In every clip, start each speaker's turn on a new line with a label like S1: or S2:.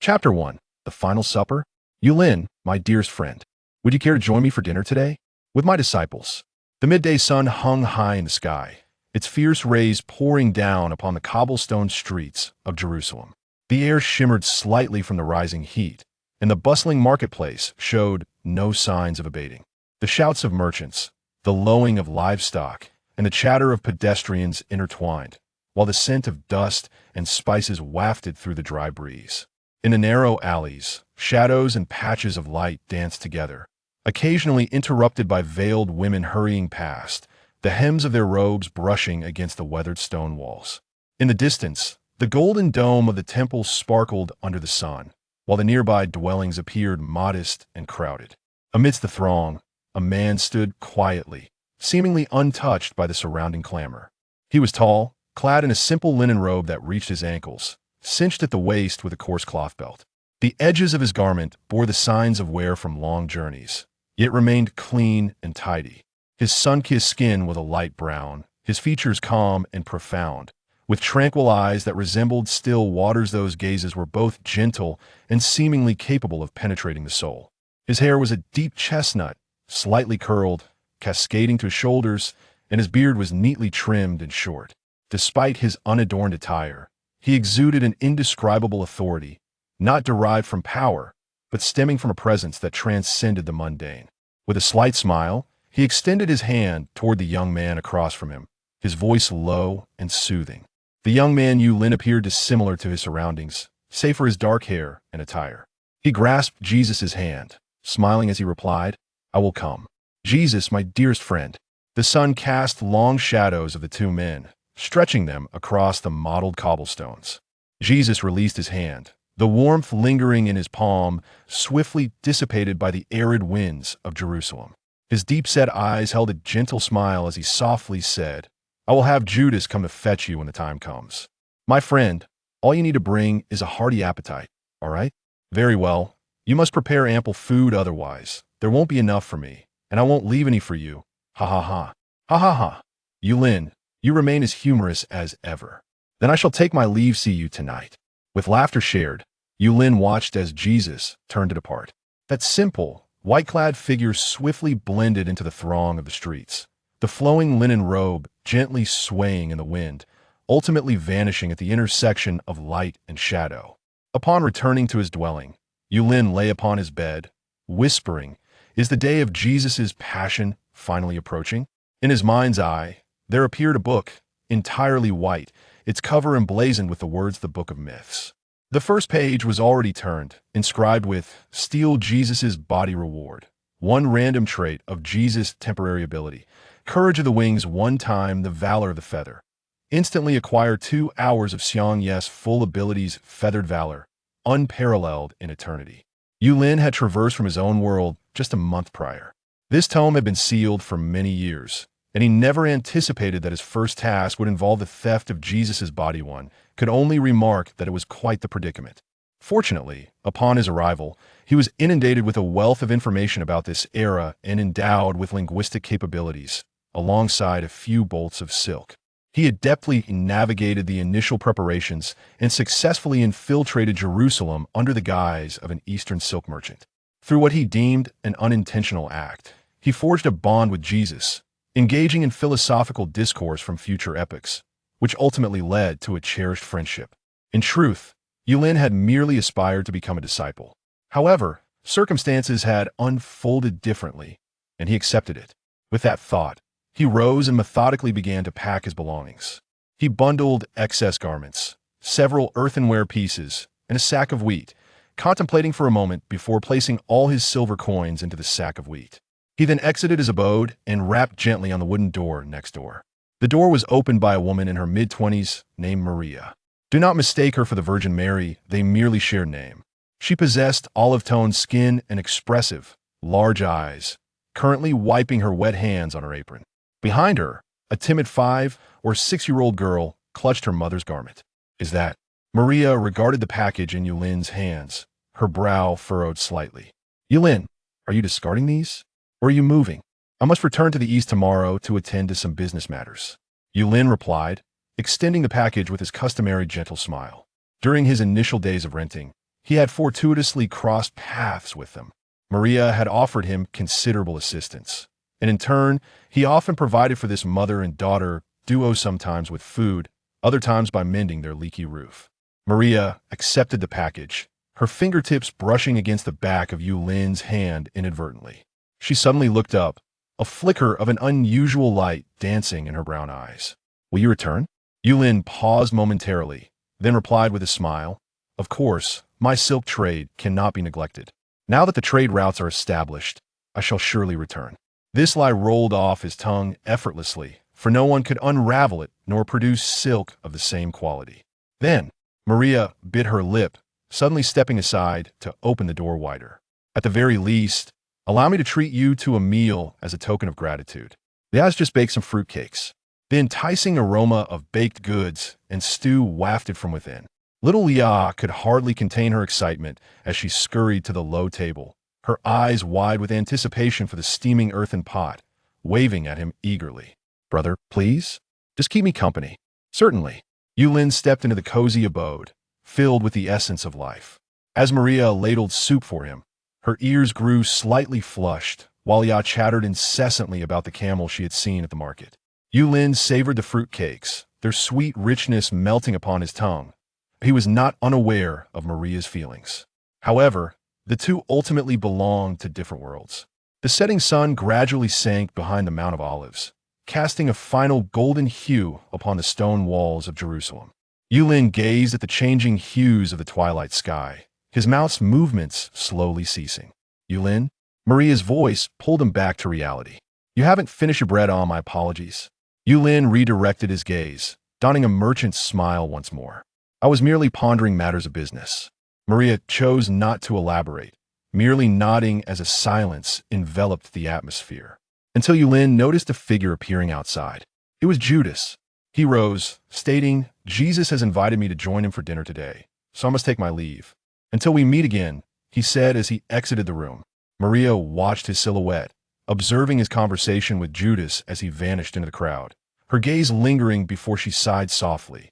S1: Chapter 1. The Final Supper. Yulin, my dearest friend, would you care to join me for dinner today? With my disciples. The midday sun hung high in the sky, its fierce rays pouring down upon the cobblestone streets of Jerusalem. The air shimmered slightly from the rising heat, and the bustling marketplace showed no signs of abating. The shouts of merchants, the lowing of livestock, and the chatter of pedestrians intertwined, while the scent of dust and spices wafted through the dry breeze. In the narrow alleys, shadows and patches of light danced together, occasionally interrupted by veiled women hurrying past, the hems of their robes brushing against the weathered stone walls. In the distance, the golden dome of the temple sparkled under the sun, while the nearby dwellings appeared modest and crowded. Amidst the throng, a man stood quietly, seemingly untouched by the surrounding clamor. He was tall, clad in a simple linen robe that reached his ankles, cinched at the waist with a coarse cloth belt. The edges of his garment bore the signs of wear from long journeys, yet remained clean and tidy. His sun-kissed skin was a light brown, his features calm and profound, with tranquil eyes that resembled still waters. Those gazes were both gentle and seemingly capable of penetrating the soul. His hair was a deep chestnut, slightly curled, cascading to his shoulders, and his beard was neatly trimmed and short. Despite his unadorned attire, he exuded an indescribable authority, not derived from power, but stemming from a presence that transcended the mundane. With a slight smile, he extended his hand toward the young man across from him, his voice low and soothing. The young man Yulin appeared dissimilar to his surroundings, save for his dark hair and attire. He grasped Jesus' hand, smiling as he replied, "I will come." Jesus, my dearest friend. The sun cast long shadows of the two men, stretching them across the mottled cobblestones. Jesus released his hand, the warmth lingering in his palm, swiftly dissipated by the arid winds of Jerusalem. His deep-set eyes held a gentle smile as he softly said, "I will have Judas come to fetch you when the time comes. My friend, all you need to bring is a hearty appetite, all right? Very well. You must prepare ample food, otherwise there won't be enough for me, and I won't leave any for you. Ha ha ha. Ha ha ha. Yulin, you remain as humorous as ever. Then I shall take my leave. See you tonight." With laughter shared, Yulin watched as Jesus turned to depart. That simple, white-clad figure swiftly blended into the throng of the streets, the flowing linen robe gently swaying in the wind, ultimately vanishing at the intersection of light and shadow. Upon returning to his dwelling, Yulin lay upon his bed, whispering, "Is the day of Jesus' passion finally approaching?" In his mind's eye, there appeared a book, entirely white, its cover emblazoned with the words "The Book of Myths." The first page was already turned, inscribed with "Steal Jesus' body reward. One random trait of Jesus' temporary ability. Courage of the wings one time, the valor of the feather. Instantly acquire 2 hours of Xiang Yes full abilities, feathered valor, unparalleled in eternity." Yulin had traversed from his own world just a month prior. This tome had been sealed for many years, and he never anticipated that his first task would involve the theft of Jesus' body. One could only remark that it was quite the predicament. Fortunately, upon his arrival, he was inundated with a wealth of information about this era and endowed with linguistic capabilities, alongside a few bolts of silk. He adeptly navigated the initial preparations and successfully infiltrated Jerusalem under the guise of an Eastern silk merchant. Through what he deemed an unintentional act, he forged a bond with Jesus, engaging in philosophical discourse from future epochs, which ultimately led to a cherished friendship. In truth, Yulin had merely aspired to become a disciple. However, circumstances had unfolded differently, and he accepted it. With that thought, he rose and methodically began to pack his belongings. He bundled excess garments, several earthenware pieces, and a sack of wheat, contemplating for a moment before placing all his silver coins into the sack of wheat. He then exited his abode and rapped gently on the wooden door next door. The door was opened by a woman in her mid-20s named Maria. Do not mistake her for the Virgin Mary, they merely shared name. She possessed olive-toned skin and expressive, large eyes, currently wiping her wet hands on her apron. Behind her, a timid 5 or 6-year-old girl clutched her mother's garment. "Is that?" Maria regarded the package in Yulin's hands, her brow furrowed slightly. "Yulin, are you discarding these? Or are you moving?" "I must return to the East tomorrow to attend to some business matters," Yulin replied, extending the package with his customary gentle smile. During his initial days of renting, he had fortuitously crossed paths with them. Maria had offered him considerable assistance, and in turn, he often provided for this mother and daughter duo, sometimes with food, other times by mending their leaky roof. Maria accepted the package, her fingertips brushing against the back of Yulin's hand inadvertently. She suddenly looked up, a flicker of an unusual light dancing in her brown eyes. "Will you return?" Yulin paused momentarily, then replied with a smile, "Of course, my silk trade cannot be neglected. Now that the trade routes are established, I shall surely return." This lie rolled off his tongue effortlessly, for no one could unravel it nor produce silk of the same quality. Then, Maria bit her lip, suddenly stepping aside to open the door wider. "At the very least, allow me to treat you to a meal as a token of gratitude. Lia's just baked some fruitcakes." The enticing aroma of baked goods and stew wafted from within. Little Lia could hardly contain her excitement as she scurried to the low table, her eyes wide with anticipation for the steaming earthen pot, waving at him eagerly. "Brother, please? Just keep me company." "Certainly." Yulin stepped into the cozy abode, filled with the essence of life. As Maria ladled soup for him, her ears grew slightly flushed, while Lia chattered incessantly about the camel she had seen at the market. Yulin savored the fruitcakes, their sweet richness melting upon his tongue. He was not unaware of Maria's feelings. However, the two ultimately belonged to different worlds. The setting sun gradually sank behind the Mount of Olives, casting a final golden hue upon the stone walls of Jerusalem. Yulin gazed at the changing hues of the twilight sky, his mouth's movements slowly ceasing. "Yulin?" Maria's voice pulled him back to reality. "You haven't finished your bread, my apologies." Yulin redirected his gaze, donning a merchant's smile once more. "I was merely pondering matters of business." Maria chose not to elaborate, merely nodding as a silence enveloped the atmosphere, until Yulin noticed a figure appearing outside. It was Judas. He rose, stating, "Jesus has invited me to join him for dinner today, so I must take my leave. Until we meet again," he said as he exited the room. Maria watched his silhouette, observing his conversation with Judas as he vanished into the crowd, her gaze lingering before she sighed softly.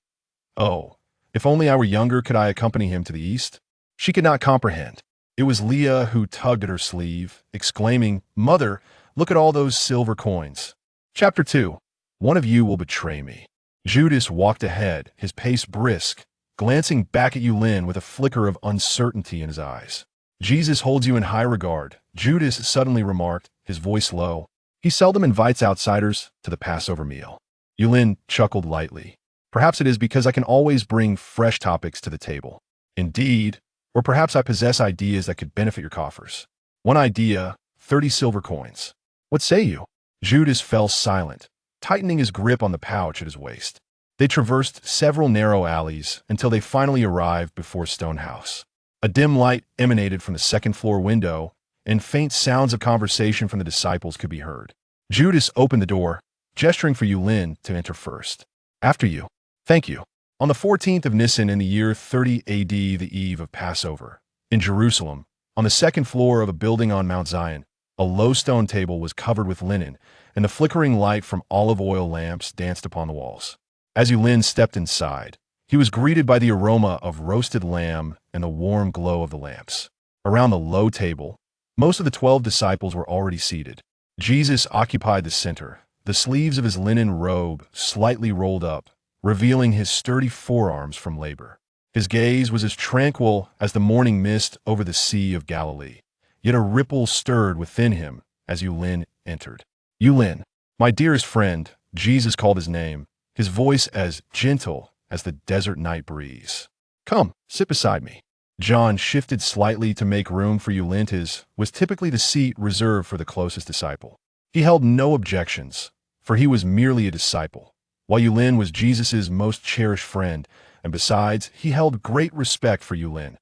S1: "Oh, if only I were younger, could I accompany him to the east?" She could not comprehend. It was Lia who tugged at her sleeve, exclaiming, "Mother, look at all those silver coins." Chapter 2. One of you will betray me. Judas walked ahead, his pace brisk, glancing back at Yulin with a flicker of uncertainty in his eyes. "Jesus holds you in high regard," Judas suddenly remarked, his voice low. "He seldom invites outsiders to the Passover meal." Yulin chuckled lightly. "Perhaps it is because I can always bring fresh topics to the table." "Indeed. Or perhaps I possess ideas that could benefit your coffers." "One idea, 30 silver coins. What say you?" Judas fell silent, tightening his grip on the pouch at his waist. They traversed several narrow alleys until they finally arrived before Stonehouse. A dim light emanated from the second-floor window, and faint sounds of conversation from the disciples could be heard. Judas opened the door, gesturing for Yulin to enter first. "After you." "Thank you." On the 14th of Nisan in the year 30 AD, the eve of Passover, in Jerusalem, on the second floor of a building on Mount Zion, a low stone table was covered with linen, and the flickering light from olive oil lamps danced upon the walls. As Yulin stepped inside, he was greeted by the aroma of roasted lamb and the warm glow of the lamps. Around the low table, most of the 12 disciples were already seated. Jesus occupied the center, the sleeves of his linen robe slightly rolled up, revealing his sturdy forearms from labor. His gaze was as tranquil as the morning mist over the Sea of Galilee, yet a ripple stirred within him as Yulin entered. "Yulin, my dearest friend," Jesus called his name, his voice as gentle as the desert night breeze. "Come, sit beside me." John shifted slightly to make room for Yulin. His was typically the seat reserved for the closest disciple. He held no objections, for he was merely a disciple, while Yulin was Jesus's most cherished friend, and besides, he held great respect for Yulin.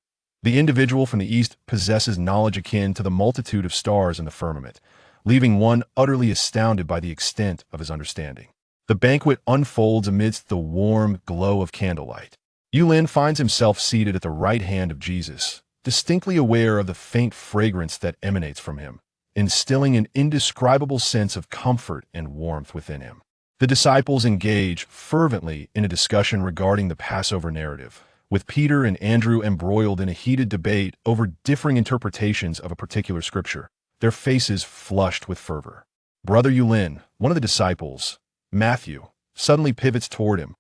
S1: The individual from the east possesses knowledge akin to the multitude of stars in the firmament, leaving one utterly astounded by the extent of his understanding. The banquet unfolds amidst the warm glow of candlelight. Yulin finds himself seated at the right hand of Jesus, distinctly aware of the faint fragrance that emanates from him, instilling an indescribable sense of comfort and warmth within him. The disciples engage fervently in a discussion regarding the Passover narrative, with Peter and Andrew embroiled in a heated debate over differing interpretations of a particular scripture, their faces flushed with fervor. Brother Yulin, one of the disciples, Matthew, suddenly pivots toward him.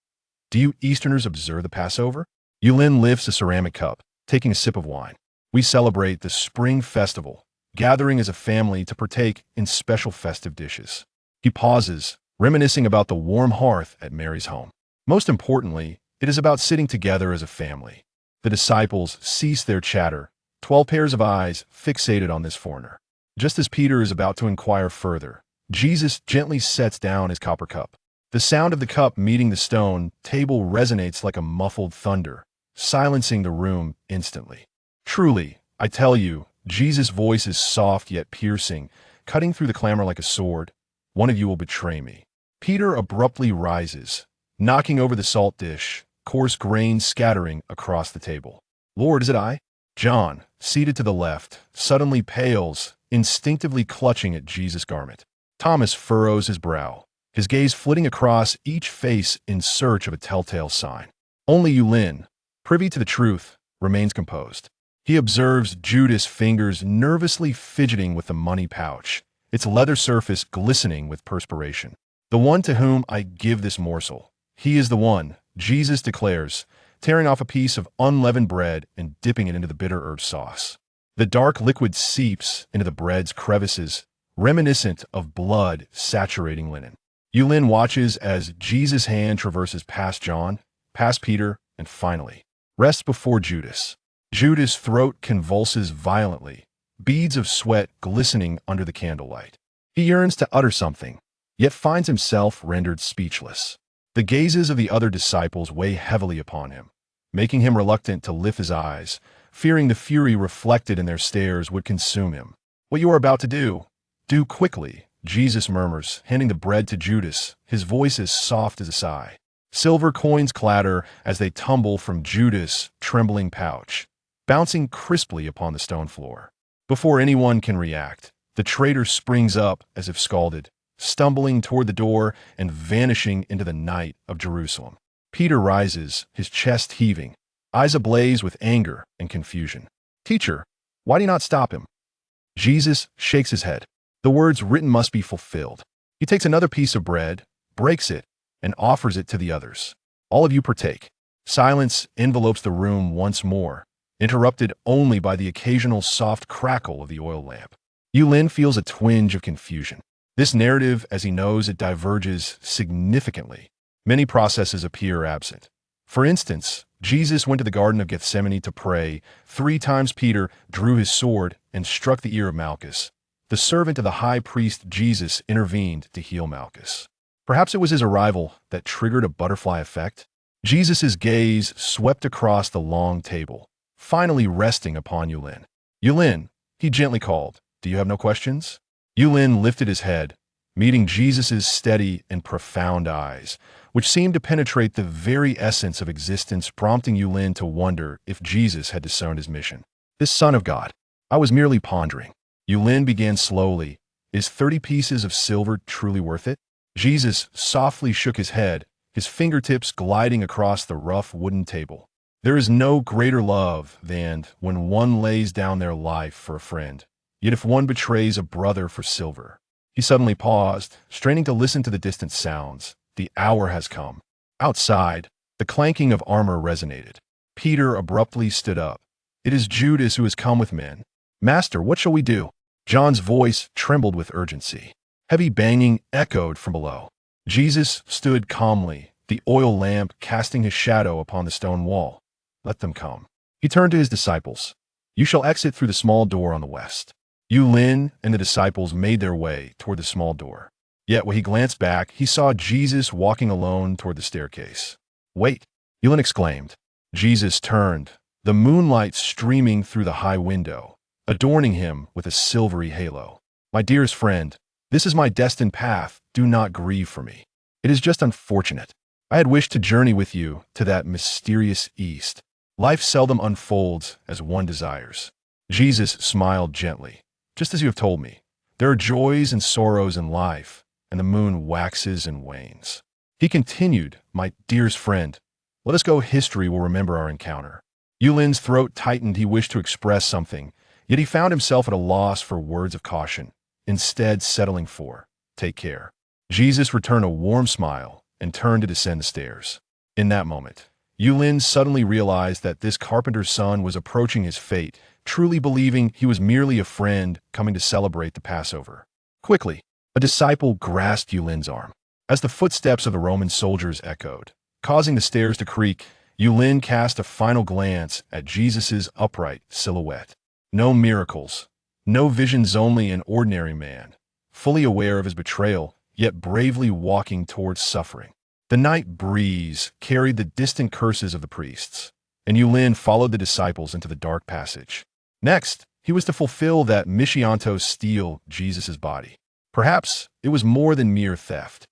S1: Do you Easterners observe the Passover? Yulin lifts a ceramic cup, taking a sip of wine. We celebrate the spring festival, gathering as a family to partake in special festive dishes. He pauses, reminiscing about the warm hearth at Mary's home. Most importantly, it is about sitting together as a family. The disciples cease their chatter, 12 pairs of eyes fixated on this foreigner. Just as Peter is about to inquire further, Jesus gently sets down his copper cup. The sound of the cup meeting the stone table resonates like a muffled thunder, silencing the room instantly. Truly, I tell you, Jesus' voice is soft yet piercing, cutting through the clamor like a sword. One of you will betray me. Peter abruptly rises, knocking over the salt dish, coarse grains scattering across the table. Lord, is it I? John, seated to the left, suddenly pales, instinctively clutching at Jesus' garment. Thomas furrows his brow, his gaze flitting across each face in search of a telltale sign. Only Yulin, privy to the truth, remains composed. He observes Judas' fingers nervously fidgeting with the money pouch, its leather surface glistening with perspiration. The one to whom I give this morsel. He is the one, Jesus declares, tearing off a piece of unleavened bread and dipping it into the bitter herb sauce. The dark liquid seeps into the bread's crevices, reminiscent of blood saturating linen. Yulin watches as Jesus' hand traverses past John, past Peter, and finally rests before Judas. Judas' throat convulses violently, beads of sweat glistening under the candlelight. He yearns to utter something, yet finds himself rendered speechless. The gazes of the other disciples weigh heavily upon him, making him reluctant to lift his eyes, fearing the fury reflected in their stares would consume him. What you are about to do quickly, Jesus murmurs, handing the bread to Judas, his voice as soft as a sigh. Silver coins clatter as they tumble from Judas' trembling pouch, bouncing crisply upon the stone floor. Before anyone can react, the traitor springs up as if scalded, stumbling toward the door and vanishing into the night of Jerusalem. Peter rises, his chest heaving, eyes ablaze with anger and confusion. Teacher, why do you not stop him? Jesus shakes his head. The words written must be fulfilled. He takes another piece of bread, breaks it, and offers it to the others. All of you partake. Silence envelopes the room once more, interrupted only by the occasional soft crackle of the oil lamp. Yulin feels a twinge of confusion. This narrative, as he knows it, diverges significantly. Many processes appear absent. For instance, Jesus went to the Garden of Gethsemane to pray. 3 times Peter drew his sword and struck the ear of Malchus. The servant of the high priest Jesus intervened to heal Malchus. Perhaps it was his arrival that triggered a butterfly effect. Jesus' gaze swept across the long table, finally resting upon Yulin. Yulin, he gently called, do you have no questions? Yulin lifted his head, meeting Jesus' steady and profound eyes, which seemed to penetrate the very essence of existence, prompting Yulin to wonder if Jesus had discerned his mission. This Son of God, I was merely pondering. Yulin began slowly, is 30 pieces of silver truly worth it? Jesus softly shook his head, his fingertips gliding across the rough wooden table. There is no greater love than when one lays down their life for a friend. Yet if one betrays a brother for silver. He suddenly paused, straining to listen to the distant sounds. The hour has come. Outside, the clanking of armor resonated. Peter abruptly stood up. It is Judas who has come with men. Master, what shall we do? John's voice trembled with urgency. Heavy banging echoed from below. Jesus stood calmly, the oil lamp casting his shadow upon the stone wall. Let them come. He turned to his disciples. You shall exit through the small door on the west. Yulin and the disciples made their way toward the small door. Yet when he glanced back, he saw Jesus walking alone toward the staircase. Wait, Yulin exclaimed. Jesus turned, the moonlight streaming through the high window, adorning him with a silvery halo. My dearest friend, this is my destined path. Do not grieve for me. It is just unfortunate. I had wished to journey with you to that mysterious east. Life seldom unfolds as one desires. Jesus smiled gently. Just as you have told me, there are joys and sorrows in life, and the moon waxes and wanes. He continued, my dearest friend, Let us go, history will remember our encounter. Yulin's throat tightened. He wished to express something, yet he found himself at a loss for words of caution, instead settling for, "Take care." Jesus returned a warm smile and turned to descend the stairs. In that moment, Yulin suddenly realized that this carpenter's son was approaching his fate, truly believing he was merely a friend coming to celebrate the Passover. Quickly, a disciple grasped Yulin's arm. As the footsteps of the Roman soldiers echoed, causing the stairs to creak, Yulin cast a final glance at Jesus' upright silhouette. No miracles, no visions, only an ordinary man, fully aware of his betrayal, yet bravely walking towards suffering. The night breeze carried the distant curses of the priests, and Yulin followed the disciples into the dark passage. Next, he was to fulfill that mission to steal Jesus' body. Perhaps it was more than mere theft.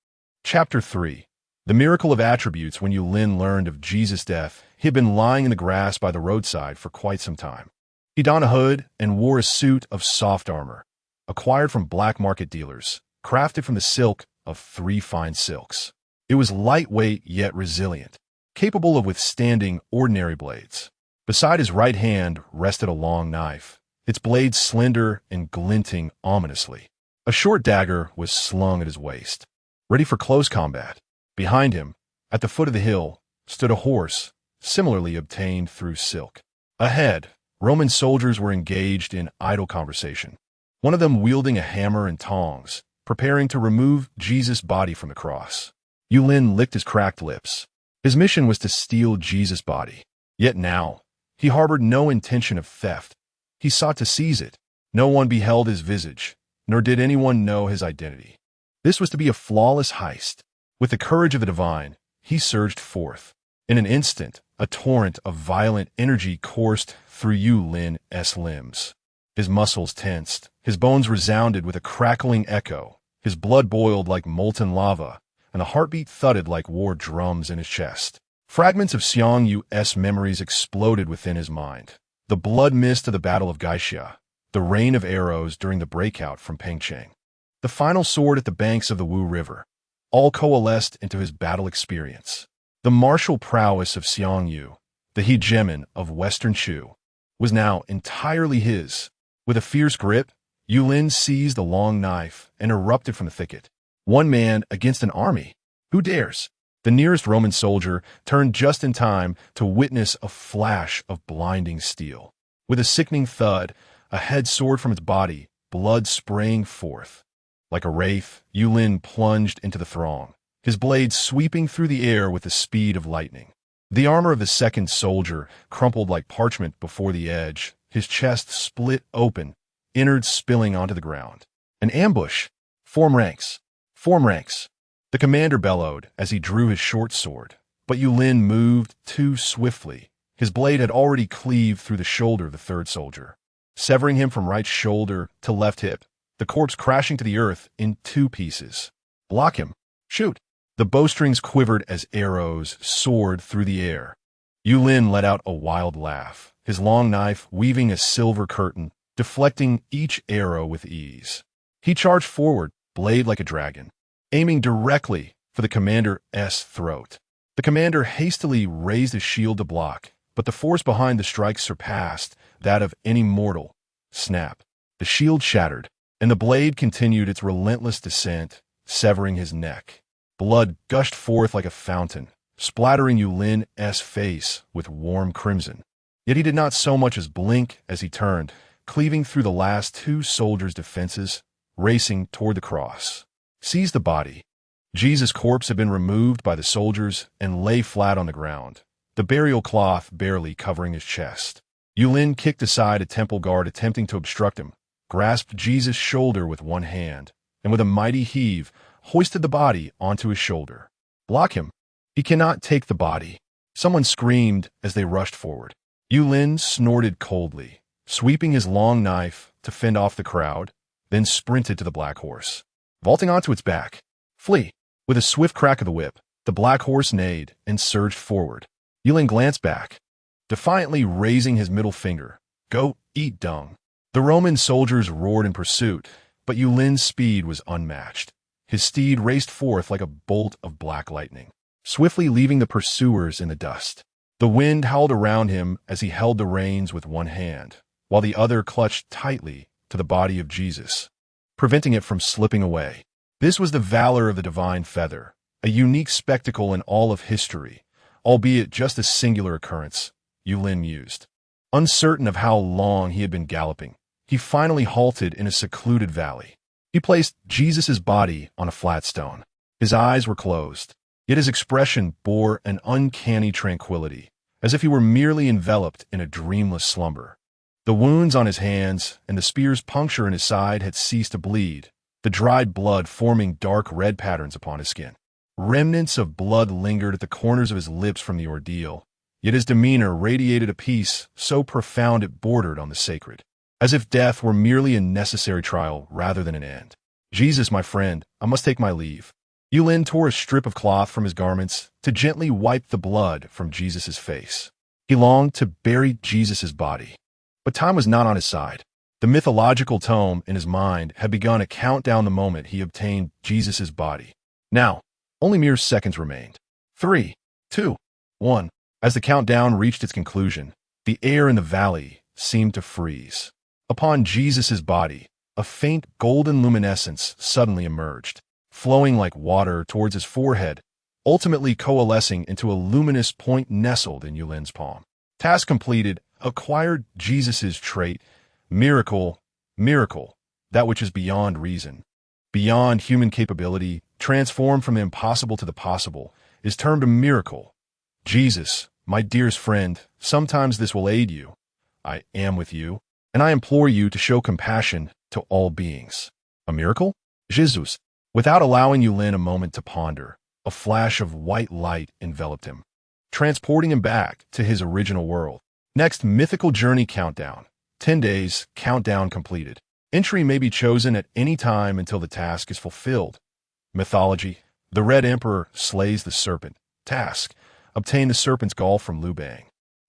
S1: Chapter 3. The miracle of attributes. When Yulin learned of Jesus' death, he had been lying in the grass by the roadside for quite some time. He donned a hood and wore a suit of soft armor, acquired from black market dealers, crafted from the silk of 3 fine silks. It was lightweight yet resilient, capable of withstanding ordinary blades. Beside his right hand rested a long knife, its blade slender and glinting ominously. A short dagger was slung at his waist, ready for close combat. Behind him, at the foot of the hill, stood a horse, similarly obtained through silk. Ahead, Roman soldiers were engaged in idle conversation, one of them wielding a hammer and tongs, preparing to remove Jesus' body from the cross. Yulin licked his cracked lips. His mission was to steal Jesus' body. Yet now, he harbored no intention of theft. He sought to seize it. No one beheld his visage, nor did anyone know his identity. This was to be a flawless heist. With the courage of the divine, he surged forth. In an instant, a torrent of violent energy coursed through Yulin's limbs. His muscles tensed, his bones resounded with a crackling echo, his blood boiled like molten lava, and a heartbeat thudded like war drums in his chest. Fragments of Xiang Yu's memories exploded within his mind. The blood mist of the Battle of Gaixia, the rain of arrows during the breakout from Pengcheng, the final sword at the banks of the Wu River, all coalesced into his battle experience. The martial prowess of Xiang Yu, the hegemon of Western Shu, was now entirely his. With a fierce grip, Yulin seized the long knife and erupted from the thicket. One man against an army. Who dares? The nearest Roman soldier turned just in time to witness a flash of blinding steel. With a sickening thud, a head soared from its body, blood spraying forth. Like a wraith, Yulin plunged into the throng, his blade sweeping through the air with the speed of lightning. The armor of the second soldier crumpled like parchment before the edge, his chest split open, innards spilling onto the ground. An ambush! Form ranks! Form ranks! The commander bellowed as he drew his short sword, but Yulin moved too swiftly. His blade had already cleaved through the shoulder of the third soldier, severing him from right shoulder to left hip, the corpse crashing to the earth in 2 pieces. Block him! Shoot! The bowstrings quivered as arrows soared through the air. Yulin let out a wild laugh, his long knife weaving a silver curtain, deflecting each arrow with ease. He charged forward, blade like a dragon, aiming directly for the commander's throat. The commander hastily raised his shield to block, but the force behind the strike surpassed that of any mortal. Snap! The shield shattered, and the blade continued its relentless descent, severing his neck. Blood gushed forth like a fountain, splattering Yulin's face with warm crimson. Yet he did not so much as blink as he turned, cleaving through the last 2 soldiers' defenses, racing toward the cross. Seize the body. Jesus' corpse had been removed by the soldiers and lay flat on the ground, the burial cloth barely covering his chest. Yulin kicked aside a temple guard attempting to obstruct him, grasped Jesus' shoulder with one hand, and with a mighty heave, hoisted the body onto his shoulder. Block him! He cannot take the body! Someone screamed as they rushed forward. Yulin snorted coldly, sweeping his long knife to fend off the crowd, then sprinted to the black horse. Vaulting onto its back, flee! With a swift crack of the whip, the black horse neighed and surged forward. Yulin glanced back, defiantly raising his middle finger. Go eat dung! The Roman soldiers roared in pursuit, but Yulin's speed was unmatched. His steed raced forth like a bolt of black lightning. swiftly leaving the pursuers in the dust. The wind howled around him as he held the reins with one hand, while the other clutched tightly to the body of Jesus, preventing it from slipping away. This was the valor of the divine feather, a unique spectacle in all of history, albeit just a singular occurrence, Yulin mused. Uncertain of how long he had been galloping, he finally halted in a secluded valley. He placed Jesus' body on a flat stone. His eyes were closed, yet his expression bore an uncanny tranquility, as if he were merely enveloped in a dreamless slumber. The wounds on his hands and the spear's puncture in his side had ceased to bleed, the dried blood forming dark red patterns upon his skin. Remnants of blood lingered at the corners of his lips from the ordeal, yet his demeanor radiated a peace so profound it bordered on the sacred, as if death were merely a necessary trial rather than an end. Jesus, my friend, I must take my leave. Yulin tore a strip of cloth from his garments to gently wipe the blood from Jesus' face. He longed to bury Jesus' body, but time was not on his side. The mythological tome in his mind had begun to count down the moment he obtained Jesus' body. Now, only mere seconds remained. 3, 2, 1. As the countdown reached its conclusion, the air in the valley seemed to freeze. Upon Jesus' body, a faint golden luminescence suddenly emerged, flowing like water towards his forehead, ultimately coalescing into a luminous point nestled in Yulin's palm. Task completed, acquired Jesus' trait, miracle, that which is beyond reason, beyond human capability, transformed from the impossible to the possible, is termed a miracle. Jesus, my dearest friend, sometimes this will aid you. I am with you, and I implore you to show compassion to all beings. A miracle? Jesus. Without allowing Yulin a moment to ponder, a flash of white light enveloped him, transporting him back to his original world. Next, mythical journey countdown. 10 days, countdown completed. Entry may be chosen at any time until the task is fulfilled. Mythology. The Red Emperor slays the serpent. Task. Obtain the serpent's gall from Liu Bang.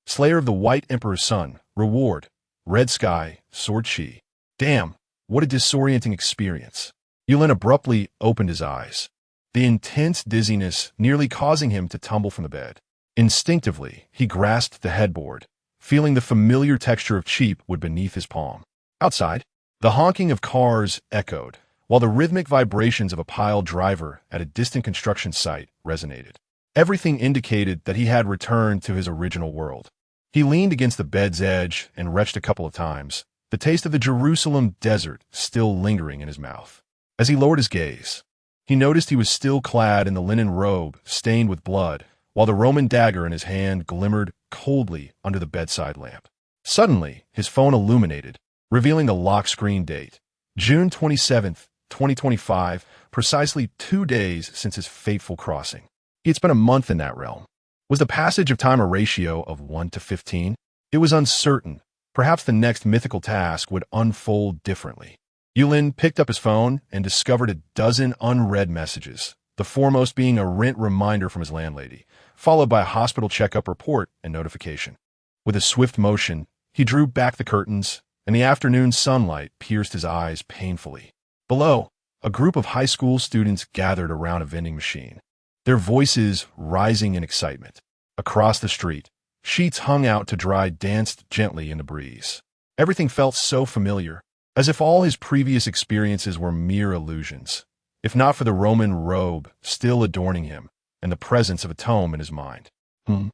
S1: Slayer of the White Emperor's son. Reward. Red sky, sword chi. Damn, what a disorienting experience. Yulin abruptly opened his eyes, the intense dizziness nearly causing him to tumble from the bed. Instinctively, he grasped the headboard, feeling the familiar texture of cheap wood beneath his palm. Outside, the honking of cars echoed, while the rhythmic vibrations of a pile driver at a distant construction site resonated. Everything indicated that he had returned to his original world. He leaned against the bed's edge and retched a couple of times, the taste of the Jerusalem desert still lingering in his mouth. As he lowered his gaze, he noticed he was still clad in the linen robe stained with blood, while the Roman dagger in his hand glimmered coldly under the bedside lamp. Suddenly, his phone illuminated, revealing the lock screen date, June 27th, 2025, precisely 2 days since his fateful crossing. He had spent a month in that realm. Was the passage of time a ratio of 1 to 15? It was uncertain. Perhaps the next mythical task would unfold differently. Yulin picked up his phone and discovered a dozen unread messages, the foremost being a rent reminder from his landlady, followed by a hospital checkup report and notification. With a swift motion, he drew back the curtains, and the afternoon sunlight pierced his eyes painfully. Below, a group of high school students gathered around a vending machine, their voices rising in excitement. Across the street, sheets hung out to dry danced gently in the breeze. Everything felt so familiar, as if all his previous experiences were mere illusions, if not for the Roman robe still adorning him and the presence of a tome in his mind. In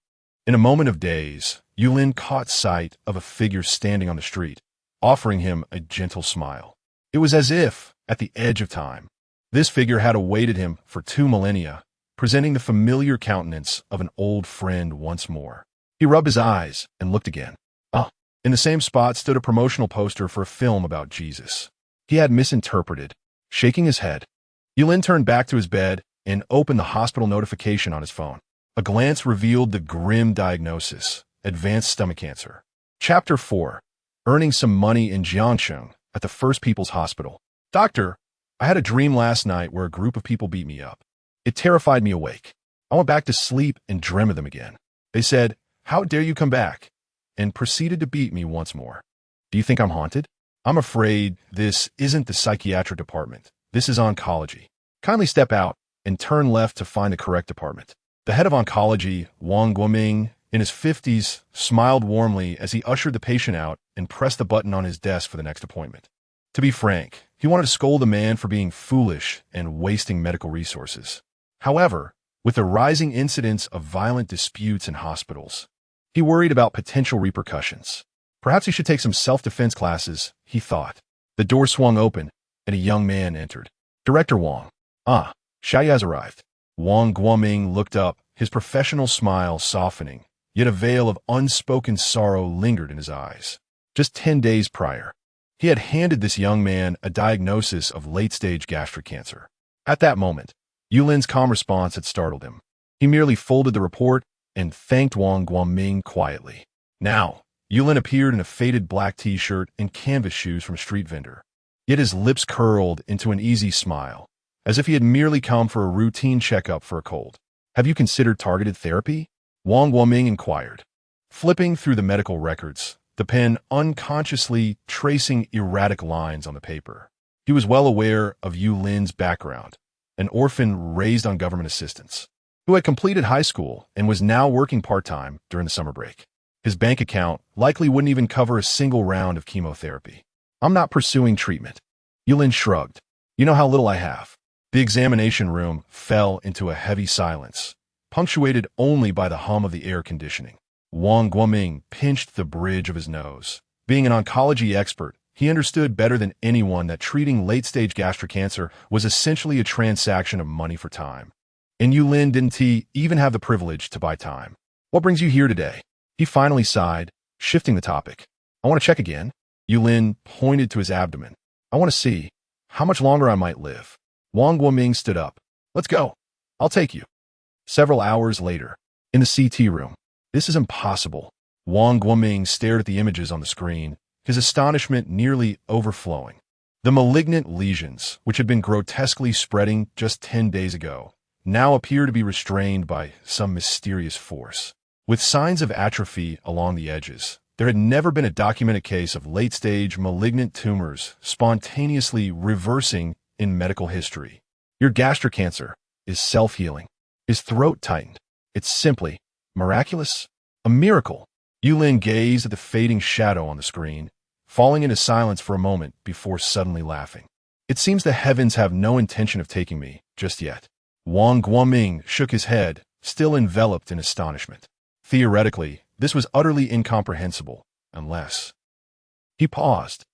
S1: a moment of daze, Yulin caught sight of a figure standing on the street, offering him a gentle smile. It was as if, at the edge of time, this figure had awaited him for 2 millennia, presenting the familiar countenance of an old friend once more. He rubbed his eyes and looked again. In the same spot stood a promotional poster for a film about Jesus. He had misinterpreted. Shaking his head, Yulin turned back to his bed and opened the hospital notification on his phone. A glance revealed the grim diagnosis: advanced stomach cancer. Chapter 4. Earning some money in Jiangcheng at the First People's Hospital. Doctor, I had a dream last night where a group of people beat me up. It terrified me awake. I went back to sleep and dreamed of them again. They said, "How dare you come back?" and proceeded to beat me once more. Do you think I'm haunted? I'm afraid this isn't the psychiatric department. This is oncology. Kindly step out and turn left to find the correct department. The head of oncology, Wang Guoming, in his 50s, smiled warmly as he ushered the patient out and pressed the button on his desk for the next appointment. To be frank, he wanted to scold the man for being foolish and wasting medical resources. However, with the rising incidence of violent disputes in hospitals, he worried about potential repercussions. Perhaps he should take some self-defense classes, he thought. The door swung open, and a young man entered. Director Wang. Ah, Xiaoyu has arrived. Wang Guoming looked up, his professional smile softening, yet a veil of unspoken sorrow lingered in his eyes. Just 10 days prior, he had handed this young man a diagnosis of late-stage gastric cancer. At that moment, Yulin's calm response had startled him. He merely folded the report and thanked Wang Guoming quietly. Now, Yulin appeared in a faded black t-shirt and canvas shoes from a street vendor. Yet his lips curled into an easy smile, as if he had merely come for a routine checkup for a cold. Have you considered targeted therapy? Wang Guoming inquired. Flipping through the medical records, the pen unconsciously tracing erratic lines on the paper. He was well aware of Yulin's background, an orphan raised on government assistance, who had completed high school and was now working part-time during the summer break. His bank account likely wouldn't even cover a single round of chemotherapy. I'm not pursuing treatment. Yulin shrugged. You know how little I have. The examination room fell into a heavy silence, punctuated only by the hum of the air conditioning. Wang Guoming pinched the bridge of his nose. Being an oncology expert, he understood better than anyone that treating late-stage gastric cancer was essentially a transaction of money for time. And Yulin didn't even have the privilege to buy time. What brings you here today? He finally sighed, shifting the topic. I want to check again. Yulin pointed to his abdomen. I want to see how much longer I might live. Wang Guoming stood up. Let's go. I'll take you. Several hours later, in the CT room. This is impossible. Wang Guoming stared at the images on the screen, his astonishment nearly overflowing. The malignant lesions, which had been grotesquely spreading just 10 days ago, now appear to be restrained by some mysterious force. With signs of atrophy along the edges, there had never been a documented case of late-stage malignant tumors spontaneously reversing in medical history. Your gastric cancer is self-healing. His throat tightened. It's simply miraculous. A miracle. Yulin gazed at the fading shadow on the screen, falling into silence for a moment before suddenly laughing. It seems the heavens have no intention of taking me just yet. Wang Guoming shook his head, still enveloped in astonishment. Theoretically, this was utterly incomprehensible, unless... He paused.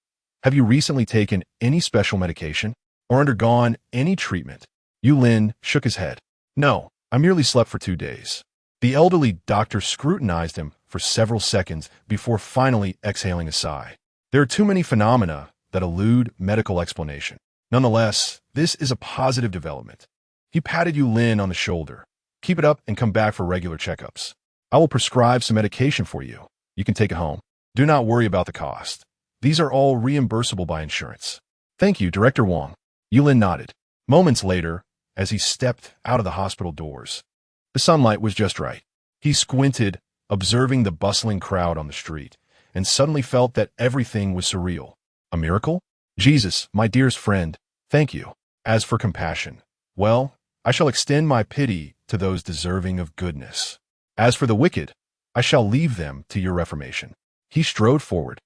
S1: Have you recently taken any special medication or undergone any treatment? Yulin shook his head. No, I merely slept for 2 days. The elderly doctor scrutinized him for several seconds before finally exhaling a sigh. There are too many phenomena that elude medical explanation. Nonetheless, this is a positive development. He patted Yulin on the shoulder. Keep it up and come back for regular checkups. I will prescribe some medication for you. You can take it home. Do not worry about the cost. These are all reimbursable by insurance. Thank you, Director Wang. Yulin nodded. Moments later, as he stepped out of the hospital doors, the sunlight was just right. He squinted, observing the bustling crowd on the street, and suddenly felt that everything was surreal. A miracle? Jesus, my dearest friend, thank you. As for compassion, well, I shall extend my pity to those deserving of goodness. As for the wicked, I shall leave them to your reformation. He strode forward,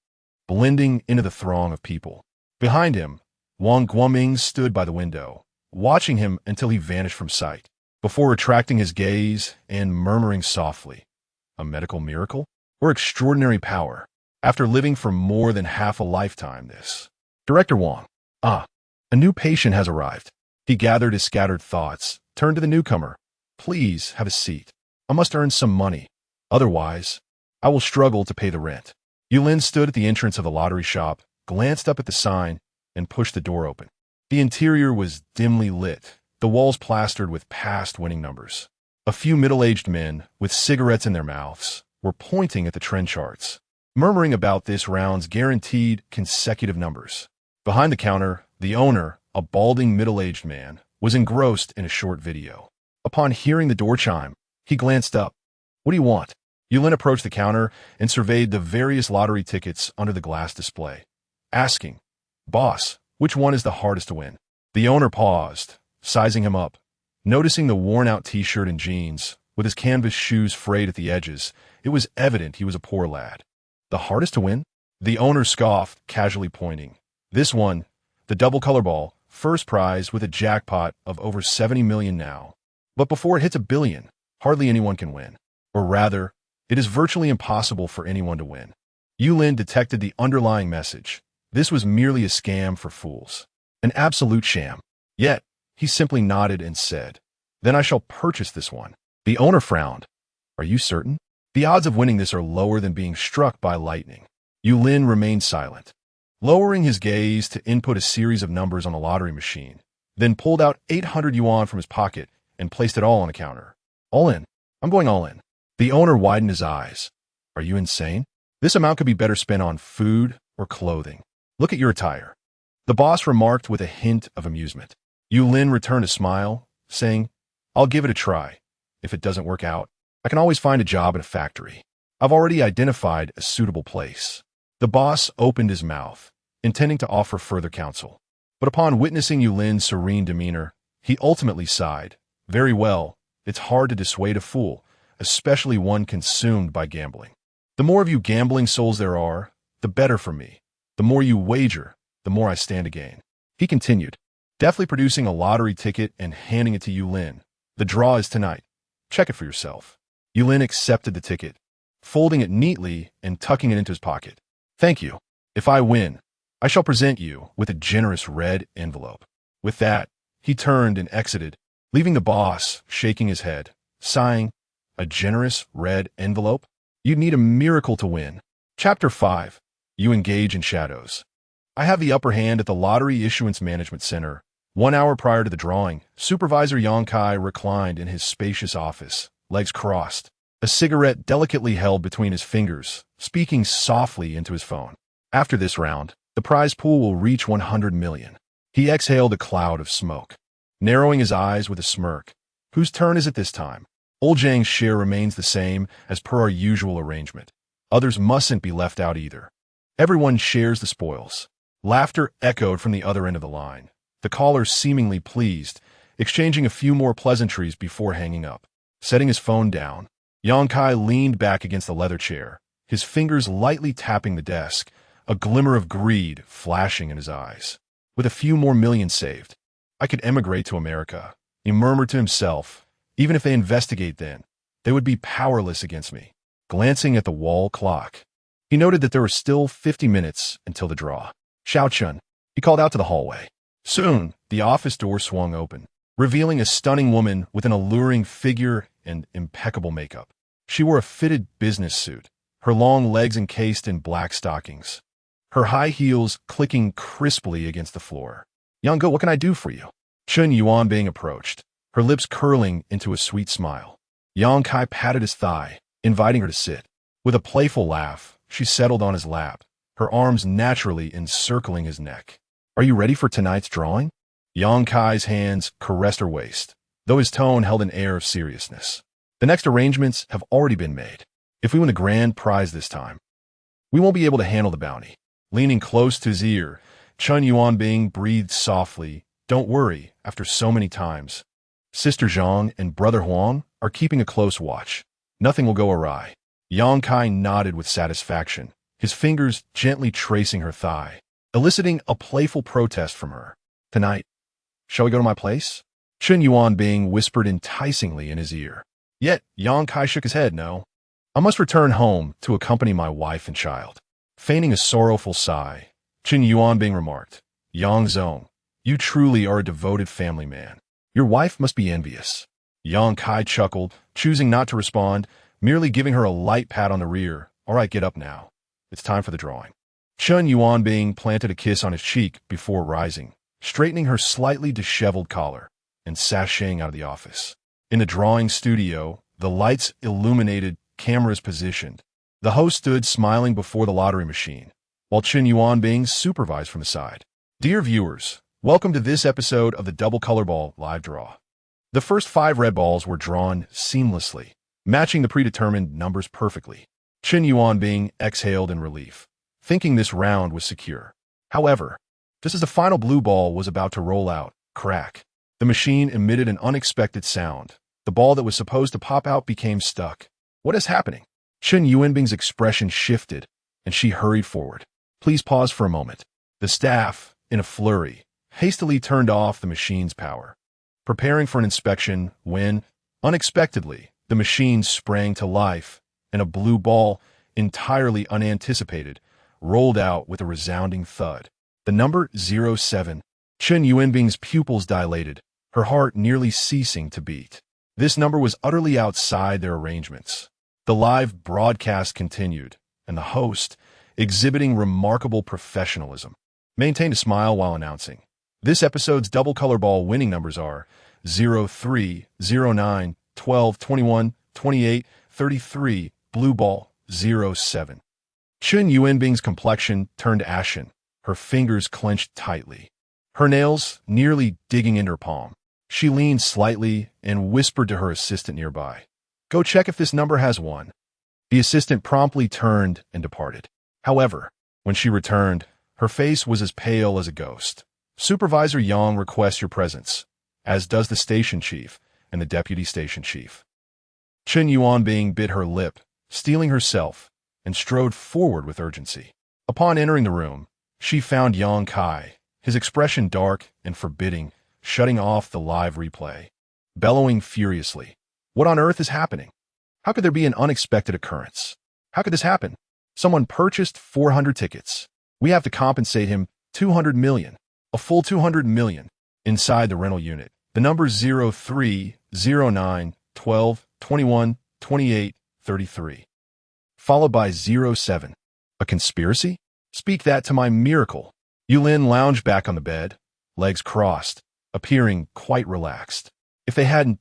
S1: blending into the throng of people. Behind him, Wang Guoming stood by the window, watching him until he vanished from sight, before retracting his gaze and murmuring softly, a medical miracle or extraordinary power? After living for more than half a lifetime, this. Director Wang. Ah, a new patient has arrived. He gathered his scattered thoughts, turned to the newcomer. Please have a seat. I must earn some money. Otherwise, I will struggle to pay the rent. Yulin stood at the entrance of the lottery shop, glanced up at the sign, and pushed the door open. The interior was dimly lit, the walls plastered with past winning numbers. A few middle-aged men, with cigarettes in their mouths, were pointing at the trend charts, murmuring about this round's guaranteed consecutive numbers. Behind the counter, the owner, a balding middle-aged man, was engrossed in a short video. Upon hearing the door chime, he glanced up. What do you want? Yulin approached the counter and surveyed the various lottery tickets under the glass display, asking, Boss, which one is the hardest to win? The owner paused, sizing him up, noticing the worn-out t-shirt and jeans, With his canvas shoes frayed at the edges, it was evident he was a poor lad. The hardest to win? The owner scoffed, casually pointing. This one, the double color ball, first prize with a jackpot of over 70 million now. But before it hits 1 billion, hardly anyone can win. Or rather, it is virtually impossible for anyone to win. Yulin detected the underlying message. This was merely a scam for fools. An absolute sham. Yet, he simply nodded and said, "Then I shall purchase this one." The owner frowned. "Are you certain? The odds of winning this are lower than being struck by lightning." Yulin remained silent, lowering his gaze to input a series of numbers on a lottery machine, then pulled out 800 yuan from his pocket and placed it all on a counter. "All in. I'm going all in." The owner widened his eyes. "Are you insane? This amount could be better spent on food or clothing. Look at your attire." The boss remarked with a hint of amusement. Yulin returned a smile, saying, "I'll give it a try. If it doesn't work out, I can always find a job at a factory. I've already identified a suitable place." The boss opened his mouth, intending to offer further counsel. But upon witnessing Yulin's serene demeanor, he ultimately sighed. "Very well, it's hard to dissuade a fool, especially one consumed by gambling. The more of you gambling souls there are, the better for me. The more you wager, the more I stand to gain." He continued, deftly producing a lottery ticket and handing it to Yulin. "The draw is tonight. Check it for yourself." Yulin accepted the ticket, folding it neatly and tucking it into his pocket. "Thank you. If I win, I shall present you with a generous red envelope." With that, he turned and exited, leaving the boss shaking his head, sighing, "A generous red envelope? You'd need a miracle to win." Chapter 5. You engage in shadows. I have the upper hand at the Lottery Issuance Management Center. 1 hour prior to the drawing, Supervisor Yang Kai reclined in his spacious office, legs crossed, a cigarette delicately held between his fingers, speaking softly into his phone. "After this round, the prize pool will reach 100 million. He exhaled a cloud of smoke, narrowing his eyes with a smirk. "Whose turn is it this time?" Old Zhang's share remains the same as per our usual arrangement. Others mustn't be left out either. Everyone shares the spoils. Laughter echoed from the other end of the line, the caller seemingly pleased, exchanging a few more pleasantries before hanging up. Setting his phone down, Yang Kai leaned back against the leather chair, his fingers lightly tapping the desk, a glimmer of greed flashing in his eyes. With a few more millions saved, I could emigrate to America, he murmured to himself. Even if they investigate then, they would be powerless against me. Glancing at the wall clock, he noted that there were still 50 minutes until the draw. "Xiao Chun," he called out to the hallway. Soon, the office door swung open, revealing a stunning woman with an alluring figure and impeccable makeup. She wore a fitted business suit, her long legs encased in black stockings, her high heels clicking crisply against the floor. "Yang Go, what can I do for you?" Chun Yuan being approached, her lips curling into a sweet smile. Yang Kai patted his thigh, inviting her to sit. With a playful laugh, she settled on his lap, her arms naturally encircling his neck. "Are you ready for tonight's drawing?" Yang Kai's hands caressed her waist, though his tone held an air of seriousness. "The next arrangements have already been made. If we win the grand prize this time, we won't be able to handle the bounty." Leaning close to his ear, Chun Yuanbing breathed softly, "Don't worry, after so many times. Sister Zhang and Brother Huang are keeping a close watch. Nothing will go awry." Yang Kai nodded with satisfaction, his fingers gently tracing her thigh, eliciting a playful protest from her. "Tonight, shall we go to my place?" Chun Yuanbing whispered enticingly in his ear. Yet Yang Kai shook his head. "No. I must return home to accompany my wife and child." Feigning a sorrowful sigh, Chun Yuanbing remarked, "Yang Zong, you truly are a devoted family man. Your wife must be envious." Yang Kai chuckled, choosing not to respond, merely giving her a light pat on the rear. "All right, get up now. It's time for the drawing." Chun Yuanbing planted a kiss on his cheek before rising, straightening her slightly disheveled collar, and sashaying out of the office. In the drawing studio, the lights illuminated, cameras positioned. The host stood smiling before the lottery machine, while Chun Yuanbing supervised from the side. Dear viewers, welcome to this episode of the Double Color Ball live draw. The first 5 red balls were drawn seamlessly, matching the predetermined numbers perfectly. Chun Yuanbing exhaled in relief, thinking this round was secure. However, just as the final blue ball was about to roll out, crack, the machine emitted an unexpected sound. The The ball that was supposed to pop out became stuck. What is happening? Chen Yuanbing's expression shifted, and she hurried forward. Please pause for a moment. The staff, in a flurry, hastily turned off the machine's power, preparing for an inspection when, unexpectedly, the machine sprang to life, and a blue ball, entirely unanticipated, rolled out with a resounding thud. The number 07. Chen Yuanbing's pupils dilated, her heart nearly ceasing to beat. This number was utterly outside their arrangements. The live broadcast continued, and the host, exhibiting remarkable professionalism, maintained a smile while announcing, "This episode's double color ball winning numbers are 03, 09, 12, 21, 28, 33, blue ball 07. Chen Yuanbing's complexion turned ashen, her fingers clenched tightly, her nails nearly digging into her palm. She leaned slightly and whispered to her assistant nearby, "Go check if this number has one." The assistant promptly turned and departed. However, when she returned, her face was as pale as a ghost. "Supervisor Yang requests your presence, as does the station chief and the deputy station chief." Chen Yuanbing bit her lip, steeling herself, and strode forward with urgency. Upon entering the room, she found Yang Kai, his expression dark and forbidding, shutting off the live replay, bellowing furiously. What on earth is happening? How could there be an unexpected occurrence? How could this happen? Someone purchased 400 tickets. We have to compensate him 200 million, a full 200 million, inside the rental unit. The numbers 03, 09, 12, 21, 28, 33. Followed by 07. A conspiracy? Speak that to my miracle. Yulin lounged back on the bed, legs crossed, appearing quite relaxed. If they hadn't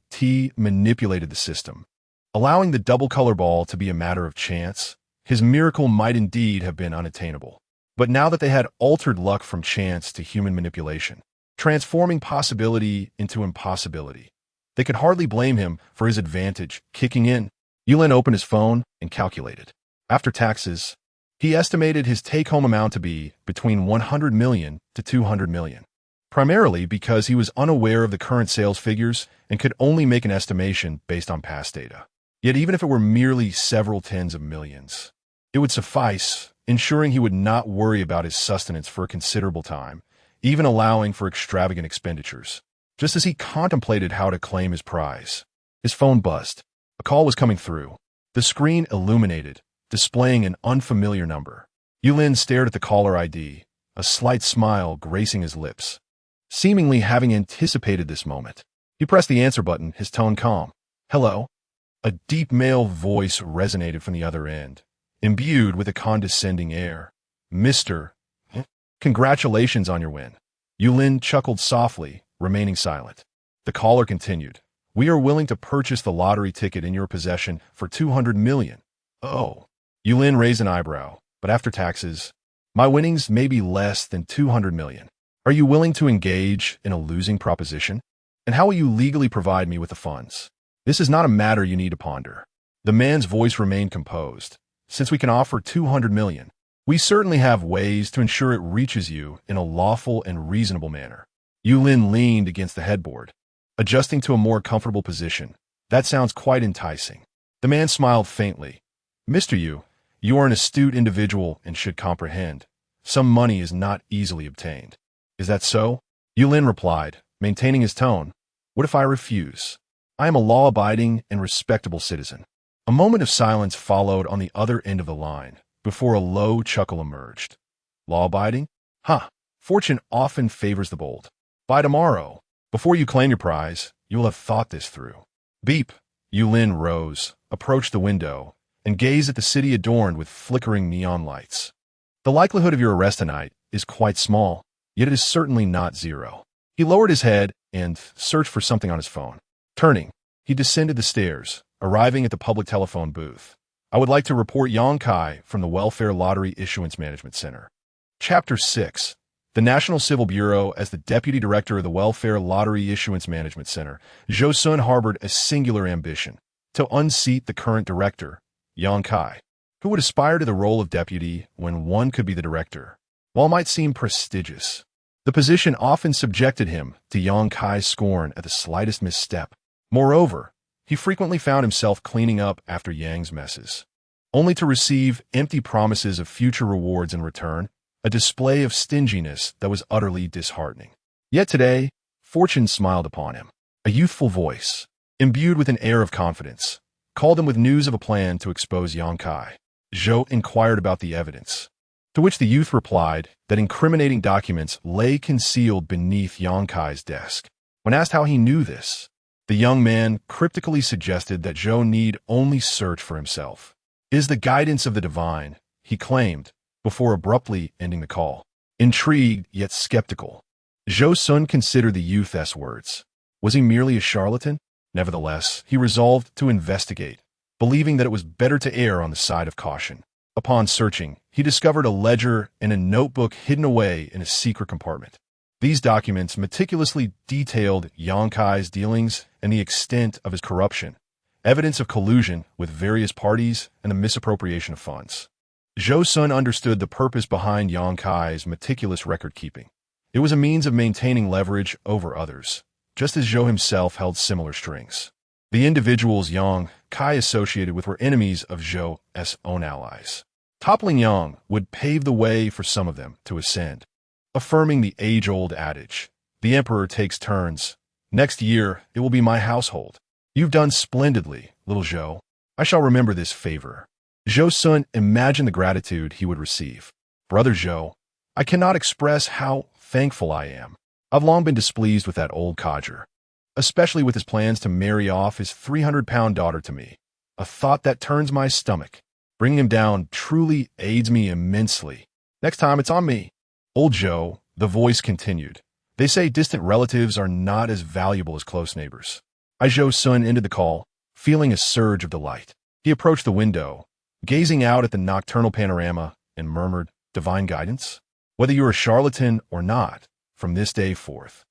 S1: manipulated the system, allowing the double color ball to be a matter of chance, his miracle might indeed have been unattainable. But now that they had altered luck from chance to human manipulation, transforming possibility into impossibility, they could hardly blame him for his advantage kicking in. Yulin opened his phone and calculated. After taxes, he estimated his take-home amount to be between 100 million to 200 million, primarily because he was unaware of the current sales figures and could only make an estimation based on past data. Yet even if it were merely several tens of millions, it would suffice, ensuring he would not worry about his sustenance for a considerable time, even allowing for extravagant expenditures. Just as he contemplated how to claim his prize, his phone buzzed. A call was coming through. The screen illuminated, displaying an unfamiliar number. Yulin stared at the caller ID, a slight smile gracing his lips. Seemingly having anticipated this moment, he pressed the answer button, his tone calm. "Hello?" A deep male voice resonated from the other end, imbued with a condescending air. "Mr. Congratulations on your win." Yulin chuckled softly, remaining silent. The caller continued. "We are willing to purchase the lottery ticket in your possession for 200 million. Oh. Yulin raised an eyebrow, but after taxes, my winnings may be less than 200 million. Are you willing to engage in a losing proposition? And how will you legally provide me with the funds? This is not a matter you need to ponder." The man's voice remained composed. "Since we can offer 200 million, we certainly have ways to ensure it reaches you in a lawful and reasonable manner." Yulin leaned against the headboard, adjusting to a more comfortable position. "That sounds quite enticing." The man smiled faintly. "Mr. Yu, you are an astute individual and should comprehend. Some money is not easily obtained." "Is that so?" Yulin replied, maintaining his tone. "What if I refuse? I am a law-abiding and respectable citizen." A moment of silence followed on the other end of the line, before a low chuckle emerged. "Law-abiding? Fortune often favors the bold. By tomorrow, before you claim your prize, you will have thought this through." Beep. Yulin rose, approached the window, and gazed at the city adorned with flickering neon lights. "The likelihood of your arrest tonight is quite small, yet it is certainly not zero." He lowered his head and searched for something on his phone. Turning, he descended the stairs, arriving at the public telephone booth. "I would like to report Yang Kai from the Welfare Lottery Issuance Management Center." Chapter 6. The National Civil Bureau. As the Deputy Director of the Welfare Lottery Issuance Management Center, Zhou Sun harbored a singular ambition: to unseat the current director, Yang Kai, who would aspire to the role of deputy when one could be the director. While it might seem prestigious, the position often subjected him to Yang Kai's scorn at the slightest misstep. Moreover, He frequently found himself cleaning up after Yang's messes, only to receive empty promises of future rewards in return, a display of stinginess that was utterly disheartening. Yet today, fortune smiled upon him. A youthful voice, imbued with an air of confidence, called him with news of a plan to expose Yang Kai. Zhou inquired about the evidence, to which the youth replied that incriminating documents lay concealed beneath Yang Kai's desk. When asked how he knew this, the young man cryptically suggested that Zhou need only search for himself. "It is the guidance of the divine," he claimed, before abruptly ending the call. Intrigued yet skeptical, Zhou Sun considered the youth's words. Was he merely a charlatan? Nevertheless, he resolved to investigate, believing that it was better to err on the side of caution. Upon searching, he discovered a ledger and a notebook hidden away in a secret compartment. These documents meticulously detailed Yang Kai's dealings and the extent of his corruption, evidence of collusion with various parties and the misappropriation of funds. Zhou Sun understood the purpose behind Yang Kai's meticulous record-keeping. It was a means of maintaining leverage over others, just as Zhou himself held similar strings. The individuals Yang Kai associated with were enemies of Zhou's own allies. Toppling Yang would pave the way for some of them to ascend, affirming the age-old adage, "The emperor takes turns. Next year, it will be my household. You've done splendidly, little Zhou. I shall remember this favor." Zhou Sun imagined the gratitude he would receive. "Brother Zhou, I cannot express how thankful I am. I've long been displeased with that old codger, especially with his plans to marry off his 300-pound daughter to me. A thought that turns my stomach. Bringing him down truly aids me immensely. Next time, it's on me." "Old Zhou," the voice continued, "they say distant relatives are not as valuable as close neighbors." Zhou Sun ended the call, feeling a surge of delight. He approached the window, gazing out at the nocturnal panorama, and murmured, "Divine guidance? Whether you are a charlatan or not, from this day forth,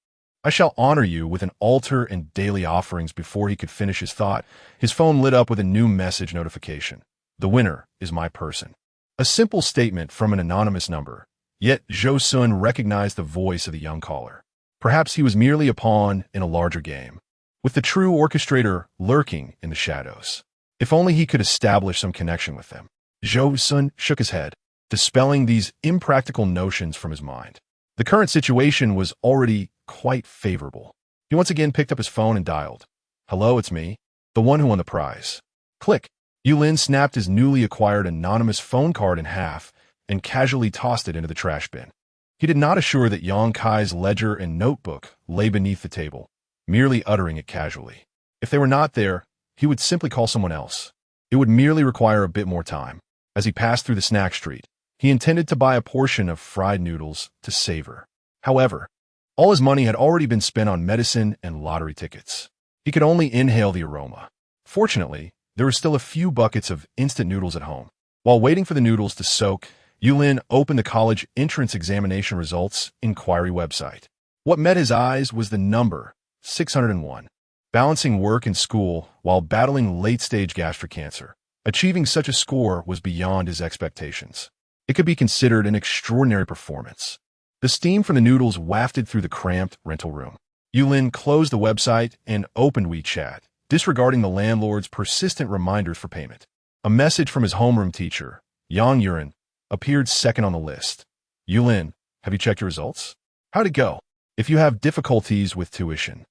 S1: I shall honor you with an altar and daily offerings." Before he could finish his thought, his phone lit up with a new message notification. "The winner is my person." A simple statement from an anonymous number, yet Zhou Sun recognized the voice of the young caller. Perhaps he was merely a pawn in a larger game, with the true orchestrator lurking in the shadows. If only he could establish some connection with them. Zhou Sun shook his head, dispelling these impractical notions from his mind. The current situation was already quite favorable. He once again picked up his phone and dialed. "Hello, it's me, the one who won the prize." Click. Yulin snapped his newly acquired anonymous phone card in half and casually tossed it into the trash bin. He did not assure that Yang Kai's ledger and notebook lay beneath the table, merely uttering it casually. If they were not there, he would simply call someone else. It would merely require a bit more time. As he passed through the snack street, he intended to buy a portion of fried noodles to savor. However, all his money had already been spent on medicine and lottery tickets. He could only inhale the aroma. Fortunately, there were still a few buckets of instant noodles at home. While waiting for the noodles to soak, Yulin opened the college entrance examination results inquiry website. What met his eyes was the number 601. Balancing work and school while battling late-stage gastric cancer. Achieving such a score was beyond his expectations. It could be considered an extraordinary performance. The steam from the noodles wafted through the cramped rental room. Yulin closed the website and opened WeChat, disregarding the landlord's persistent reminders for payment. A message from his homeroom teacher, Yang Yuren, appeared second on the list. "Yulin, have you checked your results? How'd it go? If you have difficulties with tuition,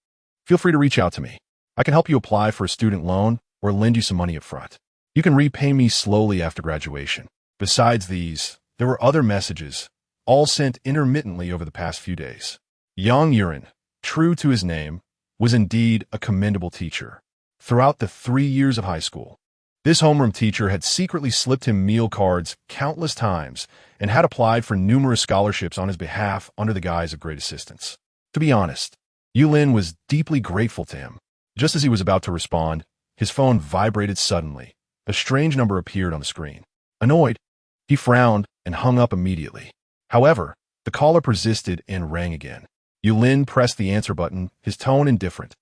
S1: feel free to reach out to me. I can help you apply for a student loan or lend you some money up front. You can repay me slowly after graduation." Besides these, there were other messages, all sent intermittently over the past few days. Yang Yuren, true to his name, was indeed a commendable teacher. Throughout the 3 years of high school, this homeroom teacher had secretly slipped him meal cards countless times and had applied for numerous scholarships on his behalf under the guise of great assistance. To be honest, Yulin was deeply grateful to him. Just as he was about to respond, his phone vibrated suddenly. A strange number appeared on the screen. Annoyed, he frowned and hung up immediately. However, the caller persisted and rang again. Yulin pressed the answer button, his tone indifferent.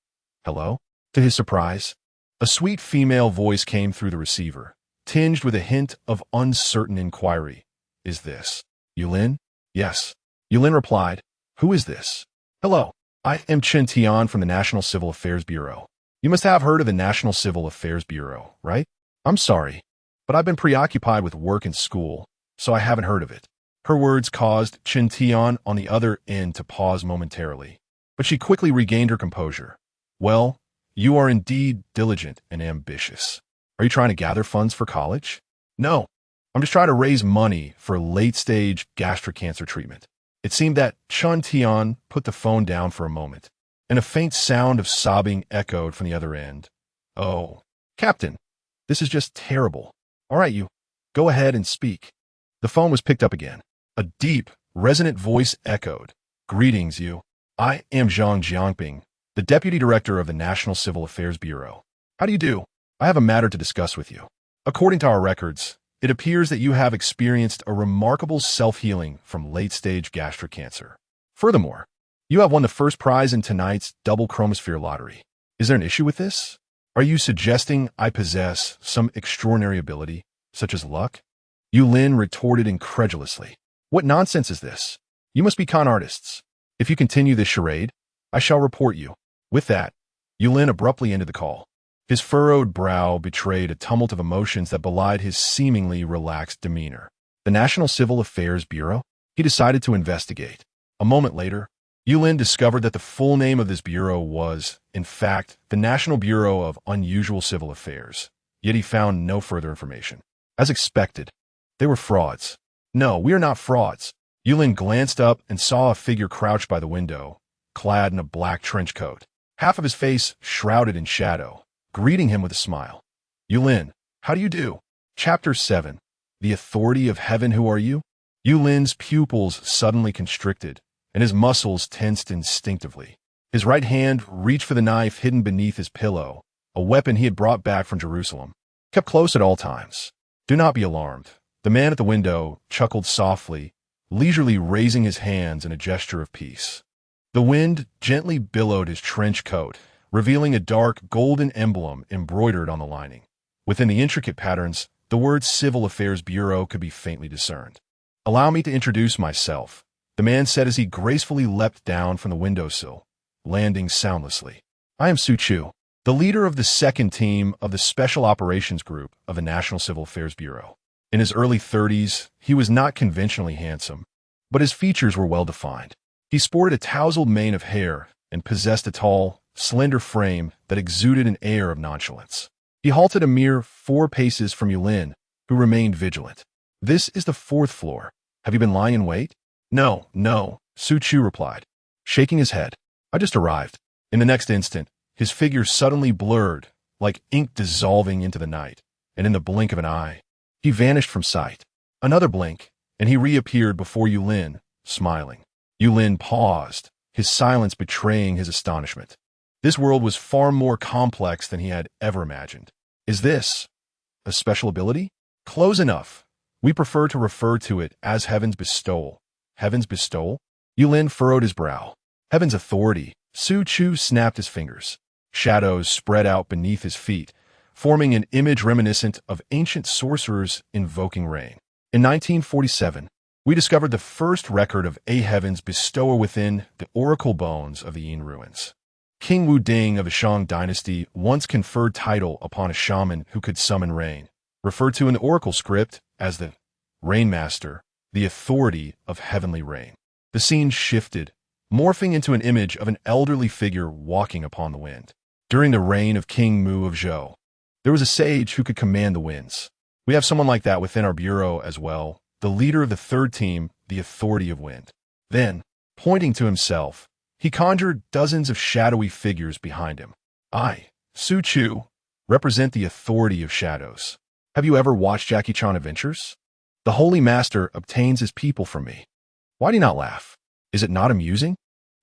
S1: "Hello?" To his surprise, a sweet female voice came through the receiver, tinged with a hint of uncertain inquiry. "Is this Yulin?" "Yes." Yulin replied. "Who is this?" "Hello. I am Chen Tian from the National Civil Affairs Bureau. You must have heard of the National Civil Affairs Bureau, right? I'm sorry, but I've been preoccupied with work and school, so I haven't heard of it. Her words caused Chin Tian on the other end to pause momentarily, but she quickly regained her composure. Well, you are indeed diligent and ambitious. Are you trying to gather funds for college? No, I'm just trying to raise money for late-stage gastric cancer treatment. It seemed that Chun Tian put the phone down for a moment, and a faint sound of sobbing echoed from the other end. Oh, Captain, this is just terrible. All right, you, go ahead and speak. The phone was picked up again. A deep, resonant voice echoed. Greetings, you. I am Zhang Jiangping, the Deputy Director of the National Civil Affairs Bureau. How do you do? I have a matter to discuss with you. According to our records, it appears that you have experienced a remarkable self-healing from late-stage gastric cancer. Furthermore, you have won the first prize in tonight's double chromosphere lottery. Is there an issue with this? Are you suggesting I possess some extraordinary ability, such as luck? Yulin retorted incredulously. What nonsense is this? You must be con artists. If you continue this charade, I shall report you. With that, Yulin abruptly ended the call. His furrowed brow betrayed a tumult of emotions that belied his seemingly relaxed demeanor. The National Civil Affairs Bureau? He decided to investigate. A moment later, Yulin discovered that the full name of this bureau was, in fact, the National Bureau of Unusual Civil Affairs. Yet he found no further information. As expected, they were frauds. No, we are not frauds. Yulin glanced up and saw a figure crouched by the window, clad in a black trench coat, half of his face shrouded in shadow, greeting him with a smile. Yulin, how do you do? Chapter 7. The Authority of Heaven, who are you? Yulin's pupils suddenly constricted, and his muscles tensed instinctively. His right hand reached for the knife hidden beneath his pillow, a weapon he had brought back from Jerusalem, kept close at all times. Do not be alarmed. The man at the window chuckled softly, leisurely raising his hands in a gesture of peace. The wind gently billowed his trench coat, revealing a dark golden emblem embroidered on the lining. Within the intricate patterns, the word Civil Affairs Bureau could be faintly discerned. Allow me to introduce myself, the man said as he gracefully leapt down from the windowsill, landing soundlessly. I am Su Chu, the leader of the second team of the Special Operations Group of the National Civil Affairs Bureau. In his early 30s, he was not conventionally handsome, but his features were well-defined. He sported a tousled mane of hair and possessed a tall, slender frame that exuded an air of nonchalance. He halted a mere 4 paces from Yulin, who remained vigilant. This is the 4th floor. Have you been lying in wait? No, no, Su Chu replied, shaking his head. I just arrived. In the next instant, his figure suddenly blurred, like ink dissolving into the night, and in the blink of an eye, he vanished from sight. Another blink, and he reappeared before Yulin, smiling. Yulin paused, his silence betraying his astonishment. This world was far more complex than he had ever imagined. Is this a special ability? Close enough. We prefer to refer to it as Heaven's Bestowal. Heaven's Bestowal? Yulin furrowed his brow. Heaven's authority. Su Chu snapped his fingers. Shadows spread out beneath his feet, forming an image reminiscent of ancient sorcerers invoking rain. In 1947, we discovered the first record of a Heaven's Bestower within the oracle bones of the Yin ruins. King Wu Ding of the Shang dynasty once conferred title upon a shaman who could summon rain, referred to in the oracle script as the Rainmaster, the authority of heavenly rain. The scene shifted, morphing into an image of an elderly figure walking upon the wind. During the reign of King Mu of Zhou, there was a sage who could command the winds. We have someone like that within our bureau as well, the leader of the 3rd team, the authority of wind. Then, pointing to himself, he conjured dozens of shadowy figures behind him. I, Su Chu, represent the authority of shadows. Have you ever watched Jackie Chan Adventures? The Holy Master obtains his people from me. Why do you not laugh? Is it not amusing?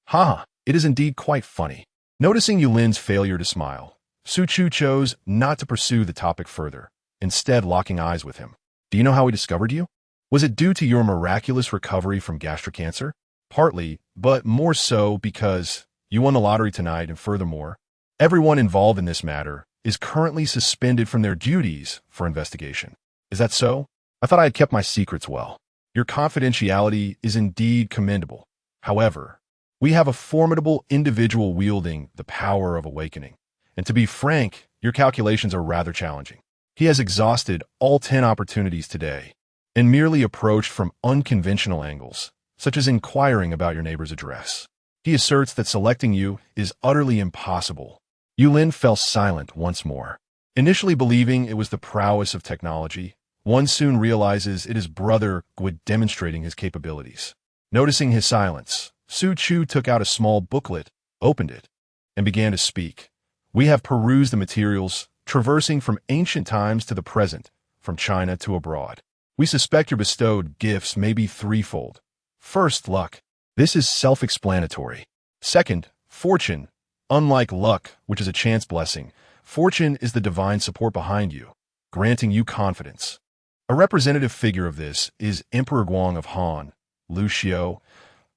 S1: Ha, it is indeed quite funny. Noticing Yulin's failure to smile, Su Chu chose not to pursue the topic further, instead locking eyes with him. Do you know how we discovered you? Was it due to your miraculous recovery from gastric cancer? Partly, but more so because you won the lottery tonight, and furthermore, everyone involved in this matter is currently suspended from their duties for investigation. Is that so? I thought I had kept my secrets well. Your confidentiality is indeed commendable. However, we have a formidable individual wielding the power of awakening, And to be frank, your calculations are rather challenging. He has exhausted all 10 opportunities today and merely approached from unconventional angles, such as inquiring about your neighbor's address. He asserts that selecting you is utterly impossible. Yulin fell silent once more. Initially believing it was the prowess of technology, one soon realizes it is brother Guid demonstrating his capabilities. Noticing his silence, Su Chu took out a small booklet, opened it, and began to speak. We have perused the materials, traversing from ancient times to the present, from China to abroad. We suspect your bestowed gifts may be threefold. First, luck. This is self-explanatory. Second, fortune. Unlike luck, which is a chance blessing, fortune is the divine support behind you, granting you confidence. A representative figure of this is Emperor Guang of Han, Lu Xiao.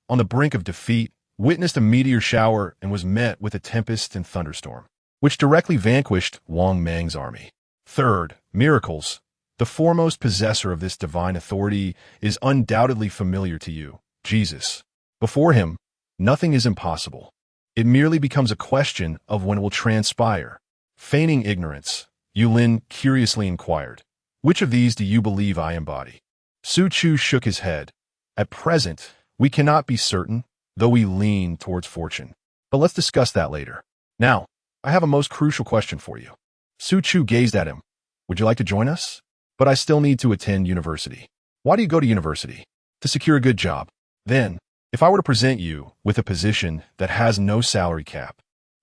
S1: On the brink of defeat, witnessed a meteor shower and was met with a tempest and thunderstorm, which directly vanquished Wang Meng's army. Third, miracles. The foremost possessor of this divine authority is undoubtedly familiar to you, Jesus. Before him, nothing is impossible. It merely becomes a question of when it will transpire. Feigning ignorance, Yulin curiously inquired, "Which of these do you believe I embody?" Su Chu shook his head. "At present, we cannot be certain, though we lean towards fortune. But let's discuss that later. Now, I have a most crucial question for you." Su Chu gazed at him. "Would you like to join us?" "But I still need to attend university." "Why do you go to university?" "To secure a good job." "Then, if I were to present you with a position that has no salary cap,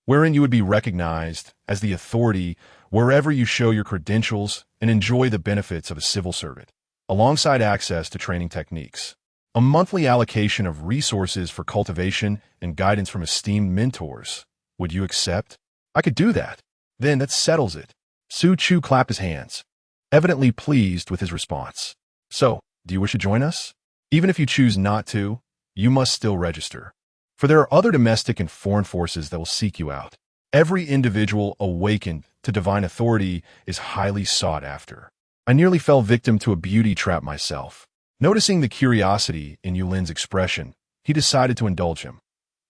S1: wherein you would be recognized as the authority wherever you show your credentials and enjoy the benefits of a civil servant, alongside access to training techniques, a monthly allocation of resources for cultivation and guidance from esteemed mentors, would you accept?" "I could do that." "Then that settles it." Su Chu clapped his hands, evidently pleased with his response. "So, do you wish to join us? Even if you choose not to, you must still register. For there are other domestic and foreign forces that will seek you out. Every individual awakened to divine authority is highly sought after." I nearly fell victim to a beauty trap myself. Noticing the curiosity in Yulin's expression, he decided to indulge him.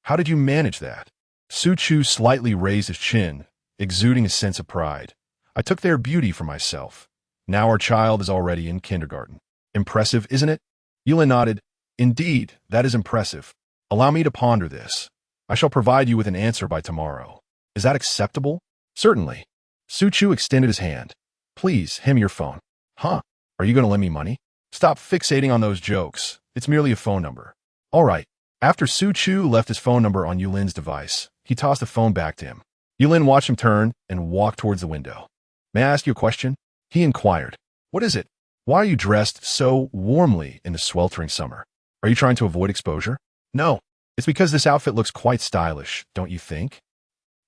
S1: "How did you manage that?" Su Chu slightly raised his chin, exuding a sense of pride. "I took their beauty for myself. Now our child is already in kindergarten. Impressive, isn't it?" Yulin nodded. "Indeed, that is impressive. Allow me to ponder this. I shall provide you with an answer by tomorrow. Is that acceptable?" "Certainly." Su Chu extended his hand. "Please, hand me your phone." "Huh? Are you going to lend me money?" "Stop fixating on those jokes. It's merely a phone number." "All right." After Su Chu left his phone number on Yulin's device, he tossed the phone back to him. Yulin watched him turn and walk towards the window. "May I ask you a question?" he inquired. "What is it? Why are you dressed so warmly in the sweltering summer? Are you trying to avoid exposure?" "No. It's because this outfit looks quite stylish, don't you think?"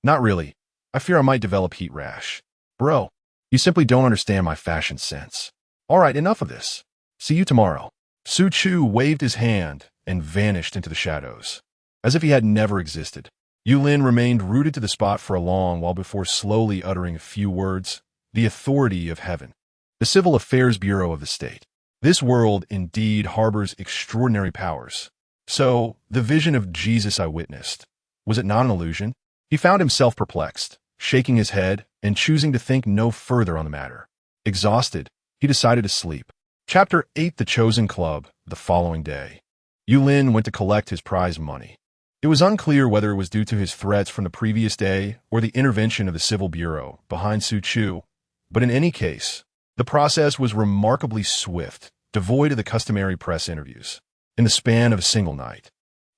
S1: "Not really. I fear I might develop heat rash." "Bro, you simply don't understand my fashion sense." "All right, enough of this. See you tomorrow." Su Chu waved his hand and vanished into the shadows, as if he had never existed. Yulin remained rooted to the spot for a long while before slowly uttering a few words. "The authority of heaven. The Civil Affairs Bureau of the state. This world indeed harbors extraordinary powers. So, the vision of Jesus I witnessed, was it not an illusion?" He found himself perplexed, shaking his head and choosing to think no further on the matter. Exhausted, he decided to sleep. Chapter 8: The Chosen Club. The following day, Yulin went to collect his prize money. It was unclear whether it was due to his threats from the previous day or the intervention of the Civil Bureau behind Su Chu, but in any case, the process was remarkably swift, devoid of the customary press interviews. In the span of a single night,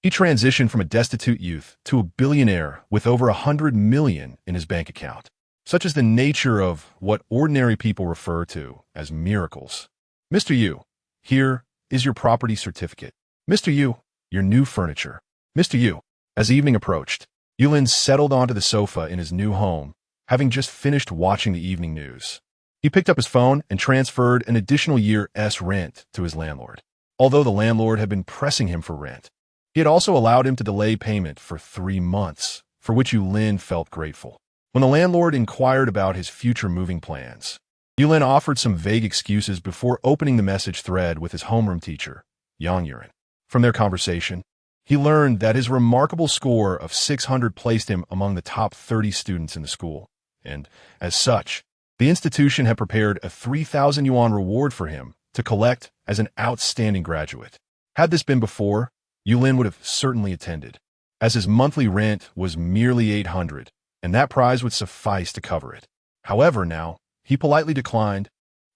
S1: he transitioned from a destitute youth to a billionaire with over 100 million in his bank account. Such is the nature of what ordinary people refer to as miracles. "Mr. Yu, here is your property certificate. Mr. Yu, your new furniture. Mr. Yu." As evening approached, Yulin settled onto the sofa in his new home, having just finished watching the evening news. He picked up his phone and transferred an additional year's rent to his landlord. Although the landlord had been pressing him for rent, he had also allowed him to delay payment for 3 months, for which Yulin felt grateful. When the landlord inquired about his future moving plans, Yulin offered some vague excuses before opening the message thread with his homeroom teacher, Yang Yuren. From their conversation, he learned that his remarkable score of 600 placed him among the top 30 students in the school, and, as such, the institution had prepared a 3,000 yuan reward for him to collect as an outstanding graduate. Had this been before, Yulin would have certainly attended, as his monthly rent was merely 800, and that prize would suffice to cover it. However, now, he politely declined,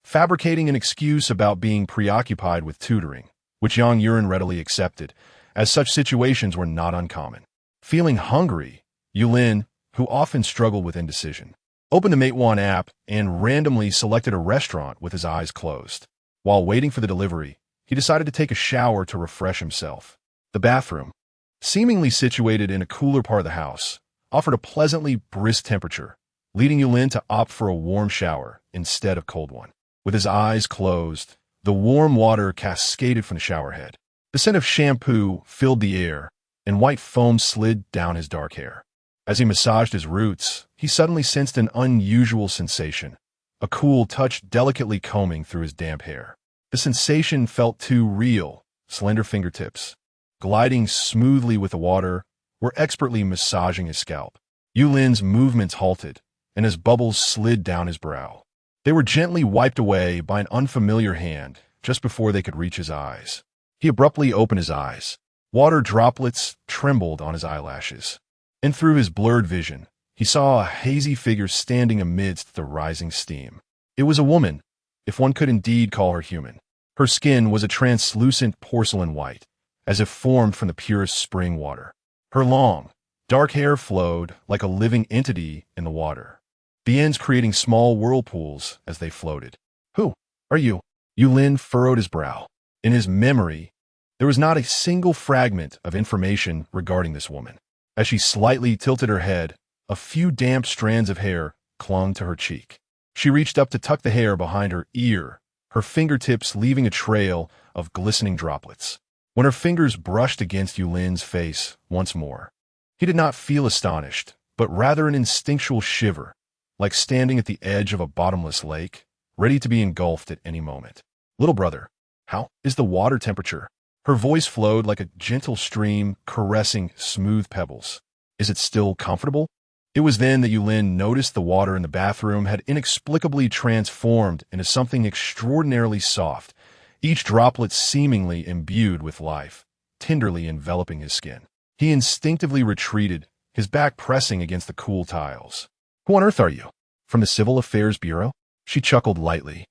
S1: fabricating an excuse about being preoccupied with tutoring, which Yang Yuren readily accepted, as such situations were not uncommon. Feeling hungry, Yulin, who often struggled with indecision, opened the Meituan app and randomly selected a restaurant with his eyes closed. While waiting for the delivery, he decided to take a shower to refresh himself. The bathroom, seemingly situated in a cooler part of the house, offered a pleasantly brisk temperature, leading Yulin to opt for a warm shower instead of cold one. With his eyes closed, the warm water cascaded from the shower head. The scent of shampoo filled the air, and white foam slid down his dark hair. As he massaged his roots, he suddenly sensed an unusual sensation, a cool touch delicately combing through his damp hair. The sensation felt too real. Slender fingertips, gliding smoothly with the water, were expertly massaging his scalp. Yulin's movements halted, and his bubbles slid down his brow. They were gently wiped away by an unfamiliar hand just before they could reach his eyes. He abruptly opened his eyes. Water droplets trembled on his eyelashes, and through his blurred vision, he saw a hazy figure standing amidst the rising steam. It was a woman, if one could indeed call her human. Her skin was a translucent porcelain white, as if formed from the purest spring water. Her long, dark hair flowed like a living entity in the water, the ends creating small whirlpools as they floated. "Who are you?" Yulin furrowed his brow. In his memory, there was not a single fragment of information regarding this woman. As she slightly tilted her head, a few damp strands of hair clung to her cheek. She reached up to tuck the hair behind her ear, her fingertips leaving a trail of glistening droplets. When her fingers brushed against Yulin's face once more, he did not feel astonished, but rather an instinctual shiver, like standing at the edge of a bottomless lake, ready to be engulfed at any moment. "Little brother, how is the water temperature?" Her voice flowed like a gentle stream caressing smooth pebbles. "Is it still comfortable?" It was then that Yulin noticed the water in the bathroom had inexplicably transformed into something extraordinarily soft, each droplet seemingly imbued with life, tenderly enveloping his skin. He instinctively retreated, his back pressing against the cool tiles. "Who on earth are you? From the Civil Affairs Bureau?" She chuckled lightly.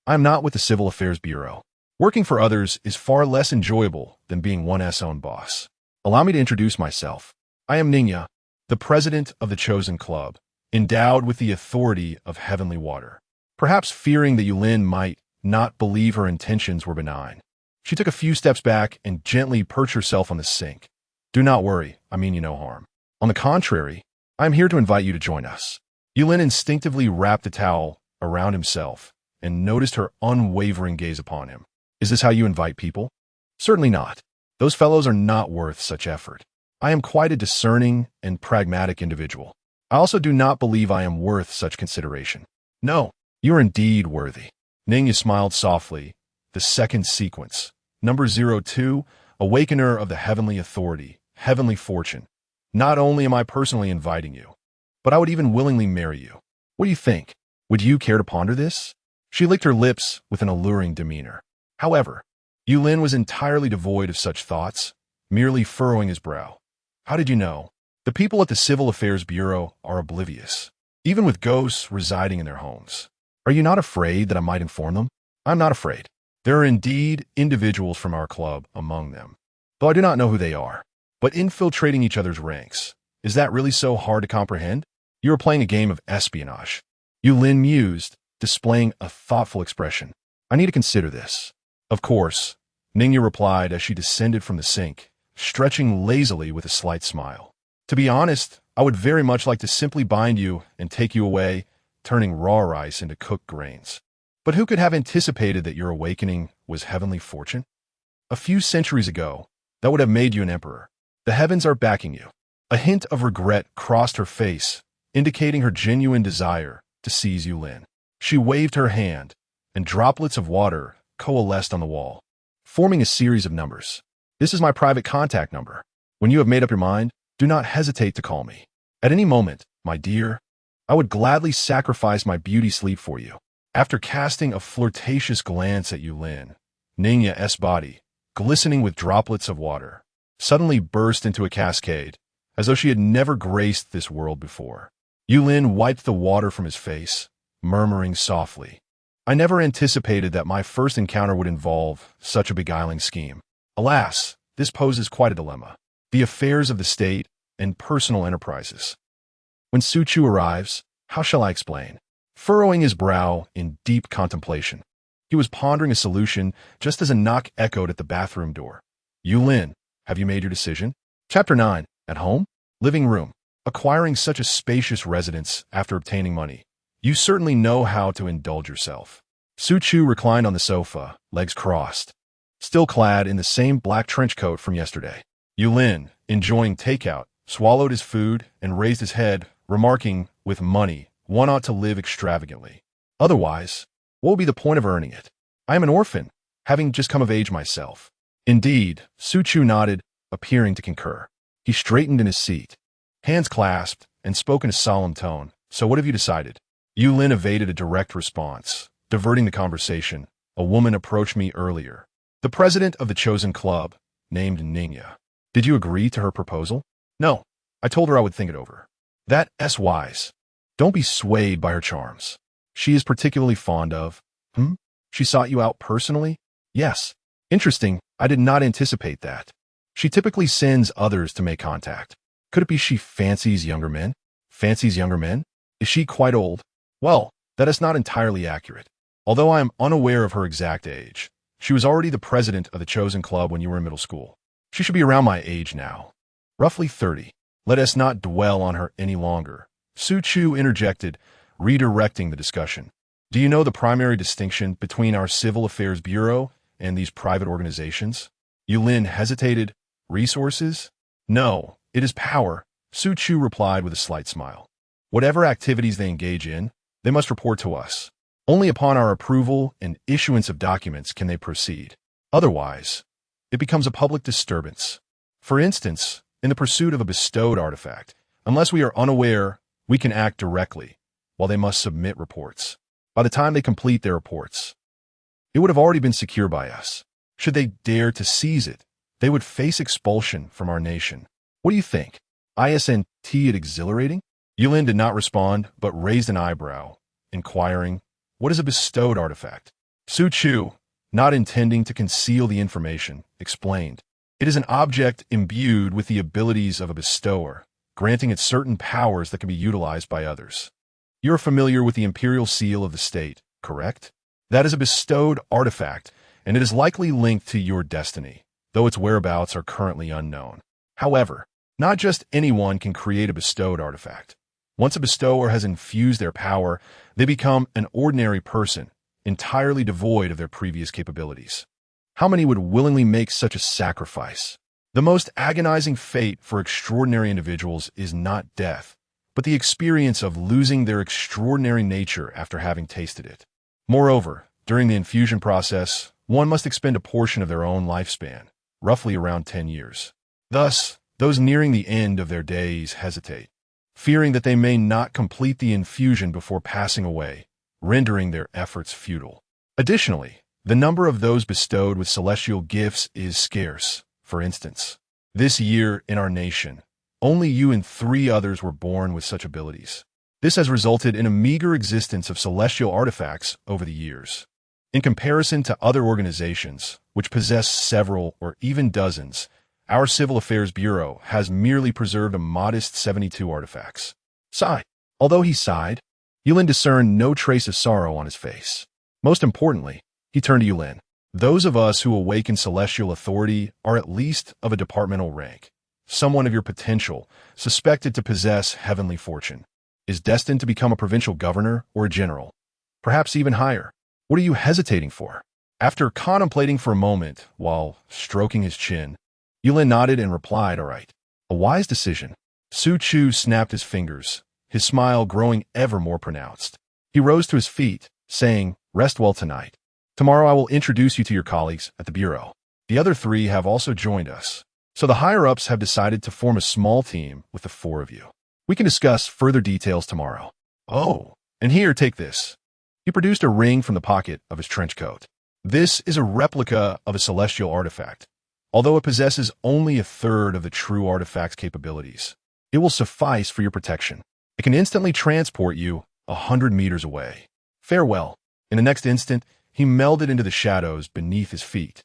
S1: "I am not with the Civil Affairs Bureau. Working for others is far less enjoyable than being one's own boss. Allow me to introduce myself. I am Ningya, the president of the Chosen Club, endowed with the authority of heavenly water." Perhaps fearing that Yulin might not believe her intentions were benign, she took a few steps back and gently perched herself on the sink. "Do not worry, I mean you no harm. On the contrary, I am here to invite you to join us." Yulin instinctively wrapped a towel around himself and noticed her unwavering gaze upon him. "Is this how you invite people?" "Certainly not. Those fellows are not worth such effort. I am quite a discerning and pragmatic individual. I also do not believe I am worth such consideration." "No, you are indeed worthy." Ningya smiled softly. The second sequence, number 02, Awakener of the Heavenly Authority, Heavenly Fortune. "Not only am I personally inviting you, but I would even willingly marry you. What do you think? Would you care to ponder this?" She licked her lips with an alluring demeanor. However, Yulin was entirely devoid of such thoughts, merely furrowing his brow. "How did you know?" "The people at the Civil Affairs Bureau are oblivious, even with ghosts residing in their homes. Are you not afraid that I might inform them?" "I'm not afraid. There are indeed individuals from our club among them, though I do not know who they are. But infiltrating each other's ranks, is that really so hard to comprehend? You are playing a game of espionage." Yulin mused, displaying a thoughtful expression. "I need to consider this." "Of course," Ningya replied as she descended from the sink, stretching lazily with a slight smile. "To be honest, I would very much like to simply bind you and take you away, turning raw rice into cooked grains. But who could have anticipated that your awakening was heavenly fortune? A few centuries ago, that would have made you an emperor. The heavens are backing you." A hint of regret crossed her face, indicating her genuine desire to seize Yulin. She waved her hand, and droplets of water coalesced on the wall, forming a series of numbers. "This is my private contact number. When you have made up your mind, do not hesitate to call me. At any moment, my dear, I would gladly sacrifice my beauty sleep for you. After casting a flirtatious glance at Yulin, Ningya's body, glistening with droplets of water, suddenly burst into a cascade, as though she had never graced this world before. Yulin wiped the water from his face, murmuring softly, I never anticipated that my first encounter would involve such a beguiling scheme. Alas, this poses quite a dilemma. The affairs of the state and personal enterprises. When Su Chu arrives, how shall I explain? Furrowing his brow in deep contemplation, he was pondering a solution just as a knock echoed at the bathroom door. Yulin, have you made your decision? Chapter 9. At home? Living room. Acquiring such a spacious residence after obtaining money. You certainly know how to indulge yourself. Su Chu reclined on the sofa, legs crossed, still clad in the same black trench coat from yesterday. Yulin, enjoying takeout, swallowed his food and raised his head, remarking, with money, one ought to live extravagantly. Otherwise, what will be the point of earning it? I am an orphan, having just come of age myself. Indeed, Su Chu nodded, appearing to concur. He straightened in his seat, hands clasped, and spoke in a solemn tone. So what have you decided? Yulin evaded a direct response. Diverting the conversation, a woman approached me earlier. The president of the chosen club, named Ningya. Did you agree to her proposal? No. I told her I would think it over. That's wise. Don't be swayed by her charms. She is particularly fond of... She sought you out personally? Yes. Interesting. I did not anticipate that. She typically sends others to make contact. Could it be she fancies younger men? Fancies younger men? Is she quite old? Well, that is not entirely accurate. Although I am unaware of her exact age, she was already the president of the chosen club when you were in middle school. She should be around my age now. Roughly 30. Let us not dwell on her any longer. Su Chu interjected, redirecting the discussion. Do you know the primary distinction between our Civil Affairs Bureau and these private organizations? Yulin hesitated. Resources? No, it is power, Su Chu replied with a slight smile. Whatever activities they engage in, they must report to us. Only upon our approval and issuance of documents can they proceed. Otherwise, it becomes a public disturbance. For instance, in the pursuit of a bestowed artifact, unless we are unaware, we can act directly, while they must submit reports. By the time they complete their reports, it would have already been secured by us. Should they dare to seize it, they would face expulsion from our nation. What do you think? Isn't it exhilarating? Yulin did not respond, but raised an eyebrow, inquiring, what is a bestowed artifact? Su Chu, not intending to conceal the information, explained. It is an object imbued with the abilities of a bestower, granting it certain powers that can be utilized by others. You're familiar with the imperial seal of the state, correct? That is a bestowed artifact, and it is likely linked to your destiny, though its whereabouts are currently unknown. However, not just anyone can create a bestowed artifact. Once a bestower has infused their power, they become an ordinary person, entirely devoid of their previous capabilities. How many would willingly make such a sacrifice? The most agonizing fate for extraordinary individuals is not death, but the experience of losing their extraordinary nature after having tasted it. Moreover, during the infusion process, one must expend a portion of their own lifespan, roughly around 10 years. Thus, those nearing the end of their days hesitate, fearing that they may not complete the infusion before passing away, rendering their efforts futile. Additionally, the number of those bestowed with celestial gifts is scarce. For instance, this year in our nation, only you and 3 others were born with such abilities. This has resulted in a meager existence of celestial artifacts over the years. In comparison to other organizations, which possess several or even dozens, our Civil Affairs Bureau has merely preserved a modest 72 artifacts. Sigh. Although he sighed, Yulin discerned no trace of sorrow on his face. Most importantly, he turned to Yulin. Those of us who awaken celestial authority are at least of a departmental rank. Someone of your potential, suspected to possess heavenly fortune, is destined to become a provincial governor or a general, perhaps even higher. What are you hesitating for? After contemplating for a moment while stroking his chin, Yulin nodded and replied, all right. A wise decision. Su Chu snapped his fingers, his smile growing ever more pronounced. He rose to his feet, saying, rest well tonight. Tomorrow I will introduce you to your colleagues at the Bureau. The other 3 have also joined us. So the higher-ups have decided to form a small team with the four of you. We can discuss further details tomorrow. Oh, and here, take this. He produced a ring from the pocket of his trench coat. This is a replica of a celestial artifact. Although it possesses only a third of the true artifact's capabilities, it will suffice for your protection. It can instantly transport you 100 meters away. Farewell. In the next instant, he melded into the shadows beneath his feet.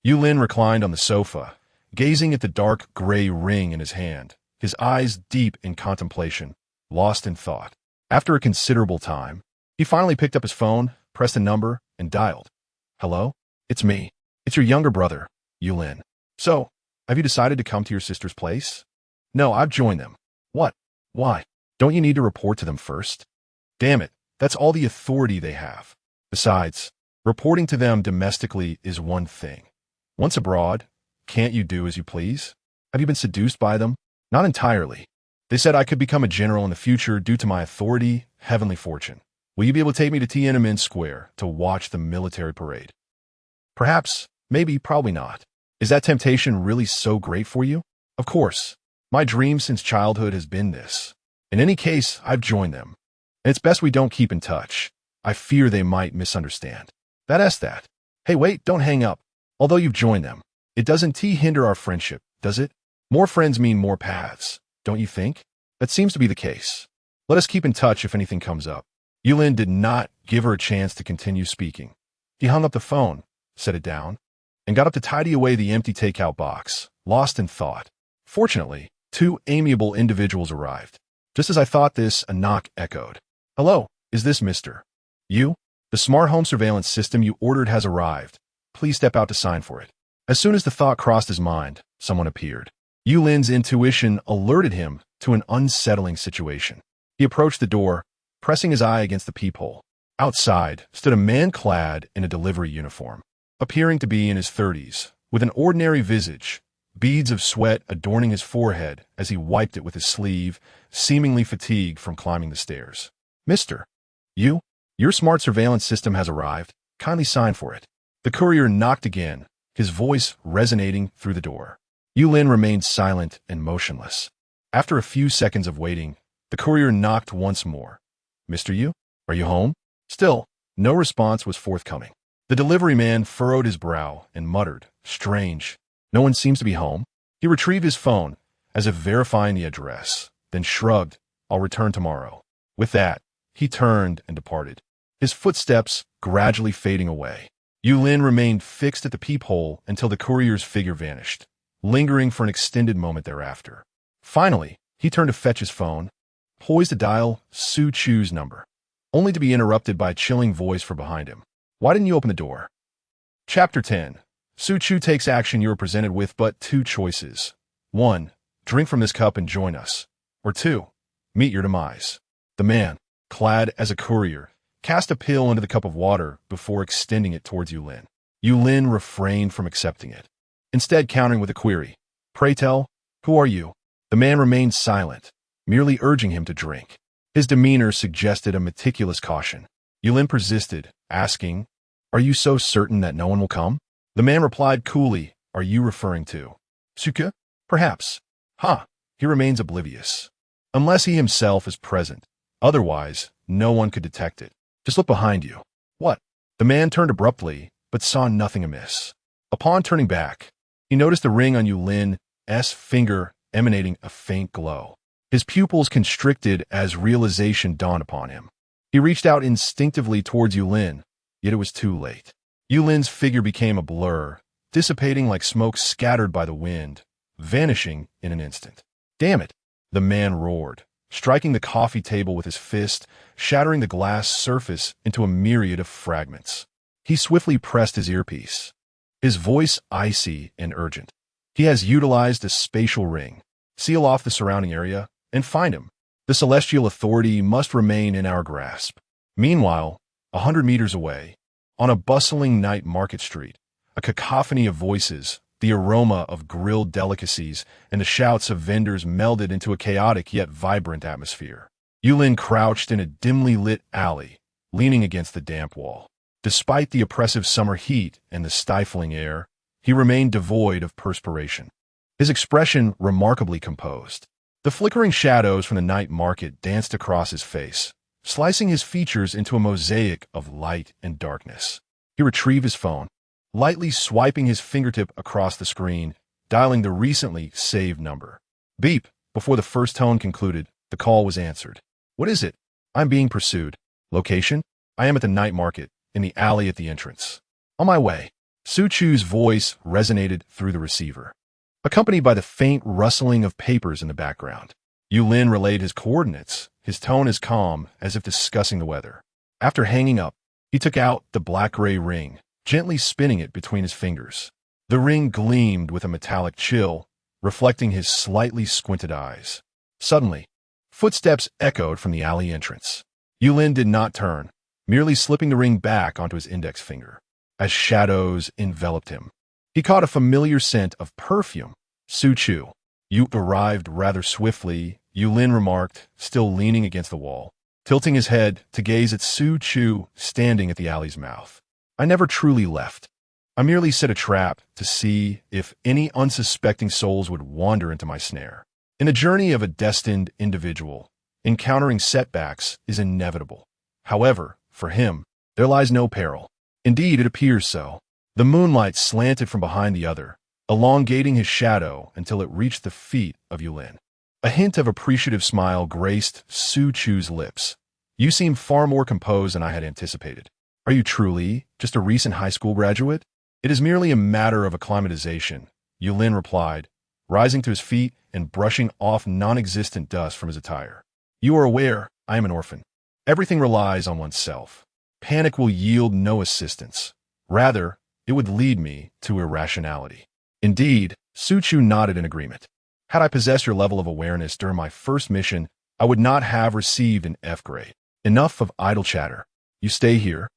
S1: Yulin reclined on the sofa, gazing at the dark gray ring in his hand, his eyes deep in contemplation, lost in thought. After a considerable time, he finally picked up his phone, pressed a number, and dialed. Hello? It's me. It's your younger brother, Yulin. So, have you decided to come to your sister's place? No, I've joined them. What? Why? Don't you need to report to them first? Damn it, that's all the authority they have. Besides, reporting to them domestically is one thing. Once abroad, can't you do as you please? Have you been seduced by them? Not entirely. They said I could become a general in the future due to my authority, heavenly fortune. Will you be able to take me to Tiananmen Square to watch the military parade? Perhaps, maybe, probably not. Is that temptation really so great for you? Of course. My dream since childhood has been this. In any case, I've joined them. And it's best we don't keep in touch. I fear they might misunderstand. That's that. Hey, wait, don't hang up. Although you've joined them, it doesn't hinder our friendship, does it? More friends mean more paths, don't you think? That seems to be the case. Let us keep in touch if anything comes up. Yulin did not give her a chance to continue speaking. He hung up the phone, set it down, and got up to tidy away the empty takeout box, lost in thought. Fortunately, two amiable individuals arrived. Just as I thought this, a knock echoed. Hello, is this Mr. You? The smart home surveillance system you ordered has arrived. Please step out to sign for it. As soon as the thought crossed his mind, someone appeared. Yulin's intuition alerted him to an unsettling situation. He approached the door, pressing his eye against the peephole. Outside stood a man clad in a delivery uniform, appearing to be in his 30s, with an ordinary visage, beads of sweat adorning his forehead as he wiped it with his sleeve, seemingly fatigued from climbing the stairs. Mister, your smart surveillance system has arrived. Kindly sign for it. The courier knocked again, his voice resonating through the door. Yulin remained silent and motionless. After a few seconds of waiting, the courier knocked once more. Mr. Yu, are you home? Still, no response was forthcoming. The delivery man furrowed his brow and muttered, strange. No one seems to be home. He retrieved his phone, as if verifying the address, then shrugged, I'll return tomorrow. With that, he turned and departed, his footsteps gradually fading away. Yulin remained fixed at the peephole until the courier's figure vanished, lingering for an extended moment thereafter. Finally, he turned to fetch his phone, poised to dial Su Chu's number, only to be interrupted by a chilling voice from behind him. Why didn't you open the door? Chapter 10. Su Chu takes action. You are presented with but two choices. 1. Drink from this cup and join us. Or 2. Meet your demise. The man, clad as a courier, cast a pill into the cup of water before extending it towards Yulin. Yulin refrained from accepting it, instead countering with a query. Pray tell, who are you? The man remained silent, merely urging him to drink. His demeanor suggested a meticulous caution. Yulin persisted, asking, Are you so certain that no one will come? The man replied coolly, Are you referring to Suke? Perhaps. He remains oblivious. Unless he himself is present. Otherwise, no one could detect it. Just look behind you. What? The man turned abruptly, but saw nothing amiss. Upon turning back, he noticed the ring on Yulin's finger emanating a faint glow. His pupils constricted as realization dawned upon him. He reached out instinctively towards Yulin, yet it was too late. Yulin's figure became a blur, dissipating like smoke scattered by the wind, vanishing in an instant. Damn it, the man roared, striking the coffee table with his fist, shattering the glass surface into a myriad of fragments. He swiftly pressed his earpiece, his voice icy and urgent. He has utilized a spatial ring. Seal off the surrounding area and find him. The celestial authority must remain in our grasp. Meanwhile, 100 meters away, on a bustling night market street, a cacophony of voices, the aroma of grilled delicacies, and the shouts of vendors melded into a chaotic yet vibrant atmosphere. Yulin crouched in a dimly lit alley, leaning against the damp wall. Despite the oppressive summer heat and the stifling air, he remained devoid of perspiration. his expression remarkably composed. The flickering shadows from the night market danced across his face, slicing his features into a mosaic of light and darkness. He retrieved his phone, lightly swiping his fingertip across the screen, dialing the recently saved number. Beep! Before the first tone concluded, the call was answered. What is it? I'm being pursued. Location? I am at the night market, in the alley at the entrance. On my way. Su Chu's voice resonated through the receiver, accompanied by the faint rustling of papers in the background. Yulin relayed his coordinates, his tone as calm as if discussing the weather. After hanging up, he took out the black-gray ring, gently spinning it between his fingers. The ring gleamed with a metallic chill, reflecting his slightly squinted eyes. Suddenly, footsteps echoed from the alley entrance. Yulin did not turn, merely slipping the ring back onto his index finger. As shadows enveloped him, he caught a familiar scent of perfume. Su Chu. You arrived rather swiftly, Yulin remarked, still leaning against the wall, tilting his head to gaze at Su Chu standing at the alley's mouth. I never truly left. I merely set a trap to see if any unsuspecting souls would wander into my snare. In the journey of a destined individual, encountering setbacks is inevitable. However, for him, there lies no peril. Indeed, it appears so. The moonlight slanted from behind the other, elongating his shadow until it reached the feet of Yulin. A hint of appreciative smile graced Su Chu's lips. You seem far more composed than I had anticipated. Are you truly just a recent high school graduate? It is merely a matter of acclimatization, Yulin replied, rising to his feet and brushing off non-existent dust from his attire. You are aware I am an orphan. Everything relies on oneself. Panic will yield no assistance. Rather, it would lead me to irrationality. Indeed, Su Chu nodded in agreement. Had I possessed your level of awareness during my first mission, I would not have received an F grade. Enough of idle chatter. You stay here.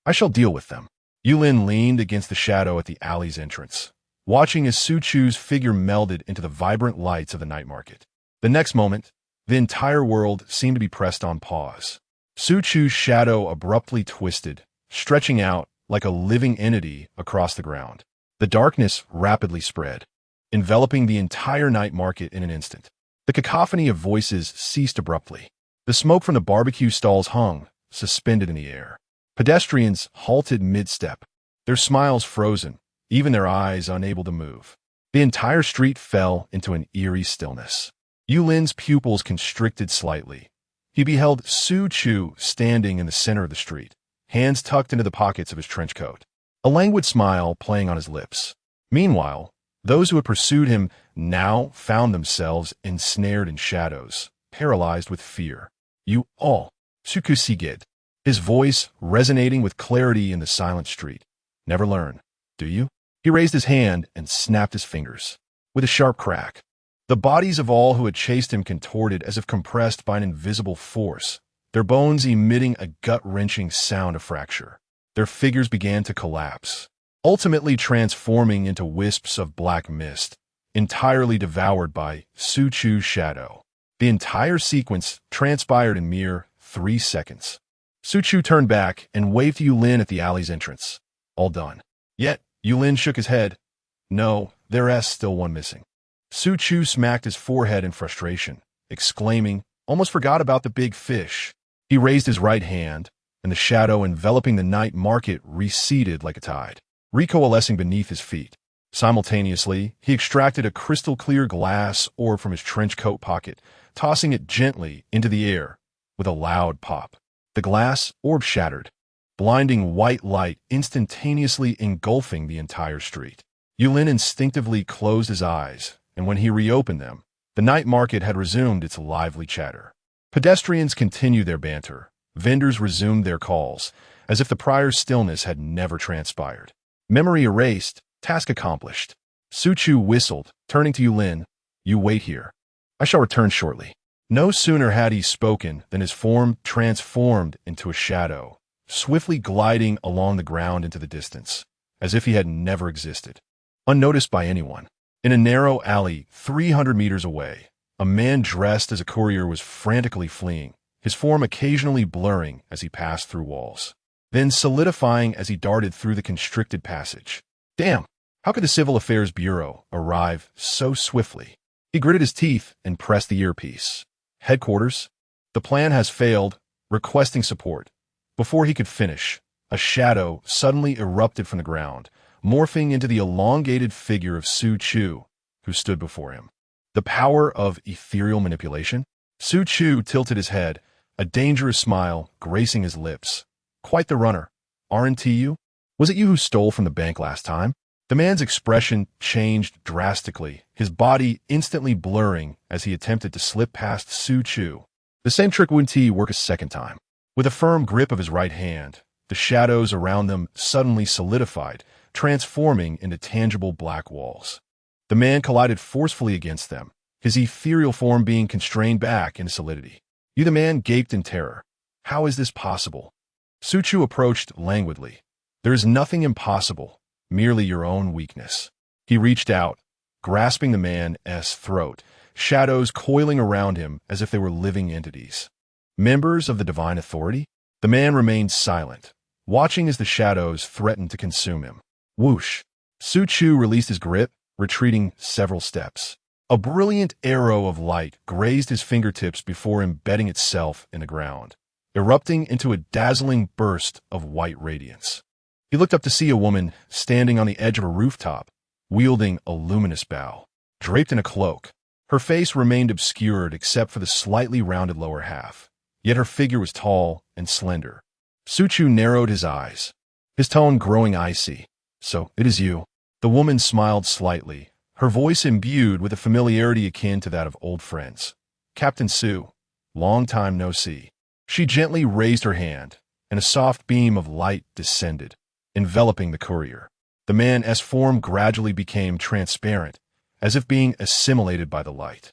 S1: I shall deal with them. Yulin leaned against the shadow at the alley's entrance, watching as Su Chu's figure melded into the vibrant lights of the night market. The next moment, the entire world seemed to be pressed on pause. Su Chu's shadow abruptly twisted, stretching out like a living entity across the ground. The darkness rapidly spread, enveloping the entire night market in an instant. The cacophony of voices ceased abruptly. The smoke from the barbecue stalls hung, suspended in the air. Pedestrians halted mid-step, their smiles frozen, even their eyes unable to move. The entire street fell into an eerie stillness. Yulin's pupils constricted slightly. He beheld Su Chu standing in the center of the street, hands tucked into the pockets of his trench coat, a languid smile playing on his lips. Meanwhile, those who had pursued him now found themselves ensnared in shadows, paralyzed with fear. You all, Sukusigid, his voice resonating with clarity in the silent street. Never learn, do you? He raised his hand and snapped his fingers. With a sharp crack, the bodies of all who had chased him contorted as if compressed by an invisible force, their bones emitting a gut-wrenching sound of fracture. Their figures began to collapse, ultimately transforming into wisps of black mist, entirely devoured by Su Chu's shadow. The entire sequence transpired in mere 3 seconds. Su Chu turned back and waved to Yulin at the alley's entrance. All done. Yet, Yulin shook his head. No, there's still one missing. Su Chu smacked his forehead in frustration, exclaiming, almost forgot about the big fish. He raised his right hand, and the shadow enveloping the night market receded like a tide, recoalescing beneath his feet. Simultaneously, he extracted a crystal-clear glass orb from his trench coat pocket, tossing it gently into the air with a loud pop. The glass orb shattered, blinding white light instantaneously engulfing the entire street. Yulin instinctively closed his eyes, and when he reopened them, the night market had resumed its lively chatter. Pedestrians continued their banter. Vendors resumed their calls, as if the prior stillness had never transpired. Memory erased, task accomplished. Su Chu whistled, turning to Yulin. You wait here. I shall return shortly. No sooner had he spoken than his form transformed into a shadow, swiftly gliding along the ground into the distance, as if he had never existed. Unnoticed by anyone, in a narrow alley 300 meters away, a man dressed as a courier was frantically fleeing, his form occasionally blurring as he passed through walls, then solidifying as he darted through the constricted passage. Damn! How could the Civil Affairs Bureau arrive so swiftly? He gritted his teeth and pressed the earpiece. Headquarters? The plan has failed. Requesting support. Before he could finish, a shadow suddenly erupted from the ground, morphing into the elongated figure of Su Chu, who stood before him. The power of ethereal manipulation? Su Chu tilted his head, a dangerous smile gracing his lips. Quite the runner. Aren't you? Was it you who stole from the bank last time? The man's expression changed drastically, his body instantly blurring as he attempted to slip past Su Chu. The same trick wouldn't he work a second time. With a firm grip of his right hand, the shadows around them suddenly solidified, transforming into tangible black walls. The man collided forcefully against them, his ethereal form being constrained back into solidity. You, the man, gaped in terror. How is this possible? Su Chu approached languidly. There is nothing impossible, merely your own weakness. He reached out, grasping the man's throat, shadows coiling around him as if they were living entities. Members of the Divine Authority? The man remained silent, watching as the shadows threatened to consume him. Whoosh! Su Chu released his grip, retreating several steps. A brilliant arrow of light grazed his fingertips before embedding itself in the ground, erupting into a dazzling burst of white radiance. He looked up to see a woman standing on the edge of a rooftop, wielding a luminous bow. Draped in a cloak, her face remained obscured except for the slightly rounded lower half, yet her figure was tall and slender. Su Chu narrowed his eyes, his tone growing icy. So, it is you. The woman smiled slightly, her voice imbued with a familiarity akin to that of old friends. Captain Su, long time no see. She gently raised her hand, and a soft beam of light descended, enveloping the courier. The man's form gradually became transparent, as if being assimilated by the light.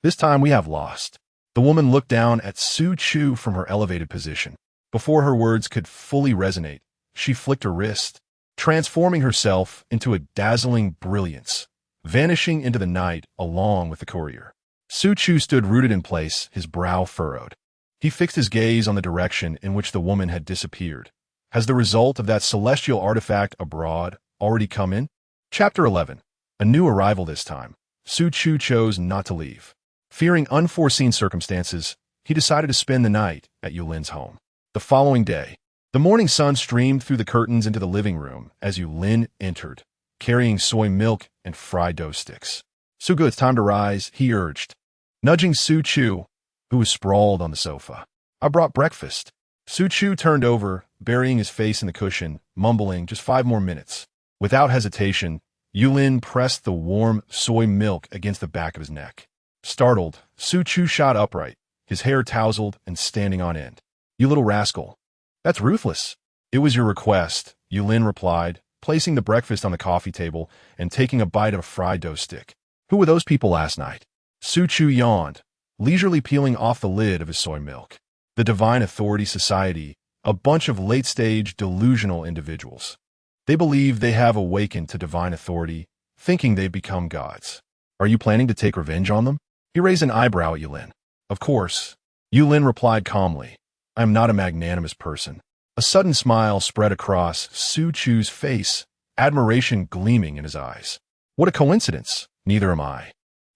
S1: This time we have lost. The woman looked down at Su Chu from her elevated position. Before her words could fully resonate, she flicked her wrist, transforming herself into a dazzling brilliance, vanishing into the night along with the courier. Su Chu stood rooted in place, his brow furrowed. He fixed his gaze on the direction in which the woman had disappeared. Has the result of that celestial artifact abroad already come in? Chapter 11. A new arrival this time. Su Chu chose not to leave. Fearing unforeseen circumstances, he decided to spend the night at Yulin's home. The following day, the morning sun streamed through the curtains into the living room as Yulin entered, carrying soy milk and fried dough sticks. Suga, it's time to rise, he urged, nudging Su Chu, who was sprawled on the sofa. I brought breakfast. Su Chu turned over, burying his face in the cushion, mumbling, just 5 more minutes. Without hesitation, Yulin pressed the warm soy milk against the back of his neck. Startled, Su Chu shot upright, his hair tousled and standing on end. You little rascal. That's ruthless. It was your request, Yulin replied, placing the breakfast on the coffee table and taking a bite of a fried dough stick. Who were those people last night? Su Chu yawned, leisurely peeling off the lid of his soy milk. The Divine Authority Society, a bunch of late-stage delusional individuals. They believe they have awakened to divine authority, thinking they've become gods. Are you planning to take revenge on them? He raised an eyebrow at Yulin. Of course. Yulin replied calmly. I am not a magnanimous person. A sudden smile spread across Su Chu's face, admiration gleaming in his eyes. What a coincidence. Neither am I.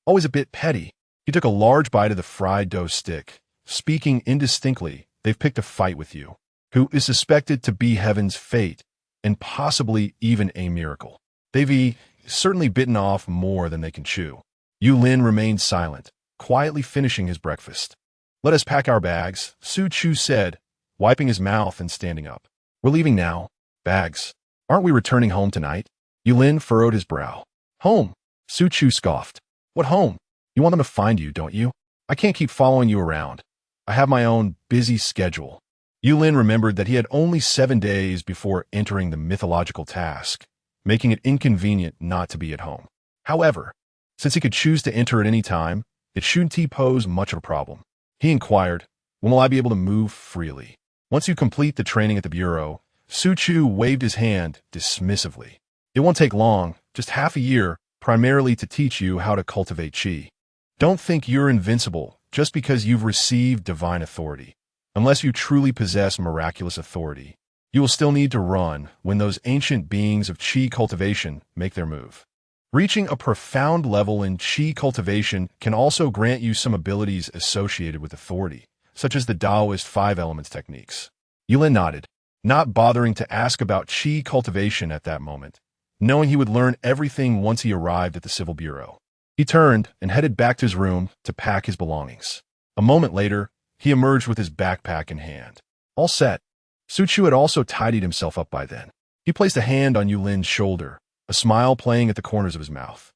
S1: Always a bit petty. He took a large bite of the fried dough stick, speaking indistinctly. They've picked a fight with you, who is suspected to be heaven's fate, and possibly even a miracle. They've certainly bitten off more than they can chew. Yulin remained silent, quietly finishing his breakfast. Let us pack our bags, Su Chu said, wiping his mouth and standing up. We're leaving now. Bags. Aren't we returning home tonight? Yulin furrowed his brow. Home? Su Chu scoffed. What home? You want them to find you, don't you? I can't keep following you around. I have my own busy schedule. Yulin remembered that he had only 7 days before entering the mythological task, making it inconvenient not to be at home. However, since he could choose to enter at any time, it shouldn't pose much of a problem. He inquired, when will I be able to move freely? Once you complete the training at the Bureau, Su Chu waved his hand dismissively. It won't take long, just half a year, primarily to teach you how to cultivate qi. Don't think you're invincible just because you've received divine authority. Unless you truly possess miraculous authority, You will still need to run when those ancient beings of Qi cultivation make their move. Reaching a profound level in Qi cultivation can also grant you some abilities associated with authority, such as the Taoist 5 elements techniques. Yulin nodded, not bothering to ask about Qi cultivation at that moment, knowing he would learn everything once he arrived at the Civil Bureau. He turned and headed back to his room to pack his belongings. A moment later, he emerged with his backpack in hand. All set. Su Chu had also tidied himself up by then. He placed a hand on Yulin's shoulder, a smile playing at the corners of his mouth.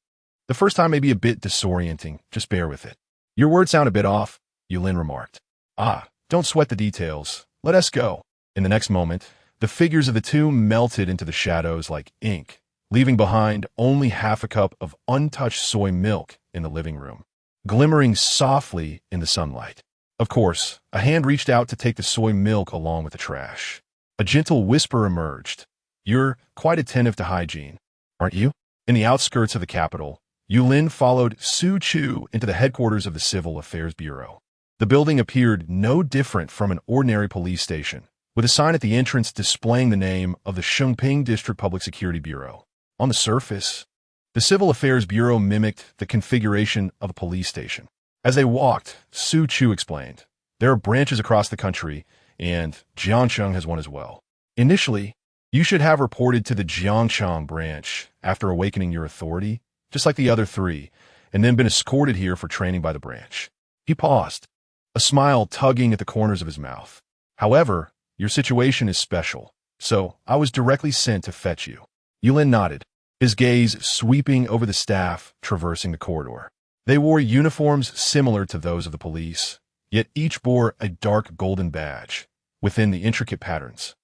S1: The first time may be a bit disorienting, just bear with it. Your words sound a bit off, Yulin remarked. Don't sweat the details. Let us go. In the next moment, the figures of the two melted into the shadows like ink, leaving behind only half a cup of untouched soy milk in the living room, glimmering softly in the sunlight. Of course, a hand reached out to take the soy milk along with the trash. A gentle whisper emerged. You're quite attentive to hygiene, aren't you? In the outskirts of the capital, Yulin followed Su Chu into the headquarters of the Civil Affairs Bureau. The building appeared no different from an ordinary police station, with a sign at the entrance displaying the name of the Shengping District Public Security Bureau. On the surface, the Civil Affairs Bureau mimicked the configuration of a police station. As they walked, Su Chu explained, there are branches across the country, and Jiangcheng has one as well. Initially, you should have reported to the Jiangcheng branch after awakening your authority, just like the other three, and then been escorted here for training by the branch. He paused, a smile tugging at the corners of his mouth. However, your situation is special, so I was directly sent to fetch you. Yulin nodded, his gaze sweeping over the staff traversing the corridor. They wore uniforms similar to those of the police, yet each bore a dark golden badge within the intricate patterns.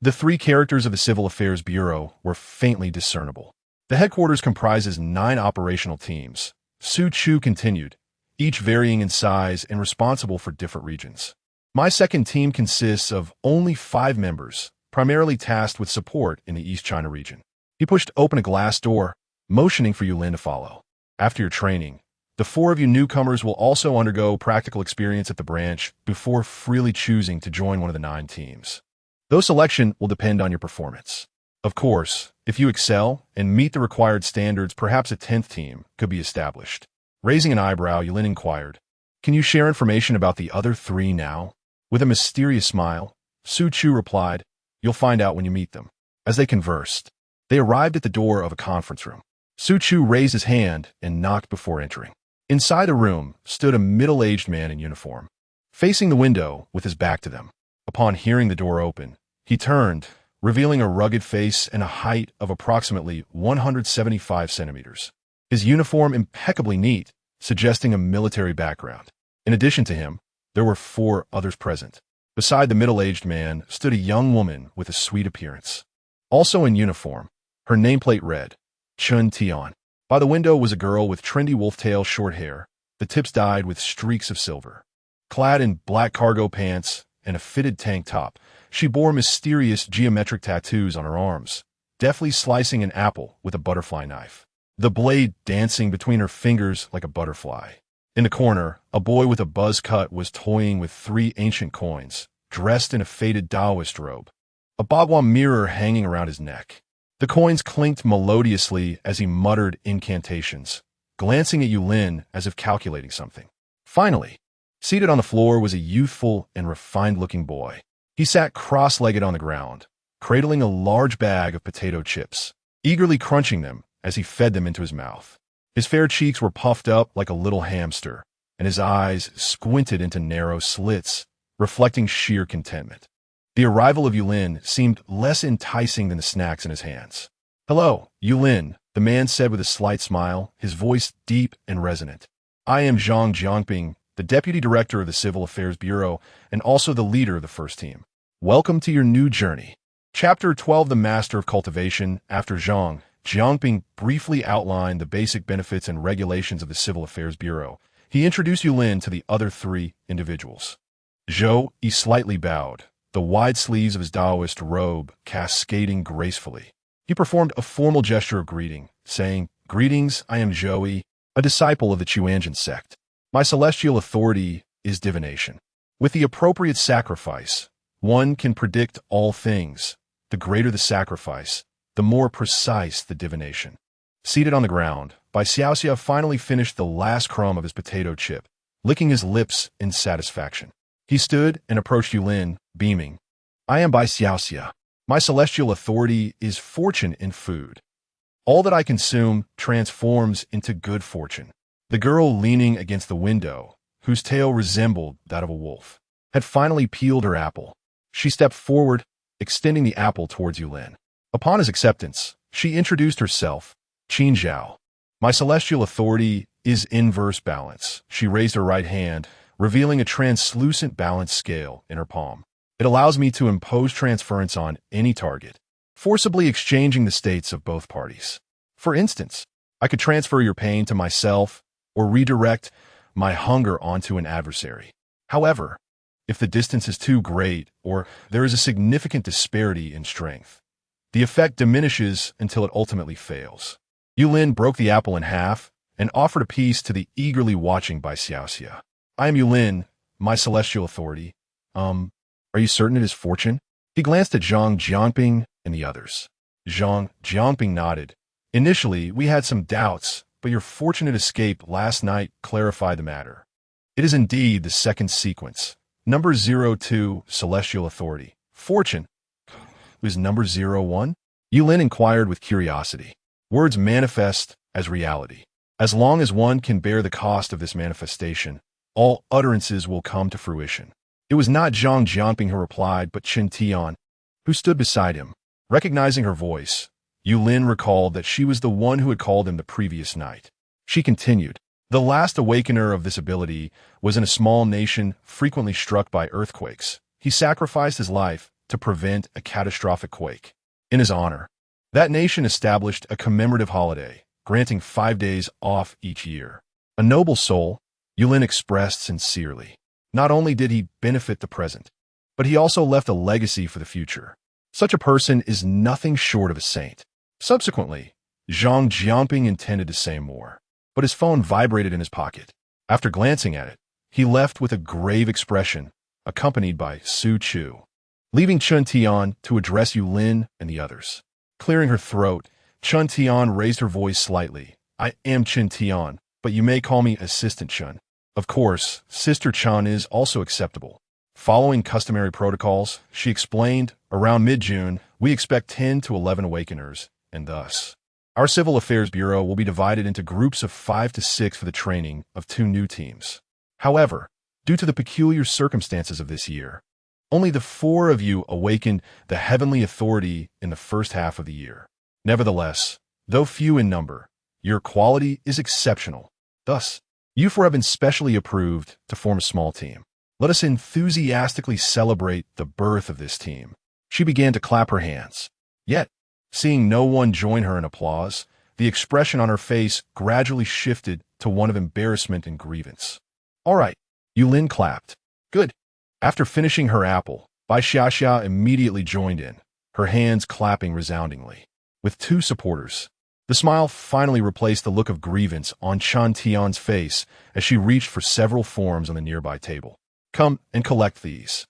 S1: The three characters of the Civil Affairs Bureau were faintly discernible. The headquarters comprises 9 operational teams. Su Chu continued, each varying in size and responsible for different regions. My second team consists of only 5 members, primarily tasked with support in the East China region. He pushed open a glass door, motioning for Yulin to follow. After your training, the 4 of you newcomers will also undergo practical experience at the branch before freely choosing to join one of the 9 teams. Though selection will depend on your performance. Of course, if you excel and meet the required standards, perhaps a 10th team could be established. Raising an eyebrow, Yulin inquired, can you share information about the other 3 now? With a mysterious smile, Su Chu replied, you'll find out when you meet them. As they conversed, they arrived at the door of a conference room. Su Chu raised his hand and knocked before entering. Inside the room stood a middle-aged man in uniform, facing the window with his back to them. Upon hearing the door open, he turned, revealing a rugged face and a height of approximately 175 centimeters. His uniform impeccably neat, suggesting a military background. In addition to him, there were 4 others present. Beside the middle-aged man stood a young woman with a sweet appearance. Also in uniform, her nameplate read, Chun Tian. By the window was a girl with trendy wolf-tail short hair, the tips dyed with streaks of silver. Clad in black cargo pants and a fitted tank top, she bore mysterious geometric tattoos on her arms, deftly slicing an apple with a butterfly knife, the blade dancing between her fingers like a butterfly. In the corner, a boy with a buzz cut was toying with 3 ancient coins, dressed in a faded Taoist robe, a bagua mirror hanging around his neck. The coins clinked melodiously as he muttered incantations, glancing at Yulin as if calculating something. Finally, seated on the floor was a youthful and refined-looking boy. He sat cross-legged on the ground, cradling a large bag of potato chips, eagerly crunching them as he fed them into his mouth. His fair cheeks were puffed up like a little hamster, and his eyes squinted into narrow slits, reflecting sheer contentment. The arrival of Yulin seemed less enticing than the snacks in his hands. Hello, Yulin, the man said with a slight smile, his voice deep and resonant. I am Zhang Jiangping, the Deputy Director of the Civil Affairs Bureau and also the leader of the first team. Welcome to your new journey. Chapter 12, The Master of Cultivation. After Zhang Jiangping briefly outlined the basic benefits and regulations of the Civil Affairs Bureau, he introduced Yulin to the other 3 individuals. Zhou Yi slightly bowed, the wide sleeves of his Taoist robe cascading gracefully. He performed a formal gesture of greeting, saying, Greetings, I am Zhou Yi, a disciple of the Chuanjin sect. My celestial authority is divination. With the appropriate sacrifice, one can predict all things, the greater the sacrifice, the more precise the divination. Seated on the ground, Bai Xiaoxia finally finished the last crumb of his potato chip, licking his lips in satisfaction. He stood and approached Yulin, beaming. I am Bai Xiaoxia. My celestial authority is fortune in food. All that I consume transforms into good fortune. The girl leaning against the window, whose tail resembled that of a wolf, had finally peeled her apple. She stepped forward, extending the apple towards Yulin. Upon his acceptance, she introduced herself, Qin Zhao. My celestial authority is inverse balance. She raised her right hand, revealing a translucent balance scale in her palm. It allows me to impose transference on any target, forcibly exchanging the states of both parties. For instance, I could transfer your pain to myself or redirect my hunger onto an adversary. However, if the distance is too great or there is a significant disparity in strength, the effect diminishes until it ultimately fails. Yulin broke the apple in half and offered a piece to the eagerly watching Bai Xiaoxia. I am Yulin, my celestial authority. Are you certain it is fortune? He glanced at Zhang Jianping and the others. Zhang Jianping nodded. Initially, we had some doubts, but your fortunate escape last night clarified the matter. It is indeed the second sequence. Number 02, celestial authority. Fortune. Is number 01? Yulin inquired with curiosity. Words manifest as reality. As long as one can bear the cost of this manifestation, all utterances will come to fruition. It was not Zhang Jianping who replied, but Qin Tian, who stood beside him. Recognizing her voice, Yulin recalled that she was the one who had called him the previous night. She continued, the last awakener of this ability was in a small nation frequently struck by earthquakes. He sacrificed his life to prevent a catastrophic quake. In his honor, that nation established a commemorative holiday, granting 5 days off each year. A noble soul, Yulin expressed sincerely. Not only did he benefit the present, but he also left a legacy for the future. Such a person is nothing short of a saint. Subsequently, Zhang Jianping intended to say more, but his phone vibrated in his pocket. After glancing at it, he left with a grave expression, accompanied by Su Chu, leaving Qin Tian to address Yulin and the others. Clearing her throat, Qin Tian raised her voice slightly. I am Qin Tian, but you may call me Assistant Qin. Of course, Sister Chan is also acceptable. Following customary protocols, she explained, around mid-June, we expect 10 to 11 awakeners, and thus, our Civil Affairs Bureau will be divided into groups of 5 to 6 for the training of 2 new teams. However, due to the peculiar circumstances of this year, only the 4 of you awakened the heavenly authority in the first half of the year. Nevertheless, though few in number, your quality is exceptional. Thus, you 4 have been specially approved to form a small team. Let us enthusiastically celebrate the birth of this team. She began to clap her hands. Yet, seeing no one join her in applause, the expression on her face gradually shifted to one of embarrassment and grievance. All right, Yulin clapped. Good. After finishing her apple, Bai Xiaoxia immediately joined in, her hands clapping resoundingly. With 2 supporters, the smile finally replaced the look of grievance on Qin Tian's face as she reached for several forms on the nearby table. Come and collect these.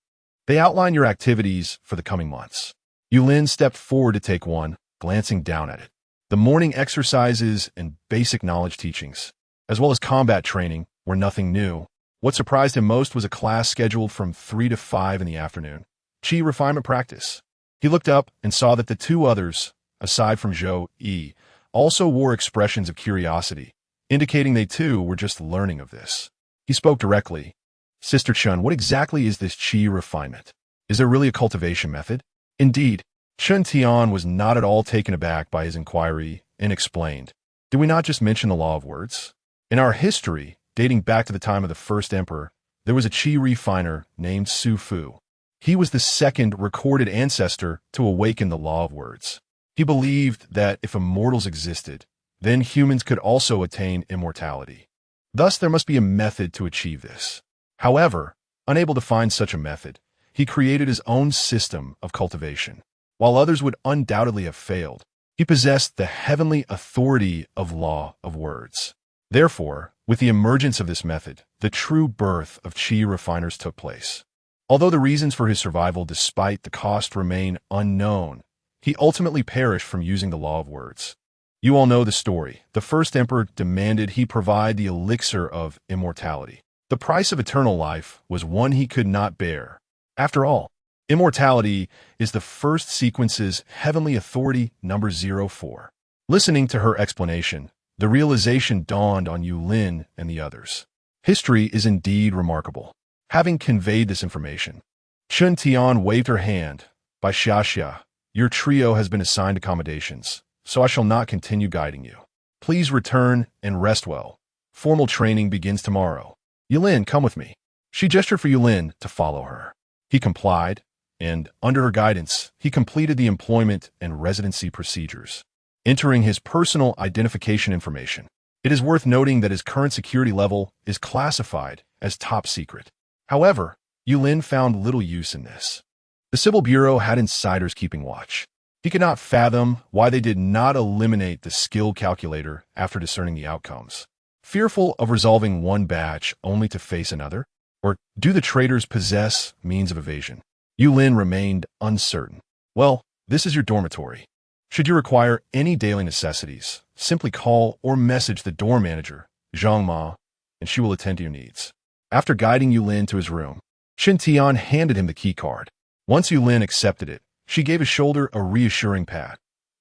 S1: They outline your activities for the coming months. Yulin stepped forward to take one, glancing down at it. The morning exercises and basic knowledge teachings, as well as combat training, were nothing new. What surprised him most was a class scheduled from 3 to 5 in the afternoon. Qi refinement practice. He looked up and saw that the 2 others, aside from Zhou Yi, also wore expressions of curiosity, indicating they too were just learning of this. He spoke directly. Sister Chun, what exactly is this Qi refinement? Is there really a cultivation method? Indeed, Qin Tian was not at all taken aback by his inquiry and explained. Did we not just mention the law of words? In our history, dating back to the time of the first emperor, there was a Qi refiner named Su Fu. He was the second recorded ancestor to awaken the law of words. He believed that if immortals existed, then humans could also attain immortality. Thus, there must be a method to achieve this. However, unable to find such a method, he created his own system of cultivation. While others would undoubtedly have failed, he possessed the heavenly authority of law of words. Therefore, with the emergence of this method, the true birth of Qi refiners took place. Although the reasons for his survival despite the cost remain unknown, He ultimately perished from using the law of words. You all know the story. The first emperor demanded he provide the elixir of immortality. The price of eternal life was one he could not bear. After all, immortality is the first sequence's heavenly authority, number 04. Listening to her explanation, the realization dawned on Yulin and the others. History is indeed remarkable. Having conveyed this information, Chun Tian waved her hand. By Xiaxia, your trio has been assigned accommodations, so I shall not continue guiding you. Please return and rest well. Formal training begins tomorrow. Yulin, come with me. She gestured for Yulin to follow her. He complied, and, under her guidance, he completed the employment and residency procedures, entering his personal identification information. It is worth noting that his current security level is classified as top secret. However, Yulin found little use in this. The Civil Bureau had insiders keeping watch. He could not fathom why they did not eliminate the skill calculator after discerning the outcomes. Fearful of resolving one batch only to face another? Or do the traitors possess means of evasion? Yulin remained uncertain. Well, this is your dormitory. Should you require any daily necessities, simply call or message the dorm manager, Zhang Ma, and she will attend to your needs. After guiding Yulin to his room, Chun Tian handed him the key card. Once Yulin accepted it, she gave his shoulder a reassuring pat.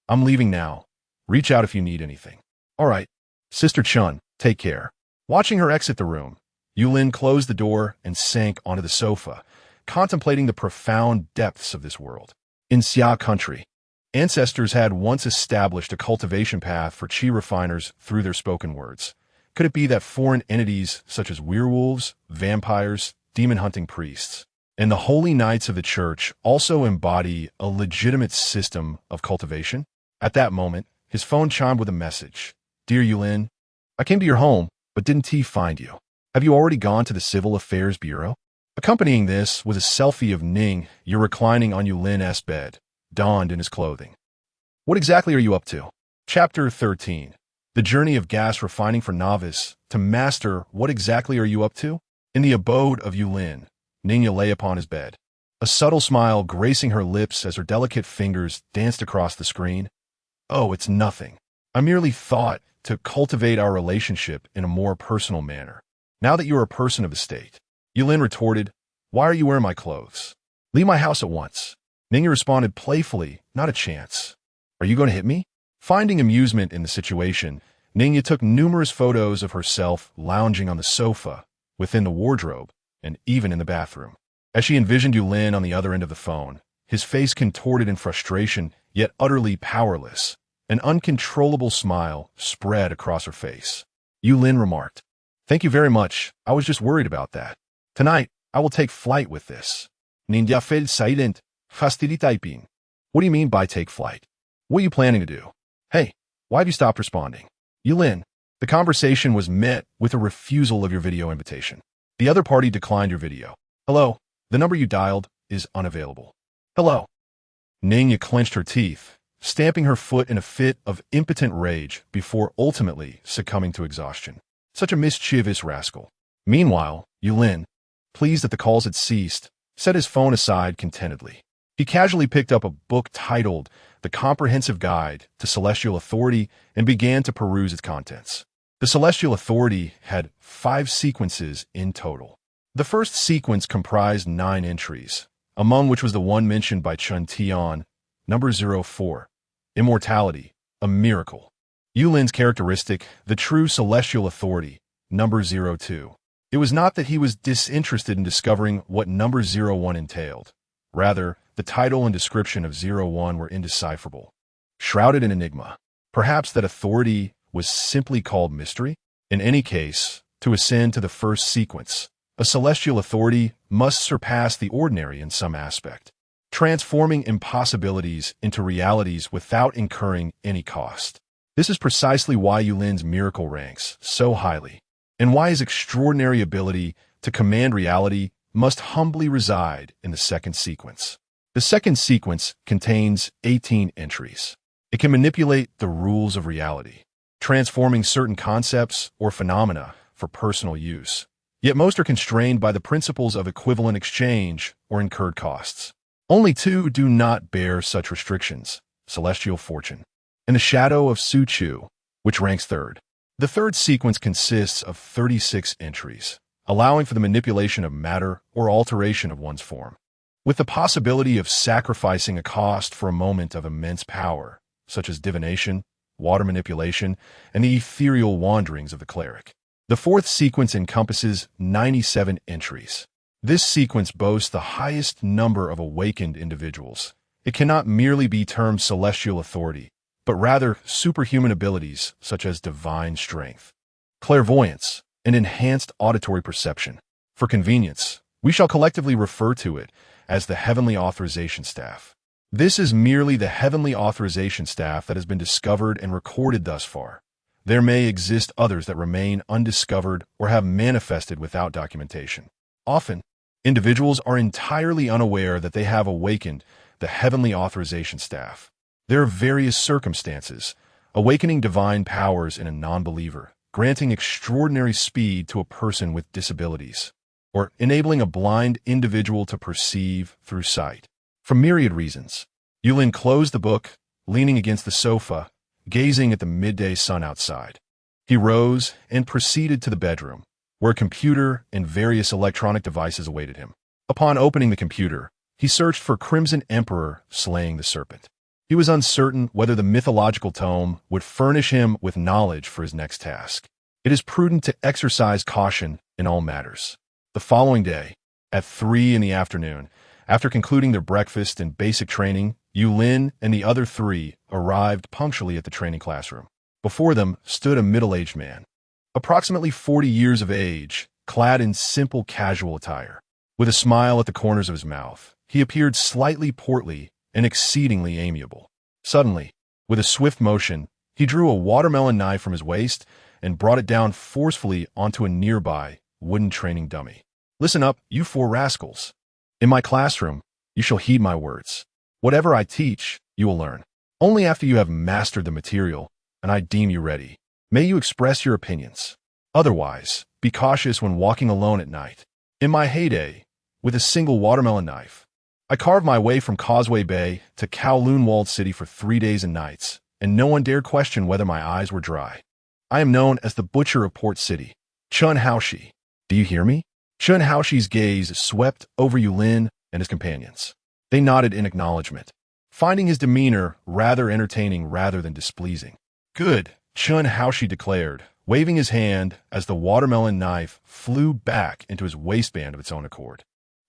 S1: I'm leaving now. Reach out if you need anything. All right, Sister Chun, take care. Watching her exit the room, Yulin closed the door and sank onto the sofa, contemplating the profound depths of this world. In Xia country, ancestors had once established a cultivation path for qi refiners through their spoken words. Could it be that foreign entities such as werewolves, vampires, demon-hunting priests, and the holy knights of the church also embody a legitimate system of cultivation? At that moment, his phone chimed with a message. Dear Yulin, I came to your home, but didn't find you. Have you already gone to the Civil Affairs Bureau? Accompanying this was a selfie of Ning, you're reclining on Yulin's bed, donned in his clothing. What exactly are you up to? Chapter 13. The journey of gas refining for novice to master. What exactly are you up to? In the abode of Yulin, Ningya lay upon his bed, a subtle smile gracing her lips as her delicate fingers danced across the screen. Oh, it's nothing. I merely thought to cultivate our relationship in a more personal manner. Now that you're a person of the state. Yulin retorted, why are you wearing my clothes? Leave my house at once. Ningya responded playfully, not a chance. Are you going to hit me? Finding amusement in the situation, Ningya took numerous photos of herself lounging on the sofa, within the wardrobe, and even in the bathroom. As she envisioned Yulin on the other end of the phone, his face contorted in frustration, yet utterly powerless. An uncontrollable smile spread across her face. Yulin remarked, thank you very much. I was just worried about that. Tonight, I will take flight with this. Ningya felt silent. Fastidi typing. What do you mean by take flight? What are you planning to do? Hey, why have you stopped responding? Yulin, the conversation was met with a refusal of your video invitation. The other party declined your video. Hello, the number you dialed is unavailable. Hello. Ningya clenched her teeth, stamping her foot in a fit of impotent rage before ultimately succumbing to exhaustion. Such a mischievous rascal. Meanwhile, Yulin, pleased that the calls had ceased, set his phone aside contentedly. He casually picked up a book titled The Comprehensive Guide to Celestial Authority and began to peruse its contents. The Celestial Authority had 5 sequences in total. The first sequence comprised 9 entries, among which was the one mentioned by Chun Tian, number 04, Immortality, a Miracle. Yulin's characteristic, the True Celestial Authority, number 02. It was not that he was disinterested in discovering what number 01 entailed. Rather, the title and description of 01 were indecipherable, shrouded in enigma. Perhaps that authority was simply called mystery? In any case, to ascend to the first sequence, a celestial authority must surpass the ordinary in some aspect, transforming impossibilities into realities without incurring any cost. This is precisely why Yulin's miracle ranks so highly, and why his extraordinary ability to command reality must humbly reside in the second sequence. The second sequence contains 18 entries. It can manipulate the rules of reality, transforming certain concepts or phenomena for personal use. Yet most are constrained by the principles of equivalent exchange or incurred costs. Only 2 do not bear such restrictions, celestial fortune, and the shadow of Su-Chu, which ranks third. The third sequence consists of 36 entries, allowing for the manipulation of matter or alteration of one's form, with the possibility of sacrificing a cost for a moment of immense power, such as divination, water manipulation, and the ethereal wanderings of the cleric. The fourth sequence encompasses 97 entries. This sequence boasts the highest number of awakened individuals. It cannot merely be termed celestial authority, but rather superhuman abilities such as divine strength, clairvoyance, and enhanced auditory perception. For convenience, we shall collectively refer to it as the Heavenly Authorization Staff. This is merely the Heavenly Authorization Staff that has been discovered and recorded thus far. There may exist others that remain undiscovered or have manifested without documentation. Often, individuals are entirely unaware that they have awakened the Heavenly Authorization Staff. There are various circumstances, awakening divine powers in a non-believer, granting extraordinary speed to a person with disabilities, or enabling a blind individual to perceive through sight. For myriad reasons, Yulin closed the book, leaning against the sofa, gazing at the midday sun outside. He rose and proceeded to the bedroom, where a computer and various electronic devices awaited him. Upon opening the computer, he searched for Crimson Emperor slaying the serpent. He was uncertain whether the mythological tome would furnish him with knowledge for his next task. It is prudent to exercise caution in all matters. The following day, at 3 in the afternoon, after concluding their breakfast and basic training, Yulin and the other 3 arrived punctually at the training classroom. Before them stood a middle-aged man, approximately 40 years of age, clad in simple casual attire. With a smile at the corners of his mouth, he appeared slightly portly and exceedingly amiable. Suddenly, with a swift motion, he drew a watermelon knife from his waist and brought it down forcefully onto a nearby wooden training dummy. Listen up, you 4 rascals. In my classroom, you shall heed my words. Whatever I teach, you will learn. Only after you have mastered the material, and I deem you ready, may you express your opinions. Otherwise, be cautious when walking alone at night. In my heyday, with a single watermelon knife, I carved my way from Causeway Bay to Kowloon Walled City for 3 days and nights, and no one dared question whether my eyes were dry. I am known as the Butcher of Port City, Chun Haoshi. Do you hear me? Chun Haoshi's gaze swept over Yulin and his companions. They nodded in acknowledgement, finding his demeanor rather entertaining rather than displeasing. Good, Chun Haoshi declared, waving his hand as the watermelon knife flew back into his waistband of its own accord.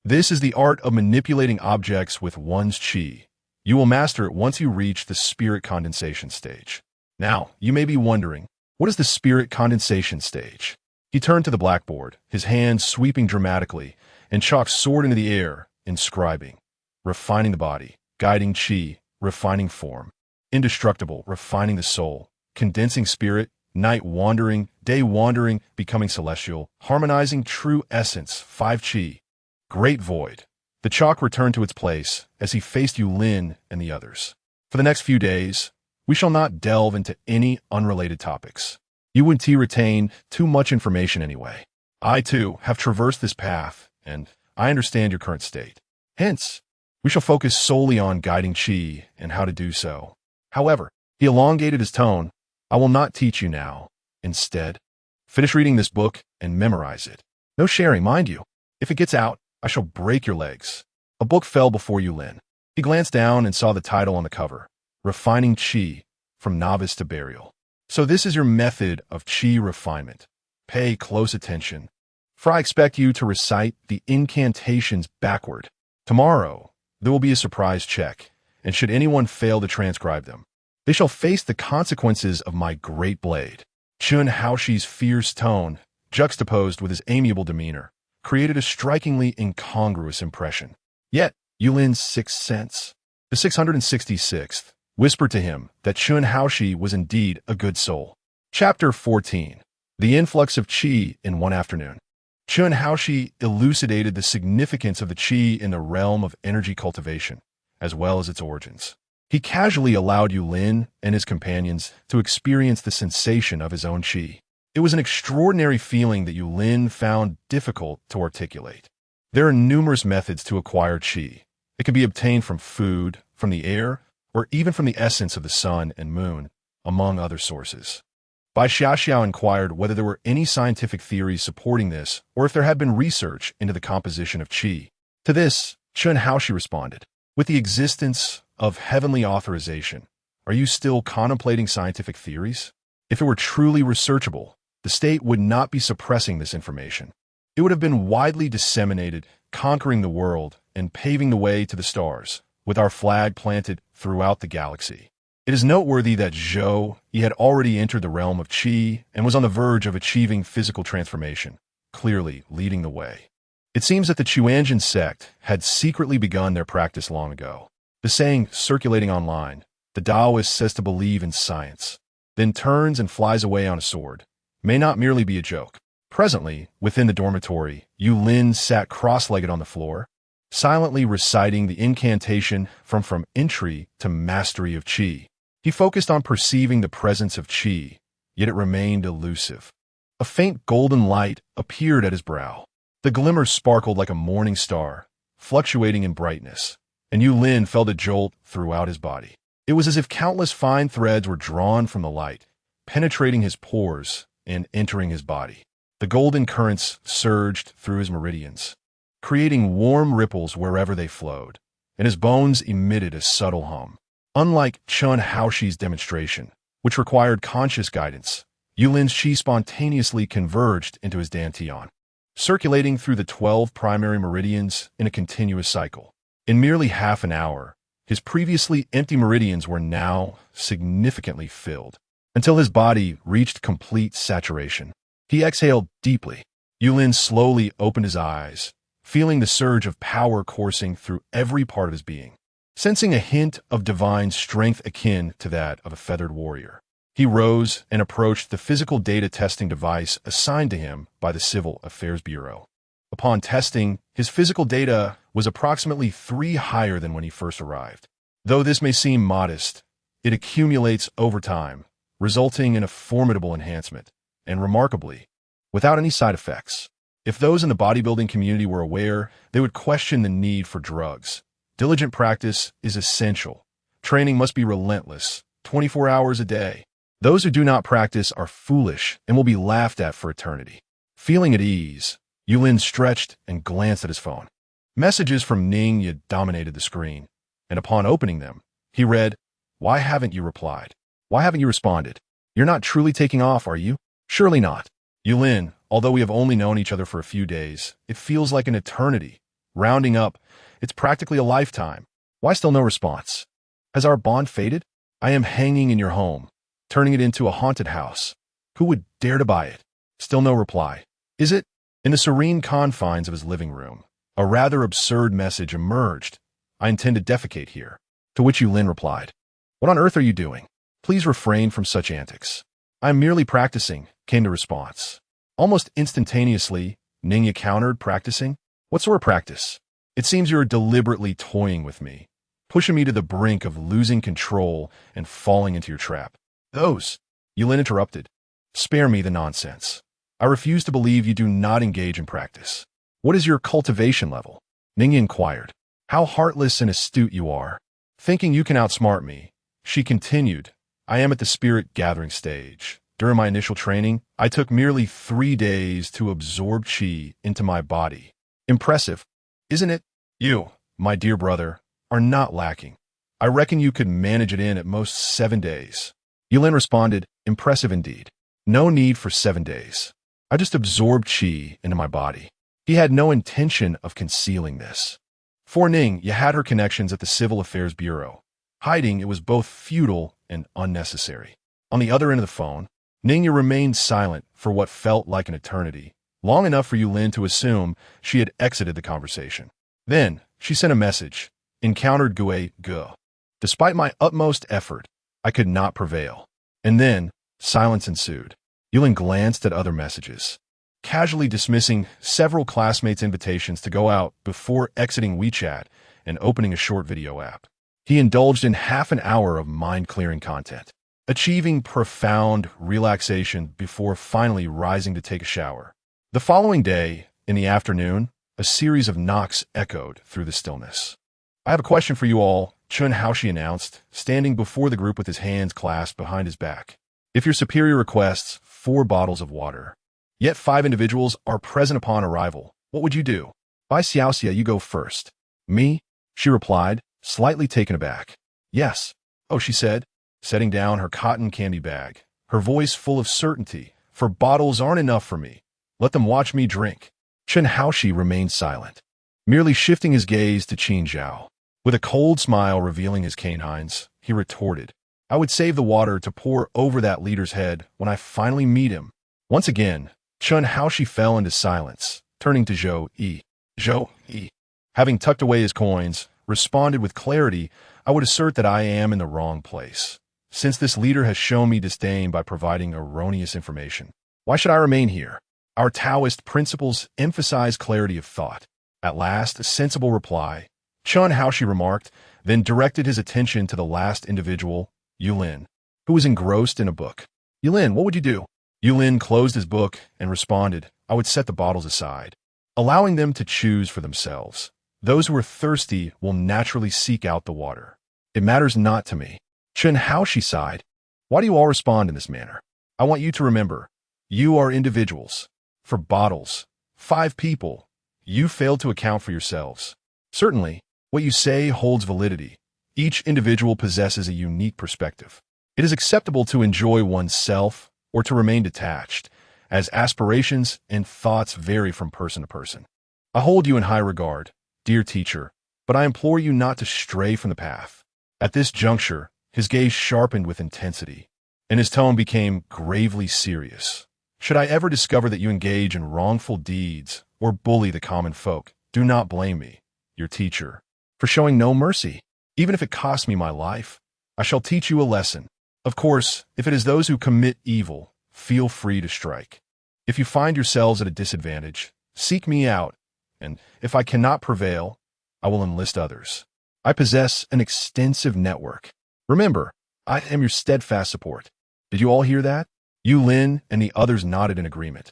S1: This is the art of manipulating objects with one's chi. You will master it once you reach the spirit condensation stage. Now, you may be wondering, what is the spirit condensation stage? He turned to the blackboard, his hand sweeping dramatically, and chalk soared into the air, inscribing, refining the body, guiding chi, refining form, indestructible, refining the soul, condensing spirit, night wandering, day wandering, becoming celestial, harmonizing true essence, 5 chi. Great void. The chalk returned to its place as he faced Yulin and the others. For the next few days, we shall not delve into any unrelated topics. You and T retain too much information anyway. I, too, have traversed this path, and I understand your current state. Hence, we shall focus solely on guiding chi and how to do so. However, he elongated his tone. I will not teach you now. Instead, finish reading this book and memorize it. No sharing, mind you. If it gets out, I shall break your legs. A book fell before Yulin. He glanced down and saw the title on the cover, Refining Chi, from Novice to Burial. So this is your method of chi refinement. Pay close attention, for I expect you to recite the incantations backward. Tomorrow, there will be a surprise check, and should anyone fail to transcribe them, they shall face the consequences of my great blade. Chun Haoshi's fierce tone, juxtaposed with his amiable demeanor, created a strikingly incongruous impression. Yet, Yulin's sixth sense, the 666th, whispered to him that Chun Haoshi was indeed a good soul. Chapter 14. The Influx of Qi in One Afternoon. Chun Haoshi elucidated the significance of the Qi in the realm of energy cultivation, as well as its origins. He casually allowed Yulin and his companions to experience the sensation of his own Qi. It was an extraordinary feeling that Yulin found difficult to articulate. There are numerous methods to acquire Qi. It can be obtained from food, from the air, or even from the essence of the sun and moon, among other sources. Bai Xiaoxiao inquired whether there were any scientific theories supporting this or if there had been research into the composition of qi. To this, Chen Haoshi responded, "With the existence of heavenly authorization, are you still contemplating scientific theories? If it were truly researchable, the state would not be suppressing this information. It would have been widely disseminated, conquering the world and paving the way to the stars, with our flag planted throughout the galaxy." It is noteworthy that Zhou Yi had already entered the realm of qi and was on the verge of achieving physical transformation, clearly leading the way. It seems that the Chuanjin sect had secretly begun their practice long ago. The saying circulating online, "The Taoist says to believe in science, then turns and flies away on a sword," may not merely be a joke. Presently, within the dormitory, Yu Lin sat cross-legged on the floor, silently reciting the incantation from entry to mastery of qi. He focused on perceiving the presence of qi, yet it remained elusive. A faint golden light appeared at his brow. The glimmer sparkled like a morning star, fluctuating in brightness, and Yu Lin felt a jolt throughout his body. It was as if countless fine threads were drawn from the light, penetrating his pores and entering his body. The golden currents surged through his meridians, creating warm ripples wherever they flowed, and his bones emitted a subtle hum. Unlike Chen Haoshi's demonstration, which required conscious guidance, Yu Lin's qi spontaneously converged into his dantian, circulating through the 12 primary meridians in a continuous cycle. In merely half an hour, his previously empty meridians were now significantly filled, until his body reached complete saturation. He exhaled deeply. Yu Lin slowly opened his eyes, feeling the surge of power coursing through every part of his being. Sensing a hint of divine strength akin to that of a feathered warrior, he rose and approached the physical data testing device assigned to him by the Civil Affairs Bureau. Upon testing, his physical data was approximately 3 higher than when he first arrived. Though this may seem modest, it accumulates over time, resulting in a formidable enhancement, and remarkably, without any side effects. If those in the bodybuilding community were aware, they would question the need for drugs. Diligent practice is essential. Training must be relentless, 24 hours a day. Those who do not practice are foolish and will be laughed at for eternity. Feeling at ease, Yu Lin stretched and glanced at his phone. Messages from Ning Yi dominated the screen, and upon opening them, he read, "Why haven't you replied? Why haven't you responded? You're not truly taking off, are you? Surely not." Yu Lin, although we have only known each other for a few days, it feels like an eternity. Rounding up, it's practically a lifetime. Why still no response? Has our bond faded? I am hanging in your home, turning it into a haunted house. Who would dare to buy it? Still no reply. Is it? In the serene confines of his living room, a rather absurd message emerged. "I intend to defecate here." To which Yu Lin replied, "What on earth are you doing? Please refrain from such antics." "I am merely practicing," came the response. Almost instantaneously, Ning Yi countered, "Practicing? What sort of practice? It seems you are deliberately toying with me, pushing me to the brink of losing control and falling into your trap." "Those," Yu Lin interrupted. "Spare me the nonsense. I refuse to believe you do not engage in practice. What is your cultivation level?" Ning Yi inquired. "How heartless and astute you are. Thinking you can outsmart me," she continued, "I am at the spirit gathering stage. During my initial training, I took merely 3 days to absorb qi into my body. Impressive, isn't it? You, my dear brother, are not lacking. I reckon you could manage it in at most 7 days." Yu Lin responded, "Impressive indeed. No need for 7 days. I just absorbed qi into my body." He had no intention of concealing this. For Ning, you had her connections at the Civil Affairs Bureau. Hiding it was both futile and unnecessary. On the other end of the phone, Ning Yi remained silent for what felt like an eternity, long enough for Yu Lin to assume she had exited the conversation. Then, she sent a message, "Encountered Gue Ge. Despite my utmost effort, I could not prevail." And then, silence ensued. Yu Lin glanced at other messages, casually dismissing several classmates' invitations to go out before exiting WeChat and opening a short video app. He indulged in half an hour of mind-clearing content, achieving profound relaxation before finally rising to take a shower. The following day, in the afternoon, a series of knocks echoed through the stillness. "I have a question for you all," Chun Haoshi announced, standing before the group with his hands clasped behind his back. If your superior requests 4 bottles of water, yet 5 individuals are present upon arrival, what would you do? Bai Xiaoxia, you go first. Me? She replied, slightly taken aback. Yes. Oh, she said, setting down her cotton candy bag, her voice full of certainty. For bottles aren't enough for me. Let them watch me drink. Chun Haoshi remained silent, merely shifting his gaze to Qin Zhao. With a cold smile revealing his canines, he retorted, I would save the water to pour over that leader's head when I finally meet him. Once again, Chun Haoshi fell into silence, turning to Zhou Yi. Zhou Yi, having tucked away his coins, responded with clarity, I would assert that I am in the wrong place. Since this leader has shown me disdain by providing erroneous information, why should I remain here? Our Taoist principles emphasize clarity of thought. At last, a sensible reply. Chun Haoshi remarked, then directed his attention to the last individual, Yulin, who was engrossed in a book. Yulin, what would you do? Yulin closed his book and responded, I would set the bottles aside, allowing them to choose for themselves. Those who are thirsty will naturally seek out the water. It matters not to me. Chun Haoshi sighed. Why do you all respond in this manner? I want you to remember, you are individuals. For bottles, 5 people, you failed to account for yourselves. Certainly, what you say holds validity. Each individual possesses a unique perspective. It is acceptable to enjoy oneself or to remain detached, as aspirations and thoughts vary from person to person. I hold you in high regard, dear teacher, but I implore you not to stray from the path. At this juncture, his gaze sharpened with intensity, and his tone became gravely serious. Should I ever discover that you engage in wrongful deeds or bully the common folk, do not blame me, your teacher, for showing no mercy. Even if it costs me my life, I shall teach you a lesson. Of course, if it is those who commit evil, feel free to strike. If you find yourselves at a disadvantage, seek me out, and if I cannot prevail, I will enlist others. I possess an extensive network. Remember, I am your steadfast support. Did you all hear that? Yulin and the others nodded in agreement.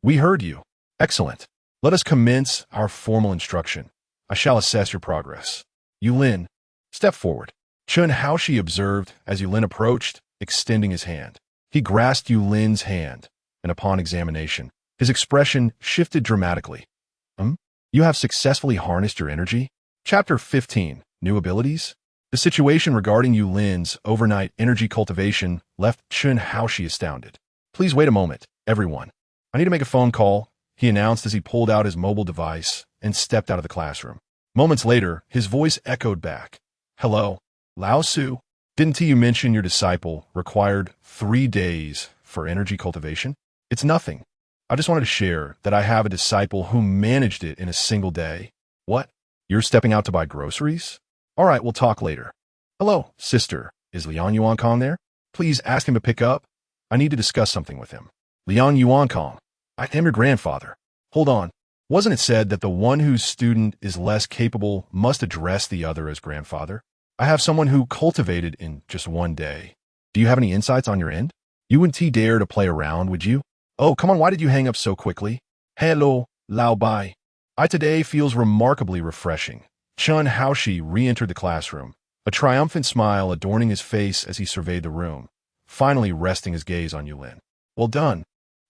S1: We heard you. Excellent. Let us commence our formal instruction. I shall assess your progress. Yulin, step forward. Chun Haoshi observed as Yulin approached, extending his hand. He grasped Yulin's hand, and upon examination, his expression shifted dramatically. You have successfully harnessed your energy? Chapter 15, New Abilities? The situation regarding Yulin's overnight energy cultivation left Chun Haoshi astounded. Please wait a moment, everyone. I need to make a phone call, he announced as he pulled out his mobile device and stepped out of the classroom. Moments later, his voice echoed back. Hello, Lao Su. Didn't you mention your disciple required 3 days for energy cultivation? It's nothing. I just wanted to share that I have a disciple who managed it in a single day. What? You're stepping out to buy groceries? All right, we'll talk later. Hello, sister. Is Liang Yuankong there? Please ask him to pick up. I need to discuss something with him. Liang Yuankong. I am your grandfather. Hold on. Wasn't it said that the one whose student is less capable must address the other as grandfather? I have someone who cultivated in just 1 day. Do you have any insights on your end? You wouldn't dare to play around, would you? Oh, come on, why did you hang up so quickly? Hello, Lao Bai. Today feels remarkably refreshing. Chun Haoshi re-entered the classroom, a triumphant smile adorning his face as he surveyed the room, finally resting his gaze on Yulin. Well done.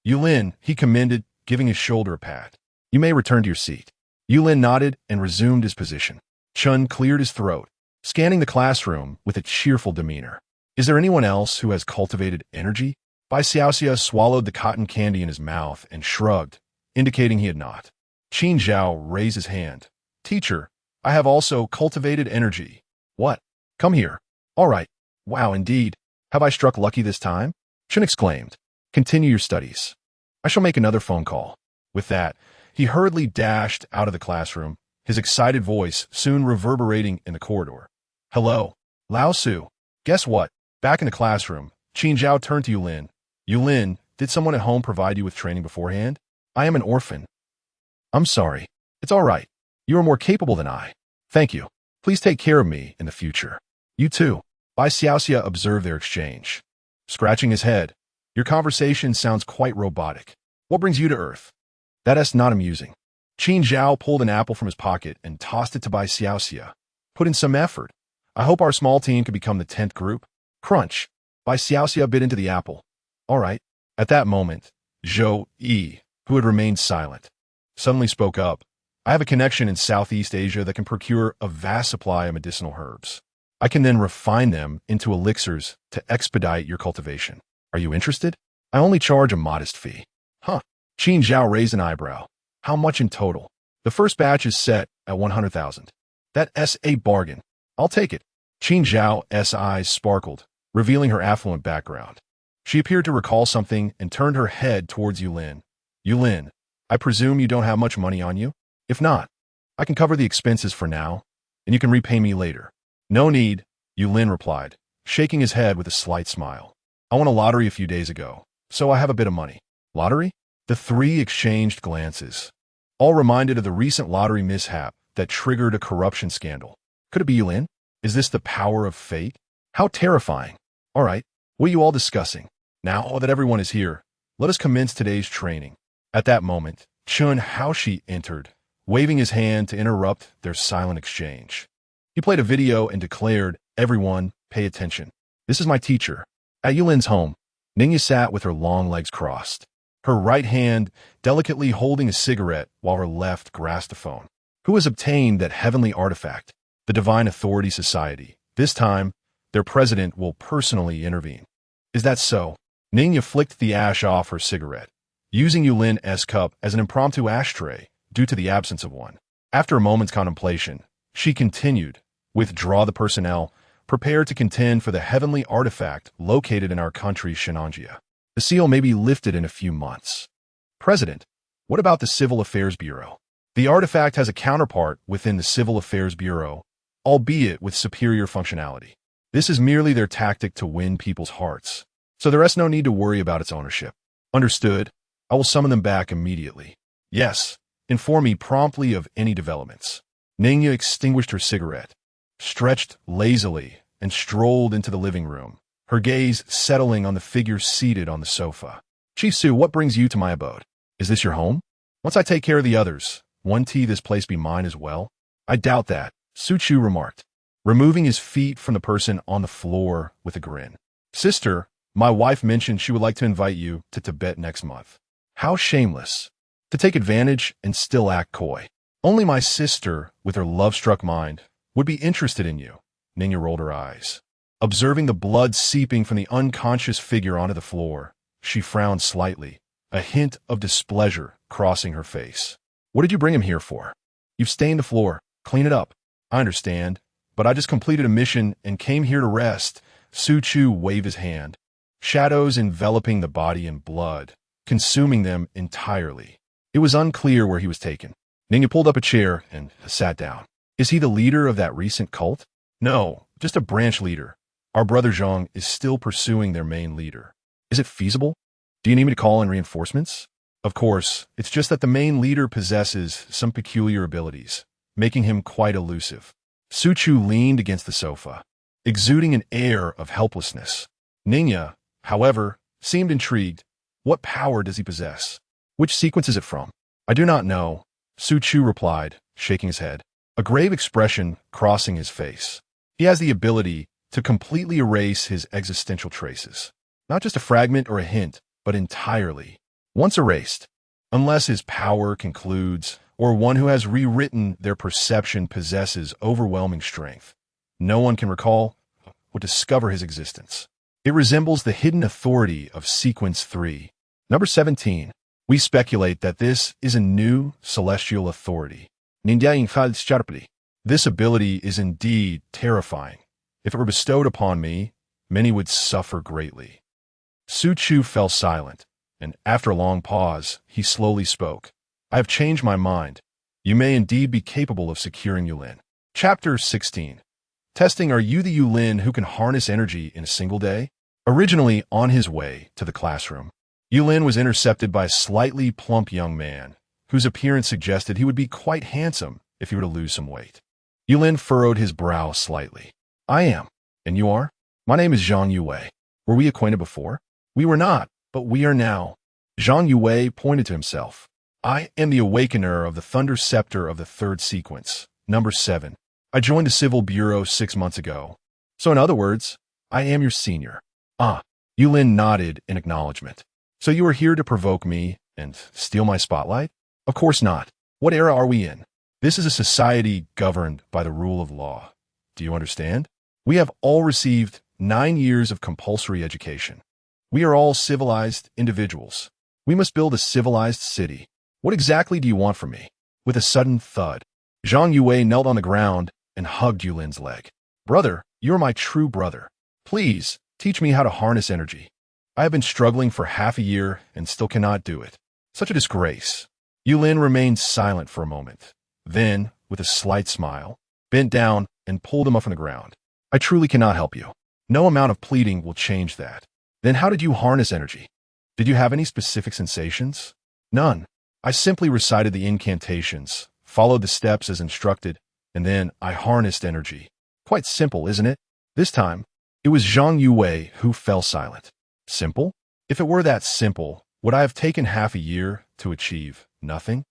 S1: Yulin, he commended, giving his shoulder a pat. You may return to your seat. Yulin nodded and resumed his position. Chun cleared his throat, scanning the classroom with a cheerful demeanor. Is there anyone else who has cultivated energy? Bai Xiaoxia swallowed the cotton candy in his mouth and shrugged, indicating he had not. Qin Zhao raised his hand. Teacher, I have also cultivated energy. What? Come here. All right. Wow, indeed. Have I struck lucky this time? Chun exclaimed. Continue your studies. I shall make another phone call. With that, he hurriedly dashed out of the classroom, his excited voice soon reverberating in the corridor. Hello, Lao Su. Guess what? Back in the classroom, Qin Zhao turned to Yulin. Yulin, did someone at home provide you with training beforehand? I am an orphan. I'm sorry. It's all right. You are more capable than I. Thank you. Please take care of me in the future. You too. Bai Xiaoxia observed their exchange. Scratching his head, your conversation sounds quite robotic. What brings you to Earth? That is not amusing. Qin Zhao pulled an apple from his pocket and tossed it to Bai Xiaoxia. Put in some effort. I hope our small team can become the 10th group. Crunch. Bai Xiaoxia bit into the apple. All right. At that moment, Zhou Yi, who had remained silent, suddenly spoke up. I have a connection in Southeast Asia that can procure a vast supply of medicinal herbs. I can then refine them into elixirs to expedite your cultivation. Are you interested? I only charge a modest fee. Huh. Qin Zhao raised an eyebrow. How much in total? The first batch is set at 100,000. That's a bargain. I'll take it. Qin Zhao's eyes sparkled, revealing her affluent background. She appeared to recall something and turned her head towards Yulin. Yulin, I presume you don't have much money on you? If not, I can cover the expenses for now, and you can repay me later. No need, Yulin replied, shaking his head with a slight smile. I won a lottery a few days ago, so I have a bit of money. Lottery? The three exchanged glances, all reminded of the recent lottery mishap that triggered a corruption scandal. Could it be Yulin? Is this the power of fate? How terrifying. All right, what are you all discussing? Now that everyone is here, let us commence today's training. At that moment, Chun Haoshi entered, waving his hand to interrupt their silent exchange. He played a video and declared, everyone, pay attention. This is my teacher. At Yulin's home, Ningya sat with her long legs crossed, her right hand delicately holding a cigarette while her left grasped a phone. Who has obtained that heavenly artifact? The Divine Authority Society. This time, their president will personally intervene. Is that so? Ningya flicked the ash off her cigarette, using Yulin's cup as an impromptu ashtray due to the absence of one. After a moment's contemplation, she continued, withdraw the personnel, prepare to contend for the heavenly artifact located in our country, Shenanjia. The seal may be lifted in a few months. President, what about the Civil Affairs Bureau? The artifact has a counterpart within the Civil Affairs Bureau, albeit with superior functionality. This is merely their tactic to win people's hearts, so there is no need to worry about its ownership. Understood. I will summon them back immediately. Yes, inform me promptly of any developments. Ningya extinguished her cigarette, stretched lazily, and strolled into the living room, her gaze settling on the figure seated on the sofa. Chief Su, what brings you to my abode? Is this your home? Once I take care of the others, won't this place be mine as well? I doubt that, Su Chu remarked, removing his feet from the person on the floor with a grin. Sister, my wife mentioned she would like to invite you to Tibet next month. How shameless. To take advantage and still act coy. Only my sister, with her love-struck mind, would be interested in you. Ningya rolled her eyes. Observing the blood seeping from the unconscious figure onto the floor, she frowned slightly, a hint of displeasure crossing her face. What did you bring him here for? You've stained the floor. Clean it up. I understand, but I just completed a mission and came here to rest. Su Chu waved his hand, shadows enveloping the body in blood, consuming them entirely. It was unclear where he was taken. Ningya pulled up a chair and sat down. Is he the leader of that recent cult? No, just a branch leader. Our brother Zhang is still pursuing their main leader. Is it feasible? Do you need me to call in reinforcements? Of course, it's just that the main leader possesses some peculiar abilities, making him quite elusive. Su Chu leaned against the sofa, exuding an air of helplessness. Ningya, however, seemed intrigued. What power does he possess? Which sequence is it from? I do not know, Su Chu replied, shaking his head, a grave expression crossing his face. He has the ability to completely erase his existential traces. Not just a fragment or a hint, but entirely. Once erased, unless his power concludes, or one who has rewritten their perception possesses overwhelming strength, no one can recall or discover his existence. It resembles the hidden authority of Sequence 3. Number 17. We speculate that this is a new celestial authority. This ability is indeed terrifying. If it were bestowed upon me, many would suffer greatly. Su Chu fell silent, and after a long pause, he slowly spoke. I have changed my mind. You may indeed be capable of securing Yulin. Chapter 16. Testing. Are you the Yulin who can harness energy in a single day? Originally on his way to the classroom, Yulin was intercepted by a slightly plump young man, whose appearance suggested he would be quite handsome if he were to lose some weight. Yulin furrowed his brow slightly. I am. And you are? My name is Zhang Yue. Were we acquainted before? We were not, but we are now. Zhang Yue pointed to himself. I am the awakener of the Thunder Scepter of the third sequence, number 7. I joined the Civil Bureau 6 months ago. So in other words, I am your senior. Ah, Yulin nodded in acknowledgement. So you are here to provoke me and steal my spotlight? Of course not. What era are we in? This is a society governed by the rule of law. Do you understand? We have all received 9 years of compulsory education. We are all civilized individuals. We must build a civilized city. What exactly do you want from me? With a sudden thud, Zhang Yue knelt on the ground and hugged Yulin's leg. Brother, you're my true brother. Please, teach me how to harness energy. I have been struggling for half a year and still cannot do it. Such a disgrace. Yulin remained silent for a moment. Then, with a slight smile, bent down and pulled him up from the ground. I truly cannot help you. No amount of pleading will change that. Then how did you harness energy? Did you have any specific sensations? None. I simply recited the incantations, followed the steps as instructed, and then I harnessed energy. Quite simple, isn't it? This time, it was Zhang Yue who fell silent. Simple? If it were that simple, would I have taken half a year to achieve nothing?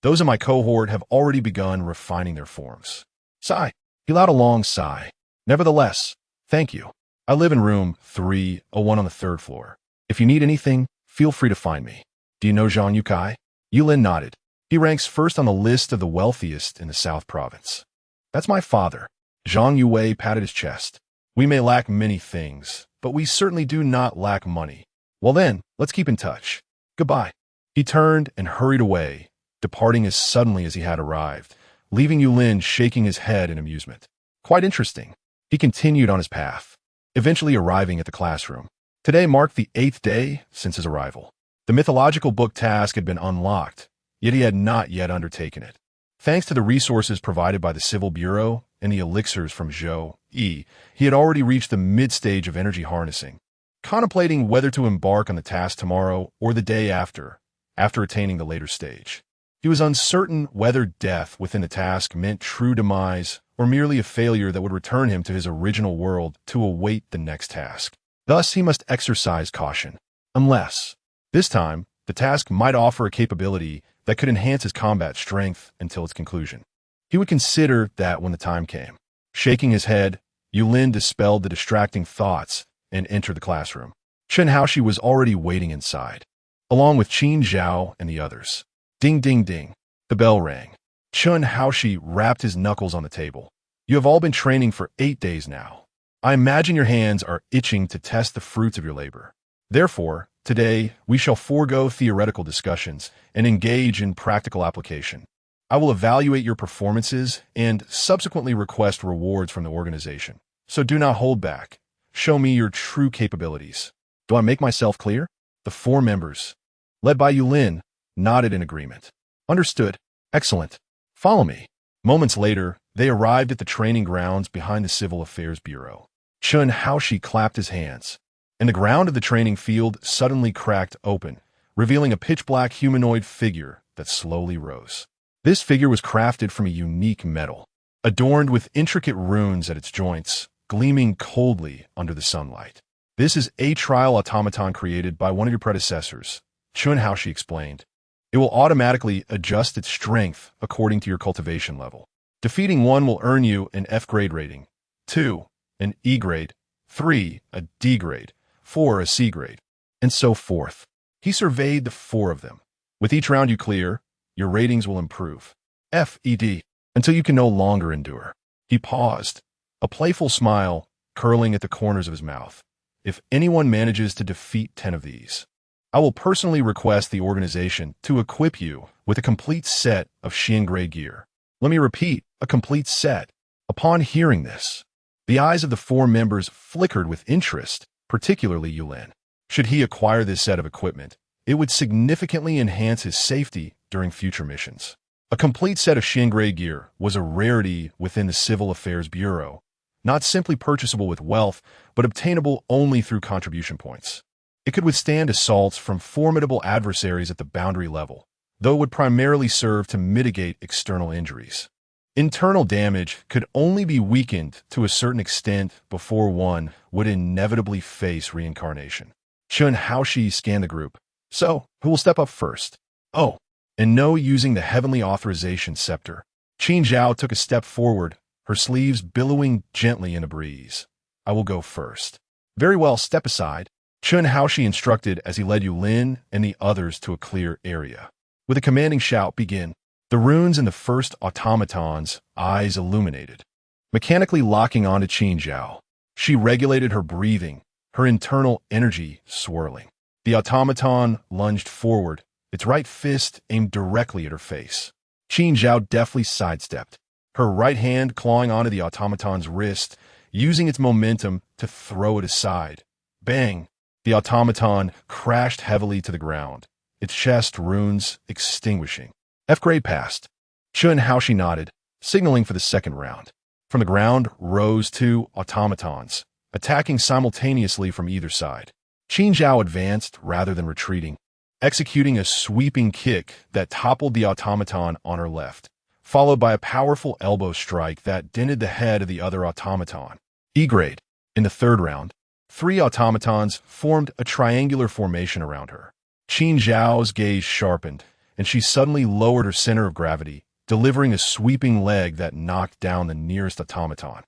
S1: Those in my cohort have already begun refining their forms. Sigh. He allowed a long sigh. Nevertheless, thank you. I live in room 301 on the 3rd floor. If you need anything, feel free to find me. Do you know Zhang Yukai? Yulin nodded. He ranks first on the list of the wealthiest in the South Province. That's my father. Zhang Yue patted his chest. We may lack many things, but we certainly do not lack money. Well then, let's keep in touch. Goodbye. He turned and hurried away, departing as suddenly as he had arrived, leaving Yulin shaking his head in amusement. Quite interesting. He continued on his path, eventually arriving at the classroom. Today marked the 8th day since his arrival. The mythological book task had been unlocked, yet he had not yet undertaken it. Thanks to the resources provided by the Civil Bureau and the elixirs from Zhou Yi, he had already reached the mid-stage of energy harnessing, contemplating whether to embark on the task tomorrow or the day after attaining the later stage. He was uncertain whether death within the task meant true demise or merely a failure that would return him to his original world to await the next task. Thus, he must exercise caution. Unless, this time, the task might offer a capability that could enhance his combat strength until its conclusion. He would consider that when the time came. Shaking his head, Yulin dispelled the distracting thoughts and entered the classroom. Chen Haoshi was already waiting inside, along with Qin Zhao and the others. Ding, ding, ding. The bell rang. Chen Haoshi rapped his knuckles on the table. You have all been training for 8 days now. I imagine your hands are itching to test the fruits of your labor. Therefore, today, we shall forego theoretical discussions and engage in practical application. I will evaluate your performances and subsequently request rewards from the organization. So do not hold back. Show me your true capabilities. Do I make myself clear? The 4 members, led by Yulin, nodded in agreement. Understood. Excellent. Follow me. Moments later, they arrived at the training grounds behind the Civil Affairs Bureau. Chen Haoshi clapped his hands, and the ground of the training field suddenly cracked open, revealing a pitch-black humanoid figure that slowly rose. This figure was crafted from a unique metal, adorned with intricate runes at its joints, gleaming coldly under the sunlight. This is a trial automaton created by one of your predecessors, Chen Haoshi explained. It will automatically adjust its strength according to your cultivation level. Defeating one will earn you an F grade rating, 2, an E grade, 3, a D grade, 4, a C grade, and so forth. He surveyed the 4 of them. With each round you clear, your ratings will improve. F, E, D, until you can no longer endure. He paused, a playful smile curling at the corners of his mouth. If anyone manages to defeat 10 of these, I will personally request the organization to equip you with a complete set of Xianggrade gear. Let me repeat, a complete set. Upon hearing this, the eyes of the 4 members flickered with interest, particularly Yulin. Should he acquire this set of equipment, it would significantly enhance his safety during future missions. A complete set of Xianggrade gear was a rarity within the Civil Affairs Bureau, not simply purchasable with wealth, but obtainable only through contribution points. It could withstand assaults from formidable adversaries at the boundary level, though it would primarily serve to mitigate external injuries. Internal damage could only be weakened to a certain extent before one would inevitably face reincarnation. Chen Haoshi scanned the group. So, who will step up first? Oh, and no using the heavenly authorization scepter. Qin Zhao took a step forward, her sleeves billowing gently in a breeze. I will go first. Very well, step aside, Chun Haoshi instructed as he led Yulin and the others to a clear area. With a commanding shout, begin. The runes in the first automaton's eyes illuminated. Mechanically locking onto Qin Zhao, she regulated her breathing, her internal energy swirling. The automaton lunged forward, its right fist aimed directly at her face. Qin Zhao deftly sidestepped, her right hand clawing onto the automaton's wrist, using its momentum to throw it aside. Bang! The automaton crashed heavily to the ground, its chest runes extinguishing. F-grade passed. Chun Haoshi nodded, signaling for the second round. From the ground rose two automatons, attacking simultaneously from either side. Qin Zhao advanced rather than retreating, executing a sweeping kick that toppled the automaton on her left, followed by a powerful elbow strike that dented the head of the other automaton. E-grade. In the third round, three automatons formed a triangular formation around her. Qin Zhao's gaze sharpened, and she suddenly lowered her center of gravity, delivering a sweeping leg that knocked down the nearest automaton.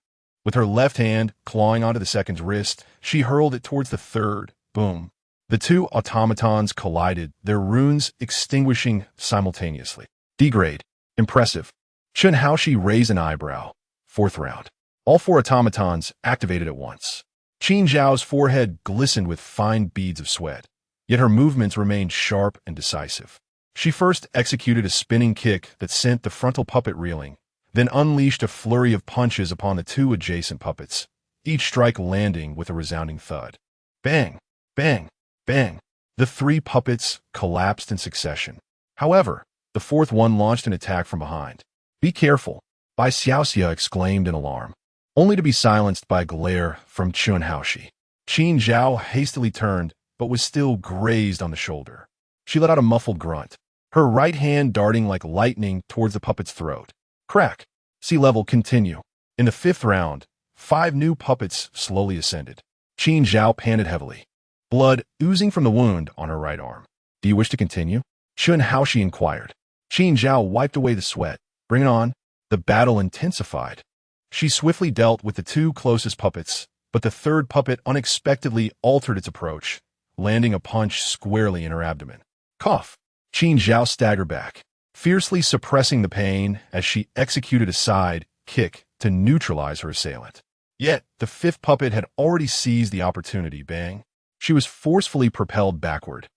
S1: With her left hand clawing onto the second's wrist, she hurled it towards the third. Boom. The two automatons collided, their runes extinguishing simultaneously. D-grade. Impressive. Chun Haoshi raised an eyebrow. Fourth round. All four automatons activated at once. Qin Zhao's forehead glistened with fine beads of sweat, yet her movements remained sharp and decisive. She first executed a spinning kick that sent the frontal puppet reeling, then unleashed a flurry of punches upon the two adjacent puppets, each strike landing with a resounding thud. Bang! Bang! Bang! The three puppets collapsed in succession. However, the fourth one launched an attack from behind. Be careful! Bai Xiaoxia exclaimed in alarm, only to be silenced by a glare from Chun Haoshi. Qin Zhao hastily turned, but was still grazed on the shoulder. She let out a muffled grunt, her right hand darting like lightning towards the puppet's throat. Crack! Sea level continue. In the fifth round, 5 new puppets slowly ascended. Qin Zhao panted heavily, blood oozing from the wound on her right arm. Do you wish to continue? Chun Haoshi inquired. Qin Zhao wiped away the sweat. Bring it on. The battle intensified. She swiftly dealt with the two closest puppets, but the third puppet unexpectedly altered its approach, landing a punch squarely in her abdomen. Cough! Qin Zhao staggered back, fiercely suppressing the pain as she executed a side kick to neutralize her assailant. Yet, the fifth puppet had already seized the opportunity. Bang! She was forcefully propelled backward,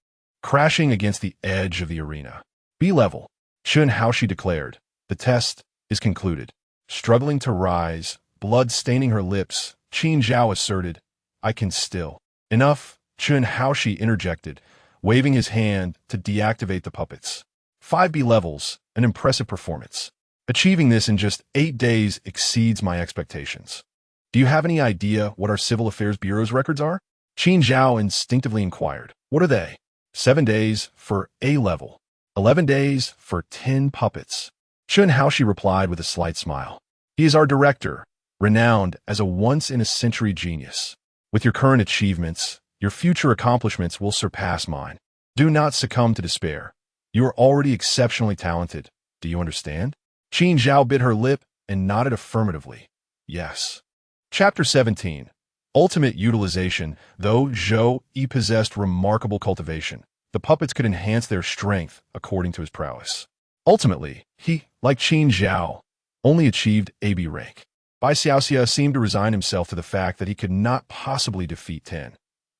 S1: crashing against the edge of the arena. B-level, Chun Haoshi declared. The test is concluded. Struggling to rise, blood staining her lips, Qin Zhao asserted, I can still. Enough, Chun Haoshi interjected, waving his hand to deactivate the puppets. 5 B-levels, an impressive performance. Achieving this in just 8 days exceeds my expectations. Do you have any idea what our Civil Affairs Bureau's records are? Qin Zhao instinctively inquired. What are they? 7 days for A-level. 11 days for 10 puppets. Chun Haoshi replied with a slight smile. He is our director, renowned as a once-in-a-century genius. With your current achievements, your future accomplishments will surpass mine. Do not succumb to despair. You are already exceptionally talented. Do you understand? Qin Zhao bit her lip and nodded affirmatively. Yes. Chapter 17. Ultimate Utilization. Though Zhou Yi possessed remarkable cultivation, the puppets could enhance their strength according to his prowess. Ultimately, he, like Qin Zhao, only achieved AB rank. Bai Xiaoxia seemed to resign himself to the fact that he could not possibly defeat 10.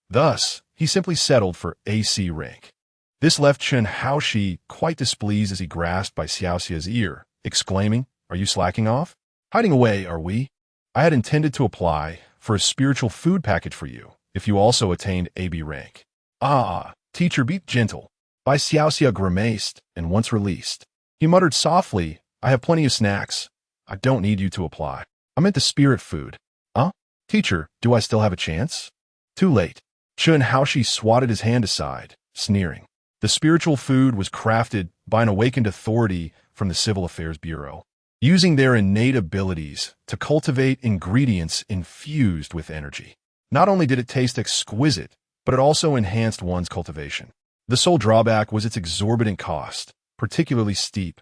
S1: Thus, he simply settled for AC rank. This left Chun Haoshi quite displeased as he grasped Bai Xiaoxia's ear, exclaiming, Are you slacking off? Hiding away, are we? I had intended to apply for a spiritual food package for you, if you also attained AB rank. Teacher, be gentle. Bai Xiaoxia grimaced, and once released, he muttered softly, I have plenty of snacks. I don't need you to apply. I meant the spirit food. Teacher, do I still have a chance? Too late. Chun Haoshi swatted his hand aside, sneering. The spiritual food was crafted by an awakened authority from the Civil Affairs Bureau, using their innate abilities to cultivate ingredients infused with energy. Not only did it taste exquisite, but it also enhanced one's cultivation. The sole drawback was its exorbitant cost, particularly steep.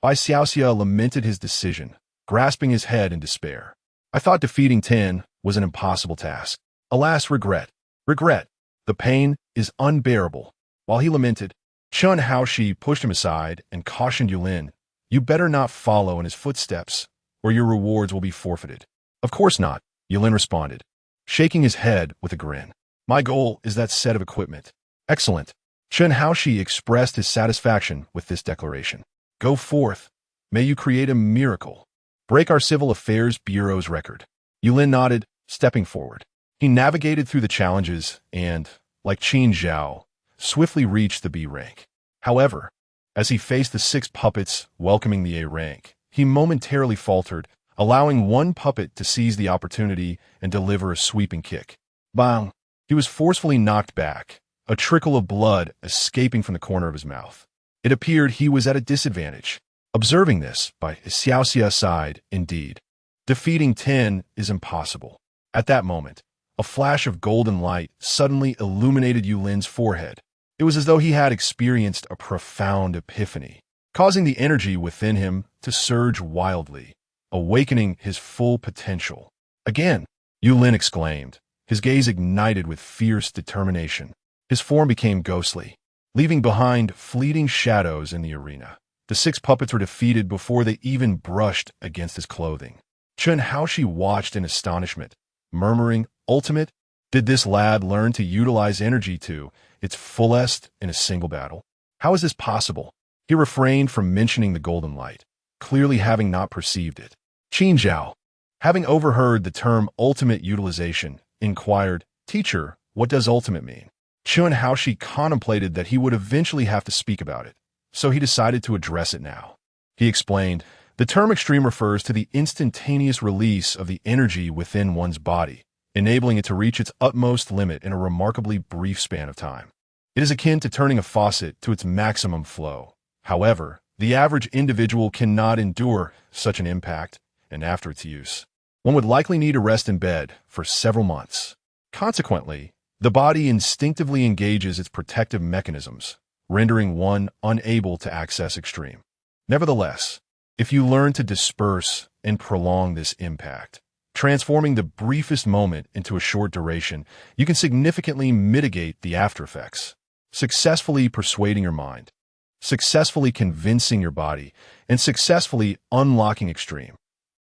S1: Bai Xiaoxia lamented his decision, grasping his head in despair. I thought defeating Tin was an impossible task. Alas, regret. Regret. The pain is unbearable. While he lamented, Chun Haoshi pushed him aside and cautioned Yulin, "You better not follow in his footsteps, or your rewards will be forfeited." "Of course not," Yulin responded, shaking his head with a grin. "My goal is that set of equipment." "Excellent." Chun Haoshi expressed his satisfaction with this declaration. "Go forth. May you create a miracle. Break our Civil Affairs Bureau's record." Yulin nodded, stepping forward. He navigated through the challenges and, like Qin Zhao, swiftly reached the B rank. However, as he faced the 6 puppets welcoming the A rank, he momentarily faltered, allowing one puppet to seize the opportunity and deliver a sweeping kick. Bang! He was forcefully knocked back, a trickle of blood escaping from the corner of his mouth. It appeared he was at a disadvantage. Observing this by Xiaoxia's side, indeed, defeating Tin is impossible. At that moment, a flash of golden light suddenly illuminated Yulin's forehead. It was as though he had experienced a profound epiphany, causing the energy within him to surge wildly, awakening his full potential. "Again!" Yulin exclaimed, his gaze ignited with fierce determination. His form became ghostly, leaving behind fleeting shadows in the arena. The 6 puppets were defeated before they even brushed against his clothing. Chun Haoshi watched in astonishment, murmuring, "Ultimate? Did this lad learn to utilize energy to its fullest in a single battle? How is this possible?" He refrained from mentioning the golden light, clearly having not perceived it. Qin Zhao, having overheard the term ultimate utilization, inquired, "Teacher, what does ultimate mean?" Chun Haoshi contemplated that he would eventually have to speak about it, so he decided to address it now. He explained, "The term extreme refers to the instantaneous release of the energy within one's body, enabling it to reach its utmost limit in a remarkably brief span of time. It is akin to turning a faucet to its maximum flow. However, the average individual cannot endure such an impact, and after its use, one would likely need to rest in bed for several months. Consequently, the body instinctively engages its protective mechanisms, rendering one unable to access extreme. Nevertheless, if you learn to disperse and prolong this impact, transforming the briefest moment into a short duration, you can significantly mitigate the aftereffects, successfully persuading your mind, successfully convincing your body, and successfully unlocking extreme.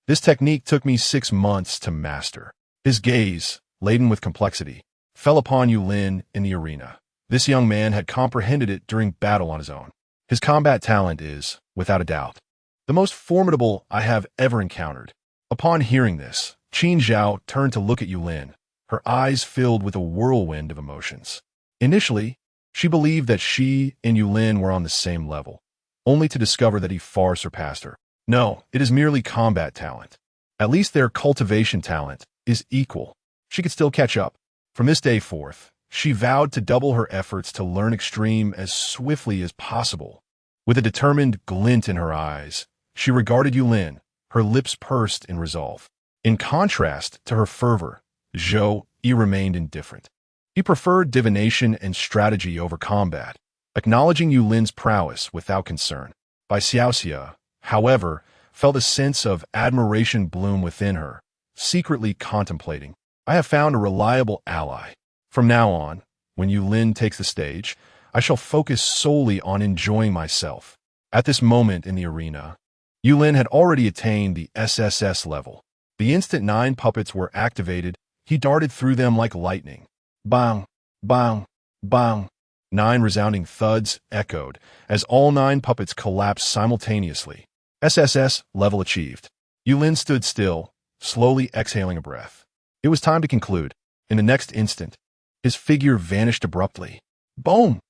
S1: This technique took me 6 months to master." His gaze, laden with complexity, fell upon Yulin in the arena. This young man had comprehended it during battle on his own. His combat talent is, without a doubt, the most formidable I have ever encountered. Upon hearing this, Qin Zhao turned to look at Yulin, her eyes filled with a whirlwind of emotions. Initially, she believed that she and Yulin were on the same level, only to discover that he far surpassed her. No, it is merely combat talent. At least their cultivation talent is equal. She could still catch up. From this day forth, she vowed to double her efforts to learn extreme as swiftly as possible. With a determined glint in her eyes, she regarded Yulin, her lips pursed in resolve. In contrast to her fervor, Zhou Yi remained indifferent. He preferred divination and strategy over combat, acknowledging Yulin's prowess without concern. Bai Xiaoxia, however, felt a sense of admiration bloom within her, secretly contemplating, "I have found a reliable ally. From now on, when Yulin takes the stage, I shall focus solely on enjoying myself." At this moment in the arena, Yulin had already attained the SSS level. The instant 9 puppets were activated, he darted through them like lightning. Bang, bang, bang. 9 resounding thuds echoed as all 9 puppets collapsed simultaneously. SSS level achieved. Yulin stood still, slowly exhaling a breath. It was time to conclude. In the next instant, his figure vanished abruptly. Boom!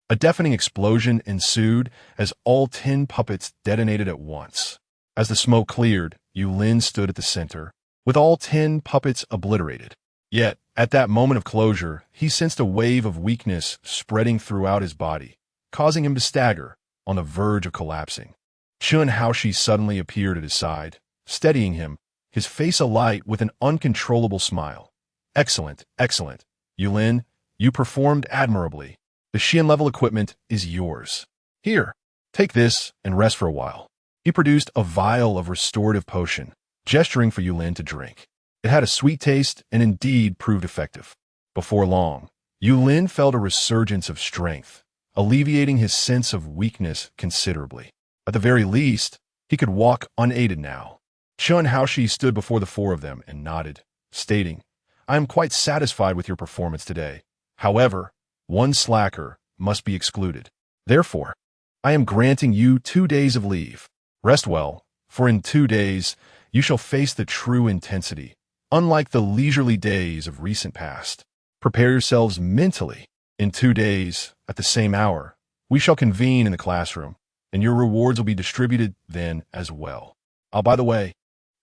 S1: A deafening explosion ensued as all 10 puppets detonated at once. As the smoke cleared, Yulin stood at the center, with all 10 puppets obliterated. Yet, at that moment of closure, he sensed a wave of weakness spreading throughout his body, causing him to stagger, on the verge of collapsing. Chun Haoshi suddenly appeared at his side, steadying him, his face alight with an uncontrollable smile. Excellent, excellent. Yulin, you performed admirably. The Xian level equipment is yours. Here, take this and rest for a while. He produced a vial of restorative potion, gesturing for Yulin to drink. It had a sweet taste and indeed proved effective. Before long, Yulin felt a resurgence of strength, alleviating his sense of weakness considerably. At the very least, he could walk unaided now. Chun Haoshi stood before the four of them and nodded, stating, "I am quite satisfied with your performance today. However, one slacker must be excluded. Therefore, I am granting you 2 days of leave. Rest well, for in 2 days you shall face the true intensity, unlike the leisurely days of recent past. Prepare yourselves mentally. In 2 days, at the same hour, we shall convene in the classroom, and your rewards will be distributed then as well. By the way,"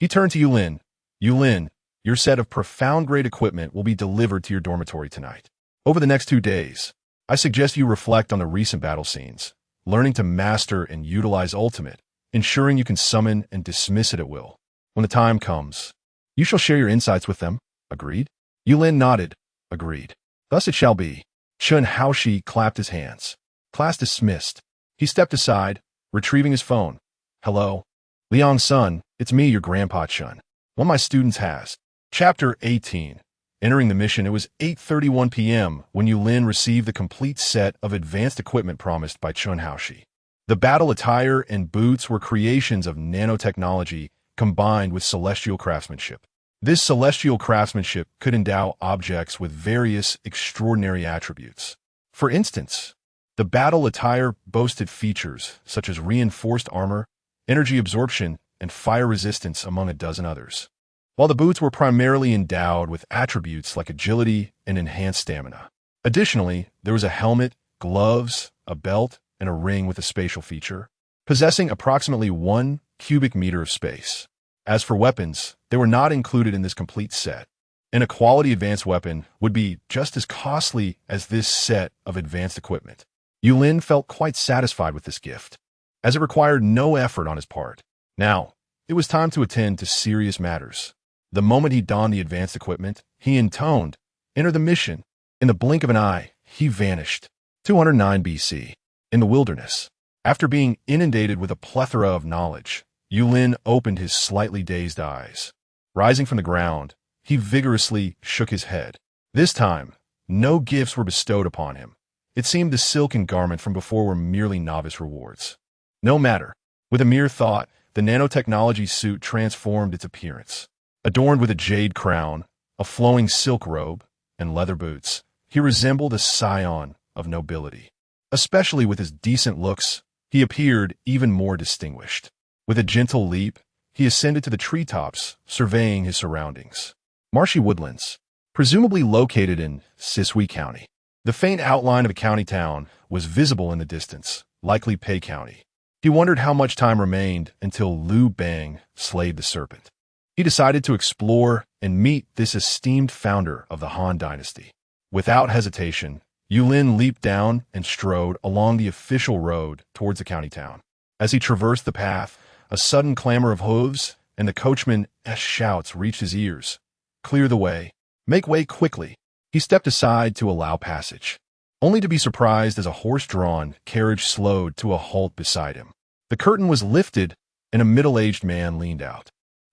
S1: he turned to Yulin. "Yulin, your set of profound-grade equipment will be delivered to your dormitory tonight. Over the next 2 days, I suggest you reflect on the recent battle scenes, learning to master and utilize Ultimate, ensuring you can summon and dismiss it at will. When the time comes, you shall share your insights with them. Agreed?" Yulin nodded. "Agreed. Thus it shall be." Chun Haoshi clapped his hands. Class dismissed. He stepped aside, retrieving his phone. "Hello? Liang-sun, it's me, your grandpa Chun. One of my students has." Chapter 18. Entering the mission, it was 8:31 p.m. when Yulin received the complete set of advanced equipment promised by Chun Haoshi. The battle attire and boots were creations of nanotechnology combined with celestial craftsmanship. This celestial craftsmanship could endow objects with various extraordinary attributes. For instance, the battle attire boasted features such as reinforced armor, energy absorption, and fire resistance, among a dozen others, while the boots were primarily endowed with attributes like agility and enhanced stamina. Additionally, there was a helmet, gloves, a belt, and a ring with a spatial feature, possessing approximately 1 cubic meter of space. As for weapons, they were not included in this complete set, and a quality advanced weapon would be just as costly as this set of advanced equipment. Yulin felt quite satisfied with this gift, as it required no effort on his part. Now, it was time to attend to serious matters. The moment he donned the advanced equipment, he intoned, "Enter the mission." In the blink of an eye, he vanished. 209 BC. In the wilderness. After being inundated with a plethora of knowledge, Yulin opened his slightly dazed eyes. Rising from the ground, he vigorously shook his head. This time, no gifts were bestowed upon him. It seemed the silken garment from before were merely novice rewards. No matter. With a mere thought, the nanotechnology suit transformed its appearance. Adorned with a jade crown, a flowing silk robe, and leather boots, he resembled a scion of nobility. Especially with his decent looks, he appeared even more distinguished. With a gentle leap, he ascended to the treetops, surveying his surroundings. Marshy woodlands, presumably located in Sisui County. The faint outline of a county town was visible in the distance, likely Pei County. He wondered how much time remained until Liu Bang slayed the serpent. He decided to explore and meet this esteemed founder of the Han Dynasty. Without hesitation, Yulin leaped down and strode along the official road towards the county town. As he traversed the path, a sudden clamor of hooves and the coachman's shouts reached his ears. "Clear the way. Make way quickly." He stepped aside to allow passage, only to be surprised as a horse-drawn carriage slowed to a halt beside him. The curtain was lifted and a middle-aged man leaned out.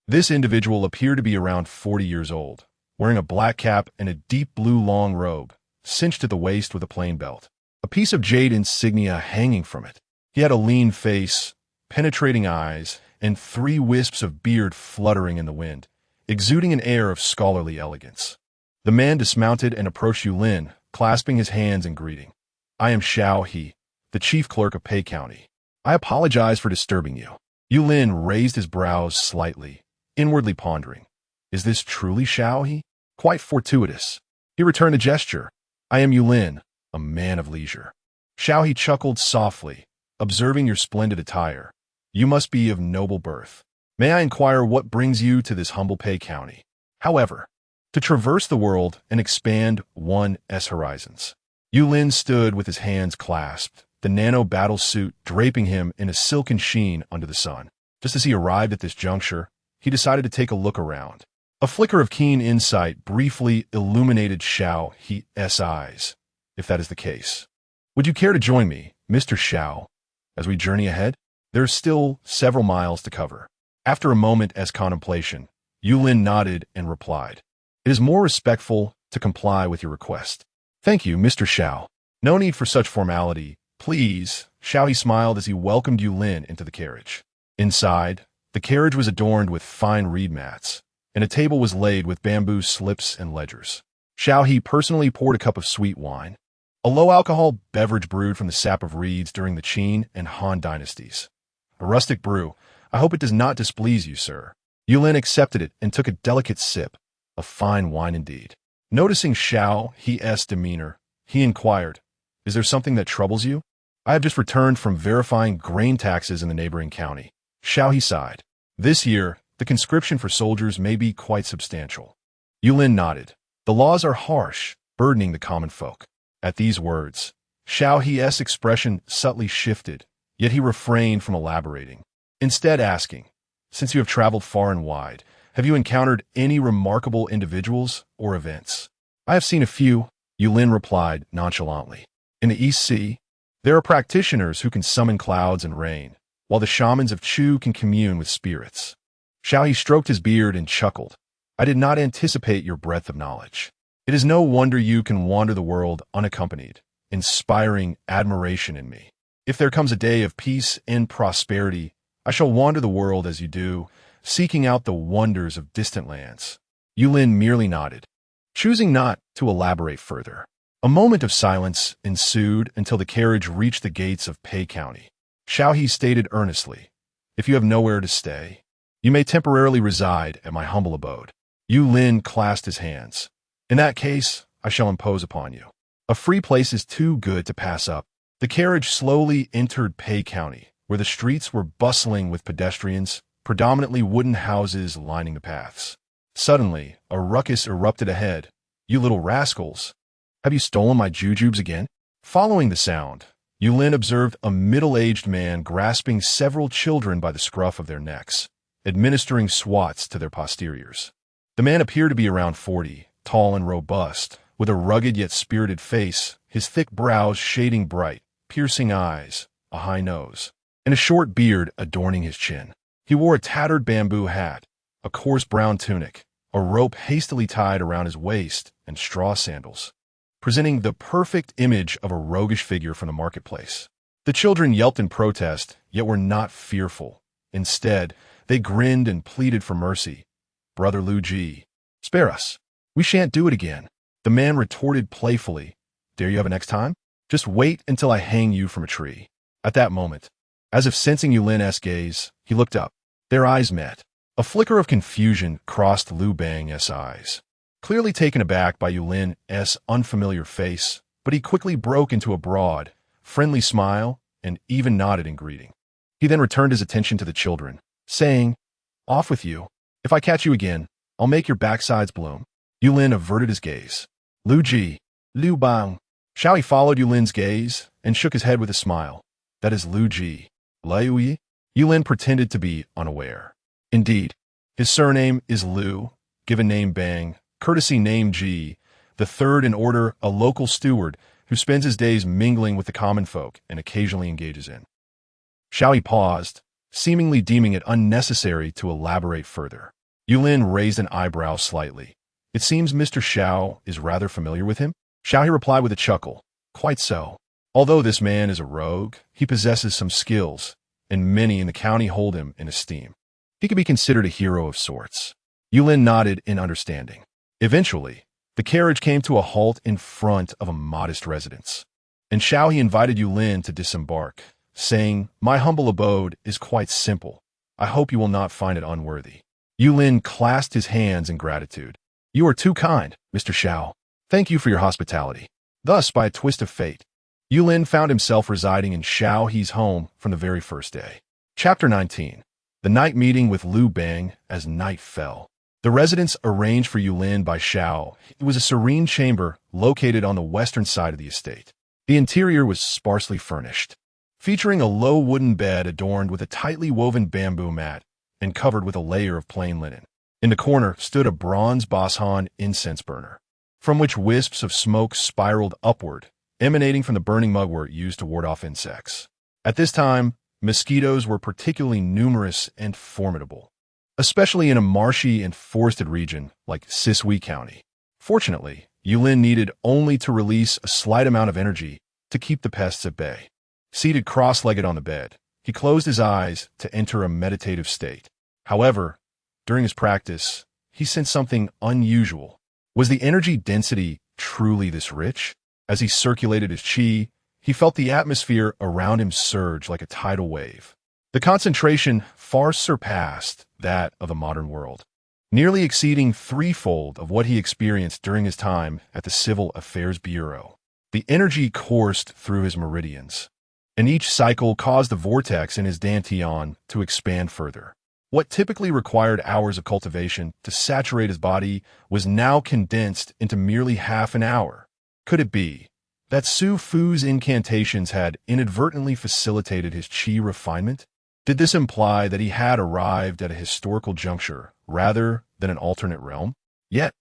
S1: This individual appeared to be around 40 years old, wearing a black cap and a deep blue long robe, cinched at the waist with a plain belt, a piece of jade insignia hanging from it. He had a lean face, penetrating eyes, and 3 wisps of beard fluttering in the wind, exuding an air of scholarly elegance. The man dismounted and approached Yulin, clasping his hands in greeting. "I am Xiao He, the chief clerk of Pei County. I apologize for disturbing you." Yulin raised his brows slightly, inwardly pondering. Is this truly Xiao He? Quite fortuitous. He returned the gesture. "I am Yulin, a man of leisure." Xiao He chuckled softly, observing your splendid attire. "You must be of noble birth. May I inquire what brings you to this humble Pei County?" However, to traverse the world and expand one's horizons. Yulin stood with his hands clasped, the nano battle suit draping him in a silken sheen under the sun. Just as he arrived at this juncture, he decided to take a look around. A flicker of keen insight briefly illuminated Xiao He's eyes. "If that is the case, would you care to join me, Mr. Xiao, as we journey ahead?" There's still several miles to cover. After a moment as contemplation, Yulin nodded and replied, "It is more respectful to comply with your request." "Thank you, Mr. Xiao. No need for such formality. Please." Xiao He smiled as he welcomed Yulin into the carriage. Inside, the carriage was adorned with fine reed mats, and a table was laid with bamboo slips and ledgers. Xiao He personally poured a cup of sweet wine, a low-alcohol beverage brewed from the sap of reeds during the Qin and Han dynasties. "A rustic brew. I hope it does not displease you, sir." Yulin accepted it and took a delicate sip. A fine wine indeed. Noticing Xiao He's demeanor, he inquired, "Is there something that troubles you?" "I have just returned from verifying grain taxes in the neighboring county." Xiao He sighed. "This year, the conscription for soldiers may be quite substantial." Yulin nodded. "The laws are harsh, burdening the common folk." At these words, Xiao He's expression subtly shifted, yet he refrained from elaborating, instead asking, "Since you have traveled far and wide, have you encountered any remarkable individuals or events?" "I have seen a few," Yulin replied nonchalantly. "In the East Sea, there are practitioners who can summon clouds and rain, while the shamans of Chu can commune with spirits." Xiao He stroked his beard and chuckled. "I did not anticipate your breadth of knowledge. It is no wonder you can wander the world unaccompanied, inspiring admiration in me. If there comes a day of peace and prosperity, I shall wander the world as you do, seeking out the wonders of distant lands." Yulin merely nodded, choosing not to elaborate further. A moment of silence ensued until the carriage reached the gates of Pei County. Xiao He stated earnestly, "If you have nowhere to stay, you may temporarily reside at my humble abode." Yulin clasped his hands. "In that case, I shall impose upon you. A free place is too good to pass up." The carriage slowly entered Pei County, where the streets were bustling with pedestrians, predominantly wooden houses lining the paths. Suddenly, a ruckus erupted ahead. "You little rascals! Have you stolen my jujubes again?" Following the sound, Yulin observed a middle-aged man grasping several children by the scruff of their necks, administering swats to their posteriors. The man appeared to be around 40, tall and robust, with a rugged yet spirited face, his thick brows shading bright, piercing eyes, a high nose, and a short beard adorning his chin. He wore a tattered bamboo hat, a coarse brown tunic, a rope hastily tied around his waist, and straw sandals, presenting the perfect image of a roguish figure from the marketplace. The children yelped in protest, yet were not fearful. Instead, they grinned and pleaded for mercy. "Brother Lu Ji, spare us. We shan't do it again." The man retorted playfully, "Dare you have it next time? Just wait until I hang you from a tree." At that moment, as if sensing Yulin's gaze, he looked up. Their eyes met. A flicker of confusion crossed Lu Bang's eyes, clearly taken aback by Yulin's unfamiliar face, but he quickly broke into a broad, friendly smile and even nodded in greeting. He then returned his attention to the children, saying, "Off with you. If I catch you again, I'll make your backsides bloom." Yulin averted his gaze. "Lu Ji, Lu Bang." Xiao He followed Yulin's gaze and shook his head with a smile. "That is Lu Ji. Liu Yi?" Yulin pretended to be unaware. "Indeed. His surname is Lu, given name Bang, courtesy name Ji, the third in order, a local steward who spends his days mingling with the common folk and occasionally engages in." Xiao He paused, seemingly deeming it unnecessary to elaborate further. Yulin raised an eyebrow slightly. "It seems Mr. Xiao is rather familiar with him?" Xiao He replied with a chuckle, "Quite so. Although this man is a rogue, he possesses some skills, and many in the county hold him in esteem. He could be considered a hero of sorts." Yulin nodded in understanding. Eventually, the carriage came to a halt in front of a modest residence, and Xiao He invited Yulin to disembark, saying, "My humble abode is quite simple. I hope you will not find it unworthy." Yulin clasped his hands in gratitude. "You are too kind, Mr. Xiao. Thank you for your hospitality." Thus, by a twist of fate, Yulin found himself residing in Xiao He's home from the very first day. Chapter 19. The night meeting with Lu Bang. As night fell, the residence arranged for Yulin by Xiao. It was a serene chamber located on the western side of the estate. The interior was sparsely furnished, featuring a low wooden bed adorned with a tightly woven bamboo mat and covered with a layer of plain linen. In the corner stood a bronze Bashan incense burner, from which wisps of smoke spiraled upward, emanating from the burning mugwort used to ward off insects. At this time, mosquitoes were particularly numerous and formidable, especially in a marshy and forested region like Sisui County. Fortunately, Yulin needed only to release a slight amount of energy to keep the pests at bay. Seated cross-legged on the bed, he closed his eyes to enter a meditative state. However, during his practice, he sensed something unusual. Was the energy density truly this rich? As he circulated his chi, he felt the atmosphere around him surge like a tidal wave. The concentration far surpassed that of the modern world, nearly exceeding threefold of what he experienced during his time at the Civil Affairs Bureau. The energy coursed through his meridians, and each cycle caused the vortex in his dantian to expand further. What typically required hours of cultivation to saturate his body was now condensed into merely half an hour. Could it be that Su Fu's incantations had inadvertently facilitated his qi refinement? Did this imply that he had arrived at a historical juncture rather than an alternate realm? Yet,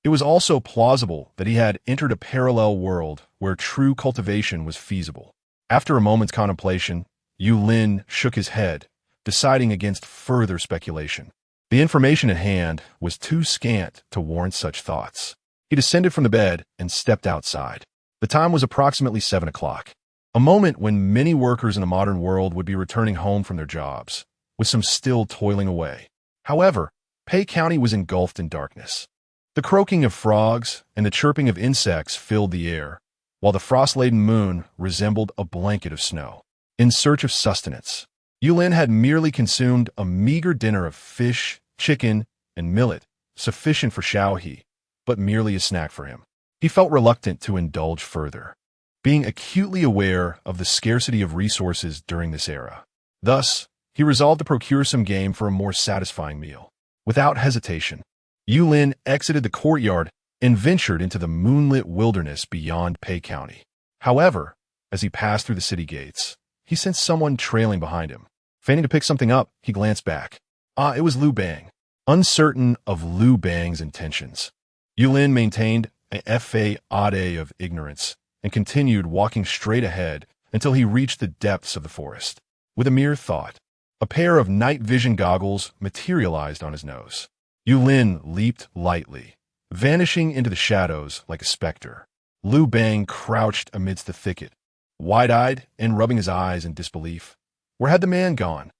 S1: it was also plausible that he had entered a parallel world where true cultivation was feasible. After a moment's contemplation, Yulin shook his head, deciding against further speculation. The information at hand was too scant to warrant such thoughts. He descended from the bed and stepped outside. The time was approximately 7 o'clock, a moment when many workers in the modern world would be returning home from their jobs, with some still toiling away. However, Pei County was engulfed in darkness. The croaking of frogs and the chirping of insects filled the air, while the frost-laden moon resembled a blanket of snow. In search of sustenance, Yulin had merely consumed a meager dinner of fish, chicken, and millet, sufficient for Xiaohe, but merely a snack for him. He felt reluctant to indulge further, being acutely aware of the scarcity of resources during this era. Thus, he resolved to procure some game for a more satisfying meal. Without hesitation, Yulin exited the courtyard and ventured into the moonlit wilderness beyond Pei County. However, as he passed through the city gates, he sensed someone trailing behind him. Feigning to pick something up, he glanced back. It was Liu Bang. Uncertain of Liu Bang's intentions, Yulin maintained a fade of ignorance and continued walking straight ahead until he reached the depths of the forest. With a mere thought, a pair of night vision goggles materialized on his nose. Yulin leaped lightly, vanishing into the shadows like a specter. Liu Bang crouched amidst the thicket, wide-eyed and rubbing his eyes in disbelief. Where had the man gone?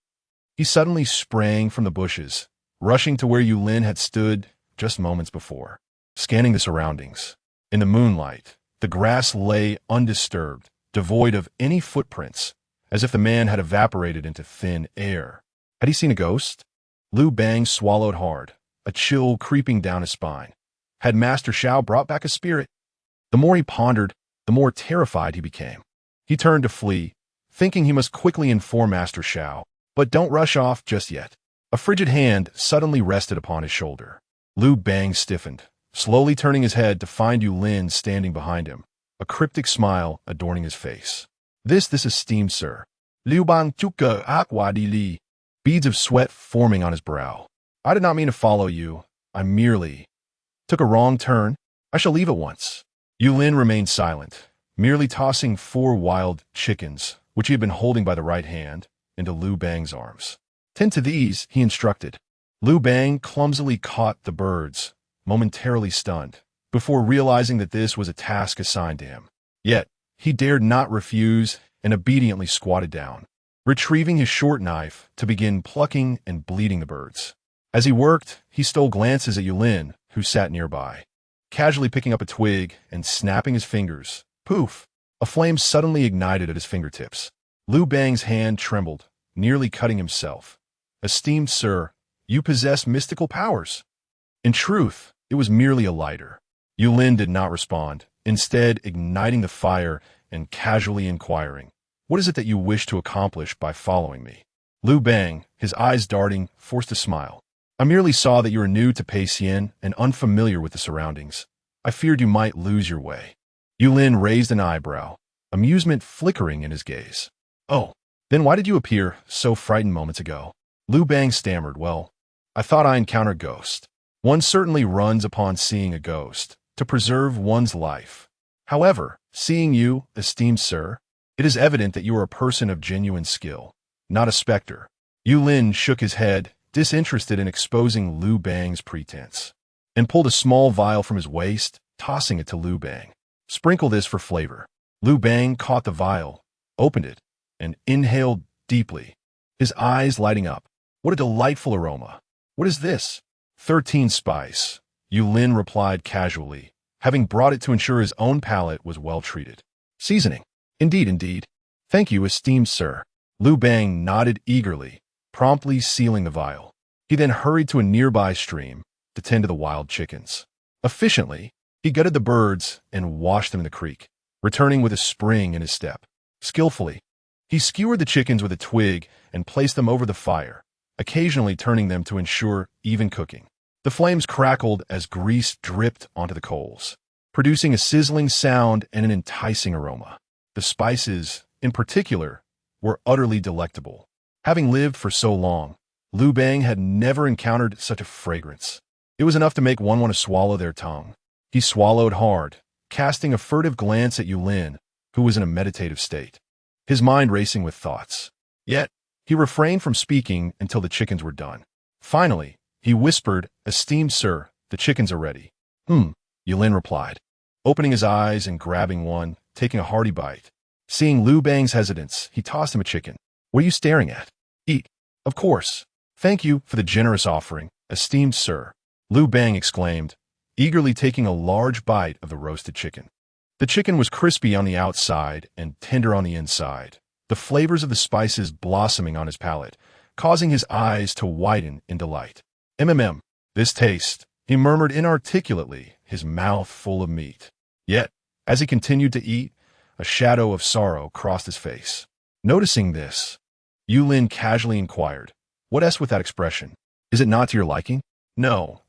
S1: He suddenly sprang from the bushes, rushing to where Yulin had stood just moments before. Scanning the surroundings, in the moonlight, the grass lay undisturbed, devoid of any footprints, as if the man had evaporated into thin air. Had he seen a ghost? Liu Bang swallowed hard, a chill creeping down his spine. Had Master Xiao brought back a spirit? The more he pondered, the more terrified he became. He turned to flee, thinking he must quickly inform Master Xiao, but don't rush off just yet. A frigid hand suddenly rested upon his shoulder. Liu Bang stiffened, slowly turning his head to find Yulin standing behind him, a cryptic smile adorning his face. This esteemed sir. Liu Bang chuka akwa di li. Beads of sweat forming on his brow. I did not mean to follow you. I merely took a wrong turn. I shall leave at once. Yulin remained silent, merely tossing 4 wild chickens, which he had been holding by the right hand, into Liu Bang's arms. Tend to these, he instructed. Liu Bang clumsily caught the birds, momentarily stunned, before realizing that this was a task assigned to him. Yet, he dared not refuse and obediently squatted down, retrieving his short knife to begin plucking and bleeding the birds. As he worked, he stole glances at Yulin, who sat nearby, casually picking up a twig and snapping his fingers. Poof! A flame suddenly ignited at his fingertips. Liu Bang's hand trembled, nearly cutting himself. Esteemed sir, you possess mystical powers. In truth, it was merely a lighter. Yulin did not respond, instead igniting the fire and casually inquiring, what is it that you wish to accomplish by following me? Liu Bang, his eyes darting, forced a smile. I merely saw that you are new to Pei Xian and unfamiliar with the surroundings. I feared you might lose your way. Yulin raised an eyebrow, amusement flickering in his gaze. Oh, then why did you appear so frightened moments ago? Liu Bang stammered, well, I thought I encountered ghosts. One certainly runs upon seeing a ghost to preserve one's life. However, seeing you, esteemed sir, it is evident that you are a person of genuine skill. not a specter. Yu Lin shook his head, disinterested in exposing Lu Bang's pretense, and pulled a small vial from his waist, tossing it to Lu Bang. Sprinkle this for flavor. Lu Bang caught the vial, opened it, and inhaled deeply, his eyes lighting up. What a delightful aroma. What is this? 13 spice, Yu Lin replied casually, having brought it to ensure his own palate was well treated. Seasoning. Indeed, indeed. Thank you, esteemed sir. Lu Bang nodded eagerly, promptly sealing the vial. He then hurried to a nearby stream to tend to the wild chickens. Efficiently, he gutted the birds and washed them in the creek, returning with a spring in his step. Skillfully, he skewered the chickens with a twig and placed them over the fire, occasionally turning them to ensure even cooking. The flames crackled as grease dripped onto the coals, producing a sizzling sound and an enticing aroma. The spices, in particular, were utterly delectable. Having lived for so long, Lu Bang had never encountered such a fragrance. It was enough to make one want to swallow their tongue. He swallowed hard, casting a furtive glance at Yu Lin, who was in a meditative state, his mind racing with thoughts. Yet, he refrained from speaking until the chickens were done. Finally, he whispered, "Esteemed sir, the chickens are ready." Yu Lin replied, opening his eyes and grabbing one, taking a hearty bite. Seeing Lu Bang's hesitance, he tossed him a chicken. "What are you staring at? Eat." "Of course. Thank you for the generous offering, esteemed sir," Lu Bang exclaimed, eagerly taking a large bite of the roasted chicken. The chicken was crispy on the outside and tender on the inside, the flavors of the spices blossoming on his palate, causing his eyes to widen in delight. This taste," he murmured inarticulately, his mouth full of meat. Yet, as he continued to eat, a shadow of sorrow crossed his face. Noticing this, Yu Lin casually inquired, "What with that expression? Is it not to your liking?" No,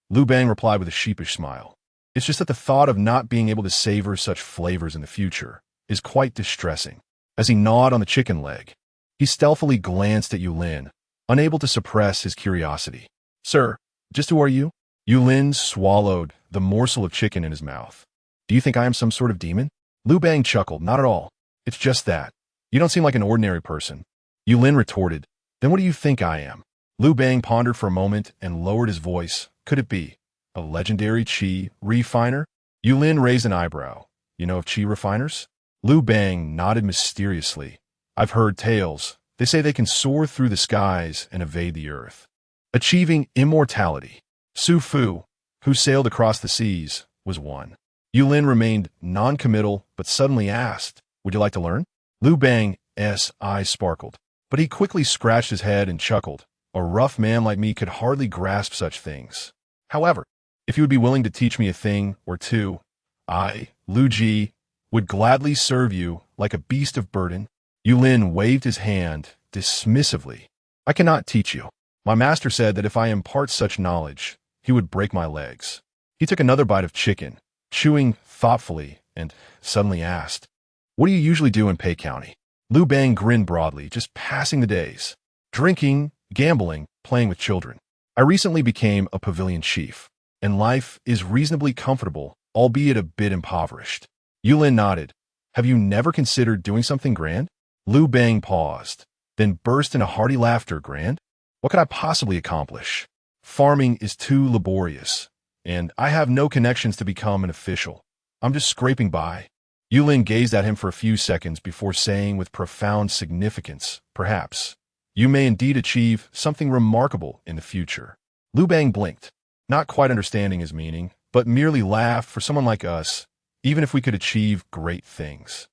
S1: Lu Bang replied with a sheepish smile. "It's just that the thought of not being able to savor such flavors in the future is quite distressing." As he gnawed on the chicken leg, he stealthily glanced at Yu Lin, unable to suppress his curiosity. "Sir, just who are you?" Yu Lin swallowed the morsel of chicken in his mouth. "Do you think I am some sort of demon?" Lu Bang chuckled. "Not at all. It's just that. You don't seem like an ordinary person." Yu Lin retorted, "Then what do you think I am?" Lu Bang pondered for a moment and lowered his voice. "Could it be a legendary qi refiner?" Yu Lin raised an eyebrow. "You know of qi refiners?" Lu Bang nodded mysteriously. "I've heard tales. They say they can soar through the skies and evade the earth, achieving immortality. Su Fu, who sailed across the seas, was one." Yu Lin remained non-committal, but suddenly asked, "Would you like to learn?" Lu Bang's eyes sparkled, but he quickly scratched his head and chuckled. "A rough man like me could hardly grasp such things. However, if you would be willing to teach me a thing or two, I, Lu Ji, would gladly serve you like a beast of burden." Yu Lin waved his hand dismissively. "I cannot teach you. My master said that if I impart such knowledge, he would break my legs." He took another bite of chicken, chewing thoughtfully, and suddenly asked, "What do you usually do in Pei County?" Lu Bang grinned broadly, "Just passing the days. Drinking, gambling, playing with children. I recently became a pavilion chief, and life is reasonably comfortable, albeit a bit impoverished." Yu Lin nodded. "Have you never considered doing something grand?" Lu Bang paused, then burst into hearty laughter. "Grand? What could I possibly accomplish? Farming is too laborious, and I have no connections to become an official. I'm just scraping by." Yu Lin gazed at him for a few seconds before saying with profound significance, "Perhaps you may indeed achieve something remarkable in the future." Lu Bang blinked, not quite understanding his meaning, but merely laughed. "For someone like us, even if we could achieve great things,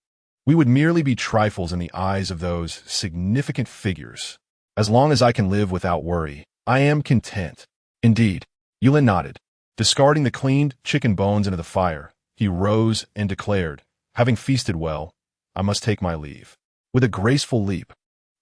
S1: we would merely be trifles in the eyes of those significant figures. As long as I can live without worry, I am content." "Indeed." Yu Lin nodded. Discarding the cleaned chicken bones into the fire, he rose and declared, "Having feasted well, I must take my leave." With a graceful leap,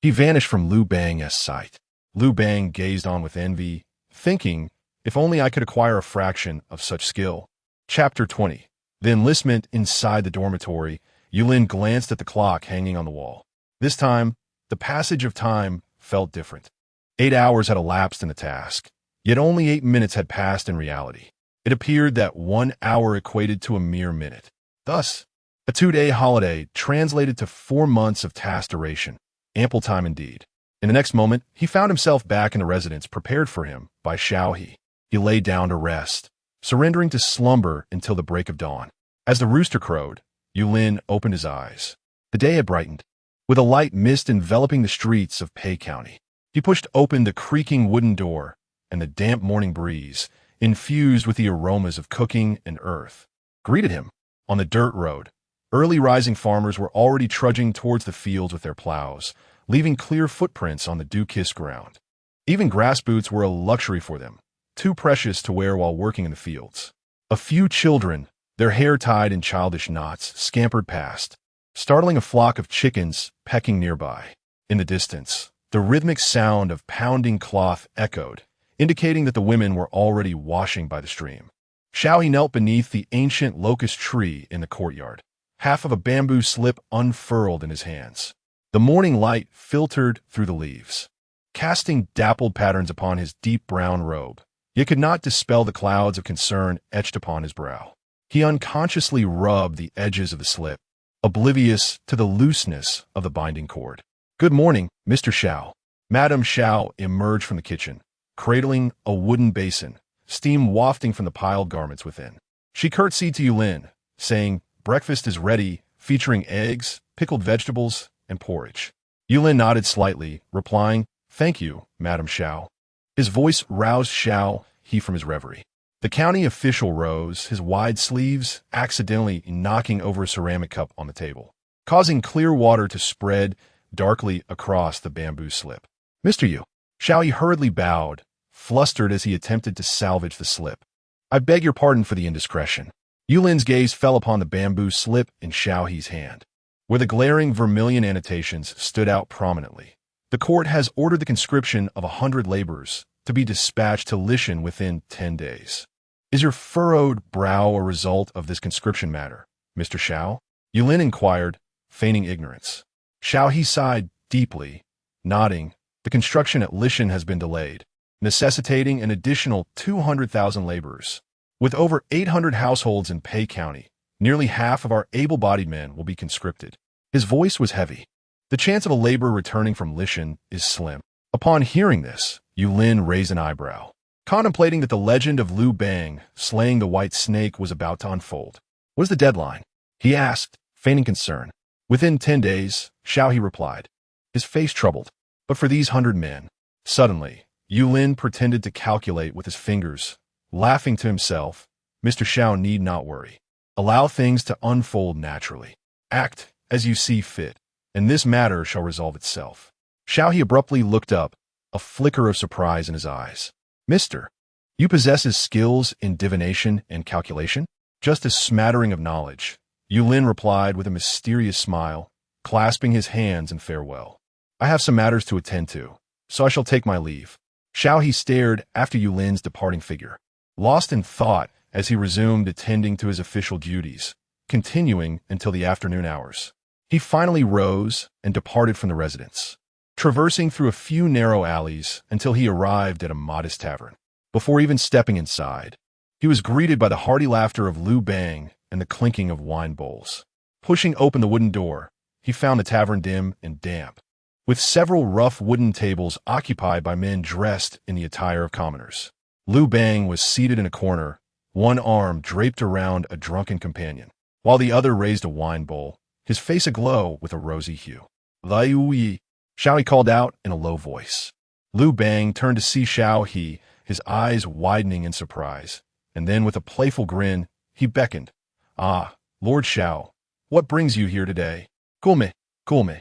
S1: he vanished from Lu Bang's sight. Lu Bang gazed on with envy, thinking, if only I could acquire a fraction of such skill. Chapter 20. The enlistment inside the dormitory. Yu Lin glanced at the clock hanging on the wall. This time, the passage of time felt different. 8 hours had elapsed in the task, yet only 8 minutes had passed in reality. It appeared that 1 hour equated to a mere minute. Thus, a 2-day holiday translated to 4 months of task duration. Ample time indeed. In the next moment, he found himself back in the residence prepared for him by Xiaohe. He lay down to rest, surrendering to slumber until the break of dawn. As the rooster crowed, Yulin opened his eyes. The day had brightened, with a light mist enveloping the streets of Pei County. He pushed open the creaking wooden door, and the damp morning breeze, infused with the aromas of cooking and earth, greeted him. On the dirt road, early rising farmers were already trudging towards the fields with their plows, leaving clear footprints on the dew-kissed ground. Even grass boots were a luxury for them, too precious to wear while working in the fields. A few children, their hair tied in childish knots, scampered past, startling a flock of chickens pecking nearby. In the distance, the rhythmic sound of pounding cloth echoed, indicating that the women were already washing by the stream. Xiaohe knelt beneath the ancient locust tree in the courtyard, half of a bamboo slip unfurled in his hands. The morning light filtered through the leaves, casting dappled patterns upon his deep brown robe, yet could not dispel the clouds of concern etched upon his brow. He unconsciously rubbed the edges of the slip, oblivious to the looseness of the binding cord. "Good morning, Mr. Xiao." Madame Xiao emerged from the kitchen, cradling a wooden basin, steam wafting from the piled garments within. She curtsied to Yulin, saying, "Breakfast is ready, featuring eggs, pickled vegetables, and porridge." Yulin nodded slightly, replying, "Thank you, Madame Xiao." His voice roused Xiaohe from his reverie. The county official rose, his wide sleeves accidentally knocking over a ceramic cup on the table, causing clear water to spread darkly across the bamboo slip. "Mr. Yu." Xiaohe hurriedly bowed, flustered as he attempted to salvage the slip. "I beg your pardon for the indiscretion." Yulin's gaze fell upon the bamboo slip in Xiaohe's hand, where the glaring vermilion annotations stood out prominently. "The court has ordered the conscription of 100 laborers to be dispatched to Lishan within 10 days. Is your furrowed brow a result of this conscription matter, Mr. Xiao?" Yulin inquired, feigning ignorance. Xiaohe sighed deeply, nodding. "The construction at Lishan has been delayed, necessitating an additional 200,000 laborers. With over 800 households in Pei County, nearly half of our able-bodied men will be conscripted." His voice was heavy. "The chance of a laborer returning from Lishan is slim." Upon hearing this, Yulin raised an eyebrow, contemplating that the legend of Liu Bang slaying the white snake was about to unfold. "What is the deadline?" he asked, feigning concern. "Within 10 days, Xiaohe replied, his face troubled. "But for these 100 men." Suddenly, Yulin pretended to calculate with his fingers, laughing to himself. "Mr. Xiao need not worry. Allow things to unfold naturally. Act as you see fit, and this matter shall resolve itself." Xiaohe abruptly looked up, a flicker of surprise in his eyes. "Mister, you possess his skills in divination and calculation?" "Just a smattering of knowledge," Yulin replied with a mysterious smile, clasping his hands in farewell. "I have some matters to attend to, so I shall take my leave." Xiaohe stared after Yulin's departing figure, lost in thought as he resumed attending to his official duties, continuing until the afternoon hours. He finally rose and departed from the residence, traversing through a few narrow alleys until he arrived at a modest tavern. Before even stepping inside, he was greeted by the hearty laughter of Liu Bang and the clinking of wine bowls. Pushing open the wooden door, he found the tavern dim and damp, with several rough wooden tables occupied by men dressed in the attire of commoners. Liu Bang was seated in a corner, one arm draped around a drunken companion, while the other raised a wine bowl, his face aglow with a rosy hue. "Liu Yi," Xiaohe called out in a low voice. Liu Bang turned to see Xiaohe, his eyes widening in surprise, and then with a playful grin, he beckoned. "Ah, Lord Xiao, what brings you here today? Cool me.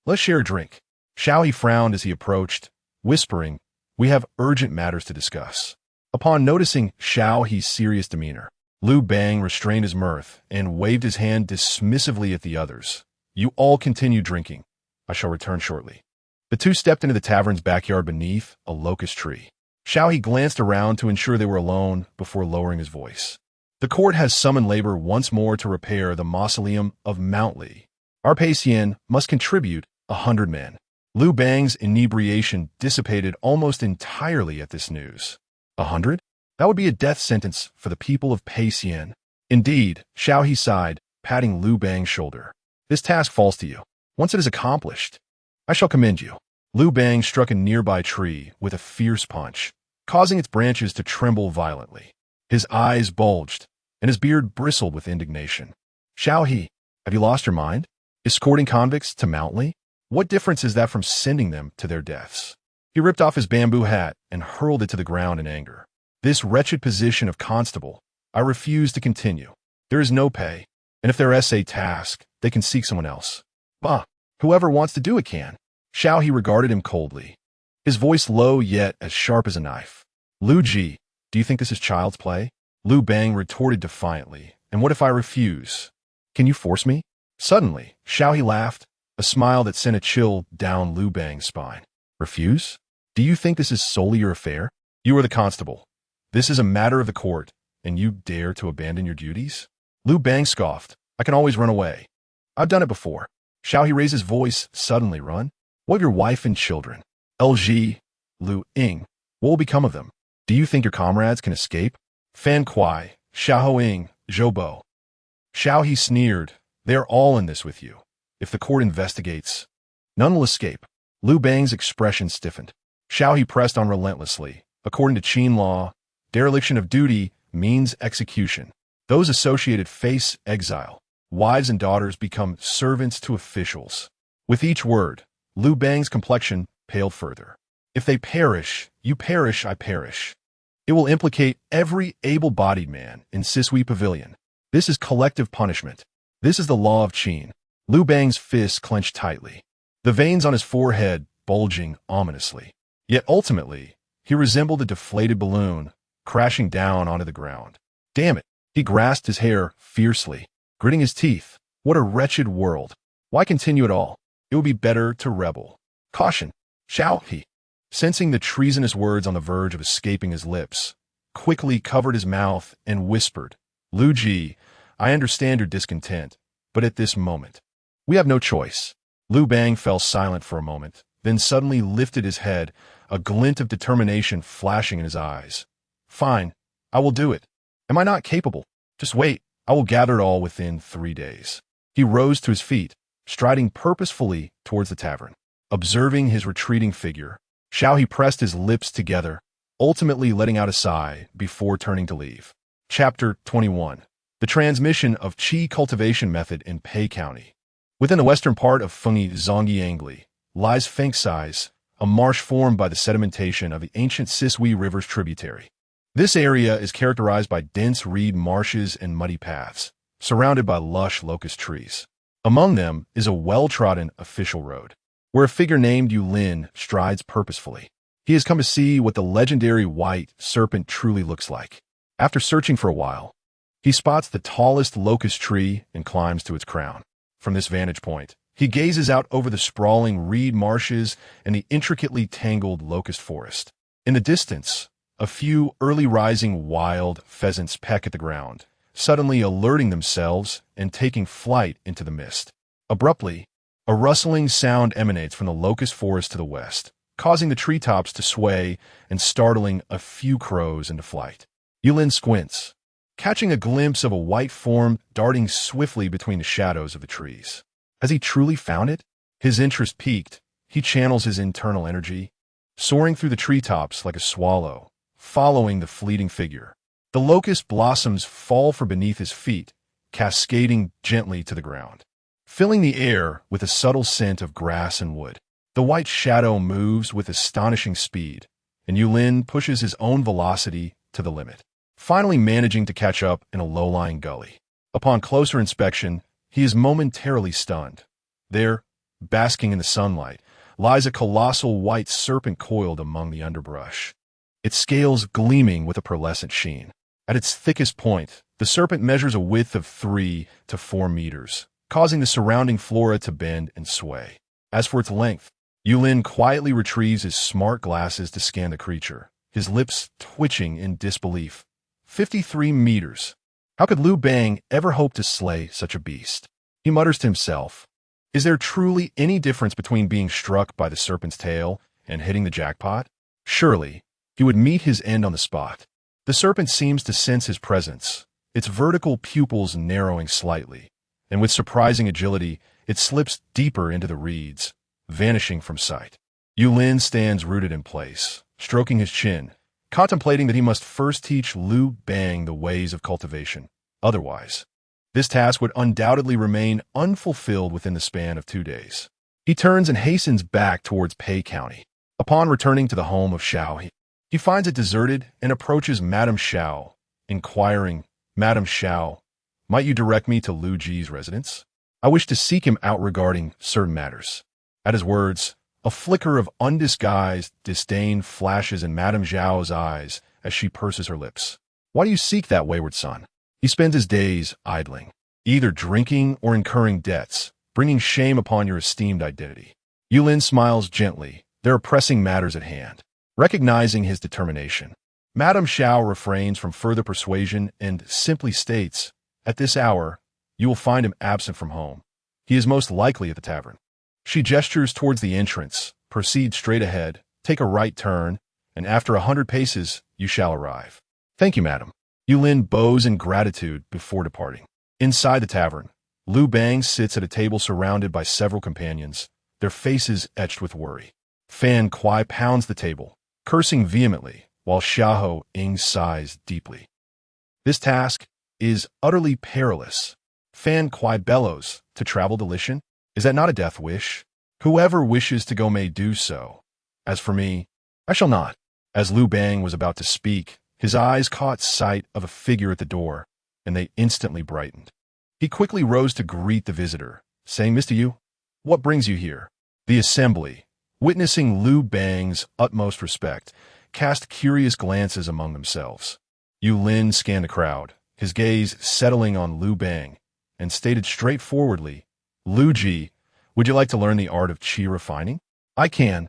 S1: Let's share a drink." Xiaohe frowned as he approached, whispering, "We have urgent matters to discuss." Upon noticing Xiaohe's serious demeanor, Liu Bang restrained his mirth and waved his hand dismissively at the others. "You all continue drinking. I shall return shortly." The two stepped into the tavern's backyard beneath a locust tree. Xiaohe glanced around to ensure they were alone before lowering his voice. "The court has summoned labor once more to repair the mausoleum of Mount Li. Our Pei Xian must contribute 100 men." Liu Bang's inebriation dissipated almost entirely at this news. 100? That would be a death sentence for the people of Pei Xian. "Indeed," Xiaohe sighed, patting Liu Bang's shoulder. "This task falls to you. Once it is accomplished, I shall commend you. Liu Bang struck a nearby tree with a fierce punch, causing its branches to tremble violently. His eyes bulged, and his beard bristled with indignation. Xiao He, have you lost your mind? Escorting convicts to Mount Li? What difference is that from sending them to their deaths? He ripped off his bamboo hat and hurled it to the ground in anger. This wretched position of constable, I refuse to continue. There is no pay, and if they're essay task, they can seek someone else. Bah, whoever wants to do it can. Xiao He regarded him coldly, his voice low yet as sharp as a knife. Lu Ji, do you think this is child's play? Liu Bang retorted defiantly, and what if I refuse? Can you force me? Suddenly, Xiao He laughed, a smile that sent a chill down Liu Bang's spine. Refuse? Do you think this is solely your affair? You are the constable. This is a matter of the court, and you dare to abandon your duties? Liu Bang scoffed. I can always run away. I've done it before. Xiao He raised his voice. Suddenly, run? What of your wife and children? LG, Liu Ying, what will become of them? Do you think your comrades can escape? Fan Kuai, Xiao Ying, Zhou Bo. Xiao He sneered. They are all in this with you. If the court investigates, none will escape. Liu Bang's expression stiffened. Xiao He pressed on relentlessly. According to Qin law, dereliction of duty means execution. Those associated face exile. Wives and daughters become servants to officials. With each word, Liu Bang's complexion paled further. If they perish, you perish, I perish. It will implicate every able-bodied man in Sisui Pavilion. This is collective punishment. This is the law of Qin. Liu Bang's fists clenched tightly, the veins on his forehead bulging ominously. Yet ultimately, he resembled a deflated balloon, crashing down onto the ground. Damn it! He grasped his hair fiercely, gritting his teeth. What a wretched world! Why continue at all? It would be better to rebel. Caution! Xiao He, sensing the treasonous words on the verge of escaping his lips, quickly covered his mouth and whispered, Lu Ji, I understand your discontent, but at this moment, we have no choice. Liu Bang fell silent for a moment, then suddenly lifted his head, a glint of determination flashing in his eyes. Fine, I will do it. Am I not capable? Just wait, I will gather it all within 3 days. He rose to his feet, striding purposefully towards the tavern. Observing his retreating figure, Xiao He pressed his lips together, ultimately letting out a sigh before turning to leave. Chapter 21. The transmission of Qi cultivation method in Pei County. Within the western part of Fengyi Zhongyiangli lies Fengxais, a marsh formed by the sedimentation of the ancient Sisui River's tributary. This area is characterized by dense reed marshes and muddy paths, surrounded by lush locust trees. Among them is a well-trodden official road, where a figure named Yulin strides purposefully. He has come to see what the legendary white serpent truly looks like. After searching for a while, he spots the tallest locust tree and climbs to its crown. From this vantage point, he gazes out over the sprawling reed marshes and the intricately tangled locust forest. In the distance, a few early-rising wild pheasants peck at the ground, suddenly alerting themselves and taking flight into the mist. Abruptly, a rustling sound emanates from the locust forest to the west, causing the treetops to sway and startling a few crows into flight. Yulin squints, catching a glimpse of a white form darting swiftly between the shadows of the trees. Has he truly found it? His interest piqued, he channels his internal energy, soaring through the treetops like a swallow, following the fleeting figure. The locust blossoms fall from beneath his feet, cascading gently to the ground, filling the air with a subtle scent of grass and wood. The white shadow moves with astonishing speed, and Yulin pushes his own velocity to the limit, finally managing to catch up in a low-lying gully. Upon closer inspection, he is momentarily stunned. There, basking in the sunlight, lies a colossal white serpent coiled among the underbrush, its scales gleaming with a pearlescent sheen. At its thickest point, the serpent measures a width of 3 to 4 meters, causing the surrounding flora to bend and sway. As for its length, Yulin quietly retrieves his smart glasses to scan the creature, his lips twitching in disbelief. 53 meters. How could Liu Bang ever hope to slay such a beast? He mutters to himself. Is there truly any difference between being struck by the serpent's tail and hitting the jackpot? Surely, he would meet his end on the spot. The serpent seems to sense his presence, its vertical pupils narrowing slightly, and with surprising agility, it slips deeper into the reeds, vanishing from sight. Yulin stands rooted in place, stroking his chin, contemplating that he must first teach Liu Bang the ways of cultivation. Otherwise, this task would undoubtedly remain unfulfilled within the span of 2 days. He turns and hastens back towards Pei County. Upon returning to the home of Xiao, he finds it deserted and approaches Madame Xiao, inquiring, "Madame Xiao, might you direct me to Lu Ji's residence? I wish to seek him out regarding certain matters." At his words, a flicker of undisguised disdain flashes in Madame Xiao's eyes as she purses her lips. "Why do you seek that wayward son? He spends his days idling, either drinking or incurring debts, bringing shame upon your esteemed identity." Yulin smiles gently. There are pressing matters at hand. Recognizing his determination, Madame Xiao refrains from further persuasion and simply states, "At this hour, you will find him absent from home. He is most likely at the tavern." She gestures towards the entrance, proceed straight ahead, take a right turn, and after 100 paces, you shall arrive. "Thank you, madam." Yulin bows in gratitude before departing. Inside the tavern, Liu Bang sits at a table surrounded by several companions, their faces etched with worry. Fan Kuai pounds the table, cursing vehemently, while Xiahou Ying sighs deeply. This task is utterly perilous. Fan Kuai bellows, "To travel to Lishan? Is that not a death wish? Whoever wishes to go may do so. As for me, I shall not." As Liu Bang was about to speak, his eyes caught sight of a figure at the door, and they instantly brightened. He quickly rose to greet the visitor, saying, "Mr. Yu, what brings you here?" The assembly, witnessing Liu Bang's utmost respect, cast curious glances among themselves. Yulin scanned the crowd, his gaze settling on Liu Bang, and stated straightforwardly, "Liu Ji, would you like to learn the art of qi refining?" "I can."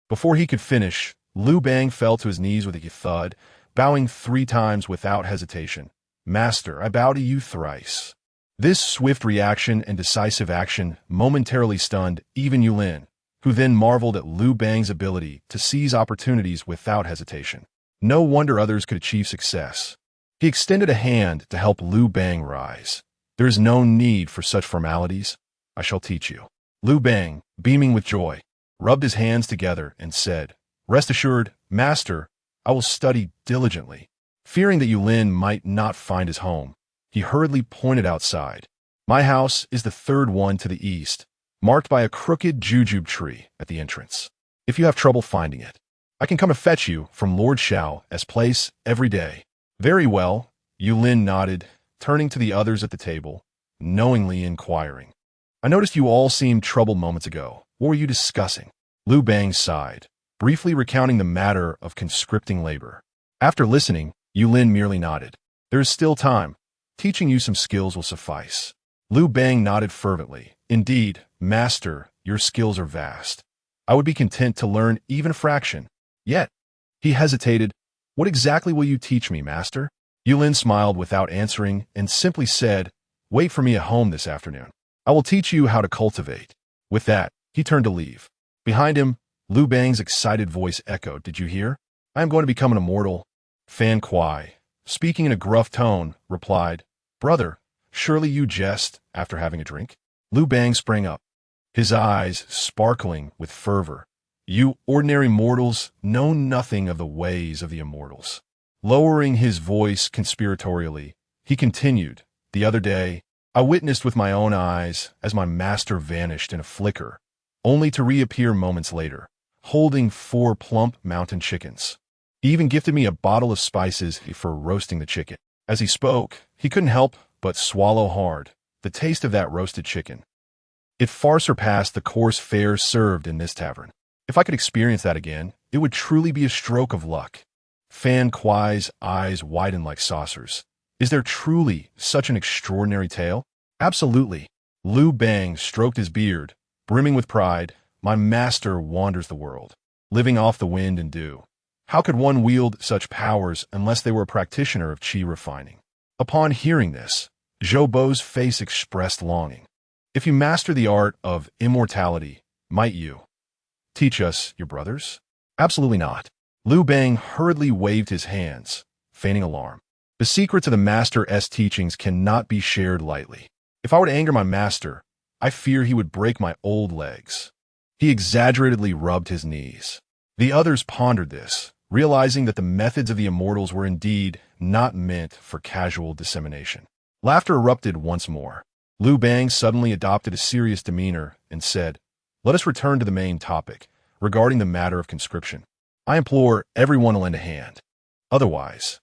S1: Before he could finish, Liu Bang fell to his knees with a thud, bowing 3 times without hesitation. "Master, I bow to you thrice." This swift reaction and decisive action momentarily stunned even Yulin, who then marveled at Liu Bang's ability to seize opportunities without hesitation. No wonder others could achieve success. He extended a hand to help Liu Bang rise. "There is no need for such formalities. I shall teach you." Liu Bang, beaming with joy, rubbed his hands together and said, "Rest assured, master, I will study diligently." Fearing that Yulin might not find his home, he hurriedly pointed outside. "My house is the 3rd one to the east, marked by a crooked jujube tree at the entrance. If you have trouble finding it, I can come to fetch you from Lord Xiao's place every day." "Very well," Yulin nodded, turning to the others at the table, knowingly inquiring, "I noticed you all seemed troubled moments ago. What were you discussing?" Liu Bang sighed, briefly recounting the matter of conscripting labor. After listening, Yulin merely nodded. "There is still time. Teaching you some skills will suffice." Liu Bang nodded fervently. "Indeed, master, your skills are vast. I would be content to learn even a fraction." Yet, he hesitated. "What exactly will you teach me, master?" Yulin smiled without answering and simply said, "Wait for me at home this afternoon. I will teach you how to cultivate." With that, he turned to leave. Behind him, Liu Bang's excited voice echoed, "Did you hear? I am going to become an immortal." Fan Kuai, speaking in a gruff tone, replied, "Brother, surely you jest after having a drink?" Liu Bang sprang up, his eyes sparkling with fervor. "You ordinary mortals know nothing of the ways of the immortals." Lowering his voice conspiratorially, he continued, "The other day, I witnessed with my own eyes as my master vanished in a flicker, only to reappear moments later, holding 4 plump mountain chickens. He even gifted me a bottle of spices for roasting the chicken." As he spoke, he couldn't help but swallow hard. The taste of that roasted chicken, it far surpassed the coarse fare served in this tavern. If I could experience that again, it would truly be a stroke of luck. Fan Kuai's eyes widened like saucers. Is there truly such an extraordinary tale? Absolutely. Liu Bang stroked his beard, brimming with pride. "My master wanders the world, living off the wind and dew. How could one wield such powers unless they were a practitioner of qi refining?" Upon hearing this, Zhou Bo's face expressed longing. "If you master the art of immortality, might you teach us, your brothers?" "Absolutely not." Liu Bang hurriedly waved his hands, feigning alarm. "The secrets of the master's teachings cannot be shared lightly. If I were to anger my master, I fear he would break my old legs." He exaggeratedly rubbed his knees. The others pondered this, realizing that the methods of the immortals were indeed not meant for casual dissemination. Laughter erupted once more. Liu Bang suddenly adopted a serious demeanor and said, "Let us return to the main topic, regarding the matter of conscription. I implore everyone to lend a hand. Otherwise,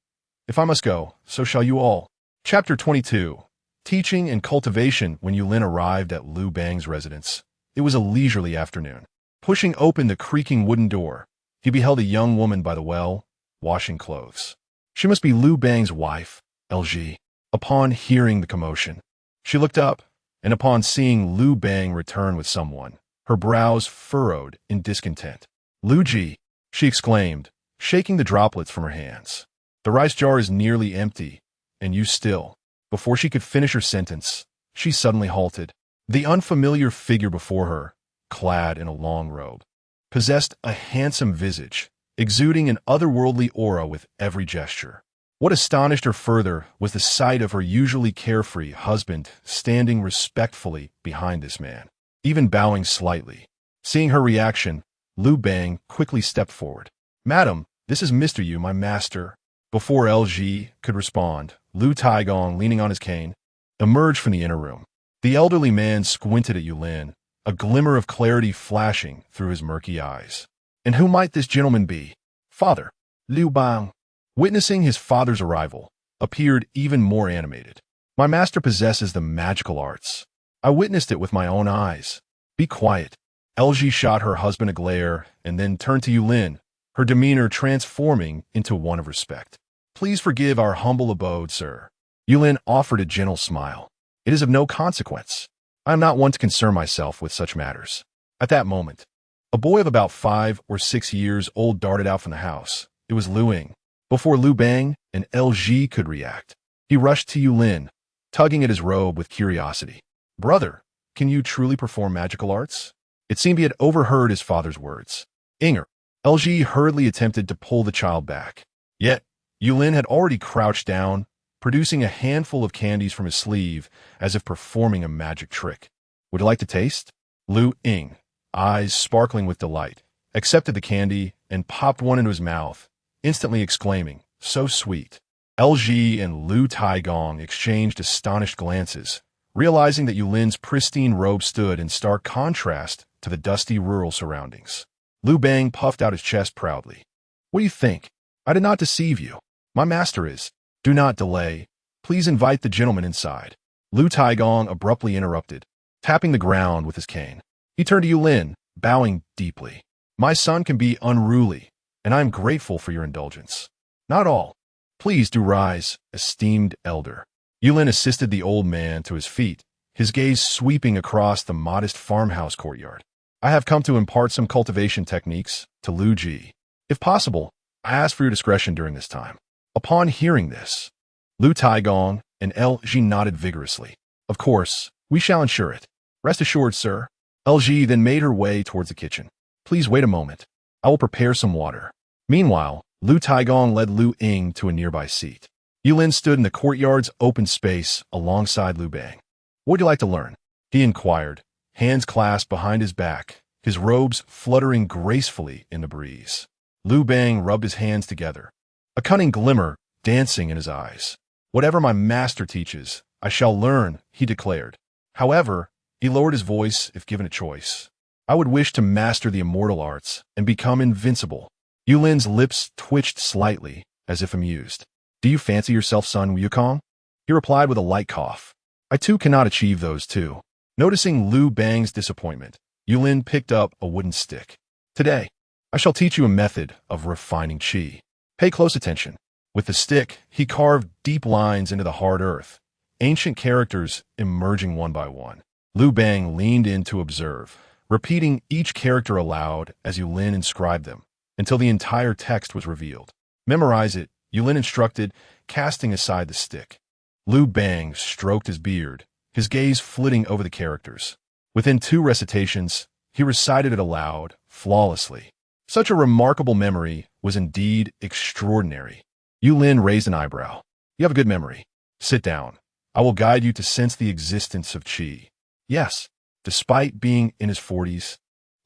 S1: if I must go, so shall you all." Chapter 22. Teaching and Cultivation. When Yulin arrived at Liu Bang's residence, it was a leisurely afternoon. Pushing open the creaking wooden door, he beheld a young woman by the well, washing clothes. She must be Liu Bang's wife, LG. Upon hearing the commotion, she looked up, and upon seeing Liu Bang return with someone, her brows furrowed in discontent. "Liu Ji," she exclaimed, shaking the droplets from her hands. "The rice jar is nearly empty, and you still." Before she could finish her sentence, she suddenly halted. The unfamiliar figure before her, clad in a long robe, possessed a handsome visage, exuding an otherworldly aura with every gesture. What astonished her further was the sight of her usually carefree husband standing respectfully behind this man, even bowing slightly. Seeing her reaction, Liu Bang quickly stepped forward. "Madam, this is Mr. Yu, my master." Before LG could respond, Liu Taigong, leaning on his cane, emerged from the inner room. The elderly man squinted at Yulin, a glimmer of clarity flashing through his murky eyes. "And who might this gentleman be?" "Father." Liu Bang, witnessing his father's arrival, appeared even more animated. "My master possesses the magical arts. I witnessed it with my own eyes." "Be quiet." LG shot her husband a glare and then turned to Yulin, her demeanor transforming into one of respect. "Please forgive our humble abode, sir." Yulin offered a gentle smile. "It is of no consequence. I am not one to concern myself with such matters." At that moment, a boy of about 5 or 6 years old darted out from the house. It was Liu Ying. Before Liu Bang and LG could react, he rushed to Yulin, tugging at his robe with curiosity. "Brother, can you truly perform magical arts?" It seemed he had overheard his father's words. "Inger." LG hurriedly attempted to pull the child back. Yet, Yulin had already crouched down, producing a handful of candies from his sleeve as if performing a magic trick. "Would you like to taste?" Liu Ying, eyes sparkling with delight, accepted the candy and popped one into his mouth, instantly exclaiming, "So sweet." LG and Liu Taigong exchanged astonished glances, realizing that Yulin's pristine robe stood in stark contrast to the dusty rural surroundings. Liu Bang puffed out his chest proudly. "What do you think? I did not deceive you. My master is." "Do not delay. Please invite the gentleman inside." Liu Taigong abruptly interrupted, tapping the ground with his cane. He turned to Yulin, bowing deeply. "My son can be unruly, and I am grateful for your indulgence." "Not all. Please do rise, esteemed elder." Yulin assisted the old man to his feet, his gaze sweeping across the modest farmhouse courtyard. "I have come to impart some cultivation techniques to Liu Ji. If possible, I ask for your discretion during this time." Upon hearing this, Liu Taigong and LG nodded vigorously. "Of course, we shall ensure it. Rest assured, sir." LG then made her way towards the kitchen. "Please wait a moment. I will prepare some water." Meanwhile, Liu Taigong led Liu Ying to a nearby seat. Yulin stood in the courtyard's open space alongside Liu Bang. "What would you like to learn?" he inquired, hands clasped behind his back, his robes fluttering gracefully in the breeze. Liu Bang rubbed his hands together, a cunning glimmer dancing in his eyes. "Whatever my master teaches, I shall learn," he declared. However, he lowered his voice if given a choice. "I would wish to master the immortal arts and become invincible." Yulin's lips twitched slightly, as if amused. "Do you fancy yourself Sun Wukong?" He replied with a light cough. "I too cannot achieve those two." Noticing Liu Bang's disappointment, Yulin picked up a wooden stick. "Today, I shall teach you a method of refining qi. Pay close attention." With the stick, he carved deep lines into the hard earth, ancient characters emerging one by one. Liu Bang leaned in to observe, repeating each character aloud as Yulin inscribed them, until the entire text was revealed. "Memorize it," Yulin instructed, casting aside the stick. Liu Bang stroked his beard, his gaze flitting over the characters. Within 2 recitations, he recited it aloud, flawlessly. Such a remarkable memory was indeed extraordinary. Yulin raised an eyebrow. "You have a good memory. Sit down. I will guide you to sense the existence of qi." Yes, despite being in his 40s,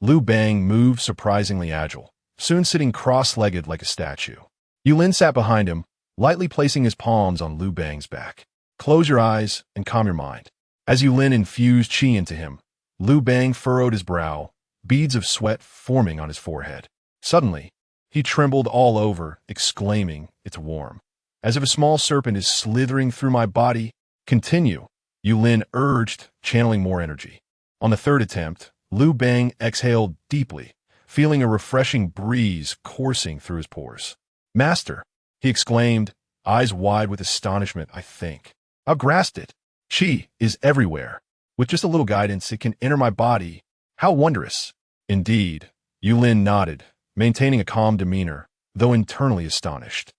S1: Liu Bang moved surprisingly agile, soon sitting cross-legged like a statue. Yulin sat behind him, lightly placing his palms on Liu Bang's back. Close your eyes and calm your mind. As Yulin infused qi into him, Liu Bang furrowed his brow, beads of sweat forming on his forehead. Suddenly, he trembled all over, exclaiming, "It's warm. As if a small serpent is slithering through my body." "Continue," Yulin urged, channeling more energy. On the third attempt, Liu Bang exhaled deeply, feeling a refreshing breeze coursing through his pores. "Master," he exclaimed, eyes wide with astonishment, "I think I've grasped it. Qi is everywhere. With just a little guidance, it can enter my body. How wondrous." "Indeed," Yulin nodded, maintaining a calm demeanor, though internally astonished.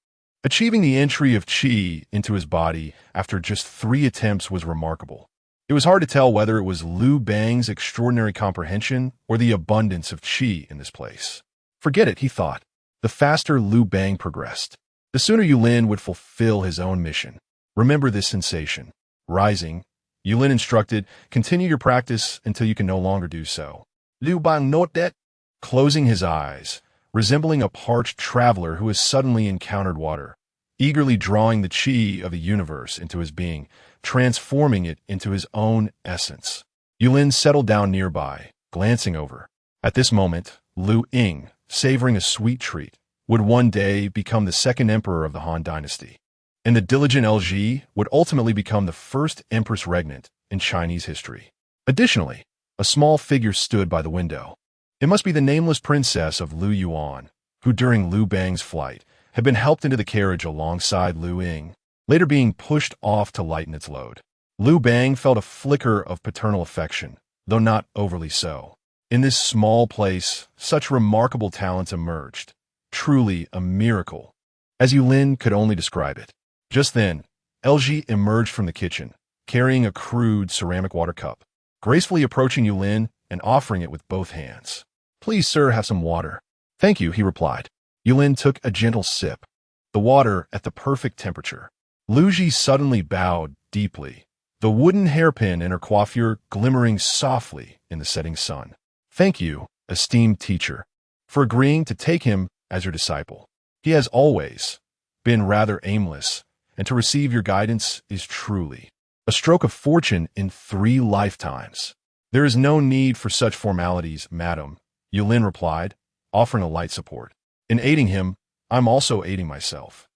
S1: Achieving the entry of qi into his body after just 3 attempts was remarkable. It was hard to tell whether it was Liu Bang's extraordinary comprehension or the abundance of qi in this place. Forget it, he thought. The faster Liu Bang progressed, the sooner Yulin would fulfill his own mission. Remember this sensation. Rising, Yulin instructed, continue your practice until you can no longer do so. Liu Bang note that, closing his eyes, resembling a parched traveler who has suddenly encountered water, eagerly drawing the qi of the universe into his being, transforming it into his own essence. Yulin settled down nearby, glancing over. At this moment, Liu Ying, savoring a sweet treat, would one day become the second emperor of the Han dynasty, and the diligent LG would ultimately become the first empress regnant in Chinese history. Additionally, a small figure stood by the window. It must be the nameless princess of Lu Yuan, who during Liu Bang's flight had been helped into the carriage alongside Liu Ying, later being pushed off to lighten its load. Liu Bang felt a flicker of paternal affection, though not overly so. In this small place, such remarkable talents emerged. Truly a miracle, as Yulin could only describe it. Just then, LG emerged from the kitchen, carrying a crude ceramic water cup, gracefully approaching Yulin and offering it with both hands. "Please, sir, have some water." "Thank you," he replied. Yulin took a gentle sip, the water at the perfect temperature. Lu Ji suddenly bowed deeply, the wooden hairpin in her coiffure glimmering softly in the setting sun. "Thank you, esteemed teacher, for agreeing to take him as your disciple. He has always been rather aimless, and to receive your guidance is truly a stroke of fortune in 3 lifetimes." "There is no need for such formalities, madam," Yulin replied, offering a light support. "In aiding him, I'm also aiding myself."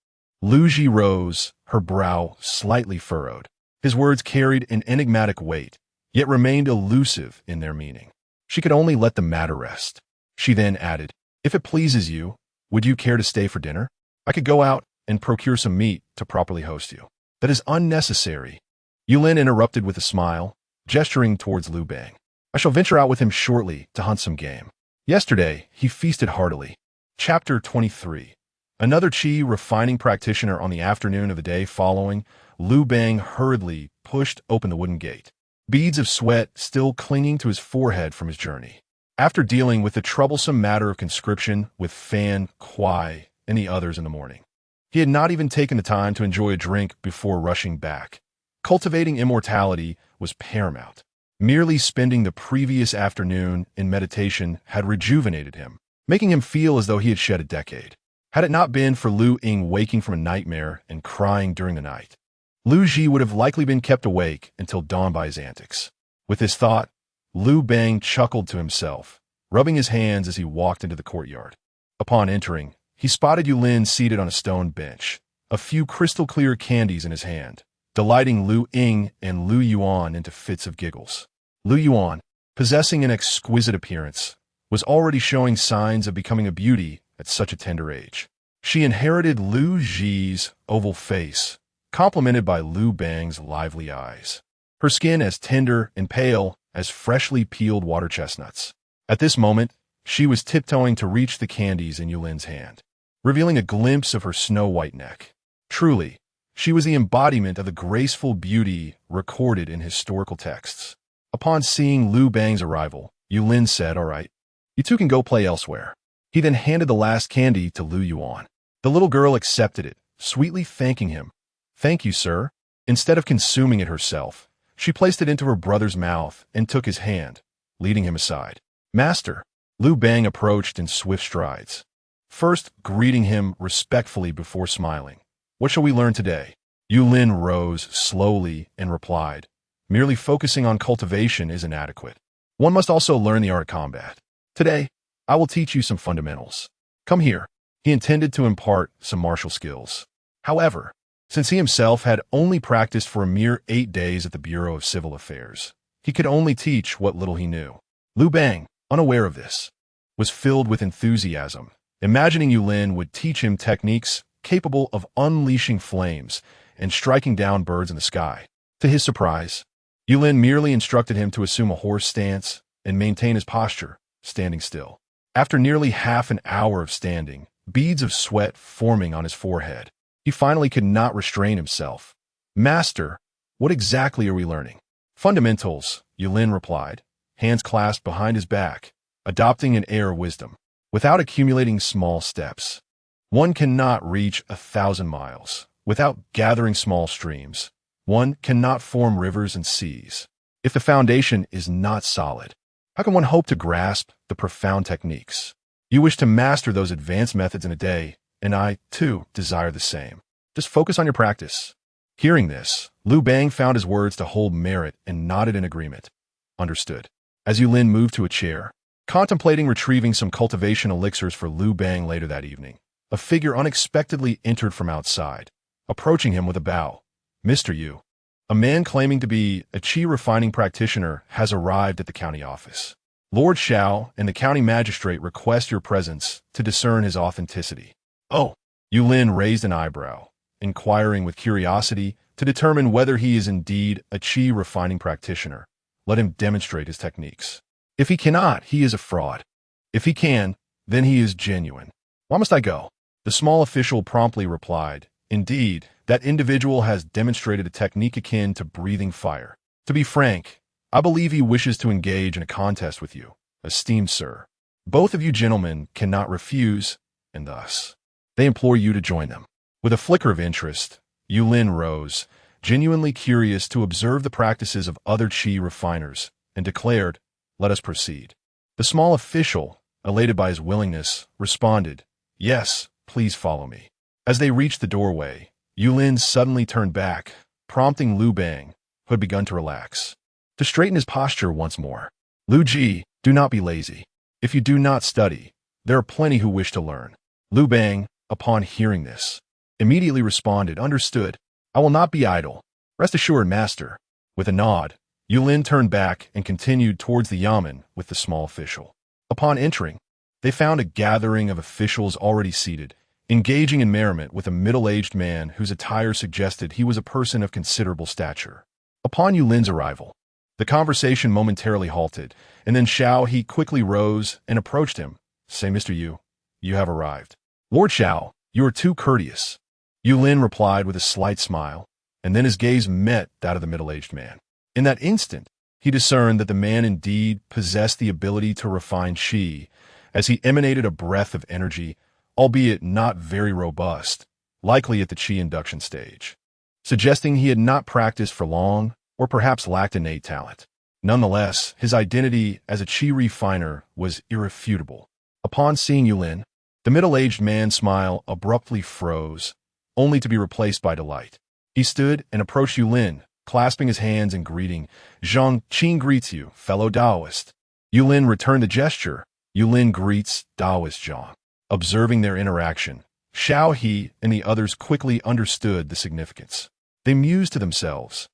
S1: Lu Ji rose, her brow slightly furrowed. His words carried an enigmatic weight, yet remained elusive in their meaning. She could only let the matter rest. She then added, "If it pleases you, would you care to stay for dinner? I could go out and procure some meat to properly host you." "That is unnecessary," Yulin interrupted with a smile, gesturing towards Liu Bang. "I shall venture out with him shortly to hunt some game. Yesterday, he feasted heartily." Chapter 23. Another qi refining practitioner. On the afternoon of the day following, Liu Bang hurriedly pushed open the wooden gate, beads of sweat still clinging to his forehead from his journey. After dealing with the troublesome matter of conscription with Fan, Kuai, and the others in the morning, he had not even taken the time to enjoy a drink before rushing back. Cultivating immortality was paramount. Merely spending the previous afternoon in meditation had rejuvenated him, making him feel as though he had shed a decade. Had it not been for Liu Ying waking from a nightmare and crying during the night, Lu Ji would have likely been kept awake until dawn by his antics. With this thought, Liu Bang chuckled to himself, rubbing his hands as he walked into the courtyard. Upon entering, he spotted Yulin seated on a stone bench, a few crystal-clear candies in his hand, delighting Liu Ying and Liu Yuan into fits of giggles. Liu Yuan, possessing an exquisite appearance, was already showing signs of becoming a beauty at such a tender age. She inherited Lu Ji's oval face, complemented by Liu Bang's lively eyes. Her skin as tender and pale as freshly peeled water chestnuts. At this moment, she was tiptoeing to reach the candies in Yulin's hand, revealing a glimpse of her snow-white neck. Truly, she was the embodiment of the graceful beauty recorded in historical texts. Upon seeing Liu Bang's arrival, Yulin said, "All right, you two can go play elsewhere." He then handed the last candy to Liu Yuan. The little girl accepted it, sweetly thanking him. "Thank you, sir." Instead of consuming it herself, she placed it into her brother's mouth and took his hand, leading him aside. "Master," Liu Bang approached in swift strides, first greeting him respectfully before smiling. What shall we learn today? Yulin rose slowly and replied, merely focusing on cultivation is inadequate. One must also learn the art of combat. Today, I will teach you some fundamentals. Come here. He intended to impart some martial skills. However, since he himself had only practiced for a mere 8 days at the Bureau of Civil Affairs, he could only teach what little he knew. Liu Bang, unaware of this, was filled with enthusiasm, imagining Yulin would teach him techniques capable of unleashing flames and striking down birds in the sky. To his surprise, Yulin merely instructed him to assume a horse stance and maintain his posture, standing still. After nearly half an hour of standing, beads of sweat forming on his forehead, he finally could not restrain himself. Master, what exactly are we learning? Fundamentals, Yulin replied, hands clasped behind his back, adopting an air of wisdom. Without accumulating small steps, one cannot reach 1,000 miles. Without gathering small streams, one cannot form rivers and seas. If the foundation is not solid, how can one hope to grasp the profound techniques? You wish to master those advanced methods in a day, and I, too, desire the same. Just focus on your practice. Hearing this, Liu Bang found his words to hold merit and nodded in agreement. Understood. As Yulin moved to a chair, contemplating retrieving some cultivation elixirs for Liu Bang later that evening, a figure unexpectedly entered from outside, approaching him with a bow. Mr. Yu, a man claiming to be a qi refining practitioner has arrived at the county office. Lord Xiao and the county magistrate request your presence to discern his authenticity. Oh, Yulin raised an eyebrow, inquiring with curiosity to determine whether he is indeed a qi refining practitioner. Let him demonstrate his techniques. If he cannot, he is a fraud. If he can, then he is genuine. Why must I go? The small official promptly replied, indeed, that individual has demonstrated a technique akin to breathing fire. To be frank, I believe he wishes to engage in a contest with you, esteemed sir. Both of you gentlemen cannot refuse, and thus, they implore you to join them. With a flicker of interest, Yulin rose, genuinely curious to observe the practices of other qi refiners, and declared, let us proceed. The small official, elated by his willingness, responded, yes, please follow me. As they reached the doorway, Yulin suddenly turned back, prompting Liu Bang, who had begun to relax, to straighten his posture once more. Liu Ji, do not be lazy. If you do not study, there are plenty who wish to learn. Liu Bang, upon hearing this, immediately responded, understood. I will not be idle. Rest assured, master. With a nod, Yulin turned back and continued towards the yamen with the small official. Upon entering, they found a gathering of officials already seated, engaging in merriment with a middle-aged man whose attire suggested he was a person of considerable stature. Upon Yulin's arrival, the conversation momentarily halted, and then Xiao He quickly rose and approached him. Say, Mr. Yu, you have arrived. Lord Xiao, you are too courteous. Yulin replied with a slight smile, and then his gaze met that of the middle-aged man. In that instant, he discerned that the man indeed possessed the ability to refine qi, as he emanated a breath of energy, albeit not very robust, likely at the qi induction stage, suggesting he had not practiced for long or perhaps lacked innate talent. Nonetheless, his identity as a qi refiner was irrefutable. Upon seeing Yulin, the middle-aged man's smile abruptly froze, only to be replaced by delight. He stood and approached Yulin, clasping his hands and greeting. Zhang Qing greets you, fellow Taoist. Yulin returned the gesture. Yulin greets Taoist Zhang. Observing their interaction, Xiao He and the others quickly understood the significance. They mused to themselves.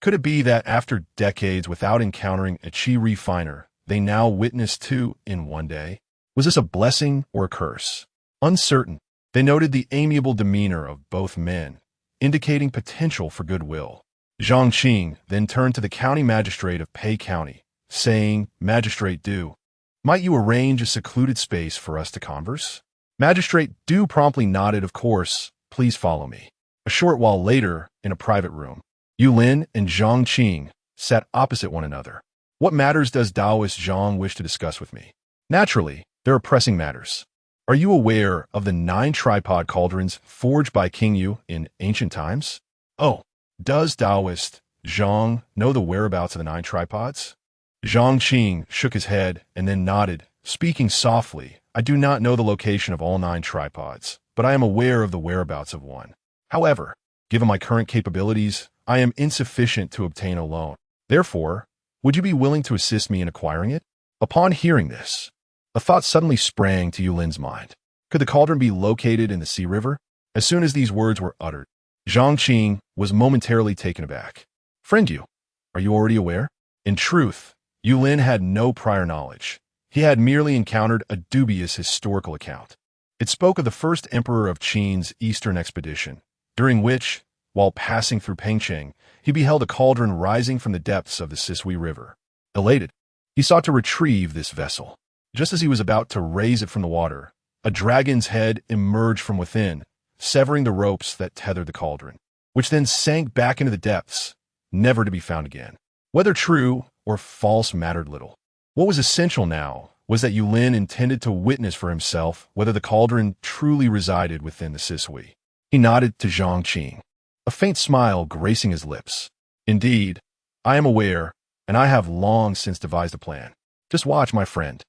S1: Could it be that after decades without encountering a qi refiner, they now witnessed two in one day? Was this a blessing or a curse? Uncertain, they noted the amiable demeanor of both men, indicating potential for goodwill. Zhang Qing then turned to the county magistrate of Pei County, saying, Magistrate Du, might you arrange a secluded space for us to converse? Magistrate Du promptly nodded, of course, please follow me. A short while later, in a private room, Yulin and Zhang Qing sat opposite one another. What matters does Taoist Zhang wish to discuss with me? Naturally, there are pressing matters. Are you aware of the 9 tripod cauldrons forged by King Yu in ancient times? Oh, does Taoist Zhang know the whereabouts of the 9 tripods? Zhang Qing shook his head and then nodded, Speaking softly, I do not know the location of all 9 tripods, but I am aware of the whereabouts of one. However, given my current capabilities, I am insufficient to obtain alone. Therefore, would you be willing to assist me in acquiring it? Upon hearing this, a thought suddenly sprang to Yulin's mind. Could the cauldron be located in the Sea River? As soon as these words were uttered, Zhang Qing was momentarily taken aback. Friend Yu, are you already aware? In truth, Yulin had no prior knowledge. He had merely encountered a dubious historical account. It spoke of the first emperor of Qin's eastern expedition, during which, while passing through Pengcheng, he beheld a cauldron rising from the depths of the Sisui River. Elated, he sought to retrieve this vessel. Just as he was about to raise it from the water, a dragon's head emerged from within, severing the ropes that tethered the cauldron, which then sank back into the depths, never to be found again. Whether true or false mattered little. What was essential now was that Yulin intended to witness for himself whether the cauldron truly resided within the Sisui. He nodded to Zhang Qing, a faint smile gracing his lips. Indeed, I am aware, and I have long since devised a plan. Just watch, my friend.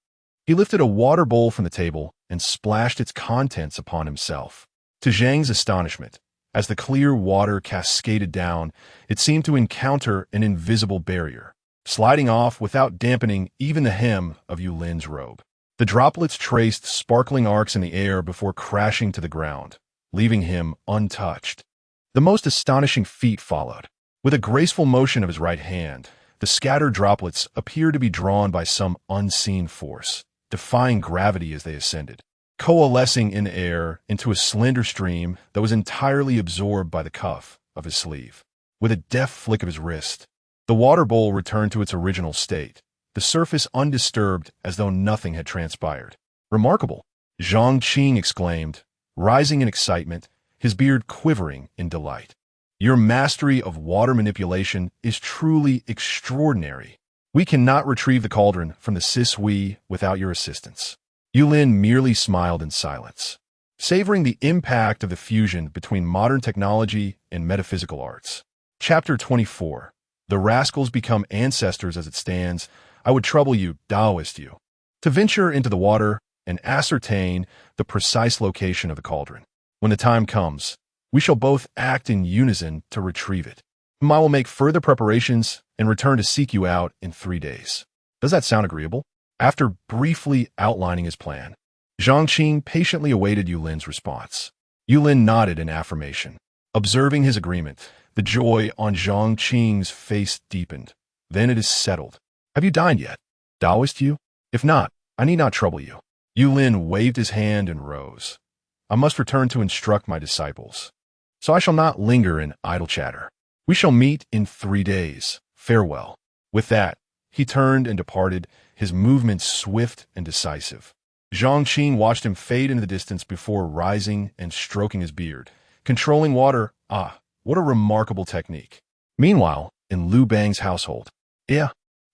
S1: He lifted a water bowl from the table and splashed its contents upon himself. To Zhang's astonishment, as the clear water cascaded down, it seemed to encounter an invisible barrier, sliding off without dampening even the hem of Yulin's robe. The droplets traced sparkling arcs in the air before crashing to the ground, leaving him untouched. The most astonishing feat followed. With a graceful motion of his right hand, the scattered droplets appeared to be drawn by some unseen force, defying gravity as they ascended, coalescing in air into a slender stream that was entirely absorbed by the cuff of his sleeve. With a deft flick of his wrist, the water bowl returned to its original state, the surface undisturbed as though nothing had transpired. Remarkable, Zhang Qing exclaimed, rising in excitement, his beard quivering in delight. Your mastery of water manipulation is truly extraordinary. We cannot retrieve the cauldron from the Sisui without your assistance. Yulin merely smiled in silence, savoring the impact of the fusion between modern technology and metaphysical arts. Chapter 24. The rascals become ancestors as it stands. I would trouble you, Taoist you, to venture into the water and ascertain the precise location of the cauldron. When the time comes, we shall both act in unison to retrieve it. I will make further preparations and return to seek you out in 3 days. Does that sound agreeable? After briefly outlining his plan, Zhang Qing patiently awaited Yulin's response. Yulin nodded in affirmation. Observing his agreement, the joy on Zhang Qing's face deepened. Then it is settled. Have you dined yet, Taoist you? If not, I need not trouble you. Yulin waved his hand and rose. I must return to instruct my disciples, so I shall not linger in idle chatter. We shall meet in 3 days. Farewell. With that, he turned and departed, his movements swift and decisive. Zhang Qing watched him fade into the distance before rising and stroking his beard. Controlling water, what a remarkable technique. Meanwhile, in Liu Bang's household,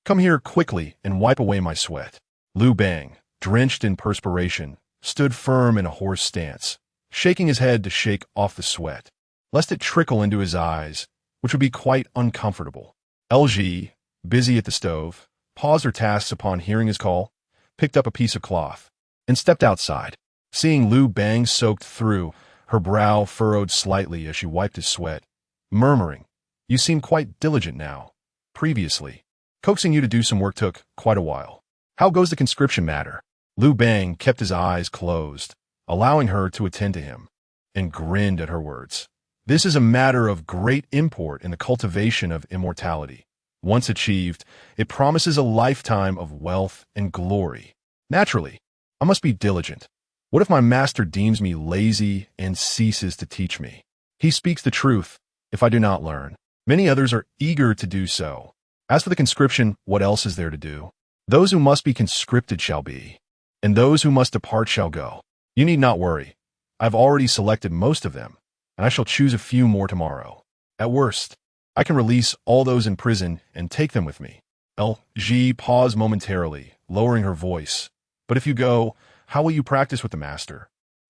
S1: come here quickly and wipe away my sweat. Liu Bang, drenched in perspiration, stood firm in a hoarse stance, shaking his head to shake off the sweat, lest it trickle into his eyes, which would be quite uncomfortable. LG, busy at the stove, paused her tasks upon hearing his call, picked up a piece of cloth, and stepped outside. Seeing Liu Bang soaked through, her brow furrowed slightly as she wiped his sweat, murmuring, "You seem quite diligent now. Previously, coaxing you to do some work took quite a while. How goes the conscription matter?" Liu Bang kept his eyes closed, allowing her to attend to him, and grinned at her words. This is a matter of great import in the cultivation of immortality. Once achieved, it promises a lifetime of wealth and glory. Naturally, I must be diligent. What if my master deems me lazy and ceases to teach me? He speaks the truth if I do not learn. Many others are eager to do so. As for the conscription, what else is there to do? Those who must be conscripted shall be, and those who must depart shall go. You need not worry. I've already selected most of them, and I shall choose a few more tomorrow. At worst, I can release all those in prison and take them with me. LG paused momentarily, lowering her voice. But if you go, how will you practice with the master?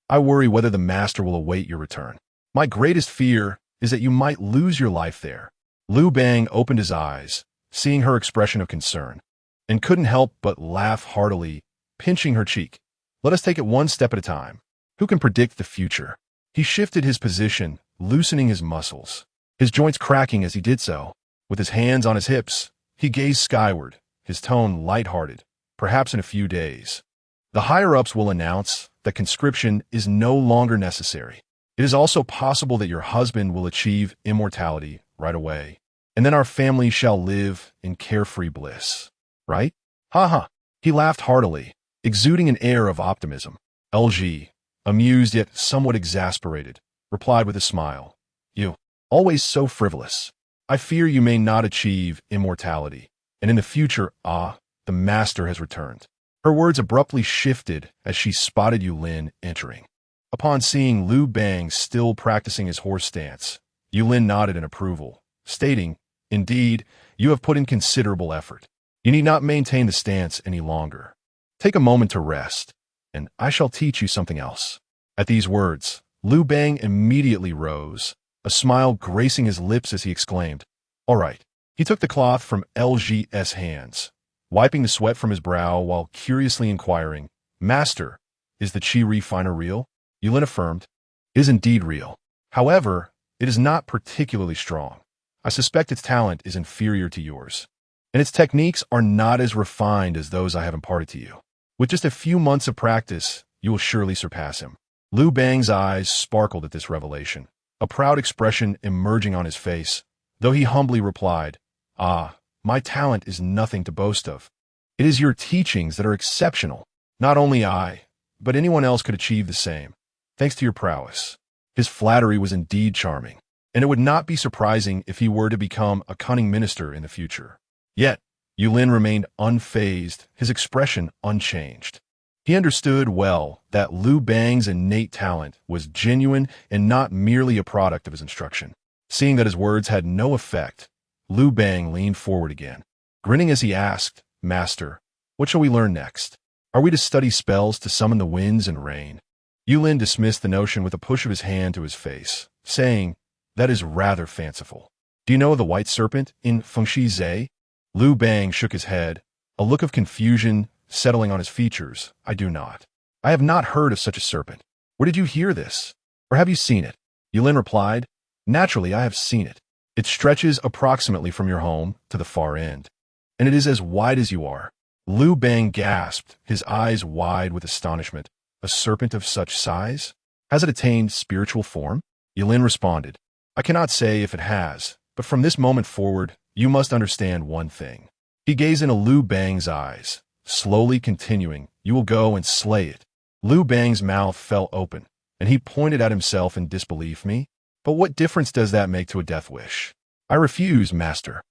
S1: I worry whether the master will await your return. My greatest fear is that you might lose your life there. Liu Bang opened his eyes, seeing her expression of concern, and couldn't help but laugh heartily pinching her cheek. Let us take it one step at a time. Who can predict the future? He shifted his position, loosening his muscles, his joints cracking as he did so. With his hands on his hips, he gazed skyward, his tone light-hearted. Perhaps in a few days, the higher-ups will announce that conscription is no longer necessary. It is also possible that your husband will achieve immortality right away, and then our family shall live in carefree bliss. Right? Ha ha. He laughed heartily, exuding an air of optimism. LG, amused yet somewhat exasperated, replied with a smile. You, always so frivolous. I fear you may not achieve immortality, and in the future, the master has returned. Her words abruptly shifted as she spotted Yulin entering. Upon seeing Liu Bang still practicing his horse stance, Yulin nodded in approval, stating, Indeed, you have put in considerable effort. You need not maintain the stance any longer. Take a moment to rest, and I shall teach you something else. At these words, Liu Bang immediately rose, a smile gracing his lips as he exclaimed, All right. He took the cloth from LG's hands, wiping the sweat from his brow while curiously inquiring, Master, is the Qi refiner real? Yulin affirmed, It is indeed real. However, it is not particularly strong. I suspect its talent is inferior to yours, and its techniques are not as refined as those I have imparted to you. With just a few months of practice, you will surely surpass him. Liu Bang's eyes sparkled at this revelation, a proud expression emerging on his face, though he humbly replied, My talent is nothing to boast of. It is your teachings that are exceptional. Not only I, but anyone else could achieve the same, thanks to your prowess. His flattery was indeed charming, and it would not be surprising if he were to become a cunning minister in the future. Yet, Yulin remained unfazed, his expression unchanged. He understood well that Liu Bang's innate talent was genuine and not merely a product of his instruction. Seeing that his words had no effect, Liu Bang leaned forward again, grinning as he asked, Master, what shall we learn next? Are we to study spells to summon the winds and rain? Yulin dismissed the notion with a push of his hand to his face, saying, That is rather fanciful. Do you know of the white serpent in Fengshi Zhe? Liu Bang shook his head, a look of confusion settling on his features. I do not. I have not heard of such a serpent. Where did you hear this? Or have you seen it? Yulin replied, Naturally, I have seen it. It stretches approximately from your home to the far end, and it is as wide as you are. Liu Bang gasped, his eyes wide with astonishment. A serpent of such size? Has it attained spiritual form? Yulin responded, I cannot say if it has, but from this moment forward, you must understand one thing. He gazed into Liu Bang's eyes, slowly continuing, You will go and slay it. Liu Bang's mouth fell open, and he pointed at himself in disbelief. Me? But what difference does that make to a death wish? I refuse, Master.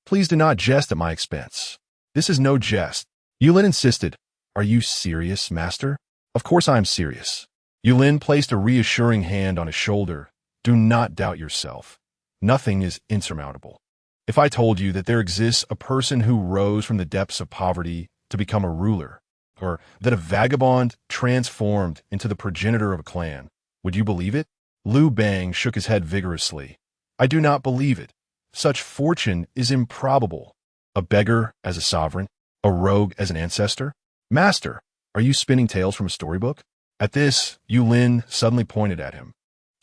S1: Please do not jest at my expense. This is no jest. Yulin insisted, Are you serious, Master? Of course I am serious. Yulin placed a reassuring hand on his shoulder. Do not doubt yourself. Nothing is insurmountable. If I told you that there exists a person who rose from the depths of poverty to become a ruler, or that a vagabond transformed into the progenitor of a clan, would you believe it? Liu Bang shook his head vigorously. I do not believe it. Such fortune is improbable. A beggar as a sovereign, a rogue as an ancestor? Master, are you spinning tales from a storybook? At this, Yulin suddenly pointed at him.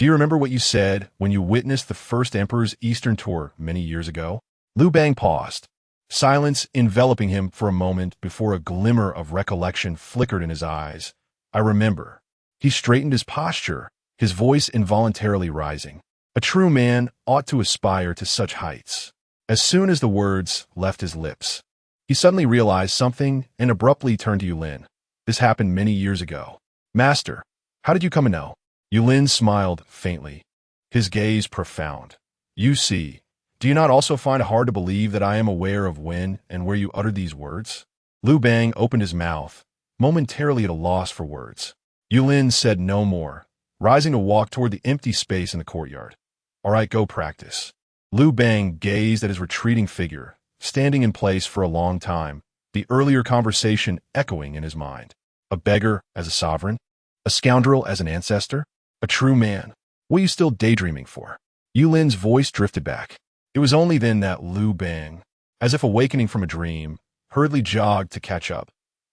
S1: Do you remember what you said when you witnessed the first emperor's Eastern tour many years ago? Liu Bang paused, silence enveloping him for a moment before a glimmer of recollection flickered in his eyes. I remember. He straightened his posture, his voice involuntarily rising. A true man ought to aspire to such heights. As soon as the words left his lips, he suddenly realized something and abruptly turned to Yulin. This happened many years ago. Master, how did you come to know? Yulin smiled faintly, his gaze profound. You see, do you not also find it hard to believe that I am aware of when and where you uttered these words? Liu Bang opened his mouth, momentarily at a loss for words. Yulin said no more, rising to walk toward the empty space in the courtyard. All right, go practice. Liu Bang gazed at his retreating figure, standing in place for a long time, the earlier conversation echoing in his mind. A beggar as a sovereign? A scoundrel as an ancestor? A true man? What are you still daydreaming for? Yulin's voice drifted back. It was only then that Liu Bang, as if awakening from a dream, hurriedly jogged to catch up.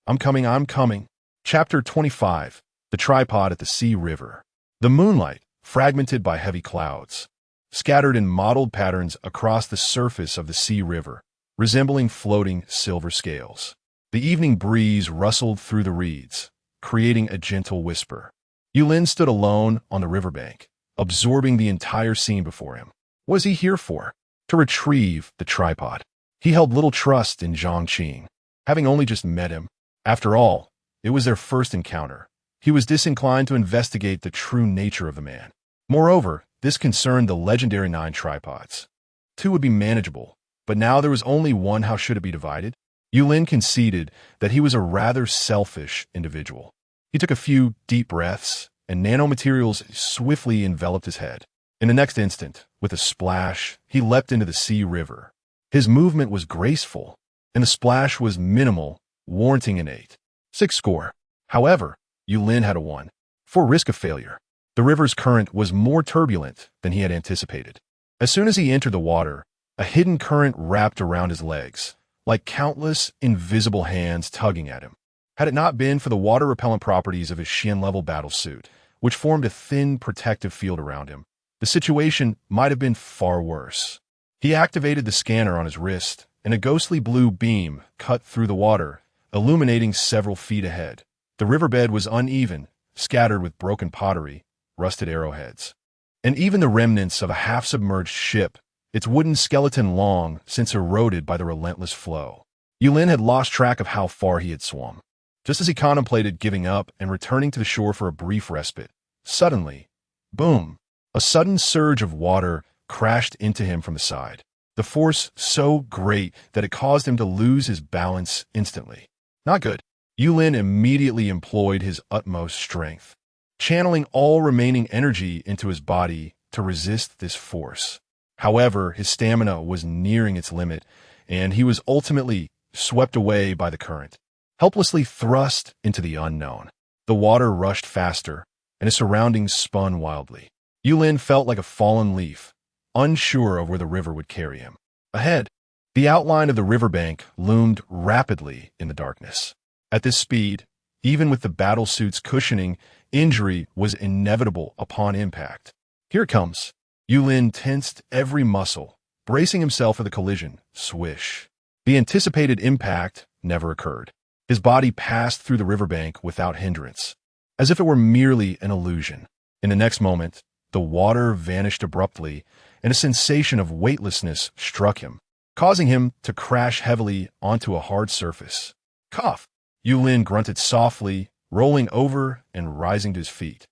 S1: I'm coming, I'm coming. Chapter 25. The Tripod at the Sea River. The moonlight, fragmented by heavy clouds, scattered in mottled patterns across the surface of the sea river, resembling floating silver scales. The evening breeze rustled through the reeds, creating a gentle whisper. Yulin stood alone on the riverbank, absorbing the entire scene before him. What was he here for? To retrieve the tripod. He held little trust in Zhang Qing, having only just met him. After all, it was their first encounter. He was disinclined to investigate the true nature of the man. Moreover, this concerned the legendary 9 tripods. 2 would be manageable, but now there was only one. How should it be divided? Yulin conceded that he was a rather selfish individual. He took a few deep breaths, and nanomaterials swiftly enveloped his head. In the next instant, with a splash, he leapt into the sea river. His movement was graceful, and the splash was minimal, warranting an 8. 6 score. However, Yulin had a 1. For risk of failure. The river's current was more turbulent than he had anticipated. As soon as he entered the water, a hidden current wrapped around his legs, like countless invisible hands tugging at him. Had it not been for the water-repellent properties of his Xian-level battlesuit, which formed a thin protective field around him, the situation might have been far worse. He activated the scanner on his wrist, and a ghostly blue beam cut through the water, illuminating several feet ahead. The riverbed was uneven, scattered with broken pottery, rusted arrowheads, and even the remnants of a half-submerged ship, its wooden skeleton long since eroded by the relentless flow. Yulin had lost track of how far he had swum. Just as he contemplated giving up and returning to the shore for a brief respite, suddenly, boom, a sudden surge of water crashed into him from the side. The force so great that it caused him to lose his balance instantly. Not good. Yulin immediately employed his utmost strength, channeling all remaining energy into his body to resist this force. However, his stamina was nearing its limit, and he was ultimately swept away by the current, helplessly thrust into the unknown. The water rushed faster, and his surroundings spun wildly. Yulin felt like a fallen leaf, unsure of where the river would carry him. Ahead, the outline of the riverbank loomed rapidly in the darkness. At this speed, even with the battlesuit's cushioning, injury was inevitable upon impact. Here it comes. Yulin tensed every muscle, bracing himself for the collision. Swish. The anticipated impact never occurred. His body passed through the riverbank without hindrance, as if it were merely an illusion. In the next moment, the water vanished abruptly, and a sensation of weightlessness struck him, causing him to crash heavily onto a hard surface. Cough! Yulin grunted softly, rolling over and rising to his feet.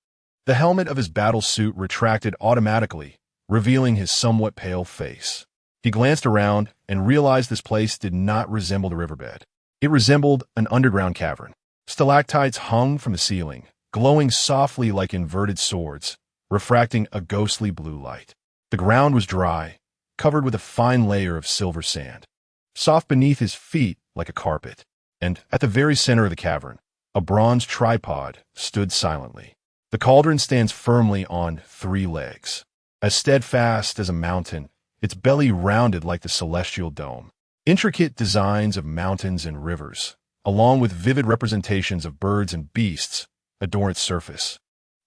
S1: The helmet of his battle suit retracted automatically, revealing his somewhat pale face. He glanced around and realized this place did not resemble the riverbed. It resembled an underground cavern. Stalactites hung from the ceiling, glowing softly like inverted swords, refracting a ghostly blue light. The ground was dry, covered with a fine layer of silver sand, soft beneath his feet like a carpet. And at the very center of the cavern, a bronze tripod stood silently. The cauldron stands firmly on 3 legs, as steadfast as a mountain, its belly rounded like the celestial dome. Intricate designs of mountains and rivers, along with vivid representations of birds and beasts, adorn its surface,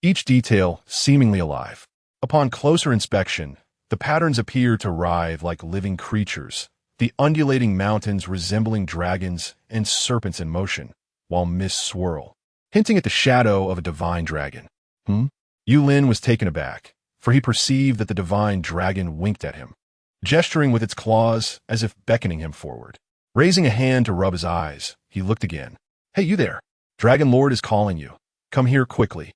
S1: each detail seemingly alive. Upon closer inspection, the patterns appear to writhe like living creatures, the undulating mountains resembling dragons and serpents in motion, while mists swirl, hinting at the shadow of a divine dragon. Yulin was taken aback, for he perceived that the divine dragon winked at him, gesturing with its claws as if beckoning him forward. Raising a hand to rub his eyes, he looked again. Hey, you there! Dragon Lord is calling you. Come here quickly.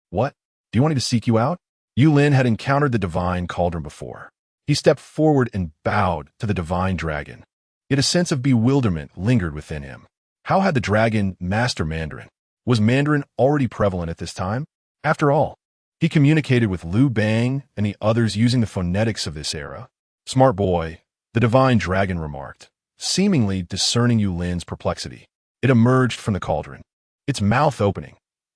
S1: What? Do you want me to seek you out? Yulin had encountered the divine cauldron before. He stepped forward and bowed to the divine dragon. Yet a sense of bewilderment lingered within him. How had the dragon mastered Mandarin? Was Mandarin already prevalent at this time? After all, he communicated with Liu Bang and the others using the phonetics of this era. Smart boy, the divine dragon remarked, seemingly discerning Yulin's perplexity. It emerged from the cauldron, its mouth opening.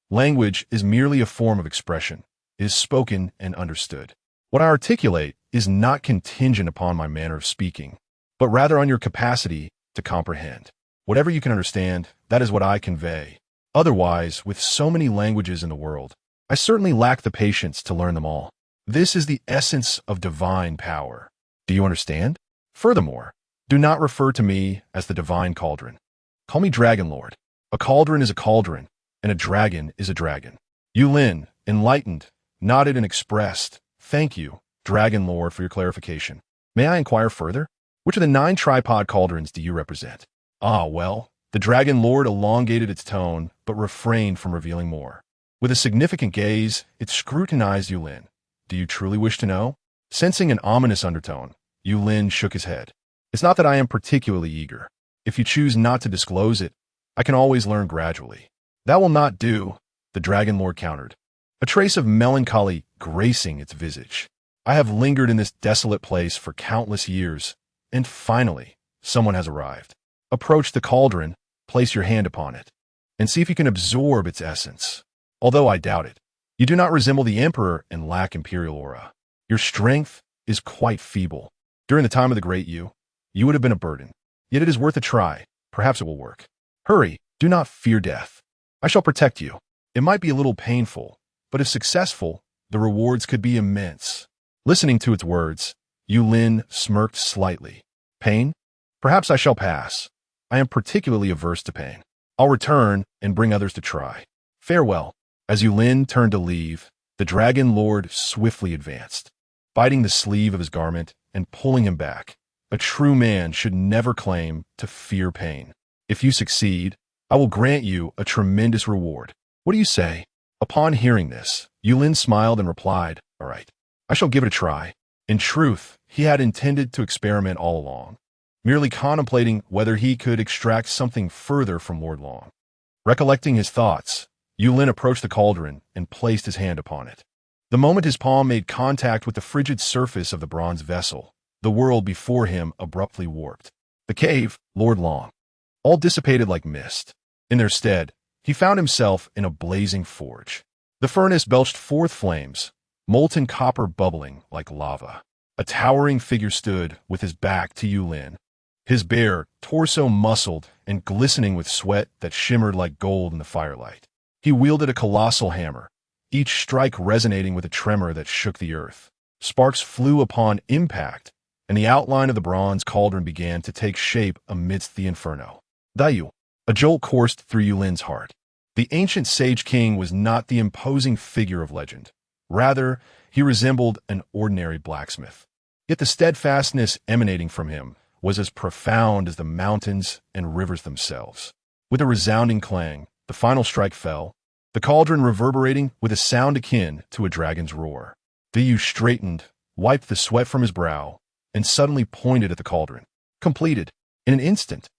S1: Language is merely a form of expression. It is spoken and understood. What I articulate is not contingent upon my manner of speaking, but rather on your capacity to comprehend. Whatever you can understand, that is what I convey. Otherwise, with so many languages in the world, I certainly lack the patience to learn them all. This is the essence of divine power. Do you understand? Furthermore, do not refer to me as the divine cauldron. Call me Dragon Lord. A cauldron is a cauldron, and a dragon is a dragon. Yulin, enlightened, nodded and expressed, "Thank you, Dragon Lord, for your clarification. May I inquire further? Which of the 9 tripod cauldrons do you represent?" "Ah, well," the Dragon Lord elongated its tone, but refrained from revealing more. With a significant gaze, it scrutinized Yulin. "Do you truly wish to know?" Sensing an ominous undertone, Yulin shook his head. "It's not that I am particularly eager. If you choose not to disclose it, I can always learn gradually." "That will not do," the Dragon Lord countered, a trace of melancholy gracing its visage. "I have lingered in this desolate place for countless years, and finally, someone has arrived. Approach the cauldron, place your hand upon it, and see if you can absorb its essence. Although I doubt it, you do not resemble the Emperor and lack imperial aura. Your strength is quite feeble. During the time of the Great You would have been a burden. Yet it is worth a try. Perhaps it will work. Hurry, do not fear death. I shall protect you. It might be a little painful, but if successful, the rewards could be immense." Listening to its words, Yulin smirked slightly. "Pain? Perhaps I shall pass. I am particularly averse to pain. I'll return and bring others to try. Farewell." As Yulin turned to leave, the Dragon Lord swiftly advanced, biting the sleeve of his garment and pulling him back. A true man should never claim to fear pain. "If you succeed, I will grant you a tremendous reward. What do you say?" Upon hearing this, Yulin smiled and replied, "All right, I shall give it a try." In truth, he had intended to experiment all along, merely contemplating whether he could extract something further from Lord Long. Recollecting his thoughts, Yulin approached the cauldron and placed his hand upon it. The moment his palm made contact with the frigid surface of the bronze vessel, the world before him abruptly warped. The cave, Lord Long, all dissipated like mist. In their stead, he found himself in a blazing forge. The furnace belched forth flames, molten copper bubbling like lava. A towering figure stood with his back to Yulin, his bare torso muscled and glistening with sweat that shimmered like gold in the firelight. He wielded a colossal hammer, each strike resonating with a tremor that shook the earth. Sparks flew upon impact, and the outline of the bronze cauldron began to take shape amidst the inferno. Dayu. A jolt coursed through Yulin's heart. The ancient sage king was not the imposing figure of legend. Rather, he resembled an ordinary blacksmith. Yet the steadfastness emanating from him was as profound as the mountains and rivers themselves. With a resounding clang, the final strike fell, the cauldron reverberating with a sound akin to a dragon's roar. Dayu straightened, wiped the sweat from his brow, and suddenly pointed at the cauldron. Completed. In an instant,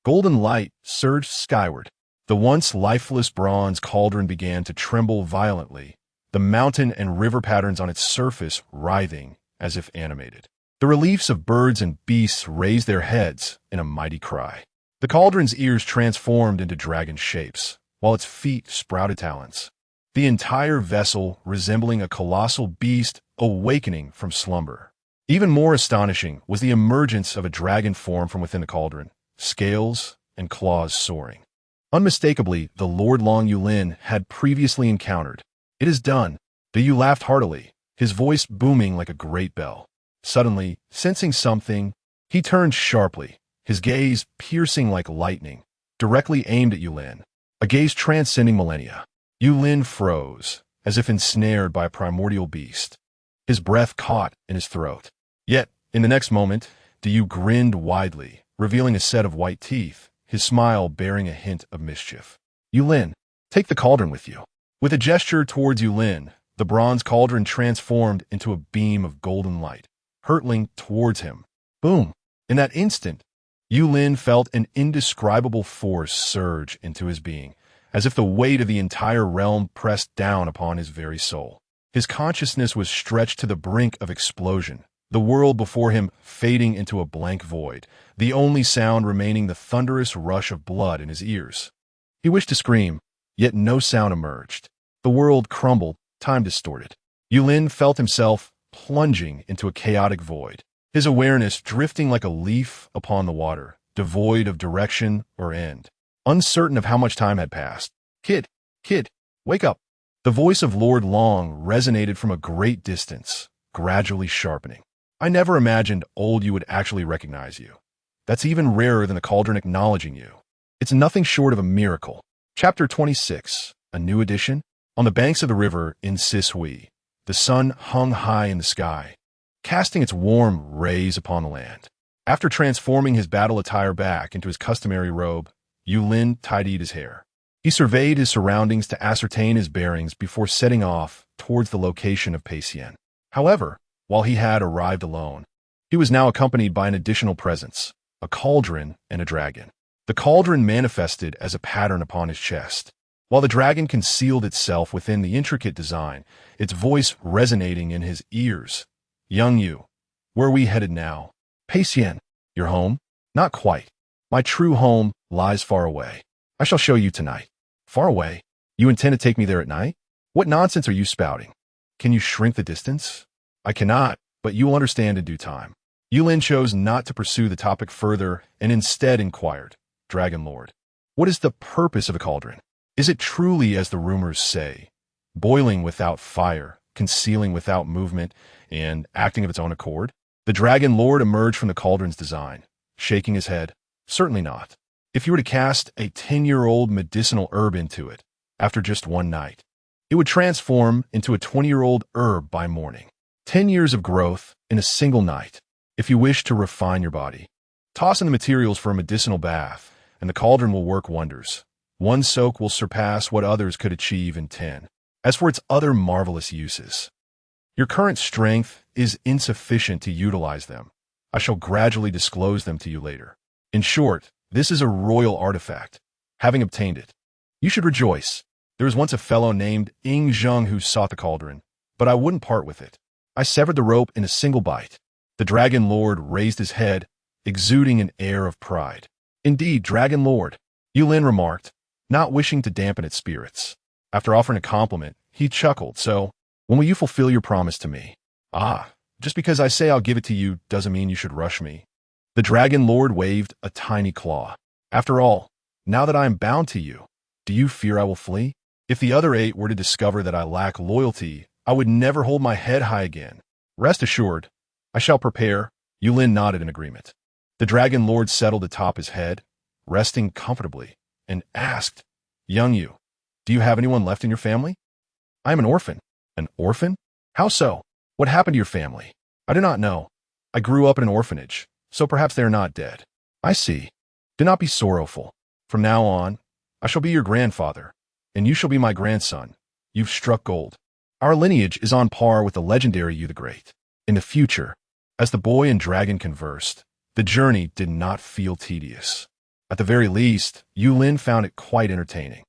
S1: golden light surged skyward. The once lifeless bronze cauldron began to tremble violently, the mountain and river patterns on its surface writhing as if animated. The reliefs of birds and beasts raised their heads in a mighty cry. The cauldron's ears transformed into dragon shapes, while its feet sprouted talons. The entire vessel resembling a colossal beast awakening from slumber. Even more astonishing was the emergence of a dragon form from within the cauldron, scales and claws soaring. Unmistakably, the Lord Long Yulin had previously encountered. "It is done." Dayu laughed heartily, his voice booming like a great bell. Suddenly, sensing something, he turned sharply, his gaze piercing like lightning, directly aimed at Yulin, a gaze transcending millennia. Yulin froze, as if ensnared by a primordial beast. His breath caught in his throat. Yet, in the next moment, Dayu grinned widely, revealing a set of white teeth, his smile bearing a hint of mischief. "Yulin, take the cauldron with you." With a gesture towards Yulin, the bronze cauldron transformed into a beam of golden light, hurtling towards him. Boom! In that instant, Yulin felt an indescribable force surge into his being, as if the weight of the entire realm pressed down upon his very soul. His consciousness was stretched to the brink of explosion, the world before him fading into a blank void, the only sound remaining the thunderous rush of blood in his ears. He wished to scream, yet no sound emerged. The world crumbled, time distorted. Yulin felt himself plunging into a chaotic void, his awareness drifting like a leaf upon the water, devoid of direction or end, uncertain of how much time had passed. Kid, kid, wake up. The voice of Lord Long resonated from a great distance, gradually sharpening. I never imagined, old, you would actually recognize you. That's even rarer than the cauldron acknowledging you. It's nothing short of a miracle. Chapter 26, a new edition. On the banks of the river in Sisui, the sun hung high in the sky, casting its warm rays upon the land. After transforming his battle attire back into his customary robe, Yulin tidied his hair. He surveyed his surroundings to ascertain his bearings before setting off towards the location of Peixian. However, while he had arrived alone, he was now accompanied by an additional presence, a cauldron and a dragon. The cauldron manifested as a pattern upon his chest, while the dragon concealed itself within the intricate design, its voice resonating in his ears. Young Yu, where are we headed now? Peixian, your home? Not quite. My true home lies far away. I shall show you tonight. Far away? You intend to take me there at night? What nonsense are you spouting? Can you shrink the distance? I cannot, but you will understand in due time. Yulin chose not to pursue the topic further and instead inquired, Dragon Lord, what is the purpose of a cauldron? Is it truly, as the rumors say, boiling without fire, concealing without movement, and acting of its own accord? The Dragon Lord emerged from the cauldron's design, shaking his head. Certainly not. If you were to cast a 10-year-old medicinal herb into it, after just one night, it would transform into a 20-year-old herb by morning. 10 years of growth in a single night. If you wish to refine your body, toss in the materials for a medicinal bath, and the cauldron will work wonders. One soak will surpass what others could achieve in 10. As for its other marvelous uses, your current strength is insufficient to utilize them. I shall gradually disclose them to you later. In short, this is a royal artifact. Having obtained it, you should rejoice. There was once a fellow named Ing Zheng who sought the cauldron, but I wouldn't part with it. I severed the rope in a single bite. The Dragon Lord raised his head, exuding an air of pride. Indeed, Dragon Lord, Yulin remarked, not wishing to dampen its spirits. After offering a compliment, he chuckled. So, when will you fulfill your promise to me? Ah, just because I say I'll give it to you doesn't mean you should rush me. The Dragon Lord waved a tiny claw. After all, now that I am bound to you, do you fear I will flee? If the other 8 were to discover that I lack loyalty, I would never hold my head high again. Rest assured, I shall prepare. Yulin nodded in agreement. The Dragon Lord settled atop his head, resting comfortably, and asked, Young Yu, do you have anyone left in your family? I am an orphan. An orphan? How so? What happened to your family? I do not know. I grew up in an orphanage, so perhaps they are not dead. I see. Do not be sorrowful. From now on, I shall be your grandfather, and you shall be my grandson. You've struck gold. Our lineage is on par with the legendary Yu the Great. In the future, as the boy and dragon conversed, the journey did not feel tedious. At the very least, Yulin found it quite entertaining.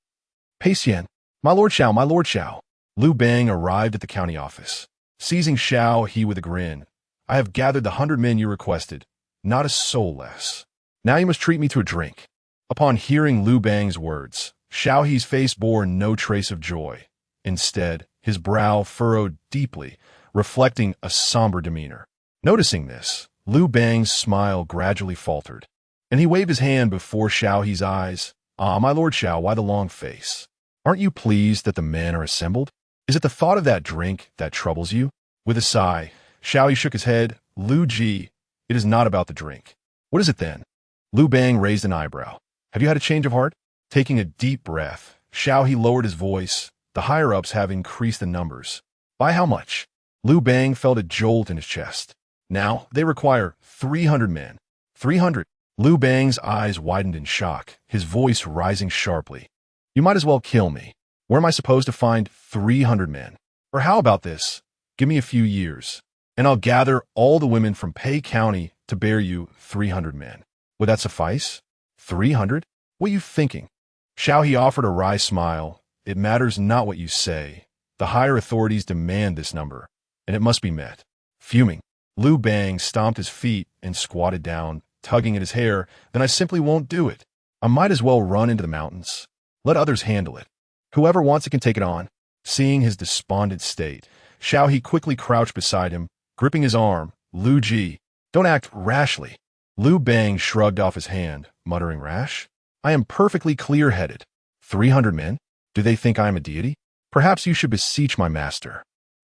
S1: Peixian, my Lord Xiao. Liu Bang arrived at the county office. Seizing Xiao, he with a grin. I have gathered the 100 men you requested, not a soul less. Now you must treat me to a drink. Upon hearing Liu Bang's words, Xiao He's face bore no trace of joy. Instead, his brow furrowed deeply, reflecting a somber demeanor. Noticing this, Liu Bang's smile gradually faltered, and he waved his hand before Xiao He's eyes. Ah, my Lord Xiao, why the long face? Aren't you pleased that the men are assembled? Is it the thought of that drink that troubles you? With a sigh, Xiao He shook his head. Liu Ji, it is not about the drink. What is it then? Liu Bang raised an eyebrow. Have you had a change of heart? Taking a deep breath, Xiao He lowered his voice. The higher-ups have increased in numbers. By how much? Liu Bang felt a jolt in his chest. Now, they require 300 men. 300. Liu Bang's eyes widened in shock, his voice rising sharply. You might as well kill me. Where am I supposed to find 300 men? Or how about this? Give me a few years, and I'll gather all the women from Pei County to bear you 300 men. Would that suffice? 300? What are you thinking? Xiao He offered a wry smile. It matters not what you say. The higher authorities demand this number, and it must be met. Fuming, Liu Bang stomped his feet and squatted down, tugging at his hair. Then I simply won't do it. I might as well run into the mountains. Let others handle it. Whoever wants it can take it on. Seeing his despondent state, Xiao He quickly crouched beside him, gripping his arm. Liu Ji, don't act rashly. Liu Bang shrugged off his hand, muttering rash. I am perfectly clear-headed. 300 men? Do they think I am a deity? Perhaps you should beseech my master.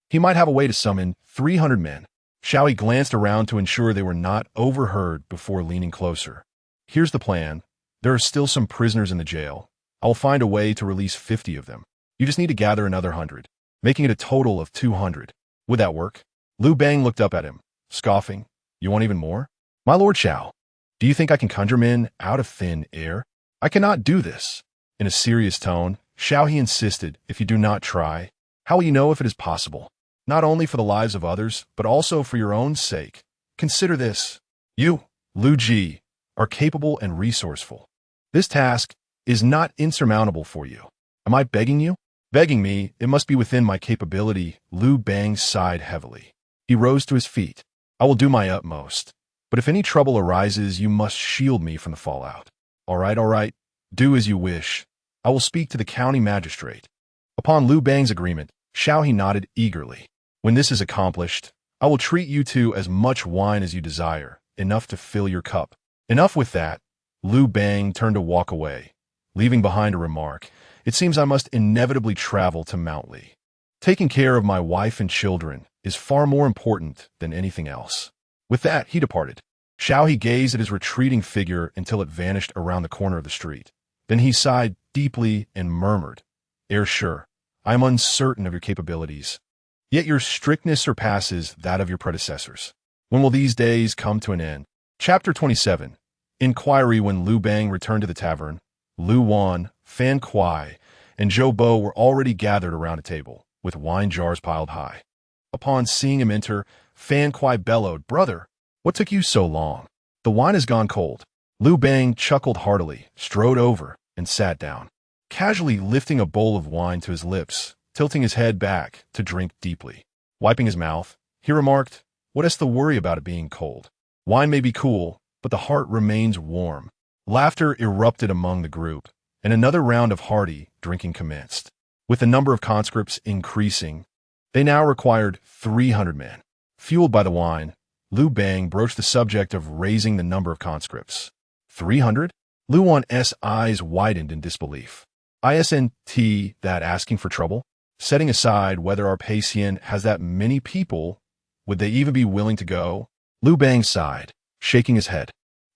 S1: He might have a way to summon 300 men. Xiaoyi glanced around to ensure they were not overheard before leaning closer. Here's the plan. There are still some prisoners in the jail. I will find a way to release 50 of them. You just need to gather another 100, making it a total of 200. Would that work? Liu Bang looked up at him, scoffing. You want even more? My lord Xiao, do you think I can conjure men out of thin air? I cannot do this. In a serious tone, Xiao He insisted, if you do not try, how will you know if it is possible? Not only for the lives of others, but also for your own sake. Consider this. You, Liu Ji, are capable and resourceful. This task is not insurmountable for you. Am I begging you? Begging me, it must be within my capability. Liu Bang sighed heavily. He rose to his feet. I will do my utmost. But if any trouble arises, you must shield me from the fallout. All right. Do as you wish. I will speak to the county magistrate. Upon Liu Bang's agreement, Xiao He nodded eagerly. When this is accomplished, I will treat you to as much wine as you desire, enough to fill your cup. Enough with that. Liu Bang turned to walk away, leaving behind a remark. It seems I must inevitably travel to Mount Li. Taking care of my wife and children is far more important than anything else. With that, he departed. Xiao He gazed at his retreating figure until it vanished around the corner of the street. Then he sighed deeply and murmured, Sure, I am uncertain of your capabilities. Yet your strictness surpasses that of your predecessors. When will these days come to an end? Chapter 27. Inquiry. When Liu Bang returned to the tavern, Lu Wan, Fan Kuai, and Zhou Bo were already gathered around a table, with wine jars piled high. Upon seeing him enter, Fan Kuai bellowed, Brother, what took you so long? The wine has gone cold. Liu Bang chuckled heartily, strode over, and sat down, casually lifting a bowl of wine to his lips, tilting his head back to drink deeply. Wiping his mouth, he remarked, What is the worry about it being cold? Wine may be cool, but the heart remains warm. Laughter erupted among the group, and another round of hearty drinking commenced. With the number of conscripts increasing, they now required 300 men. Fueled by the wine, Liu Bang broached the subject of raising the number of conscripts. 300? Lu Wan's eyes widened in disbelief. Isn't that asking for trouble? Setting aside whether our Paisian has that many people, would they even be willing to go? Liu Bang sighed, shaking his head.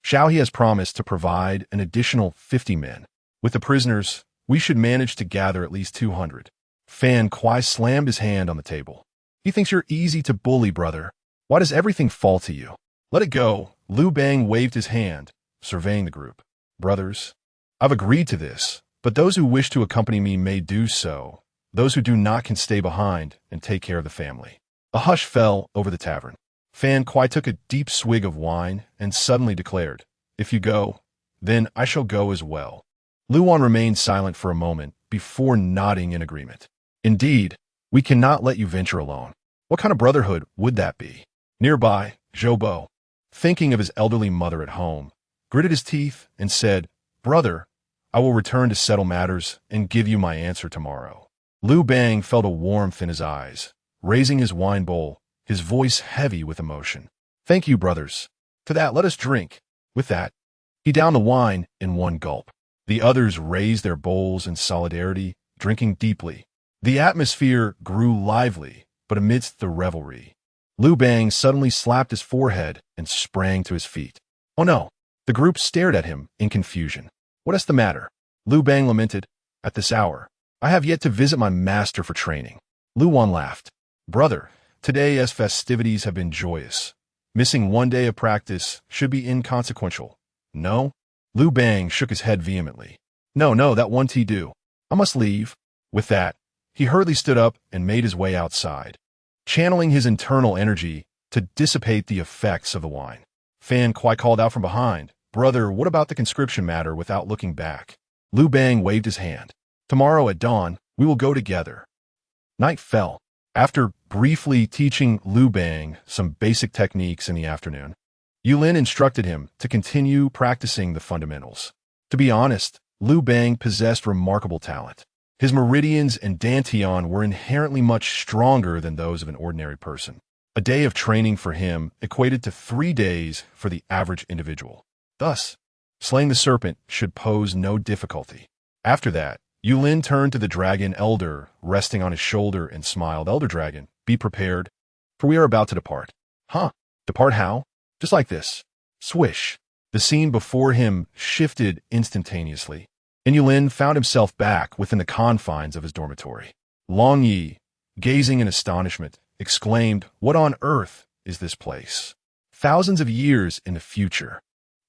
S1: Xiao He has promised to provide an additional 50 men. With the prisoners, we should manage to gather at least 200. Fan Kuai slammed his hand on the table. He thinks you're easy to bully, brother. Why does everything fall to you? Let it go. Liu Bang waved his hand, surveying the group. Brothers, I've agreed to this, but those who wish to accompany me may do so. Those who do not can stay behind and take care of the family. A hush fell over the tavern. Fan Kuai took a deep swig of wine and suddenly declared, If you go, then I shall go as well. Lu Wan remained silent for a moment before nodding in agreement. Indeed, we cannot let you venture alone. What kind of brotherhood would that be? Nearby, Zhou Bo, thinking of his elderly mother at home, gritted his teeth and said, Brother, I will return to settle matters and give you my answer tomorrow. Liu Bang felt a warmth in his eyes, raising his wine bowl, his voice heavy with emotion. Thank you, brothers. To that, let us drink. With that, he downed the wine in one gulp. The others raised their bowls in solidarity, drinking deeply. The atmosphere grew lively, but amidst the revelry, Liu Bang suddenly slapped his forehead and sprang to his feet. Oh no! The group stared at him in confusion. What is the matter? Liu Bang lamented. At this hour, I have yet to visit my master for training. Lu Wan laughed. Brother, today's festivities have been joyous. Missing one day of practice should be inconsequential. No? Liu Bang shook his head vehemently. No, that won't do. I must leave. With that, he hurriedly stood up and made his way outside, channeling his internal energy to dissipate the effects of the wine. Fan Kuai called out from behind, Brother, what about the conscription matter? Without looking back, Liu Bang waved his hand. Tomorrow at dawn, we will go together. Night fell. After briefly teaching Liu Bang some basic techniques in the afternoon, Yulin instructed him to continue practicing the fundamentals. To be honest, Liu Bang possessed remarkable talent. His meridians and dantian were inherently much stronger than those of an ordinary person. A day of training for him equated to 3 days for the average individual. Thus, slaying the serpent should pose no difficulty. After that, Yulin turned to the dragon elder, resting on his shoulder, and smiled. Elder dragon, be prepared, for we are about to depart. Huh? Depart how? Just like this. Swish. The scene before him shifted instantaneously, and Yulin found himself back within the confines of his dormitory. Long Yi, gazing in astonishment, exclaimed, "What on earth is this place?" Thousands of years in the future.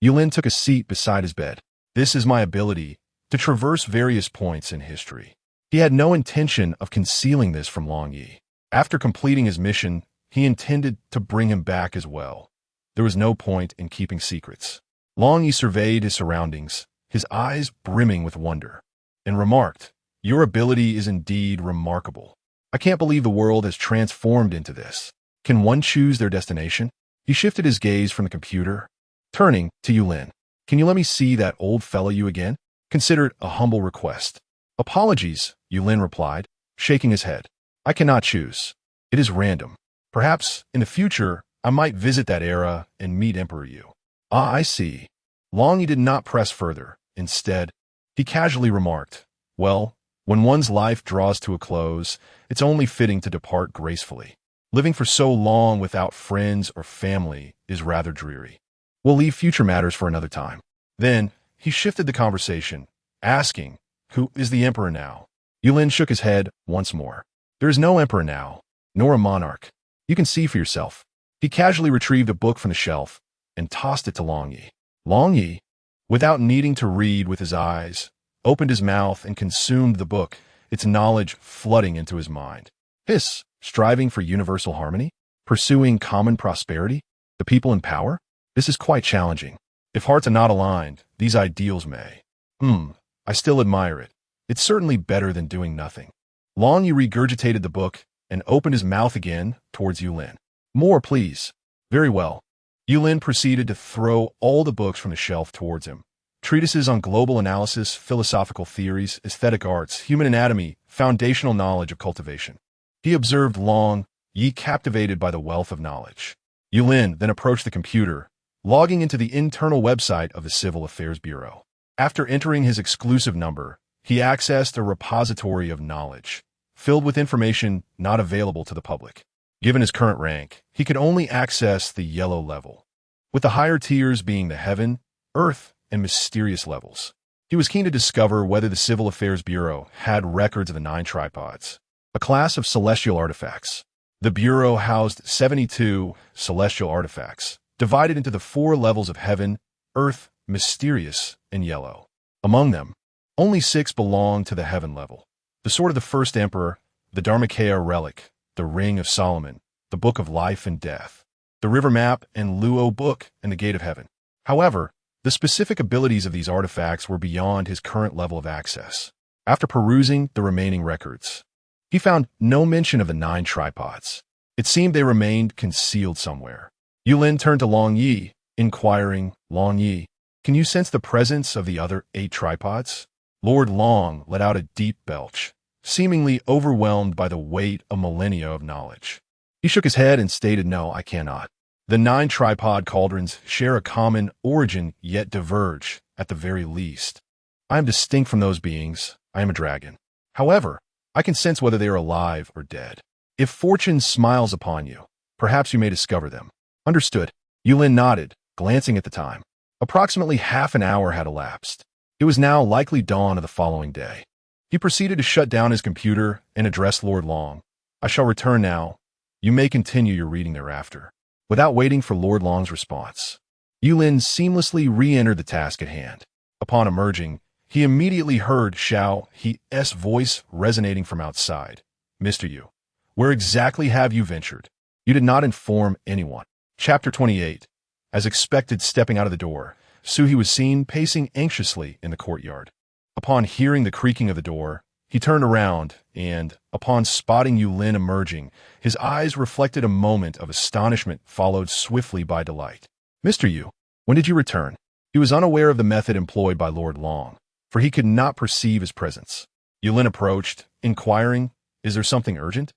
S1: Yulin took a seat beside his bed. This is my ability to traverse various points in history. He had no intention of concealing this from Long Yi. After completing his mission, he intended to bring him back as well. There was no point in keeping secrets. Long Yi surveyed his surroundings, his eyes brimming with wonder, and remarked, "Your ability is indeed remarkable. I can't believe the world has transformed into this. Can one choose their destination?" He shifted his gaze from the computer, turning to Yulin. "Can you let me see that old fellow you again?" Considered a humble request. "Apologies," Yulin replied, shaking his head. "I cannot choose. It is random. Perhaps, in the future, I might visit that era and meet Emperor Yu." "Ah, I see." Long Yi did not press further. Instead, he casually remarked, "Well, when one's life draws to a close, it's only fitting to depart gracefully. Living for so long without friends or family is rather dreary. We'll leave future matters for another time." Then, he shifted the conversation, asking, "Who is the emperor now?" Yulin shook his head once more. "There is no emperor now, nor a monarch. You can see for yourself." He casually retrieved a book from the shelf and tossed it to Long Yi. Long Yi, without needing to read with his eyes, opened his mouth and consumed the book, its knowledge flooding into his mind. Hiss, striving for universal harmony? Pursuing common prosperity? The people in power? This is quite challenging. If hearts are not aligned, these ideals may. I still admire it. It's certainly better than doing nothing. Long Yi regurgitated the book and opened his mouth again towards Yulin. "More, please." "Very well." Yulin proceeded to throw all the books from the shelf towards him. Treatises on global analysis, philosophical theories, aesthetic arts, human anatomy, foundational knowledge of cultivation. He observed Long Yi, captivated by the wealth of knowledge. Yulin then approached the computer, logging into the internal website of the Civil Affairs Bureau. After entering his exclusive number, he accessed a repository of knowledge, filled with information not available to the public. Given his current rank, he could only access the yellow level, with the higher tiers being the heaven, earth, and mysterious levels. He was keen to discover whether the Civil Affairs Bureau had records of the 9 tripods, a class of celestial artifacts. The Bureau housed 72 celestial artifacts, divided into the 4 levels of heaven, earth, mysterious, and yellow. Among them, only 6 belonged to the heaven level: the Sword of the First Emperor, the Dharmakaya relic, the Ring of Solomon, the Book of Life and Death, the River Map and Luo Book, and the Gate of Heaven. However, the specific abilities of these artifacts were beyond his current level of access. After perusing the remaining records, he found no mention of the 9 tripods. It seemed they remained concealed somewhere. Yulin turned to Long Yi, inquiring, "Long Yi, can you sense the presence of the other 8 tripods?" Lord Long let out a deep belch, seemingly overwhelmed by the weight of millennia of knowledge. He shook his head and stated, "No, I cannot. The 9 tripod cauldrons share a common origin, yet diverge, at the very least. I am distinct from those beings. I am a dragon. However, I can sense whether they are alive or dead. If fortune smiles upon you, perhaps you may discover them." "Understood." Yulin nodded, glancing at the time. Approximately half an hour had elapsed. It was now likely dawn of the following day. He proceeded to shut down his computer and address Lord Long. "I shall return now. You may continue your reading thereafter." Without waiting for Lord Long's response, Yulin seamlessly re-entered the task at hand. Upon emerging, he immediately heard Xiao He's voice resonating from outside. "Mr. Yu, where exactly have you ventured? You did not inform anyone." Chapter 28. As expected, stepping out of the door, Suhi was seen pacing anxiously in the courtyard. Upon hearing the creaking of the door, he turned around and, upon spotting Yulin emerging, his eyes reflected a moment of astonishment followed swiftly by delight. "Mr. Yu, when did you return?" He was unaware of the method employed by Lord Long, for he could not perceive his presence. Yulin approached, inquiring, "Is there something urgent?"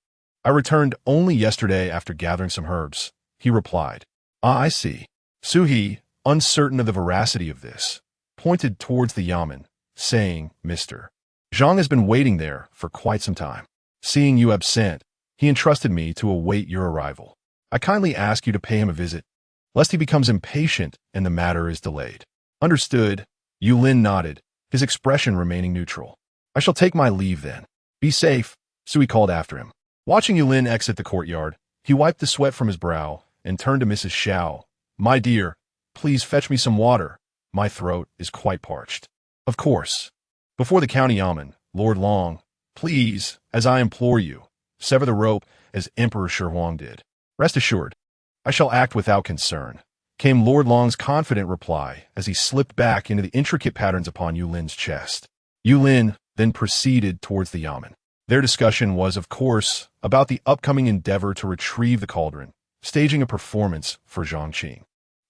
S1: I returned only yesterday after gathering some herbs, he replied. Ah, I see. Suhi, uncertain of the veracity of this, pointed towards the yamen, saying, Mr. Zhang has been waiting there for quite some time. Seeing you absent, he entrusted me to await your arrival. I kindly ask you to pay him a visit, lest he becomes impatient and the matter is delayed. Understood. Yulin nodded, his expression remaining neutral. I shall take my leave then. Be safe, Sui called after him. Watching Yulin exit the courtyard, he wiped the sweat from his brow and turned to Mrs. Xiao. My dear, please fetch me some water. My throat is quite parched. Of course. Before the county yamen, Lord Long, please, as I implore you, sever the rope as Emperor Shi Huang did. Rest assured, I shall act without concern, came Lord Long's confident reply as he slipped back into the intricate patterns upon Yulin's chest. Yulin then proceeded towards the yamen. Their discussion was, of course, about the upcoming endeavor to retrieve the cauldron, staging a performance for Zhang Qing.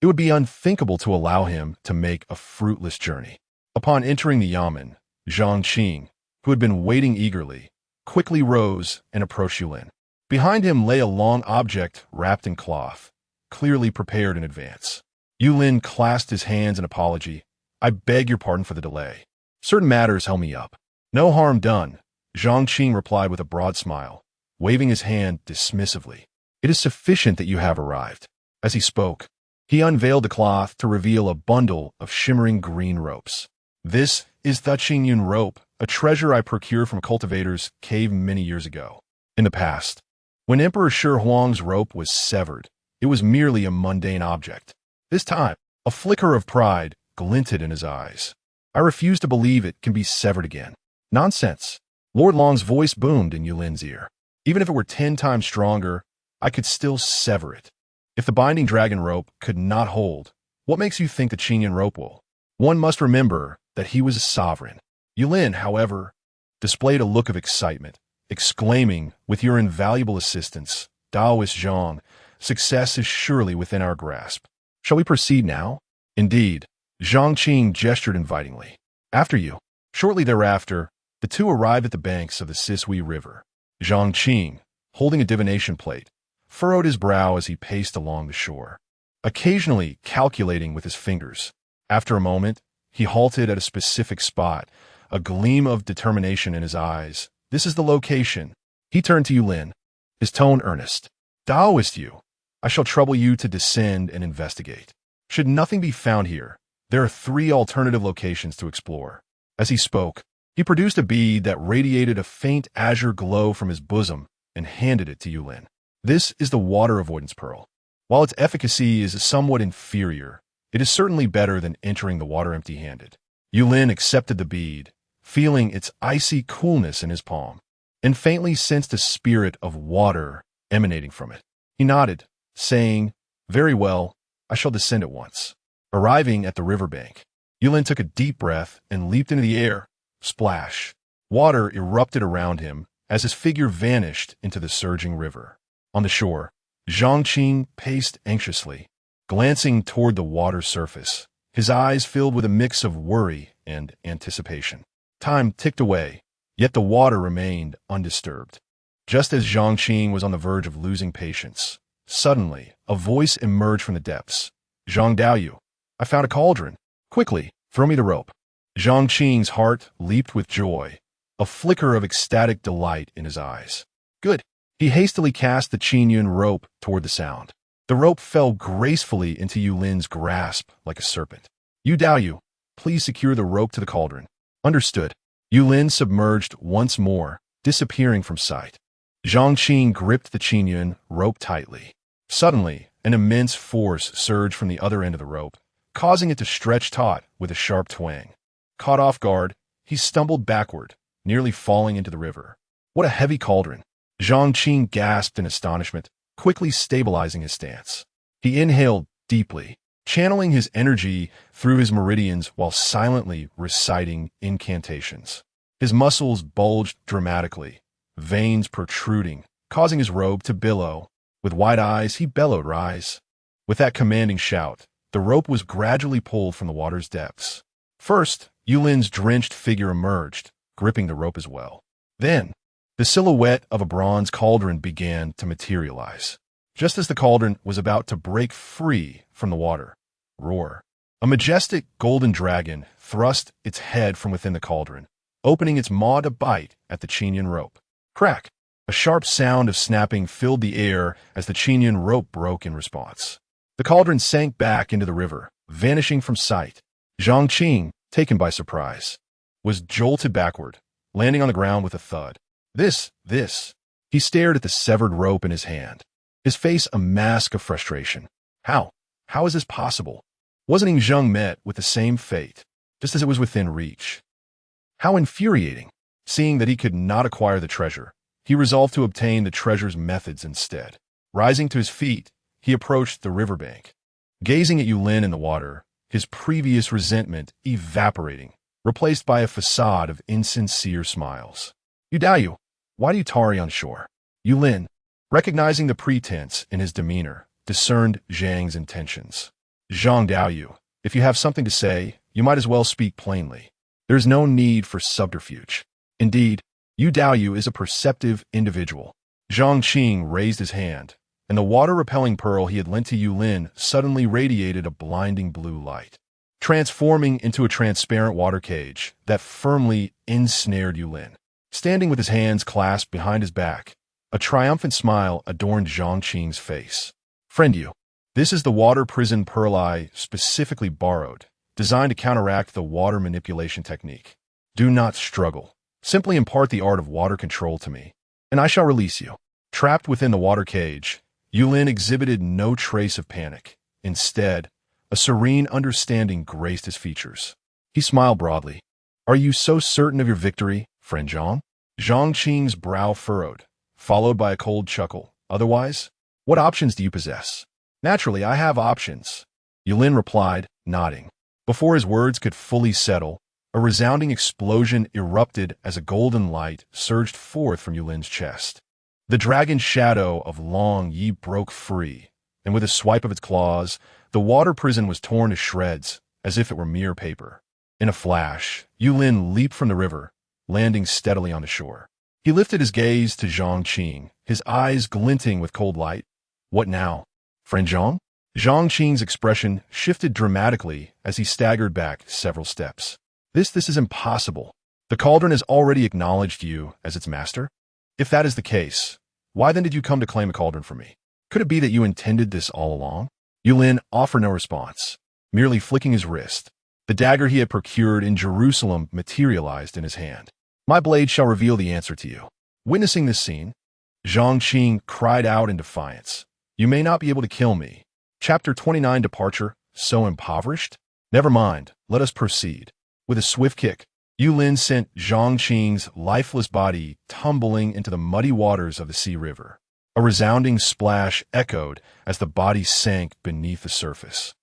S1: It would be unthinkable to allow him to make a fruitless journey. Upon entering the yamen, Zhang Qing, who had been waiting eagerly, quickly rose and approached Yulin. Behind him lay a long object wrapped in cloth, clearly prepared in advance. Yulin clasped his hands in apology. I beg your pardon for the delay. Certain matters held me up. No harm done, Zhang Qing replied with a broad smile, waving his hand dismissively. It is sufficient that you have arrived. As he spoke, he unveiled the cloth to reveal a bundle of shimmering green ropes. This is the Qingyun rope, a treasure I procured from cultivators' cave many years ago. In the past, when Emperor Shi Huang's rope was severed, it was merely a mundane object. This time, a flicker of pride glinted in his eyes. I refuse to believe it can be severed again. Nonsense. Lord Long's voice boomed in Yulin's ear. Even if it were 10 times stronger, I could still sever it. If the binding dragon rope could not hold, what makes you think the Qingyun rope will? One must remember that he was a sovereign. Yulin, however, displayed a look of excitement, exclaiming, with your invaluable assistance, Daoist Zhang, success is surely within our grasp. Shall we proceed now? Indeed, Zhang Qing gestured invitingly. After you. Shortly thereafter, the two arrived at the banks of the Sisui River. Zhang Qing, holding a divination plate, furrowed his brow as he paced along the shore, occasionally calculating with his fingers. After a moment, he halted at a specific spot, a gleam of determination in his eyes. This is the location. He turned to Yulin, his tone earnest. Daoist you, I shall trouble you to descend and investigate. Should nothing be found here, there are 3 alternative locations to explore. As he spoke, he produced a bead that radiated a faint azure glow from his bosom and handed it to Yulin. This is the water avoidance pearl. While its efficacy is somewhat inferior, it is certainly better than entering the water empty-handed. Yulin accepted the bead, feeling its icy coolness in his palm, and faintly sensed a spirit of water emanating from it. He nodded, saying, Very well, I shall descend at once. Arriving at the riverbank, Yulin took a deep breath and leaped into the air. Splash! Water erupted around him as his figure vanished into the surging river. On the shore, Zhang Qing paced anxiously, glancing toward the water surface, his eyes filled with a mix of worry and anticipation. Time ticked away, yet the water remained undisturbed. Just as Zhang Qing was on the verge of losing patience, suddenly a voice emerged from the depths. Zhang Daoyu, I found a cauldron. Quickly, throw me the rope. Zhang Qing's heart leaped with joy, a flicker of ecstatic delight in his eyes. Good. He hastily cast the Qingyun rope toward the sound. The rope fell gracefully into Yulin's grasp like a serpent. You Daoyu, please secure the rope to the cauldron. Understood. Yulin submerged once more, disappearing from sight. Zhang Qing gripped the Qingyun rope tightly. Suddenly, an immense force surged from the other end of the rope, causing it to stretch taut with a sharp twang. Caught off guard, he stumbled backward, nearly falling into the river. What a heavy cauldron! Zhang Qing gasped in astonishment, quickly stabilizing his stance. He inhaled deeply, channeling his energy through his meridians while silently reciting incantations. His muscles bulged dramatically, veins protruding, causing his robe to billow. With wide eyes, he bellowed, Rise! With that commanding shout, the rope was gradually pulled from the water's depths. First, Yulin's drenched figure emerged, gripping the rope as well. Then, The silhouette of a bronze cauldron began to materialize. Just as the cauldron was about to break free from the water, roar, a majestic golden dragon thrust its head from within the cauldron, opening its maw to bite at the Chinian rope. Crack! A sharp sound of snapping filled the air as the Chinian rope broke in response. The cauldron sank back into the river, vanishing from sight. Zhang Qing, taken by surprise, was jolted backward, landing on the ground with a thud. This. He stared at the severed rope in his hand, his face a mask of frustration. How is this possible? Wasn't Ing Zheng met with the same fate, just as it was within reach? How infuriating! Seeing that he could not acquire the treasure, he resolved to obtain the treasure's methods instead. Rising to his feet, he approached the riverbank. Gazing at Yulin in the water, his previous resentment evaporating, replaced by a facade of insincere smiles. "You Daoyu, why do you tarry on shore?" Yulin, recognizing the pretense in his demeanor, discerned Zhang's intentions. "Zhang Daoyu, if you have something to say, you might as well speak plainly. There is no need for subterfuge. Indeed, Yu Daoyu is a perceptive individual." Zhang Qing raised his hand, and the water-repelling pearl he had lent to Yulin suddenly radiated a blinding blue light, transforming into a transparent water cage that firmly ensnared Yulin. Standing with his hands clasped behind his back, a triumphant smile adorned Zhang Qing's face. "Friend Yu, this is the water prison pearl I specifically borrowed, designed to counteract the water manipulation technique. Do not struggle. Simply impart the art of water control to me, and I shall release you." Trapped within the water cage, Yulin exhibited no trace of panic. Instead, a serene understanding graced his features. He smiled broadly. "Are you so certain of your victory, friend Zhang?" Zhang Qing's brow furrowed, followed by a cold chuckle. "Otherwise, what options do you possess?" "Naturally, I have options," Yulin replied, nodding. Before his words could fully settle, a resounding explosion erupted as a golden light surged forth from Yulin's chest. The dragon shadow of Long Yi broke free, and with a swipe of its claws, the water prison was torn to shreds as if it were mere paper. In a flash, Yulin leaped from the river, landing steadily on the shore. He lifted his gaze to Zhang Qing, his eyes glinting with cold light. "What now, friend Zhang?" Zhang Qing's expression shifted dramatically as he staggered back several steps. This is impossible. The cauldron has already acknowledged you as its master. If that is the case, why then did you come to claim a cauldron from me? Could it be that you intended this all along? Yulin offered no response, merely flicking his wrist. The dagger he had procured in Jerusalem materialized in his hand. "My blade shall reveal the answer to you." Witnessing this scene, Zhang Qing cried out in defiance. "You may not be able to kill me." Chapter 29 Departure, so impoverished? Never mind, let us proceed. With a swift kick, Yulin sent Zhang Qing's lifeless body tumbling into the muddy waters of the Sea River. A resounding splash echoed as the body sank beneath the surface.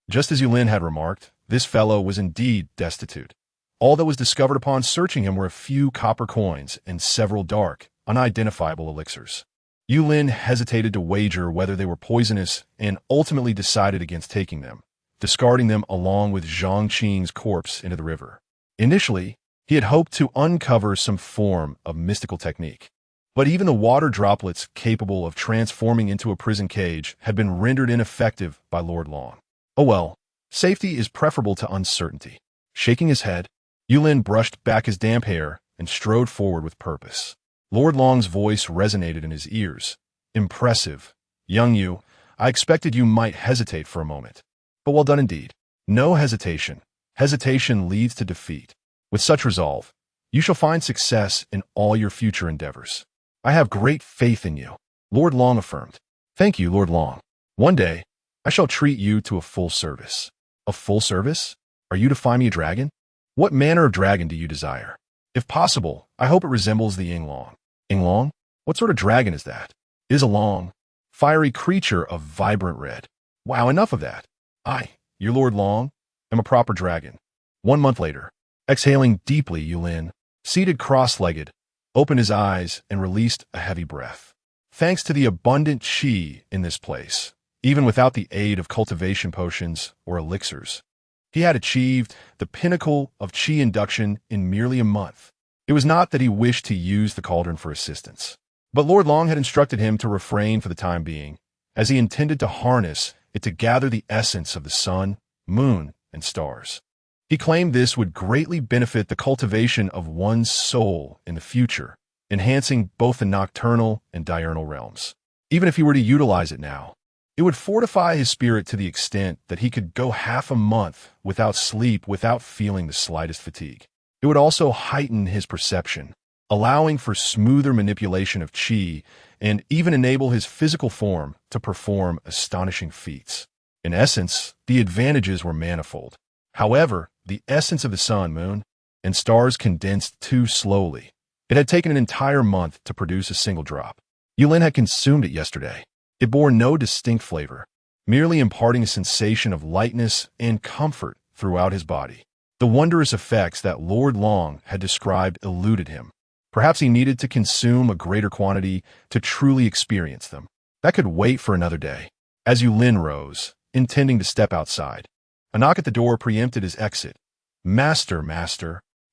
S1: Just as Yulin had remarked, this fellow was indeed destitute. All that was discovered upon searching him were a few copper coins and several dark, unidentifiable elixirs. Yulin hesitated to wager whether they were poisonous and ultimately decided against taking them, discarding them along with Zhang Qing's corpse into the river. Initially, he had hoped to uncover some form of mystical technique, but even the water droplets capable of transforming into a prison cage had been rendered ineffective by Lord Long. Oh well, safety is preferable to uncertainty. Shaking his head, Yulin brushed back his damp hair and strode forward with purpose. Lord Long's voice resonated in his ears. "Impressive. Young Yu, I expected you might hesitate for a moment. But well done indeed. No hesitation. Hesitation leads to defeat. With such resolve, you shall find success in all your future endeavors. I have great faith in you," Lord Long affirmed. "Thank you, Lord Long. One day, I shall treat you to a full service." "A full service? Are you to find me a dragon? What manner of dragon do you desire? If possible, I hope it resembles the Yinglong." "Yinglong? What sort of dragon is that?" "It is a long, fiery creature of vibrant red." "Wow, enough of that. I, your Lord Long, am a proper dragon." 1 month later, exhaling deeply, Yulin, seated cross-legged, opened his eyes and released a heavy breath. Thanks to the abundant qi in this place, even without the aid of cultivation potions or elixirs, he had achieved the pinnacle of qi induction in merely a month. It was not that he wished to use the cauldron for assistance, but Lord Long had instructed him to refrain for the time being, as he intended to harness it to gather the essence of the sun, moon, and stars. He claimed this would greatly benefit the cultivation of one's soul in the future, enhancing both the nocturnal and diurnal realms. Even if he were to utilize it now, it would fortify his spirit to the extent that he could go half a month without sleep without feeling the slightest fatigue. It would also heighten his perception, allowing for smoother manipulation of qi and even enable his physical form to perform astonishing feats. In essence, the advantages were manifold. However, the essence of the sun, moon, and stars condensed too slowly. It had taken an entire month to produce a single drop. Yulin had consumed it yesterday. It bore no distinct flavor, merely imparting a sensation of lightness and comfort throughout his body. The wondrous effects that Lord Long had described eluded him. Perhaps he needed to consume a greater quantity to truly experience them. That could wait for another day. As Yulin rose, intending to step outside, a knock at the door preempted his exit. Master,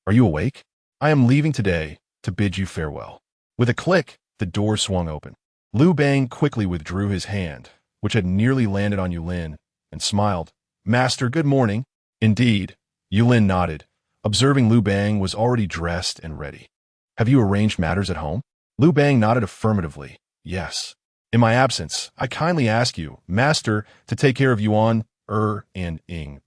S1: are you awake? I am leaving today to bid you farewell. With a click, the door swung open. Liu Bang quickly withdrew his hand, which had nearly landed on Yulin, and smiled. Master, good morning. Indeed, Yulin nodded, observing Liu Bang was already dressed and ready. Have you arranged matters at home? Liu Bang nodded affirmatively. Yes. In my absence, I kindly ask you, Master, to take care of Yuan, and Ying,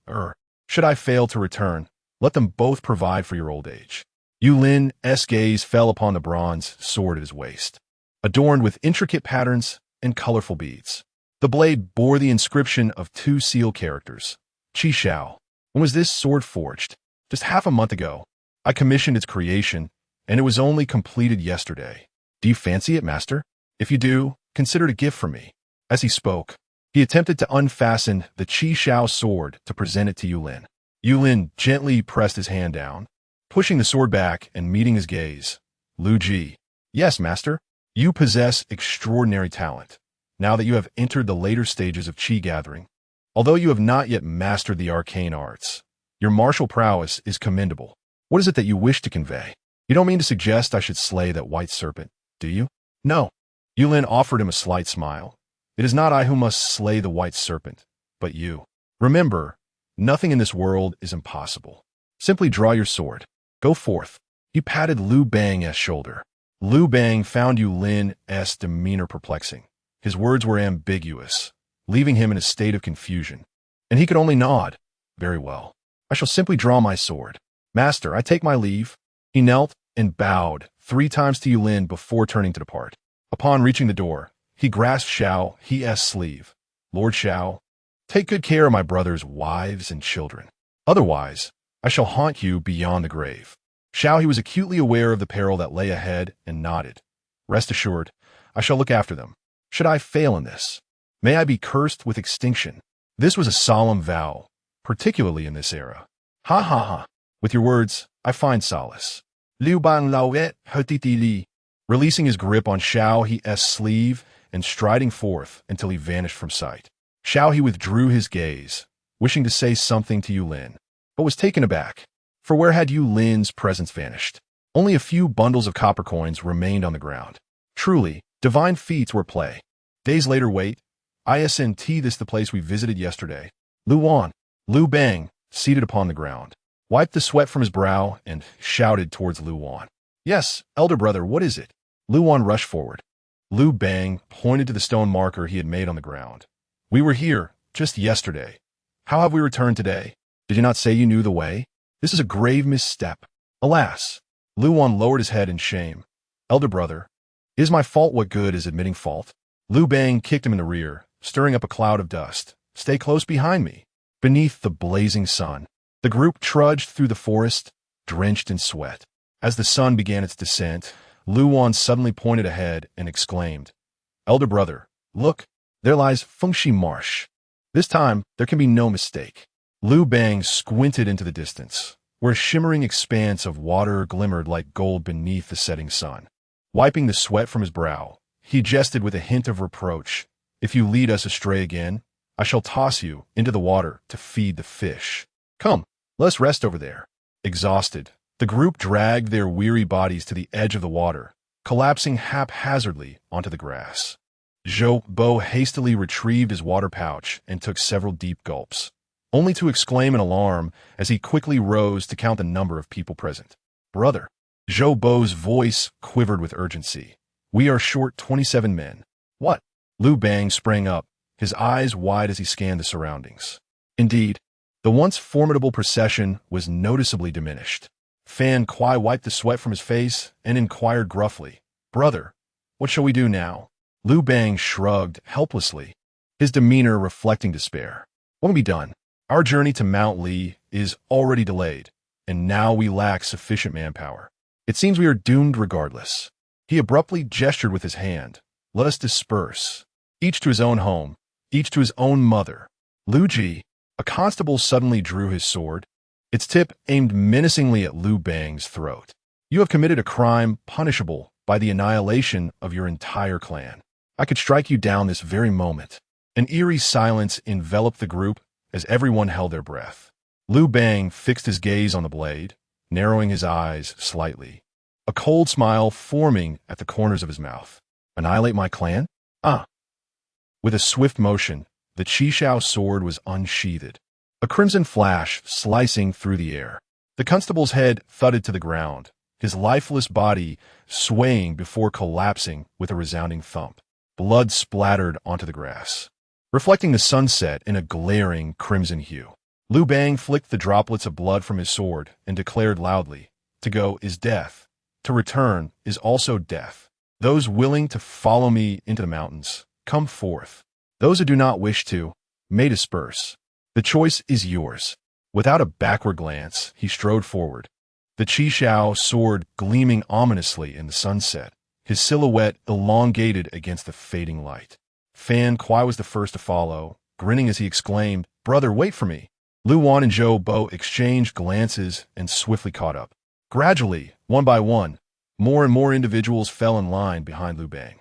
S1: Should I fail to return, let them both provide for your old age. Yulin's gaze fell upon the bronze sword at his waist, adorned with intricate patterns and colorful beads. The blade bore the inscription of 2 seal characters. Qi Shao. When was this sword forged? Just half a month ago. I commissioned its creation, and it was only completed yesterday. Do you fancy it, Master? If you do, consider it a gift from me. As he spoke, he attempted to unfasten the Qi Shao sword to present it to Yulin. Yulin gently pressed his hand down, pushing the sword back and meeting his gaze. Lu Ji. Yes, Master. You possess extraordinary talent, now that you have entered the later stages of Qi gathering. Although you have not yet mastered the arcane arts, your martial prowess is commendable. What is it that you wish to convey? You don't mean to suggest I should slay that white serpent, do you? No. Yulin offered him a slight smile. It is not I who must slay the white serpent, but you. Remember, nothing in this world is impossible. Simply draw your sword. Go forth. He patted Liu Bang's shoulder. Liu Bang found Yulin's demeanor perplexing. His words were ambiguous, leaving him in a state of confusion, and he could only nod. Very well. I shall simply draw my sword. Master, I take my leave. He knelt and bowed 3 times to Yulin before turning to depart. Upon reaching the door, he grasped Shao He's sleeve. Lord Shao, take good care of my brother's wives and children. Otherwise, I shall haunt you beyond the grave. Shao He was acutely aware of the peril that lay ahead and nodded. Rest assured, I shall look after them. Should I fail in this, may I be cursed with extinction. This was a solemn vow, particularly in this era. Ha ha ha. With your words, I find solace. Liu Ban Lauet Hotiti Li, releasing his grip on Shao He's sleeve and striding forth until he vanished from sight. Shao He withdrew his gaze, wishing to say something to Yulin, but was taken aback. For where had Yulin's presence vanished? Only a few bundles of copper coins remained on the ground. Truly, divine feats were play. Days later, wait. Isn't this the place we visited yesterday? Liu Bang, seated upon the ground, wiped the sweat from his brow and shouted towards Lu Wan. Yes, elder brother, what is it? Lu Wan rushed forward. Liu Bang pointed to the stone marker he had made on the ground. We were here just yesterday. How have we returned today? Did you not say you knew the way? This is a grave misstep. Alas. Lu Wan lowered his head in shame. Elder brother, is my fault what good is admitting fault? Liu Bang kicked him in the rear, stirring up a cloud of dust. Stay close behind me. Beneath the blazing sun, the group trudged through the forest, drenched in sweat. As the sun began its descent, Lu Wan suddenly pointed ahead and exclaimed, Elder brother, look, there lies Fengshi Marsh. This time, there can be no mistake. Liu Bang squinted into the distance, where a shimmering expanse of water glimmered like gold beneath the setting sun. Wiping the sweat from his brow, he jested with a hint of reproach. If you lead us astray again, I shall toss you into the water to feed the fish. Come, let us rest over there. Exhausted, The group dragged their weary bodies to the edge of the water, collapsing haphazardly onto the grass. Zhou Bo hastily retrieved his water pouch and took several deep gulps, only to exclaim in alarm as he quickly rose to count the number of people present. "Brother," Zhou Bo's voice quivered with urgency. "We are short 27 men." "What?" Liu Bang sprang up, his eyes wide as he scanned the surroundings. Indeed, the once formidable procession was noticeably diminished. Fan Kuai wiped the sweat from his face and inquired gruffly, "Brother, what shall we do now?" Liu Bang shrugged helplessly, his demeanor reflecting despair. "What can be done? Our journey to Mount Li is already delayed, and now we lack sufficient manpower. It seems we are doomed regardless." He abruptly gestured with his hand. "Let us disperse, each to his own home, each to his own mother." Liu Ji, a constable, suddenly drew his sword, its tip aimed menacingly at Liu Bang's throat. "You have committed a crime punishable by the annihilation of your entire clan. I could strike you down this very moment." An eerie silence enveloped the group as everyone held their breath. Liu Bang fixed his gaze on the blade, narrowing his eyes slightly, a cold smile forming at the corners of his mouth. "Annihilate my clan? Ah!" With a swift motion, the Qishao sword was unsheathed, a crimson flash slicing through the air. The constable's head thudded to the ground, his lifeless body swaying before collapsing with a resounding thump. Blood splattered onto the grass, reflecting the sunset in a glaring crimson hue. Liu Bang flicked the droplets of blood from his sword and declared loudly, "To go is death. To return is also death. Those willing to follow me into the mountains, come forth. Those who do not wish to, may disperse. The choice is yours." Without a backward glance, he strode forward, the Qishao sword gleaming ominously in the sunset, his silhouette elongated against the fading light. Fan Kuai was the first to follow, grinning as he exclaimed, "Brother, wait for me." Lu Wan and Zhou Bo exchanged glances and swiftly caught up. Gradually, one by one, more and more individuals fell in line behind Liu Bang.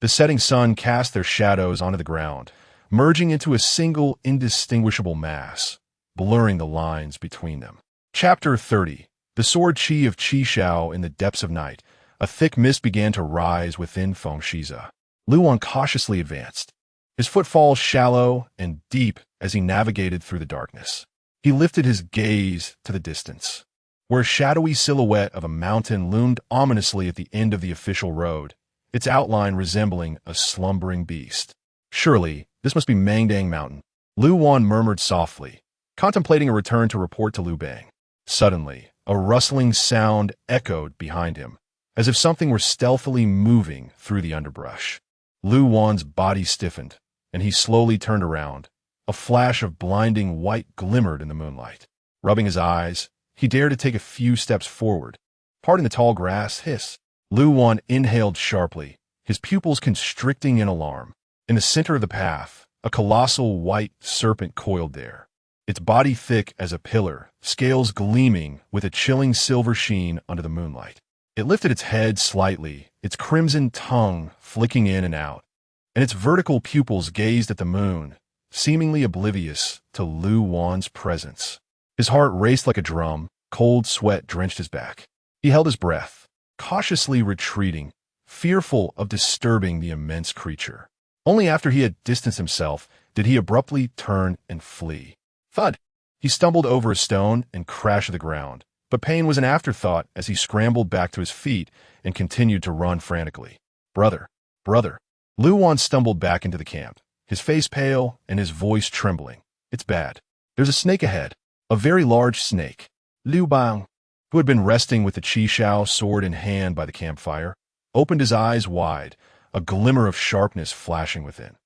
S1: The setting sun cast their shadows onto the ground, merging into a single indistinguishable mass, blurring the lines between them. Chapter 30. The Sword Qi of Qishao in the depths of night. A thick mist began to rise within Fengshiza. Lu Wan cautiously advanced, his footfalls shallow and deep as he navigated through the darkness. He lifted his gaze to the distance, where a shadowy silhouette of a mountain loomed ominously at the end of the official road, its outline resembling a slumbering beast. "Surely, this must be Mangdang Mountain," Lu Wan murmured softly, contemplating a return to report to Liu Bang. Suddenly, a rustling sound echoed behind him, as if something were stealthily moving through the underbrush. Lu Wan's body stiffened, and he slowly turned around. A flash of blinding white glimmered in the moonlight. Rubbing his eyes, he dared to take a few steps forward. Parting the tall grass, hiss. Lu Wan inhaled sharply, his pupils constricting in alarm. In the center of the path, a colossal white serpent coiled there, its body thick as a pillar, scales gleaming with a chilling silver sheen under the moonlight. It lifted its head slightly, its crimson tongue flicking in and out, and its vertical pupils gazed at the moon, seemingly oblivious to Lu Wan's presence. His heart raced like a drum, cold sweat drenched his back. He held his breath, cautiously retreating, fearful of disturbing the immense creature. Only after he had distanced himself did he abruptly turn and flee. Thud! He stumbled over a stone and crashed to the ground, but pain was an afterthought as he scrambled back to his feet and continued to run frantically. "Brother, brother." Lu Wan stumbled back into the camp, his face pale and his voice trembling. "It's bad. There's a snake ahead, a very large snake." Liu Bang, who had been resting with the Qishao sword in hand by the campfire, opened his eyes wide, a glimmer of sharpness flashing within.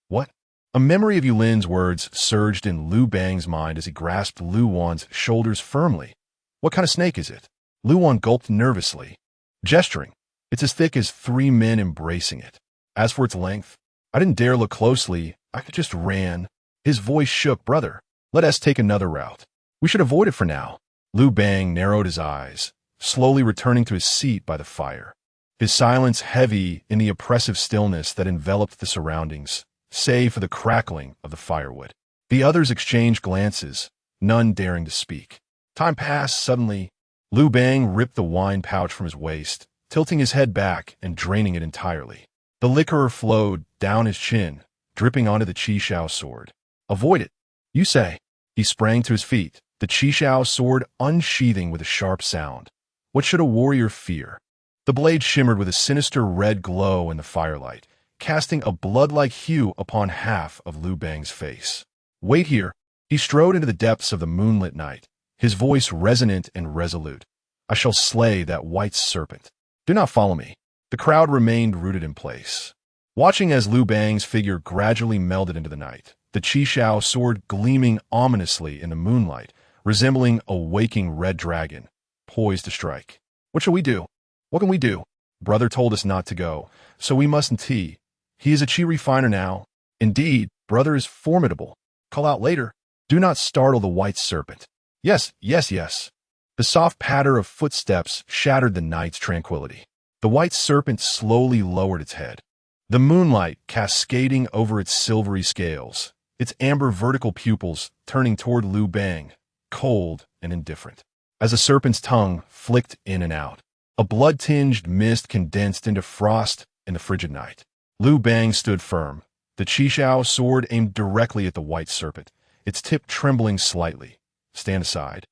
S1: "What?" A memory of Yulin's words surged in Liu Bang's mind as he grasped Lu Wan's shoulders firmly. "What kind of snake is it?" Lu Wan gulped nervously, gesturing. "It's as thick as 3 men embracing it. As for its length, I didn't dare look closely. I just ran." His voice shook. "Brother, let us take another route. We should avoid it for now." Liu Bang narrowed his eyes, slowly returning to his seat by the fire, his silence heavy in the oppressive stillness that enveloped the surroundings, save for the crackling of the firewood. The others exchanged glances, none daring to speak. Time passed. Suddenly, Liu Bang ripped the wine pouch from his waist, tilting his head back and draining it entirely. The liquor flowed down his chin, dripping onto the Qi Shao sword. Avoid it, you say. He sprang to his feet, the Qi Shao sword unsheathing with a sharp sound. What should a warrior fear? The blade shimmered with a sinister red glow in the firelight, casting a blood-like hue upon half of Liu Bang's face. Wait here. He strode into the depths of the moonlit night, his voice resonant and resolute. I shall slay that white serpent. Do not follow me. The crowd remained rooted in place, watching as Liu Bang's figure gradually melded into the night, the Qi Shao sword gleaming ominously in the moonlight, resembling a waking red dragon, poised to strike. What shall we do? What can we do? Brother told us not to go, so we mustn't tea. He is a Qi refiner now. Indeed, brother is formidable. Call out later. Do not startle the white serpent. Yes, yes, yes. The soft patter of footsteps shattered the night's tranquility. The white serpent slowly lowered its head, the moonlight cascading over its silvery scales, its amber vertical pupils turning toward Liu Bang, cold and indifferent. As the serpent's tongue flicked in and out, a blood-tinged mist condensed into frost in the frigid night. Liu Bang stood firm, the Qi Shao sword aimed directly at the white serpent, its tip trembling slightly. Stand aside,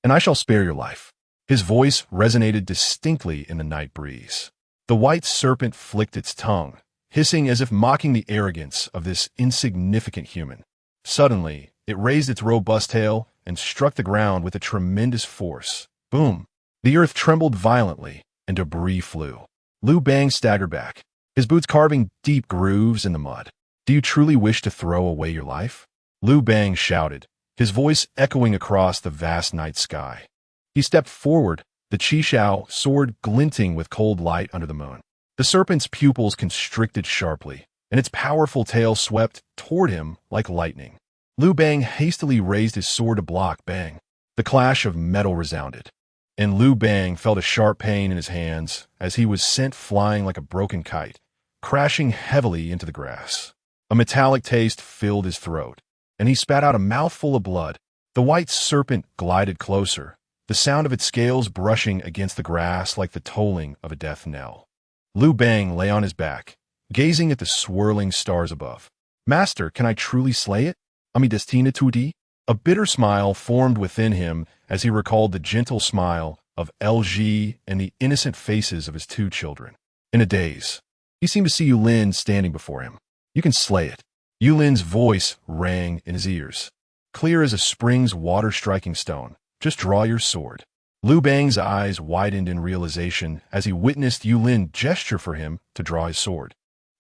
S1: and I shall spare your life. His voice resonated distinctly in the night breeze. The white serpent flicked its tongue, hissing as if mocking the arrogance of this insignificant human. Suddenly, it raised its robust tail and struck the ground with a tremendous force. Boom! The earth trembled violently, and debris flew. Liu Bang staggered back, his boots carving deep grooves in the mud. Do you truly wish to throw away your life? Liu Bang shouted, his voice echoing across the vast night sky. He stepped forward, the Qi Shao sword glinting with cold light under the moon. The serpent's pupils constricted sharply, and its powerful tail swept toward him like lightning. Liu Bang hastily raised his sword to block. Bang! The clash of metal resounded, and Liu Bang felt a sharp pain in his hands as he was sent flying like a broken kite, crashing heavily into the grass. A metallic taste filled his throat, and he spat out a mouthful of blood. The white serpent glided closer, the sound of its scales brushing against the grass like the tolling of a death knell. Liu Bang lay on his back, gazing at the swirling stars above. Master, can I truly slay it? Ami destina tutti? A bitter smile formed within him as he recalled the gentle smile of LG and the innocent faces of his two children. In a daze, he seemed to see Yulin standing before him. You can slay it. Yulin's voice rang in his ears, clear as a spring's water-striking stone. Just draw your sword. Liu Bang's eyes widened in realization as he witnessed Yulin gesture for him to draw his sword,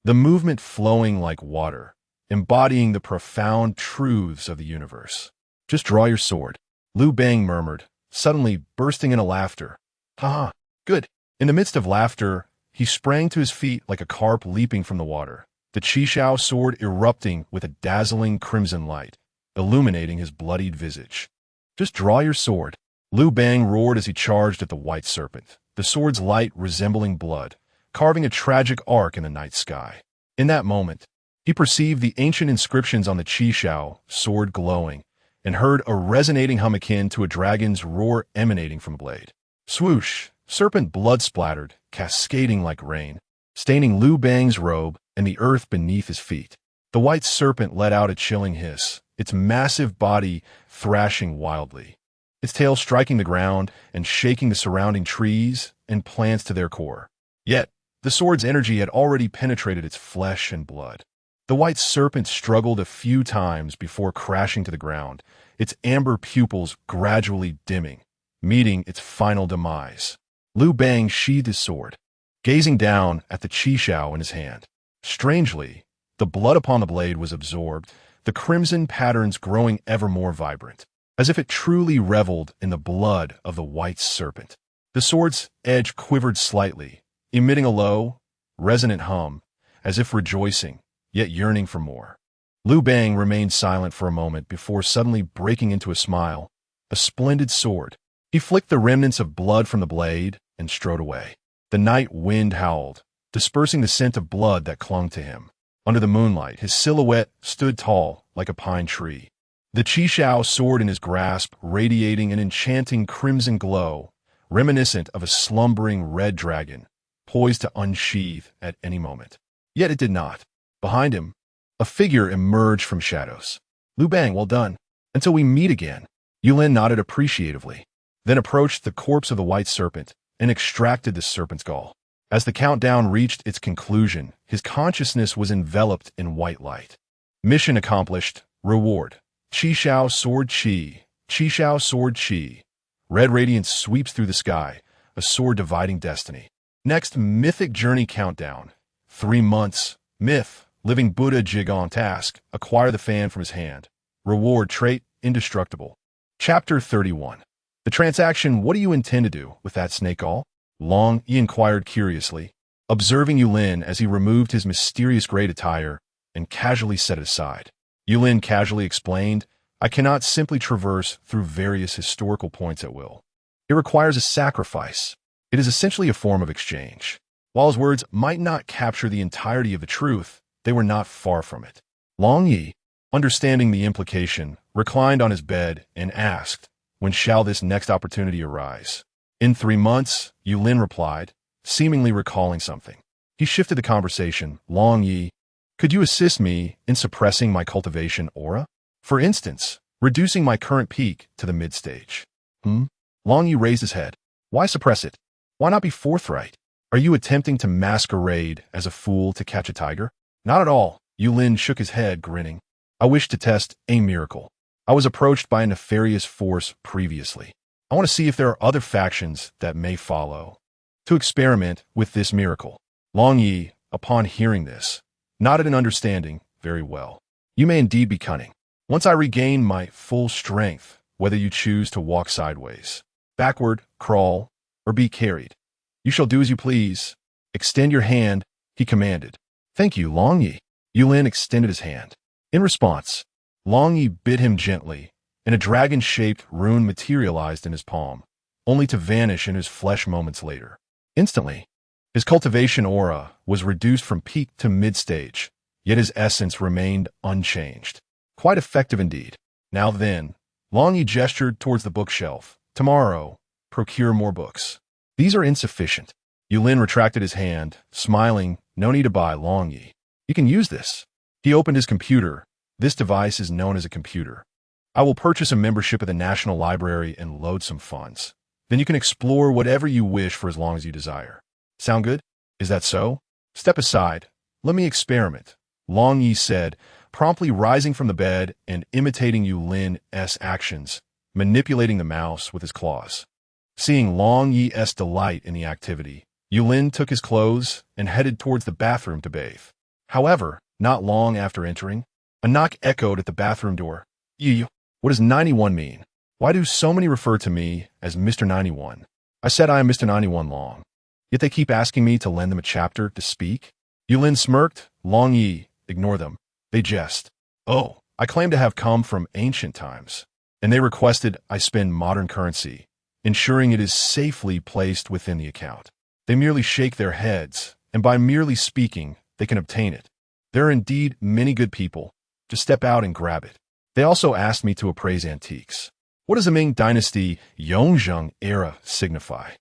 S1: the movement flowing like water, embodying the profound truths of the universe. Just draw your sword, Liu Bang murmured, suddenly bursting into laughter. Ha! Good. In the midst of laughter, he sprang to his feet like a carp leaping from the water, the Qi Shao sword erupting with a dazzling crimson light, illuminating his bloodied visage. Just draw your sword, Liu Bang roared as he charged at the white serpent, the sword's light resembling blood, carving a tragic arc in the night sky. In that moment, he perceived the ancient inscriptions on the Qi Shao sword glowing, and heard a resonating hum akin to a dragon's roar emanating from a blade. Swoosh! Serpent blood splattered, cascading like rain, staining Liu Bang's robe and the earth beneath his feet. The white serpent let out a chilling hiss, its massive body thrashing wildly, its tail striking the ground and shaking the surrounding trees and plants to their core. Yet, the sword's energy had already penetrated its flesh and blood. The white serpent struggled a few times before crashing to the ground, its amber pupils gradually dimming, meeting its final demise. Liu Bang sheathed his sword, gazing down at the Qi Shao in his hand. Strangely, the blood upon the blade was absorbed, the crimson patterns growing ever more vibrant, as if it truly reveled in the blood of the white serpent. The sword's edge quivered slightly, emitting a low, resonant hum, as if rejoicing, yet yearning for more. Liu Bang remained silent for a moment before suddenly breaking into a smile. A splendid sword. He flicked the remnants of blood from the blade and strode away. The night wind howled, dispersing the scent of blood that clung to him. Under the moonlight, his silhouette stood tall like a pine tree, the Qi Shao sword in his grasp radiating an enchanting crimson glow, reminiscent of a slumbering red dragon, poised to unsheath at any moment. Yet it did not. Behind him, a figure emerged from shadows. "Liu Bang, well done. Until we meet again." Yulin nodded appreciatively, then approached the corpse of the white serpent and extracted the serpent's gall. As the countdown reached its conclusion, his consciousness was enveloped in white light. Mission accomplished. Reward. Qi Shao Sword Qi. Qi Shao Sword Qi. Red radiance sweeps through the sky, a sword dividing destiny. Next, Mythic Journey Countdown. 3 months. Myth. Living Buddha Jigon task. Acquire the fan from his hand. Reward trait. Indestructible. Chapter 31. The transaction. What do you intend to do with that snake gall? Long Yi inquired curiously, observing Yulin as he removed his mysterious gray attire and casually set it aside. Yulin casually explained, "I cannot simply traverse through various historical points at will. It requires a sacrifice. It is essentially a form of exchange." While his words might not capture the entirety of the truth, they were not far from it. Long Yi, understanding the implication, reclined on his bed and asked, "When shall this next opportunity arise?" "In 3 months," Yulin replied, seemingly recalling something. He shifted the conversation. "Long Yi, could you assist me in suppressing my cultivation aura? For instance, reducing my current peak to the mid-stage." Long Yi raised his head. "Why suppress it? Why not be forthright? Are you attempting to masquerade as a fool to catch a tiger?" "Not at all." Yulin shook his head, grinning. "I wish to test a miracle. I was approached by a nefarious force previously. I want to see if there are other factions that may follow to experiment with this miracle." Long Yi, upon hearing this, nodded in understanding. "Very well. You may indeed be cunning. Once I regain my full strength, whether you choose to walk sideways, backward, crawl, or be carried, you shall do as you please. Extend your hand," he commanded. "Thank you, Long Yi." Yulin extended his hand. In response, Long Yi bit him gently, and a dragon-shaped rune materialized in his palm, only to vanish in his flesh moments later. Instantly, his cultivation aura was reduced from peak to mid-stage, yet his essence remained unchanged. Quite effective indeed. "Now then," Long Yi gestured towards the bookshelf. "Tomorrow, procure more books. These are insufficient." Yulin retracted his hand, smiling. "No need to buy, Long Yi. You can use this." He opened his computer. This device is known as a computer. "I will purchase a membership at the National Library and load some funds. Then you can explore whatever you wish for as long as you desire. Sound good? Is that so? Step aside. Let me experiment," Long Yi said, promptly rising from the bed and imitating Yulin's actions, manipulating the mouse with his claws. Seeing Long Yi's delight in the activity, Yulin took his clothes and headed towards the bathroom to bathe. However, not long after entering, a knock echoed at the bathroom door. "You, what does 91 mean? Why do so many refer to me as Mr. 91? I said I am Mr. 91 Long. Yet they keep asking me to lend them a chapter to speak." Yulin smirked. "Long Yi, ignore them. They jest. Oh, I claim to have come from ancient times, and they requested I spend modern currency, ensuring it is safely placed within the account. They merely shake their heads, and by merely speaking, they can obtain it. There are indeed many good people. Just step out and grab it. They also asked me to appraise antiques. What does the Ming Dynasty Yongzheng era signify?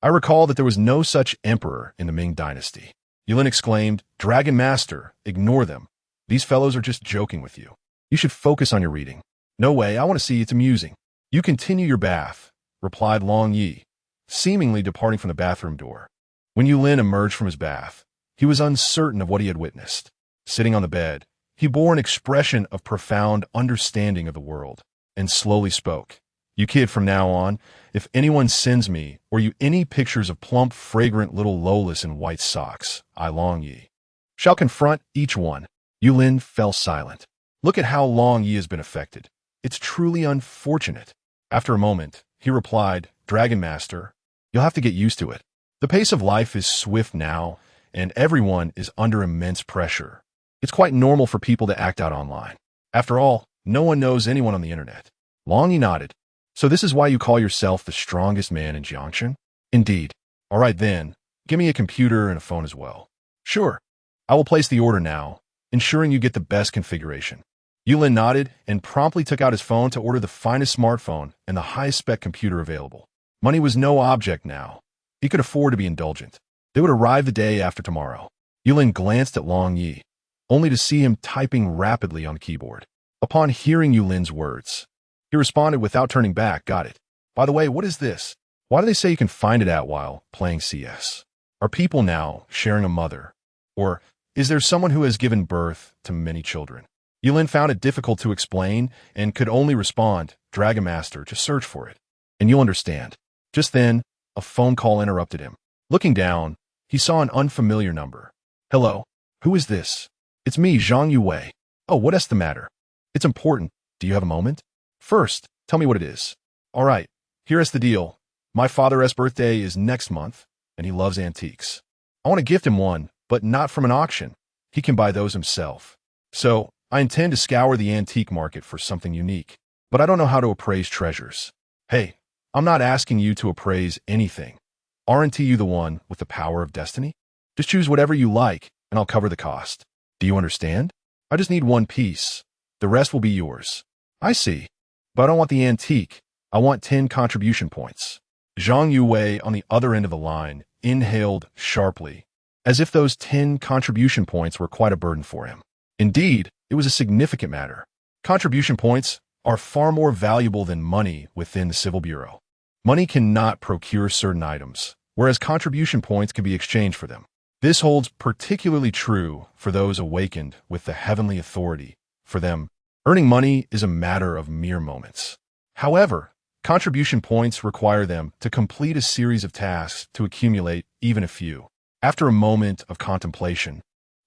S1: I recall that there was no such emperor in the Ming Dynasty." Yulin exclaimed, "Dragon Master, ignore them. These fellows are just joking with you. You should focus on your reading." "No way, I want to see it's amusing." "You continue your bath," replied Long Yi, seemingly departing from the bathroom door. When Yulin emerged from his bath, he was uncertain of what he had witnessed. Sitting on the bed, he bore an expression of profound understanding of the world, and slowly spoke. "You kid, from now on, if anyone sends me or you any pictures of plump, fragrant little Lolas in white socks, I, Long Yi, shall confront each one." Yulin fell silent. Look at how Long Yi has been affected. It's truly unfortunate. After a moment, he replied, "Dragon Master, you'll have to get used to it. The pace of life is swift now, and everyone is under immense pressure. It's quite normal for people to act out online. After all, no one knows anyone on the internet." Long Yi nodded. "So this is why you call yourself the strongest man in Jiangchen?" "Indeed." "All right then, give me a computer and a phone as well." "Sure. I will place the order now, ensuring you get the best configuration." Yulin nodded and promptly took out his phone to order the finest smartphone and the highest spec computer available. Money was no object now. He could afford to be indulgent. They would arrive the day after tomorrow. Yulin glanced at Long Yi, only to see him typing rapidly on the keyboard. Upon hearing Yulin's words, he responded without turning back, "Got it. By the way, what is this? Why do they say you can find it out while playing CS? Are people now sharing a mother? Or is there someone who has given birth to many children?" Yulin found it difficult to explain and could only respond, "Dragon Master, to search for it. And you'll understand." Just then, a phone call interrupted him. Looking down, he saw an unfamiliar number. "Hello? Who is this?" "It's me, Zhang Yue." "Oh, what's the matter?" "It's important. Do you have a moment?" "First, tell me what it is." "All right, here's the deal. My father's birthday is next month, and he loves antiques. I want to gift him one, but not from an auction. He can buy those himself. So, I intend to scour the antique market for something unique, but I don't know how to appraise treasures." "Hey, I'm not asking you to appraise anything. Aren't you the one with the power of destiny? Just choose whatever you like, and I'll cover the cost. Do you understand? I just need one piece. The rest will be yours." "I see. But I don't want the antique. I want 10 contribution points." Zhang Yue, on the other end of the line, inhaled sharply, as if those 10 contribution points were quite a burden for him. Indeed, it was a significant matter. Contribution points are far more valuable than money within the Civil Bureau. Money cannot procure certain items, whereas contribution points can be exchanged for them. This holds particularly true for those awakened with the heavenly authority. For them, earning money is a matter of mere moments. However, contribution points require them to complete a series of tasks to accumulate even a few. After a moment of contemplation,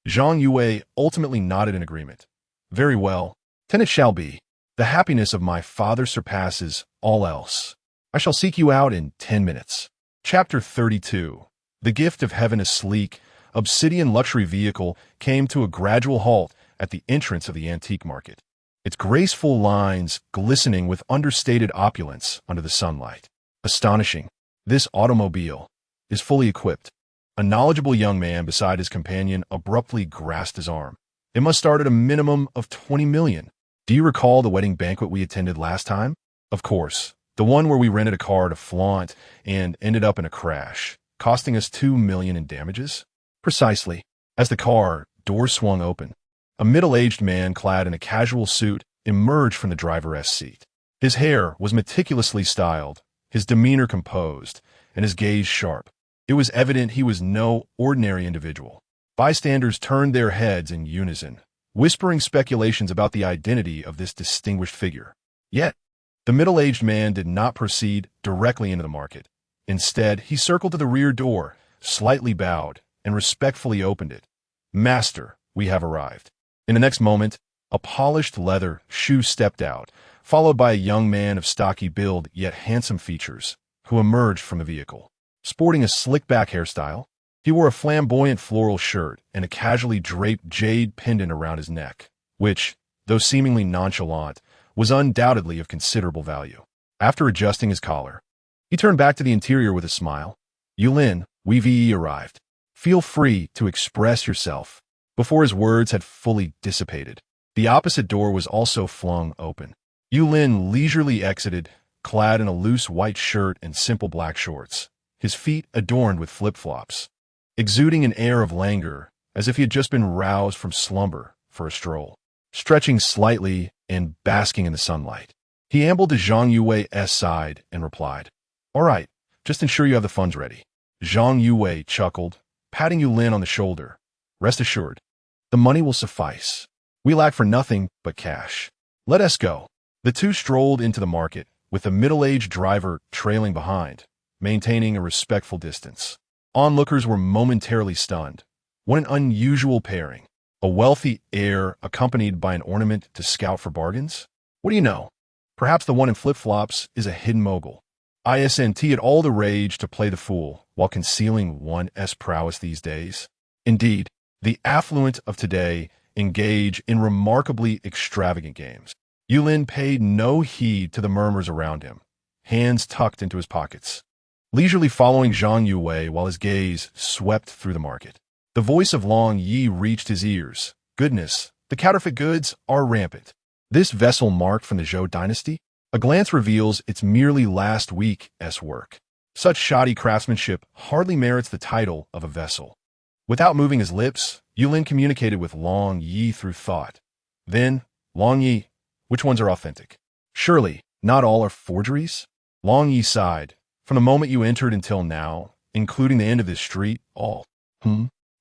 S1: Zhang Yue ultimately nodded in agreement. "Very well, 10 it shall be. The happiness of my father surpasses all else. I shall seek you out in 10 minutes. Chapter 32. The gift of heaven. A sleek, obsidian luxury vehicle came to a gradual halt at the entrance of the antique market, its graceful lines glistening with understated opulence under the sunlight. Astonishing, this automobile is fully equipped. A knowledgeable young man beside his companion abruptly grasped his arm. "It must start at a minimum of 20 million. Do you recall the wedding banquet we attended last time?" "Of course. The one where we rented a car to flaunt and ended up in a crash, costing us 2 million in damages?" "Precisely." As the car door swung open, a middle-aged man clad in a casual suit emerged from the driver's seat. His hair was meticulously styled, his demeanor composed, and his gaze sharp. It was evident he was no ordinary individual. Bystanders turned their heads in unison, whispering speculations about the identity of this distinguished figure. Yet, the middle-aged man did not proceed directly into the market. Instead, he circled to the rear door, slightly bowed, and respectfully opened it. "Master, we have arrived." In the next moment, a polished leather shoe stepped out, followed by a young man of stocky build yet handsome features, who emerged from the vehicle. Sporting a slick-back hairstyle, he wore a flamboyant floral shirt and a casually draped jade pendant around his neck, which, though seemingly nonchalant, was undoubtedly of considerable value. After adjusting his collar, he turned back to the interior with a smile. "Yulin, we've arrived. Feel free to express yourself." Before his words had fully dissipated, the opposite door was also flung open. Yulin leisurely exited, clad in a loose white shirt and simple black shorts, his feet adorned with flip-flops, exuding an air of languor as if he had just been roused from slumber for a stroll. Stretching slightly and basking in the sunlight, he ambled to Zhang Yue's side and replied, "All right, just ensure you have the funds ready." Zhang Yue chuckled, patting Yulin on the shoulder. "Rest assured, the money will suffice. We lack for nothing but cash. Let us go." The two strolled into the market, with the middle-aged driver trailing behind, maintaining a respectful distance. Onlookers were momentarily stunned. What an unusual pairing. A wealthy heir accompanied by an ornament to scout for bargains? What do you know? Perhaps the one in flip-flops is a hidden mogul. Isn't it all the rage to play the fool while concealing one's prowess these days? Indeed, the affluent of today engage in remarkably extravagant games. Yulin paid no heed to the murmurs around him, hands tucked into his pockets, leisurely following Zhang Yue while his gaze swept through the market. The voice of Long Yi reached his ears. "Goodness, the counterfeit goods are rampant. This vessel marked from the Zhou dynasty? A glance reveals it's merely last week's work. Such shoddy craftsmanship hardly merits the title of a vessel. Without moving his lips, Yulin communicated with Long Yi through thought. Then, Long Yi, which ones are authentic? Surely, not all are forgeries? Long Yi sighed. From the moment you entered until now, including the end of this street, all.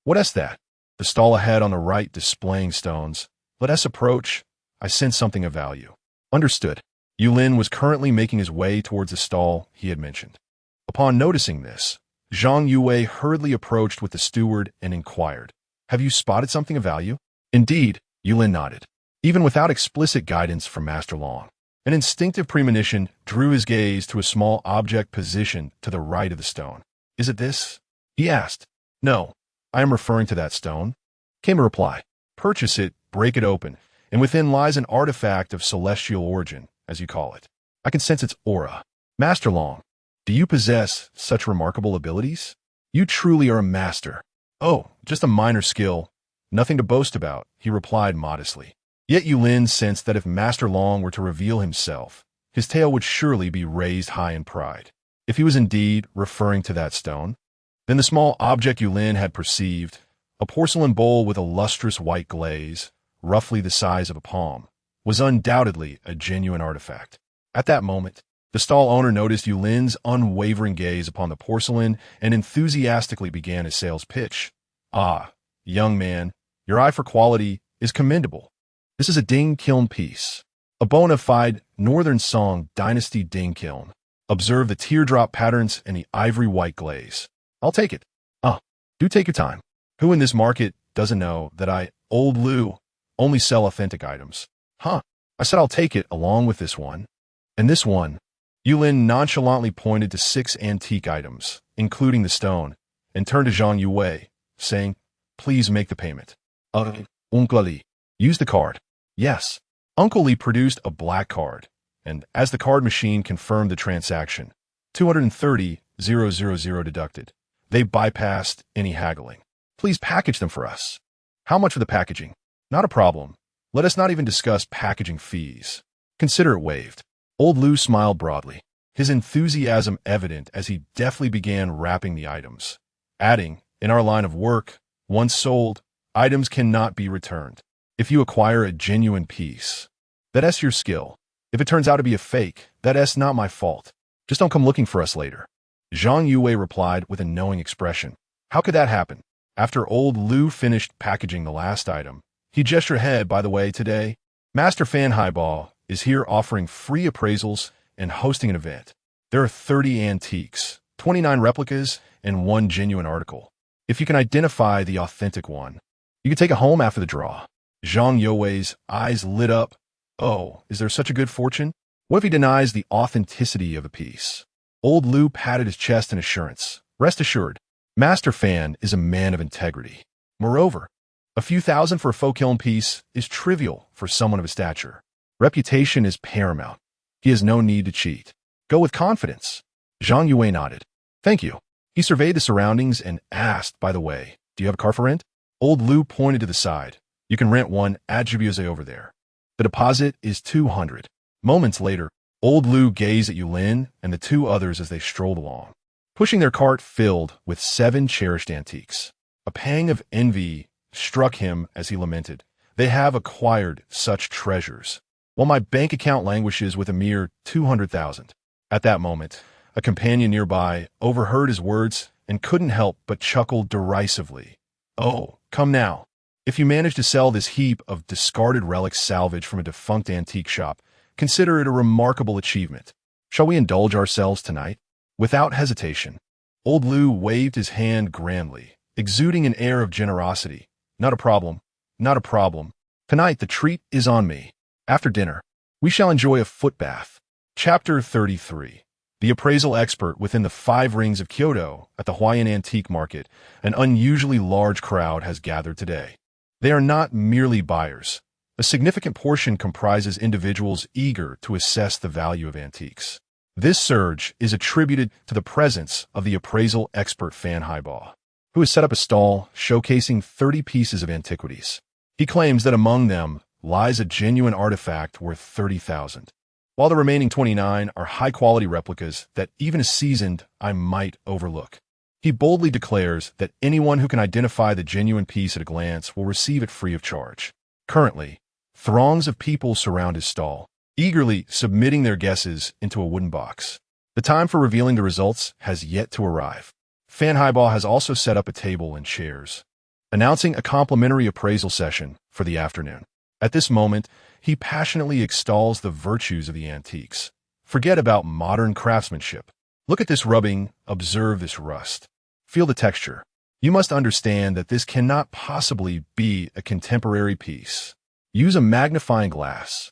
S1: What is that? The stall ahead on the right displaying stones. Let us approach. I sense something of value. Understood. Yulin was currently making his way towards the stall he had mentioned. Upon noticing this, Zhang Yue hurriedly approached with the steward and inquired, "Have you spotted something of value?" Indeed, Yulin nodded. Even without explicit guidance from Master Long, an instinctive premonition drew his gaze to a small object positioned to the right of the stone. "Is it this?" he asked. "No, I am referring to that stone," came a reply. "Purchase it, break it open, and within lies an artifact of celestial origin, as you call it. I can sense its aura. Master Long, do you possess such remarkable abilities? You truly are a master." "Oh, just a minor skill. Nothing to boast about," he replied modestly. Yet Yulin sensed that if Master Long were to reveal himself, his tail would surely be raised high in pride. If he was indeed referring to that stone, then the small object Yulin had perceived, a porcelain bowl with a lustrous white glaze, roughly the size of a palm, was undoubtedly a genuine artifact. At that moment, the stall owner noticed Yulin's unwavering gaze upon the porcelain and enthusiastically began his sales pitch. "Ah, young man, your eye for quality is commendable. This is a Ding Kiln piece, a bona fide Northern Song Dynasty Ding Kiln. Observe the teardrop patterns and the ivory white glaze. I'll take it." Do take your time. Who in this market doesn't know that I, Old Lu, only sell authentic items? I said I'll take it along with this one. And this one. Yulin nonchalantly pointed to 6 antique items, including the stone, and turned to Zhang Yue, saying, "Please make the payment." Uncle Li, use the card." "Yes." Uncle Li produced a black card, and as the card machine confirmed the transaction, 230,000 deducted. They bypassed any haggling. "Please package them for us." "How much for the packaging?" "Not a problem. Let us not even discuss packaging fees. Consider it waived." Old Lu smiled broadly, his enthusiasm evident as he deftly began wrapping the items, adding, "In our line of work, once sold, items cannot be returned. If you acquire a genuine piece, that's your skill. If it turns out to be a fake, that's not my fault. Just don't come looking for us later." Zhang Yue replied with a knowing expression. How could that happen? After Old Lu finished packaging the last item, he gestured ahead. "By the way, today, Master Fan Haibao is here offering free appraisals and hosting an event. There are 30 antiques, 29 replicas, and 1 genuine article. If you can identify the authentic one, you can take it home after the draw." Zhang Yue's eyes lit up. "Oh, is there such a good fortune? What if he denies the authenticity of a piece?" Old Lu patted his chest in assurance. "Rest assured, Master Fan is a man of integrity. Moreover, a few thousand for a faux kiln piece is trivial for someone of his stature. Reputation is paramount. He has no need to cheat. Go with confidence." Zhang Yue nodded. "Thank you." He surveyed the surroundings and asked, "By the way, do you have a car for rent?" Old Lu pointed to the side. "You can rent one at Jibuze over there. The deposit is 200. Moments later, Old Lu gazed at Yulin and the 2 others as they strolled along, pushing their cart filled with 7 cherished antiques. A pang of envy struck him as he lamented, "They have acquired such treasures, while my bank account languishes with a mere 200,000. At that moment, a companion nearby overheard his words and couldn't help but chuckle derisively. "Oh, come now. If you manage to sell this heap of discarded relics salvaged from a defunct antique shop, consider it a remarkable achievement. Shall we indulge ourselves tonight?" Without hesitation, Old Lu waved his hand grandly, exuding an air of generosity. "Not a problem. Not a problem. Tonight the treat is on me. After dinner, we shall enjoy a foot bath." Chapter 33. The appraisal expert within the 5 rings of Kyoto at the Huayan Antique Market. An unusually large crowd has gathered today. They are not merely buyers. A significant portion comprises individuals eager to assess the value of antiques. This surge is attributed to the presence of the appraisal expert Fan Haibao, who has set up a stall showcasing 30 pieces of antiquities. He claims that among them lies a genuine artifact worth 30,000. while the remaining 29 are high-quality replicas that even a seasoned eye might overlook. He boldly declares that anyone who can identify the genuine piece at a glance will receive it free of charge. Currently, throngs of people surround his stall, eagerly submitting their guesses into a wooden box. The time for revealing the results has yet to arrive. Fan Highball has also set up a table and chairs, announcing a complimentary appraisal session for the afternoon. At this moment, he passionately extols the virtues of the antiques. Forget about modern craftsmanship. Look at this rubbing, observe this rust. Feel the texture. You must understand that this cannot possibly be a contemporary piece. Use a magnifying glass.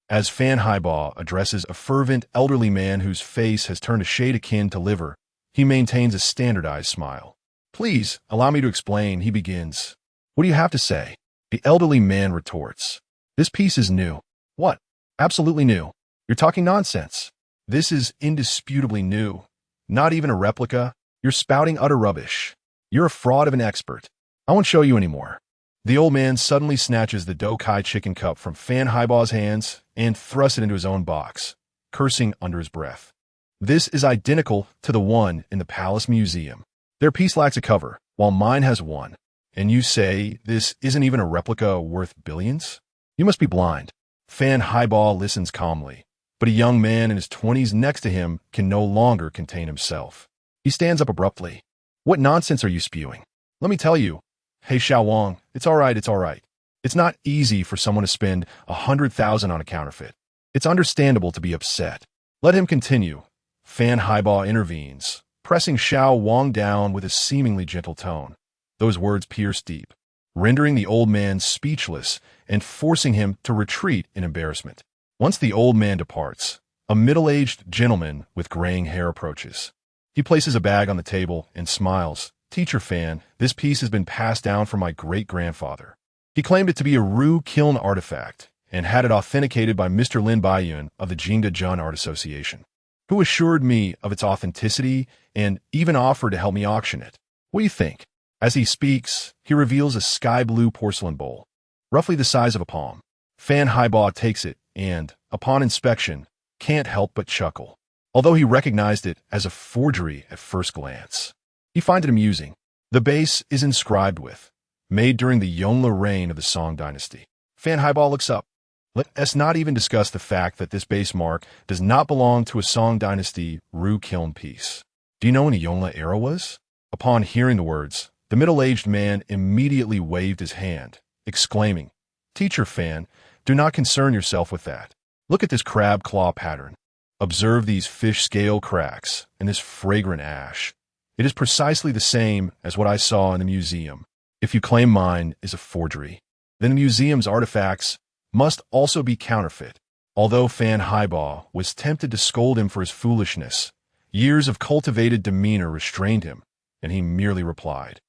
S1: As Fan Highball addresses a fervent elderly man whose face has turned a shade akin to liver, he maintains a standardized smile. Please, allow me to explain, he begins. What do you have to say? The elderly man retorts. This piece is new. What? Absolutely new. You're talking nonsense. This is indisputably new. Not even a replica. You're spouting utter rubbish. You're a fraud of an expert. I won't show you anymore. The old man suddenly snatches the Do-Kai chicken cup from Fan Highball's hands and thrusts it into his own box, cursing under his breath. This is identical to the one in the Palace Museum. Their piece lacks a cover, while mine has one. And you say this isn't even a replica worth billions? You must be blind. Fan Highball listens calmly, but a young man in his 20s next to him can no longer contain himself. He stands up abruptly. What nonsense are you spewing? Let me tell you. Hey, Xiao Wang, it's all right, it's all right. It's not easy for someone to spend 100,000 on a counterfeit. It's understandable to be upset. Let him continue. Fan Highball intervenes, pressing Xiao Wang down with a seemingly gentle tone. Those words pierce deep, rendering the old man speechless and forcing him to retreat in embarrassment. Once the old man departs, a middle-aged gentleman with graying hair approaches. He places a bag on the table and smiles. Teacher Fan, this piece has been passed down from my great-grandfather. He claimed it to be a Ru kiln artifact and had it authenticated by Mr. Lin Baiyun of the Jingda Jun Art Association, who assured me of its authenticity and even offered to help me auction it. What do you think? As he speaks, he reveals a sky-blue porcelain bowl, roughly the size of a palm. Fan Highball takes it and, upon inspection, can't help but chuckle, although he recognized it as a forgery at first glance. He finds it amusing. The base is inscribed with, made during the Yongle reign of the Song dynasty. Fan Highball looks up. Let us not even discuss the fact that this base mark does not belong to a Song dynasty Ru kiln piece. Do you know when the Yongle era was? Upon hearing the words, the middle-aged man immediately waved his hand, exclaiming, Teacher Fan, do not concern yourself with that. Look at this crab claw pattern. Observe these fish scale cracks and this fragrant ash. It is precisely the same as what I saw in the museum. If you claim mine is a forgery, then the museum's artifacts must also be counterfeit. Although Fan Highball was tempted to scold him for his foolishness, years of cultivated demeanor restrained him, and he merely replied,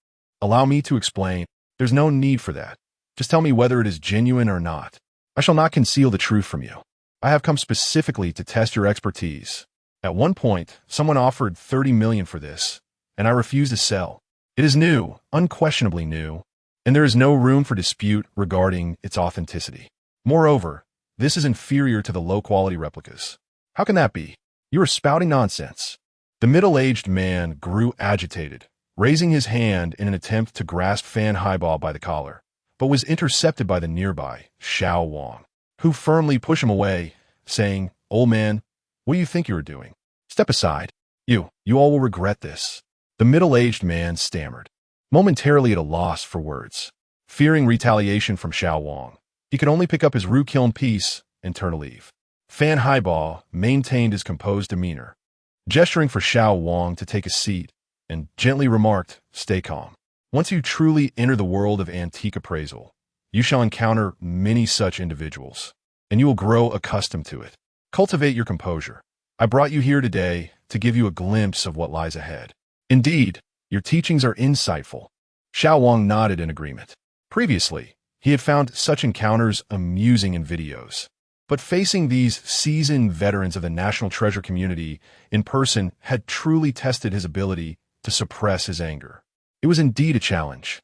S1: Allow me to explain. There's no need for that. Just tell me whether it is genuine or not. I shall not conceal the truth from you. I have come specifically to test your expertise. At one point, someone offered 30 million for this, and I refused to sell. It is new, unquestionably new, and there is no room for dispute regarding its authenticity. Moreover, this is inferior to the low-quality replicas. How can that be? You are spouting nonsense. The middle-aged man grew agitated, raising his hand in an attempt to grasp Fan Highball by the collar, but was intercepted by the nearby Xiao Wang, who firmly pushed him away, saying, Old man, what do you think you are doing? Step aside. You all will regret this. The middle-aged man stammered, momentarily at a loss for words. Fearing retaliation from Xiao Wang, he could only pick up his Ru kiln piece and turn to leave. Fan Highball maintained his composed demeanor, gesturing for Xiao Wang to take a seat, and gently remarked, Stay calm. Once you truly enter the world of antique appraisal, you shall encounter many such individuals, and you will grow accustomed to it. Cultivate your composure. I brought you here today to give you a glimpse of what lies ahead. Indeed, your teachings are insightful. Xiao Wang nodded in agreement. Previously, he had found such encounters amusing in videos, but facing these seasoned veterans of the National Treasure community in person had truly tested his ability to suppress his anger. It was indeed a challenge.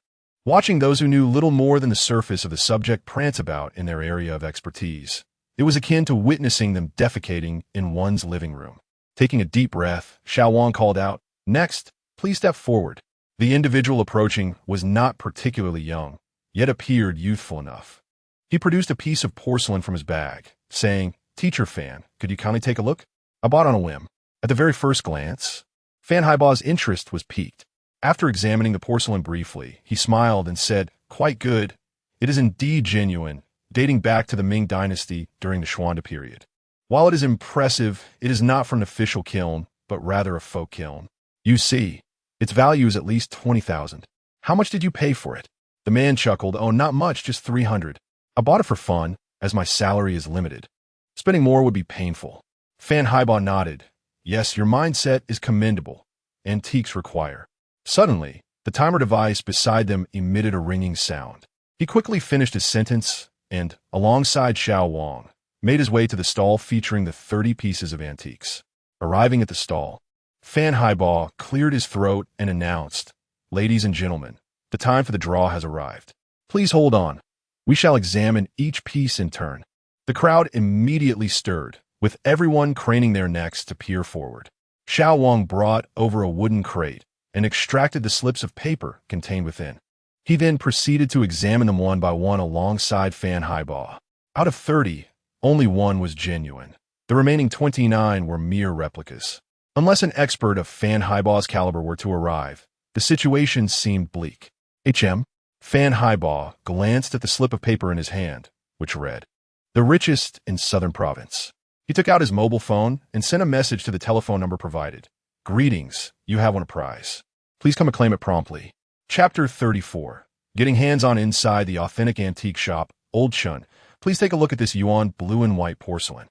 S1: Watching those who knew little more than the surface of the subject prance about in their area of expertise It was akin to witnessing them defecating in one's living room. Taking a deep breath, Xiao Wang called out, "Next, please step forward." The individual approaching was not particularly young, yet appeared youthful enough. He produced a piece of porcelain from his bag, saying, "Teacher Fan, could you kindly take a look?" I bought on a whim. At the very first glance, Fan Haiba's interest was piqued. After examining the porcelain briefly, he smiled and said, "Quite good. It is indeed genuine, dating back to the Ming Dynasty during the Xuande period. While it is impressive, it is not from an official kiln, but rather a folk kiln. You see, its value is at least 20,000. How much did you pay for it?" The man chuckled, "Oh, not much, just 300. I bought it for fun, as my salary is limited. Spending more would be painful." Fan Haiba nodded. "Yes, your mindset is commendable. Antiques require." Suddenly, the timer device beside them emitted a ringing sound. He quickly finished his sentence and, alongside Xiao Wang, made his way to the stall featuring the 30 pieces of antiques. Arriving at the stall, Fan Haiba cleared his throat and announced, "Ladies and gentlemen, the time for the draw has arrived. Please hold on. We shall examine each piece in turn." The crowd immediately stirred, with everyone craning their necks to peer forward. Xiao Wang brought over a wooden crate and extracted the slips of paper contained within. He then proceeded to examine them one by one alongside Fan Haiba. Out of 30, only one was genuine. The remaining 29 were mere replicas. Unless an expert of Fan Haiba's caliber were to arrive, the situation seemed bleak. Fan Haiba glanced at the slip of paper in his hand, which read, "The richest in Southern Province." He took out his mobile phone and sent a message to the telephone number provided. "Greetings, you have won a prize. Please come and claim it promptly." Chapter 34. Getting hands-on inside the authentic antique shop, Old Chun. Please take a look at this Yuan blue and white porcelain.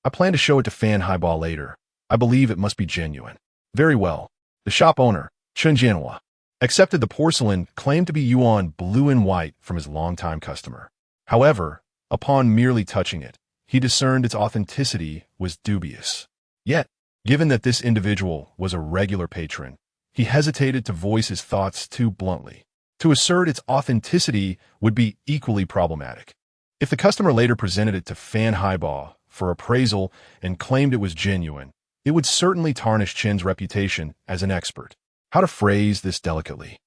S1: I plan to show it to Fan Haiba later. I believe it must be genuine. Very well. The shop owner, Chun Jianhua, accepted the porcelain claimed to be Yuan blue and white from his longtime customer. However, upon merely touching it, he discerned its authenticity was dubious. Yet, given that this individual was a regular patron, he hesitated to voice his thoughts too bluntly. To assert its authenticity would be equally problematic. If the customer later presented it to Fan Haiba for appraisal and claimed it was genuine, it would certainly tarnish Chen's reputation as an expert. How to phrase this delicately?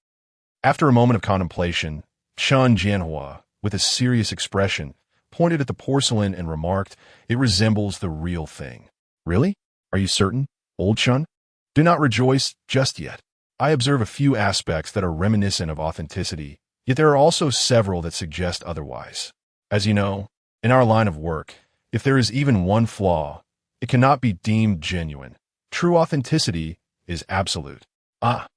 S1: After a moment of contemplation, Chun Jianhua, with a serious expression, pointed at the porcelain and remarked, "It resembles the real thing." "Really? Are you certain, Old Chun?" "Do not rejoice just yet. I observe a few aspects that are reminiscent of authenticity, yet there are also several that suggest otherwise. As you know, in our line of work, if there is even one flaw, it cannot be deemed genuine. True authenticity is absolute."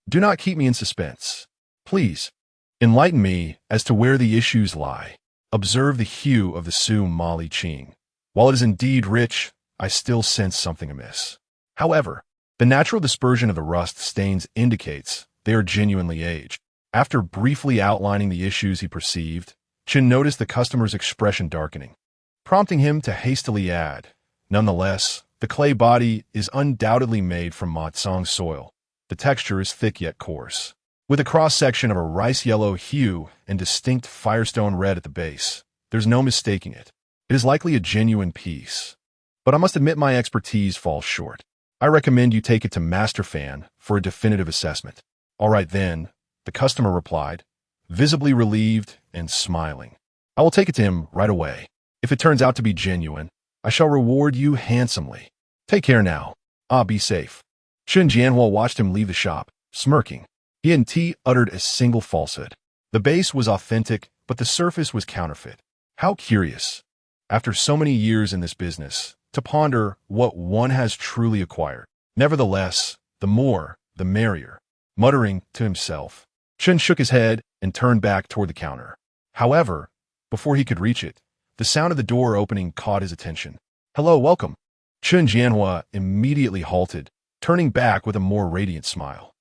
S1: Do not keep me in suspense. Please, enlighten me as to where the issues lie. Observe the hue of the Su Mali Qing. While it is indeed rich, I still sense something amiss. However, the natural dispersion of the rust stains indicates they are genuinely aged. After briefly outlining the issues he perceived, Chin noticed the customer's expression darkening, prompting him to hastily add, "Nonetheless, the clay body is undoubtedly made from Matsong soil. The texture is thick yet coarse, with a cross-section of a rice-yellow hue and distinct firestone red at the base. There's no mistaking it. It is likely a genuine piece. But I must admit my expertise falls short. I recommend you take it to Master Fan for a definitive assessment." "All right then," the customer replied, visibly relieved and smiling. "I will take it to him right away. If it turns out to be genuine, I shall reward you handsomely. Take care now. Be safe." Chun Jianhua watched him leave the shop, smirking. He hadn't uttered a single falsehood. The base was authentic, but the surface was counterfeit. How curious, after so many years in this business, to ponder what one has truly acquired. Nevertheless, the more, the merrier. Muttering to himself, Chun shook his head and turned back toward the counter. However, before he could reach it, the sound of the door opening caught his attention. "Hello, welcome." Chun Jianhua immediately halted, turning back with a more radiant smile.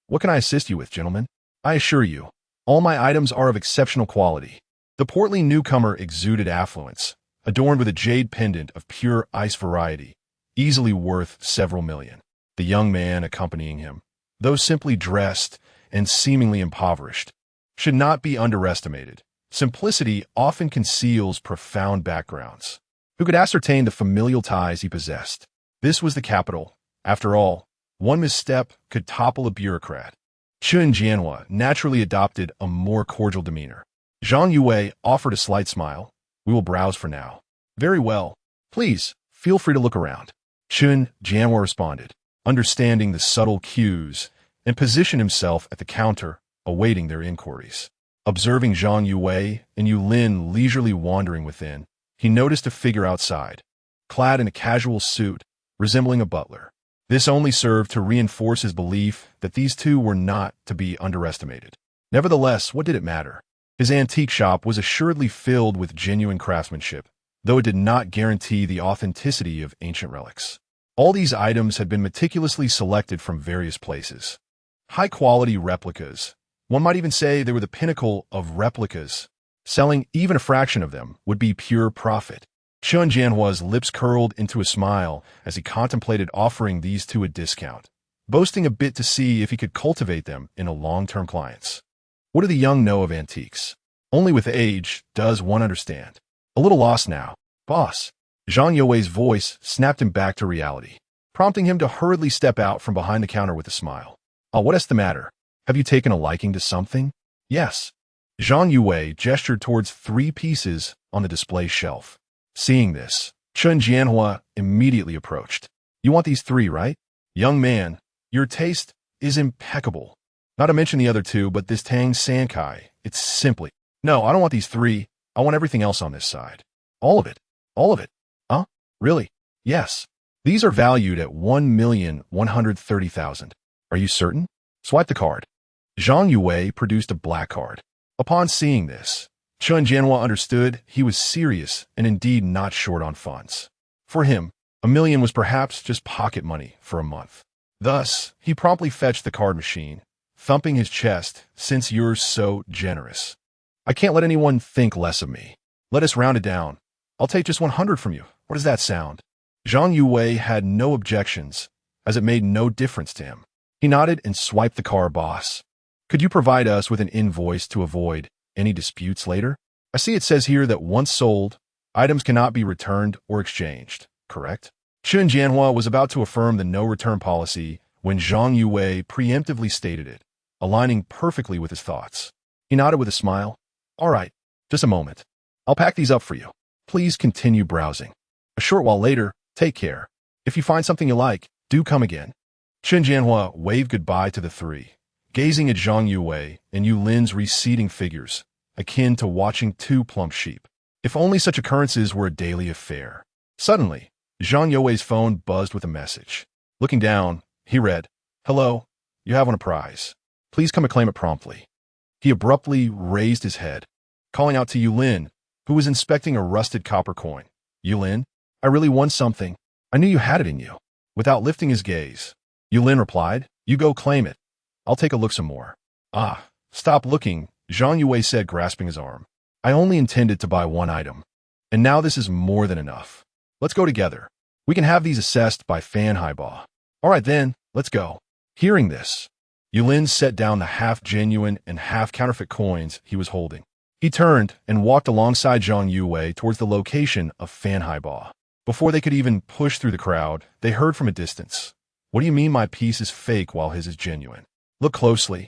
S1: What can I assist you with, gentlemen? I assure you, all my items are of exceptional quality." The portly newcomer exuded affluence, adorned with a jade pendant of pure ice variety, easily worth several million. The young man accompanying him, though simply dressed and seemingly impoverished, should not be underestimated. Simplicity often conceals profound backgrounds. who could ascertain the familial ties he possessed. This was the capital. After all, one misstep could topple a bureaucrat. Chun Jianhua naturally adopted a more cordial demeanor. Zhang Yue offered a slight smile. We will browse for now. Very well. Please, feel free to look around. Chun Jianhua responded, understanding the subtle cues, and positioned himself at the counter, awaiting their inquiries. Observing Zhang Yue and Yu Lin leisurely wandering within, he noticed a figure outside, clad in a casual suit, resembling a butler. This only served to reinforce his belief that these two were not to be underestimated. Nevertheless, what did it matter? His antique shop was assuredly filled with genuine craftsmanship, though it did not guarantee the authenticity of ancient relics. All these items had been meticulously selected from various places. High-quality replicas. One might even say they were the pinnacle of replicas. Selling even a fraction of them would be pure profit. Chun Jianhua's lips curled into a smile as he contemplated offering these two a discount, boasting a bit to see if he could cultivate them into long-term clients. What do the young know of antiques? Only with age does one understand. A little lost now, boss. Zhang Yue's voice snapped him back to reality, prompting him to hurriedly step out from behind the counter with a smile. Oh, what is the matter? Have you taken a liking to something? Yes. Zhang Yue gestured towards 3 pieces on the display shelf. Seeing this, Chun Jianhua immediately approached. You want these 3, right? Young man, your taste is impeccable. Not to mention the other 2, but this Tang Sankai, it's simply... No, I don't want these 3. I want everything else on this side. All of it. All of it. Huh? Really? Yes. These are valued at 1,130,000. Are you certain? Swipe the card. Zhang Yue produced a black card. Upon seeing this, Chun Jianhua understood he was serious and indeed not short on funds. For him, $1 million was perhaps just pocket money for a month. Thus, he promptly fetched the card machine, thumping his chest, since you're so generous. I can't let anyone think less of me. Let us round it down. I'll take just 100 from you. What does that sound? Zhang Yue had no objections, as it made no difference to him. He nodded and swiped the card. Boss, could you provide us with an invoice to avoid any disputes later? I see it says here that once sold, items cannot be returned or exchanged, correct? Chun Jianhua was about to affirm the no-return policy when Zhang Yue preemptively stated it, aligning perfectly with his thoughts. He nodded with a smile. All right, just a moment. I'll pack these up for you. Please continue browsing. A short while later, take care. If you find something you like, do come again. Chun Jianhua waved goodbye to the 3, gazing at Zhang Yue and Yu Lin's receding figures, akin to watching 2 plump sheep. If only such occurrences were a daily affair. Suddenly, Zhang Yue's phone buzzed with a message. Looking down, he read, "Hello, you have won a prize. Please come and claim it promptly." He abruptly raised his head, calling out to Yu Lin, who was inspecting a rusted copper coin. Yu Lin, I really won something. I knew you had it in you. Without lifting his gaze, Yu Lin replied, You go claim it. I'll take a look some more. Ah, stop looking, Zhang Yue said, grasping his arm. I only intended to buy 1 item. And now this is more than enough. Let's go together. We can have these assessed by Fan Haiba. All right then, let's go. Hearing this, Yu Lin set down the half-genuine and half-counterfeit coins he was holding. He turned and walked alongside Zhang Yue towards the location of Fan Haiba. Before they could even push through the crowd, they heard from a distance. What do you mean my piece is fake while his is genuine? Look closely.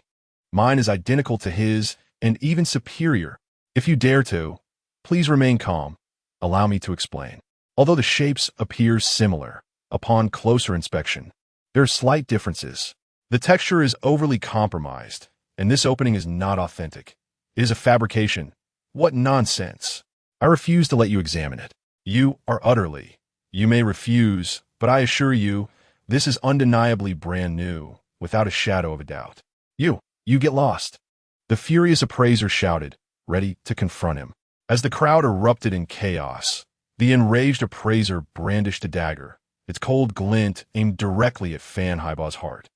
S1: Mine is identical to his and even superior. If you dare to, please remain calm. Allow me to explain. Although the shapes appear similar, upon closer inspection, there are slight differences. The texture is overly compromised, and this opening is not authentic. It is a fabrication. What nonsense. I refuse to let you examine it. You are utterly. You may refuse, but I assure you, this is undeniably brand new, without a shadow of a doubt. You get lost. The furious appraiser shouted, ready to confront him. As the crowd erupted in chaos, the enraged appraiser brandished a dagger, its cold glint aimed directly at Fan Haiba's heart.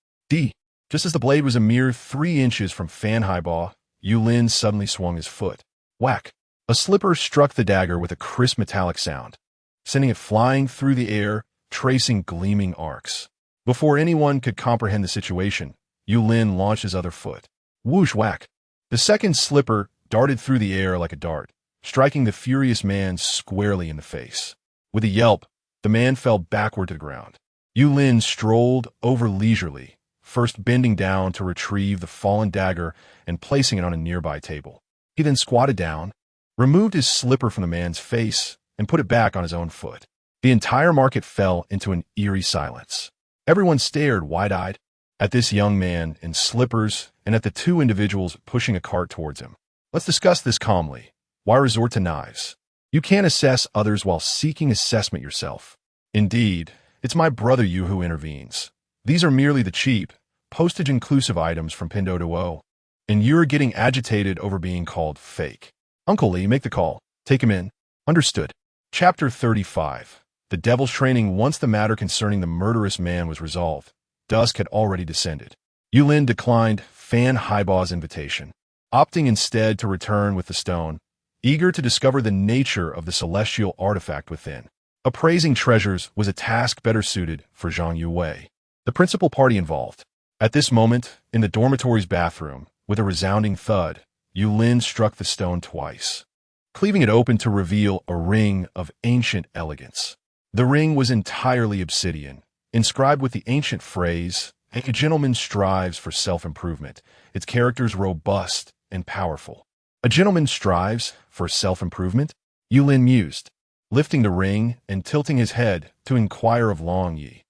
S1: Just as the blade was a mere 3 inches from Fan Haiba, Yu Lin suddenly swung his foot. Whack! A slipper struck the dagger with a crisp metallic sound, sending it flying through the air, tracing gleaming arcs. Before anyone could comprehend the situation, Yu Lin launched his other foot. Whoosh whack! The second slipper darted through the air like a dart, striking the furious man squarely in the face. With a yelp, the man fell backward to the ground. Yu Lin strolled over leisurely, first bending down to retrieve the fallen dagger and placing it on a nearby table. He then squatted down, removed his slipper from the man's face, and put it back on his own foot. The entire market fell into an eerie silence. Everyone stared wide-eyed at this young man in slippers and at the two individuals pushing a cart towards him. Let's discuss this calmly. Why resort to knives? You can't assess others while seeking assessment yourself. Indeed, it's my brother Yu who intervenes. These are merely the cheap, postage-inclusive items from Pinduoduo, and you're getting agitated over being called fake. Uncle Lee, make the call. Take him in. Understood. Chapter 35. The Devil's Training. Once the matter concerning the murderous man was resolved, dusk had already descended. Yu Lin declined Fan Haibaw's invitation, opting instead to return with the stone, eager to discover the nature of the celestial artifact within. Appraising treasures was a task better suited for Zhang Yuwei, the principal party involved. At this moment, in the dormitory's bathroom, with a resounding thud, Yu Lin struck the stone twice, cleaving it open to reveal a ring of ancient elegance. The ring was entirely obsidian, inscribed with the ancient phrase, "A gentleman strives for self-improvement." Its characters robust and powerful. A gentleman strives for self-improvement? Yu Lin mused, lifting the ring and tilting his head to inquire of Long Yi.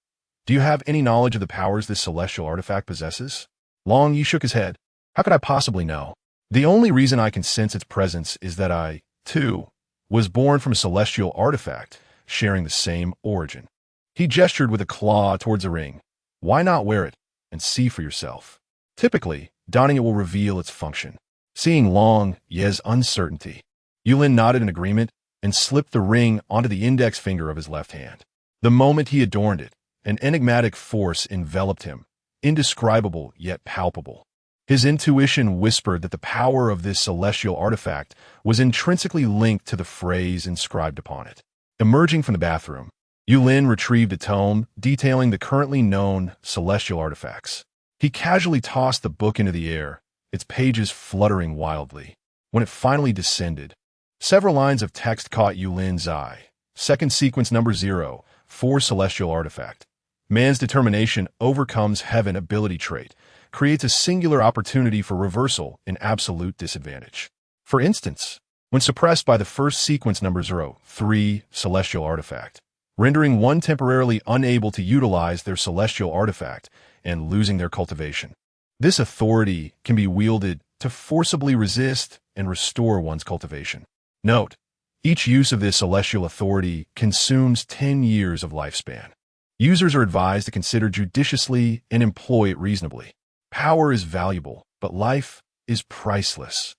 S1: Do you have any knowledge of the powers this celestial artifact possesses? Long Yi shook his head. How could I possibly know? The only reason I can sense its presence is that I, too, was born from a celestial artifact, sharing the same origin. He gestured with a claw towards the ring. Why not wear it and see for yourself? Typically, donning it will reveal its function. Seeing Long Yi's uncertainty, Yu Lin nodded in agreement and slipped the ring onto the index finger of his left hand. The moment he adorned it, an enigmatic force enveloped him, indescribable yet palpable. His intuition whispered that the power of this celestial artifact was intrinsically linked to the phrase inscribed upon it. Emerging from the bathroom, Yu Lin retrieved a tome detailing the currently known celestial artifacts. He casually tossed the book into the air, its pages fluttering wildly. When it finally descended, several lines of text caught Yu Lin's eye. Second sequence number 0, 4 celestial artifact. Man's determination overcomes heaven ability trait, creates a singular opportunity for reversal in absolute disadvantage. For instance, when suppressed by the first sequence number 0, 3 celestial artifact, rendering one temporarily unable to utilize their celestial artifact and losing their cultivation. This authority can be wielded to forcibly resist and restore one's cultivation. Note, each use of this celestial authority consumes 10 years of lifespan. Users are advised to consider judiciously and employ it reasonably. Power is valuable, but life is priceless.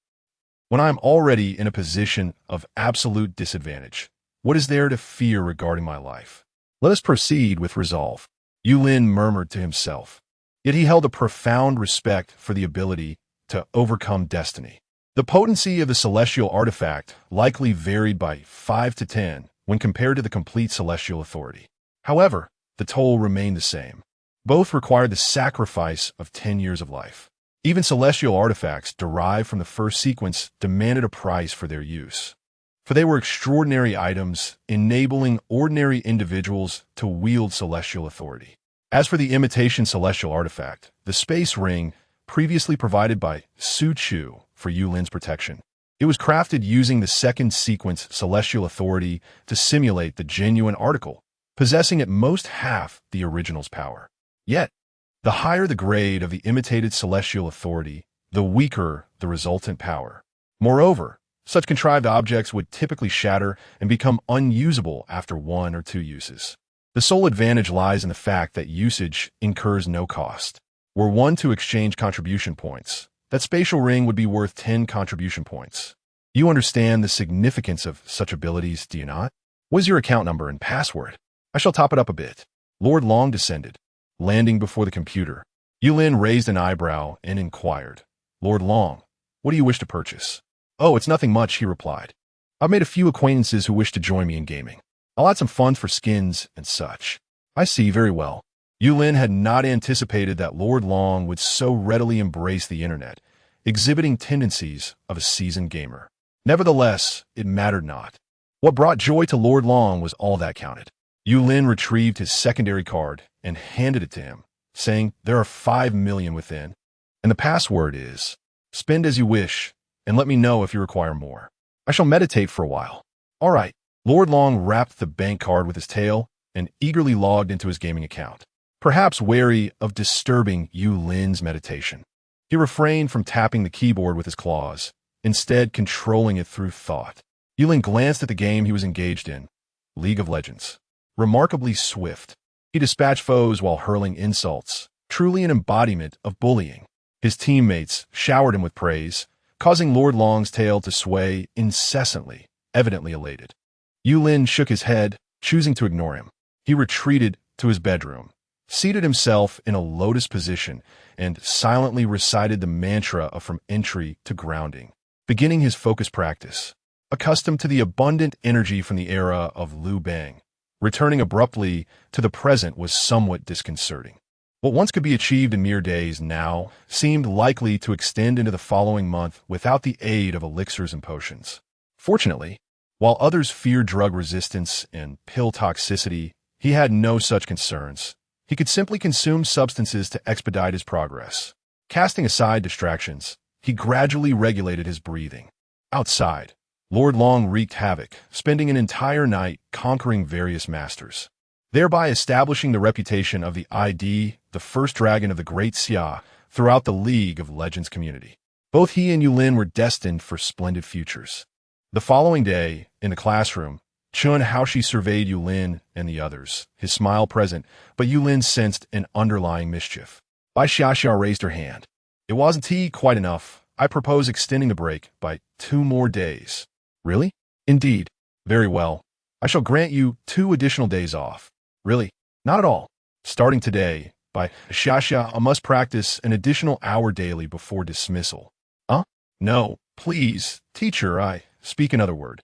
S1: When I am already in a position of absolute disadvantage, what is there to fear regarding my life? Let us proceed with resolve. Yu Lin murmured to himself. Yet he held a profound respect for the ability to overcome destiny. The potency of the celestial artifact likely varied by 5 to 10 when compared to the complete celestial authority. However, the toll remained the same. Both required the sacrifice of 10 years of life. Even celestial artifacts derived from the first sequence demanded a price for their use, for they were extraordinary items enabling ordinary individuals to wield celestial authority. As for the imitation celestial artifact, the space ring, previously provided by Su Chu for Yu Lin's protection, it was crafted using the second sequence celestial authority to simulate the genuine article, possessing at most half the original's power. Yet, the higher the grade of the imitated celestial authority, the weaker the resultant power. Moreover, such contrived objects would typically shatter and become unusable after 1 or 2 uses. The sole advantage lies in the fact that usage incurs no cost. Were one to exchange contribution points, that spatial ring would be worth 10 contribution points. You understand the significance of such abilities, do you not? What is your account number and password? I shall top it up a bit. Lord Long descended, landing before the computer. Yu Lin raised an eyebrow and inquired, Lord Long, what do you wish to purchase? Oh, it's nothing much, he replied. I've made a few acquaintances who wish to join me in gaming. I'll add some funds for skins and such. I see, very well. Yu Lin had not anticipated that Lord Long would so readily embrace the internet, exhibiting tendencies of a seasoned gamer. Nevertheless, it mattered not. What brought joy to Lord Long was all that counted. Yulin retrieved his secondary card and handed it to him, saying, "There are 5 million within, and the password is, spend as you wish, and let me know if you require more. I shall meditate for a while." All right. Lord Long wrapped the bank card with his tail and eagerly logged into his gaming account. Perhaps wary of disturbing Yulin's meditation, he refrained from tapping the keyboard with his claws, instead controlling it through thought. Yulin glanced at the game he was engaged in, League of Legends. Remarkably swift, he dispatched foes while hurling insults, truly an embodiment of bullying. His teammates showered him with praise, causing Lord Long's tail to sway incessantly, evidently elated. Yulin shook his head, choosing to ignore him. He retreated to his bedroom, seated himself in a lotus position, and silently recited the mantra of from entry to grounding, beginning his focus practice. Accustomed to the abundant energy from the era of Liu Bang, returning abruptly to the present was somewhat disconcerting. What once could be achieved in mere days now seemed likely to extend into the following month without the aid of elixirs and potions. Fortunately, while others feared drug resistance and pill toxicity, he had no such concerns. He could simply consume substances to expedite his progress. Casting aside distractions, he gradually regulated his breathing. Outside, Lord Long wreaked havoc, spending an entire night conquering various masters, thereby establishing the reputation of the ID, the first dragon of the Great Xia, throughout the League of Legends community. Both he and Yulin were destined for splendid futures. The following day, in the classroom, Chun Haoshi surveyed Yulin and the others, his smile present, but Yulin sensed an underlying mischief. Bai Xiaxia raised her hand. "It wasn't quite enough. I propose extending the break by 2 more days." "Really?" "Indeed." "Very well. I shall grant you 2 additional days off." "Really?" "Not at all. Starting today, Bai Xiaxia, I must practice an additional hour daily before dismissal." "Huh? No, please, teacher, I speak another word.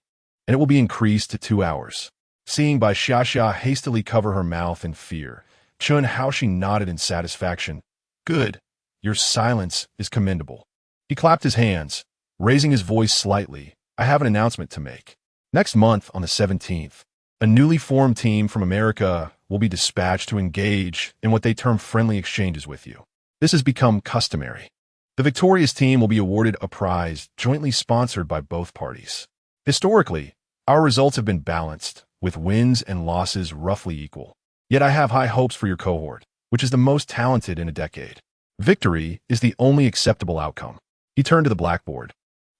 S1: And it will be increased to 2 hours." Seeing Bai Xiaxia hastily cover her mouth in fear, Chun Haoshi nodded in satisfaction. "Good. Your silence is commendable." He clapped his hands, raising his voice slightly. "I have an announcement to make. Next month, on the 17th, a newly formed team from America will be dispatched to engage in what they term friendly exchanges with you. This has become customary. The victorious team will be awarded a prize jointly sponsored by both parties. Historically, our results have been balanced, with wins and losses roughly equal. Yet I have high hopes for your cohort, which is the most talented in a decade. Victory is the only acceptable outcome." He turned to the blackboard,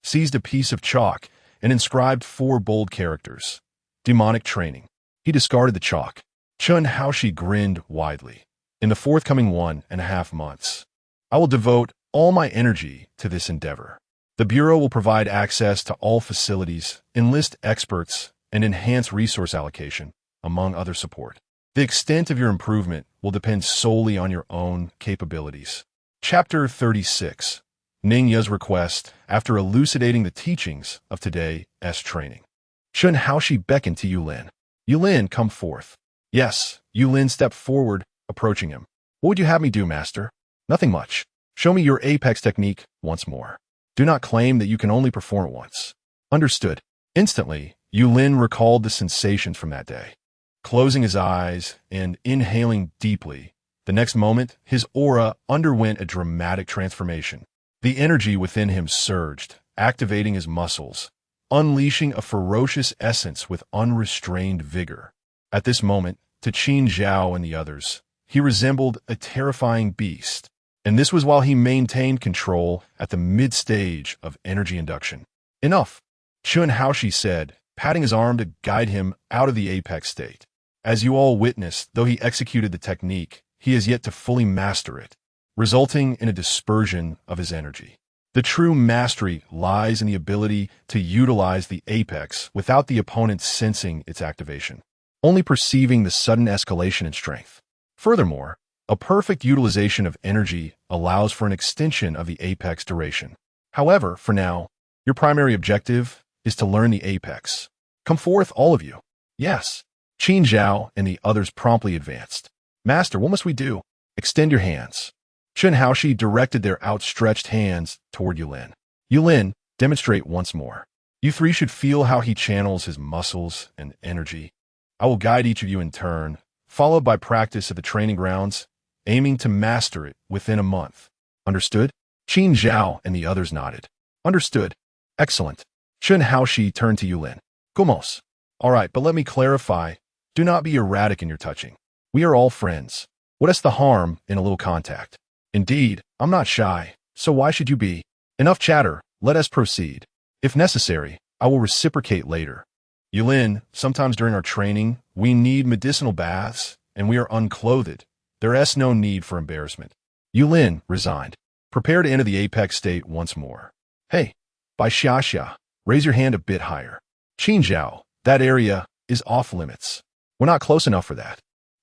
S1: seized a piece of chalk, and inscribed 4 bold characters. "Demonic training." He discarded the chalk. Chun Haoshi grinned widely. "In the forthcoming 1.5 months, I will devote all my energy to this endeavor. The Bureau will provide access to all facilities, enlist experts, and enhance resource allocation, among other support. The extent of your improvement will depend solely on your own capabilities." Chapter 36. Ning Ya's request after elucidating the teachings of today's training. Chun Haoshi beckoned to Yulin. "Yulin, come forth." "Yes." Yulin stepped forward, approaching him. "What would you have me do, master?" "Nothing much. Show me your apex technique once more. Do not claim that you can only perform it once." "Understood." Instantly, Yulin recalled the sensations from that day. Closing his eyes and inhaling deeply, the next moment, his aura underwent a dramatic transformation. The energy within him surged, activating his muscles, unleashing a ferocious essence with unrestrained vigor. At this moment, to Qin Zhao and the others, he resembled a terrifying beast, and this was while he maintained control at the mid-stage of energy induction. "Enough," Chun Haoshi said, patting his arm to guide him out of the apex state. "As you all witnessed, though he executed the technique, he has yet to fully master it, resulting in a dispersion of his energy. The true mastery lies in the ability to utilize the apex without the opponent sensing its activation, only perceiving the sudden escalation in strength. Furthermore, a perfect utilization of energy allows for an extension of the apex duration. However, for now, your primary objective is to learn the apex. Come forth, all of you." "Yes." Qin Zhao and the others promptly advanced. "Master, what must we do?" "Extend your hands." Chun Haoshi directed their outstretched hands toward Yulin. "Yulin, demonstrate once more." You three should feel how he channels his muscles and energy. I will guide each of you in turn, followed by practice at the training grounds, aiming to master it within a month. Understood? Qin Zhao and the others nodded. Understood. Excellent. Chen Haoshi turned to Yulin. Gomos. All right, but let me clarify. Do not be erratic in your touching. We are all friends. What is the harm in a little contact? Indeed, I'm not shy, so why should you be? Enough chatter, let us proceed. If necessary, I will reciprocate later. Yulin, sometimes during our training, we need medicinal baths, and we are unclothed. There is no need for embarrassment. Yulin resigned. Prepare to enter the apex state once more. Hey, by Xiaxia, raise your hand a bit higher. Qin Zhao, that area is off limits. We're not close enough for that.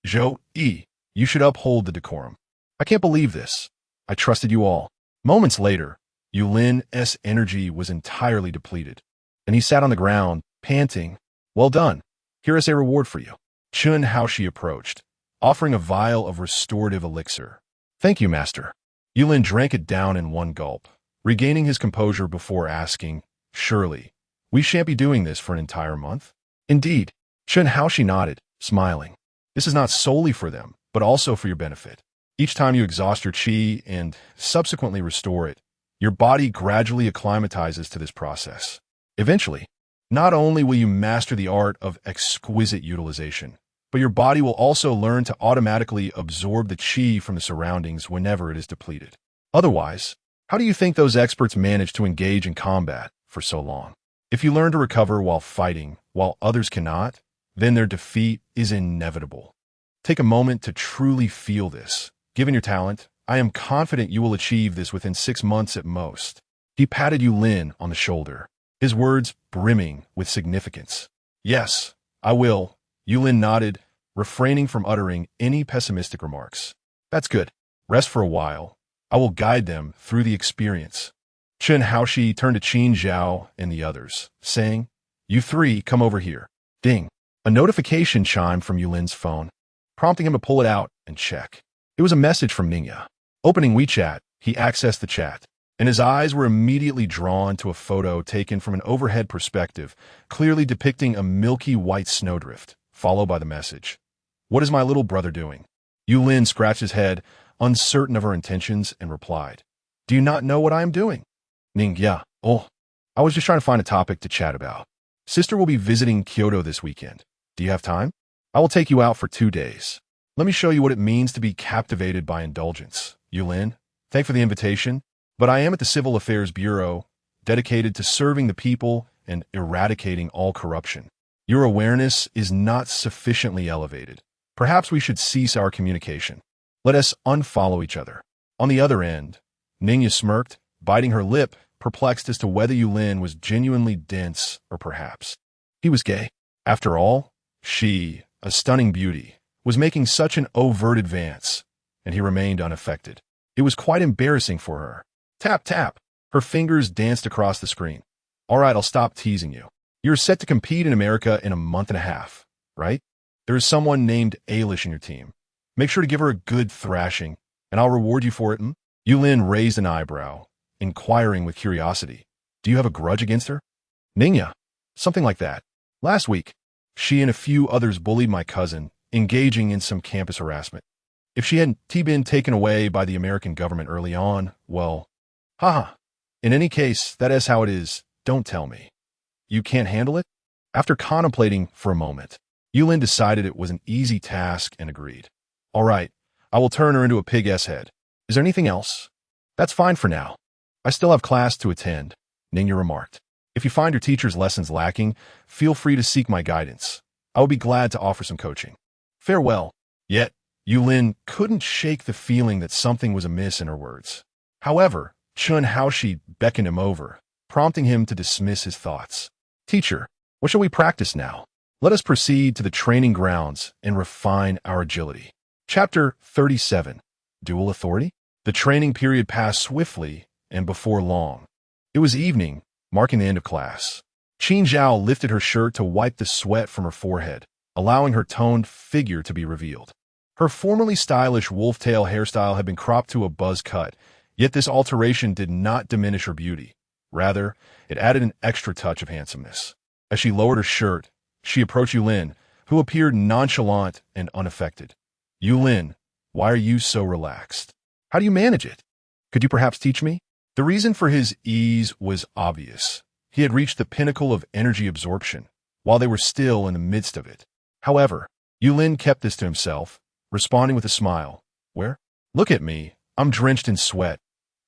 S1: Zhou Yi, you should uphold the decorum. I can't believe this. I trusted you all. Moments later, Yulin's energy was entirely depleted, and he sat on the ground, panting. Well done. Here is a reward for you. Chen Haoshi approached, offering a vial of restorative elixir. Thank you, master. Yulin drank it down in one gulp, regaining his composure before asking, surely, we shan't be doing this for an entire month? Indeed. Chen Haoshi nodded, smiling. This is not solely for them, but also for your benefit. Each time you exhaust your qi and subsequently restore it, your body gradually acclimatizes to this process. Eventually, not only will you master the art of exquisite utilization, but your body will also learn to automatically absorb the qi from the surroundings whenever it is depleted. Otherwise, how do you think those experts manage to engage in combat for so long? If you learn to recover while fighting, while others cannot, then their defeat is inevitable. Take a moment to truly feel this. Given your talent, I am confident you will achieve this within 6 months at most. He patted Yulin on the shoulder, his words brimming with significance. Yes, I will. Yulin nodded, refraining from uttering any pessimistic remarks. That's good. Rest for a while. I will guide them through the experience. Chen Haoshi turned to Qin Zhao and the others, saying, You three, come over here. Ding. A notification chimed from Yulin's phone, prompting him to pull it out and check. It was a message from Ningya. Opening WeChat, he accessed the chat, and his eyes were immediately drawn to a photo taken from an overhead perspective, clearly depicting a milky white snowdrift, followed by the message. What is my little brother doing? Yulin scratched his head, uncertain of her intentions, and replied, Do you not know what I am doing? Ningya, oh, I was just trying to find a topic to chat about. Sister will be visiting Kyoto this weekend. Do you have time? I will take you out for 2 days. Let me show you what it means to be captivated by indulgence. Yulin, thank for the invitation, but I am at the Civil Affairs Bureau, dedicated to serving the people and eradicating all corruption. Your awareness is not sufficiently elevated. Perhaps we should cease our communication. Let us unfollow each other. On the other end, Ningya smirked, biting her lip, perplexed as to whether Yulin was genuinely dense or perhaps he was gay. After all, she, a stunning beauty, was making such an overt advance, and he remained unaffected. It was quite embarrassing for her. Tap, tap. Her fingers danced across the screen. All right, I'll stop teasing you. You're set to compete in America in a month and a half, right? There is someone named Ailish in your team. Make sure to give her a good thrashing, and I'll reward you for it. Yulin raised an eyebrow, inquiring with curiosity. Do you have a grudge against her? Ningya. Something like that. Last week, she and a few others bullied my cousin, engaging in some campus harassment. If she hadn't been taken away by the American government early on, well, haha. In any case, that is how it is. Don't tell me. You can't handle it? After contemplating for a moment, Yulin decided it was an easy task and agreed. All right, I will turn her into a pig's head. Is there anything else? That's fine for now. I still have class to attend, Ningya remarked. If you find your teacher's lessons lacking, feel free to seek my guidance. I will be glad to offer some coaching. Farewell. Yet, Yulin couldn't shake the feeling that something was amiss in her words. However, Chen Haoshi beckoned him over, prompting him to dismiss his thoughts. Teacher, what shall we practice now? Let us proceed to the training grounds and refine our agility. Chapter 37. Dual Authority? The training period passed swiftly, and before long. It was evening, marking the end of class. Qin Zhao lifted her shirt to wipe the sweat from her forehead, allowing her toned figure to be revealed. Her formerly stylish wolf-tail hairstyle had been cropped to a buzz cut, yet this alteration did not diminish her beauty. Rather, it added an extra touch of handsomeness. As she lowered her shirt, she approached Yulin, who appeared nonchalant and unaffected. Yulin, why are you so relaxed? How do you manage it? Could you perhaps teach me? The reason for his ease was obvious. He had reached the pinnacle of energy absorption, while they were still in the midst of it. However, Yulin kept this to himself, responding with a smile. Where? Look at me. I'm drenched in sweat.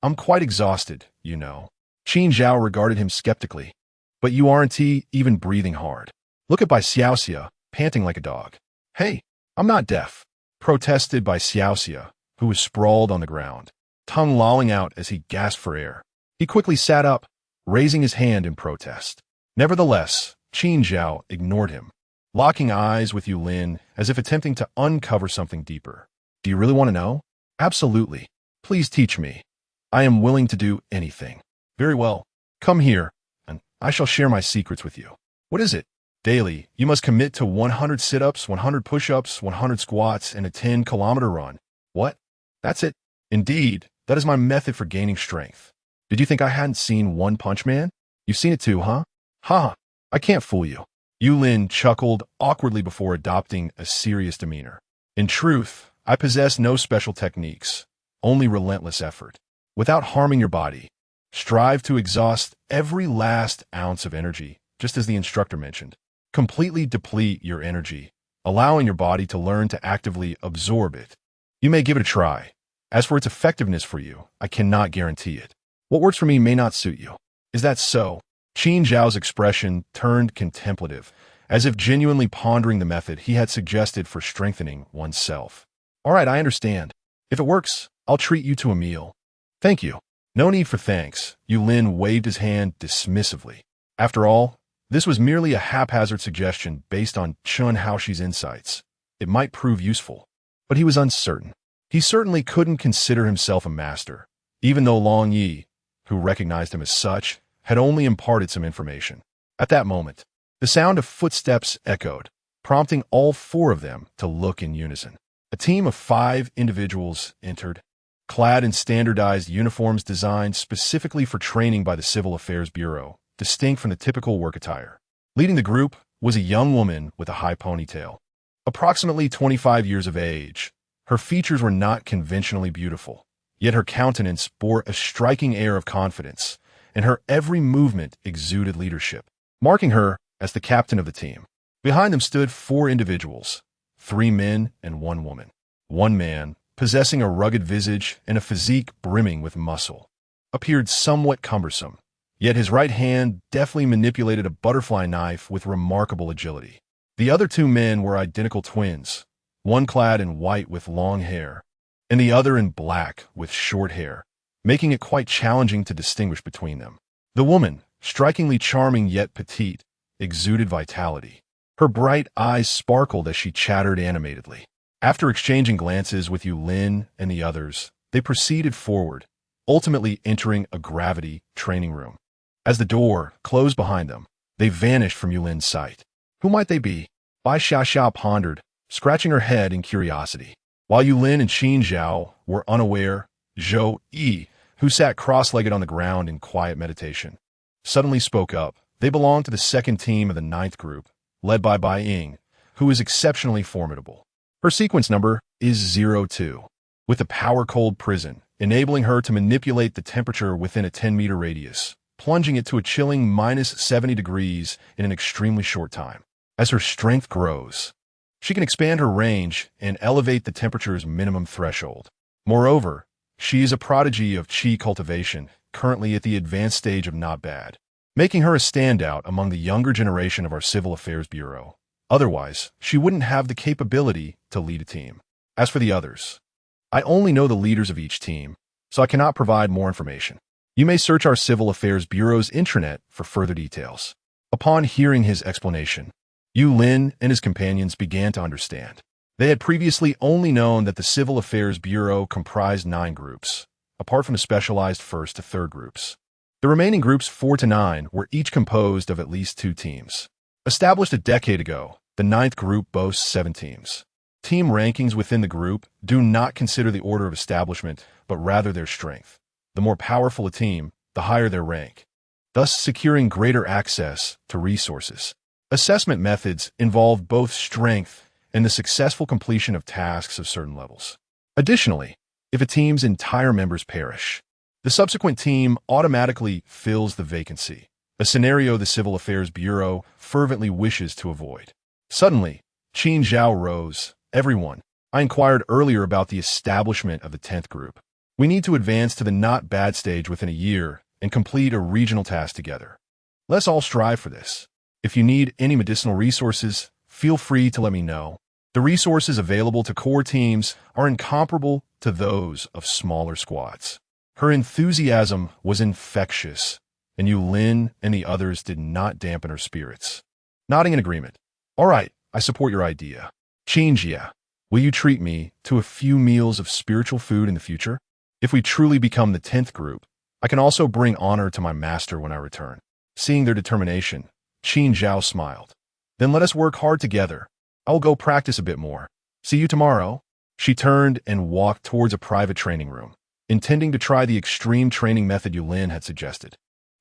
S1: I'm quite exhausted, you know. Qin Zhao regarded him skeptically. But you aren't even breathing hard. Look at Bai Xiaoxia, panting like a dog. Hey, I'm not deaf, protested Bai Xiaoxia, who was sprawled on the ground, tongue lolling out as he gasped for air. He quickly sat up, raising his hand in protest. Nevertheless, Qin Zhao ignored him, locking eyes with Yulin as if attempting to uncover something deeper. Do you really want to know? Absolutely. Please teach me. I am willing to do anything. Very well. Come here, and I shall share my secrets with you. What is it? Daily, you must commit to 100 sit-ups, 100 push-ups, 100 squats, and a 10-kilometer run. What? That's it? Indeed, that is my method for gaining strength. Did you think I hadn't seen One Punch Man? You've seen it too, huh? Ha! I can't fool you. Yulin chuckled awkwardly before adopting a serious demeanor. In truth, I possess no special techniques, only relentless effort. Without harming your body, strive to exhaust every last ounce of energy, just as the instructor mentioned. Completely deplete your energy, allowing your body to learn to actively absorb it. You may give it a try. As for its effectiveness for you, I cannot guarantee it. What works for me may not suit you. Is that so? Qin Zhao's expression turned contemplative, as if genuinely pondering the method he had suggested for strengthening oneself. All right, I understand. If it works, I'll treat you to a meal. Thank you. No need for thanks. Yulin waved his hand dismissively. After all, this was merely a haphazard suggestion based on Chun Haoshi's insights. It might prove useful, but he was uncertain. He certainly couldn't consider himself a master, even though Long Yi, who recognized him as such, had only imparted some information. At that moment, the sound of footsteps echoed, prompting all four of them to look in unison. A team of 5 individuals entered, clad in standardized uniforms designed specifically for training by the Civil Affairs Bureau, distinct from the typical work attire. Leading the group was a young woman with a high ponytail. Approximately 25 years of age, her features were not conventionally beautiful, yet her countenance bore a striking air of confidence, and her every movement exuded leadership, marking her as the captain of the team. Behind them stood 4 individuals, 3 men and 1 woman. One man, possessing a rugged visage and a physique brimming with muscle, appeared somewhat cumbersome, yet his right hand deftly manipulated a butterfly knife with remarkable agility. The other 2 men were identical twins, one clad in white with long hair, and the other in black with short hair, making it quite challenging to distinguish between them. The woman, strikingly charming yet petite, exuded vitality. Her bright eyes sparkled as she chattered animatedly. After exchanging glances with Yulin and the others, they proceeded forward, ultimately entering a gravity training room. As the door closed behind them, they vanished from Yulin's sight. Who might they be? Bai Xiaoxia pondered, scratching her head in curiosity. While Yulin and Qin Zhao were unaware, Zhou Yi, who sat cross-legged on the ground in quiet meditation, suddenly spoke up. They belonged to the second team of the 9th group, led by Bai Ying, who is exceptionally formidable. Her sequence number is 02, with a power-cold prison, enabling her to manipulate the temperature within a 10-meter radius, plunging it to a chilling -70 degrees in an extremely short time. As her strength grows, she can expand her range and elevate the temperature's minimum threshold. Moreover, she is a prodigy of qi cultivation, currently at the advanced stage of not bad, making her a standout among the younger generation of our Civil Affairs Bureau. Otherwise, she wouldn't have the capability to lead a team. As for the others, I only know the leaders of each team, so I cannot provide more information. You may search our Civil Affairs Bureau's intranet for further details. Upon hearing his explanation, Yulin and his companions began to understand. They had previously only known that the Civil Affairs Bureau comprised 9 groups, apart from the specialized 1st to 3rd groups. The remaining groups 4 to 9 were each composed of at least 2 teams. Established a decade ago, the 9th group boasts 7 teams. Team rankings within the group do not consider the order of establishment, but rather their strength. The more powerful a team, the higher their rank. thus securing greater access to resources. Assessment methods involve both strength and the successful completion of tasks of certain levels. Additionally, if a team's entire members perish, the subsequent team automatically fills the vacancy, a scenario the Civil Affairs Bureau fervently wishes to avoid. Suddenly, Qin Zhao rose. Everyone, I inquired earlier about the establishment of the 10th group. We need to advance to the not bad stage within a year and complete a regional task together. Let's all strive for this. If you need any medicinal resources, feel free to let me know. The resources available to core teams are incomparable to those of smaller squads. Her enthusiasm was infectious, and Yulin and the others did not dampen her spirits. Nodding in agreement. All right, I support your idea. Qinjia, will you treat me to a few meals of spiritual food in the future? If we truly become the 10th group, I can also bring honor to my master when I return. Seeing their determination, Qin Zhao smiled. Then let us work hard together. I will go practice a bit more. See you tomorrow. She turned and walked towards a private training room, intending to try the extreme training method Yulin had suggested.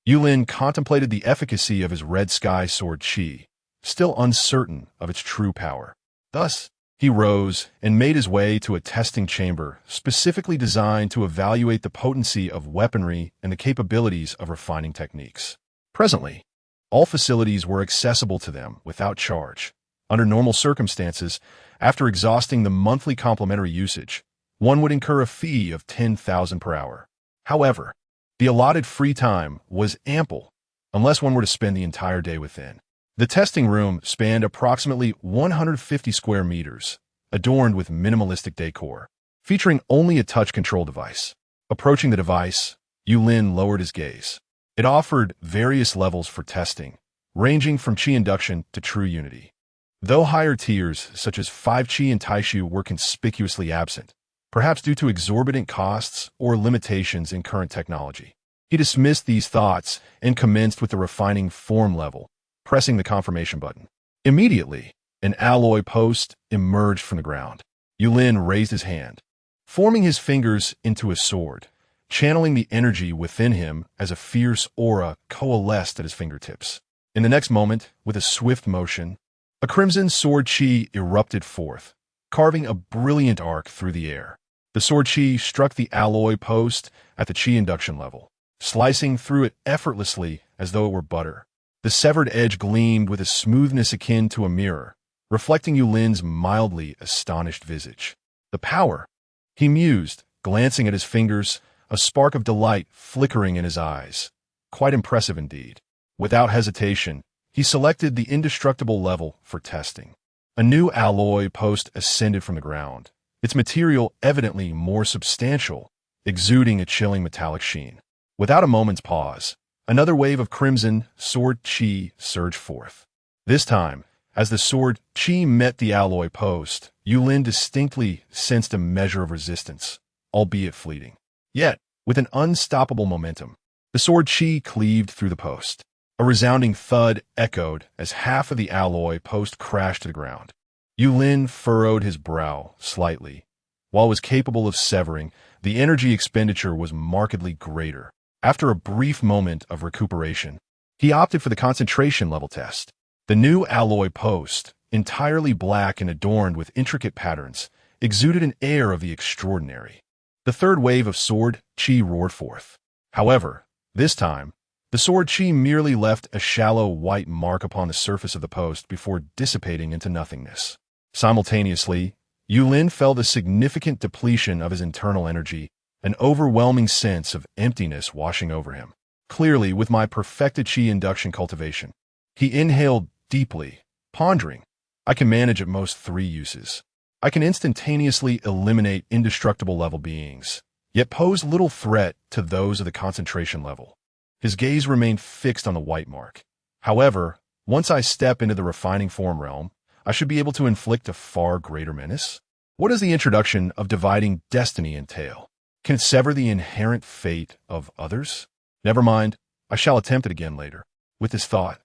S1: Yulin contemplated the efficacy of his red sky sword Qi, still uncertain of its true power. Thus, he rose and made his way to a testing chamber specifically designed to evaluate the potency of weaponry and the capabilities of refining techniques. Presently, all facilities were accessible to them without charge. Under normal circumstances, after exhausting the monthly complimentary usage, one would incur a fee of 10,000 per hour. However, the allotted free time was ample, unless one were to spend the entire day within. The testing room spanned approximately 150 square meters, adorned with minimalistic decor, featuring only a touch control device. Approaching the device, Yulin lowered his gaze. It offered various levels for testing, ranging from Qi induction to true unity. Though higher tiers, such as 5 Qi and Taishu, were conspicuously absent, perhaps due to exorbitant costs or limitations in current technology, he dismissed these thoughts and commenced with the refining form level, pressing the confirmation button. Immediately, an alloy post emerged from the ground. Yulin raised his hand, forming his fingers into a sword, channeling the energy within him as a fierce aura coalesced at his fingertips. In the next moment, with a swift motion, a crimson sword Qi erupted forth, carving a brilliant arc through the air. The sword Qi struck the alloy post at the Qi induction level, slicing through it effortlessly as though it were butter. The severed edge gleamed with a smoothness akin to a mirror, reflecting Yulin's mildly astonished visage. The power, he mused, glancing at his fingers, a spark of delight flickering in his eyes. Quite impressive indeed. Without hesitation, he selected the indestructible level for testing. A new alloy post ascended from the ground, its material evidently more substantial, exuding a chilling metallic sheen. Without a moment's pause, another wave of crimson sword Qi surged forth. This time, as the sword Qi met the alloy post, Yulin distinctly sensed a measure of resistance, albeit fleeting. Yet, with an unstoppable momentum, the sword Qi cleaved through the post. A resounding thud echoed as half of the alloy post crashed to the ground. Yulin furrowed his brow slightly. While it was capable of severing, the energy expenditure was markedly greater. After a brief moment of recuperation, he opted for the concentration level test. The new alloy post, entirely black and adorned with intricate patterns, exuded an air of the extraordinary. The third wave of sword Qi roared forth. However, this time, the sword Qi merely left a shallow white mark upon the surface of the post before dissipating into nothingness. Simultaneously, Yulin felt a significant depletion of his internal energy, an overwhelming sense of emptiness washing over him. Clearly, with my perfected Qi induction cultivation, he inhaled deeply, pondering. I can manage at most 3 uses. I can instantaneously eliminate indestructible level beings, yet pose little threat to those of the concentration level. His gaze remained fixed on the white mark. However, once I step into the refining form realm, I should be able to inflict a far greater menace. What does the introduction of dividing destiny entail? Can it sever the inherent fate of others? Never mind, I shall attempt it again later. With this thought,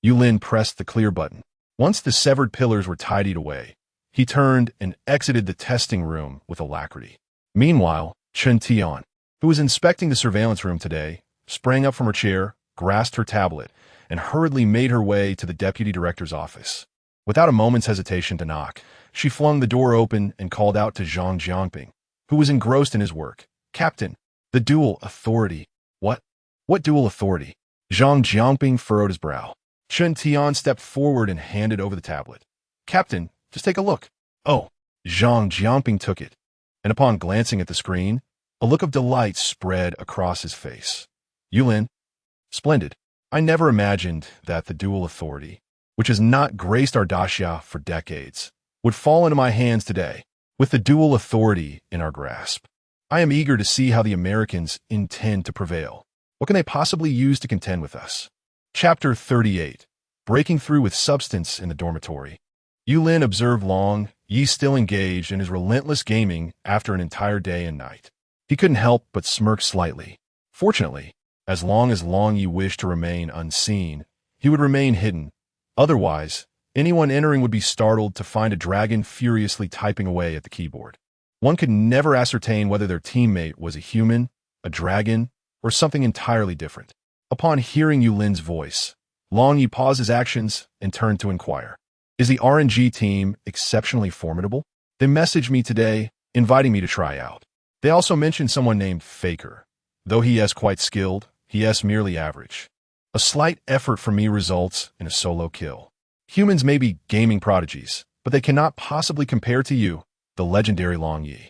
S1: Yulin pressed the clear button. Once the severed pillars were tidied away, he turned and exited the testing room with alacrity. Meanwhile, Chen Tian, who was inspecting the surveillance room today, sprang up from her chair, grasped her tablet, and hurriedly made her way to the deputy director's office. Without a moment's hesitation to knock, she flung the door open and called out to Zhang Jiangping, who was engrossed in his work. "Captain, the dual authority." "What? What dual authority?" Zhang Jiangping furrowed his brow. Chen Tian stepped forward and handed over the tablet. "Captain, just take a look." "Oh." Zhang Jiangping took it, and upon glancing at the screen, a look of delight spread across his face. "Yulin, splendid. I never imagined that the dual authority, which has not graced our daxia for decades, would fall into my hands today. With the dual authority in our grasp, I am eager to see how the Americans intend to prevail. What can they possibly use to contend with us?" Chapter 38. Breaking through with substance in the dormitory. Yulin observed Long Yi still engaged in his relentless gaming after an entire day and night. He couldn't help but smirk slightly. Fortunately, as long as Long Yi wished to remain unseen, he would remain hidden. Otherwise, anyone entering would be startled to find a dragon furiously typing away at the keyboard. One could never ascertain whether their teammate was a human, a dragon, or something entirely different. Upon hearing Yulin's voice, Long Yi paused his actions and turned to inquire. "Is the RNG team exceptionally formidable? They messaged me today, inviting me to try out. They also mentioned someone named Faker. Though he is quite skilled, he is merely average. A slight effort from me results in a solo kill. Humans may be gaming prodigies, but they cannot possibly compare to you, the legendary Long Yi."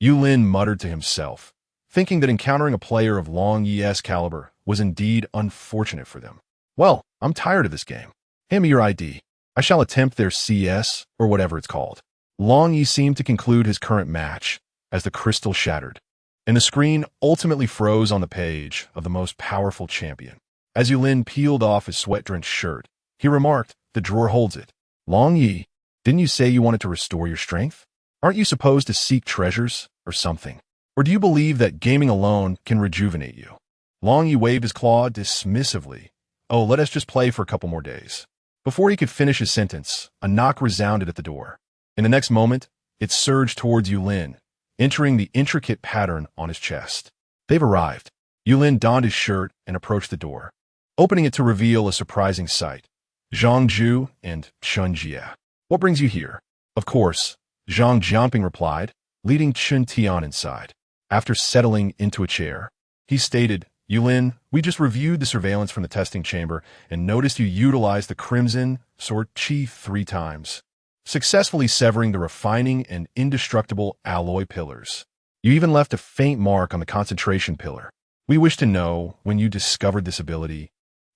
S1: Yulin muttered to himself, thinking that encountering a player of Long Yi's caliber was indeed unfortunate for them. "Well, I'm tired of this game. Hand me your ID. I shall attempt their CS, or whatever it's called." Long Yi seemed to conclude his current match as the crystal shattered, and the screen ultimately froze on the page of the most powerful champion. As Yulin peeled off his sweat-drenched shirt, he remarked, "The drawer holds it. Long Yi, didn't you say you wanted to restore your strength? Aren't you supposed to seek treasures or something? Or do you believe that gaming alone can rejuvenate you?" Long Yi waved his claw dismissively. "Oh, let us just play for a couple more days." Before he could finish his sentence, a knock resounded at the door. In the next moment, it surged towards Yulin, entering the intricate pattern on his chest. "They've arrived." Yulin donned his shirt and approached the door, opening it to reveal a surprising sight. Zhang Zhu and Chen Jie. "What brings you here?" "Of course," Zhang Jiangping replied, leading Chen Tian inside. After settling into a chair, he stated, "Yulin, we just reviewed the surveillance from the testing chamber and noticed you utilized the Crimson Sword Chi 3 times, successfully severing the refining and indestructible alloy pillars. You even left a faint mark on the concentration pillar. We wish to know when you discovered this ability,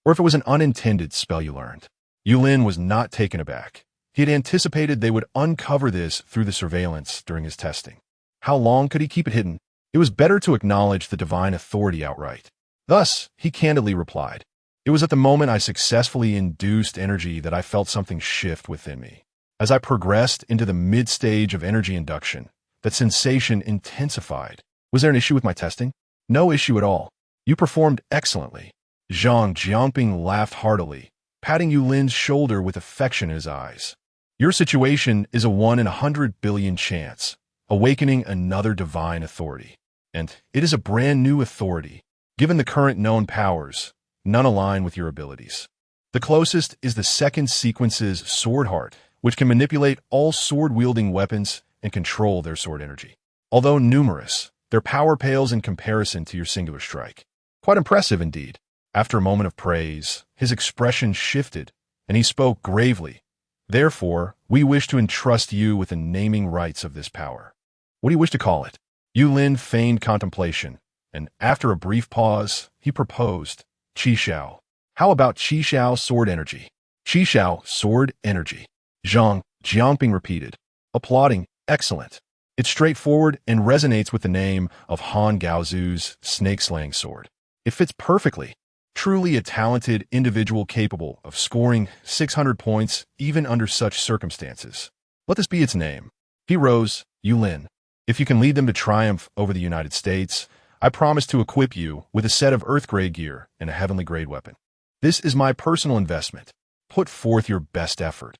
S1: or if it was an unintended spell you learned." Yulin was not taken aback. He had anticipated they would uncover this through the surveillance during his testing. How long could he keep it hidden? It was better to acknowledge the divine authority outright. Thus, he candidly replied, "It was at the moment I successfully induced energy that I felt something shift within me. As I progressed into the mid-stage of energy induction, that sensation intensified. Was there an issue with my testing?" "No issue at all. You performed excellently." Zhang Jiangping laughed heartily, patting Yulin's shoulder with affection in his eyes. "Your situation is a 1 in 100 billion chance, awakening another divine authority. And it is a brand new authority. Given the current known powers, none align with your abilities. The closest is the second sequence's Sword Heart, which can manipulate all sword-wielding weapons and control their sword energy. Although numerous, their power pales in comparison to your singular strike. Quite impressive indeed." After a moment of praise, his expression shifted, and he spoke gravely. "Therefore, we wish to entrust you with the naming rights of this power. What do you wish to call it?" Yulin feigned contemplation, and after a brief pause, he proposed, "Qi Xiao. How about Qi Xiao Sword Energy?" "Qi Xiao Sword Energy," Zhang Jiangping repeated, applauding, "Excellent. It's straightforward and resonates with the name of Han Gaozu's snake-slaying sword. It fits perfectly. Truly a talented individual capable of scoring 600 points even under such circumstances. Let this be its name. Heroes, Yulin. If you can lead them to triumph over the United States, I promise to equip you with a set of Earth-grade gear and a heavenly-grade weapon. This is my personal investment. Put forth your best effort.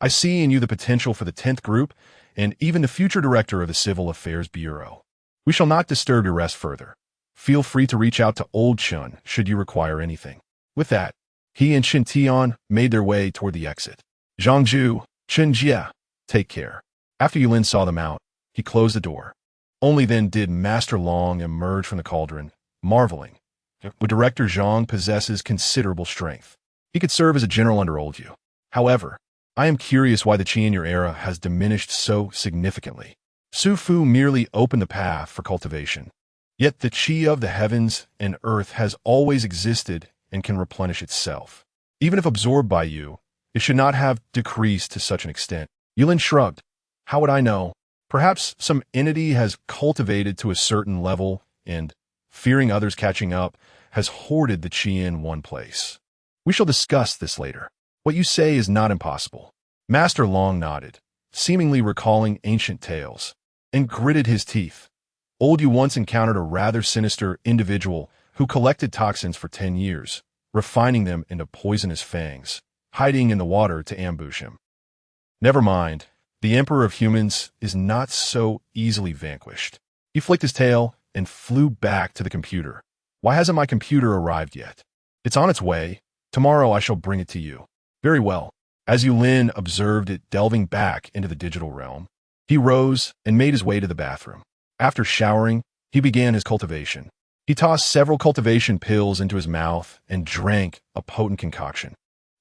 S1: I see in you the potential for the 10th group and even the future director of the Civil Affairs Bureau. We shall not disturb your rest further. Feel free to reach out to Old Chun should you require anything." With that, he and Shin Tian made their way toward the exit. Zhangju, Chen Jia, take care. After Yulin saw them out, he closed the door. Only then did Master Long emerge from the cauldron, marveling. Director Zhang possesses considerable strength. He could serve as a general under Old Yu. However, I am curious why the qi in your era has diminished so significantly. Su Fu merely opened the path for cultivation. Yet the qi of the heavens and earth has always existed and can replenish itself. Even if absorbed by you, it should not have decreased to such an extent. Yulin shrugged. How would I know? Perhaps some entity has cultivated to a certain level and, fearing others catching up, has hoarded the qi in one place. We shall discuss this later. What you say is not impossible. Master Long nodded, seemingly recalling ancient tales, and gritted his teeth. Old Yu once encountered a rather sinister individual who collected toxins for 10 years, refining them into poisonous fangs, hiding in the water to ambush him. Never mind, the Emperor of Humans is not so easily vanquished. He flicked his tail and flew back to the computer. Why hasn't my computer arrived yet? It's on its way. Tomorrow I shall bring it to you. Very well. As Yulin observed it delving back into the digital realm, he rose and made his way to the bathroom. After showering, he began his cultivation. He tossed several cultivation pills into his mouth and drank a potent concoction.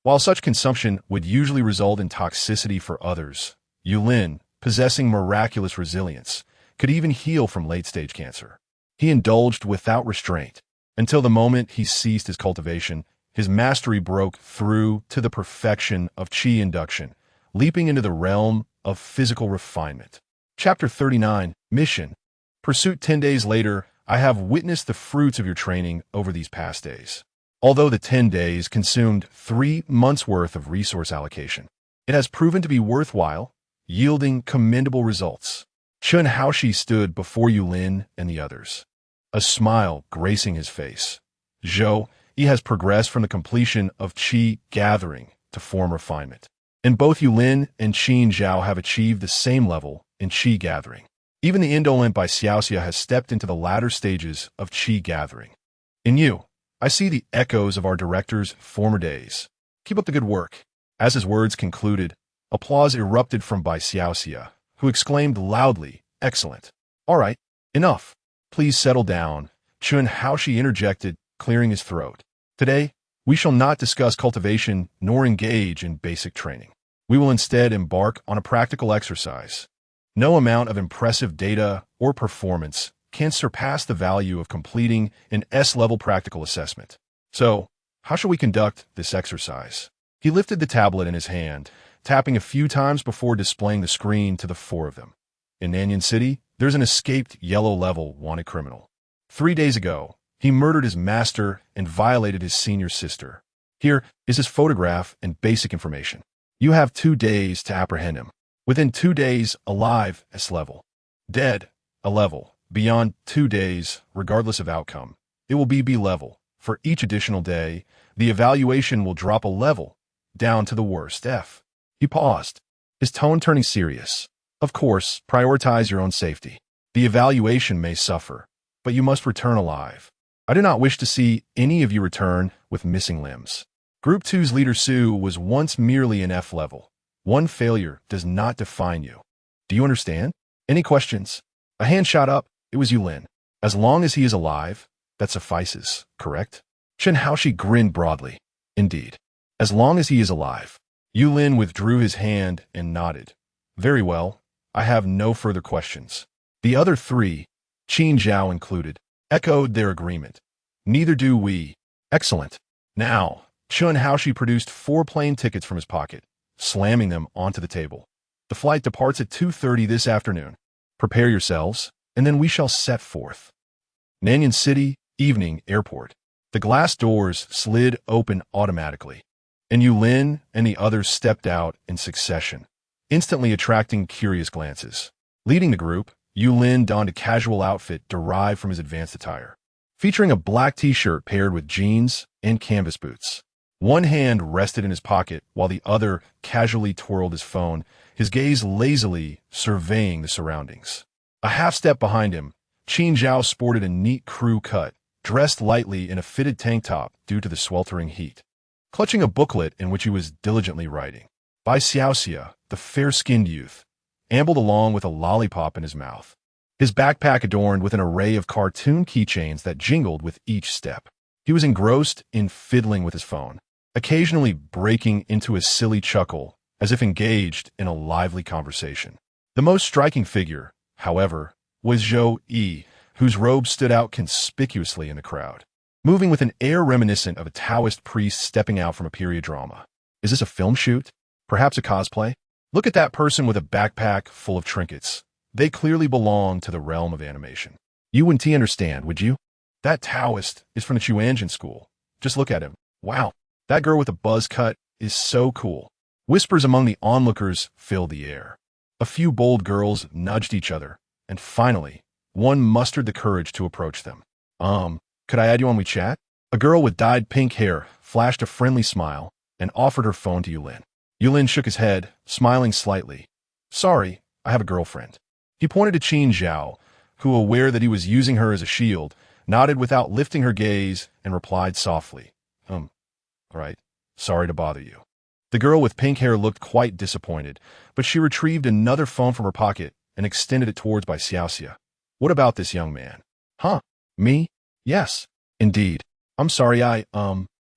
S1: While such consumption would usually result in toxicity for others, Yulin, possessing miraculous resilience, could even heal from late-stage cancer. He indulged without restraint. Until the moment he ceased his cultivation, his mastery broke through to the perfection of qi induction, leaping into the realm of physical refinement. Chapter 39, Mission. Pursuit. 10 days later, I have witnessed the fruits of your training over these past days. Although the 10 days consumed 3 months' worth of resource allocation, it has proven to be worthwhile, yielding commendable results. Chen Haoshi stood before Yulin and the others, a smile gracing his face. Zhou, he has progressed from the completion of qi gathering to form refinement. And both Yulin and Qin Zhao have achieved the same level in qi gathering. Even the indolent Bai Xiaoxia has stepped into the latter stages of qi gathering. In you, I see the echoes of our director's former days. Keep up the good work. As his words concluded, applause erupted from Bai Xiaoxia, who exclaimed loudly, "Excellent. All right, enough. Please settle down." Chen Haoshi interjected, clearing his throat. Today, we shall not discuss cultivation nor engage in basic training. We will instead embark on a practical exercise. No amount of impressive data or performance can surpass the value of completing an S-level practical assessment. So, how shall we conduct this exercise? He lifted the tablet in his hand, tapping a few times before displaying the screen to the 4 of them. In Nanyan City, there's an escaped yellow-level wanted criminal. 3 days ago, he murdered his master and violated his senior sister. Here is his photograph and basic information. You have 2 days to apprehend him. Within 2 days, alive, S-level. Dead, a level. Beyond 2 days, regardless of outcome, it will be B-level. For each additional day, the evaluation will drop a level, down to the worst, F. He paused, his tone turning serious. Of course, prioritize your own safety. The evaluation may suffer, but you must return alive. I do not wish to see any of you return with missing limbs. Group 2's leader Su was once merely an F level. One failure does not define you. Do you understand? Any questions? A hand shot up. It was Yulin. As long as he is alive, that suffices, correct? Chen Haoshi grinned broadly. Indeed. As long as he is alive. Yulin withdrew his hand and nodded. Very well. I have no further questions. The other 3, Qin Zhao included, echoed their agreement. Neither do we. Excellent. Now, Chen Haoshi produced 4 plane tickets from his pocket, slamming them onto the table. The flight departs at 2:30 this afternoon. Prepare yourselves, and then we shall set forth. Nanyan City, evening, airport. The glass doors slid open automatically, and Yulin and the others stepped out in succession, instantly attracting curious glances. Leading the group, Yulin donned a casual outfit derived from his advanced attire, featuring a black t-shirt paired with jeans and canvas boots. One hand rested in his pocket while the other casually twirled his phone, his gaze lazily surveying the surroundings. A half step behind him, Qin Zhao sported a neat crew cut, dressed lightly in a fitted tank top due to the sweltering heat, clutching a booklet in which he was diligently writing. Bai Xiaoxia, the fair-skinned youth, ambled along with a lollipop in his mouth, his backpack adorned with an array of cartoon keychains that jingled with each step. He was engrossed in fiddling with his phone, occasionally breaking into a silly chuckle as if engaged in a lively conversation. The most striking figure, however, was Zhou Yi, whose robe stood out conspicuously in the crowd, moving with an air reminiscent of a Taoist priest stepping out from a period drama. Is this a film shoot? Perhaps a cosplay? Look at that person with a backpack full of trinkets. They clearly belong to the realm of animation. You wouldn't understand, would you? That Taoist is from the Chuanjin school. Just look at him. Wow, that girl with a buzz cut is so cool. Whispers among the onlookers filled the air. A few bold girls nudged each other, and finally, one mustered the courage to approach them. Could I add you on WeChat? A girl with dyed pink hair flashed a friendly smile and offered her phone to Yulin. Yulin shook his head, smiling slightly. Sorry, I have a girlfriend. He pointed to Qin Zhao, who, aware that he was using her as a shield, nodded without lifting her gaze and replied softly. All right, sorry to bother you. The girl with pink hair looked quite disappointed, but she retrieved another phone from her pocket and extended it towards Bai Xiaoxia. What about this young man? Huh? Me? Yes. Indeed. I'm sorry, Bai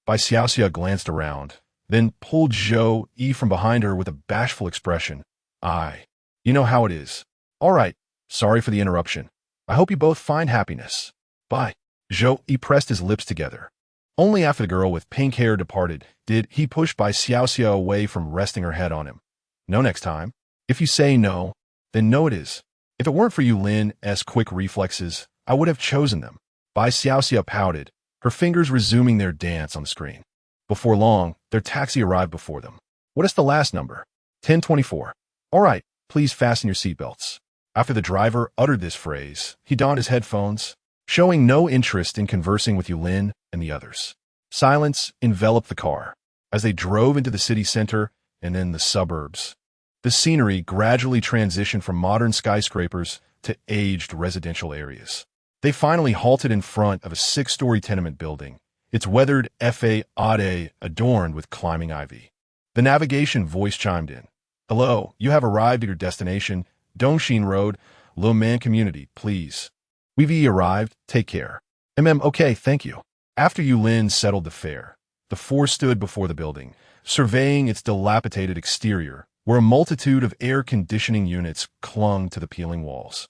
S1: Xiaoxia glanced around, then pulled Zhou Yi from behind her with a bashful expression. You know how it is. All right, sorry for the interruption. I hope you both find happiness. Bye. Zhou Yi pressed his lips together. Only after the girl with pink hair departed did he push Bai Xiaoxia away from resting her head on him. No next time. If you say no, then no it is. If it weren't for Yulin's quick reflexes, I would have chosen them. Bai Xiaoxia pouted, her fingers resuming their dance on the screen. Before long, their taxi arrived before them. What is the last number? 1024. All right, please fasten your seatbelts. After the driver uttered this phrase, he donned his headphones, showing no interest in conversing with Yulin and the others. Silence enveloped the car as they drove into the city center and then the suburbs. The scenery gradually transitioned from modern skyscrapers to aged residential areas. They finally halted in front of a 6-story tenement building, its weathered facade adorned with climbing ivy. The navigation voice chimed in. Hello, you have arrived at your destination, Dongxin Road, Luoman Community, please. We've arrived, take care. Okay, thank you. After Yulin settled the fare, the four stood before the building, surveying its dilapidated exterior, where a multitude of air conditioning units clung to the peeling walls.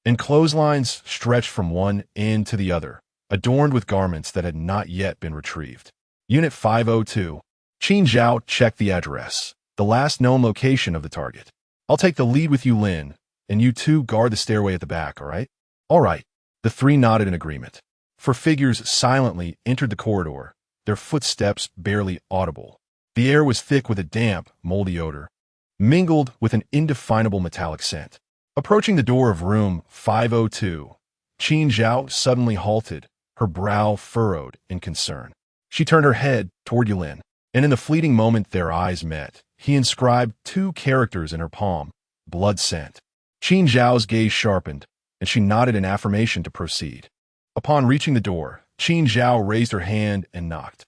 S1: And clotheslines stretched from one end to the other, adorned with garments that had not yet been retrieved. Unit 502. Qin Zhao checked the address, the last known location of the target. I'll take the lead with Yulin, and you two guard the stairway at the back, all right? All right. The three nodded in agreement. Four figures silently entered the corridor, their footsteps barely audible. The air was thick with a damp, moldy odor, mingled with an indefinable metallic scent. Approaching the door of room 502, Qin Zhao suddenly halted, her brow furrowed in concern. She turned her head toward Yulin, and in the fleeting moment their eyes met, he inscribed 2 characters in her palm, blood scent. Qin Zhao's gaze sharpened, and she nodded in affirmation to proceed. Upon reaching the door, Qin Zhao raised her hand and knocked.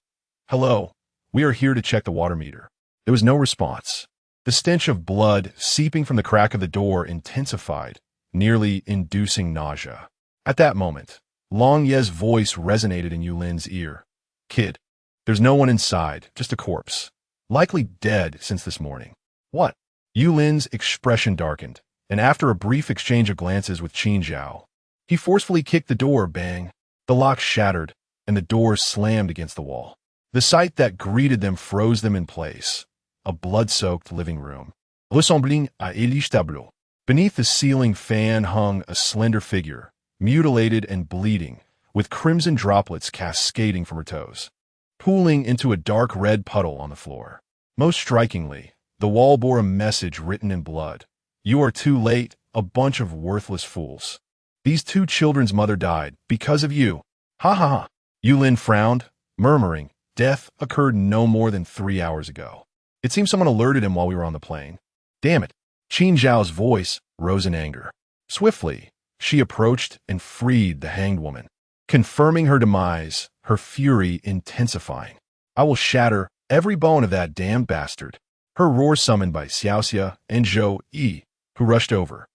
S1: Hello, we are here to check the water meter. There was no response. The stench of blood seeping from the crack of the door intensified, nearly inducing nausea. At that moment, Long Ye's voice resonated in Yulin's ear. Kid, there's no one inside, just a corpse. Likely dead since this morning. What? Yulin's expression darkened, and after a brief exchange of glances with Qin Zhao, he forcefully kicked the door, bang. The lock shattered, and the door slammed against the wall. The sight that greeted them froze them in place. A blood-soaked living room. Ressembling à Elige Tableau. Beneath the ceiling fan hung a slender figure, mutilated and bleeding, with crimson droplets cascading from her toes, pooling into a dark red puddle on the floor. Most strikingly, the wall bore a message written in blood. You are too late, a bunch of worthless fools. These 2 children's mother died because of you. Ha ha ha. Yulin frowned, murmuring, death occurred no more than 3 hours ago. It seems someone alerted him while we were on the plane. Damn it. Qin Zhao's voice rose in anger. Swiftly, she approached and freed the hanged woman. confirming her demise, her fury intensifying. "I will shatter every bone of that damned bastard." Her roar summoned by Xiaoxia and Zhou Yi, who rushed over,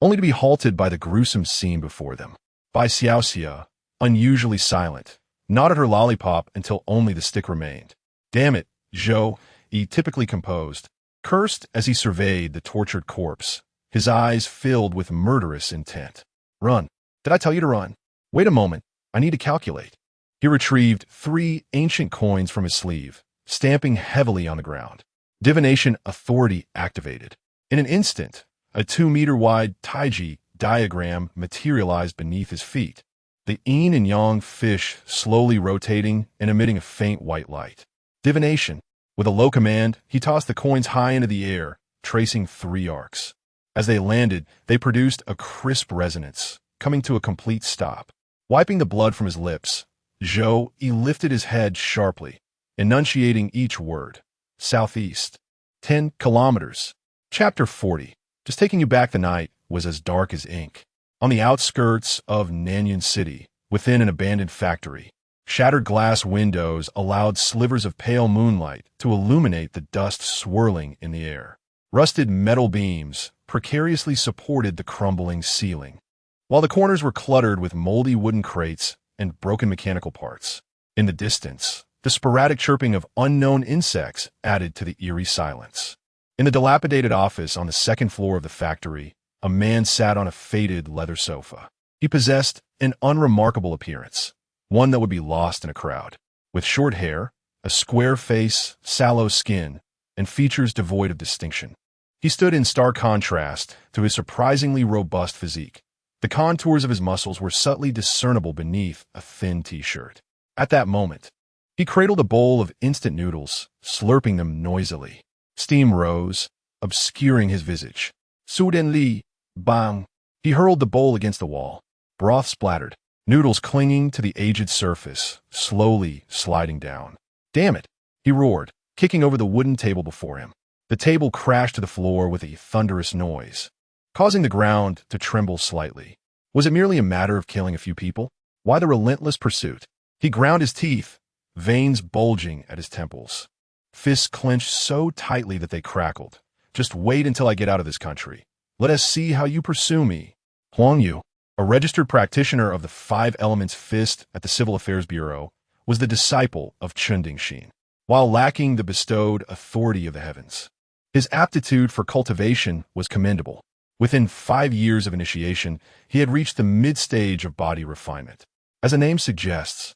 S1: only to be halted by the gruesome scene before them. By Xiaoxia, unusually silent, gnawed at her lollipop until only the stick remained. "Damn it," Zhou Yi, typically composed, cursed as he surveyed the tortured corpse, his eyes filled with murderous intent. "Run. Did I tell you to run? Wait a moment. I need to calculate." He retrieved 3 ancient coins from his sleeve, stamping heavily on the ground. Divination authority activated. In an instant, a 2-meter-wide Taiji diagram materialized beneath his feet, the yin and yang fish slowly rotating and emitting a faint white light. Divination. With a low command, he tossed the coins high into the air, tracing 3 arcs. As they landed, they produced a crisp resonance, coming to a complete stop. Wiping the blood from his lips, Zhou Yi lifted his head sharply, enunciating each word. "Southeast. 10 kilometers." Chapter 40. Just taking you back, the night was as dark as ink. On the outskirts of Nanyuan City, within an abandoned factory, shattered glass windows allowed slivers of pale moonlight to illuminate the dust swirling in the air. Rusted metal beams precariously supported the crumbling ceiling, while the corners were cluttered with moldy wooden crates and broken mechanical parts. In the distance, the sporadic chirping of unknown insects added to the eerie silence. In the dilapidated office on the 2nd floor of the factory, a man sat on a faded leather sofa. He possessed an unremarkable appearance, one that would be lost in a crowd. With short hair, a square face, sallow skin, and features devoid of distinction. He stood in stark contrast to his surprisingly robust physique. The contours of his muscles were subtly discernible beneath a thin t-shirt. At that moment, he cradled a bowl of instant noodles, slurping them noisily. Steam rose, obscuring his visage. "Su Den Li, bang!" He hurled the bowl against the wall. Broth splattered, noodles clinging to the aged surface, slowly sliding down. "Damn it!" he roared, kicking over the wooden table before him. The table crashed to the floor with a thunderous noise, causing the ground to tremble slightly. Was it merely a matter of killing a few people? Why the relentless pursuit? He ground his teeth, veins bulging at his temples. Fists clenched so tightly that they crackled. "Just wait until I get out of this country. Let us see how you pursue me." Huang Yu, a registered practitioner of the 5 Elements Fist at the Civil Affairs Bureau, was the disciple of Chun Dingxin. While lacking the bestowed authority of the heavens, his aptitude for cultivation was commendable. Within 5 years of initiation, he had reached the mid-stage of body refinement. As the name suggests,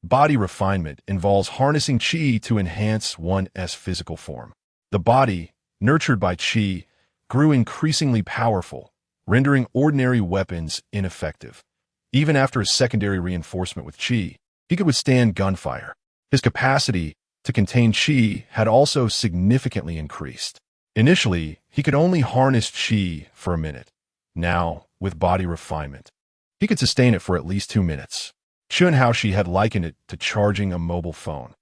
S1: body refinement involves harnessing qi to enhance one's physical form. The body, nurtured by qi, grew increasingly powerful, rendering ordinary weapons ineffective. Even after a secondary reinforcement with qi, he could withstand gunfire. His capacity to contain qi had also significantly increased. Initially, he could only harness qi for a minute. Now, with body refinement, he could sustain it for at least 2 minutes. Chun Haoshi had likened it to charging a mobile phone.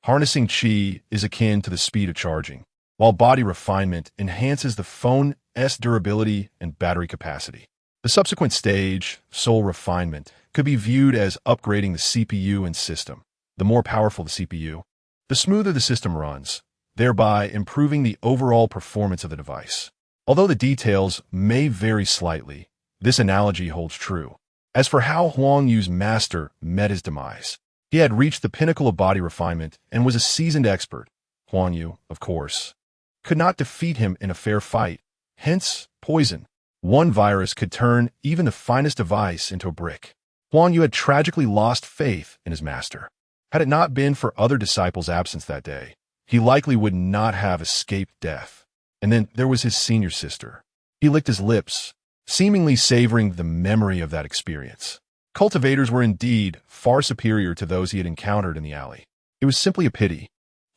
S1: Harnessing qi is akin to the speed of charging, while body refinement enhances the phone's durability and battery capacity. The subsequent stage, soul refinement, could be viewed as upgrading the CPU and system. The more powerful the CPU, the smoother the system runs, thereby improving the overall performance of the device. Although the details may vary slightly, this analogy holds true. As for how Huang Yu's master met his demise, he had reached the pinnacle of body refinement and was a seasoned expert. Huang Yu, of course, could not defeat him in a fair fight, hence poison. One virus could turn even the finest device into a brick. Huang Yu had tragically lost faith in his master. Had it not been for other disciples' absence that day, he likely would not have escaped death. And then there was his senior sister. He licked his lips, seemingly savoring the memory of that experience. Cultivators were indeed far superior to those he had encountered in the alley. It was simply a pity.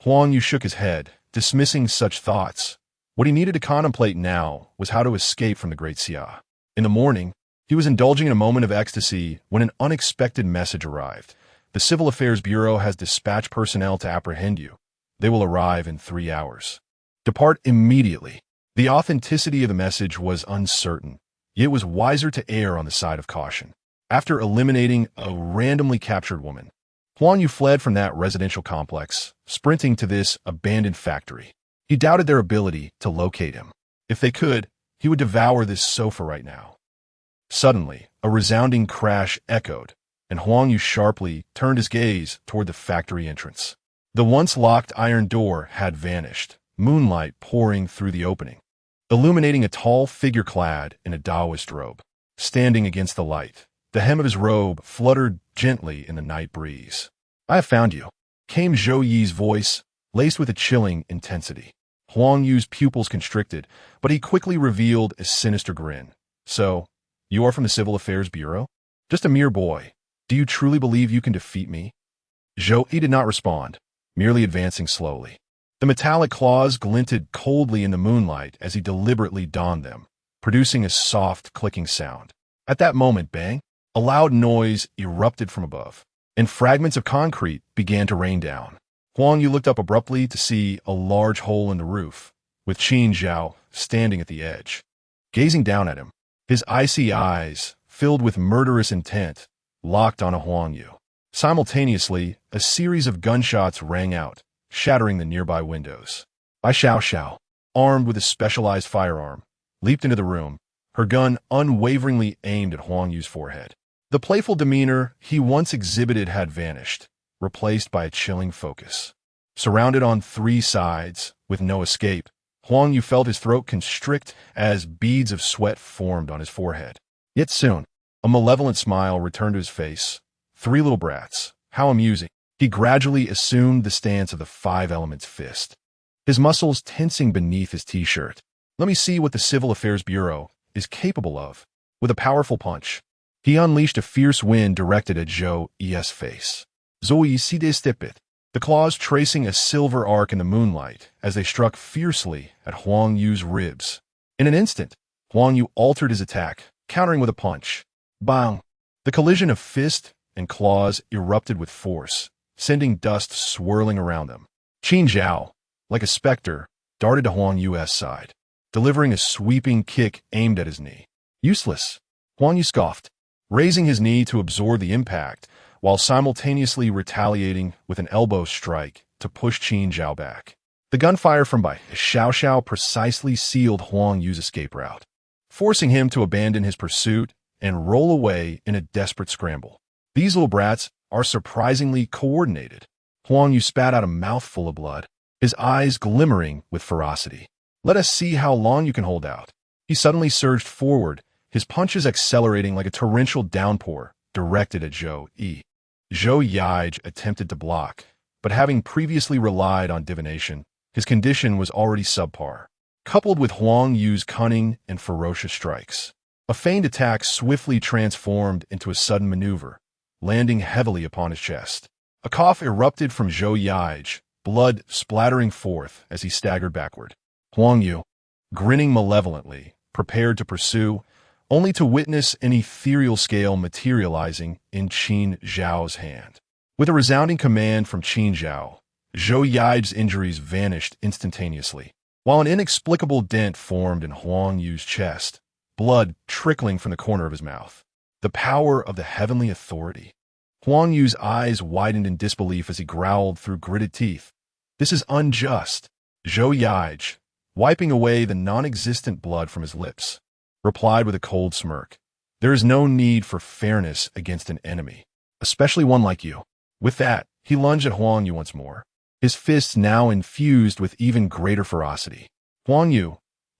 S1: Huang Yu shook his head, dismissing such thoughts. What he needed to contemplate now was how to escape from the Great Xia. In the morning, he was indulging in a moment of ecstasy when an unexpected message arrived. The Civil Affairs Bureau has dispatched personnel to apprehend you. They will arrive in 3 hours. Depart immediately. The authenticity of the message was uncertain. It was wiser to err on the side of caution. After eliminating a randomly captured woman, Huang Yu fled from that residential complex, sprinting to this abandoned factory. He doubted their ability to locate him. If they could, he would devour this sofa right now. Suddenly, a resounding crash echoed, and Huang Yu sharply turned his gaze toward the factory entrance. The once locked iron door had vanished, moonlight pouring through the opening, illuminating a tall figure clad in a Taoist robe. Standing against the light, the hem of his robe fluttered gently in the night breeze. "I have found you," came Zhou Yi's voice, laced with a chilling intensity. Huang Yu's pupils constricted, but he quickly revealed a sinister grin. "So, you are from the Civil Affairs Bureau? Just a mere boy. Do you truly believe you can defeat me?" Zhou Yi did not respond, merely advancing slowly. The metallic claws glinted coldly in the moonlight as he deliberately donned them, producing a soft, clicking sound. At that moment, bang! A loud noise erupted from above, and fragments of concrete began to rain down. Huang Yu looked up abruptly to see a large hole in the roof, with Qin Zhao standing at the edge. Gazing down at him, his icy eyes, filled with murderous intent, locked on Huang Yu. Simultaneously, a series of gunshots rang out, shattering the nearby windows. Bai Xiao, armed with a specialized firearm, leaped into the room, her gun unwaveringly aimed at Huang Yu's forehead. The playful demeanor he once exhibited had vanished, replaced by a chilling focus. Surrounded on three sides, with no escape, Huang Yu felt his throat constrict as beads of sweat formed on his forehead. Yet soon, a malevolent smile returned to his face. Three little brats. How amusing. He gradually assumed the stance of the Five Elements fist, his muscles tensing beneath his t-shirt. "Let me see what the Civil Affairs Bureau is capable of." With a powerful punch, he unleashed a fierce wind directed at Zhou Yi's face. Zhou Yi si de stipit, the claws tracing a silver arc in the moonlight as they struck fiercely at Huang Yu's ribs. In an instant, Huang Yu altered his attack, countering with a punch. Bang! The collision of fist and claws erupted with force, sending dust swirling around them. Qin Zhao, like a specter, darted to Huang Yu's side, delivering a sweeping kick aimed at his knee. "Useless," Huang Yu scoffed, raising his knee to absorb the impact, while simultaneously retaliating with an elbow strike to push Qin Zhao back. The gunfire from Bai Xiao precisely sealed Huang Yu's escape route, forcing him to abandon his pursuit and roll away in a desperate scramble. These little brats are surprisingly coordinated. Huang Yu spat out a mouthful of blood, his eyes glimmering with ferocity. "Let us see how long you can hold out." He suddenly surged forward, his punches accelerating like a torrential downpour directed at Zhou Yi. Zhou Yi attempted to block, but having previously relied on divination, his condition was already subpar. Coupled with Huang Yu's cunning and ferocious strikes, a feigned attack swiftly transformed into a sudden maneuver, landing heavily upon his chest. A cough erupted from Zhou Yi, blood splattering forth as he staggered backward. Huang Yu, grinning malevolently, prepared to pursue, only to witness an ethereal scale materializing in Qin Zhao's hand. With a resounding command from Qin Zhao, Zhou Yi's injuries vanished instantaneously, while an inexplicable dent formed in Huang Yu's chest, blood trickling from the corner of his mouth. The power of the heavenly authority. Huang Yu's eyes widened in disbelief as he growled through gritted teeth. "This is unjust." Zhou Yi, wiping away the non-existent blood from his lips, replied with a cold smirk. "There is no need for fairness against an enemy, especially one like you." With that, he lunged at Huang Yu once more, his fists now infused with even greater ferocity. Huang Yu,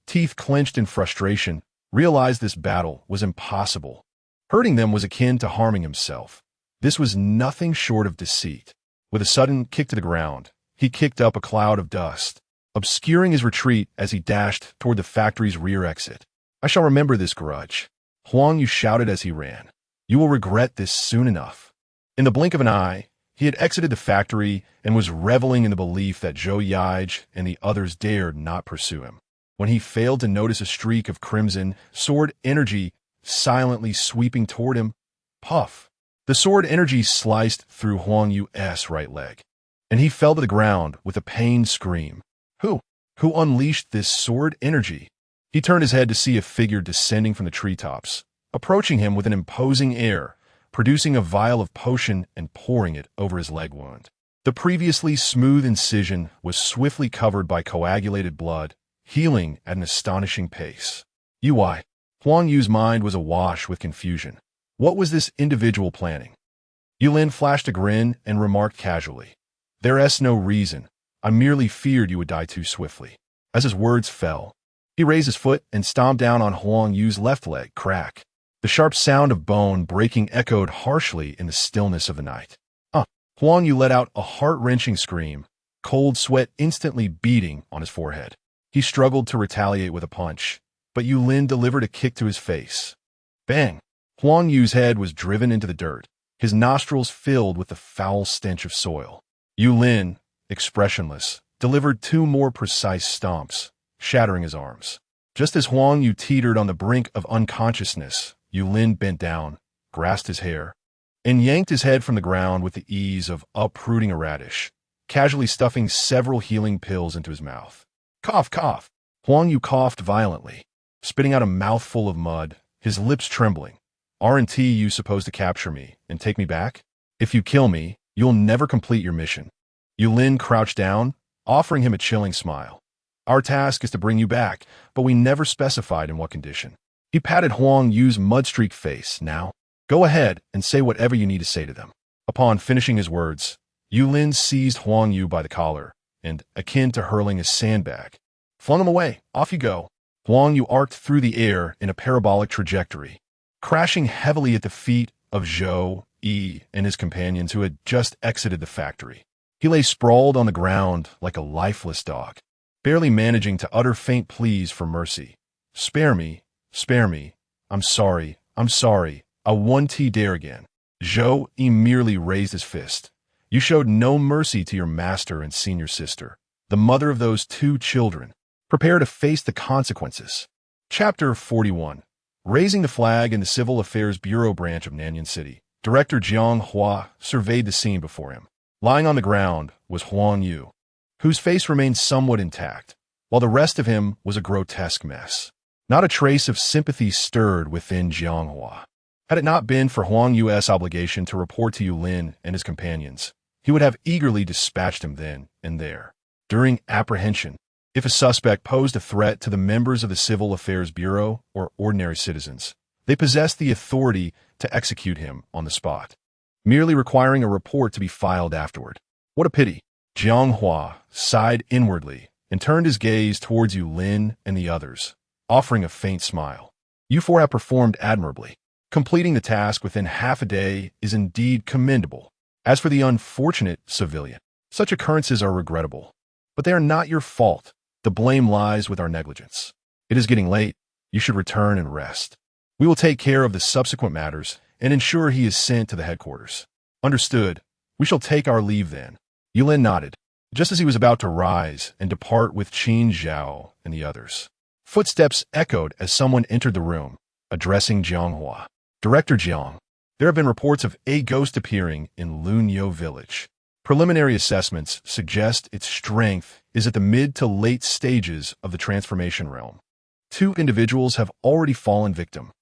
S1: teeth clenched in frustration, realized this battle was impossible. Hurting them was akin to harming himself. This was nothing short of deceit. With a sudden kick to the ground, he kicked up a cloud of dust, obscuring his retreat as he dashed toward the factory's rear exit. "I shall remember this grudge," Huang Yu shouted as he ran. "You will regret this soon enough." In the blink of an eye, he had exited the factory and was reveling in the belief that Zhou Yi and the others dared not pursue him, when he failed to notice a streak of crimson sword energy silently sweeping toward him. Puff! The sword energy sliced through Huang Yu's right leg, and he fell to the ground with a pained scream. Who unleashed this sword energy? He turned his head to see a figure descending from the treetops, approaching him with an imposing air, producing a vial of potion and pouring it over his leg wound. The previously smooth incision was swiftly covered by coagulated blood, healing at an astonishing pace. UI. Huang Yu's mind was awash with confusion. What was this individual planning? Yulin flashed a grin and remarked casually, "There's no reason. I merely feared you would die too swiftly." As his words fell, he raised his foot and stomped down on Huang Yu's left leg. Crack. The sharp sound of bone breaking echoed harshly in the stillness of the night. Huang Yu let out a heart-wrenching scream, cold sweat instantly beading on his forehead. He struggled to retaliate with a punch, but Yulin delivered a kick to his face. Bang! Huang Yu's head was driven into the dirt, his nostrils filled with the foul stench of soil. Yulin, expressionless, delivered 2 more precise stomps, shattering his arms. Just as Huang Yu teetered on the brink of unconsciousness, Yulin bent down, grasped his hair, and yanked his head from the ground with the ease of uprooting a radish, casually stuffing several healing pills into his mouth. Cough, cough. Huang Yu coughed violently, spitting out a mouthful of mud, his lips trembling. "Aren't you supposed to capture me and take me back? If you kill me, you'll never complete your mission." Yulin crouched down, offering him a chilling smile. "Our task is to bring you back, but we never specified in what condition." He patted Huang Yu's mud-streaked face. "Now, go ahead and say whatever you need to say to them." Upon finishing his words, Yulin seized Huang Yu by the collar and, akin to hurling a sandbag, flung him away. "Off you go." Huang Yu arced through the air in a parabolic trajectory, crashing heavily at the feet of Zhou Yi and his companions who had just exited the factory. He lay sprawled on the ground like a lifeless dog, barely managing to utter faint pleas for mercy. Spare me, I'm sorry, I won't dare again." Zhou Yi merely raised his fist. "You showed no mercy to your master and senior sister, the mother of those 2 children. Prepare to face the consequences." Chapter 41. Raising the flag in the Civil Affairs Bureau branch of Nanyan City, Director Jiang Hua surveyed the scene before him. Lying on the ground was Huang Yu, whose face remained somewhat intact, while the rest of him was a grotesque mess. Not a trace of sympathy stirred within Jiang Hua. Had it not been for Huang Yu's obligation to report to Yulin and his companions, he would have eagerly dispatched him then and there. During apprehension, if a suspect posed a threat to the members of the Civil Affairs Bureau or ordinary citizens, they possessed the authority to execute him on the spot, merely requiring a report to be filed afterward. What a pity! Jiang Hua sighed inwardly and turned his gaze towards Yulin and the others, offering a faint smile. "You 4 have performed admirably. Completing the task within half a day is indeed commendable. As for the unfortunate civilian, such occurrences are regrettable, but they are not your fault. The blame lies with our negligence. It is getting late. You should return and rest. We will take care of the subsequent matters and ensure he is sent to the headquarters." "Understood. We shall take our leave then." Yulin nodded, just as he was about to rise and depart with Qin Zhao and the others. Footsteps echoed as someone entered the room, addressing Jiang Hua. "Director Jiang, there have been reports of a ghost appearing in Lunyo Village. Preliminary assessments suggest its strength is at the mid to late stages of the transformation realm. 2 individuals have already fallen victim."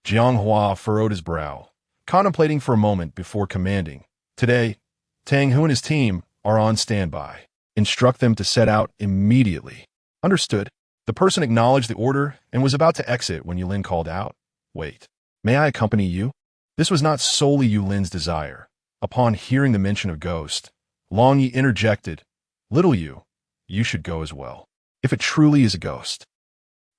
S1: Jiang Hua furrowed his brow, contemplating for a moment before commanding, "Today, Tang Hu and his team are on standby. Instruct them to set out immediately." "Understood." The person acknowledged the order and was about to exit when Yulin called out, "Wait. May I accompany you?" This was not solely Yulin's desire. Upon hearing the mention of Ghost, Long Yi interjected, "Little Yu, you should go as well. If it truly is a ghost,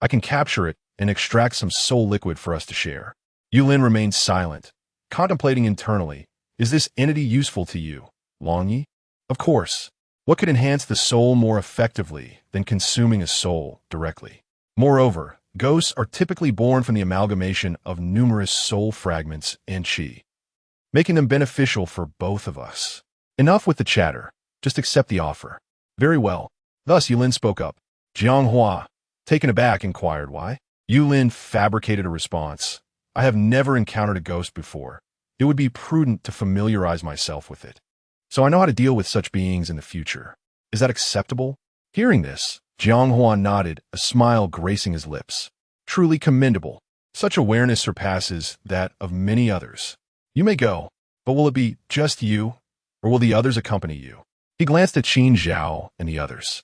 S1: I can capture it and extract some soul liquid for us to share." Yulin remained silent, contemplating internally, "Is this entity useful to you, Long Yi?" "Of course. What could enhance the soul more effectively than consuming a soul directly? Moreover, ghosts are typically born from the amalgamation of numerous soul fragments and qi, making them beneficial for both of us. Enough with the chatter. Just accept the offer." "Very well." Thus Yulin spoke up. Jiang Hua, taken aback, inquired why. Yulin fabricated a response. "I have never encountered a ghost before. It would be prudent to familiarize myself with it, so I know how to deal with such beings in the future. Is that acceptable?" Hearing this, Jiang Hua nodded, a smile gracing his lips. "Truly commendable. Such awareness surpasses that of many others. You may go, but will it be just you, or will the others accompany you? He glanced at Qin Zhao and the others.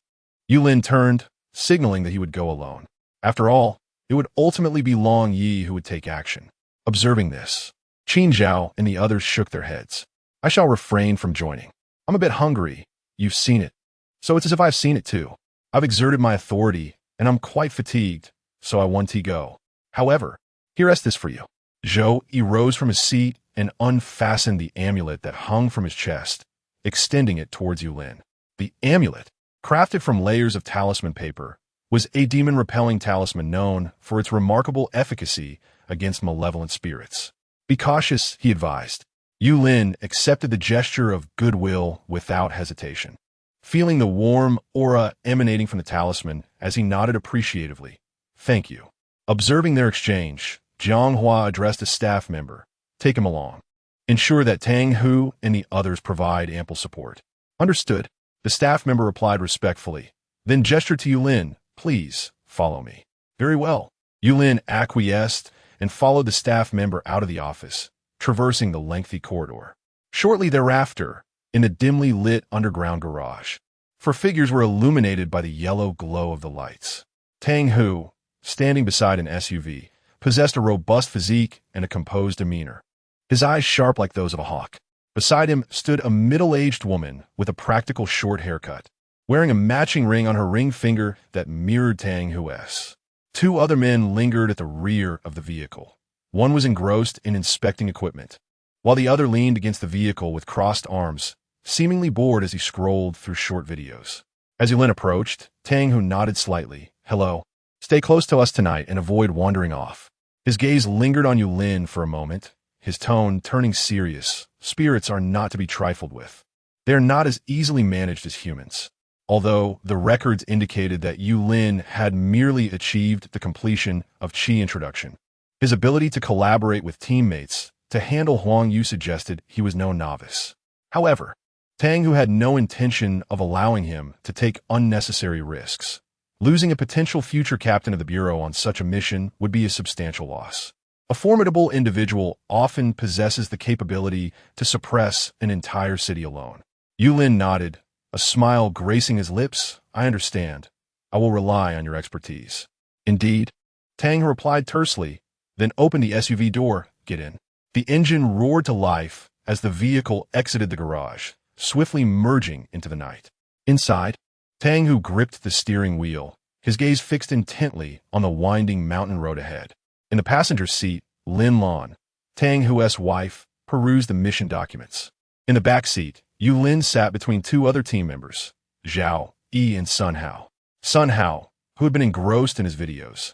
S1: Yulin turned, signaling that he would go alone. After all, it would ultimately be Long Yi who would take action. Observing this, Qin Zhao and the others shook their heads. I shall refrain from joining. I'm a bit hungry. You've seen it. So it's as if I've seen it too. I've exerted my authority, and I'm quite fatigued, so I want to go. However, here is this for you. Zhou Yi rose from his seat and unfastened the amulet that hung from his chest, extending it towards Yulin. The amulet, crafted from layers of talisman paper, was a demon-repelling talisman known for its remarkable efficacy against malevolent spirits. Be cautious, he advised. Yulin accepted the gesture of goodwill without hesitation, feeling the warm aura emanating from the talisman as he nodded appreciatively. Thank you. Observing their exchange, Jiang Hua addressed a staff member. Take him along. Ensure that Tang Hu and the others provide ample support. Understood. The staff member replied respectfully, then gestured to Yulin. Please, follow me. Very well. Yulin acquiesced and followed the staff member out of the office, traversing the lengthy corridor. Shortly thereafter, in the dimly lit underground garage, four figures were illuminated by the yellow glow of the lights. Tang Hu, standing beside an SUV, possessed a robust physique and a composed demeanor, his eyes sharp like those of a hawk. Beside him stood a middle-aged woman with a practical short haircut, wearing a matching ring on her ring finger that mirrored Tang Hu's. Two other men lingered at the rear of the vehicle. One was engrossed in inspecting equipment, while the other leaned against the vehicle with crossed arms, seemingly bored as he scrolled through short videos. As Yulin approached, Tang Hu nodded slightly. Hello. Stay close to us tonight and avoid wandering off. His gaze lingered on Yulin for a moment, his tone turning serious. Spirits are not to be trifled with. They are not as easily managed as humans. Although the records indicated that Yulin had merely achieved the completion of Qi introduction, his ability to collaborate with teammates to handle Huang Yu suggested he was no novice. However, Tang Hu had no intention of allowing him to take unnecessary risks. Losing a potential future captain of the Bureau on such a mission would be a substantial loss. A formidable individual often possesses the capability to suppress an entire city alone. Yulin nodded, a smile gracing his lips. I understand. I will rely on your expertise. Indeed, Tang replied tersely, then opened the SUV door. Get in. The engine roared to life as the vehicle exited the garage, swiftly merging into the night. Inside, Tang Hu gripped the steering wheel, his gaze fixed intently on the winding mountain road ahead. In the passenger seat, Lin Lan, Tang Hu's wife, perused the mission documents. In the back seat, Yulin sat between two other team members, Zhao Yi and Sun Hao. Sun Hao, who had been engrossed in his videos,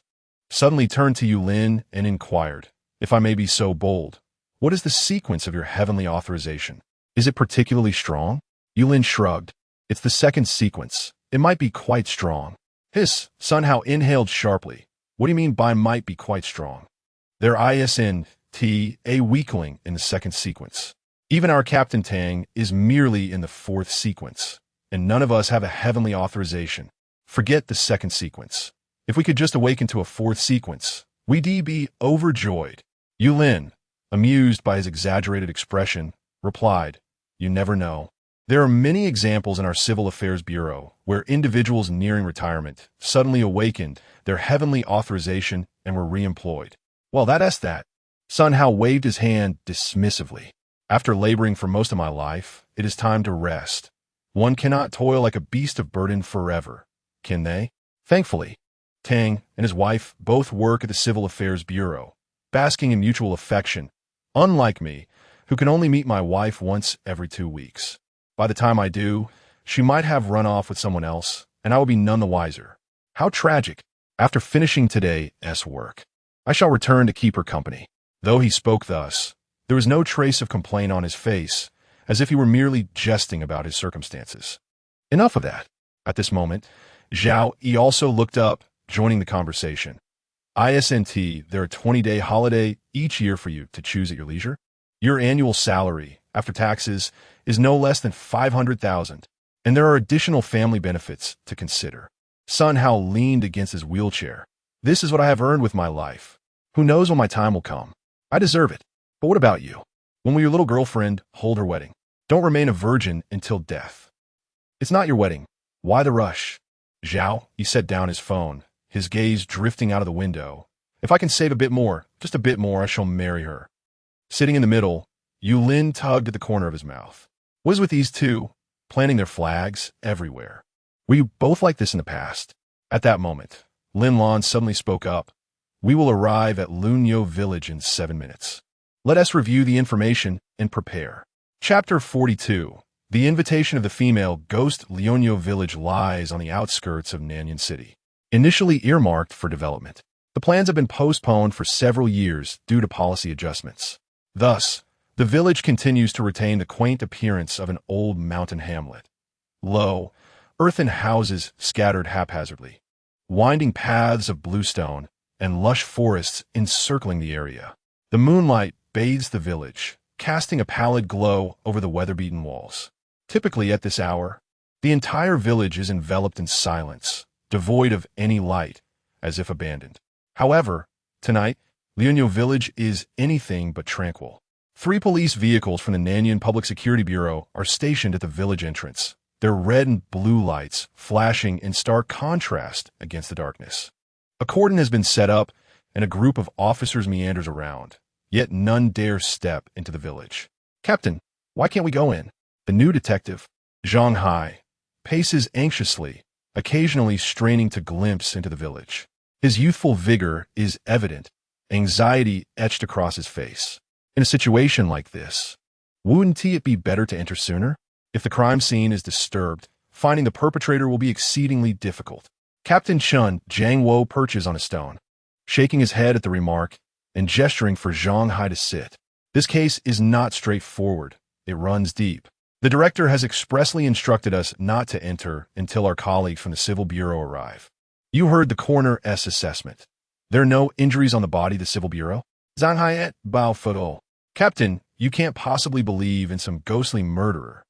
S1: suddenly turned to Yulin and inquired, if I may be so bold, what is the sequence of your heavenly authorization? Is it particularly strong? Yulin shrugged. It's the second sequence. It might be quite strong. Hiss, Sun Hao inhaled sharply. What do you mean by might be quite strong? There isn't a weakling in the second sequence. Even our Captain Tang is merely in the fourth sequence, and none of us have a heavenly authorization. Forget the second sequence. If we could just awaken to a fourth sequence, we'd be overjoyed. Yulin, amused by his exaggerated expression, replied, You never know. There are many examples in our Civil Affairs Bureau where individuals nearing retirement suddenly awakened their heavenly authorization and were reemployed. Well, that's that. Sun Hao waved his hand dismissively. After laboring for most of my life, it is time to rest. One cannot toil like a beast of burden forever, can they? Thankfully, Tang and his wife both work at the Civil Affairs Bureau, basking in mutual affection, unlike me, who can only meet my wife once every 2 weeks. By the time I do, she might have run off with someone else, and I will be none the wiser. How tragic. After finishing today's work, I shall return to keep her company. Though he spoke thus, there was no trace of complaint on his face, as if he were merely jesting about his circumstances. Enough of that. At this moment, Zhao Yi also looked up, joining the conversation. Isn't there a 20-day holiday each year for you to choose at your leisure? Your annual salary, after taxes, is no less than 500,000, and there are additional family benefits to consider. Sun Hao leaned against his wheelchair. This is what I have earned with my life. Who knows when my time will come? I deserve it. But what about you? When will your little girlfriend hold her wedding? Don't remain a virgin until death. It's not your wedding. Why the rush? Zhao, he set down his phone, his gaze drifting out of the window. If I can save a bit more, just a bit more, I shall marry her. Sitting in the middle, Yu Lin tugged at the corner of his mouth. What is with these two, planting their flags everywhere? Were you both like this in the past? At that moment, Lin Lan suddenly spoke up. We will arrive at Lunyo village in 7 minutes. Let us review the information and prepare. Chapter 42. The invitation of the female ghost. Lunyo village lies on the outskirts of Nanyan City. Initially earmarked for development, the plans have been postponed for several years due to policy adjustments. Thus, the village continues to retain the quaint appearance of an old mountain hamlet. Low, earthen houses scattered haphazardly, winding paths of bluestone, and lush forests encircling the area. The moonlight bathes the village, casting a pallid glow over the weather-beaten walls. Typically at this hour, the entire village is enveloped in silence, devoid of any light, as if abandoned. However, tonight, Lunyo village is anything but tranquil. 3 police vehicles from the Nanyan Public Security Bureau are stationed at the village entrance, their red and blue lights flashing in stark contrast against the darkness. A cordon has been set up, and a group of officers meanders around, yet none dare step into the village. Captain, why can't we go in? The new detective, Zhang Hai, paces anxiously, occasionally straining to glimpse into the village. His youthful vigor is evident, anxiety etched across his face. In a situation like this, wouldn't it be better to enter sooner? If the crime scene is disturbed, finding the perpetrator will be exceedingly difficult. Captain Chun Jiangwo perches on a stone, shaking his head at the remark and gesturing for Zhang Hai to sit. This case is not straightforward. It runs deep. The director has expressly instructed us not to enter until our colleagues from the Civil Bureau arrive. You heard the coroner's assessment. There are no injuries on the body of the Civil Bureau? Zhang Hai et Bao Fudo. Captain, you can't possibly believe in some ghostly murderer.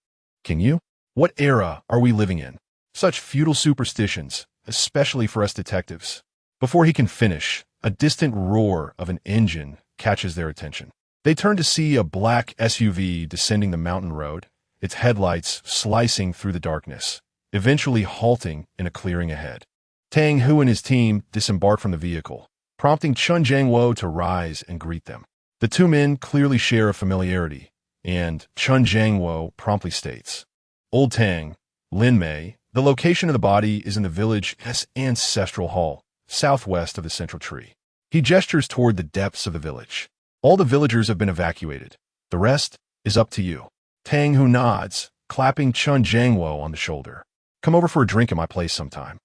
S1: Can you? What era are we living in? Such feudal superstitions, especially for us detectives. Before he can finish, a distant roar of an engine catches their attention. They turn to see a black SUV descending the mountain road, its headlights slicing through the darkness, eventually halting in a clearing ahead. Tang Hu and his team disembark from the vehicle, prompting Chun Jiangwo to rise and greet them. The 2 men clearly share a familiarity, and Chun Jiangwo promptly states, Old Tang, Lin Mei, the location of the body is in the village's ancestral hall, southwest of the central tree. He gestures toward the depths of the village. All the villagers have been evacuated. The rest is up to you. Tang Hu nods, clapping Chun Jiangwo on the shoulder. Come over for a drink at my place sometime.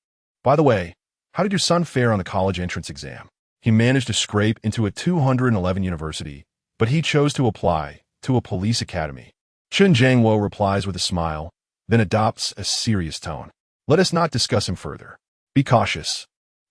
S1: By the way, how did your son fare on the college entrance exam? He managed to scrape into a 211 university, but he chose to apply to a police academy. Chun Jiangwo replies with a smile, then adopts a serious tone. Let us not discuss him further. Be cautious.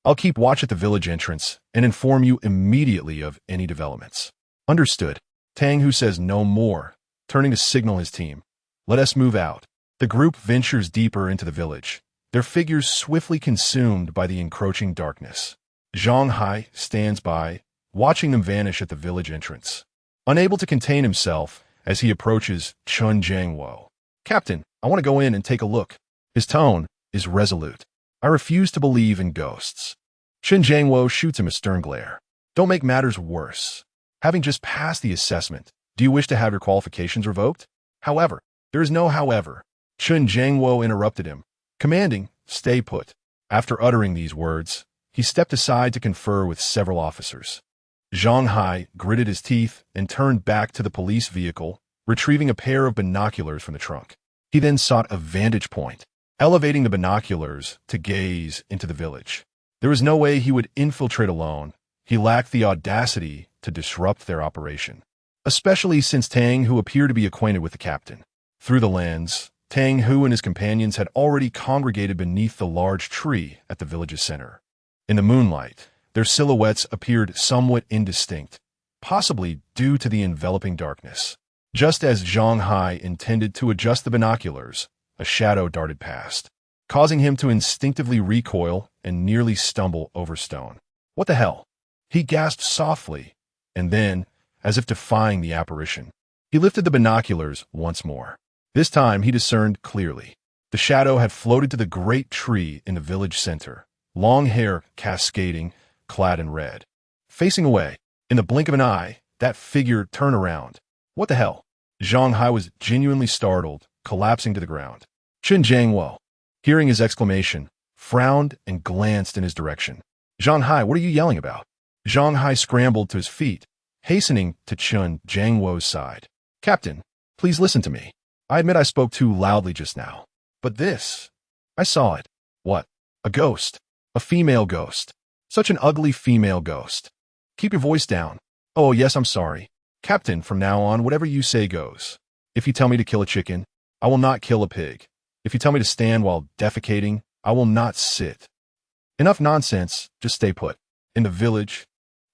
S1: I'll keep watch at the village entrance and inform you immediately of any developments. Understood. Tang Hu says no more, turning to signal his team. Let us move out. The group ventures deeper into the village, their figures swiftly consumed by the encroaching darkness. Zhang Hai stands by, watching them vanish at the village entrance, unable to contain himself as he approaches Chun Jiangwo. Captain, I want to go in and take a look. His tone is resolute. I refuse to believe in ghosts. Chun Jiangwo shoots him a stern glare. Don't make matters worse. Having just passed the assessment, do you wish to have your qualifications revoked? However, there is no however. Chun Jiangwo interrupted him, commanding, stay put. After uttering these words, he stepped aside to confer with several officers. Zhang Hai gritted his teeth and turned back to the police vehicle, retrieving a pair of binoculars from the trunk. He then sought a vantage point, elevating the binoculars to gaze into the village. There was no way he would infiltrate alone. He lacked the audacity to disrupt their operation, especially since Tang Hu appeared to be acquainted with the captain. Through the lens, Tang Hu and his companions had already congregated beneath the large tree at the village's center. In the moonlight, their silhouettes appeared somewhat indistinct, possibly due to the enveloping darkness. Just as Zhang Hai intended to adjust the binoculars, a shadow darted past, causing him to instinctively recoil and nearly stumble over stone. What the hell? He gasped softly, and then, as if defying the apparition, He lifted the binoculars once more. This time he discerned clearly. The shadow had floated to the great tree in the village center, long hair cascading, clad in red. Facing away, in the blink of an eye, that figure turned around. What the hell? Zhang Hai was genuinely startled, collapsing to the ground. Chen Jiangwo, hearing his exclamation, frowned and glanced in his direction. Zhang Hai, what are you yelling about? Zhang Hai scrambled to his feet, hastening to Chen Jiangwo's side. Captain, please listen to me. I admit I spoke too loudly just now. But this, I saw it. What? A ghost. A female ghost. Such an ugly female ghost. Keep your voice down. Oh, yes, I'm sorry. Captain, from now on, whatever you say goes. If you tell me to kill a chicken, I will not kill a pig. If you tell me to stand while defecating, I will not sit. Enough nonsense, just stay put. In the village,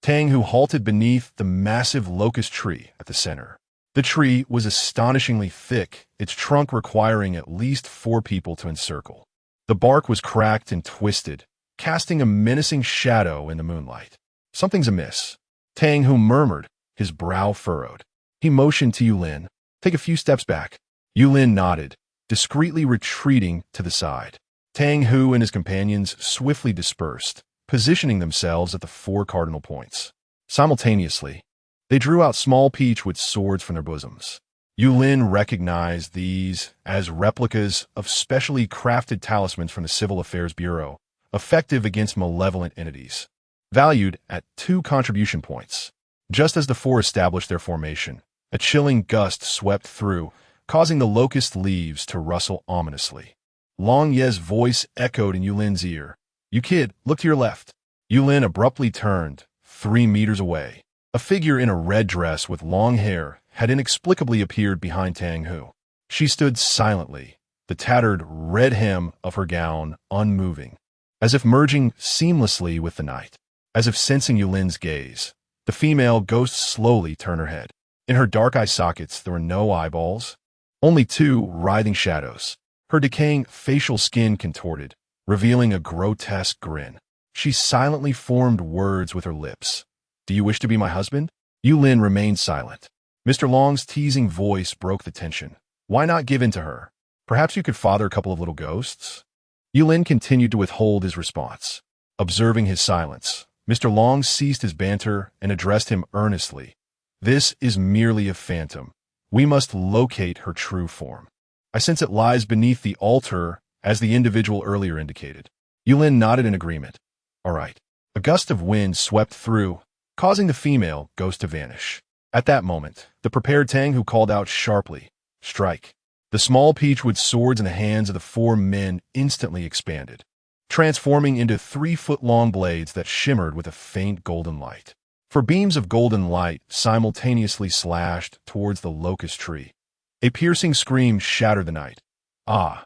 S1: Tang Hu halted beneath the massive locust tree at the center. The tree was astonishingly thick, its trunk requiring at least 4 people to encircle. The bark was cracked and twisted, casting a menacing shadow in the moonlight. Something's amiss. Tang Hu murmured, his brow furrowed. He motioned to Yulin. Take a few steps back. Yulin nodded, discreetly retreating to the side. Tang Hu and his companions swiftly dispersed, positioning themselves at the 4 cardinal points. Simultaneously, they drew out small peachwood swords from their bosoms. Yulin recognized these as replicas of specially crafted talismans from the Civil Affairs Bureau, effective against malevolent entities. Valued at 2 contribution points. Just as the 4 established their formation, a chilling gust swept through, causing the locust leaves to rustle ominously. Long Ye's voice echoed in Yulin's ear. You kid, look to your left. Yulin abruptly turned, 3 meters away. A figure in a red dress with long hair had inexplicably appeared behind Tang Hu. She stood silently, the tattered red hem of her gown unmoving, as if merging seamlessly with the night. As if sensing Yulin's gaze, the female ghost slowly turned her head. In her dark eye sockets there were no eyeballs, only 2 writhing shadows. Her decaying facial skin contorted, revealing a grotesque grin. She silently formed words with her lips. Do you wish to be my husband? Yulin remained silent. Mr. Long's teasing voice broke the tension. Why not give in to her? Perhaps you could father a couple of little ghosts? Yulin continued to withhold his response. Observing his silence, Mr. Long ceased his banter and addressed him earnestly. This is merely a phantom. We must locate her true form. I sense it lies beneath the altar, as the individual earlier indicated. Yulin nodded in agreement. All right. A gust of wind swept through, causing the female ghost to vanish. At that moment, the prepared Tang Hu called out sharply, Strike. The small peachwood swords in the hands of the 4 men instantly expanded, transforming into 3-foot-long blades that shimmered with a faint golden light. 4 beams of golden light simultaneously slashed towards the locust tree. A piercing scream shattered the night. Ah!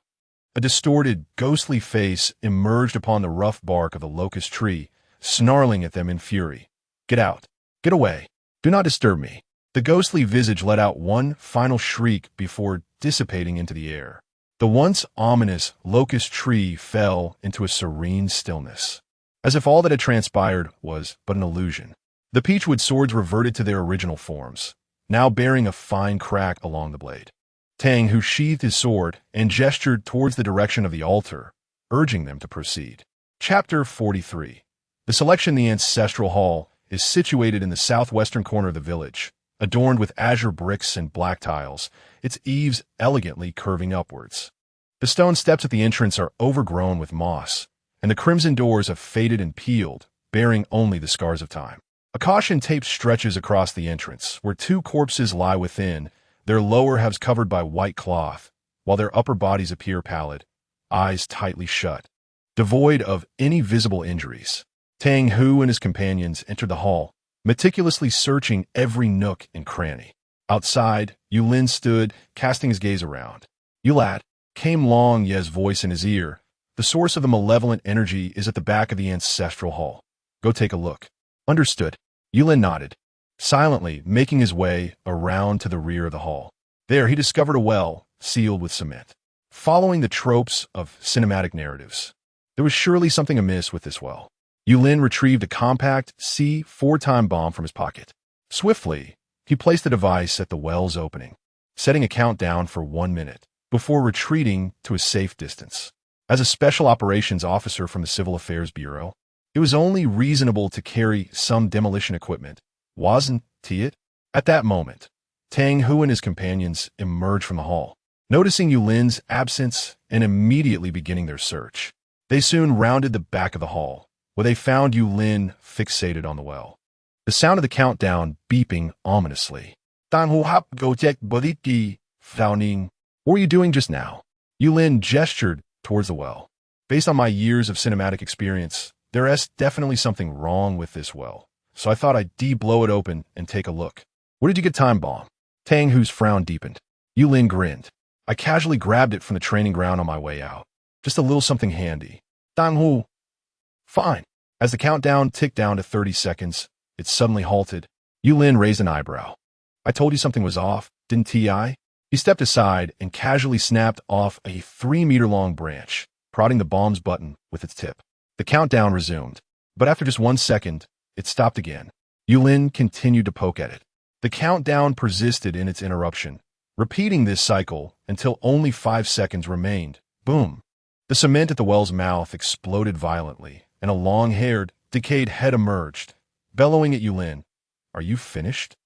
S1: A distorted, ghostly face emerged upon the rough bark of the locust tree, snarling at them in fury. Get out! Get away! Do not disturb me! The ghostly visage let out one final shriek before dissipating into the air. The once ominous locust tree fell into a serene stillness, as if all that had transpired was but an illusion. The peachwood swords reverted to their original forms, now bearing a fine crack along the blade. Tang Hu sheathed his sword and gestured towards the direction of the altar, urging them to proceed. Chapter 43. The selection in the ancestral hall is situated in the southwestern corner of the village, adorned with azure bricks and black tiles, its eaves elegantly curving upwards. The stone steps at the entrance are overgrown with moss, and the crimson doors have faded and peeled, bearing only the scars of time. A caution tape stretches across the entrance, where 2 corpses lie within, their lower halves covered by white cloth, while their upper bodies appear pallid, eyes tightly shut, devoid of any visible injuries. Tang Hu and his companions entered the hall, meticulously searching every nook and cranny. Outside, Yulin stood, casting his gaze around. You lad, came Long Ye's voice in his ear. The source of the malevolent energy is at the back of the ancestral hall. Go take a look. Understood. Yulin nodded, silently making his way around to the rear of the hall. There he discovered a well, sealed with cement. Following the tropes of cinematic narratives, there was surely something amiss with this well. Yulin retrieved a compact C4-time bomb from his pocket. Swiftly, He placed the device at the well's opening, setting a countdown for 1 minute, before retreating to a safe distance. As a special operations officer from the Civil Affairs Bureau, it was only reasonable to carry some demolition equipment, wasn't it? At that moment, Tang Hu and his companions emerged from the hall, noticing Yulin's absence and immediately beginning their search. They soon rounded the back of the hall, where they found Yulin fixated on the well, the sound of the countdown beeping ominously. Tang Hu hap go check bodiki, frowning. What were you doing just now? Yulin gestured towards the well. Based on my years of cinematic experience, there's definitely something wrong with this well, so I thought I'd de-blow it open and take a look. Where did you get time bomb? Tang Hu's frown deepened. Yulin grinned. I casually grabbed it from the training ground on my way out. Just a little something handy. Tang Hu. Fine. As the countdown ticked down to 30 seconds, it suddenly halted. Yulin raised an eyebrow. I told you something was off, didn't I? He stepped aside and casually snapped off a 3-meter-long branch, prodding the bomb's button with its tip. The countdown resumed, but after just 1 second, it stopped again. Yulin continued to poke at it. The countdown persisted in its interruption, repeating this cycle until only 5 seconds remained. Boom! The cement at the well's mouth exploded violently, and a long-haired, decayed head emerged, bellowing at Yulin. Are you finished?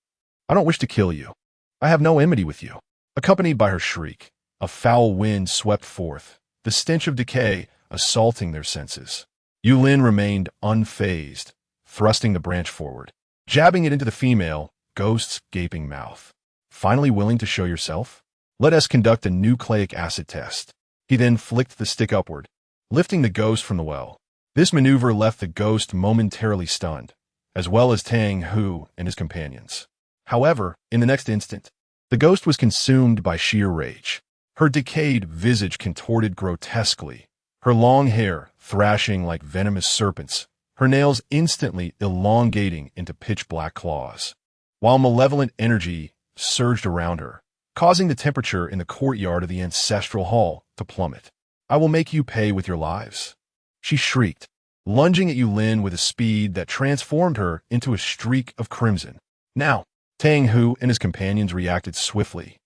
S1: I don't wish to kill you. I have no enmity with you. Accompanied by her shriek, a foul wind swept forth, the stench of decay assaulting their senses. Yulin remained unfazed, thrusting the branch forward, jabbing it into the female ghost's gaping mouth. Finally willing to show yourself? Let us conduct a nucleic acid test. He then flicked the stick upward, lifting the ghost from the well. This maneuver left the ghost momentarily stunned, as well as Tang Hu and his companions. However, in the next instant, the ghost was consumed by sheer rage. Her decayed visage contorted grotesquely, her long hair thrashing like venomous serpents, her nails instantly elongating into pitch-black claws, while malevolent energy surged around her, causing the temperature in the courtyard of the ancestral hall to plummet. I will make you pay with your lives, she shrieked, lunging at Yulin with a speed that transformed her into a streak of crimson. Now, Tang Hu and his companions reacted swiftly,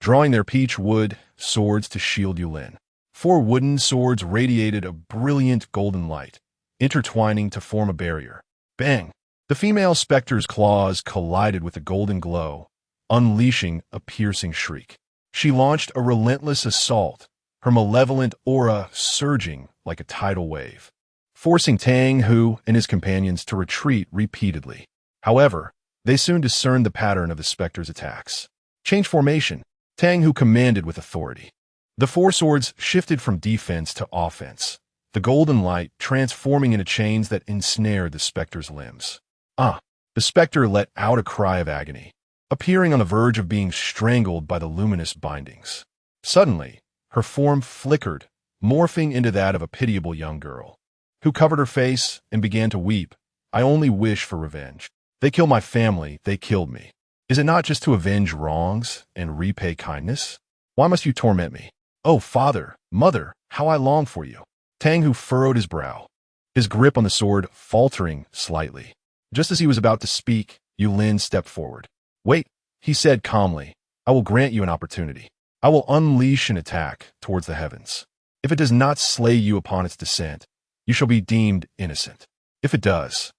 S1: drawing their peach wood swords to shield Yulin. 4 wooden swords radiated a brilliant golden light, intertwining to form a barrier. Bang! The female specter's claws collided with the golden glow, unleashing a piercing shriek. She launched a relentless assault, her malevolent aura surging like a tidal wave, forcing Tang Hu and his companions to retreat repeatedly. However, they soon discerned the pattern of the specter's attacks. Change formation, Tang Hu commanded with authority. The 4 swords shifted from defense to offense, the golden light transforming into chains that ensnared the specter's limbs. The specter let out a cry of agony, appearing on the verge of being strangled by the luminous bindings. Suddenly, her form flickered, morphing into that of a pitiable young girl, who covered her face and began to weep. I only wish for revenge. They killed my family, they killed me. Is it not just to avenge wrongs and repay kindness? Why must you torment me? Oh, father, mother, how I long for you. Tang Hu furrowed his brow, his grip on the sword faltering slightly. Just as he was about to speak, Yulin stepped forward. Wait, he said calmly. I will grant you an opportunity. I will unleash an attack towards the heavens. If it does not slay you upon its descent, you shall be deemed innocent. If it does,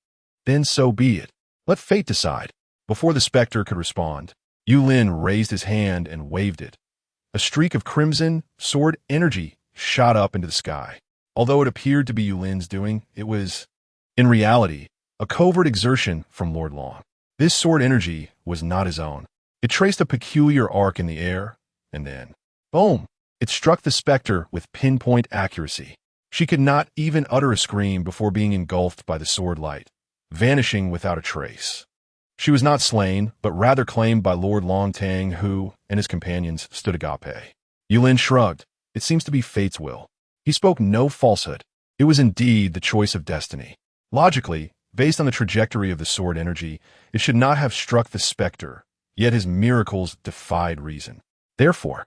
S1: then so be it. Let fate decide. Before the specter could respond, Yulin raised his hand and waved it. A streak of crimson sword energy shot up into the sky. Although it appeared to be Yulin's doing, it was, in reality, a covert exertion from Lord Long. This sword energy was not his own. It traced a peculiar arc in the air, and then, boom! It struck the specter with pinpoint accuracy. She could not even utter a scream before being engulfed by the sword light, vanishing without a trace. She was not slain, but rather claimed by Lord Long Tang, who and his companions stood agape. Yulin shrugged. It seems to be fate's will. He spoke no falsehood. It was indeed the choice of destiny. Logically, based on the trajectory of the sword energy, it should not have struck the specter, yet his miracles defied reason. Therefore,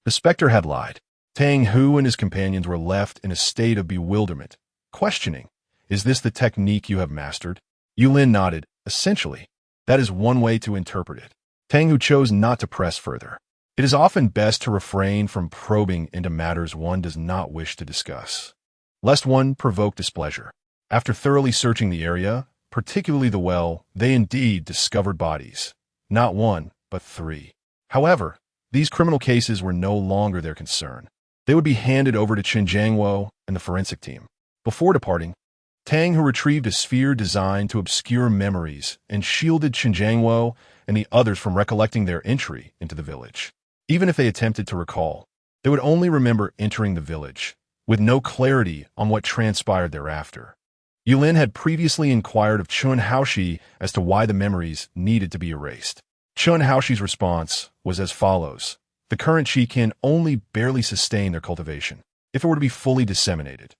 S1: the specter had lied. Tang Hu and his companions were left in a state of bewilderment, questioning, is this the technique you have mastered? Yulin nodded. Essentially, That is one way to interpret it. Tang Hu chose not to press further. It is often best to refrain from probing into matters one does not wish to discuss, lest one provoke displeasure. After thoroughly searching the area, particularly the well, they indeed discovered bodies. Not one, but 3. However, these criminal cases were no longer their concern. They would be handed over to Chen Jiangwo and the forensic team. Before departing, Tang Hu retrieved a sphere designed to obscure memories and shielded Chen Jiangwo and the others from recollecting their entry into the village. Even if they attempted to recall, they would only remember entering the village, with no clarity on what transpired thereafter. Yulin had previously inquired of Chun Haoshi as to why the memories needed to be erased. Chun Haoshi's response was as follows. The current qi can only barely sustain their cultivation. If it were to be fully disseminated,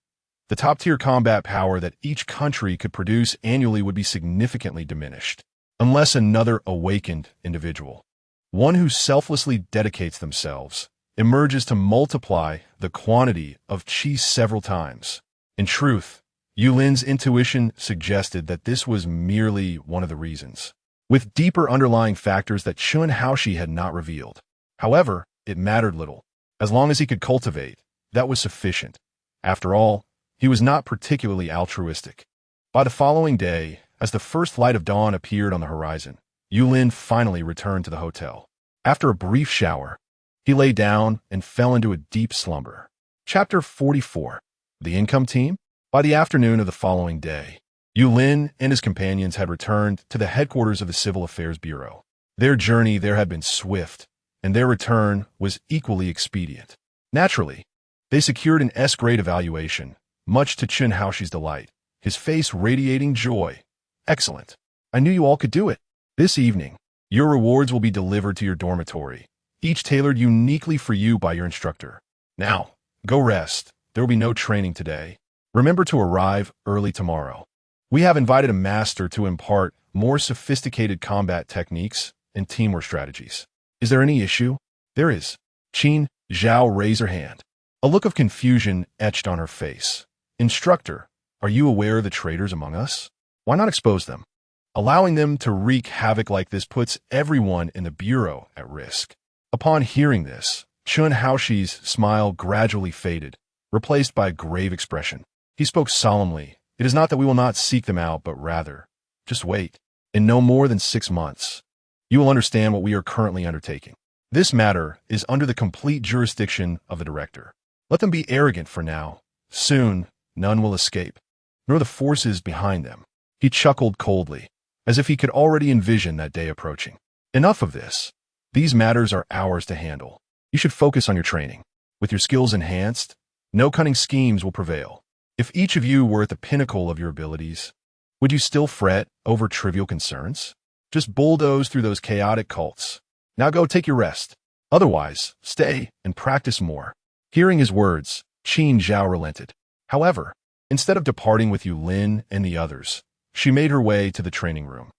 S1: the top-tier combat power that each country could produce annually would be significantly diminished, unless another awakened individual, one who selflessly dedicates themselves, emerges to multiply the quantity of qi several times. In truth, Yulin's intuition suggested that this was merely one of the reasons, with deeper underlying factors that Chun Haoshi had not revealed. However, it mattered little. As long as he could cultivate, that was sufficient. After all, he was not particularly altruistic. By the following day, as the first light of dawn appeared on the horizon, Yulin finally returned to the hotel. After a brief shower, he lay down and fell into a deep slumber. Chapter 44. The Income Team? By the afternoon of the following day, Yulin and his companions had returned to the headquarters of the Civil Affairs Bureau. Their journey there had been swift, and their return was equally expedient. Naturally, they secured an S-grade evaluation, much to Chun Haoshi's delight, his face radiating joy. Excellent. I knew you all could do it. This evening, your rewards will be delivered to your dormitory, each tailored uniquely for you by your instructor. Now, go rest. There will be no training today. Remember to arrive early tomorrow. We have invited a master to impart more sophisticated combat techniques and teamwork strategies. Is there any issue? There is. Qin Zhao raised her hand. A look of confusion etched on her face. Instructor, are you aware of the traitors among us? Why not expose them? Allowing them to wreak havoc like this puts everyone in the Bureau at risk. Upon hearing this, Chun Haoshi's smile gradually faded, replaced by a grave expression. He spoke solemnly. It is not that we will not seek them out, but rather, just wait. In no more than 6 months, you will understand what we are currently undertaking. This matter is under the complete jurisdiction of the director. Let them be arrogant for now. Soon, none will escape, nor the forces behind them. He chuckled coldly, as if he could already envision that day approaching. Enough of this. These matters are ours to handle. You should focus on your training. With your skills enhanced, no cunning schemes will prevail. If each of you were at the pinnacle of your abilities, would you still fret over trivial concerns? Just bulldoze through those chaotic cults. Now go take your rest. Otherwise, stay and practice more. Hearing his words, Qin Zhao relented. However, instead of departing with Yulin and the others, she made her way to the training room.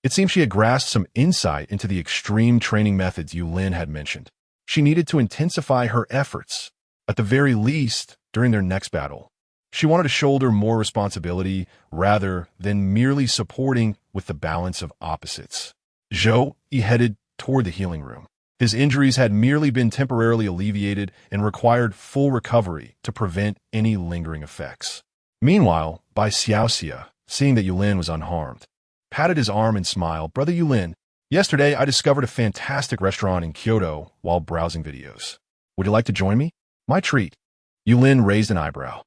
S1: It seemed she had grasped some insight into the extreme training methods Yulin had mentioned. She needed to intensify her efforts, at the very least, during their next battle. She wanted to shoulder more responsibility rather than merely supporting with the balance of opposites. Zhou Yi headed toward the healing room. His injuries had merely been temporarily alleviated and required full recovery to prevent any lingering effects. Meanwhile, Bai Xiaoxia, seeing that Yulin was unharmed, patted his arm and smiled. Brother Yulin, yesterday I discovered a fantastic restaurant in Kyoto while browsing videos. Would you like to join me? My treat. Yulin raised an eyebrow.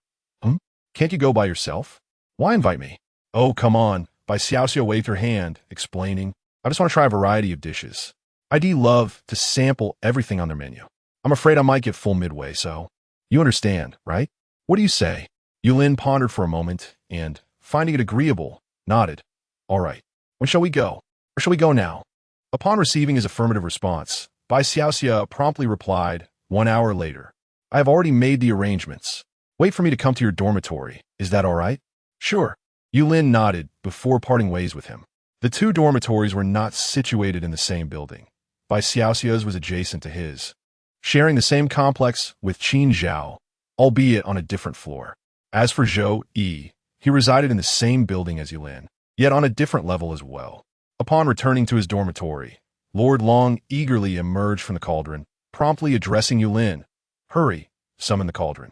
S1: Can't you go by yourself? Why invite me? Oh, come on. Bai Xiaoxia waved her hand, explaining, I just want to try a variety of dishes. I'd love to sample everything on their menu. I'm afraid I might get full midway, so you understand, right? What do you say? Yulin pondered for a moment and, finding it agreeable, nodded. All right. When shall we go? Or shall we go now? Upon receiving his affirmative response, Bai Xiaoxia promptly replied, 1 hour later. I have already made the arrangements. Wait for me to come to your dormitory. Is that all right? Sure. Yulin nodded before parting ways with him. The two dormitories were not situated in the same building. Bai Xiaoxia's was adjacent to his, sharing the same complex with Qin Zhao, albeit on a different floor. As for Zhou Yi, he resided in the same building as Yulin, yet on a different level as well. Upon returning to his dormitory, Lord Long eagerly emerged from the cauldron, promptly addressing Yulin. Hurry, summon the cauldron.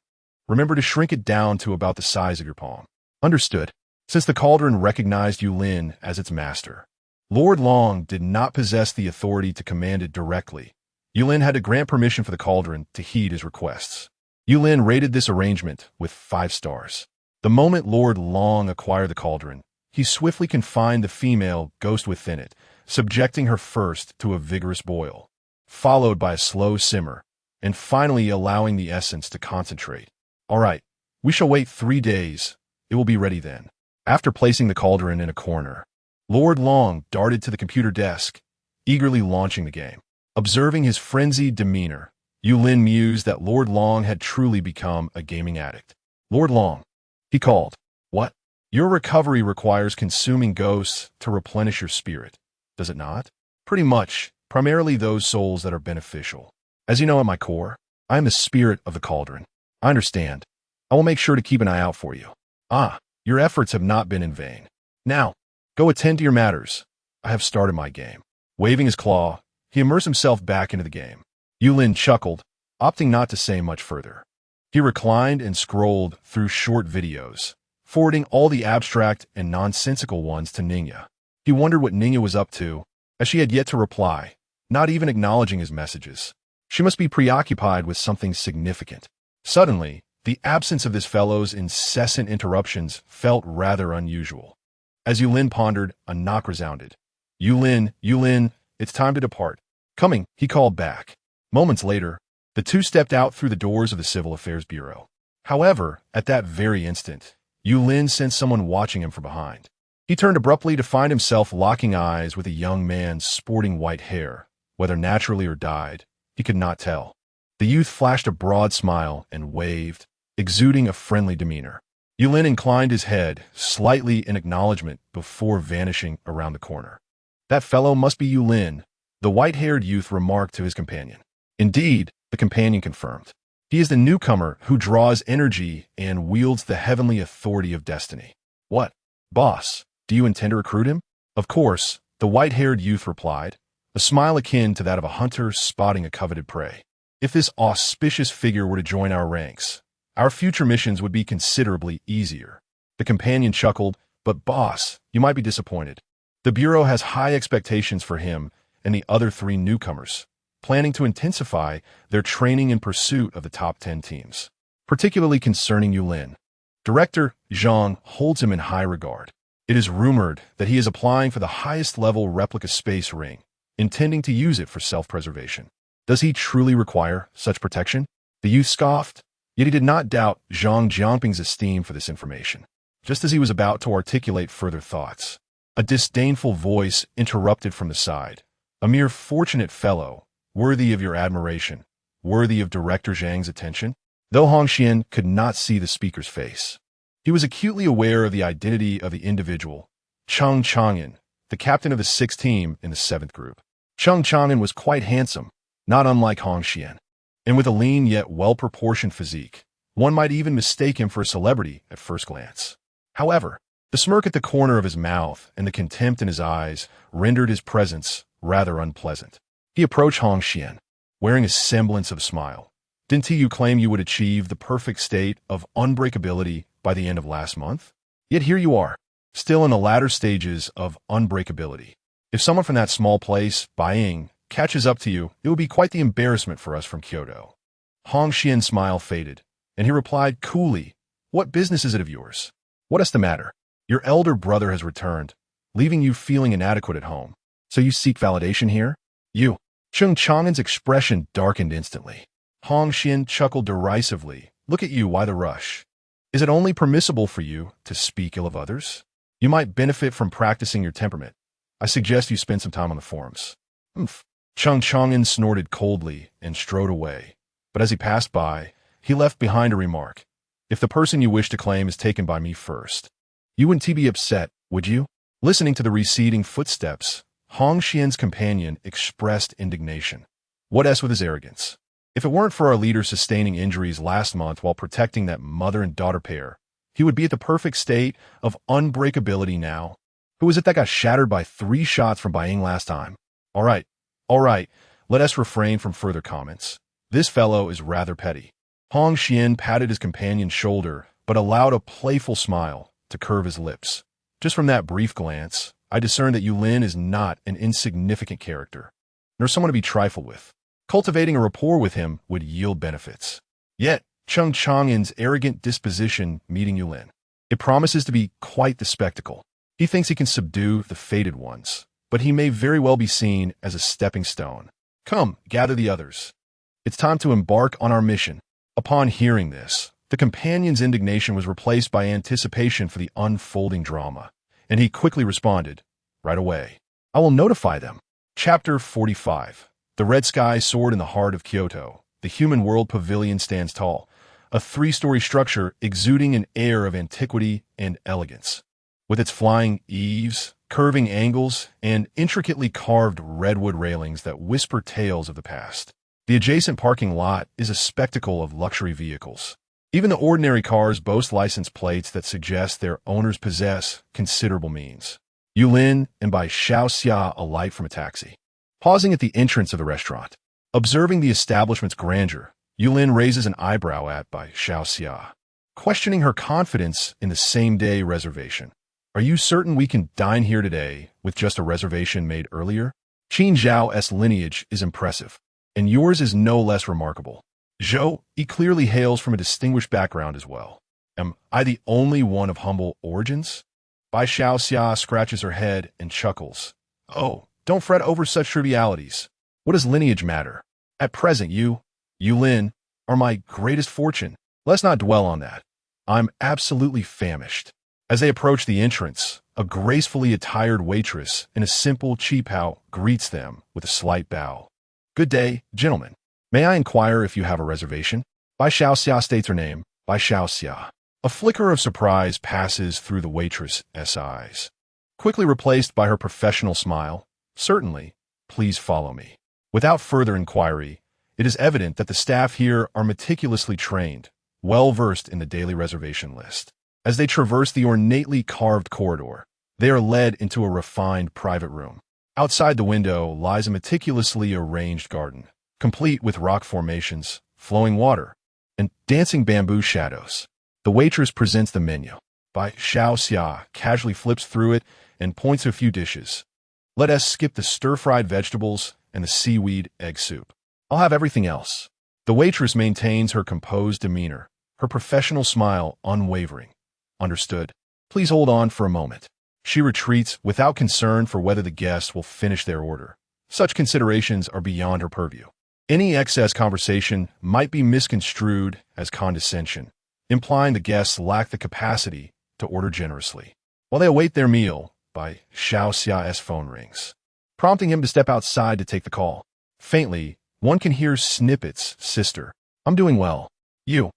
S1: Remember to shrink it down to about the size of your palm. Understood. Since the cauldron recognized Yulin as its master, Lord Long did not possess the authority to command it directly. Yulin had to grant permission for the cauldron to heed his requests. Yulin rated this arrangement with 5 stars. The moment Lord Long acquired the cauldron, he swiftly confined the female ghost within it, subjecting her first to a vigorous boil, followed by a slow simmer, and finally allowing the essence to concentrate. All right, we shall wait 3 days. It will be ready then. After placing the cauldron in a corner, Lord Long darted to the computer desk, eagerly launching the game. Observing his frenzied demeanor, Yulin mused that Lord Long had truly become a gaming addict. Lord Long, he called. What? Your recovery requires consuming ghosts to replenish your spirit, does it not? Pretty much, primarily those souls that are beneficial. As you know at my core, I am the spirit of the cauldron. I understand. I will make sure to keep an eye out for you. Ah, your efforts have not been in vain. Now, go attend to your matters. I have started my game. Waving his claw, he immersed himself back into the game. Yulin chuckled, opting not to say much further. He reclined and scrolled through short videos, forwarding all the abstract and nonsensical ones to Ningya. He wondered what Ningya was up to, as she had yet to reply, not even acknowledging his messages. She must be preoccupied with something significant. Suddenly, the absence of this fellow's incessant interruptions felt rather unusual. As Yulin pondered, a knock resounded. Yulin, it's time to depart. Coming, he called back. Moments later, the two stepped out through the doors of the Civil Affairs Bureau. However, at that very instant, Yulin sensed someone watching him from behind. He turned abruptly to find himself locking eyes with a young man sporting white hair. Whether naturally or dyed, he could not tell. The youth flashed a broad smile and waved, exuding a friendly demeanor. Yulin inclined his head slightly in acknowledgement before vanishing around the corner. That fellow must be Yulin, the white-haired youth remarked to his companion. Indeed, the companion confirmed. He is the newcomer who draws energy and wields the heavenly authority of destiny. What? Boss, do you intend to recruit him? Of course, the white-haired youth replied, a smile akin to that of a hunter spotting a coveted prey. If this auspicious figure were to join our ranks, our future missions would be considerably easier. The companion chuckled, but boss, you might be disappointed. The Bureau has high expectations for him and the other 3 newcomers, planning to intensify their training in pursuit of the top 10 teams, particularly concerning Yulin. Director Zhang holds him in high regard. It is rumored that he is applying for the highest-level replica space ring, intending to use it for self-preservation. Does he truly require such protection? The youth scoffed, yet he did not doubt Zhang Jiangping's esteem for this information. Just as he was about to articulate further thoughts, a disdainful voice interrupted from the side. A mere fortunate fellow, worthy of your admiration, worthy of Director Zhang's attention. Though Hongxian could not see the speaker's face, he was acutely aware of the identity of the individual, Cheng Chang'an, the captain of the 6th team in the 7th group. Cheng Chang'an was quite handsome, not unlike Hongxian, and with a lean yet well-proportioned physique. One might even mistake him for a celebrity at first glance. However, the smirk at the corner of his mouth and the contempt in his eyes rendered his presence rather unpleasant. He approached Hongxian, wearing a semblance of a smile. Didn't you claim you would achieve the perfect state of unbreakability by the end of last month? Yet here you are, still in the latter stages of unbreakability. If someone from that small place, Baiying, catches up to you, it would be quite the embarrassment for us from Kyoto. Hongxian's smile faded, and he replied coolly, what business is it of yours? What is the matter? Your elder brother has returned, leaving you feeling inadequate at home. So you seek validation here? You. Cheng Chang'an's expression darkened instantly. Hongxian chuckled derisively. Look at you, why the rush? Is it only permissible for you to speak ill of others? You might benefit from practicing your temperament. I suggest you spend some time on the forums. Humph. Cheng Chang'an snorted coldly and strode away, but as he passed by, he left behind a remark. If the person you wish to claim is taken by me first, you wouldn't be upset, would you? Listening to the receding footsteps, Hongxian's companion expressed indignation. What else with his arrogance? If it weren't for our leader sustaining injuries last month while protecting that mother and daughter pair, he would be at the perfect state of unbreakability now. Who was it that got shattered by 3 shots from Bai Ying last time? All right, let us refrain from further comments. This fellow is rather petty. Hong Xian patted his companion's shoulder, but allowed a playful smile to curve his lips. Just from that brief glance, I discerned that Yulin is not an insignificant character, nor someone to be trifled with. Cultivating a rapport with him would yield benefits. Yet, Cheng Chang'in's arrogant disposition meeting Yulin. It promises to be quite the spectacle. He thinks he can subdue the fated ones, but he may very well be seen as a stepping stone. Come, gather the others. It's time to embark on our mission. Upon hearing this, the companion's indignation was replaced by anticipation for the unfolding drama, and he quickly responded, right away. I will notify them. Chapter 45. The red sky soared in the heart of Kyoto. The Human World Pavilion stands tall, a 3-story structure exuding an air of antiquity and elegance. With its flying eaves, curving angles, and intricately carved redwood railings that whisper tales of the past. The adjacent parking lot is a spectacle of luxury vehicles. Even the ordinary cars boast license plates that suggest their owners possess considerable means. Yulin and Bai Xiaoxia alight from a taxi. Pausing at the entrance of the restaurant, observing the establishment's grandeur, Yulin raises an eyebrow at Bai Xiaoxia, questioning her confidence in the same-day reservation. Are you certain we can dine here today with just a reservation made earlier? Qin Zhao's lineage is impressive, and yours is no less remarkable. Zhou, he clearly hails from a distinguished background as well. Am I the only one of humble origins? Bai Xiaoxia scratches her head and chuckles. Oh, don't fret over such trivialities. What does lineage matter? At present, Yulin, are my greatest fortune. Let's not dwell on that. I'm absolutely famished. As they approach the entrance, a gracefully attired waitress in a simple qipao greets them with a slight bow. Good day, gentlemen. May I inquire if you have a reservation? Bai Xiaoxia states her name, Bai Xiaoxia. A flicker of surprise passes through the waitress's eyes, quickly replaced by her professional smile. Certainly, please follow me. Without further inquiry, it is evident that the staff here are meticulously trained, well-versed in the daily reservation list. As they traverse the ornately carved corridor, they are led into a refined private room. Outside the window lies a meticulously arranged garden, complete with rock formations, flowing water, and dancing bamboo shadows. The waitress presents the menu. Bai Xiaoxia casually flips through it and points to a few dishes. Let us skip the stir-fried vegetables and the seaweed egg soup. I'll have everything else. The waitress maintains her composed demeanor, her professional smile unwavering. Understood. Please hold on for a moment. She retreats without concern for whether the guests will finish their order. Such considerations are beyond her purview. Any excess conversation might be misconstrued as condescension, implying the guests lack the capacity to order generously. While they await their meal, Bai Xiaoxia's phone rings, prompting him to step outside to take the call. Faintly, one can hear snippets. Sister, I'm doing well. You?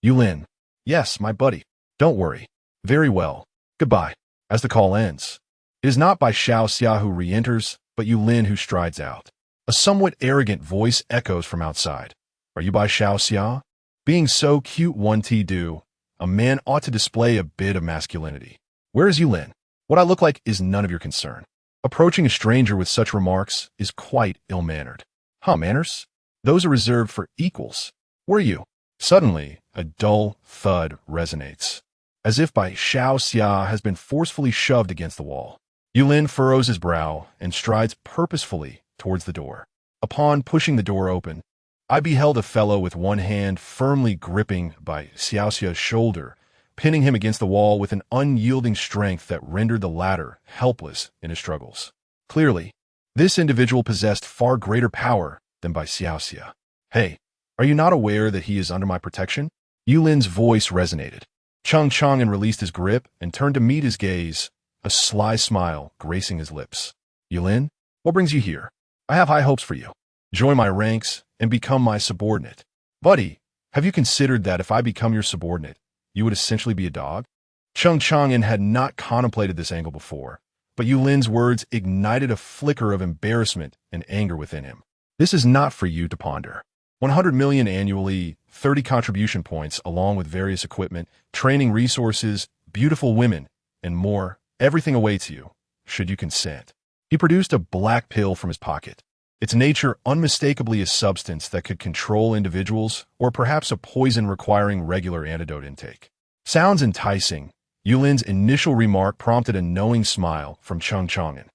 S1: Yulin. Yes, my buddy. Don't worry. Very well. Goodbye. As the call ends, it is not Bai Xiaoxia who re-enters, but Yulin who strides out. A somewhat arrogant voice echoes from outside. Are you Bai Xiaoxia? Being so cute one do, a man ought to display a bit of masculinity. Where is Yulin? What I look like is none of your concern. Approaching a stranger with such remarks is quite ill-mannered. Manners? Those are reserved for equals. Where are you? Suddenly, a dull thud resonates, as if Bai Xiaoxia has been forcefully shoved against the wall. Yulin furrows his brow and strides purposefully towards the door. Upon pushing the door open, I beheld a fellow with one hand firmly gripping Bai Xiaoxia's shoulder, pinning him against the wall with an unyielding strength that rendered the latter helpless in his struggles. Clearly, this individual possessed far greater power than Bai Xiaoxia. Hey, are you not aware that he is under my protection? Yulin's voice resonated. Cheng Chang'in released his grip and turned to meet his gaze, a sly smile gracing his lips. Yulin, what brings you here? I have high hopes for you. Join my ranks and become my subordinate. Buddy, have you considered that if I become your subordinate, you would essentially be a dog? Cheng Chang'in had not contemplated this angle before, but Yulin's words ignited a flicker of embarrassment and anger within him. This is not for you to ponder. 100 million annually, 30 contribution points along with various equipment, training resources, beautiful women, and more, Everything awaits you, should you consent. He produced a black pill from his pocket. Its nature unmistakably a substance that could control individuals, or perhaps a poison requiring regular antidote intake. Sounds enticing. Yulin's initial remark prompted a knowing smile from Cheng Chang'an.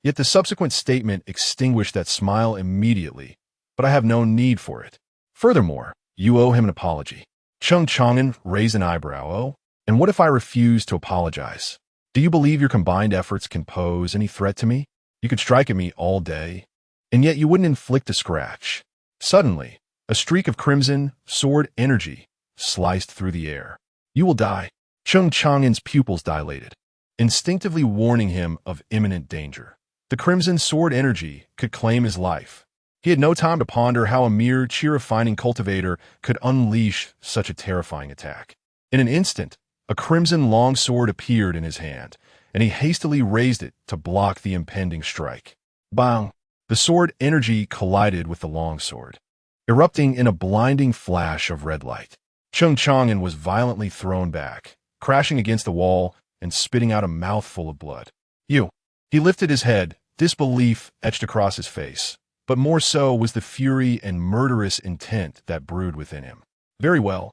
S1: Yet the subsequent statement extinguished that smile immediately, but I have no need for it. Furthermore, you owe him an apology. Cheng Chang'an raised an eyebrow. Oh, and what if I refuse to apologize? Do you believe your combined efforts can pose any threat to me? You could strike at me all day, and yet you wouldn't inflict a scratch. Suddenly, a streak of crimson sword energy sliced through the air. You will die. Cheng Chang'an's pupils dilated, instinctively warning him of imminent danger. The crimson sword energy could claim his life. He had no time to ponder how a mere chi-refining cultivator could unleash such a terrifying attack. In an instant, a crimson longsword appeared in his hand, and he hastily raised it to block the impending strike. Bang! The sword energy collided with the longsword, erupting in a blinding flash of red light. Cheng Chang'an was violently thrown back, crashing against the wall and spitting out a mouthful of blood. You! He lifted his head, disbelief etched across his face, but more so was the fury and murderous intent that brewed within him. Very well.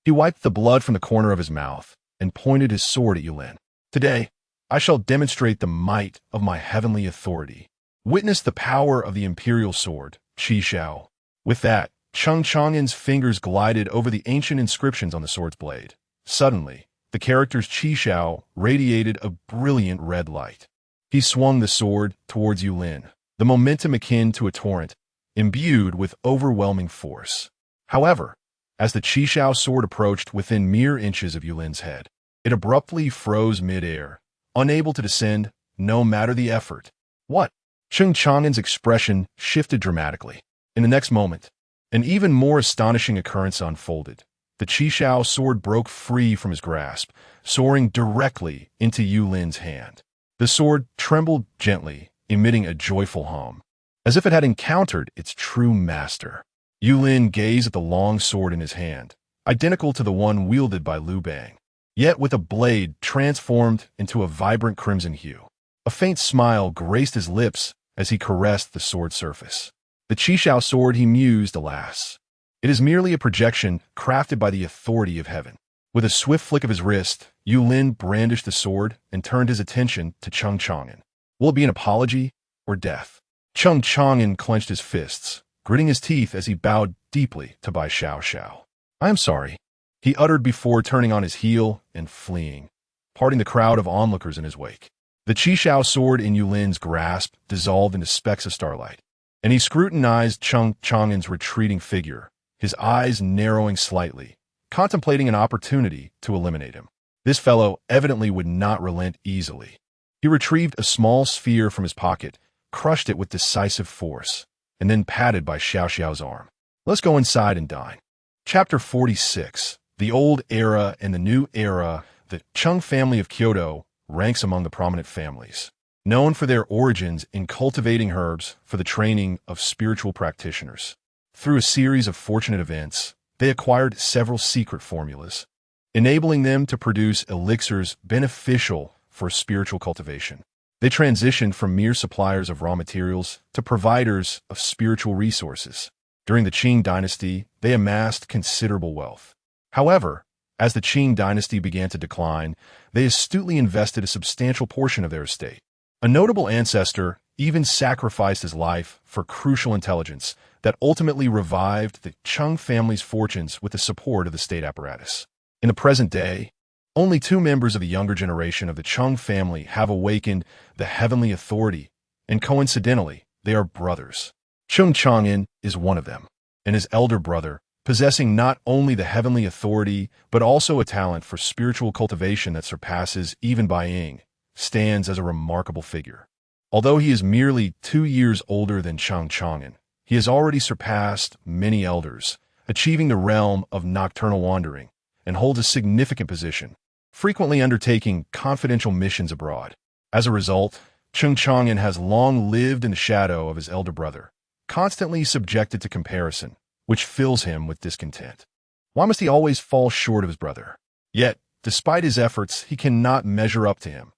S1: He wiped the blood from the corner of his mouth and pointed his sword at Yulin. Today, I shall demonstrate the might of my heavenly authority. Witness the power of the imperial sword, Qi Xiao. With that, Cheng Chang'an's fingers glided over the ancient inscriptions on the sword's blade. Suddenly, the characters Qi Xiao radiated a brilliant red light. He swung the sword towards Yulin, the momentum akin to a torrent, imbued with overwhelming force. However, as the Qi Xiao sword approached within mere inches of Yulin's head, it abruptly froze mid-air, unable to descend, no matter the effort. What? Cheng Chang'an's expression shifted dramatically. In the next moment, an even more astonishing occurrence unfolded. The Qi Xiao sword broke free from his grasp, soaring directly into Yulin's hand. The sword trembled gently, emitting a joyful hum, as if it had encountered its true master. Yulin gazed at the long sword in his hand, identical to the one wielded by Liu Bang, yet with a blade transformed into a vibrant crimson hue. A faint smile graced his lips as he caressed the sword's surface. The Qi Xiao sword, he mused, alas. It is merely a projection crafted by the authority of heaven. With a swift flick of his wrist, Yulin brandished the sword and turned his attention to Cheng Chang'an. Will it be an apology or death? Cheng Chang'an clenched his fists, gritting his teeth as he bowed deeply to Bai Xiao Xiao. I am sorry, he uttered before turning on his heel and fleeing, parting the crowd of onlookers in his wake. The Qi Xiao sword in Yulin's grasp dissolved into specks of starlight, and he scrutinized Cheng Chang'an's retreating figure, his eyes narrowing slightly, contemplating an opportunity to eliminate him. This fellow evidently would not relent easily. He retrieved a small sphere from his pocket, crushed it with decisive force, and then patted Bai Xiao Xiao's arm. Let's go inside and dine. Chapter 46. The Old Era and the New Era. The Cheng family of Kyoto ranks among the prominent families, known for their origins in cultivating herbs for the training of spiritual practitioners. Through a series of fortunate events, they acquired several secret formulas, enabling them to produce elixirs beneficial for spiritual cultivation. They transitioned from mere suppliers of raw materials to providers of spiritual resources. During the Qing dynasty, they amassed considerable wealth. However, as the Qing dynasty began to decline, they astutely invested a substantial portion of their estate. A notable ancestor even sacrificed his life for crucial intelligence that ultimately revived the Cheng family's fortunes with the support of the state apparatus. In the present day, only 2 members of the younger generation of the Cheng family have awakened the heavenly authority, and coincidentally, they are brothers. Cheng Chang'an is one of them, and his elder brother, possessing not only the heavenly authority, but also a talent for spiritual cultivation that surpasses even Bai Ying, stands as a remarkable figure. Although he is merely 2 years older than Cheng Chang'an, he has already surpassed many elders, achieving the realm of nocturnal wandering, and holds a significant position, frequently undertaking confidential missions abroad. As a result, Cheng Chang'an has long lived in the shadow of his elder brother, constantly subjected to comparison, which fills him with discontent. Why must he always fall short of his brother? Yet, despite his efforts, he cannot measure up to him.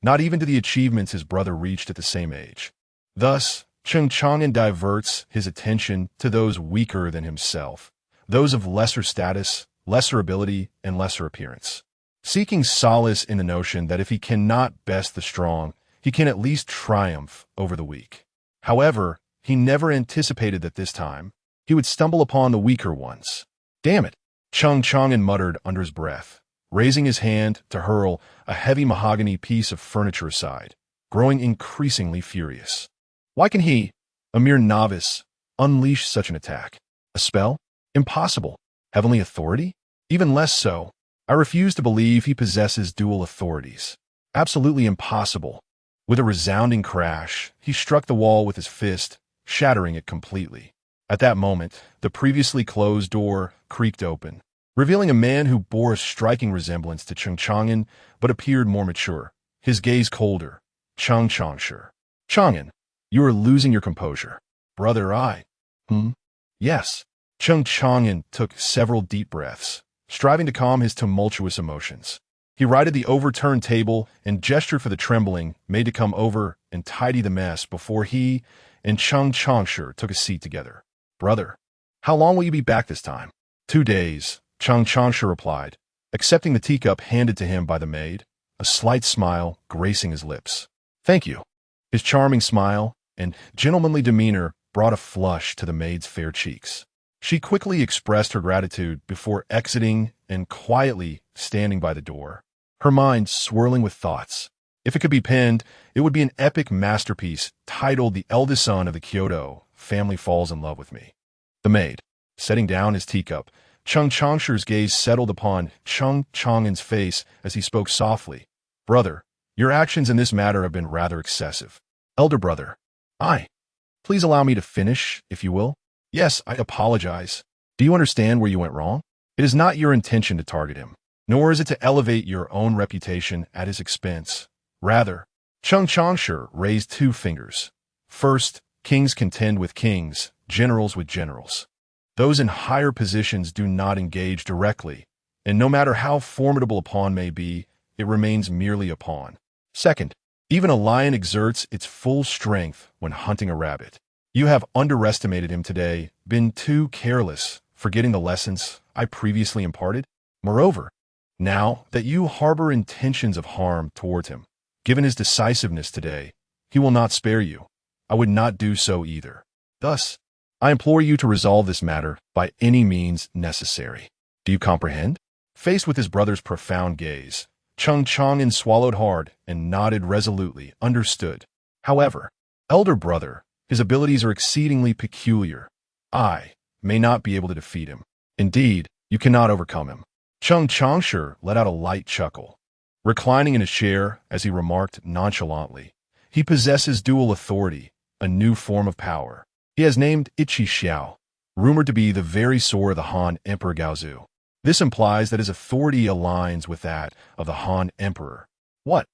S1: not even to the achievements his brother reached at the same age. Thus, Cheng Chang'an diverts his attention to those weaker than himself, those of lesser status, lesser ability, and lesser appearance, seeking solace in the notion that if he cannot best the strong, he can at least triumph over the weak. However, he never anticipated that this time, he would stumble upon the weaker ones. Damn it, Cheng Chang'an muttered under his breath, raising his hand to hurl a heavy mahogany piece of furniture aside, growing increasingly furious. Why can he, a mere novice, unleash such an attack? A spell? Impossible. Heavenly authority? Even less so. I refuse to believe he possesses dual authorities. Absolutely impossible. With a resounding crash, he struck the wall with his fist, shattering it completely. At that moment, the previously closed door creaked open, revealing a man who bore a striking resemblance to Cheng Chang'an but appeared more mature, his gaze colder. Cheng Chang'an. Chang'an, you are losing your composure. Brother, Yes. Cheng Chang'an took several deep breaths, striving to calm his tumultuous emotions. He righted the overturned table and gestured for the trembling maid to come over and tidy the mess before he and Cheng Chang'an took a seat together. Brother, how long will you be back this time? 2 days, Cheng Chang'an replied, accepting the teacup handed to him by the maid, a slight smile gracing his lips. Thank you. His charming smile and gentlemanly demeanor brought a flush to the maid's fair cheeks. She quickly expressed her gratitude before exiting and quietly standing by the door, her mind swirling with thoughts. If it could be penned, it would be an epic masterpiece titled The Eldest Son of the Kyoto Family Falls in Love with Me. The maid, setting down his teacup, Cheng Chang'an's gaze settled upon Cheng Chang'an's face as he spoke softly. Brother, your actions in this matter have been rather excessive. Elder brother, please allow me to finish, if you will. Yes, I apologize. Do you understand where you went wrong? It is not your intention to target him, nor is it to elevate your own reputation at his expense. Rather, Cheng Chang'an raised 2 fingers. First, kings contend with kings, generals with generals. Those in higher positions do not engage directly, and no matter how formidable a pawn may be, it remains merely a pawn. Second, even a lion exerts its full strength when hunting a rabbit. You have underestimated him today, been too careless, forgetting the lessons I previously imparted. Moreover, now that you harbor intentions of harm towards him, given his decisiveness today, he will not spare you. I would not do so either. Thus, I implore you to resolve this matter by any means necessary. Do you comprehend? Faced with his brother's profound gaze, Cheng Chang'an swallowed hard and nodded resolutely, understood. However, elder brother, his abilities are exceedingly peculiar. I may not be able to defeat him. Indeed, you cannot overcome him. Cheng Chang'an let out a light chuckle. Reclining in his chair, as he remarked nonchalantly, he possesses dual authority, a new form of power. He has named Ichi Xiao, rumored to be the very sword of the Han Emperor Gaozu. This implies that his authority aligns with that of the Han Emperor. What?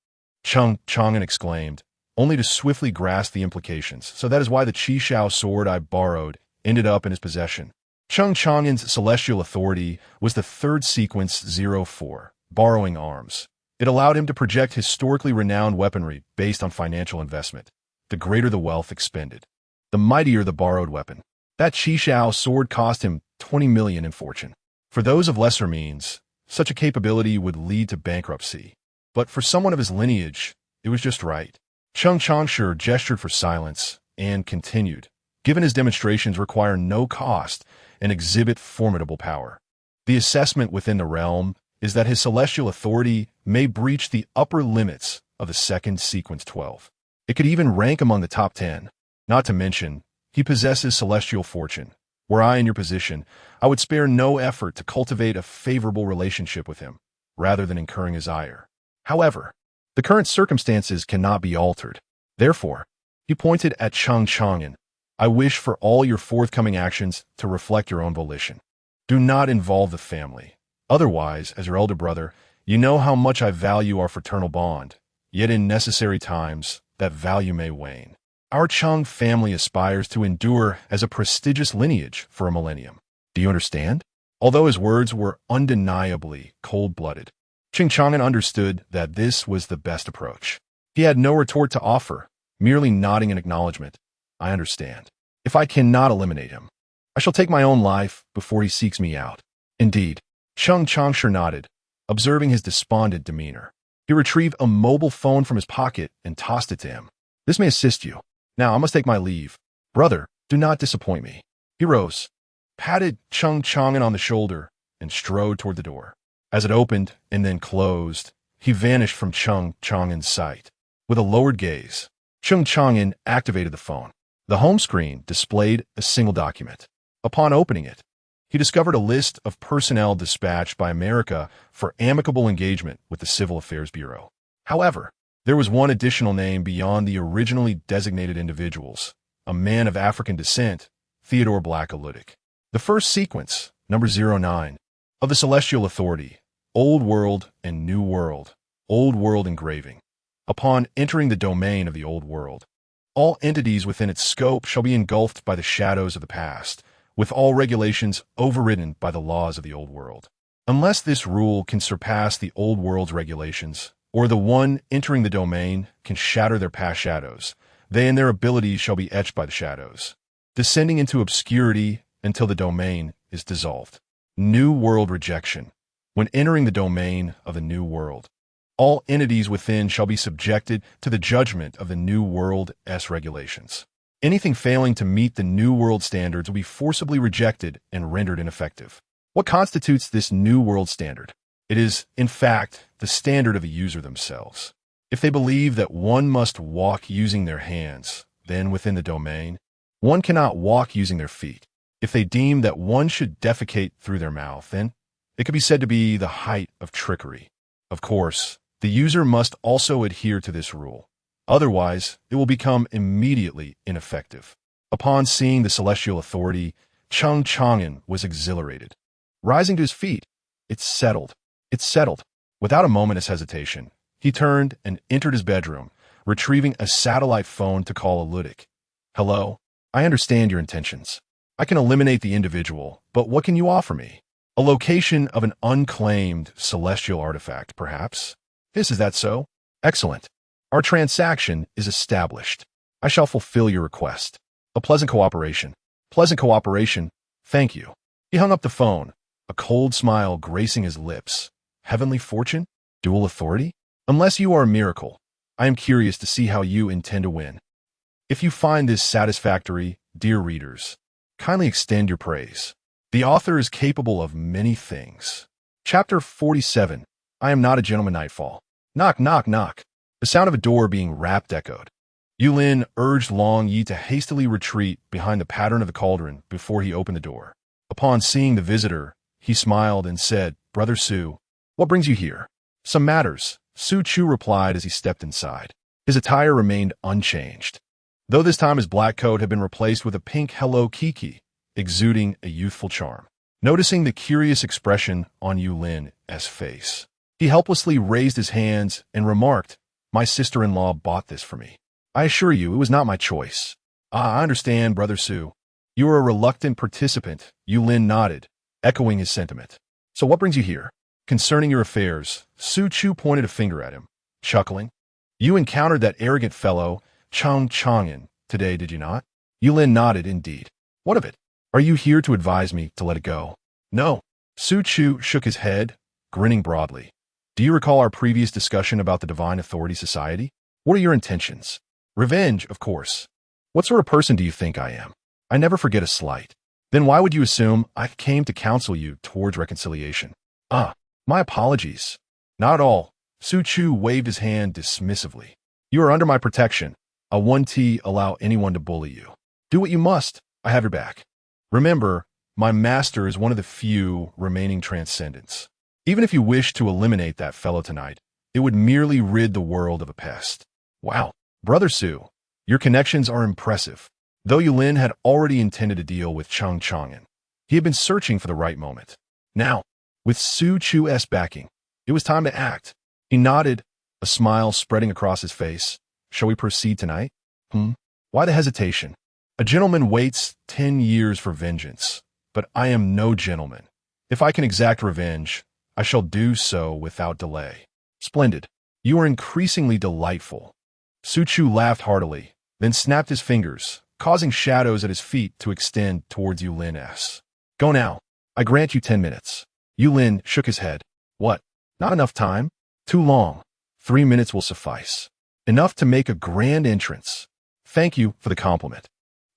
S1: Cheng Chang'an exclaimed, only to swiftly grasp the implications. So that is why the Qi Xiao sword I borrowed ended up in his possession. Cheng Chang'an's celestial authority was the 3rd sequence 04, borrowing arms. It allowed him to project historically renowned weaponry based on financial investment. The greater the wealth expended, the mightier the borrowed weapon. That Qi Xiao sword cost him 20 million in fortune. For those of lesser means, such a capability would lead to bankruptcy. But for someone of his lineage, it was just right. Cheng Chang'an gestured for silence and continued, given his demonstrations require no cost and exhibit formidable power. The assessment within the realm is that his celestial authority may breach the upper limits of the 2nd sequence 12. It could even rank among the top 10. Not to mention, he possesses celestial fortune. Were I in your position, I would spare no effort to cultivate a favorable relationship with him, rather than incurring his ire. However, the current circumstances cannot be altered. Therefore, he pointed at Cheng Chang'an, I wish for all your forthcoming actions to reflect your own volition. Do not involve the family. Otherwise, as your elder brother, you know how much I value our fraternal bond, yet in necessary times, that value may wane. Our Cheng family aspires to endure as a prestigious lineage for a millennium. Do you understand? Although his words were undeniably cold-blooded, Cheng Chang'an understood that this was the best approach. He had no retort to offer, merely nodding in acknowledgement. I understand. If I cannot eliminate him, I shall take my own life before he seeks me out. Indeed. Chung Changsha nodded, observing his despondent demeanor. He retrieved a mobile phone from his pocket and tossed it to him. This may assist you. Now I must take my leave. Brother, do not disappoint me. He rose, patted Chung Chang'an on the shoulder, and strode toward the door. As it opened and then closed, he vanished from Chung Chang'an's sight. With a lowered gaze, Chung Chang'an activated the phone. The home screen displayed a single document. Upon opening it, he discovered a list of personnel dispatched by America for amicable engagement with the Civil Affairs Bureau. However, there was one additional name beyond the originally designated individuals, a man of African descent, Theodore Black Aludik. The first sequence, number 09, of the Celestial Authority, Old World and New World, Old World engraving. Upon entering the domain of the Old World, all entities within its scope shall be engulfed by the shadows of the past, with all regulations overridden by the laws of the Old World. Unless this rule can surpass the Old World's regulations, or the one entering the domain can shatter their past shadows, they and their abilities shall be etched by the shadows, descending into obscurity until the domain is dissolved. New World rejection. When entering the domain of the New World, all entities within shall be subjected to the judgment of the New World's regulations. Anything failing to meet the New World standards will be forcibly rejected and rendered ineffective. What constitutes this New World standard? It is, in fact, the standard of the user themselves. If they believe that one must walk using their hands, then within the domain, one cannot walk using their feet. If they deem that one should defecate through their mouth, then it could be said to be the height of trickery. Of course, the user must also adhere to this rule. Otherwise, it will become immediately ineffective. Upon seeing the Celestial Authority, Chung Chang'an was exhilarated. Rising to his feet, it's settled. Without a moment's hesitation, he turned and entered his bedroom, retrieving a satellite phone to call Aludik. Hello, I understand your intentions. I can eliminate the individual, but what can you offer me? A location of an unclaimed celestial artifact, perhaps? Is that so? Excellent. Our transaction is established. I shall fulfill your request. A pleasant cooperation. Pleasant cooperation. Thank you. He hung up the phone, a cold smile gracing his lips. Heavenly fortune? Dual authority? Unless you are a miracle, I am curious to see how you intend to win. If you find this satisfactory, dear readers, kindly extend your praise. The author is capable of many things. Chapter 47. I am not a gentleman. Nightfall. Knock, knock, knock. The sound of a door being rapped echoed. Yulin urged Long Yi to hastily retreat behind the pattern of the cauldron before he opened the door. Upon seeing the visitor, he smiled and said, Brother Su, what brings you here? Some matters, Su Chu replied as he stepped inside. His attire remained unchanged, though this time his black coat had been replaced with a pink Hello Kiki, exuding a youthful charm. Noticing the curious expression on Yulin's face, he helplessly raised his hands and remarked, My sister-in-law bought this for me. I assure you, it was not my choice. I understand, Brother Su. You are a reluctant participant, Yulin nodded, echoing his sentiment. So what brings you here? Concerning your affairs, Su Chu pointed a finger at him, chuckling. You encountered that arrogant fellow, Chung Chang'an, today, did you not? Yulin nodded, indeed. What of it? Are you here to advise me to let it go? No. Su Chu shook his head, grinning broadly. Do you recall our previous discussion about the Divine Authority Society? What are your intentions? Revenge, of course. What sort of person do you think I am? I never forget a slight. Then why would you assume I came to counsel you towards reconciliation? My apologies. Not at all. Su Chu waved his hand dismissively. You are under my protection. I won't allow anyone to bully you. Do what you must. I have your back. Remember, my master is one of the few remaining transcendents. Even if you wish to eliminate that fellow tonight, it would merely rid the world of a pest. Wow. Brother Su, your connections are impressive. Though Yulin had already intended to deal with Chung Chang'an, he had been searching for the right moment. Now, with Su Chu's backing, it was time to act. He nodded, a smile spreading across his face. Shall we proceed tonight? Why the hesitation? A gentleman waits 10 years for vengeance, but I am no gentleman. If I can exact revenge, I shall do so without delay. Splendid. You are increasingly delightful. Su Chu laughed heartily, then snapped his fingers, causing shadows at his feet to extend towards Yulin's. Go now. I grant you 10 minutes. Yulin shook his head. What? Not enough time? Too long. 3 minutes will suffice. Enough to make a grand entrance. Thank you for the compliment.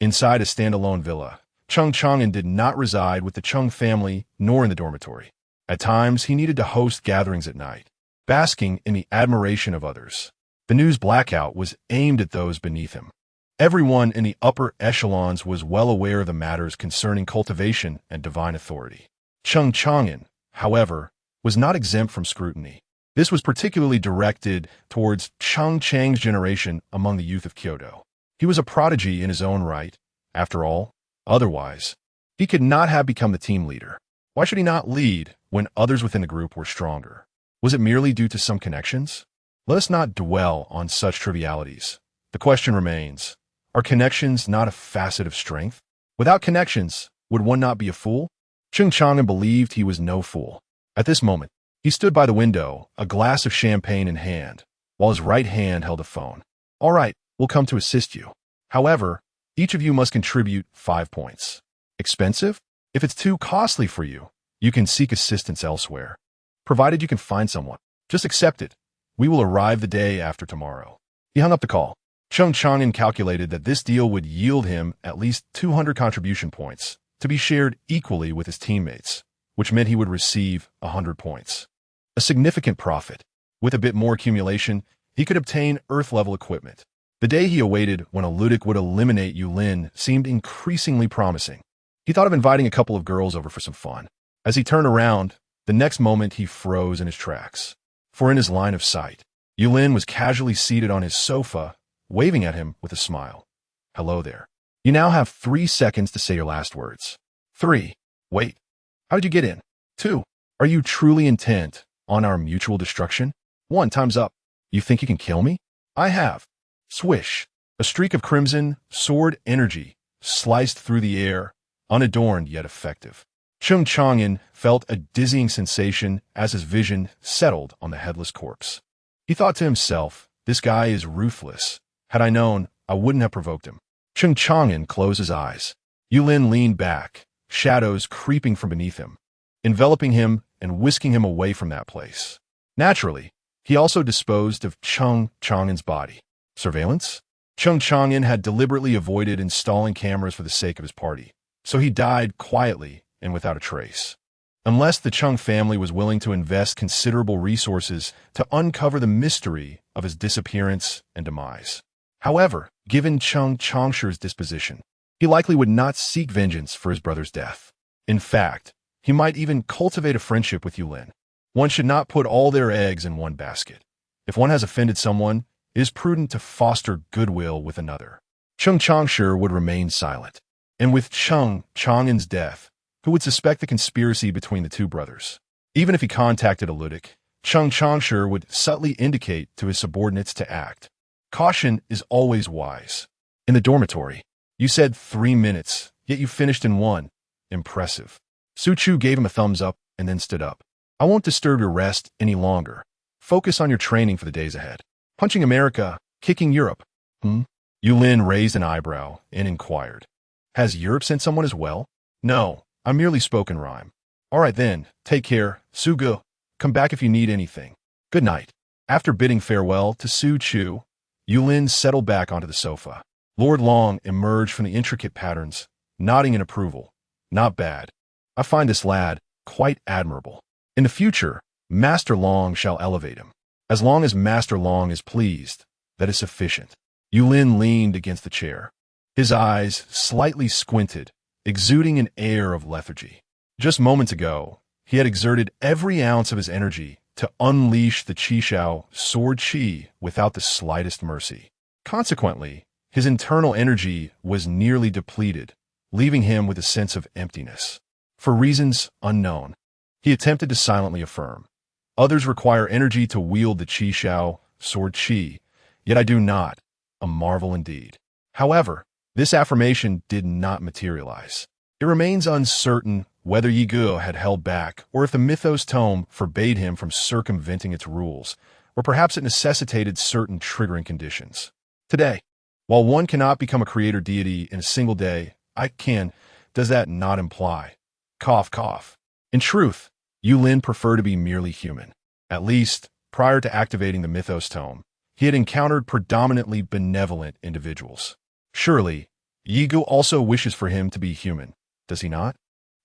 S1: Inside a standalone villa, Chung Chang'an did not reside with the Chung family nor in the dormitory. At times, he needed to host gatherings at night, basking in the admiration of others. The news blackout was aimed at those beneath him. Everyone in the upper echelons was well aware of the matters concerning cultivation and divine authority. Chung Chang'an, however, was not exempt from scrutiny. This was particularly directed towards Chung Chang's generation among the youth of Kyoto. He was a prodigy in his own right. After all, otherwise, he could not have become the team leader. Why should he not lead when others within the group were stronger? Was it merely due to some connections? Let us not dwell on such trivialities. The question remains, are connections not a facet of strength? Without connections, would one not be a fool? Chung Chang'an believed he was no fool. At this moment, he stood by the window, a glass of champagne in hand, while his right hand held a phone. All right, we'll come to assist you. However, each of you must contribute 5 points. Expensive? If it's too costly for you, you can seek assistance elsewhere. Provided you can find someone, just accept it. We will arrive the day after tomorrow. He hung up the call. Chung Chang'an calculated that this deal would yield him at least 200 contribution points, to be shared equally with his teammates, which meant he would receive 100 points. A significant profit. With a bit more accumulation, he could obtain Earth-level equipment. The day he awaited when a ludic would eliminate Yulin seemed increasingly promising. He thought of inviting a couple of girls over for some fun. As he turned around, the next moment he froze in his tracks. For in his line of sight, Yulin was casually seated on his sofa, waving at him with a smile. Hello there. You now have 3 seconds to say your last words. 3. Wait. How did you get in? 2. Are you truly intent on our mutual destruction? 1. Time's up. You think you can kill me? I have. Swish. A streak of crimson, sword energy, sliced through the air, unadorned yet effective. Chung Chang'an felt a dizzying sensation as his vision settled on the headless corpse. He thought to himself, this guy is ruthless. Had I known, I wouldn't have provoked him. Chung Chang'an closed his eyes. Yulin leaned back, shadows creeping from beneath him, enveloping him and whisking him away from that place. Naturally, he also disposed of Chung Chang'an's body. Surveillance? Chung Chang'an had deliberately avoided installing cameras for the sake of his party, so he died quietly and without a trace. Unless the Chung family was willing to invest considerable resources to uncover the mystery of his disappearance and demise. However, given Chung Changshi's disposition, he likely would not seek vengeance for his brother's death. In fact, he might even cultivate a friendship with Yulin. One should not put all their eggs in one basket. If one has offended someone, it is prudent to foster goodwill with another. Chung Changshi would remain silent. And with Chung Chang'an's death, who would suspect the conspiracy between the two brothers? Even if he contacted a ludic, Chung Changshi would subtly indicate to his subordinates to act. Caution is always wise. In the dormitory, you said 3 minutes, yet you finished in 1. Impressive. Su Chu gave him a thumbs up and then stood up. I won't disturb your rest any longer. Focus on your training for the days ahead. Punching America, kicking Europe. Yulin raised an eyebrow and inquired. Has Europe sent someone as well? No, I merely spoke in rhyme. All right then, take care, Sugu. Come back if you need anything. Good night. After bidding farewell to Su Chu, Yulin settled back onto the sofa. Lord Long emerged from the intricate patterns, nodding in approval. Not bad. I find this lad quite admirable. In the future, Master Long shall elevate him. As long as Master Long is pleased, that is sufficient. Yulin leaned against the chair. His eyes slightly squinted, exuding an air of lethargy. Just moments ago, he had exerted every ounce of his energy to unleash the Qishao sword qi without the slightest mercy. Consequently, his internal energy was nearly depleted, leaving him with a sense of emptiness. For reasons unknown, he attempted to silently affirm, others require energy to wield the Qishao sword qi, yet I do not. A marvel indeed. However, this affirmation did not materialize. It remains uncertain whether Yi Ge had held back or if the Mythos tome forbade him from circumventing its rules, or perhaps it necessitated certain triggering conditions. Today, while one cannot become a creator deity in a single day, I can. Does that not imply? Cough, cough. In truth, Yulin preferred to be merely human. At least, prior to activating the Mythos Tome, he had encountered predominantly benevolent individuals. Surely, Yigu also wishes for him to be human, does he not?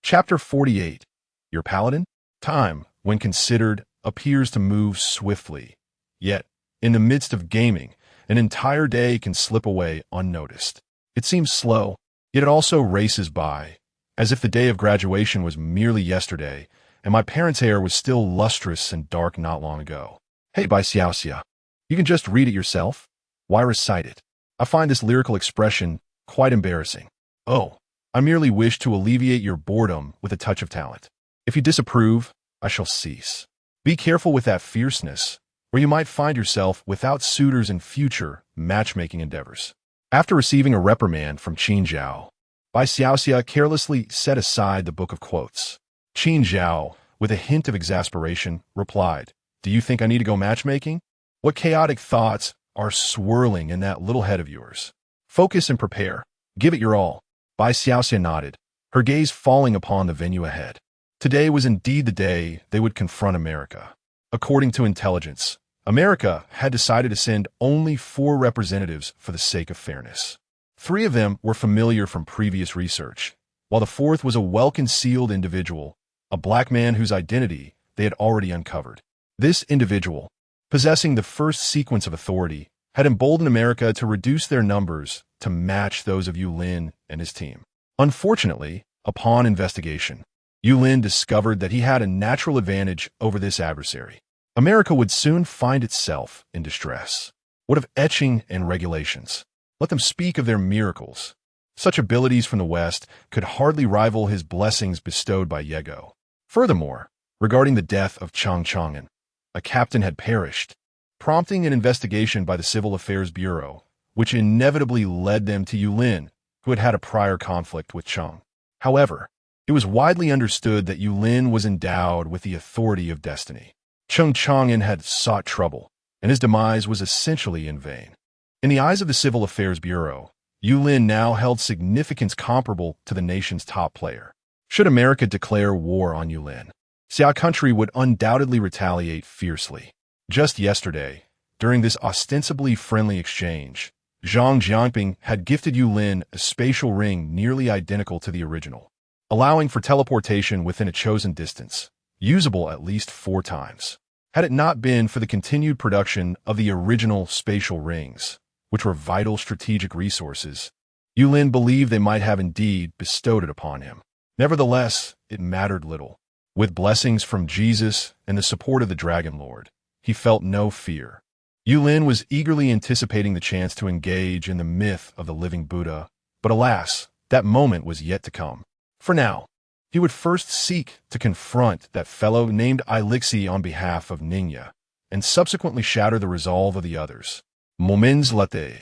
S1: Chapter 48. Your paladin? Time, when considered, appears to move swiftly. Yet, in the midst of gaming, an entire day can slip away unnoticed. It seems slow, yet it also races by, as if the day of graduation was merely yesterday, and my parents' hair was still lustrous and dark not long ago. Hey, Bai Xiaoxia, you can just read it yourself? Why recite it? I find this lyrical expression quite embarrassing. Oh, I merely wish to alleviate your boredom with a touch of talent. If you disapprove, I shall cease. Be careful with that fierceness, or you might find yourself without suitors in future matchmaking endeavors. After receiving a reprimand from Qin Zhao, Bai Xiaoxia carelessly set aside the book of quotes. Qin Zhao, with a hint of exasperation, replied, "Do you think I need to go matchmaking? What chaotic thoughts are swirling in that little head of yours? Focus and prepare. Give it your all." Bai Xiaoxia nodded, her gaze falling upon the venue ahead. Today was indeed the day they would confront America. According to intelligence, America had decided to send only 4 representatives for the sake of fairness. 3 of them were familiar from previous research, while the 4th was a well-concealed individual, a black man whose identity they had already uncovered. This individual, possessing the first sequence of authority, had emboldened America to reduce their numbers to match those of Yulin and his team. Unfortunately, upon investigation, Yulin discovered that he had a natural advantage over this adversary. America would soon find itself in distress. What of etching and regulations? Let them speak of their miracles. Such abilities from the West could hardly rival his blessings bestowed by Yego. Furthermore, regarding the death of Chang Chang'an, a captain had perished, prompting an investigation by the Civil Affairs Bureau, which inevitably led them to Yulin, who had had a prior conflict with Chang. However, it was widely understood that Yulin was endowed with the authority of destiny. Chang Chang'an had sought trouble, and his demise was essentially in vain. In the eyes of the Civil Affairs Bureau, Yulin now held significance comparable to the nation's top player. Should America declare war on Yulin, Xia country would undoubtedly retaliate fiercely. Just yesterday, during this ostensibly friendly exchange, Zhang Jianping had gifted Yulin a spatial ring nearly identical to the original, allowing for teleportation within a chosen distance, usable at least 4 times. Had it not been for the continued production of the original spatial rings, which were vital strategic resources, Yulin believed they might have indeed bestowed it upon him. Nevertheless, it mattered little. With blessings from Jesus and the support of the Dragon Lord, he felt no fear. Yulin was eagerly anticipating the chance to engage in the myth of the living Buddha, but alas, that moment was yet to come. For now, he would first seek to confront that fellow named Ilixi on behalf of Ningya, and subsequently shatter the resolve of the others. Moments later,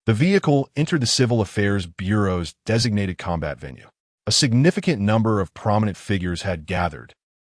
S1: the vehicle entered the Civil Affairs Bureau's designated combat venue. A significant number of prominent figures had gathered,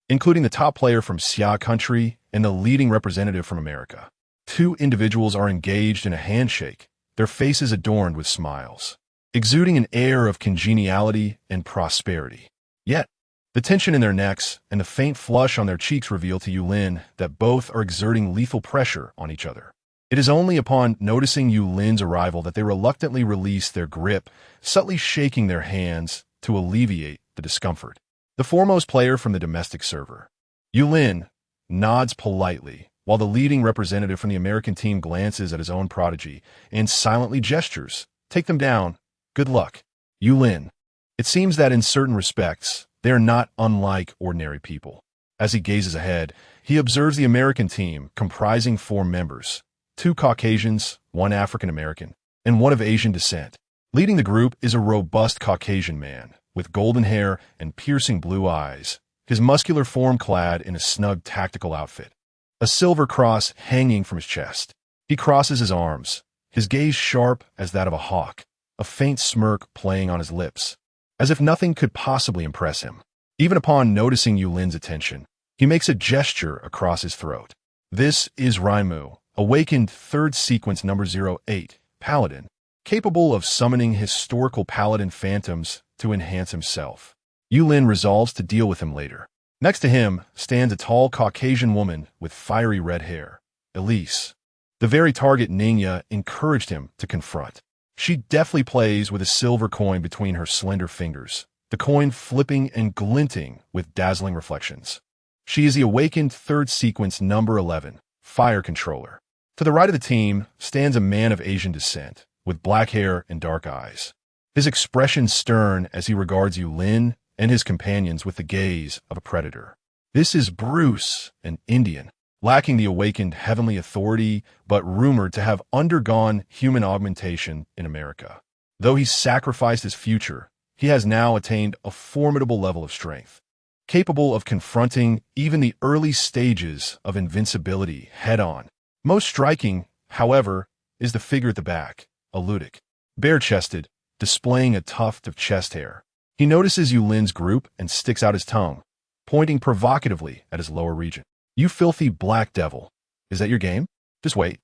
S1: including the top player from Xia country and the leading representative from America. 2 individuals are engaged in a handshake, their faces adorned with smiles, exuding an air of congeniality and prosperity. Yet, the tension in their necks and the faint flush on their cheeks reveal to Yulin that both are exerting lethal pressure on each other. It is only upon noticing Yulin's arrival that they reluctantly release their grip, subtly shaking their hands to alleviate the discomfort. The foremost player from the domestic server, Yulin, nods politely, while the leading representative from the American team glances at his own prodigy and silently gestures, "Take them down. Good luck." Yulin. It seems that in certain respects, they are not unlike ordinary people. As he gazes ahead, he observes the American team comprising 4 members, 2 Caucasians, 1 African American, and 1 of Asian descent. Leading the group is a robust Caucasian man with golden hair and piercing blue eyes, his muscular form clad in a snug tactical outfit, a silver cross hanging from his chest. He crosses his arms, his gaze sharp as that of a hawk, a faint smirk playing on his lips, as if nothing could possibly impress him. Even upon noticing Yulin's attention, he makes a gesture across his throat. This is Raimu, awakened 3rd sequence number 08, paladin, capable of summoning historical paladin phantoms to enhance himself. Yulin resolves to deal with him later. Next to him stands a tall Caucasian woman with fiery red hair, Elise, the very target Ningya encouraged him to confront. She deftly plays with a silver coin between her slender fingers, the coin flipping and glinting with dazzling reflections. She is the awakened third sequence number 11, Fire Controller. To the right of the team stands a man of Asian descent, with black hair and dark eyes. His expression stern as he regards Yulin and his companions with the gaze of a predator. This is Bruce, an Indian, lacking the awakened heavenly authority, but rumored to have undergone human augmentation in America. Though he sacrificed his future, he has now attained a formidable level of strength, capable of confronting even the early stages of invincibility head-on. Most striking, however, is the figure at the back, a ludic, bare-chested, displaying a tuft of chest hair. He notices Yulin's group and sticks out his tongue, pointing provocatively at his lower region. "You filthy black devil. Is that your game? Just wait.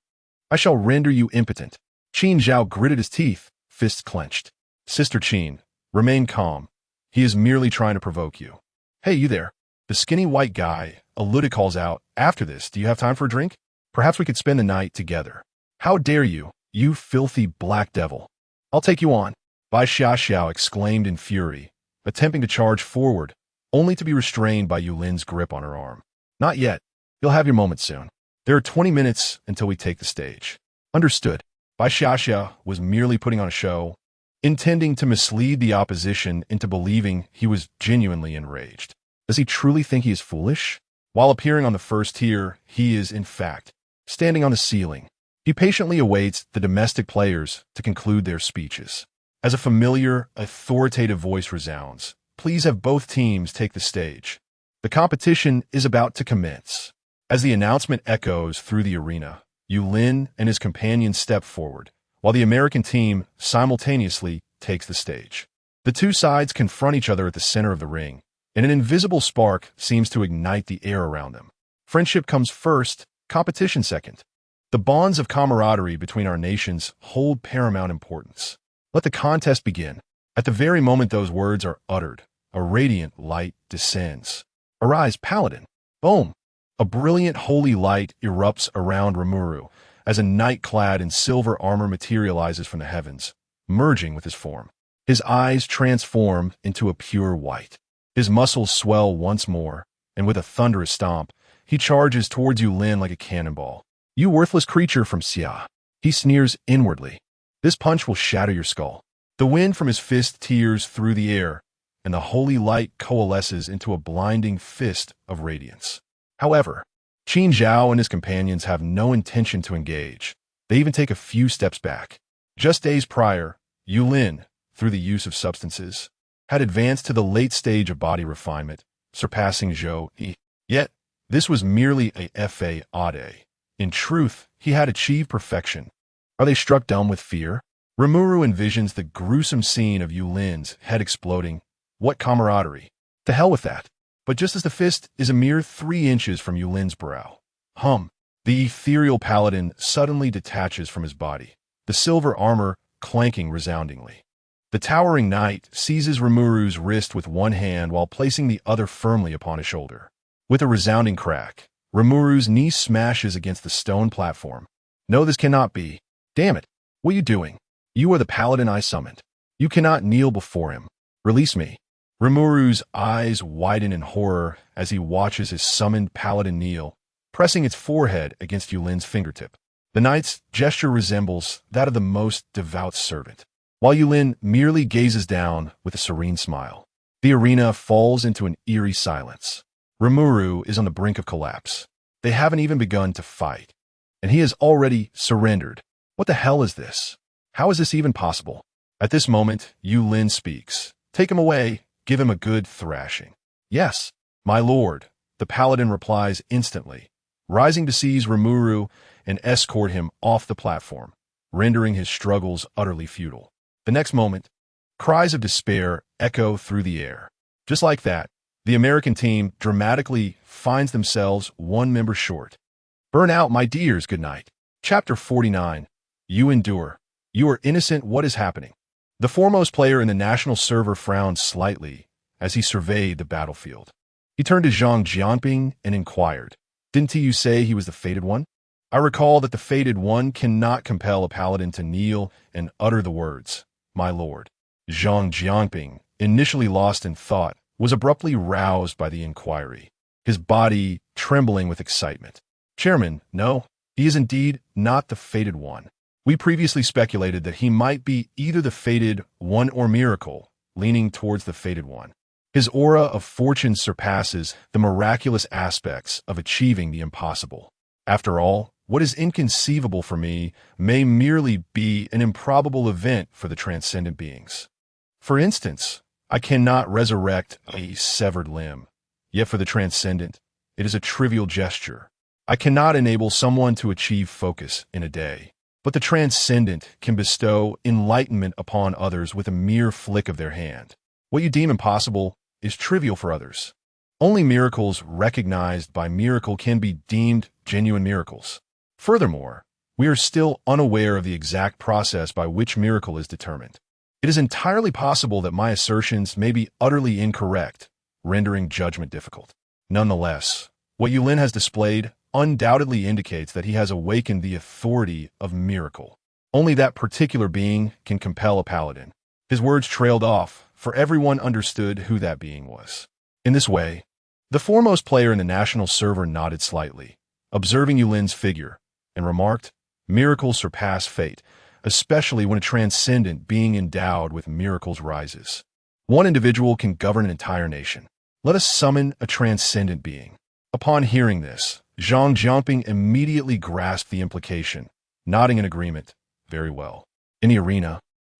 S1: I shall render you impotent." Qin Zhao gritted his teeth, fists clenched. "Sister Qin, remain calm. He is merely trying to provoke you." "Hey, you there." The skinny white guy, a ludic, calls out, "After this, do you have time for a drink? Perhaps we could spend the night together." "How dare you, you filthy black devil. I'll take you on." Bai Xiaoxiao exclaimed in fury, attempting to charge forward, only to be restrained by Yulin's grip on her arm. "Not yet. You'll have your moment soon. There are 20 minutes until we take the stage." "Understood." Bai Xiaoxiao was merely putting on a show, intending to mislead the opposition into believing he was genuinely enraged. Does he truly think he is foolish? While appearing on the first tier, he is, in fact, standing on the ceiling. He patiently awaits the domestic players to conclude their speeches. As a familiar, authoritative voice resounds, "Please have both teams take the stage. The competition is about to commence." As the announcement echoes through the arena, Yulin and his companions step forward, while the American team simultaneously takes the stage. The two sides confront each other at the center of the ring, and an invisible spark seems to ignite the air around them. Friendship comes first, competition second. The bonds of camaraderie between our nations hold paramount importance. Let the contest begin. At the very moment those words are uttered, a radiant light descends. "Arise, Paladin!" Boom! A brilliant holy light erupts around Rimuru as a knight clad in silver armor materializes from the heavens, merging with his form. His eyes transform into a pure white. His muscles swell once more, and with a thunderous stomp, he charges towards Yulin like a cannonball. "You worthless creature from Xia." He sneers inwardly. "This punch will shatter your skull." The wind from his fist tears through the air, and the holy light coalesces into a blinding fist of radiance. However, Qin Zhao and his companions have no intention to engage. They even take a few steps back. Just days prior, Yulin, through the use of substances, had advanced to the late stage of body refinement, surpassing Zhou Yi. Yet, this was merely a fa ade. In truth, he had achieved perfection. Are they struck dumb with fear? Rimuru envisions the gruesome scene of Yulin's head exploding. What camaraderie? To hell with that. But just as the fist is a mere 3 inches from Yulin's brow, the ethereal paladin suddenly detaches from his body, the silver armor clanking resoundingly. The towering knight seizes Rimuru's wrist with one hand while placing the other firmly upon his shoulder. With a resounding crack, Rimuru's knee smashes against the stone platform. "No, this cannot be. Damn it. What are you doing? You are the paladin I summoned. You cannot kneel before him. Release me." Rimuru's eyes widen in horror as he watches his summoned paladin kneel, pressing its forehead against Yulin's fingertip. The knight's gesture resembles that of the most devout servant, while Yulin merely gazes down with a serene smile. The arena falls into an eerie silence. Rimuru is on the brink of collapse. They haven't even begun to fight, and he has already surrendered. What the hell is this? How is this even possible? At this moment, Yulin speaks. "Take him away. Give him a good thrashing." "Yes, my lord," the paladin replies instantly, rising to seize Rimuru and escort him off the platform, rendering his struggles utterly futile. The next moment, cries of despair echo through the air. Just like that, the American team dramatically finds themselves 1 member short. Burn out, my dears, good night. Chapter 49. You endure. You are innocent. What is happening? The foremost player in the national server frowned slightly as he surveyed the battlefield. He turned to Zhang Jianping and inquired, "Didn't you say he was the Fated One?" "I recall that the Fated One cannot compel a paladin to kneel and utter the words, 'My lord.'" Zhang Jianping, initially lost in thought, was abruptly roused by the inquiry, his body trembling with excitement. "Chairman, no, he is indeed not the Fated One. We previously speculated that he might be either the Fated One or Miracle, leaning towards the Fated One. His aura of fortune surpasses the miraculous aspects of achieving the impossible. After all, what is inconceivable for me may merely be an improbable event for the transcendent beings. For instance, I cannot resurrect a severed limb, yet for the transcendent, it is a trivial gesture. I cannot enable someone to achieve focus in a day, but the transcendent can bestow enlightenment upon others with a mere flick of their hand. What you deem impossible is trivial for others. Only miracles recognized by miracle can be deemed genuine miracles. Furthermore, we are still unaware of the exact process by which miracle is determined. It is entirely possible that my assertions may be utterly incorrect, rendering judgment difficult. Nonetheless, what Yulin has displayed undoubtedly indicates that he has awakened the authority of miracle. Only that particular being can compel a paladin. His words trailed off, for everyone understood who that being was. In this way, the foremost player in the national server nodded slightly, observing Yulin's figure, and remarked, "Miracles surpass fate, especially when a transcendent being endowed with miracles rises. One individual can govern an entire nation. Let us summon a transcendent being." Upon hearing this, Zhang Jianping immediately grasped the implication, nodding in agreement. "Very well." In the arena,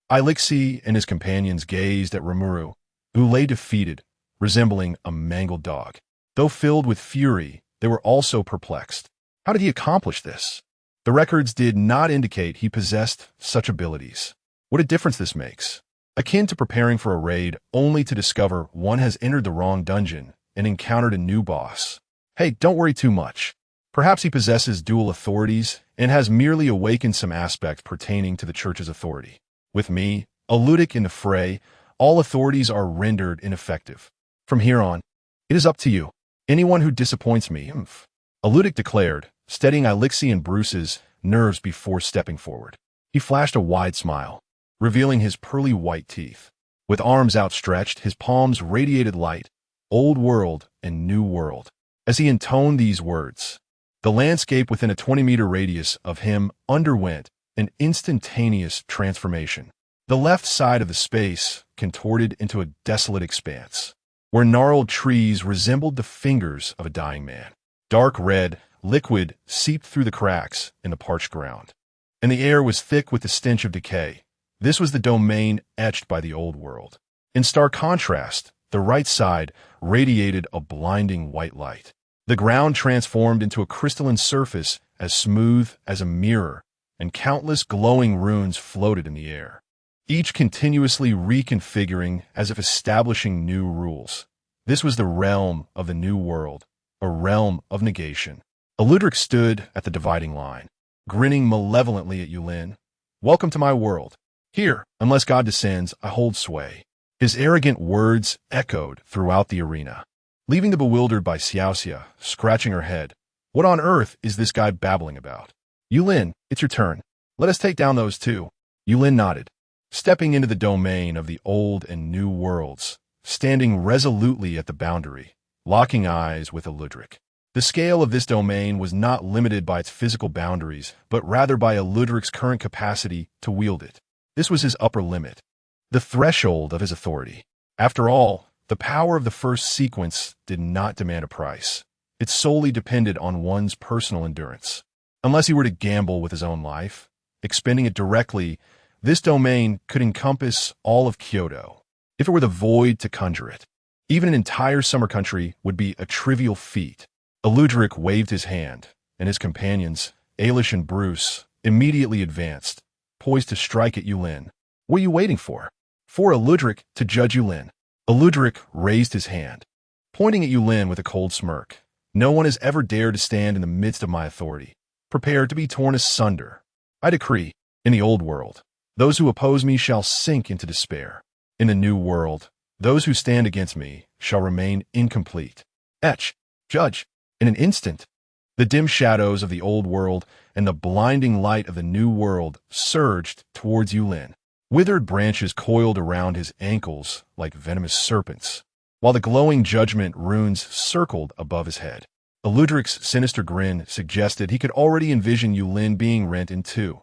S1: Alexei and his companions gazed at Rimuru, who lay defeated, resembling a mangled dog. Though filled with fury, they were also perplexed. How did he accomplish this? The records did not indicate he possessed such abilities. What a difference this makes. Akin to preparing for a raid only to discover one has entered the wrong dungeon and encountered a new boss. Hey, don't worry too much. Perhaps he possesses dual authorities and has merely awakened some aspects pertaining to the church's authority. With me, a ludic in the fray, all authorities are rendered ineffective. From here on, it is up to you. Anyone who disappoints me, Ludic declared, steadying Alexei and Bruce's nerves before stepping forward. He flashed a wide smile, revealing his pearly white teeth. With arms outstretched, his palms radiated light, old world and new world. As he intoned these words, the landscape within a 20-meter radius of him underwent an instantaneous transformation. The left side of the space contorted into a desolate expanse, where gnarled trees resembled the fingers of a dying man. Dark red liquid seeped through the cracks in the parched ground, and the air was thick with the stench of decay. This was the domain etched by the old world. In stark contrast, the right side radiated a blinding white light. The ground transformed into a crystalline surface as smooth as a mirror, and countless glowing runes floated in the air, each continuously reconfiguring as if establishing new rules. This was the realm of the new world, a realm of negation. Aludric stood at the dividing line, grinning malevolently at Yulin. "Welcome to my world. Here, unless God descends, I hold sway." His arrogant words echoed throughout the arena, leaving the bewildered by Xiaoxia scratching her head. What on earth is this guy babbling about? "Yulin, it's your turn. Let us take down those two." Yulin nodded, stepping into the domain of the old and new worlds, standing resolutely at the boundary, locking eyes with Aludric. The scale of this domain was not limited by its physical boundaries, but rather by Aludric's current capacity to wield it. This was his upper limit, the threshold of his authority. After all, the power of the first sequence did not demand a price. It solely depended on one's personal endurance. Unless he were to gamble with his own life, expending it directly, this domain could encompass all of Kyoto. If it were the void to conjure it, even an entire summer country would be a trivial feat. Aludric waved his hand, and his companions, Ailish and Bruce, immediately advanced, poised to strike at Yulin. "What are you waiting for?" "For Aludric to judge Yulin." Aludric raised his hand, pointing at Yulin with a cold smirk. "No one has ever dared to stand in the midst of my authority, prepared to be torn asunder. I decree, in the old world, Those who oppose me shall sink into despair. In the new world, those who stand against me shall remain incomplete. Etch, judge, in an instant. The dim shadows of the old world and the blinding light of the new world surged towards Yulin. Withered branches coiled around his ankles like venomous serpents, while the glowing judgment runes circled above his head. Eludric's sinister grin suggested he could already envision Yulin being rent in two.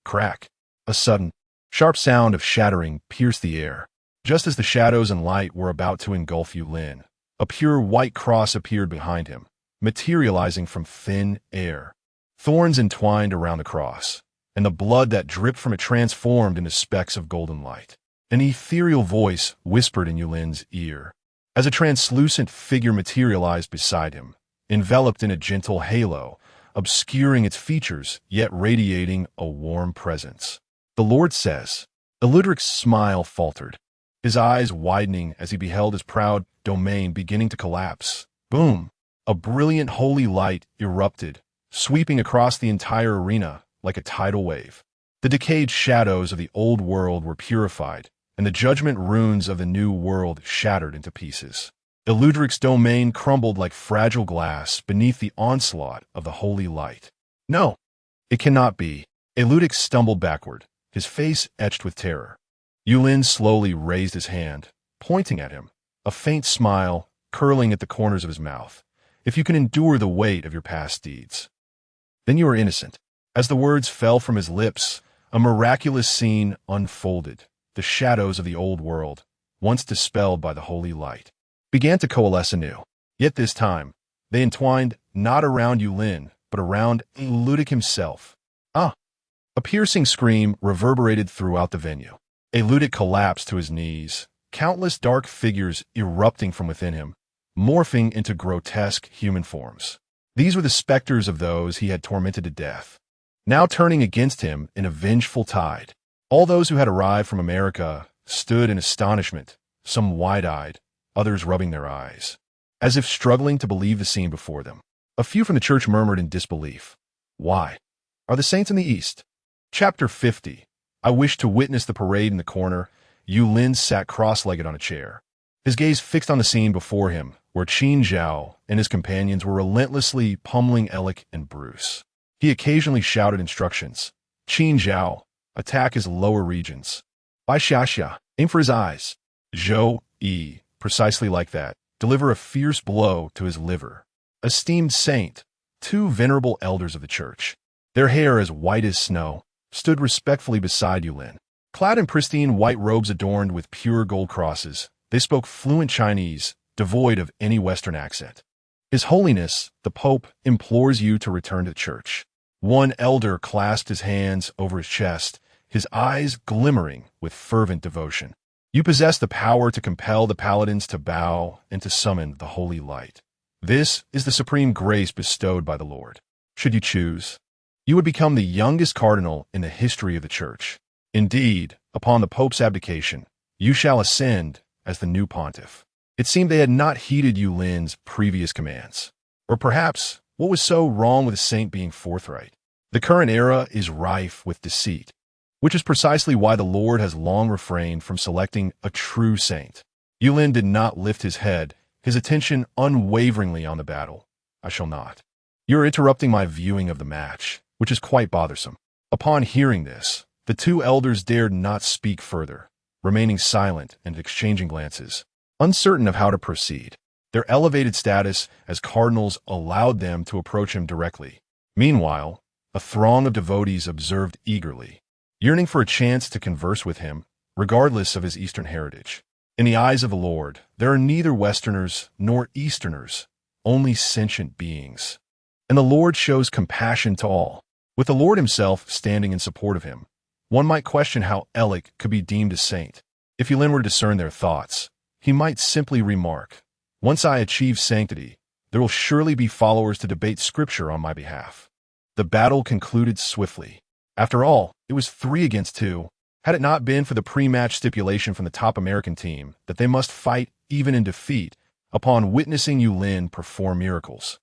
S1: Crack. A sudden, sharp sound of shattering pierced the air. Just as the shadows and light were about to engulf Yulin, a pure white cross appeared behind him, materializing from thin air. Thorns entwined around the cross, and the blood that dripped from it transformed into specks of golden light. An ethereal voice whispered in Yulin's ear, as a translucent figure materialized beside him, enveloped in a gentle halo, obscuring its features, yet radiating a warm presence. The Lord says. Eludric's smile faltered, his eyes widening as he beheld his proud domain beginning to collapse. Boom! A brilliant holy light erupted, sweeping across the entire arena like a tidal wave. The decayed shadows of the old world were purified, and the judgment runes of the new world shattered into pieces. Eludric's domain crumbled like fragile glass beneath the onslaught of the holy light. No, it cannot be. Eludric stumbled backward, his face etched with terror. Yulin slowly raised his hand, pointing at him, a faint smile curling at the corners of his mouth. If you can endure the weight of your past deeds, then you are innocent. As the words fell from his lips, a miraculous scene unfolded. The shadows of the old world, once dispelled by the holy light, began to coalesce anew. Yet this time, they entwined not around Yulin, but around Eludric himself. Ah! A piercing scream reverberated throughout the venue. Eludric collapsed to his knees, countless dark figures erupting from within him, morphing into grotesque human forms. These were the specters of those he had tormented to death, now turning against him in a vengeful tide. All those who had arrived from America stood in astonishment, some wide-eyed, others rubbing their eyes, as if struggling to believe the scene before them. A few from the church murmured in disbelief. Why? Are the saints in the east? Chapter 50. I wished to witness the parade in the corner. Yulin sat cross-legged on a chair, his gaze fixed on the scene before him, where Qin Zhao and his companions were relentlessly pummeling Alec and Bruce. He occasionally shouted instructions. Qin Zhao, attack his lower regions. Bai Xiaxia, aim for his eyes. Zhou Yi, precisely like that, deliver a fierce blow to his liver. Esteemed saint, two venerable elders of the church, their hair as white as snow, stood respectfully beside Yulin. Clad in pristine white robes adorned with pure gold crosses, they spoke fluent Chinese, devoid of any Western accent. His Holiness, the Pope, implores you to return to the church. One elder clasped his hands over his chest, his eyes glimmering with fervent devotion. You possess the power to compel the paladins to bow and to summon the holy light. This is the supreme grace bestowed by the Lord. Should you choose, you would become the youngest cardinal in the history of the church. Indeed, upon the Pope's abdication, you shall ascend as the new pontiff. It seemed they had not heeded Yulin's previous commands. Or perhaps, what was so wrong with a saint being forthright? The current era is rife with deceit, which is precisely why the Lord has long refrained from selecting a true saint. Yulin did not lift his head, his attention unwaveringly on the battle. I shall not. You are interrupting my viewing of the match, which is quite bothersome. Upon hearing this, the two elders dared not speak further, remaining silent and exchanging glances, uncertain of how to proceed. Their elevated status as cardinals allowed them to approach him directly. Meanwhile, a throng of devotees observed eagerly, yearning for a chance to converse with him, regardless of his Eastern heritage. In the eyes of the Lord, there are neither Westerners nor Easterners, only sentient beings. And the Lord shows compassion to all. With the Lord himself standing in support of him, one might question how Alec could be deemed a saint. If Yulin were to discern their thoughts, he might simply remark, once I achieve sanctity, there will surely be followers to debate scripture on my behalf. The battle concluded swiftly. After all, it was 3 against 2. Had it not been for the pre-match stipulation from the top American team that they must fight even in defeat, upon witnessing Yulin perform miracles,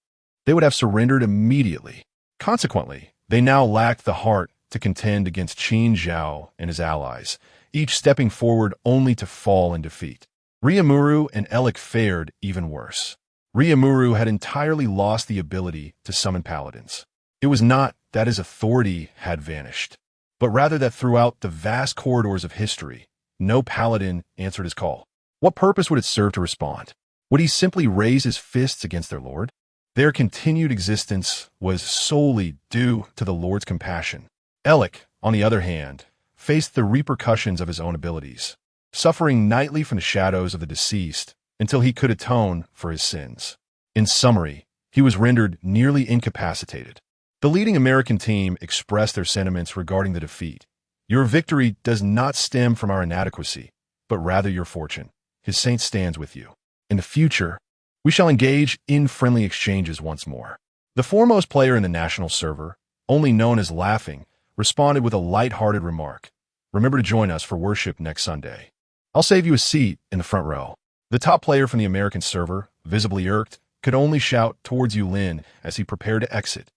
S1: they would have surrendered immediately. Consequently, they now lacked the heart to contend against Qin Zhao and his allies, each stepping forward only to fall in defeat. Ryamuru and Elik fared even worse. Ryamuru had entirely lost the ability to summon paladins. It was not that his authority had vanished, but rather that throughout the vast corridors of history, no paladin answered his call. What purpose would it serve to respond? Would he simply raise his fists against their lord? Their continued existence was solely due to the Lord's compassion. Elik, on the other hand, faced the repercussions of his own abilities, suffering nightly from the shadows of the deceased until he could atone for his sins. In summary, he was rendered nearly incapacitated. The leading American team expressed their sentiments regarding the defeat. Your victory does not stem from our inadequacy, but rather your fortune. His saint stands with you. In the future, we shall engage in friendly exchanges once more. The foremost player in the national server, only known as Laughing, responded with a light-hearted remark. Remember to join us for worship next Sunday. I'll save you a seat in the front row. The top player from the American server, visibly irked, could only shout towards Yulin as he prepared to exit.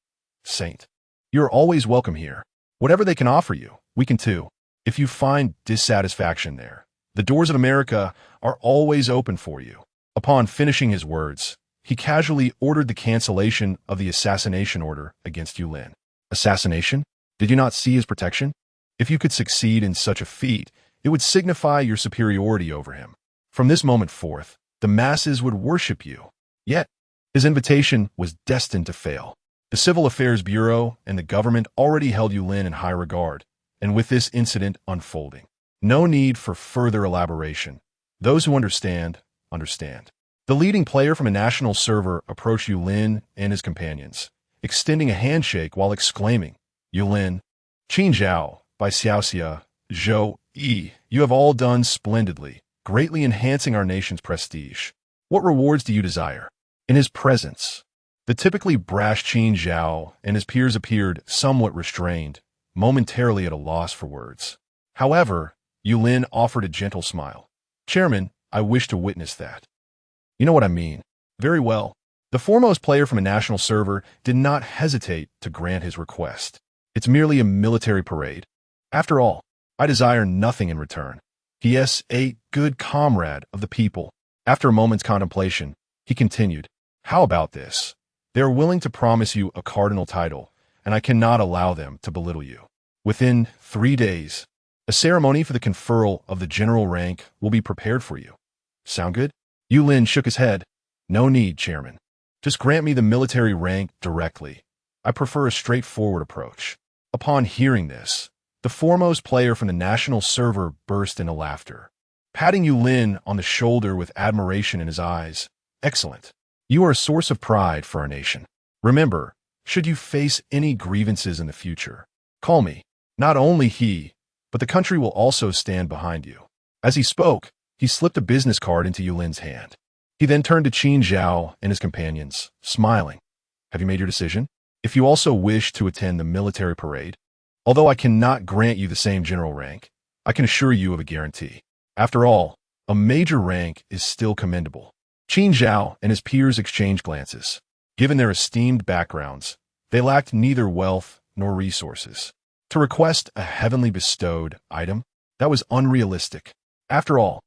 S1: Saint, you're always welcome here. Whatever they can offer you, we can too. If you find dissatisfaction there, the doors of America are always open for you. Upon finishing his words, he casually ordered the cancellation of the assassination order against Yulin. Assassination? Did you not see his protection? If you could succeed in such a feat, it would signify your superiority over him. From this moment forth, the masses would worship you. Yet, his invitation was destined to fail. The Civil Affairs Bureau and the government already held Yulin in high regard, and with this incident unfolding, no need for further elaboration. Those who understand, understand. The leading player from a national server approached Yulin and his companions, extending a handshake while exclaiming, Yulin, Qin Zhao, by Xiaoxia, Zhou Yi, you have all done splendidly, greatly enhancing our nation's prestige. What rewards do you desire? In his presence, the typically brash Qin Zhao and his peers appeared somewhat restrained, momentarily at a loss for words. However, Yulin offered a gentle smile. Chairman, I wish to witness that. You know what I mean. Very well. The foremost player from a national server did not hesitate to grant his request. It's merely a military parade. After all, I desire nothing in return. He is a good comrade of the people. After a moment's contemplation, he continued, How about this? They are willing to promise you a cardinal title, and I cannot allow them to belittle you. Within 3 days, a ceremony for the conferral of the general rank will be prepared for you. Sound good? Yulin shook his head. No need, Chairman. Just grant me the military rank directly. I prefer a straightforward approach. Upon hearing this, the foremost player from the national server burst into laughter, patting Yulin on the shoulder with admiration in his eyes. Excellent. You are a source of pride for our nation. Remember, should you face any grievances in the future, call me. Not only he, but the country will also stand behind you. As he spoke, he slipped a business card into Yulin's hand. He then turned to Qin Zhao and his companions, smiling. Have you made your decision? If you also wish to attend the military parade, although I cannot grant you the same general rank, I can assure you of a guarantee. After all, a major rank is still commendable. Qin Zhao and his peers exchanged glances. Given their esteemed backgrounds, they lacked neither wealth nor resources. To request a heavenly bestowed item, that was unrealistic. After all,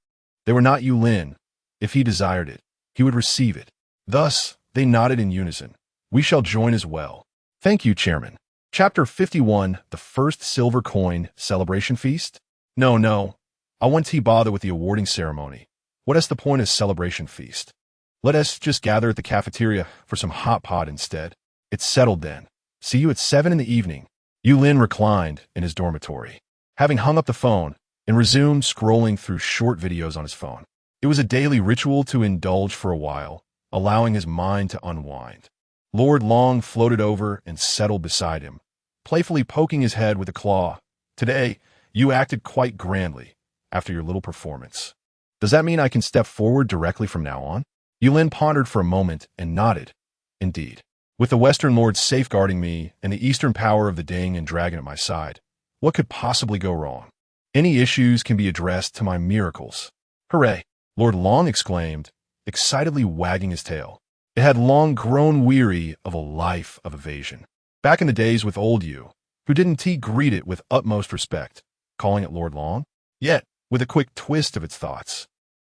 S1: they were not Yulin. If he desired it, he would receive it. Thus, they nodded in unison. We shall join as well. Thank you, Chairman. Chapter 51, The First Silver Coin Celebration Feast? No. I want to bother with the awarding ceremony. What is the point of celebration feast? Let us just gather at the cafeteria for some hot pot instead. It's settled then. See you at 7 in the evening. Yulin reclined in his dormitory, having hung up the phone and resumed scrolling through short videos on his phone. It was a daily ritual to indulge for a while, allowing his mind to unwind. Lord Long floated over and settled beside him, playfully poking his head with a claw. Today, you acted quite grandly after your little performance. Does that mean I can step forward directly from now on? Yulin pondered for a moment and nodded. Indeed. With the Western Lords safeguarding me and the Eastern power of the Ding and Dragon at my side, what could possibly go wrong? Any issues can be addressed to my miracles. Hooray! Lord Long exclaimed, excitedly wagging his tail. It had long grown weary of a life of evasion. Back in the days with old you, who didn't greet it with utmost respect, calling it Lord Long, yet with a quick twist of its thoughts.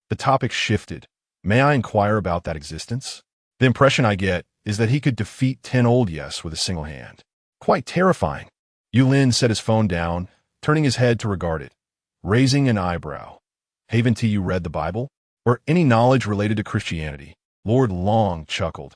S1: The topic shifted. May I inquire about that existence? The impression I get is that he could defeat 10 old yes with a single hand. Quite terrifying. Yulin set his phone down, turning his head to regard it, raising an eyebrow. Haven't you read the Bible? Or any knowledge related to Christianity? Lord Long chuckled.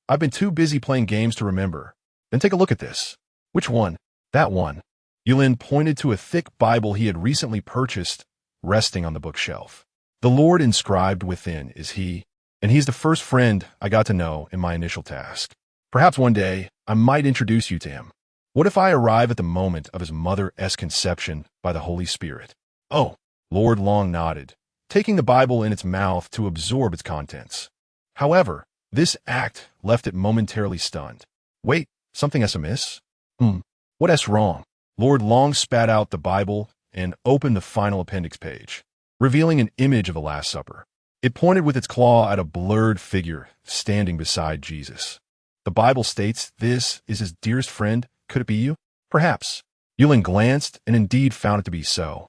S1: I've been too busy playing games to remember. Then take a look at this. Which one? That one. Yulin pointed to a thick Bible he had recently purchased, resting on the bookshelf. The Lord inscribed within is He, and He's the first friend I got to know in my initial task. Perhaps one day I might introduce you to Him. What if I arrive at the moment of His mother's conception by the Holy Spirit? Oh, Lord Long nodded, taking the Bible in its mouth to absorb its contents. However, this act left it momentarily stunned. Wait, something's amiss? What's wrong? Lord Long spat out the Bible and opened the final appendix page, revealing an image of the Last Supper. It pointed with its claw at a blurred figure standing beside Jesus. The Bible states this is his dearest friend. Could it be you? Perhaps. Yulin glanced and indeed found it to be so.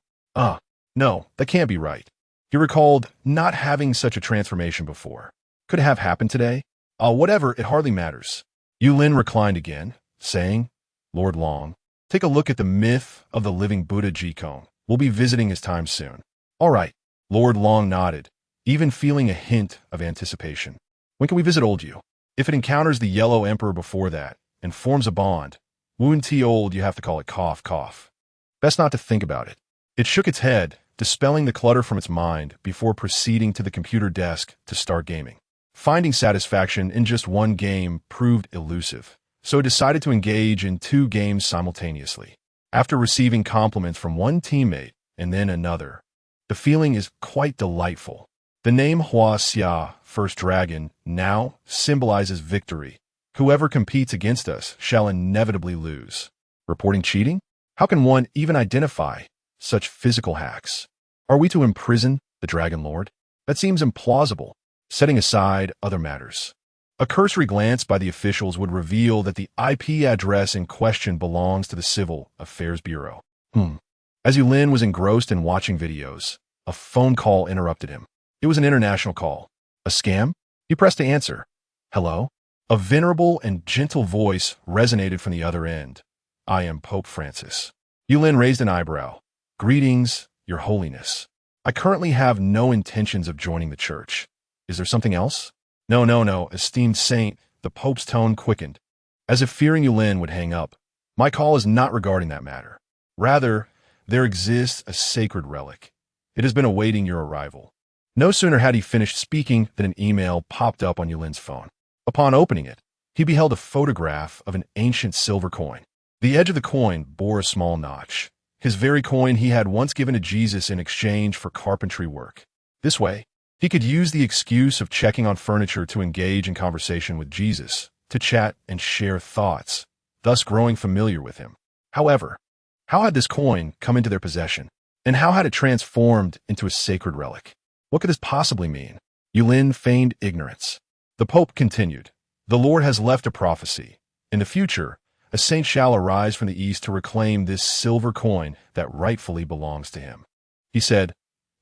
S1: No, that can't be right. He recalled not having such a transformation before. Could it have happened today? Whatever, it hardly matters. Yulin reclined again, saying, Lord Long, take a look at the myth of the living Buddha Jikong. We'll be visiting his time soon. All right. Lord Long nodded, even feeling a hint of anticipation. When can we visit old you? If it encounters the Yellow Emperor before that and forms a bond, wound tea old, you have to call it cough, cough. Best not to think about it. It shook its head, dispelling the clutter from its mind before proceeding to the computer desk to start gaming. Finding satisfaction in just one game proved elusive, so it decided to engage in 2 games simultaneously. After receiving compliments from one teammate and then another, the feeling is quite delightful. The name Hua Xia, First Dragon, now symbolizes victory. Whoever competes against us shall inevitably lose. Reporting cheating? How can one even identify such physical hacks? Are we to imprison the Dragon Lord? That seems implausible, setting aside other matters. A cursory glance by the officials would reveal that the IP address in question belongs to the Civil Affairs Bureau. As Yulin was engrossed in watching videos, a phone call interrupted him. It was an international call. A scam? He pressed to answer. Hello? A venerable and gentle voice resonated from the other end. I am Pope Francis. Yulin raised an eyebrow. Greetings, Your Holiness. I currently have no intentions of joining the church. Is there something else? No, esteemed saint, the Pope's tone quickened, as if fearing Yulin would hang up. My call is not regarding that matter. Rather, there exists a sacred relic. It has been awaiting your arrival. No sooner had he finished speaking than an email popped up on Yulin's phone. Upon opening it, he beheld a photograph of an ancient silver coin. The edge of the coin bore a small notch, his very coin he had once given to Jesus in exchange for carpentry work. This way, he could use the excuse of checking on furniture to engage in conversation with Jesus, to chat and share thoughts, thus growing familiar with him. However, how had this coin come into their possession? And how had it transformed into a sacred relic? What could this possibly mean? Yulin feigned ignorance. The Pope continued, The Lord has left a prophecy. In the future, a saint shall arise from the east to reclaim this silver coin that rightfully belongs to him. He said,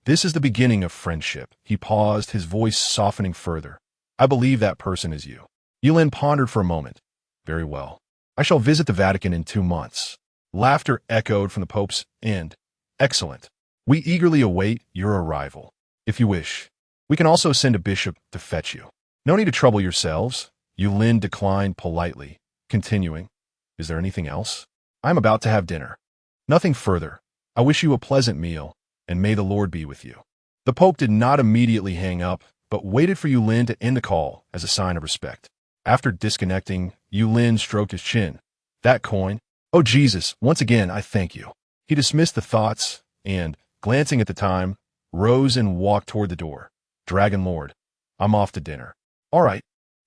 S1: This is the beginning of friendship. He paused, his voice softening further. I believe that person is you. Yulin pondered for a moment. Very well. I shall visit the Vatican in 2 months. Laughter echoed from the Pope's end. Excellent. We eagerly await your arrival. If you wish, we can also send a bishop to fetch you. No need to trouble yourselves. Yulin declined politely, continuing, Is there anything else? I am about to have dinner. Nothing further. I wish you a pleasant meal, and may the Lord be with you. The Pope did not immediately hang up, but waited for Yulin to end the call as a sign of respect. After disconnecting, Yulin stroked his chin. That coin? Oh Jesus, once again I thank you. He dismissed the thoughts and, glancing at the time, rose and walked toward the door. Dragon Lord, I'm off to dinner. All right,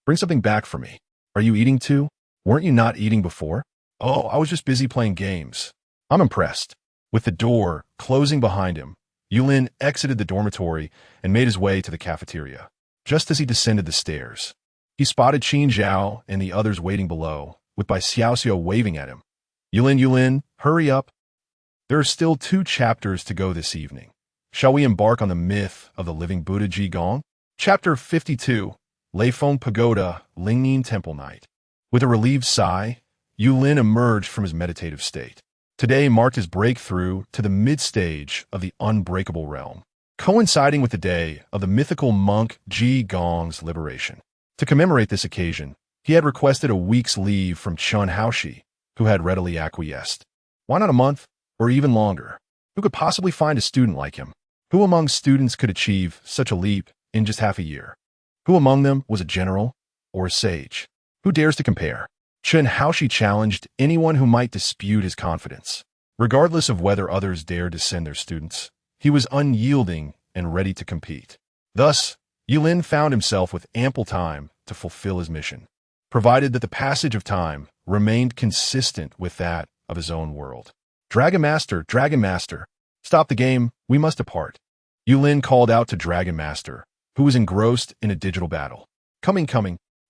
S1: bring something back for me. Are you eating too? Weren't you not eating before? Oh, I was just busy playing games. I'm impressed. With the door closing behind him, Yulin exited the dormitory and made his way to the cafeteria. Just as he descended the stairs, he spotted Qin Zhao and the others waiting below, with Bai Xiaoxiao waving at him. Yulin, Yulin, hurry up. There are still 2 chapters to go this evening. Shall we embark on the myth of the living Buddha Ji Gong? Chapter 52, Leifeng Pagoda, Lingyin Temple Night. With a relieved sigh, Yulin emerged from his meditative state. Today marked his breakthrough to the mid-stage of the unbreakable realm, coinciding with the day of the mythical monk Ji Gong's liberation. To commemorate this occasion, he had requested a week's leave from Chun Haoshi, who had readily acquiesced. Why not a month, or even longer? Who could possibly find a student like him? Who among students could achieve such a leap in just half a year? Who among them was a general or a sage? Who dares to compare? Chun Haoshi challenged anyone who might dispute his confidence. Regardless of whether others dared to send their students, he was unyielding and ready to compete. Thus, Yulin found himself with ample time to fulfill his mission, provided that the passage of time remained consistent with that of his own world. Dragon Master, stop the game, we must depart. Yulin called out to Dragon Master, who was engrossed in a digital battle. Coming,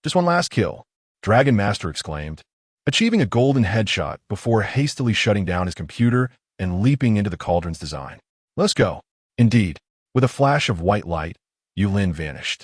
S1: just one last kill, Dragon Master exclaimed, achieving a golden headshot before hastily shutting down his computer and leaping into the cauldron's design. Let's go. Indeed, with a flash of white light, Yulin vanished.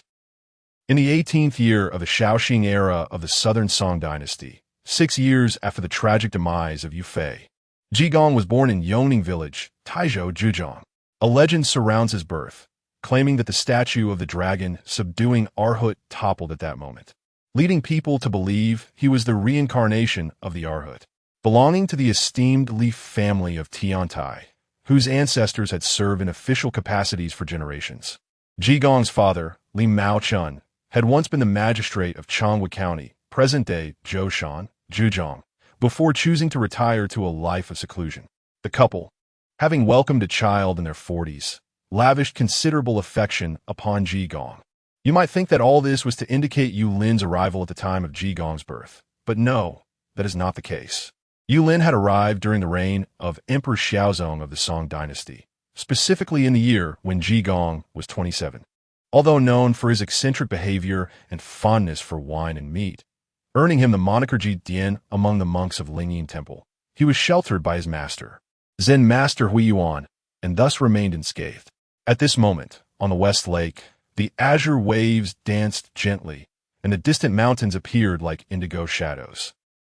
S1: In the 18th year of the Shaoxing era of the Southern Song Dynasty, 6 years after the tragic demise of Yu Fei, Ji Gong was born in Yongning Village, Taizhou, Zhejiang. A legend surrounds his birth, claiming that the statue of the dragon subduing Arhut toppled at that moment, leading people to believe he was the reincarnation of the Arhut, belonging to the esteemed Leaf family of Tiantai, whose ancestors had served in official capacities for generations. Ji Gong's father, Li Mao Chun, had once been the magistrate of Changhua County, present-day Zhoushan, Zhejiang, before choosing to retire to a life of seclusion. The couple, having welcomed a child in their 40s, lavished considerable affection upon Ji Gong. You might think that all this was to indicate Yulin's arrival at the time of Ji Gong's birth, but no, that is not the case. Yulin had arrived during the reign of Emperor Xiaozong of the Song Dynasty, specifically in the year when Ji Gong was 27. Although known for his eccentric behavior and fondness for wine and meat, earning him the moniker Ji Dian among the monks of Lingyin Temple, he was sheltered by his master, Zen Master Hui Yuan, and thus remained unscathed. At this moment, on the West Lake, the azure waves danced gently, and the distant mountains appeared like indigo shadows.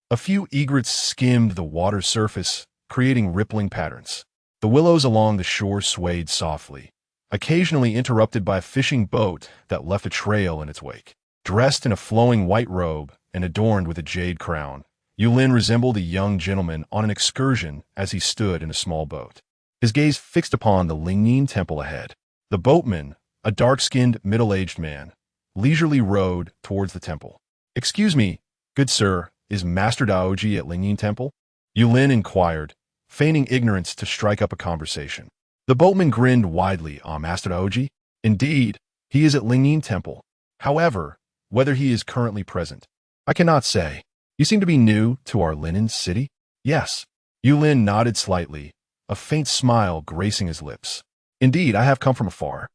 S1: A few egrets skimmed the water's surface, creating rippling patterns. The willows along the shore swayed softly, occasionally interrupted by a fishing boat that left a trail in its wake. Dressed in a flowing white robe and adorned with a jade crown, Yulin resembled a young gentleman on an excursion as he stood in a small boat, his gaze fixed upon the Lingyin Temple ahead. The boatman, a dark-skinned, middle-aged man, leisurely rowed towards the temple. "Excuse me, good sir, is Master Daoji at Lingyin Temple?" Yulin inquired, feigning ignorance to strike up a conversation. The boatman grinned widely. Master Daoji? Indeed, he is at Lingyin Temple. However, whether he is currently present, I cannot say. You seem to be new to our linen city? Yes. Yulin nodded slightly, a faint smile gracing his lips. Indeed, I have come from afar,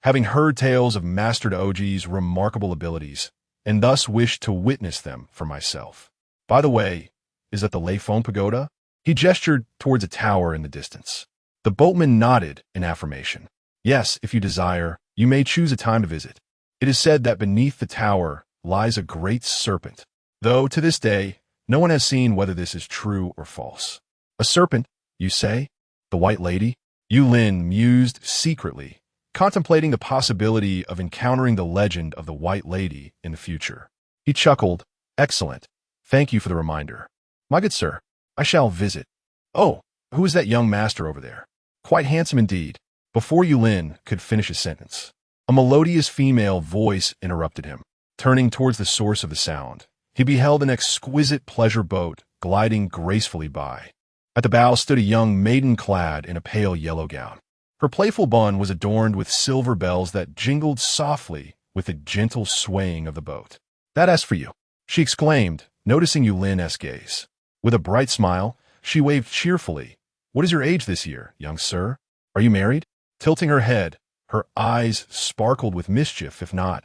S1: having heard tales of Master Daoji's remarkable abilities, and thus wished to witness them for myself. By the way, is that the Leifeng Pagoda? He gestured towards a tower in the distance. The boatman nodded in affirmation. Yes, if you desire, you may choose a time to visit. It is said that beneath the tower lies a great serpent, though to this day, no one has seen whether this is true or false. A serpent, you say? The White Lady? Yulin mused secretly, contemplating the possibility of encountering the legend of the White Lady in the future. He chuckled. Excellent. Thank you for the reminder. My good sir, I shall visit. Oh, who is that young master over there? Quite handsome indeed. Before Yulin could finish his sentence, a melodious female voice interrupted him. Turning towards the source of the sound, he beheld an exquisite pleasure boat gliding gracefully by. At the bow stood a young maiden clad in a pale yellow gown. Her playful bun was adorned with silver bells that jingled softly with the gentle swaying of the boat. That's for you, she exclaimed, noticing Yulin's gaze. With a bright smile, she waved cheerfully. What is your age this year, young sir? Are you married? Tilting her head, her eyes sparkled with mischief, if not.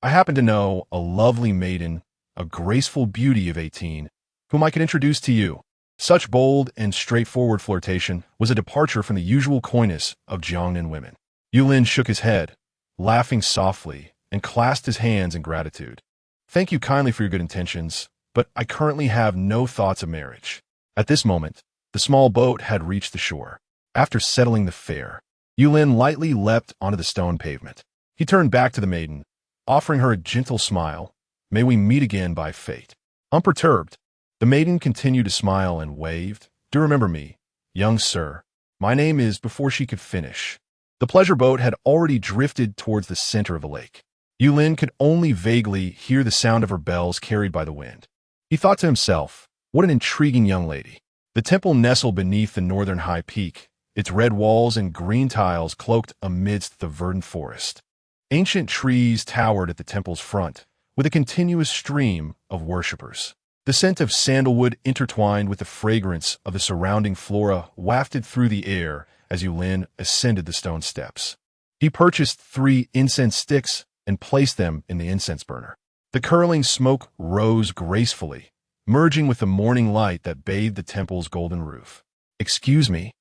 S1: I happen to know a lovely maiden, a graceful beauty of 18, whom I can introduce to you. Such bold and straightforward flirtation was a departure from the usual coyness of Jiangnan women. Yulin shook his head, laughing softly, and clasped his hands in gratitude. Thank you kindly for your good intentions, but I currently have no thoughts of marriage. At this moment, the small boat had reached the shore. After settling the fare, Yulin lightly leapt onto the stone pavement. He turned back to the maiden, offering her a gentle smile. May we meet again by fate. Unperturbed, the maiden continued to smile and waved. Do remember me, young sir. My name is before she could finish. The pleasure boat had already drifted towards the center of the lake. Yulin could only vaguely hear the sound of her bells carried by the wind. He thought to himself, what an intriguing young lady. The temple nestled beneath the northern high peak, its red walls and green tiles cloaked amidst the verdant forest. Ancient trees towered at the temple's front, with a continuous stream of worshippers. The scent of sandalwood intertwined with the fragrance of the surrounding flora wafted through the air as Yulin ascended the stone steps. He purchased 3 incense sticks and placed them in the incense burner. The curling smoke rose gracefully, merging with the morning light that bathed the temple's golden roof. Excuse me,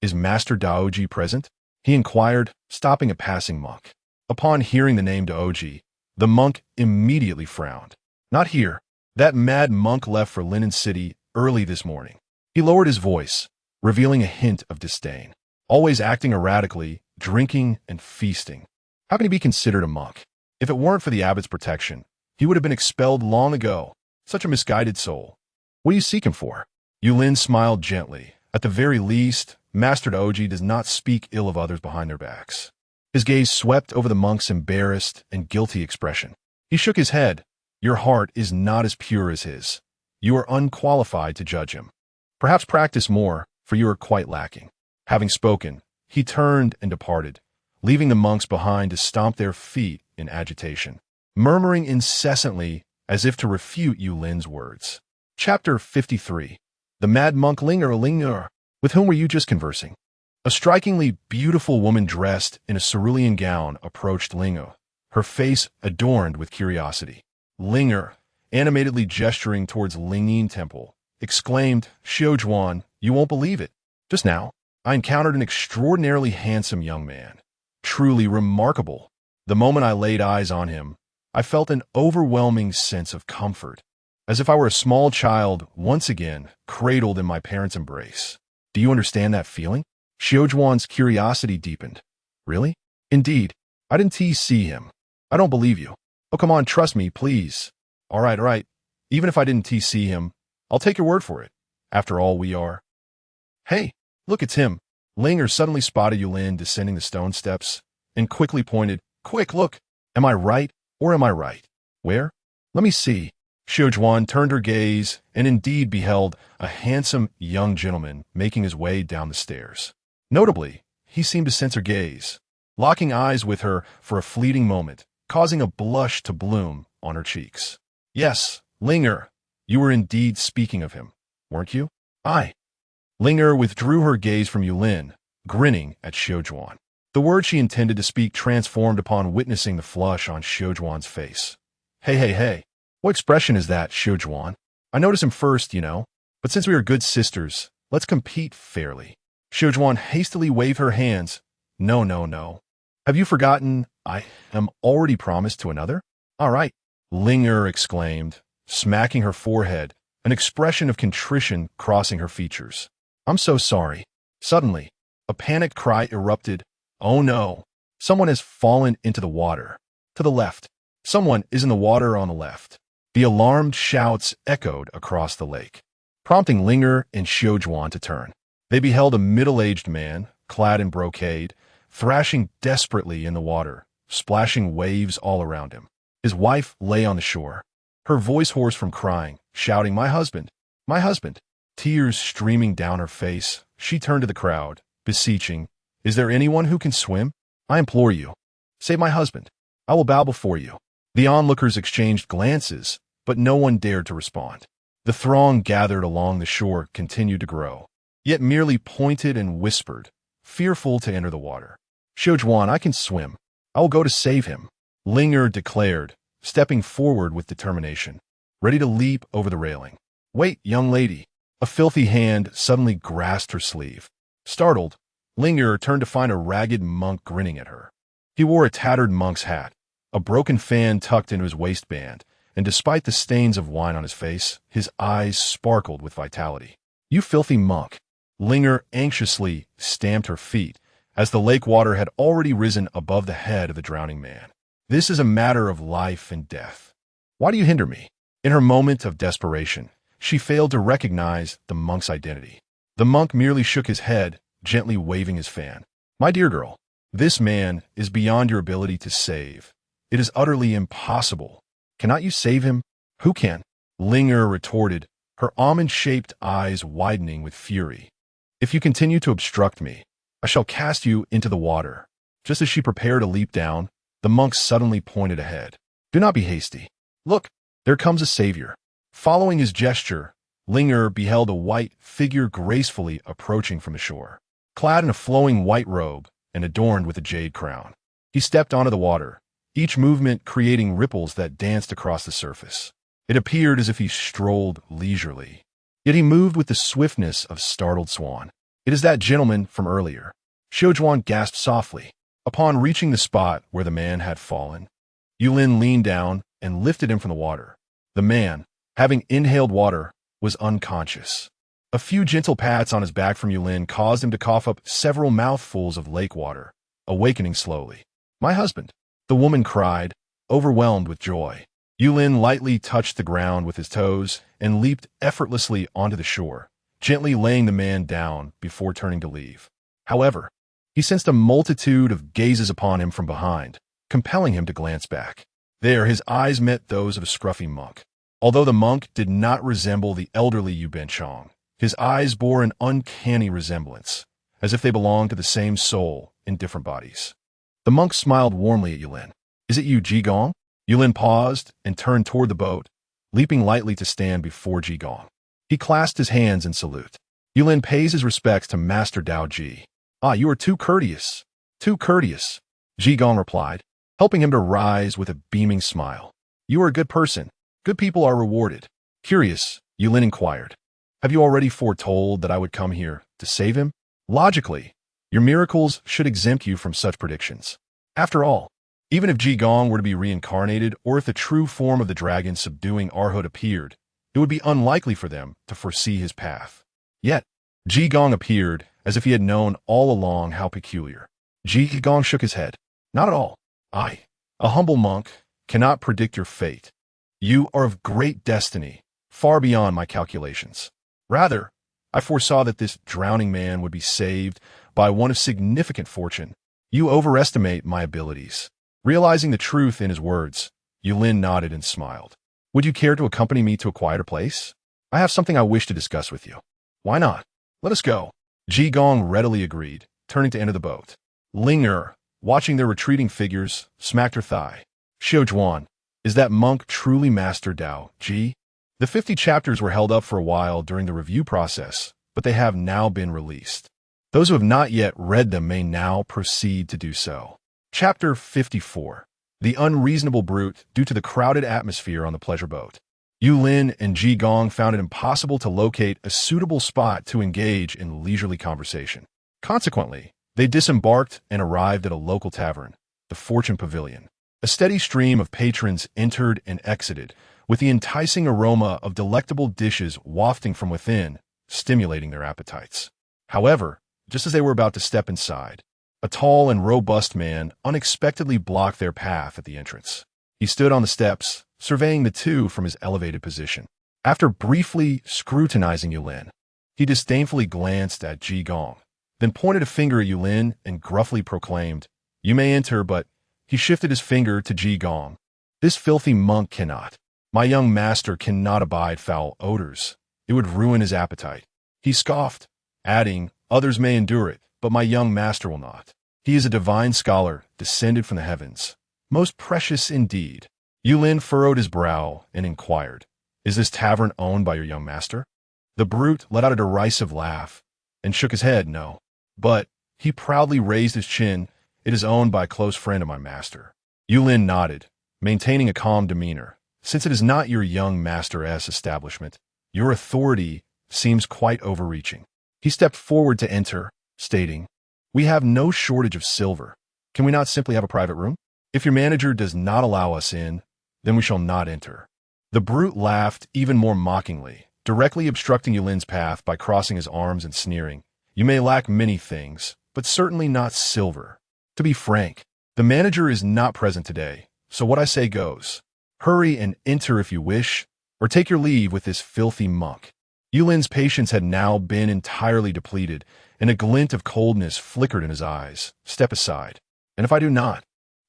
S1: is Master Daoji present? He inquired, stopping a passing monk. Upon hearing the name Daoji, the monk immediately frowned. Not here. That mad monk left for Linen City early this morning. He lowered his voice, revealing a hint of disdain. Always acting erratically, drinking and feasting. How can he be considered a monk? If it weren't for the abbot's protection, he would have been expelled long ago. Such a misguided soul. What do you seek him for? Yulin smiled gently. At the very least, Master Daoji does not speak ill of others behind their backs. His gaze swept over the monk's embarrassed and guilty expression. He shook his head. Your heart is not as pure as his. You are unqualified to judge him. Perhaps practice more, for you are quite lacking. Having spoken, he turned and departed, leaving the monks behind to stomp their feet in agitation, murmuring incessantly as if to refute Yulin's words. Chapter 53. The mad monk Linger. With whom were you just conversing? A strikingly beautiful woman dressed in a cerulean gown approached Linger, her face adorned with curiosity. Linger, animatedly gesturing towards Lingyin Temple, exclaimed, Xiaozhuan, you won't believe it. Just now, I encountered an extraordinarily handsome young man. Truly remarkable. The moment I laid eyes on him, I felt an overwhelming sense of comfort, as if I were a small child once again cradled in my parents' embrace. Do you understand that feeling? Xiaozhuan's curiosity deepened. Really? Indeed. I didn't see him. I don't believe you. Oh, come on, trust me, please. All right. Even if I didn't see him, I'll take your word for it. After all, we are. Hey, look, it's him. Linger suddenly spotted Yulin descending the stone steps and quickly pointed, Quick, look. Am I right or am I right? Where? Let me see. Xiaozhuan turned her gaze and indeed beheld a handsome young gentleman making his way down the stairs. Notably, he seemed to sense her gaze, locking eyes with her for a fleeting moment, causing a blush to bloom on her cheeks. Yes, Linger, you were indeed speaking of him, weren't you? Aye. Linger withdrew her gaze from Yulin, grinning at Xiaozhuan. The word she intended to speak transformed upon witnessing the flush on Xiaozhuan's face. Hey. What expression is that, Xiaozhuan? I noticed him first, you know, but since we are good sisters, let's compete fairly. Xiaozhuan hastily waved her hands. No. Have you forgotten I am already promised to another? All right, Linger exclaimed, smacking her forehead, an expression of contrition crossing her features. I'm so sorry. Suddenly, a panicked cry erupted. Oh no, someone has fallen into the water. To the left. Someone is in the water on the left. The alarmed shouts echoed across the lake, prompting Linger and Xiaozhuan to turn. They beheld a middle-aged man, clad in brocade, thrashing desperately in the water, splashing waves all around him. His wife lay on the shore, her voice hoarse from crying, shouting, My husband! Tears streaming down her face, she turned to the crowd, beseeching, Is there anyone who can swim? I implore you. Save my husband. I will bow before you. The onlookers exchanged glances, but no one dared to respond. The throng gathered along the shore continued to grow, yet merely pointed and whispered, fearful to enter the water. Xiaozhuan, I can swim. I will go to save him, Linger declared, stepping forward with determination, ready to leap over the railing. Wait, young lady. A filthy hand suddenly grasped her sleeve. Startled, Linger turned to find a ragged monk grinning at her. He wore a tattered monk's hat, a broken fan tucked into his waistband, and despite the stains of wine on his face, his eyes sparkled with vitality. "You filthy monk!" Linger anxiously stamped her feet, as the lake water had already risen above the head of the drowning man. "This is a matter of life and death. Why do you hinder me?" In her moment of desperation, she failed to recognize the monk's identity. The monk merely shook his head, gently waving his fan. "My dear girl, this man is beyond your ability to save. It is utterly impossible. Cannot you save him?" "Who can?" Linger retorted, her almond-shaped eyes widening with fury. "If you continue to obstruct me, I shall cast you into the water." Just as she prepared to leap down, the monk suddenly pointed ahead. "Do not be hasty. Look, there comes a savior." Following his gesture, Linger beheld a white figure gracefully approaching from the shore. Clad in a flowing white robe and adorned with a jade crown, he stepped onto the water, each movement creating ripples that danced across the surface. It appeared as if he strolled leisurely, yet he moved with the swiftness of a startled swan. "It is that gentleman from earlier," Xiaojuan gasped softly. Upon reaching the spot where the man had fallen, Yulin leaned down and lifted him from the water. The man, having inhaled water, was unconscious. A few gentle pats on his back from Yulin caused him to cough up several mouthfuls of lake water, awakening slowly. "My husband!" the woman cried, overwhelmed with joy. Yulin lightly touched the ground with his toes and leaped effortlessly onto the shore, gently laying the man down before turning to leave. However, he sensed a multitude of gazes upon him from behind, compelling him to glance back. There, his eyes met those of a scruffy monk. Although the monk did not resemble the elderly Yu Benchong, his eyes bore an uncanny resemblance, as if they belonged to the same soul in different bodies. The monk smiled warmly at Yulin. "Is it you, Ji Gong?" Yulin paused and turned toward the boat, leaping lightly to stand before Ji Gong. He clasped his hands in salute. Yulin pays his respects to Master Dao Ji. "Ah, you are too courteous. Too courteous," Ji Gong replied, helping him to rise with a beaming smile. "You are a good person. Good people are rewarded." Curious, Yulin inquired, "Have you already foretold that I would come here to save him?" "Logically, your miracles should exempt you from such predictions. After all, even if Ji Gong were to be reincarnated, or if the true form of the dragon subduing Arhut appeared, it would be unlikely for them to foresee his path. Yet, Ji Gong appeared as if he had known all along how peculiar. Ji Gong shook his head. "Not at all. I, a humble monk, cannot predict your fate. You are of great destiny, far beyond my calculations. Rather, I foresaw that this drowning man would be saved by one of significant fortune. You overestimate my abilities." Realizing the truth in his words, Yulin nodded and smiled. "Would you care to accompany me to a quieter place? I have something I wish to discuss with you." "Why not? Let us go." Ji Gong readily agreed, turning to enter the boat. Linger, watching their retreating figures, smacked her thigh. "Xiaojuan, is that monk truly Master Dao Ji?" The 50 chapters were held up for a while during the review process, but they have now been released. Those who have not yet read them may now proceed to do so. Chapter 54. The Unreasonable Brute Due to the Crowded Atmosphere on the Pleasure Boat. Yulin and Ji Gong found it impossible to locate a suitable spot to engage in leisurely conversation. Consequently, they disembarked and arrived at a local tavern, the Fortune Pavilion. A steady stream of patrons entered and exited, with the enticing aroma of delectable dishes wafting from within, stimulating their appetites. However, just as they were about to step inside, a tall and robust man unexpectedly blocked their path at the entrance. He stood on the steps, surveying the two from his elevated position. After briefly scrutinizing Yulin, he disdainfully glanced at Ji Gong, then pointed a finger at Yulin and gruffly proclaimed, "You may enter," but he shifted his finger to Ji Gong. "This filthy monk cannot. My young master cannot abide foul odors. It would ruin his appetite." He scoffed, adding, "Others may endure it, but my young master will not. He is a divine scholar, descended from the heavens. Most precious indeed." Yulin furrowed his brow and inquired, "Is this tavern owned by your young master?" The brute let out a derisive laugh and shook his head, "No. But," he proudly raised his chin, "it is owned by a close friend of my master." Yulin nodded, maintaining a calm demeanor. "Since it is not your young master's establishment, your authority seems quite overreaching. He stepped forward to enter, stating, "We have no shortage of silver. Can we not simply have a private room? If your manager does not allow us in, then we shall not enter." The brute laughed even more mockingly, directly obstructing Yulin's path by crossing his arms and sneering, "You may lack many things, but certainly not silver. To be frank, the manager is not present today, so what I say goes. Hurry and enter if you wish, or take your leave with this filthy monk." Yulin's patience had now been entirely depleted, and a glint of coldness flickered in his eyes. "Step aside. And if I do not,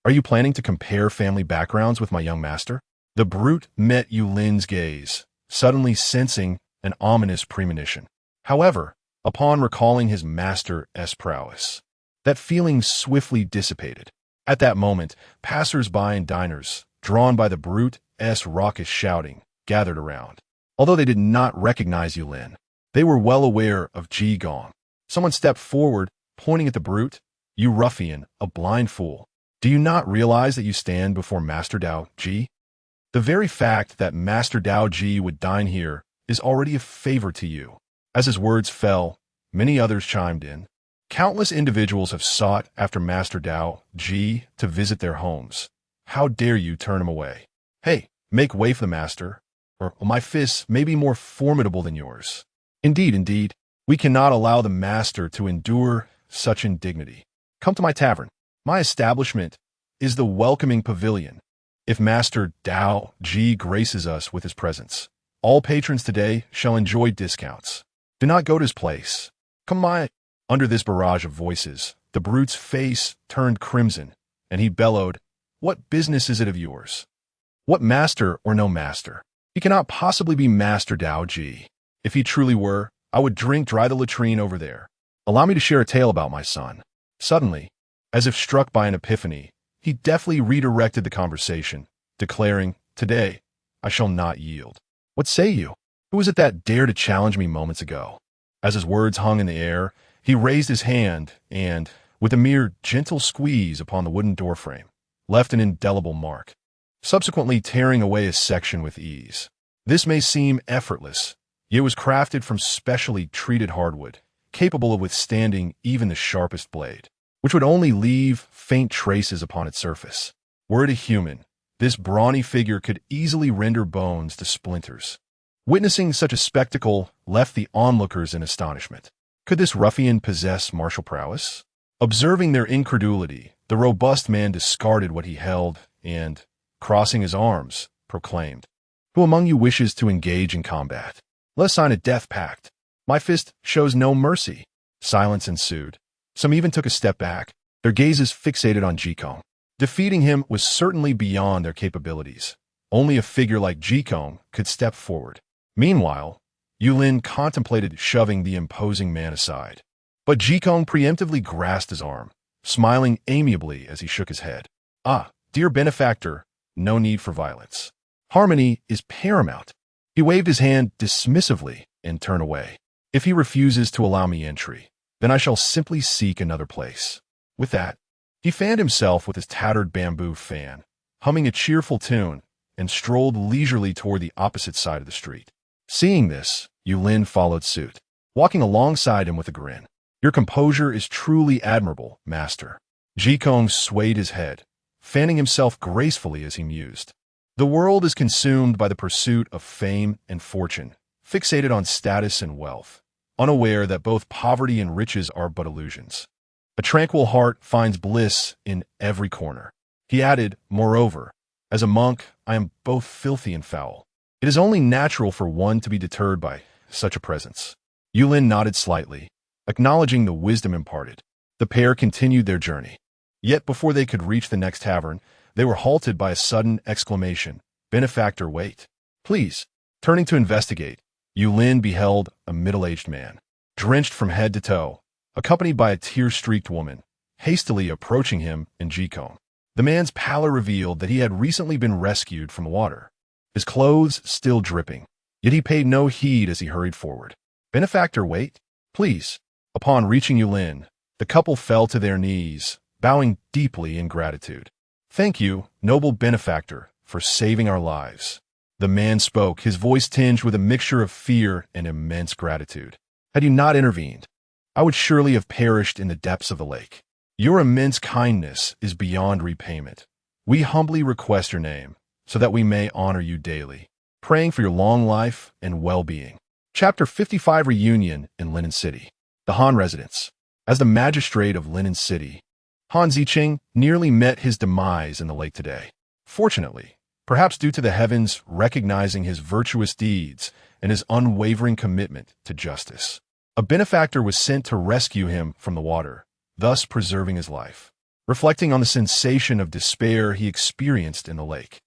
S1: are you planning to compare family backgrounds with my young master?" The brute met Yulin's gaze, suddenly sensing an ominous premonition. However, upon recalling his master's prowess, that feeling swiftly dissipated. At that moment, passers-by and diners, drawn by the brute's raucous shouting, gathered around. Although they did not recognize Yulin, they were well aware of Ji Gong. Someone stepped forward, pointing at the brute. "You ruffian, a blind fool. Do you not realize that you stand before Master Dao Ji? The very fact that Master Dao Ji would dine here is already a favor to you." As his words fell, many others chimed in. Countless individuals have sought after Master Dao Ji to visit their homes. How dare you turn him away? Hey, make way for the master, or my fists may be more formidable than yours. Indeed, we cannot allow the master to endure such indignity. Come to my tavern. My establishment is the welcoming pavilion. If Master Dao Ji graces us with his presence, all patrons today shall enjoy discounts. Do not go to his place. Come by. Under this barrage of voices, the brute's face turned crimson, and he bellowed, "What business is it of yours? What master or no master? He cannot possibly be Master Dao Ji. If he truly were, I would drink dry the latrine over there. Allow me to share a tale about my son." Suddenly, as if struck by an epiphany, he deftly redirected the conversation, declaring, "Today, I shall not yield. What say you? Who is it that dared to challenge me moments ago?" As his words hung in the air, he raised his hand and, with a mere gentle squeeze upon the wooden doorframe, left an indelible mark, subsequently tearing away a section with ease. This may seem effortless, yet it was crafted from specially treated hardwood, capable of withstanding even the sharpest blade, which would only leave faint traces upon its surface. Were it a human, this brawny figure could easily render bones to splinters. Witnessing such a spectacle left the onlookers in astonishment. Could this ruffian possess martial prowess? Observing their incredulity, the robust man discarded what he held and, crossing his arms, proclaimed, "Who among you wishes to engage in combat? Let us sign a death pact. My fist shows no mercy." Silence ensued. Some even took a step back, their gazes fixated on Jikong. Defeating him was certainly beyond their capabilities. Only a figure like Jikong could step forward. Meanwhile, Yulin contemplated shoving the imposing man aside. But Jikong preemptively grasped his arm, smiling amiably as he shook his head. "Ah, dear benefactor, no need for violence. Harmony is paramount." He waved his hand dismissively and turned away. "If he refuses to allow me entry, then I shall simply seek another place." With that, he fanned himself with his tattered bamboo fan, humming a cheerful tune, and strolled leisurely toward the opposite side of the street. Seeing this, Yulin followed suit, walking alongside him with a grin. "Your composure is truly admirable, master." Jikong swayed his head, fanning himself gracefully as he mused. The world is consumed by the pursuit of fame and fortune, fixated on status and wealth, unaware that both poverty and riches are but illusions. A tranquil heart finds bliss in every corner. He added, "Moreover, as a monk, I am both filthy and foul. It is only natural for one to be deterred by such a presence." Yulin nodded slightly, acknowledging the wisdom imparted. The pair continued their journey. Yet before they could reach the next tavern, they were halted by a sudden exclamation. "Benefactor, wait. Please." Turning to investigate, Yulin beheld a middle-aged man, drenched from head to toe, accompanied by a tear-streaked woman, hastily approaching him and Jikong. The man's pallor revealed that he had recently been rescued from the water, his clothes still dripping, yet he paid no heed as he hurried forward. "Benefactor, wait. Please." Upon reaching Yulin, the couple fell to their knees, bowing deeply in gratitude. "Thank you, noble benefactor, for saving our lives." The man spoke, his voice tinged with a mixture of fear and immense gratitude. Had you not intervened, I would surely have perished in the depths of the lake. Your immense kindness is beyond repayment. We humbly request your name, so that we may honor you daily, praying for your long life and well-being. Chapter 55 Reunion in Linen City. The Han residence. As the magistrate of Linen City, Han Zicheng nearly met his demise in the lake today. Fortunately, perhaps due to the heavens recognizing his virtuous deeds and his unwavering commitment to justice, a benefactor was sent to rescue him from the water, thus preserving his life. Reflecting on the sensation of despair he experienced in the lake,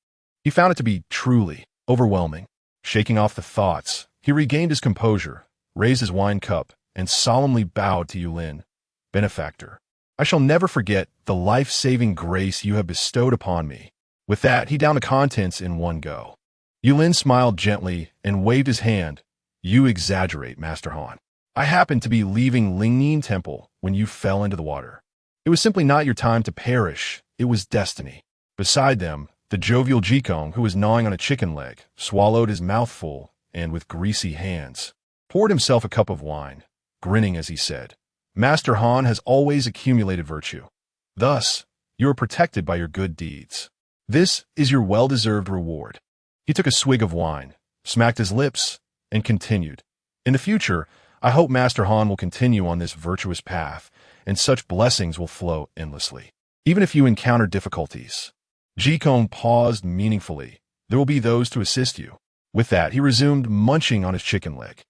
S1: he found it to be truly overwhelming. Shaking off the thoughts, he regained his composure, raised his wine cup, and solemnly bowed to Yulin. Benefactor, I shall never forget the life-saving grace you have bestowed upon me. With that, he downed the contents in one go. Yulin smiled gently and waved his hand. You exaggerate, Master Han. I happened to be leaving Lingnin Temple when you fell into the water. It was simply not your time to perish, it was destiny. Beside them, the jovial Jikong, who was gnawing on a chicken leg, swallowed his mouthful and, with greasy hands, poured himself a cup of wine, grinning as he said, Master Han has always accumulated virtue. Thus, you are protected by your good deeds. This is your well-deserved reward. He took a swig of wine, smacked his lips, and continued. In the future, I hope Master Han will continue on this virtuous path, and such blessings will flow endlessly. Even if you encounter difficulties. Jikong paused meaningfully. There will be those to assist you. With that, he resumed munching on his chicken leg.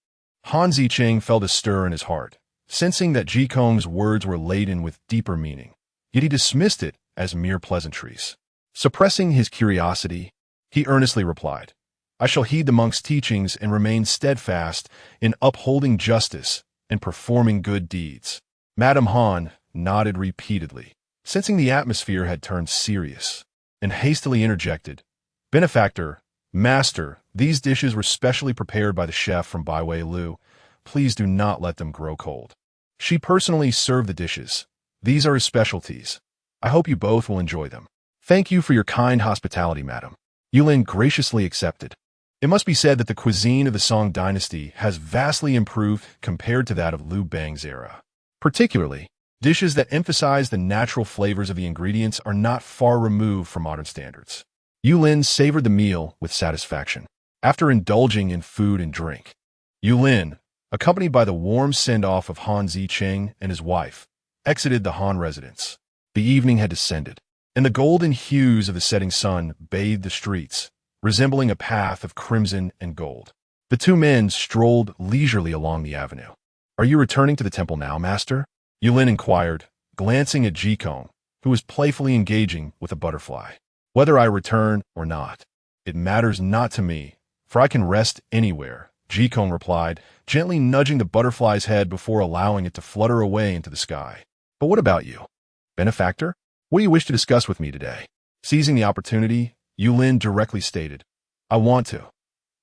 S1: Han Zicheng felt a stir in his heart, sensing that Jikong's words were laden with deeper meaning. Yet he dismissed it as mere pleasantries. Suppressing his curiosity, he earnestly replied, I shall heed the monk's teachings and remain steadfast in upholding justice and performing good deeds. Madame Han nodded repeatedly, sensing the atmosphere had turned serious, and hastily interjected, Benefactor, Master, these dishes were specially prepared by the chef from Baiwei Lu. Please do not let them grow cold. She personally served the dishes. These are his specialties. I hope you both will enjoy them. Thank you for your kind hospitality, madam. Yulin graciously accepted. It must be said that the cuisine of the Song dynasty has vastly improved compared to that of Liu Bang's era. Particularly, dishes that emphasize the natural flavors of the ingredients are not far removed from modern standards. Yulin savored the meal with satisfaction. After indulging in food and drink, Yulin, accompanied by the warm send-off of Han Zicheng and his wife, exited the Han residence. The evening had descended, and the golden hues of the setting sun bathed the streets, resembling a path of crimson and gold. The two men strolled leisurely along the avenue. Are you returning to the temple now, master? Yulin inquired, glancing at Jikong, who was playfully engaging with a butterfly. Whether I return or not, it matters not to me, for I can rest anywhere, Jikong replied, gently nudging the butterfly's head before allowing it to flutter away into the sky. But what about you? Benefactor? What do you wish to discuss with me today? Seizing the opportunity, Yulin directly stated, I want to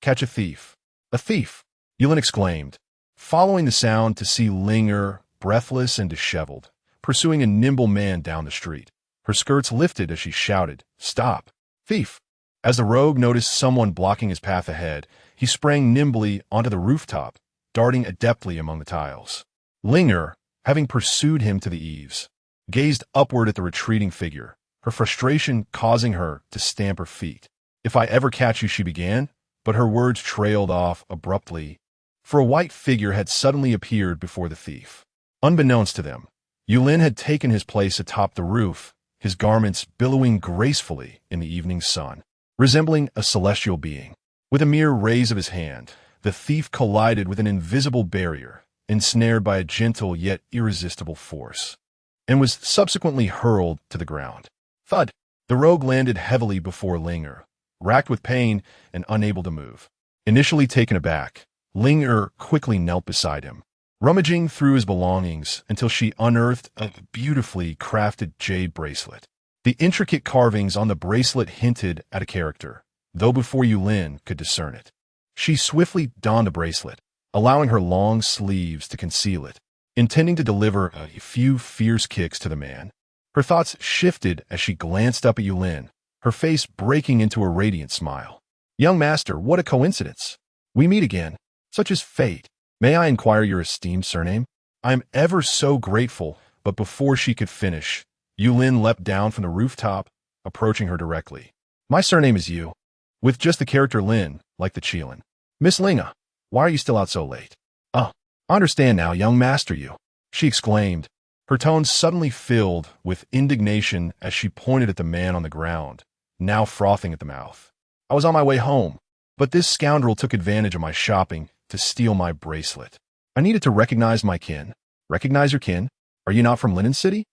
S1: catch a thief. A thief? Yulin exclaimed, following the sound to see Ling Er, breathless and disheveled, pursuing a nimble man down the street. Her skirts lifted as she shouted, Stop! Thief! As the rogue noticed someone blocking his path ahead, he sprang nimbly onto the rooftop, darting adeptly among the tiles. Ling Er, having pursued him to the eaves, gazed upward at the retreating figure, her frustration causing her to stamp her feet. If I ever catch you, she began, but her words trailed off abruptly, for a white figure had suddenly appeared before the thief. Unbeknownst to them, Yulin had taken his place atop the roof, his garments billowing gracefully in the evening sun, resembling a celestial being. With a mere raise of his hand, the thief collided with an invisible barrier, ensnared by a gentle yet irresistible force, and was subsequently hurled to the ground. Thud! The rogue landed heavily before Ling Er, racked with pain and unable to move. Initially taken aback, Ling Er quickly knelt beside him, rummaging through his belongings until she unearthed a beautifully crafted jade bracelet. The intricate carvings on the bracelet hinted at a character, though before Yulin could discern it. She swiftly donned the bracelet, allowing her long sleeves to conceal it, intending to deliver a few fierce kicks to the man. Her thoughts shifted as she glanced up at Yulin, her face breaking into a radiant smile. Young master, what a coincidence. We meet again. Such is fate. May I inquire your esteemed surname? I am ever so grateful, but before she could finish, Yulin leapt down from the rooftop, approaching her directly. My surname is Yu, with just the character Lin, like the Qilin. Miss Linga, why are you still out so late? Oh, I understand now, young master Yu, she exclaimed, her tone suddenly filled with indignation as she pointed at the man on the ground, now frothing at the mouth. I was on my way home, but this scoundrel took advantage of my shopping to steal my bracelet. I needed to recognize my kin. Recognize your kin? Are you not from Linen City?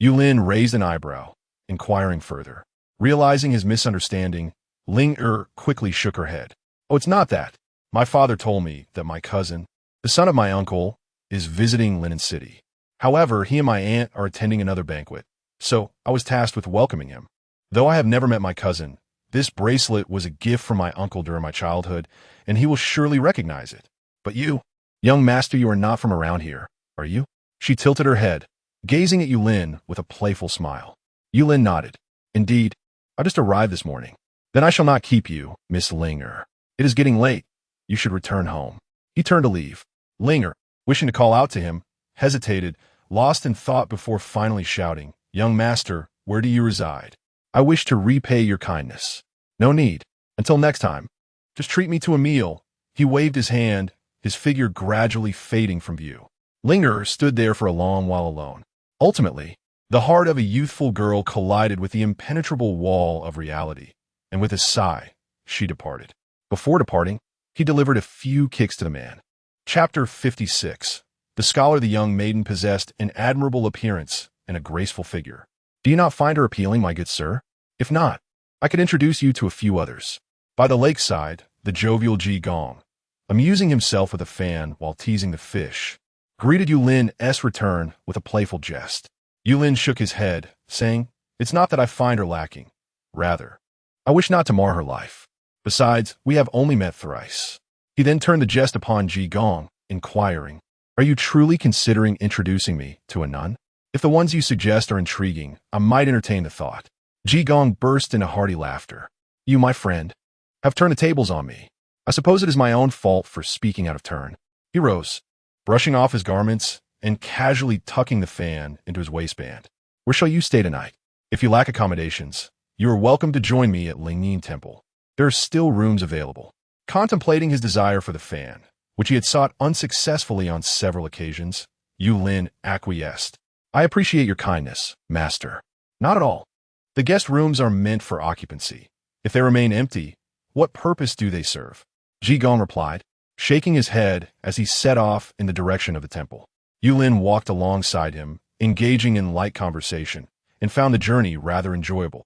S1: Yulin raised an eyebrow, inquiring further. Realizing his misunderstanding, Ling quickly shook her head. Oh, it's not that. My father told me that my cousin, the son of my uncle, is visiting Linen City. However, he and my aunt are attending another banquet, so I was tasked with welcoming him. Though I have never met my cousin, this bracelet was a gift from my uncle during my childhood, and he will surely recognize it. But you, young master, you are not from around here, are you? She tilted her head, gazing at Yulin with a playful smile. Yulin nodded. Indeed, I just arrived this morning. Then I shall not keep you, Miss Linger. It is getting late. You should return home. He turned to leave. Linger, wishing to call out to him, hesitated, lost in thought before finally shouting, Young master, where do you reside? I wish to repay your kindness. No need. Until next time. Just treat me to a meal. He waved his hand, his figure gradually fading from view. Linger stood there for a long while alone. Ultimately, the heart of a youthful girl collided with the impenetrable wall of reality, and with a sigh, she departed. Before departing, he delivered a few kicks to the man. Chapter 56. The scholar, the young maiden, possessed an admirable appearance and a graceful figure. Do you not find her appealing, my good sir? If not, I could introduce you to a few others. By the lakeside, the jovial Ji Gong, amusing himself with a fan while teasing the fish, greeted Yulin's return with a playful jest. Yulin shook his head, saying, It's not that I find her lacking. Rather, I wish not to mar her life. Besides, we have only met thrice. He then turned the jest upon Ji Gong, inquiring, Are you truly considering introducing me to a nun? If the ones you suggest are intriguing, I might entertain the thought. Ji Gong burst into hearty laughter. You, my friend, have turned the tables on me. I suppose it is my own fault for speaking out of turn. He rose, brushing off his garments and casually tucking the fan into his waistband. Where shall you stay tonight? If you lack accommodations, you are welcome to join me at Lingyin Temple. There are still rooms available. Contemplating his desire for the fan, which he had sought unsuccessfully on several occasions, Yulin acquiesced. I appreciate your kindness, master. Not at all. The guest rooms are meant for occupancy. If they remain empty, what purpose do they serve? Ji Gong replied, shaking his head as he set off in the direction of the temple. Yulin walked alongside him, engaging in light conversation, and found the journey rather enjoyable.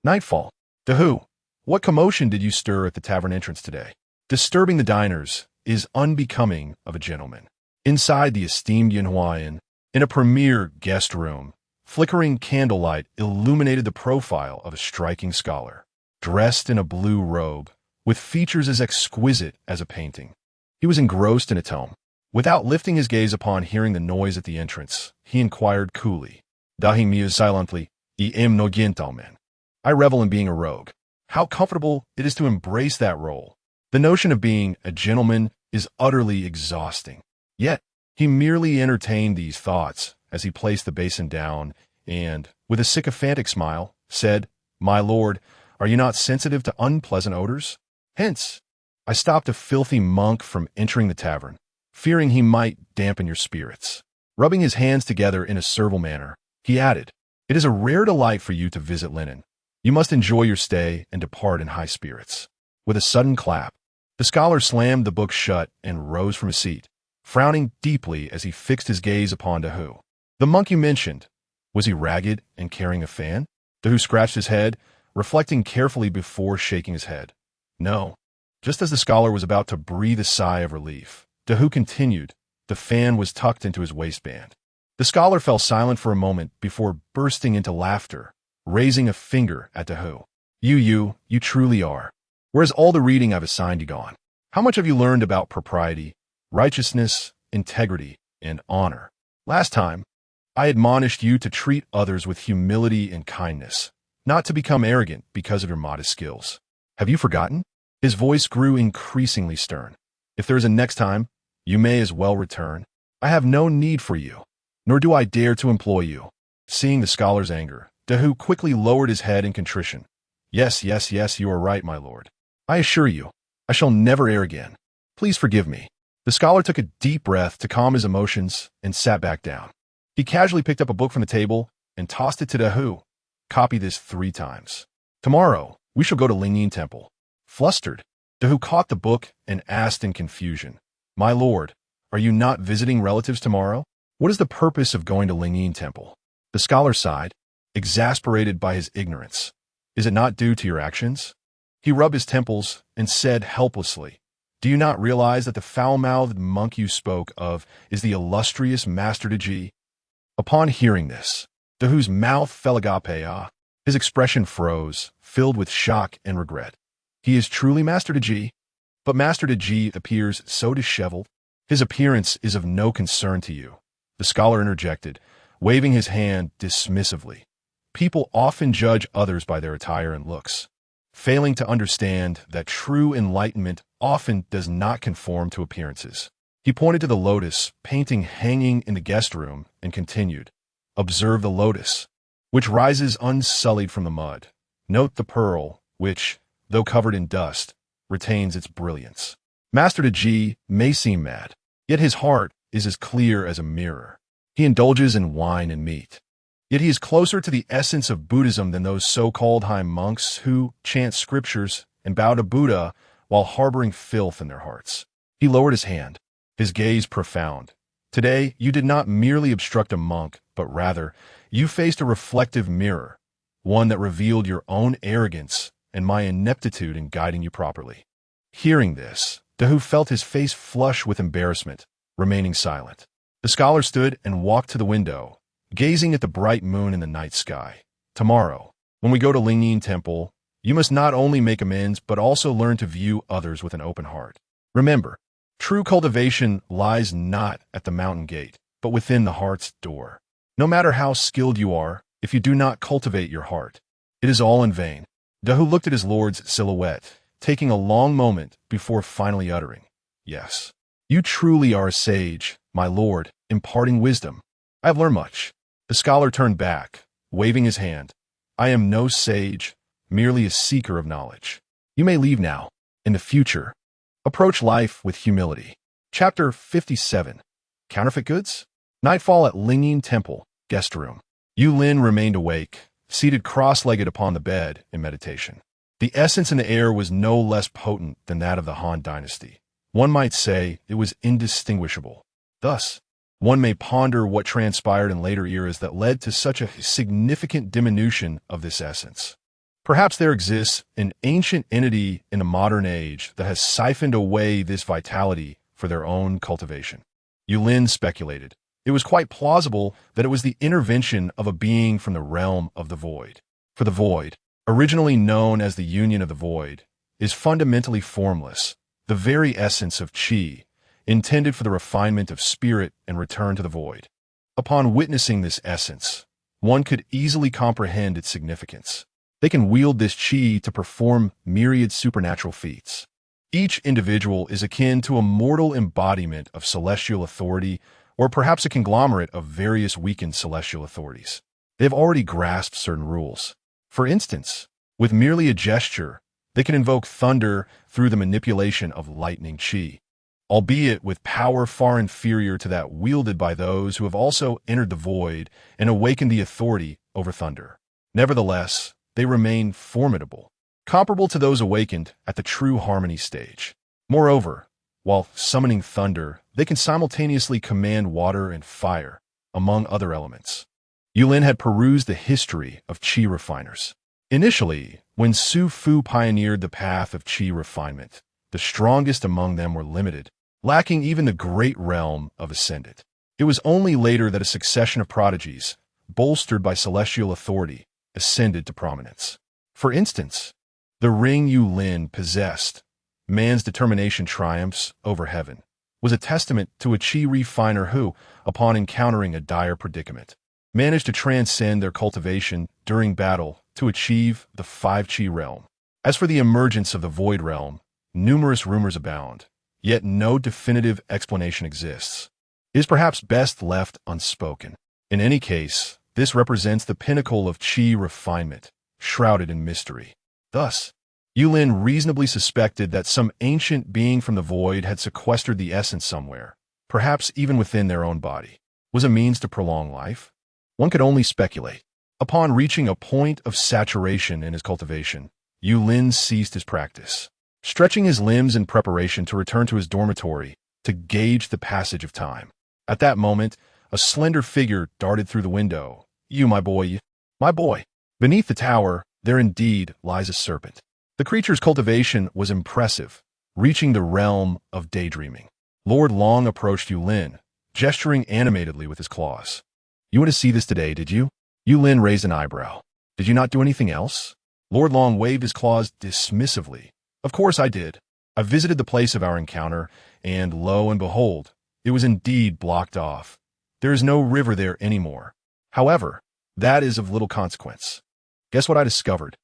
S1: Nightfall. Dahu, what commotion did you stir at the tavern entrance today? Disturbing the diners is unbecoming of a gentleman. Inside the esteemed Yunhuayan, in a premier guest room, flickering candlelight illuminated the profile of a striking scholar, dressed in a blue robe, with features as exquisite as a painting. He was engrossed in a tome. Without lifting his gaze upon hearing the noise at the entrance, he inquired coolly, Dahi mused silently, I am no gentleman. I revel in being a rogue. How comfortable it is to embrace that role. The notion of being a gentleman is utterly exhausting. Yet, he merely entertained these thoughts as he placed the basin down and, with a sycophantic smile, said, My lord, are you not sensitive to unpleasant odors? Hence, I stopped a filthy monk from entering the tavern, fearing he might dampen your spirits. Rubbing his hands together in a servile manner, he added, It is a rare delight for you to visit Linen. You must enjoy your stay and depart in high spirits. With a sudden clap, the scholar slammed the book shut and rose from his seat, frowning deeply as he fixed his gaze upon Dahu. The monk you mentioned, was he ragged and carrying a fan? Dahu scratched his head, reflecting carefully before shaking his head. No. Just as the scholar was about to breathe a sigh of relief, Dahu continued, the fan was tucked into his waistband. The scholar fell silent for a moment before bursting into laughter, raising a finger at Dahu. You truly are. Where's all the reading I've assigned you gone? How much have you learned about propriety, righteousness, integrity, and honor? Last time, I admonished you to treat others with humility and kindness, not to become arrogant because of your modest skills. Have you forgotten? His voice grew increasingly stern. If there is a next time, you may as well return. I have no need for you, nor do I dare to employ you. Seeing the scholar's anger, Dahu quickly lowered his head in contrition. Yes, yes, yes, you are right, my lord. I assure you, I shall never err again. Please forgive me. The scholar took a deep breath to calm his emotions and sat back down. He casually picked up a book from the table and tossed it to Dahu. Copy this 3 times. Tomorrow, we shall go to Lingyin Temple. Flustered, Dahu caught the book and asked in confusion, My lord, are you not visiting relatives tomorrow? What is the purpose of going to Lingyin Temple? The scholar sighed, exasperated by his ignorance. Is it not due to your actions? He rubbed his temples and said helplessly, Do you not realize that the foul-mouthed monk you spoke of is the illustrious Master Daji? Upon hearing this, Dahu's mouth fell agape. His expression froze, filled with shock and regret. He is truly Master Daji? But Master Daji appears so disheveled. His appearance is of no concern to you. The scholar interjected, waving his hand dismissively. People often judge others by their attire and looks, failing to understand that true enlightenment often does not conform to appearances. He pointed to the lotus painting hanging in the guest room and continued, Observe the lotus, which rises unsullied from the mud. Note the pearl, which, though covered in dust, retains its brilliance. Master Daji may seem mad, yet his heart is as clear as a mirror. He indulges in wine and meat. Yet he is closer to the essence of Buddhism than those so-called high monks who chant scriptures and bow to Buddha while harboring filth in their hearts. He lowered his hand, his gaze profound. Today, you did not merely obstruct a monk, but rather, you faced a reflective mirror, one that revealed your own arrogance and my ineptitude in guiding you properly. Hearing this, Dahu felt his face flush with embarrassment, remaining silent. The scholar stood and walked to the window, gazing at the bright moon in the night sky. Tomorrow, when we go to Lingyin Temple, you must not only make amends, but also learn to view others with an open heart. Remember, true cultivation lies not at the mountain gate, but within the heart's door. No matter how skilled you are, if you do not cultivate your heart, it is all in vain. Dahu looked at his lord's silhouette, taking a long moment before finally uttering, Yes, you truly are a sage, my lord, imparting wisdom. I have learned much. The scholar turned back, waving his hand. I am no sage, merely a seeker of knowledge. You may leave now. In the future, approach life with humility. Chapter 57. Counterfeit Goods? Nightfall at Lingyin Temple, guest room. Yu Lin remained awake, seated cross-legged upon the bed in meditation. The essence in the air was no less potent than that of the Han Dynasty. One might say it was indistinguishable. Thus, one may ponder what transpired in later eras that led to such a significant diminution of this essence. Perhaps there exists an ancient entity in the modern age that has siphoned away this vitality for their own cultivation. Yu Lin speculated. It was quite plausible that it was the intervention of a being from the realm of the void. For the void, originally known as the union of the void, is fundamentally formless, the very essence of qi, intended for the refinement of spirit and return to the void. Upon witnessing this essence, one could easily comprehend its significance. They can wield this qi to perform myriad supernatural feats. Each individual is akin to a mortal embodiment of celestial authority, or perhaps a conglomerate of various weakened celestial authorities. They have already grasped certain rules. For instance, with merely a gesture, they can invoke thunder through the manipulation of lightning qi, albeit with power far inferior to that wielded by those who have also entered the void and awakened the authority over thunder. Nevertheless, they remain formidable, comparable to those awakened at the true harmony stage. Moreover, while summoning thunder, they can simultaneously command water and fire, among other elements. Yu Lin had perused the history of qi refiners. Initially, when Su Fu pioneered the path of qi refinement, the strongest among them were limited, lacking even the great realm of ascendant. It was only later that a succession of prodigies, bolstered by celestial authority, ascended to prominence. For instance, the ring Yu Lin possessed, man's determination triumphs over heaven, was a testament to a qi refiner who, upon encountering a dire predicament, managed to transcend their cultivation during battle to achieve the 5 qi realm. As for the emergence of the void realm, Numerous rumors abound, yet no definitive explanation exists. It is perhaps best left unspoken. In any case, this represents the pinnacle of Qi refinement, shrouded in mystery. Thus, Yulin reasonably suspected that some ancient being from the void had sequestered the essence somewhere, perhaps even within their own body. Was a means to prolong life? One could only speculate. Upon reaching a point of saturation in his cultivation, Yulin ceased his practice, stretching his limbs in preparation to return to his dormitory to gauge the passage of time. At that moment, a slender figure darted through the window. "You, my boy, my boy." Beneath the tower, there indeed lies a serpent. The creature's cultivation was impressive, reaching the realm of daydreaming. Lord Long approached Yulin, gesturing animatedly with his claws. "You want to see this today, did you?" Yulin raised an eyebrow. "Did you not do anything else?" Lord Long waved his claws dismissively. "Of course I did. I visited the place of our encounter, and lo and behold, it was indeed blocked off. There is no river there anymore. However, that is of little consequence. Guess what I discovered?"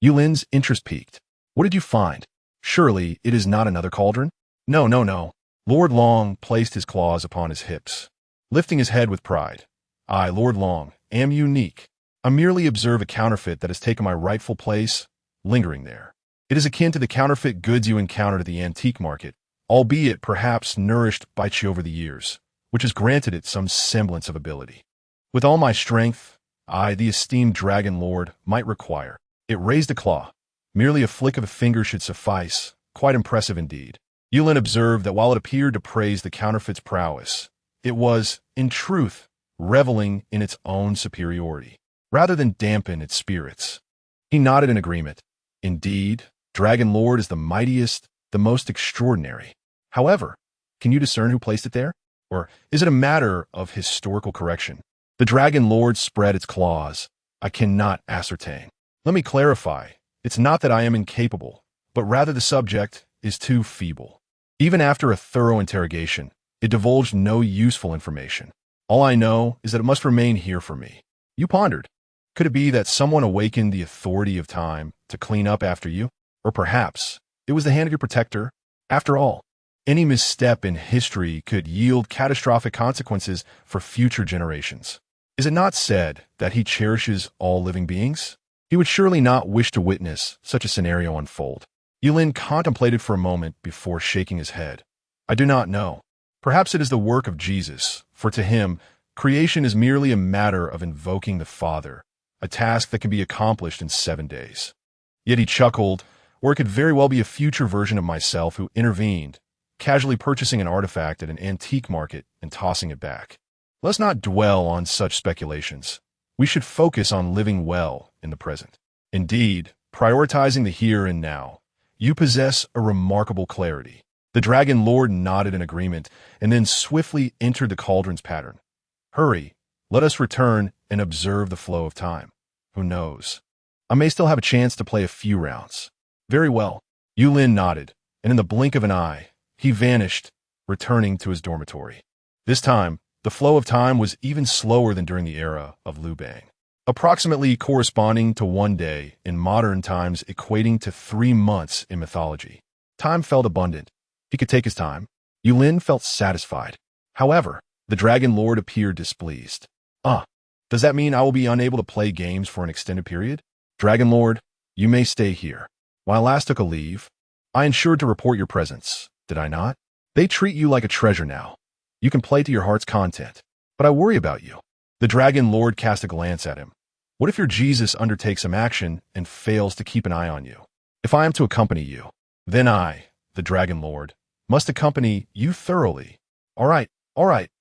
S1: Yulin's interest piqued. "What did you find? Surely it is not another cauldron?" No, no, no." Lord Long placed his claws upon his hips, lifting his head with pride. "I, Lord Long, am unique. I merely observe a counterfeit that has taken my rightful place, lingering there. It is akin to the counterfeit goods you encountered at the antique market, albeit perhaps nourished by Qi over the years, which has granted it some semblance of ability. With all my strength, I, the esteemed Dragon Lord, might require." It raised a claw. Merely a flick of a finger should suffice, quite impressive indeed. Yulin observed that while it appeared to praise the counterfeit's prowess, it was, in truth, reveling in its own superiority, rather than dampen its spirits. He nodded in agreement. "Indeed, Dragon Lord is the mightiest, the most extraordinary. However, can you discern who placed it there? Or is it a matter of historical correction?" The Dragon Lord spread its claws. "I cannot ascertain. Let me clarify. It's not that I am incapable, but rather the subject is too feeble." Even after a thorough interrogation, it divulged no useful information. "All I know is that it must remain here for me." You pondered. Could it be that someone awakened the authority of time to clean up after you? Or perhaps it was the hand of your protector? After all, any misstep in history could yield catastrophic consequences for future generations. Is it not said that he cherishes all living beings? He would surely not wish to witness such a scenario unfold. Yulin contemplated for a moment before shaking his head. "I do not know. Perhaps it is the work of Jesus, for to him, creation is merely a matter of invoking the Father, a task that can be accomplished in 7 days." Yet he chuckled, or it could very well be a future version of myself who intervened, casually purchasing an artifact at an antique market and tossing it back. Let's not dwell on such speculations. We should focus on living well in the present. Indeed, prioritizing the here and now, you possess a remarkable clarity. The Dragon Lord nodded in agreement and then swiftly entered the cauldron's pattern. "Hurry, let us return and observe the flow of time. Who knows? I may still have a chance to play a few rounds." "Very well." Yulin nodded, and in the blink of an eye, he vanished, returning to his dormitory. This time, the flow of time was even slower than during the era of Liu Bang, approximately corresponding to 1 day in modern times, equating to 3 months in mythology. Time felt abundant. He could take his time. Yulin felt satisfied. However, the Dragon Lord appeared displeased. Does that mean I will be unable to play games for an extended period?" "Dragon Lord, you may stay here. When I last took a leave, I ensured to report your presence, did I not? They treat you like a treasure now. You can play to your heart's content, but I worry about you." The Dragon Lord cast a glance at him. "What if your Jesus undertakes some action and fails to keep an eye on you? If I am to accompany you, then I, the Dragon Lord, must accompany you thoroughly. All right,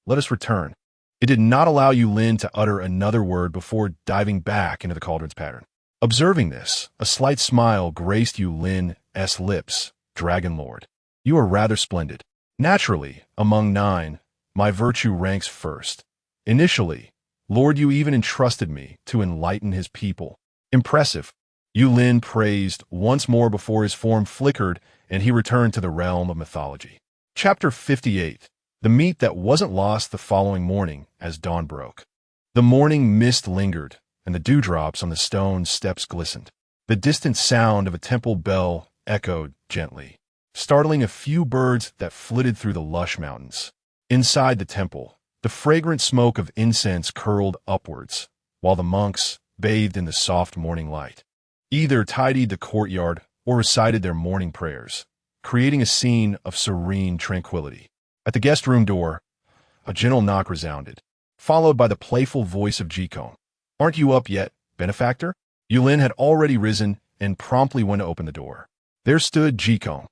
S1: let us return." It did not allow Yulin to utter another word before diving back into the cauldron's pattern. Observing this, a slight smile graced Yulin's lips. "Dragon Lord, you are rather splendid. Naturally, among 9, my virtue ranks first. Initially, Lord, you even entrusted me to enlighten his people. Impressive." Yulin praised once more before his form flickered and he returned to the realm of mythology. Chapter 58. The meat that wasn't lost the following morning as dawn broke. The morning mist lingered, and the dewdrops on the stone steps glistened. The distant sound of a temple bell echoed gently, startling a few birds that flitted through the lush mountains. Inside the temple, the fragrant smoke of incense curled upwards, while the monks, bathed in the soft morning light, either tidied the courtyard or recited their morning prayers, creating a scene of serene tranquility. At the guest room door, a gentle knock resounded, followed by the playful voice of Jikong. "Aren't you up yet, benefactor?" Yulin had already risen and promptly went to open the door. There stood Jikong,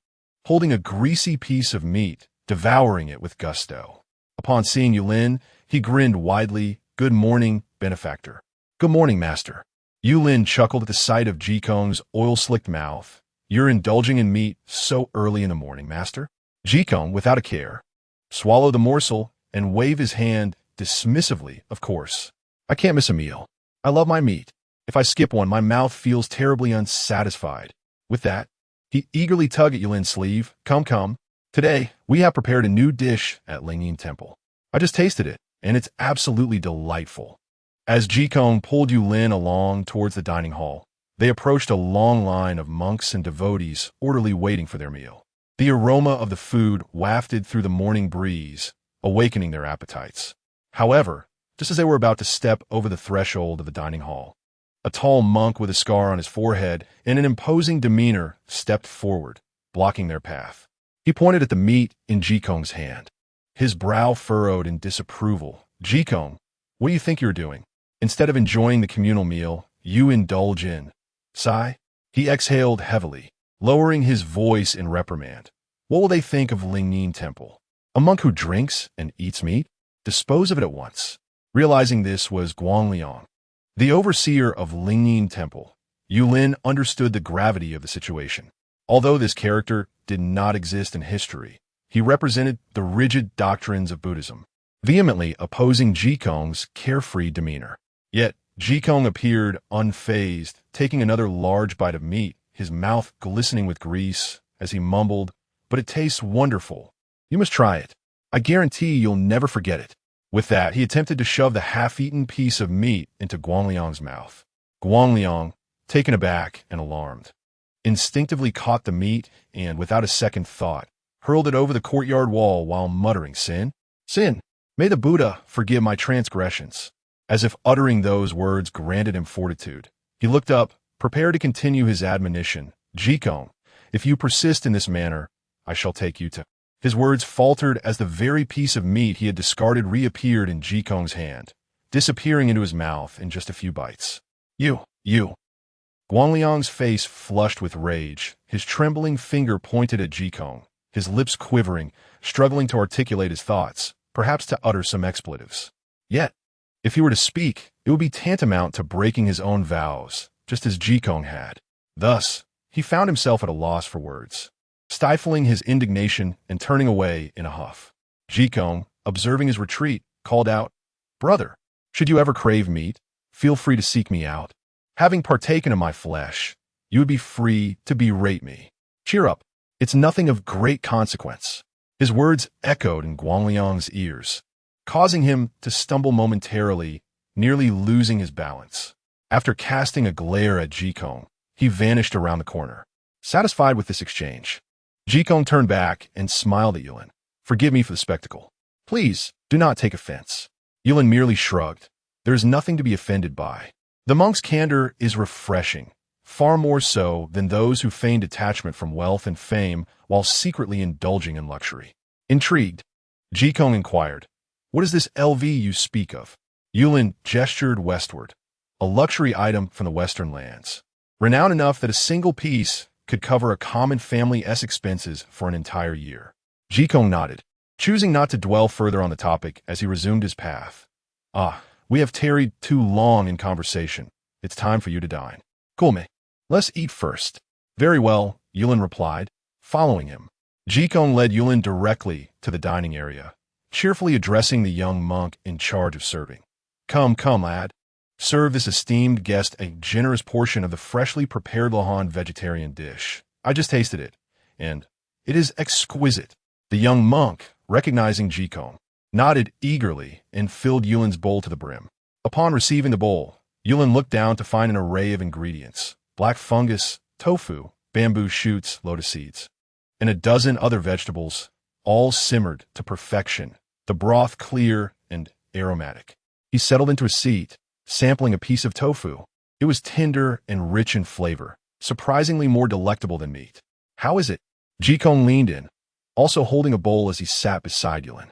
S1: holding a greasy piece of meat, devouring it with gusto. Upon seeing Yulin, he grinned widely. "Good morning, benefactor." "Good morning, master." Yulin chuckled at the sight of Jikong's oil-slicked mouth. "You're indulging in meat so early in the morning, master?" Jikong, without a care, swallowed the morsel and waved his hand dismissively. "Of course. I can't miss a meal. I love my meat. If I skip one, my mouth feels terribly unsatisfied." With that, he eagerly tugged at Yulin's sleeve. Come, come. Today, we have prepared a new dish at Lingyin Temple. I just tasted it, and it's absolutely delightful." As Jikong pulled Yulin along towards the dining hall, they approached a long line of monks and devotees orderly waiting for their meal. The aroma of the food wafted through the morning breeze, awakening their appetites. However, just as they were about to step over the threshold of the dining hall, a tall monk with a scar on his forehead and an imposing demeanor stepped forward, blocking their path. He pointed at the meat in Jikong's hand, his brow furrowed in disapproval. "Jikong, what do you think you're doing? Instead of enjoying the communal meal, you indulge in." Sigh. He exhaled heavily, lowering his voice in reprimand. "What will they think of Lingyin Temple? A monk who drinks and eats meat? Dispose of it at once." Realizing this was Guangliang, the overseer of Lingyin Temple, Yulin understood the gravity of the situation. Although this character did not exist in history, he represented the rigid doctrines of Buddhism, vehemently opposing Jikong's carefree demeanor. Yet, Jikong appeared unfazed, taking another large bite of meat, his mouth glistening with grease, as he mumbled, "But it tastes wonderful. You must try it. I guarantee you'll never forget it." With that, he attempted to shove the half-eaten piece of meat into Guangliang's mouth. Guangliang, taken aback and alarmed, instinctively caught the meat and, without a second thought, hurled it over the courtyard wall while muttering, "Sin? Sin! May the Buddha forgive my transgressions." As if uttering those words granted him fortitude, he looked up, prepared to continue his admonition. "Jikong, if you persist in this manner, I shall take you to—" His words faltered as the very piece of meat he had discarded reappeared in Jikong's hand, disappearing into his mouth in just a few bites. You! Guangliang's face flushed with rage, his trembling finger pointed at Jikong, his lips quivering, struggling to articulate his thoughts, perhaps to utter some expletives. Yet, if he were to speak, it would be tantamount to breaking his own vows, just as Jikong had. Thus, he found himself at a loss for words, stifling his indignation and turning away in a huff. Jikong, observing his retreat, called out, "Brother, should you ever crave meat, feel free to seek me out. Having partaken of my flesh, you would be free to berate me. Cheer up, it's nothing of great consequence." His words echoed in Guangliang's ears, causing him to stumble momentarily, nearly losing his balance. After casting a glare at Jikong, he vanished around the corner. Satisfied with this exchange, Jikong turned back and smiled at Yulin. "Forgive me for the spectacle. Please, do not take offense." Yulin merely shrugged. "There is nothing to be offended by. The monk's candor is refreshing, far more so than those who feign detachment from wealth and fame while secretly indulging in luxury." Intrigued, Jikong inquired, "What is this LV you speak of?" Yulin gestured westward, a luxury item from the western lands, renowned enough that a single piece could cover a common family's expenses for an entire year. Jikong nodded, choosing not to dwell further on the topic as he resumed his path. "Ah, we have tarried too long in conversation. It's time for you to dine. Come, let's eat first." "Very well," Yulin replied, following him. Jikong led Yulin directly to the dining area, cheerfully addressing the young monk in charge of serving. Come, lad. Serve this esteemed guest a generous portion of the freshly prepared Lahan vegetarian dish. I just tasted it, and it is exquisite." The young monk, recognizing Jikong, nodded eagerly and filled Yulin's bowl to the brim. Upon receiving the bowl, Yulin looked down to find an array of ingredients: black fungus, tofu, bamboo shoots, lotus seeds, and a dozen other vegetables, all simmered to perfection, the broth clear and aromatic. He settled into a seat, sampling a piece of tofu. It was tender and rich in flavor, surprisingly more delectable than meat. "How is it?" Jikong leaned in, also holding a bowl as he sat beside Yulin.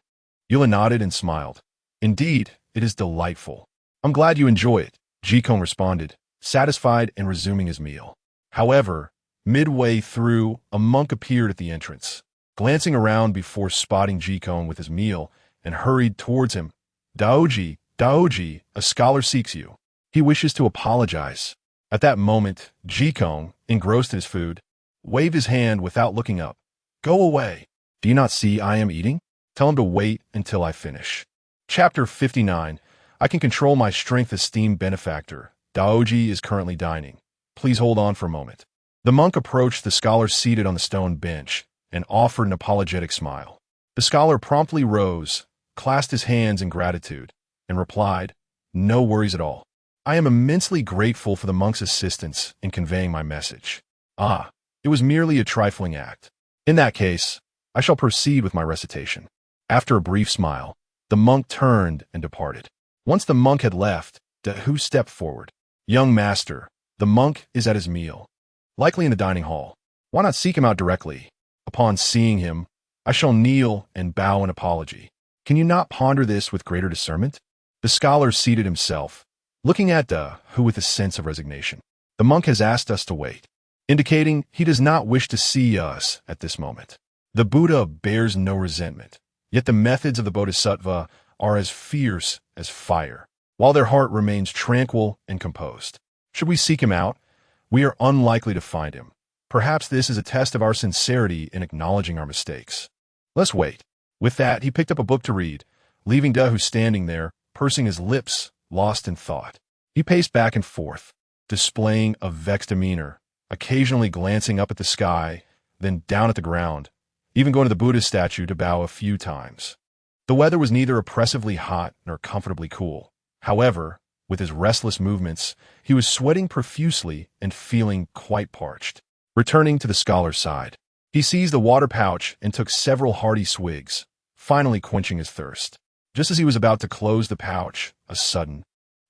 S1: Yulin nodded and smiled. "Indeed, it is delightful. I'm glad you enjoy it," Jikong responded, satisfied and resuming his meal. However, midway through, a monk appeared at the entrance, glancing around before spotting Jikong with his meal and hurried towards him. Daoji, Daoji, a scholar seeks you. He wishes to apologize." At that moment, Jikong, engrossed in his food, waved his hand without looking up. "Go away. Do you not see I am eating? Tell him to wait until I finish." Chapter 59. I can control my strength. Esteemed benefactor, Daoji is currently dining. Please hold on for a moment. The monk approached the scholar seated on the stone bench and offered an apologetic smile. The scholar promptly rose, clasped his hands in gratitude, and replied, "No worries at all. I am immensely grateful for the monk's assistance in conveying my message. Ah, it was merely a trifling act. In that case, I shall proceed with my recitation." After a brief smile, the monk turned and departed. Once the monk had left, Dahu stepped forward. "Young master, the monk is at his meal, likely in the dining hall. Why not seek him out directly? Upon seeing him, I shall kneel and bow in apology. Can you not ponder this with greater discernment?" The scholar seated himself, looking at Dahu with a sense of resignation. "The monk has asked us to wait," indicating he does not wish to see us at this moment. The Buddha bears no resentment, yet the methods of the Bodhisattva are as fierce as fire, while their heart remains tranquil and composed. Should we seek him out, we are unlikely to find him. Perhaps this is a test of our sincerity in acknowledging our mistakes. Let's wait. With that, he picked up a book to read, leaving Dahu standing there, pursing his lips, lost in thought. He paced back and forth, displaying a vexed demeanor, occasionally glancing up at the sky, then down at the ground, even going to the Buddha statue to bow a few times. The weather was neither oppressively hot nor comfortably cool. However, with his restless movements, he was sweating profusely and feeling quite parched. Returning to the scholar's side, he seized the water pouch and took several hearty swigs, finally quenching his thirst. Just as he was about to close the pouch, a sudden,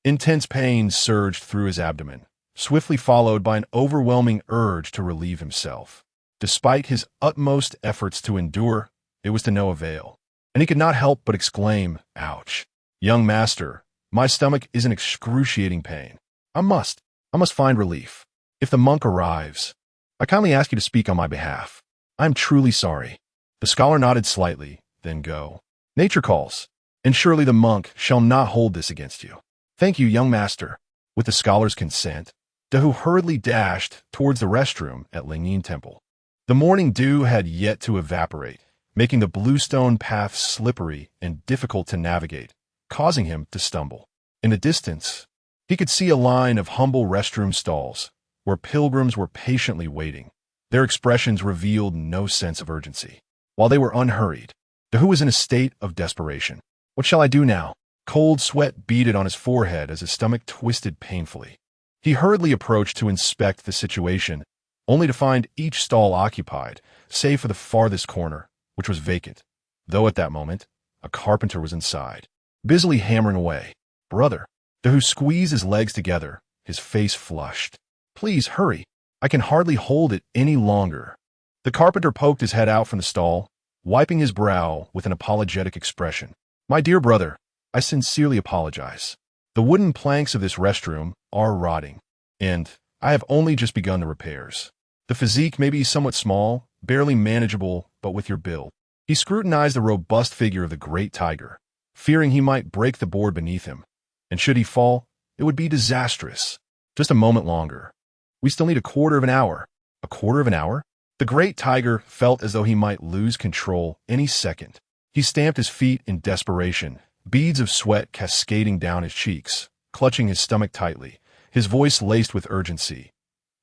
S1: intense pain surged through his abdomen, swiftly followed by an overwhelming urge to relieve himself. Despite his utmost efforts to endure, it was to no avail, and he could not help but exclaim, "Ouch! Young master, my stomach is in excruciating pain. I must find relief. If the monk arrives, I kindly ask you to speak on my behalf. I am truly sorry." The scholar nodded slightly, then go. "Nature calls, and surely the monk shall not hold this against you." "Thank you, young master." With the scholar's consent, Dahu hurriedly dashed towards the restroom at Lingyin Temple. The morning dew had yet to evaporate, making the bluestone path slippery and difficult to navigate, causing him to stumble. In the distance, he could see a line of humble restroom stalls, where pilgrims were patiently waiting. Their expressions revealed no sense of urgency. While they were unhurried, Dahu was in a state of desperation. "What shall I do now?" Cold sweat beaded on his forehead as his stomach twisted painfully. He hurriedly approached to inspect the situation, only to find each stall occupied, save for the farthest corner, which was vacant, though at that moment, a carpenter was inside, busily hammering away. "Brother." Dahu squeezed his legs together, his face flushed. "Please hurry. I can hardly hold it any longer." The carpenter poked his head out from the stall, wiping his brow with an apologetic expression. "My dear brother, I sincerely apologize. The wooden planks of this restroom are rotting, and I have only just begun the repairs. The physique may be somewhat small, barely manageable, but with your build." He scrutinized the robust figure of the great tiger, fearing he might break the board beneath him, and should he fall, it would be disastrous. "Just a moment longer. We still need a quarter of an hour." A quarter of an hour? The great tiger felt as though he might lose control any second. He stamped his feet in desperation, beads of sweat cascading down his cheeks, clutching his stomach tightly, his voice laced with urgency.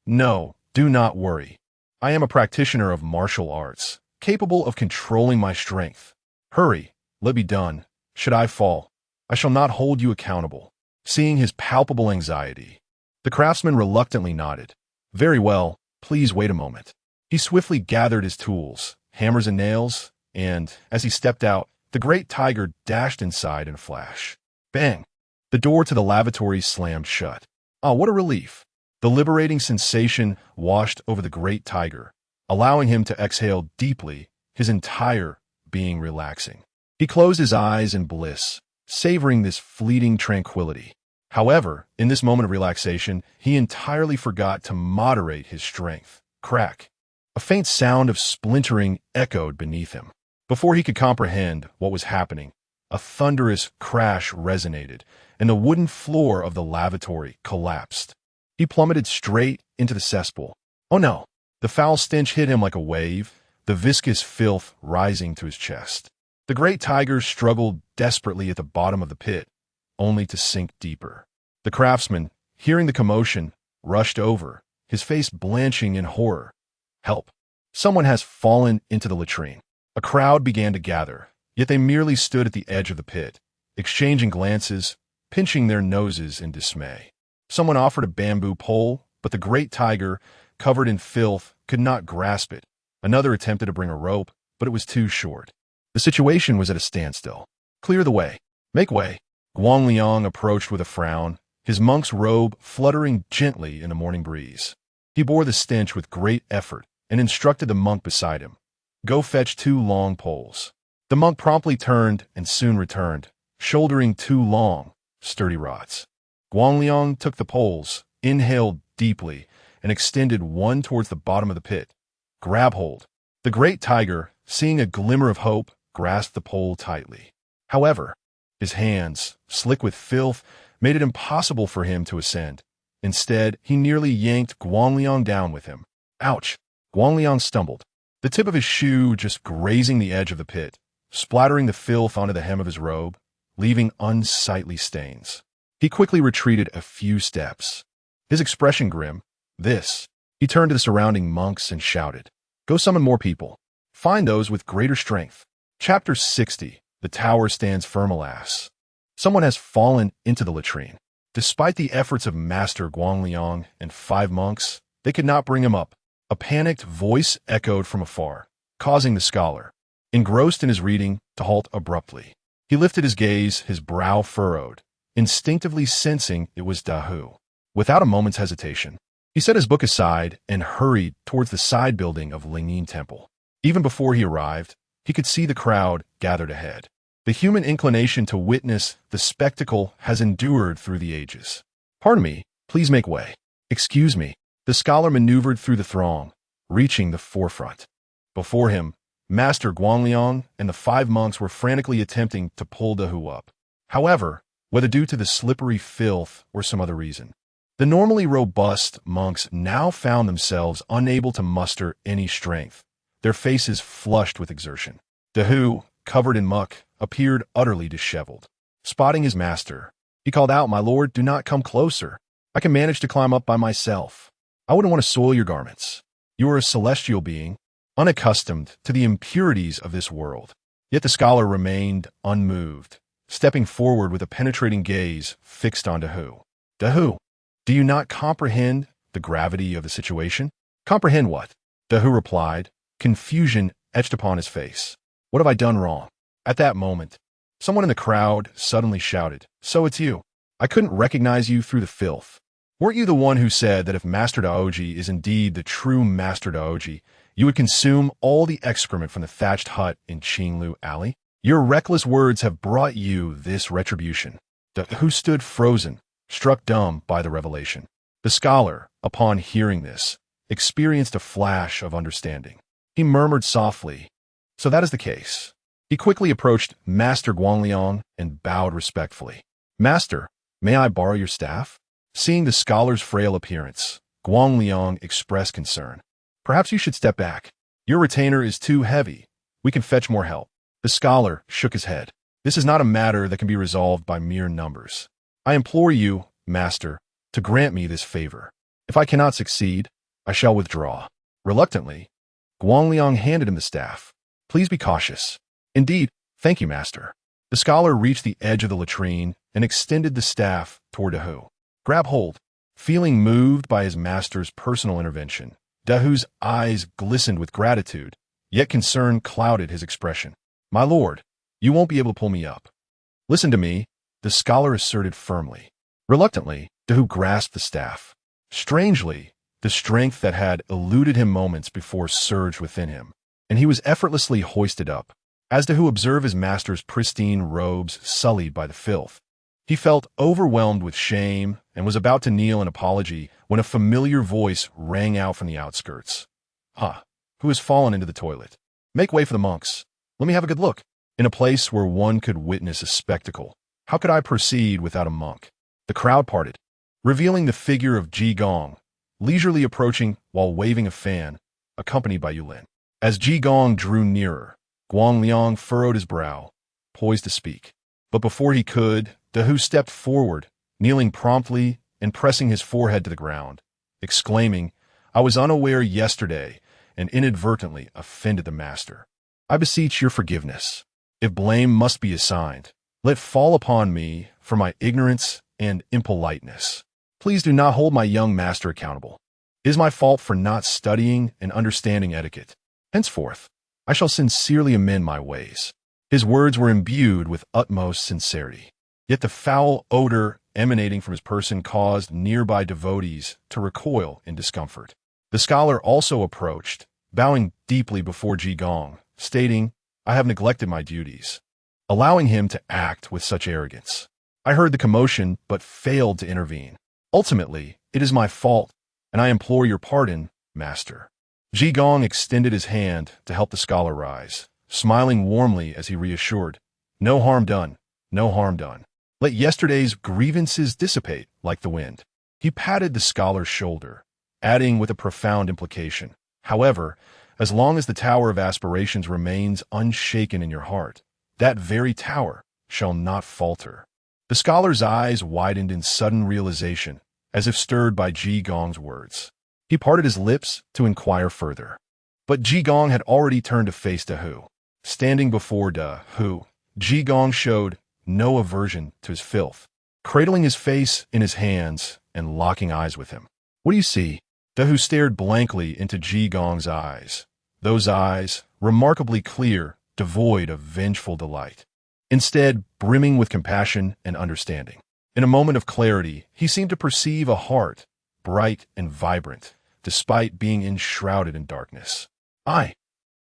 S1: "No, do not worry. I am a practitioner of martial arts, capable of controlling my strength. Hurry, let be done. Should I fall, I shall not hold you accountable." Seeing his palpable anxiety, the craftsman reluctantly nodded. "Very well, Please wait a moment. He swiftly gathered his tools, hammers and nails, and, as he stepped out, the great tiger dashed inside in a flash. Bang! The door to the lavatory slammed shut. Ah, what a relief. The liberating sensation washed over the great tiger, allowing him to exhale deeply, his entire being relaxing. He closed his eyes in bliss, savoring this fleeting tranquility. However, in this moment of relaxation, he entirely forgot to moderate his strength. Crack! A faint sound of splintering echoed beneath him. Before he could comprehend what was happening, a thunderous crash resonated, and the wooden floor of the lavatory collapsed. He plummeted straight into the cesspool. Oh no! The foul stench hit him like a wave, the viscous filth rising to his chest. The great tiger struggled desperately at the bottom of the pit, only to sink deeper. The craftsman, hearing the commotion, rushed over, his face blanching in horror. Help! Someone has fallen into the latrine. A crowd began to gather, yet they merely stood at the edge of the pit, exchanging glances, pinching their noses in dismay. Someone offered a bamboo pole, but the great tiger, covered in filth, could not grasp it. Another attempted to bring a rope, but it was too short. The situation was at a standstill. Clear the way. Make way. Guangliang approached with a frown, his monk's robe fluttering gently in the morning breeze. He bore the stench with great effort and instructed the monk beside him. Go fetch 2 long poles. The monk promptly turned and soon returned, shouldering 2 long, sturdy rods. Guangliang took the poles, inhaled deeply, and extended one towards the bottom of the pit. Grab hold. The great tiger, seeing a glimmer of hope, grasped the pole tightly. However, his hands, slick with filth, made it impossible for him to ascend. Instead, he nearly yanked Guangliang down with him. Ouch! Guangliang stumbled, the tip of his shoe just grazing the edge of the pit, splattering the filth onto the hem of his robe, leaving unsightly stains. He quickly retreated a few steps. His expression grim. He turned to the surrounding monks and shouted, "Go summon more people. Find those with greater strength." Chapter 60. The tower stands firm, alas. Someone has fallen into the latrine. Despite the efforts of Master Guangliang and 5 monks, they could not bring him up. A panicked voice echoed from afar, causing the scholar, engrossed in his reading, to halt abruptly. He lifted his gaze, his brow furrowed, instinctively sensing it was Dahu. Without a moment's hesitation, he set his book aside and hurried towards the side building of Lingyin Temple. Even before he arrived, he could see the crowd gathered ahead. The human inclination to witness the spectacle has endured through the ages. Pardon me, please make way. Excuse me. The scholar maneuvered through the throng, reaching the forefront. Before him, Master Guangliang and the 5 monks were frantically attempting to pull Dahu up. However, whether due to the slippery filth or some other reason, the normally robust monks now found themselves unable to muster any strength, their faces flushed with exertion. Dahu, covered in muck, appeared utterly disheveled. Spotting his master, he called out, "My lord, do not come closer. I can manage to climb up by myself. I wouldn't want to soil your garments. You are a celestial being, unaccustomed to the impurities of this world." Yet the scholar remained unmoved, stepping forward with a penetrating gaze fixed on Dahu. "Dahu, do you not comprehend the gravity of the situation?" "Comprehend what?" Dahu replied, confusion etched upon his face. "What have I done wrong?" At that moment, someone in the crowd suddenly shouted, "So it's you. I couldn't recognize you through the filth. Weren't you the one who said that if Master Daoji is indeed the true Master Daoji, you would consume all the excrement from the thatched hut in Qinglu Alley? Your reckless words have brought you this retribution." Dahu stood frozen, struck dumb by the revelation. The scholar, upon hearing this, experienced a flash of understanding. He murmured softly, "So that is the case." He quickly approached Master Guangliang and bowed respectfully. "Master, may I borrow your staff?" Seeing the scholar's frail appearance, Guangliang expressed concern. "Perhaps you should step back. Your retainer is too heavy. We can fetch more help." The scholar shook his head. "This is not a matter that can be resolved by mere numbers. I implore you, master, to grant me this favor. If I cannot succeed, I shall withdraw." Reluctantly, Guangliang handed him the staff. "Please be cautious." "Indeed, thank you, master." The scholar reached the edge of the latrine and extended the staff toward Dahu. "Grab hold." Feeling moved by his master's personal intervention, Dahu's eyes glistened with gratitude, yet concern clouded his expression. "My lord, you won't be able to pull me up." "Listen to me," the scholar asserted firmly. Reluctantly, Dahu grasped the staff. Strangely, the strength that had eluded him moments before surged within him, and he was effortlessly hoisted up. As Dahu observed his master's pristine robes sullied by the filth, he felt overwhelmed with shame and was about to kneel in apology when a familiar voice rang out from the outskirts. Who has fallen into the toilet? Make way for the monks. Let me have a good look." In a place where one could witness a spectacle, how could I proceed without a monk? The crowd parted, revealing the figure of Ji Gong, leisurely approaching while waving a fan, accompanied by Yulin. As Ji Gong drew nearer, Guang Liang furrowed his brow, poised to speak. But before he could, Dahu stepped forward, kneeling promptly and pressing his forehead to the ground, exclaiming, "I was unaware yesterday and inadvertently offended the master. I beseech your forgiveness. If blame must be assigned, let fall upon me for my ignorance and impoliteness. Please do not hold my young master accountable. It is my fault for not studying and understanding etiquette. Henceforth, I shall sincerely amend my ways." His words were imbued with utmost sincerity, yet the foul odor emanating from his person caused nearby devotees to recoil in discomfort. The scholar also approached, bowing deeply before Ji Gong, stating, "I have neglected my duties," allowing him to act with such arrogance. "I heard the commotion but failed to intervene. Ultimately, it is my fault, and I implore your pardon, master." Ji Gong extended his hand to help the scholar rise, smiling warmly as he reassured, "No harm done, no harm done. Let yesterday's grievances dissipate like the wind." He patted the scholar's shoulder, adding with a profound implication, "However, as long as the tower of aspirations remains unshaken in your heart, that very tower shall not falter." The scholar's eyes widened in sudden realization, as if stirred by Ji Gong's words. He parted his lips to inquire further. But Ji Gong had already turned to face Dahu. Standing before Dahu, Ji Gong showed no aversion to his filth, cradling his face in his hands and locking eyes with him. "What do you see?" Dahu stared blankly into Ji Gong's eyes, those eyes remarkably clear, devoid of vengeful delight, instead brimming with compassion and understanding. In a moment of clarity, he seemed to perceive a heart, bright and vibrant, despite being enshrouded in darkness. "I,"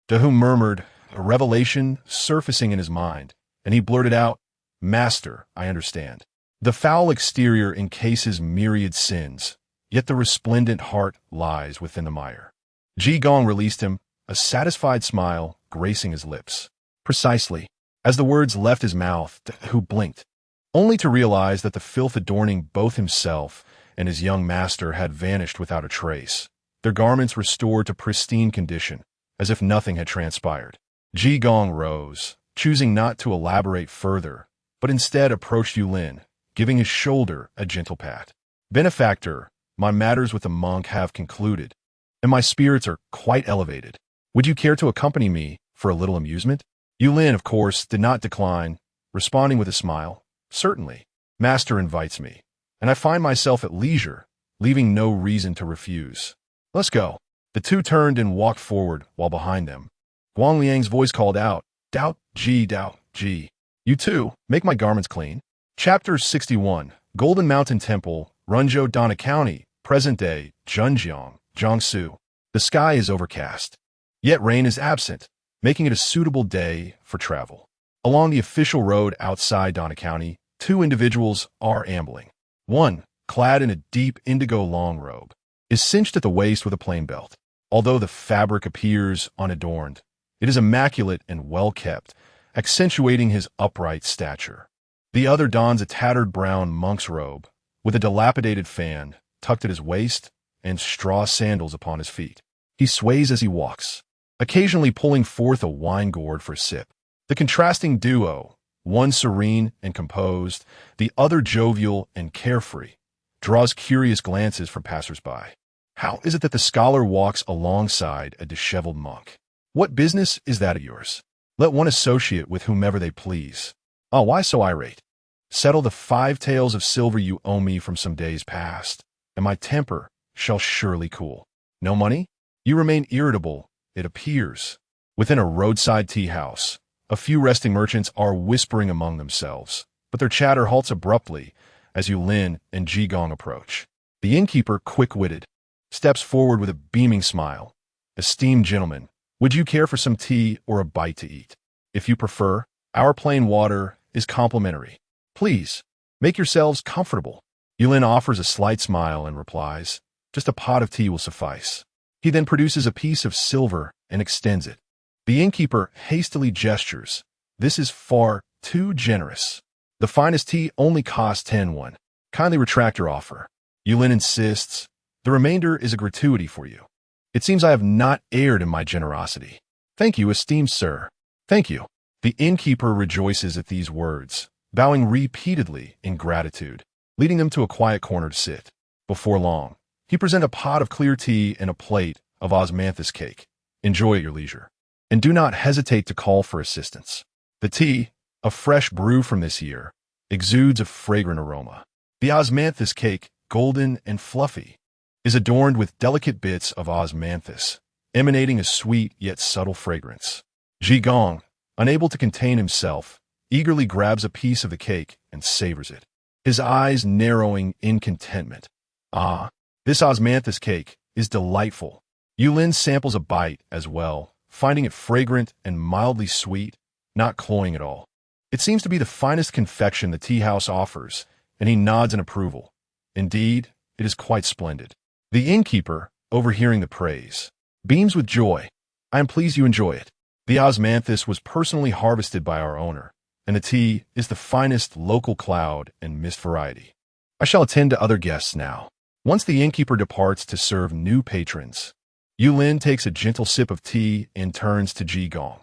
S1: Dahu murmured, a revelation surfacing in his mind, and he blurted out, "Master, I understand. The foul exterior encases myriad sins, yet the resplendent heart lies within the mire." Ji Gong released him, a satisfied smile gracing his lips. "Precisely." As the words left his mouth, Dahu blinked, only to realize that the filth adorning both himself and his young master had vanished without a trace, their garments restored to pristine condition, as if nothing had transpired. Ji Gong rose, choosing not to elaborate further, but instead approached Yulin, giving his shoulder a gentle pat. "Benefactor, my matters with the monk have concluded, and my spirits are quite elevated. Would you care to accompany me for a little amusement?" Yulin, of course, did not decline, responding with a smile, "Certainly. Master invites me, and I find myself at leisure, leaving no reason to refuse. Let's go." The two turned and walked forward, while behind them, Guang Liang's voice called out, Dao Ji. "You too, make my garments clean." Chapter 61, Golden Mountain Temple, Runzhou, Dana County, present-day, Zhenjiang, Jiangsu. The sky is overcast, yet rain is absent, making it a suitable day for travel. Along the official road outside Dana County, two individuals are ambling. One, clad in a deep indigo long robe, is cinched at the waist with a plain belt. Although the fabric appears unadorned, it is immaculate and well-kept, accentuating his upright stature. The other dons a tattered brown monk's robe, with a dilapidated fan tucked at his waist and straw sandals upon his feet. He sways as he walks, occasionally pulling forth a wine gourd for a sip. The contrasting duo, one serene and composed, the other jovial and carefree, draws curious glances from passers-by. How is it that the scholar walks alongside a disheveled monk? What business is that of yours? Let one associate with whomever they please. Oh, why so irate? Settle the 5 taels of silver you owe me from some days past, and my temper shall surely cool. No money? You remain irritable, it appears. Within a roadside tea house, a few resting merchants are whispering among themselves, but their chatter halts abruptly as Yulin and Jigong approach. The innkeeper, quick-witted, steps forward with a beaming smile. Esteemed gentlemen, would you care for some tea or a bite to eat? If you prefer, our plain water is complimentary. Please, make yourselves comfortable. Yulin offers a slight smile and replies, just a pot of tea will suffice. He then produces a piece of silver and extends it. The innkeeper hastily gestures. This is far too generous. The finest tea only costs 10 won. Kindly retract your offer. Yulin insists. The remainder is a gratuity for you. It seems I have not erred in my generosity. Thank you, esteemed sir. Thank you. The innkeeper rejoices at these words, bowing repeatedly in gratitude, leading them to a quiet corner to sit. Before long, he presents a pot of clear tea and a plate of osmanthus cake. Enjoy at your leisure. And do not hesitate to call for assistance. The tea, a fresh brew from this year, exudes a fragrant aroma. The osmanthus cake, golden and fluffy, is adorned with delicate bits of osmanthus, emanating a sweet yet subtle fragrance. Jigong, unable to contain himself, eagerly grabs a piece of the cake and savors it, his eyes narrowing in contentment. Ah, this osmanthus cake is delightful. Yulin samples a bite as well, finding it fragrant and mildly sweet, not cloying at all. It seems to be the finest confection the tea house offers, and he nods in approval. Indeed, it is quite splendid. The innkeeper, overhearing the praise, beams with joy. I am pleased you enjoy it. The osmanthus was personally harvested by our owner, and the tea is the finest local cloud and mist variety. I shall attend to other guests now. Once the innkeeper departs to serve new patrons, Yulin takes a gentle sip of tea and turns to Jigong.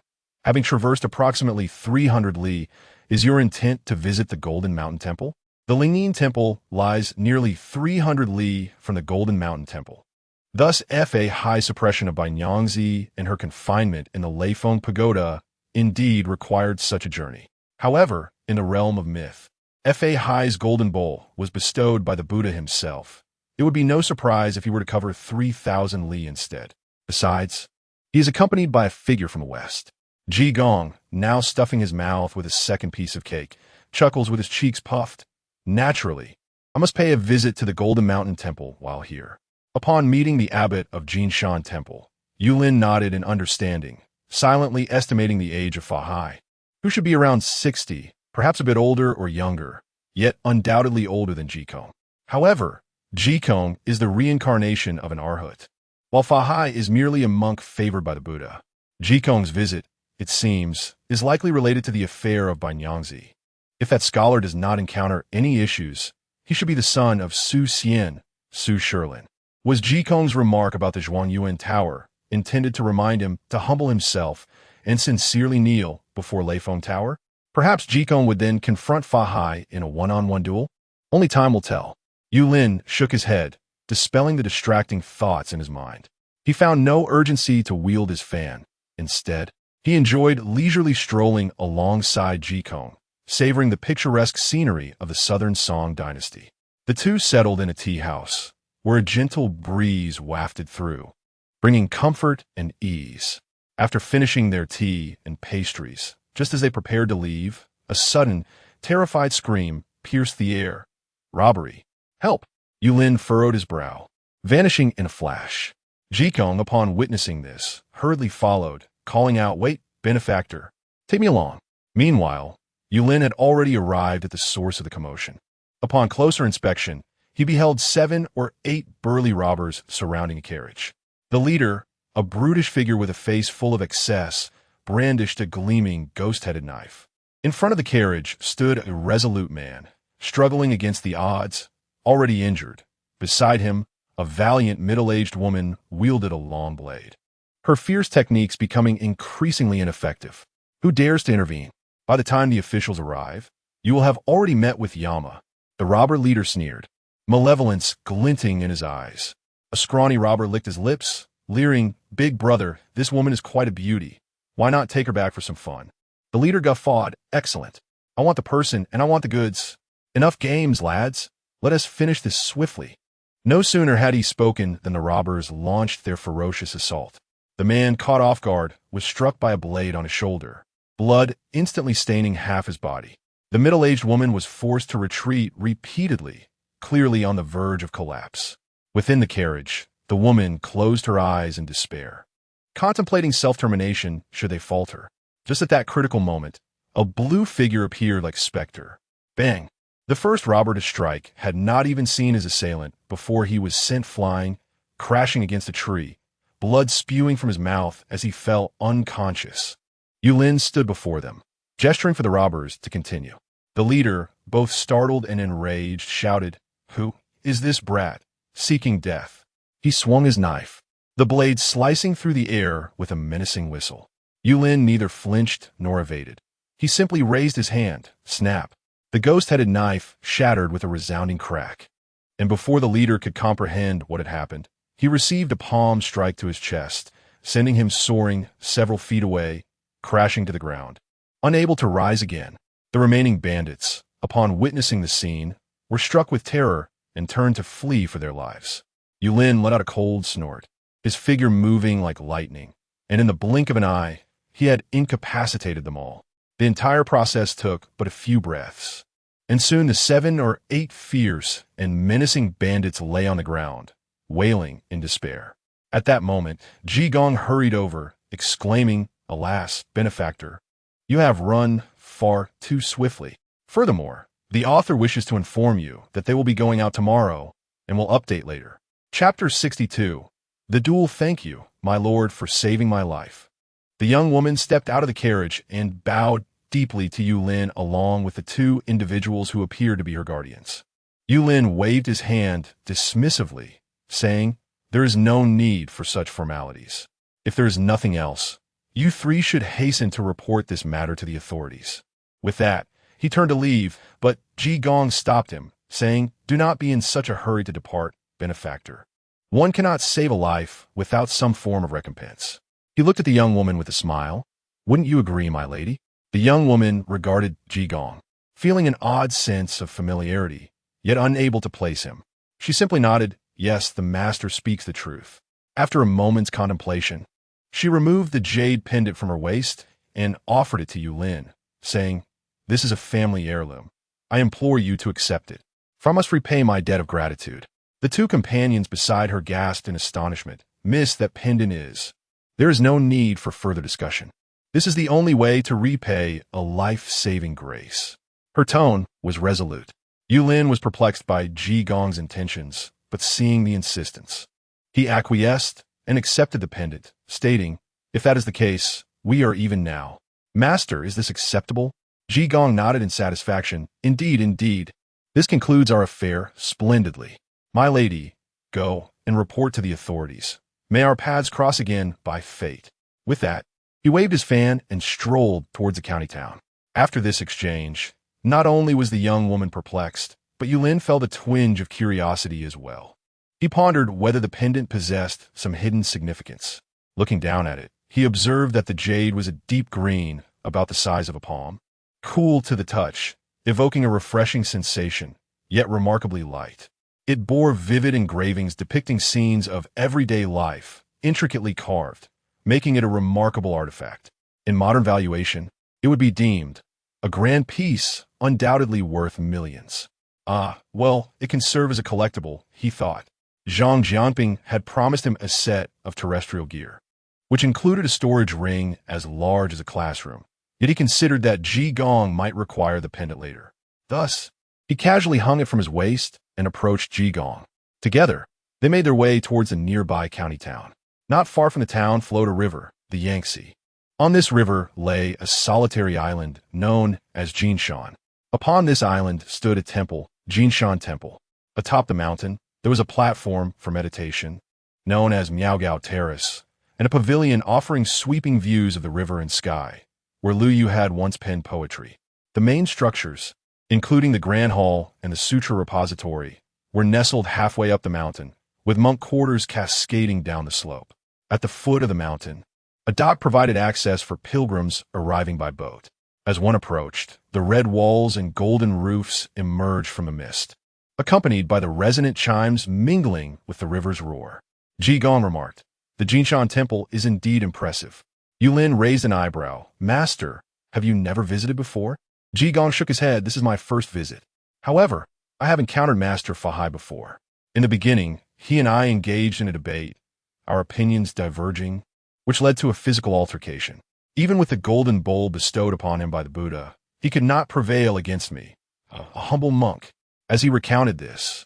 S1: Having traversed approximately 300 li, is your intent to visit the Golden Mountain Temple? The Lingyin Temple lies nearly 300 li from the Golden Mountain Temple. Thus, a high suppression of Banyangzi and her confinement in the Leifeng Pagoda indeed required such a journey. However, in the realm of myth, Fa Hai's golden bowl was bestowed by the Buddha himself. It would be no surprise if he were to cover 3,000 li instead. Besides, he is accompanied by a figure from the west. Jigong, now stuffing his mouth with a second piece of cake, chuckles with his cheeks puffed. Naturally, I must pay a visit to the Golden Mountain Temple while here. Upon meeting the abbot of Jinshan Temple, Yulin nodded in understanding, silently estimating the age of Fa Hai, who should be around 60, perhaps a bit older or younger, yet undoubtedly older than Jikong. However, Jikong is the reincarnation of an Arhat, while Fa Hai is merely a monk favored by the Buddha. Jikong's visit, it seems, is likely related to the affair of Banyangzi. If that scholar does not encounter any issues, he should be the son of Su Xian, Su Shilin. Was Jikong's remark about the Zhuangyuan Tower intended to remind him to humble himself and sincerely kneel before Leifeng Tower? Perhaps Jikong would then confront Fa Hai in a one-on-one duel? Only time will tell. Yulin shook his head, dispelling the distracting thoughts in his mind. He found no urgency to wield his fan. Instead, he enjoyed leisurely strolling alongside Jikong, savoring the picturesque scenery of the Southern Song dynasty. The two settled in a tea house, where a gentle breeze wafted through, bringing comfort and ease. After finishing their tea and pastries, just as they prepared to leave, a sudden, terrified scream pierced the air. Robbery! Help! Yulin furrowed his brow, vanishing in a flash. Jikong, upon witnessing this, hurriedly followed, calling out, "Wait, benefactor, take me along." Meanwhile, Yulin had already arrived at the source of the commotion. Upon closer inspection, he beheld 7 or 8 burly robbers surrounding a carriage. The leader, a brutish figure with a face full of excess, brandished a gleaming, ghost-headed knife. In front of the carriage stood a resolute man, struggling against the odds, already injured. Beside him, a valiant middle-aged woman wielded a long blade, her fierce techniques becoming increasingly ineffective. Who dares to intervene? By the time the officials arrive, you will have already met with Yama. The robber leader sneered, malevolence glinting in his eyes. A scrawny robber licked his lips, leering, "Big brother, this woman is quite a beauty. Why not take her back for some fun?" The leader guffawed, "Excellent. I want the person and I want the goods. Enough games, lads. Let us finish this swiftly." No sooner had he spoken than the robbers launched their ferocious assault. The man, caught off guard, was struck by a blade on his shoulder, blood instantly staining half his body. The middle-aged woman was forced to retreat repeatedly, clearly on the verge of collapse. Within the carriage, the woman closed her eyes in despair, contemplating self-termination should they falter. Just at that critical moment, a blue figure appeared like Spectre. Bang! The first robber to strike had not even seen his assailant before he was sent flying, crashing against a tree, blood spewing from his mouth as he fell unconscious. Yulin stood before them, gesturing for the robbers to continue. The leader, both startled and enraged, shouted, "Who is this brat, seeking death?" He swung his knife, the blade slicing through the air with a menacing whistle. Yulin neither flinched nor evaded. He simply raised his hand, snap. The ghost-headed knife shattered with a resounding crack. And before the leader could comprehend what had happened, he received a palm strike to his chest, sending him soaring several feet away, crashing to the ground. Unable to rise again, the remaining bandits, upon witnessing the scene, were struck with terror and turned to flee for their lives. Yulin let out a cold snort, his figure moving like lightning, and in the blink of an eye, he had incapacitated them all. The entire process took but a few breaths, and soon the 7 or 8 fierce and menacing bandits lay on the ground, wailing in despair. At that moment, Ji Gong hurried over, exclaiming, "Alas, benefactor, you have run far too swiftly. Furthermore, the author wishes to inform you that they will be going out tomorrow and will update later." Chapter 62. The Duel. Thank you, my lord, for saving my life. The young woman stepped out of the carriage and bowed deeply to Yulin along with the 2 individuals who appeared to be her guardians. Yulin waved his hand dismissively, saying, "There is no need for such formalities. If there is nothing else, you 3 should hasten to report this matter to the authorities." With that, he turned to leave, but Ji Gong stopped him, saying, "Do not be in such a hurry to depart, benefactor. One cannot save a life without some form of recompense." He looked at the young woman with a smile. "Wouldn't you agree, my lady?" The young woman regarded Ji Gong, feeling an odd sense of familiarity, yet unable to place him. She simply nodded. "Yes, the master speaks the truth." After a moment's contemplation, she removed the jade pendant from her waist and offered it to Yulin, saying, "This is a family heirloom. I implore you to accept it, for I must repay my debt of gratitude." The 2 companions beside her gasped in astonishment. "Miss, that pendant is—" "There is no need for further discussion. This is the only way to repay a life-saving grace." Her tone was resolute. Yulin was perplexed by Ji Gong's intentions, but seeing the insistence, he acquiesced and accepted the pendant, stating, "If that is the case, we are even now." "Master, is this acceptable?" Ji Gong nodded in satisfaction. "Indeed, indeed. This concludes our affair splendidly. My lady, go and report to the authorities. May our paths cross again by fate." With that, he waved his fan and strolled towards the county town. After this exchange, not only was the young woman perplexed, but Yulin felt a twinge of curiosity as well. He pondered whether the pendant possessed some hidden significance. Looking down at it, he observed that the jade was a deep green, about the size of a palm, cool to the touch, evoking a refreshing sensation, yet remarkably light. It bore vivid engravings depicting scenes of everyday life, intricately carved, making it a remarkable artifact. In modern valuation, it would be deemed a grand piece, undoubtedly worth millions. "Ah, well, it can serve as a collectible," he thought. Zhang Jianping had promised him a set of terrestrial gear, which included a storage ring as large as a classroom. Yet he considered that Ji Gong might require the pendant later. Thus, he casually hung it from his waist and approached Ji Gong. Together, they made their way towards a nearby county town. Not far from the town flowed a river, the Yangtze. On this river lay a solitary island known as Jinshan. Upon this island stood a temple, Jinshan Temple. Atop the mountain, there was a platform for meditation, known as Miaogao Terrace, and a pavilion offering sweeping views of the river and sky, where Liu Yu had once penned poetry. The main structures, including the Grand Hall and the Sutra Repository, were nestled halfway up the mountain, with monk quarters cascading down the slope. At the foot of the mountain, a dock provided access for pilgrims arriving by boat. As one approached, the red walls and golden roofs emerged from the mist. accompanied by the resonant chimes mingling with the river's roar. Ji Gong remarked, "The Jinshan Temple is indeed impressive." Yulin raised an eyebrow. "Master, have you never visited before?" Ji Gong shook his head. "This is my first visit. However, I have encountered Master Fahai before. In the beginning, he and I engaged in a debate, our opinions diverging, which led to a physical altercation. Even with the golden bowl bestowed upon him by the Buddha, he could not prevail against me, a humble monk." As he recounted this,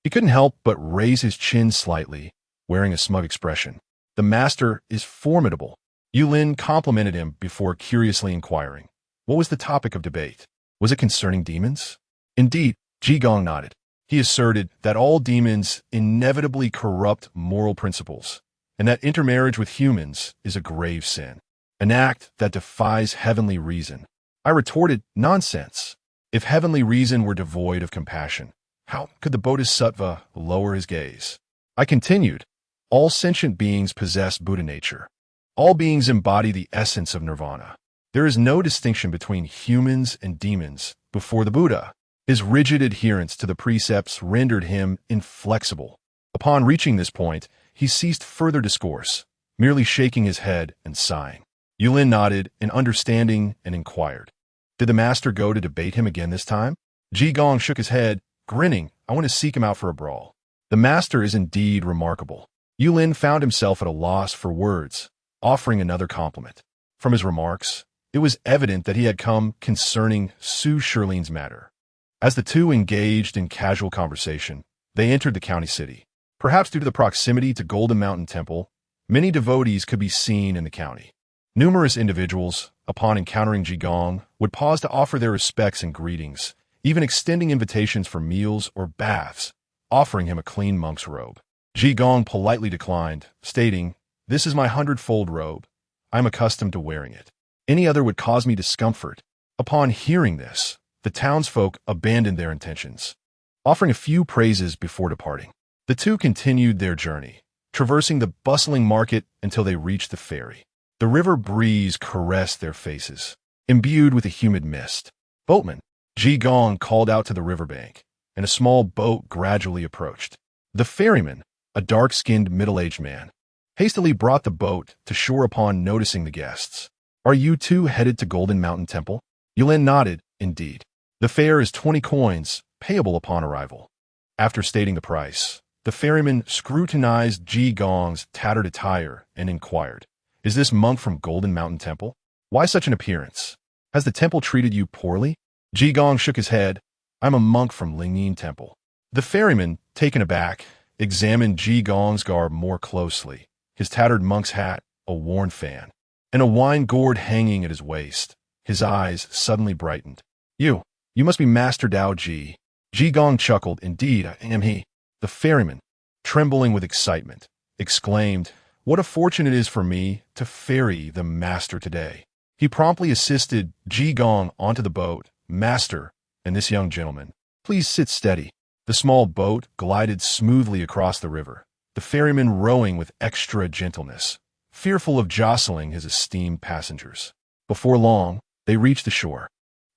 S1: he couldn't help but raise his chin slightly, wearing a smug expression. "The master is formidable." Yulin complimented him before curiously inquiring, what was the topic of debate? Was it concerning demons? Indeed, Ji Gong nodded. He asserted that all demons inevitably corrupt moral principles, and that intermarriage with humans is a grave sin, an act that defies heavenly reason. I retorted, "Nonsense. If heavenly reason were devoid of compassion, how could the Bodhisattva lower his gaze?" I continued, "All sentient beings possess Buddha nature. All beings embody the essence of nirvana. There is no distinction between humans and demons before the Buddha." His rigid adherence to the precepts rendered him inflexible. Upon reaching this point, he ceased further discourse, merely shaking his head and sighing. Yulin nodded in understanding and inquired, "Did the master go to debate him again this time?" Ji Gong shook his head, grinning. "I want to seek him out for a brawl." The master is indeed remarkable. Yulin found himself at a loss for words, offering another compliment. From his remarks, it was evident that he had come concerning Su Shirling's matter. As the two engaged in casual conversation, they entered the county city. Perhaps due to the proximity to Golden Mountain Temple, many devotees could be seen in the county. Numerous individuals, upon encountering Ji Gong, would pause to offer their respects and greetings, even extending invitations for meals or baths, offering him a clean monk's robe. Ji Gong politely declined, stating, "This is my 100-fold robe. I am accustomed to wearing it. Any other would cause me discomfort." Upon hearing this, the townsfolk abandoned their intentions, offering a few praises before departing. The two continued their journey, traversing the bustling market until they reached the ferry. The river breeze caressed their faces, imbued with a humid mist. "Boatman!" Ji Gong called out to the riverbank, and a small boat gradually approached. The ferryman, a dark-skinned middle-aged man, hastily brought the boat to shore upon noticing the guests. "Are you two headed to Golden Mountain Temple?" Yulin nodded, "Indeed. The fare is 20 coins, payable upon arrival." After stating the price, the ferryman scrutinized Ji Gong's tattered attire and inquired, "Is this monk from Golden Mountain Temple? Why such an appearance? Has the temple treated you poorly?" Ji Gong shook his head. "I'm a monk from Lingyin Temple." The ferryman, taken aback, examined Ji Gong's garb more closely. His tattered monk's hat, a worn fan, and a wine gourd hanging at his waist. His eyes suddenly brightened. You must be Master Dao Ji." Ji Gong chuckled. "Indeed, I am he." The ferryman, trembling with excitement, exclaimed, "What a fortune it is for me to ferry the master today." He promptly assisted Ji Gong onto the boat. "Master, and this young gentleman, please sit steady." The small boat glided smoothly across the river, the ferryman rowing with extra gentleness, fearful of jostling his esteemed passengers. Before long, they reached the shore.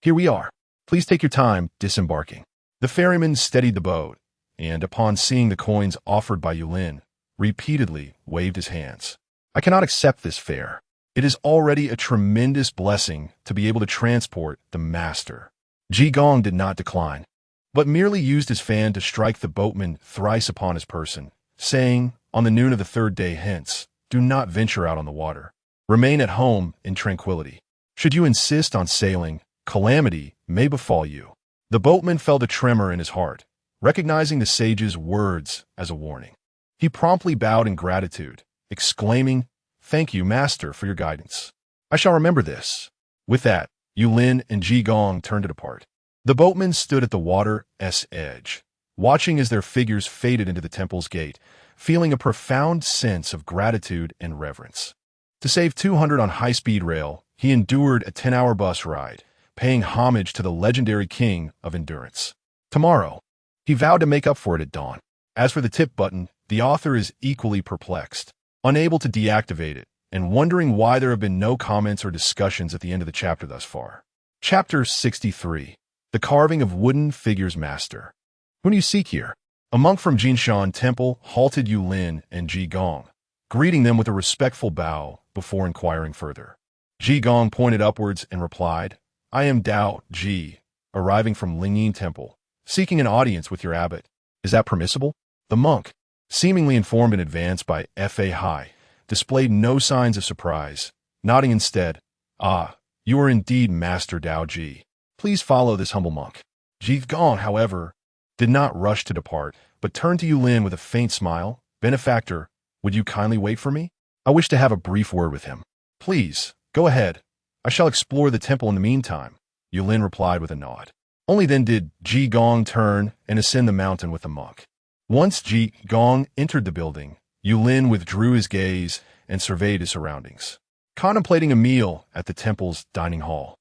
S1: "Here we are. Please take your time disembarking." The ferryman steadied the boat, and upon seeing the coins offered by Yulin, repeatedly waved his hands. "I cannot accept this fare. It is already a tremendous blessing to be able to transport the master." Ji Gong did not decline, but merely used his fan to strike the boatman thrice upon his person, saying, "On the noon of the third day hence, do not venture out on the water. Remain at home in tranquility. Should you insist on sailing, calamity may befall you." The boatman felt a tremor in his heart, recognizing the sage's words as a warning. He promptly bowed in gratitude, exclaiming, "Thank you, master, for your guidance. I shall remember this." With that, Yulin and Ji Gong turned to depart. The boatmen stood at the water's edge, watching as their figures faded into the temple's gate, feeling a profound sense of gratitude and reverence. To save 200 on high-speed rail, he endured a 10-hour bus ride, paying homage to the legendary king of endurance. Tomorrow, he vowed to make up for it at dawn. As for the tip button, the author is equally perplexed, unable to deactivate it, and wondering why there have been no comments or discussions at the end of the chapter thus far. Chapter 63. The Carving of Wooden Figures Master. Who do you seek here? A monk from Jinshan Temple halted Yu Lin and Ji Gong, greeting them with a respectful bow before inquiring further. Ji Gong pointed upwards and replied, I am Dao Ji, arriving from Lingyin Temple, seeking an audience with your abbot. Is that permissible? The monk, seemingly informed in advance by Fa Hai, displayed no signs of surprise, nodding instead, Ah, you are indeed Master Dao Ji. Please follow this humble monk. Ji Gong, however, did not rush to depart, but turned to Yu Lin with a faint smile. Benefactor, would you kindly wait for me? I wish to have a brief word with him. Please, go ahead. I shall explore the temple in the meantime, Yu Lin replied with a nod. Only then did Ji Gong turn and ascend the mountain with the monk. Once Ji Gong entered the building, Yu Lin withdrew his gaze and surveyed his surroundings, contemplating a meal at the temple's dining hall.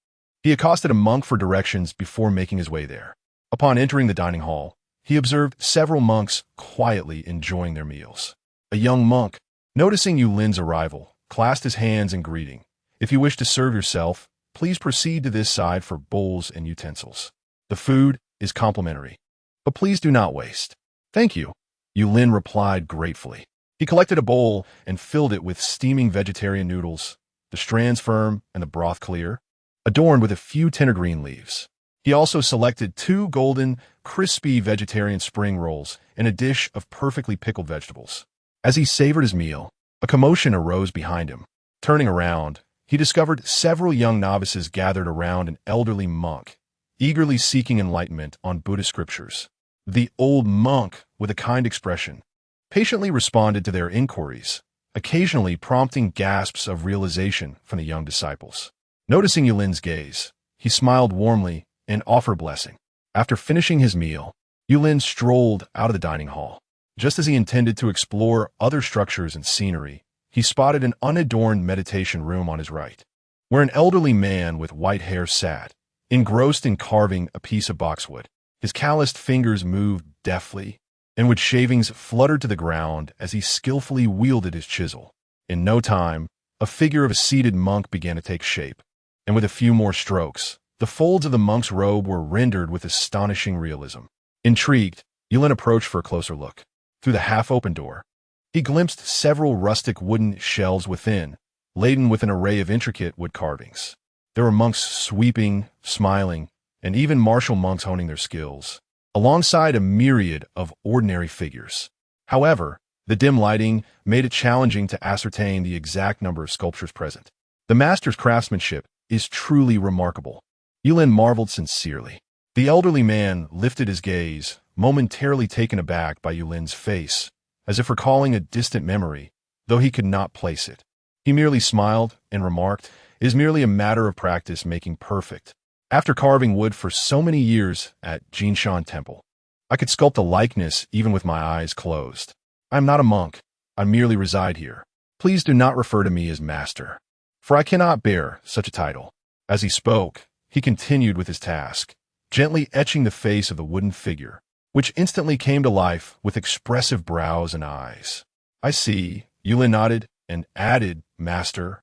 S1: He accosted a monk for directions before making his way there. Upon entering the dining hall, he observed several monks quietly enjoying their meals. A young monk, noticing Yu Lin's arrival, clasped his hands in greeting. If you wish to serve yourself, please proceed to this side for bowls and utensils. The food is complimentary, but please do not waste. Thank you, Yu Lin replied gratefully. He collected a bowl and filled it with steaming vegetarian noodles, the strands firm and the broth clear, adorned with a few tender green leaves. He also selected 2 golden, crispy vegetarian spring rolls and a dish of perfectly pickled vegetables. As he savored his meal, a commotion arose behind him. Turning around, he discovered several young novices gathered around an elderly monk, eagerly seeking enlightenment on Buddhist scriptures. The old monk, with a kind expression, patiently responded to their inquiries, occasionally prompting gasps of realization from the young disciples. Noticing Yu Lin's gaze, he smiled warmly and offered blessing. After finishing his meal, Yu Lin strolled out of the dining hall. Just as he intended to explore other structures and scenery, he spotted an unadorned meditation room on his right, where an elderly man with white hair sat, engrossed in carving a piece of boxwood. His calloused fingers moved deftly, and wood shavings fluttered to the ground as he skillfully wielded his chisel. In no time, a figure of a seated monk began to take shape, and with a few more strokes, the folds of the monk's robe were rendered with astonishing realism. Intrigued, Yu Lin approached for a closer look. Through the half-open door, he glimpsed several rustic wooden shelves within, laden with an array of intricate wood carvings. There were monks sweeping, smiling, and even martial monks honing their skills, alongside a myriad of ordinary figures. However, the dim lighting made it challenging to ascertain the exact number of sculptures present. The master's craftsmanship is truly remarkable. Yu Lin marveled sincerely. The elderly man lifted his gaze, momentarily taken aback by Yu Lin's face, as if recalling a distant memory, though he could not place it. He merely smiled and remarked, It is merely a matter of practice making perfect. After carving wood for so many years at Jinshan Temple, I could sculpt a likeness even with my eyes closed. I am not a monk. I merely reside here. Please do not refer to me as master, for I cannot bear such a title. As he spoke, he continued with his task, gently etching the face of the wooden figure, which instantly came to life with expressive brows and eyes. I see, Yu Lin nodded and added, Master,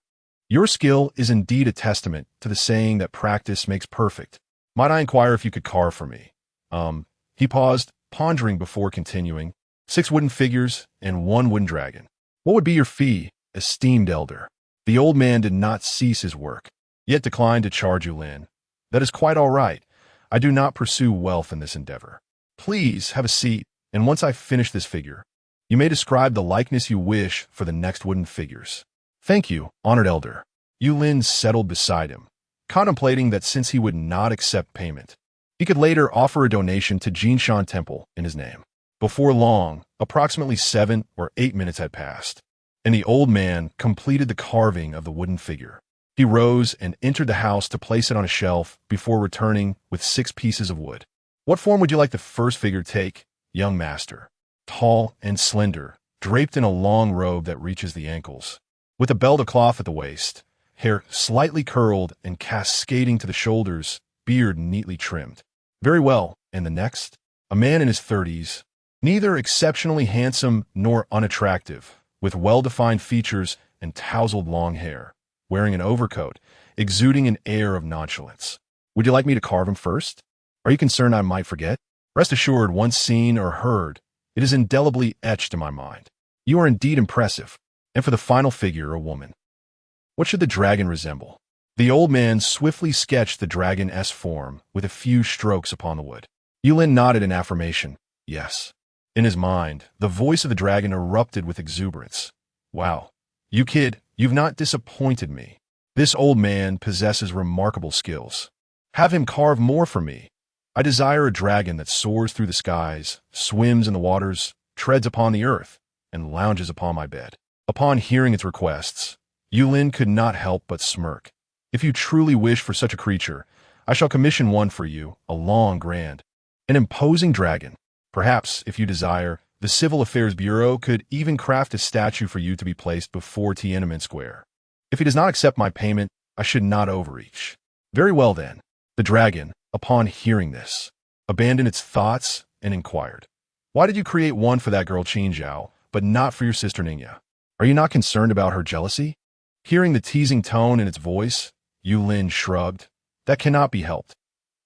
S1: your skill is indeed a testament to the saying that practice makes perfect. Might I inquire if you could carve for me? He paused, pondering before continuing. 6 wooden figures and 1 wooden dragon. What would be your fee, esteemed elder? The old man did not cease his work, yet declined to charge Yu Lin. That is quite all right. I do not pursue wealth in this endeavor. Please have a seat, and once I finish this figure, you may describe the likeness you wish for the next wooden figures. Thank you, honored elder. Yu Lin settled beside him, contemplating that since he would not accept payment, he could later offer a donation to Jinshan Temple in his name. Before long, approximately 7 or 8 minutes had passed, and the old man completed the carving of the wooden figure. He rose and entered the house to place it on a shelf before returning with 6 pieces of wood. What form would you like the first figure take, young master? Tall and slender, draped in a long robe that reaches the ankles, with a belt of cloth at the waist, hair slightly curled and cascading to the shoulders, beard neatly trimmed. Very well, and the next? A man in his 30s, neither exceptionally handsome nor unattractive, with well-defined features and tousled long hair, wearing an overcoat, exuding an air of nonchalance. Would you like me to carve him first? Are you concerned I might forget? Rest assured, once seen or heard, it is indelibly etched in my mind. You are indeed impressive. And for the final figure, a woman. What should the dragon resemble? The old man swiftly sketched the dragon-esque form with a few strokes upon the wood. Yulin nodded in affirmation. Yes. In his mind, the voice of the dragon erupted with exuberance. Wow. You kid, you've not disappointed me. This old man possesses remarkable skills. Have him carve more for me. I desire a dragon that soars through the skies, swims in the waters, treads upon the earth, and lounges upon my bed. Upon hearing its requests, Yulin could not help but smirk. If you truly wish for such a creature, I shall commission one for you, a long, grand, an imposing dragon. Perhaps, if you desire, the Civil Affairs Bureau could even craft a statue for you to be placed before Tiananmen Square. If he does not accept my payment, I should not overreach. Very well then. The dragon, upon hearing this, abandoned its thoughts and inquired, Why did you create one for that girl Qin Zhao, but not for your sister Ningya? Are you not concerned about her jealousy? Hearing the teasing tone in its voice, Yulin shrugged. That cannot be helped.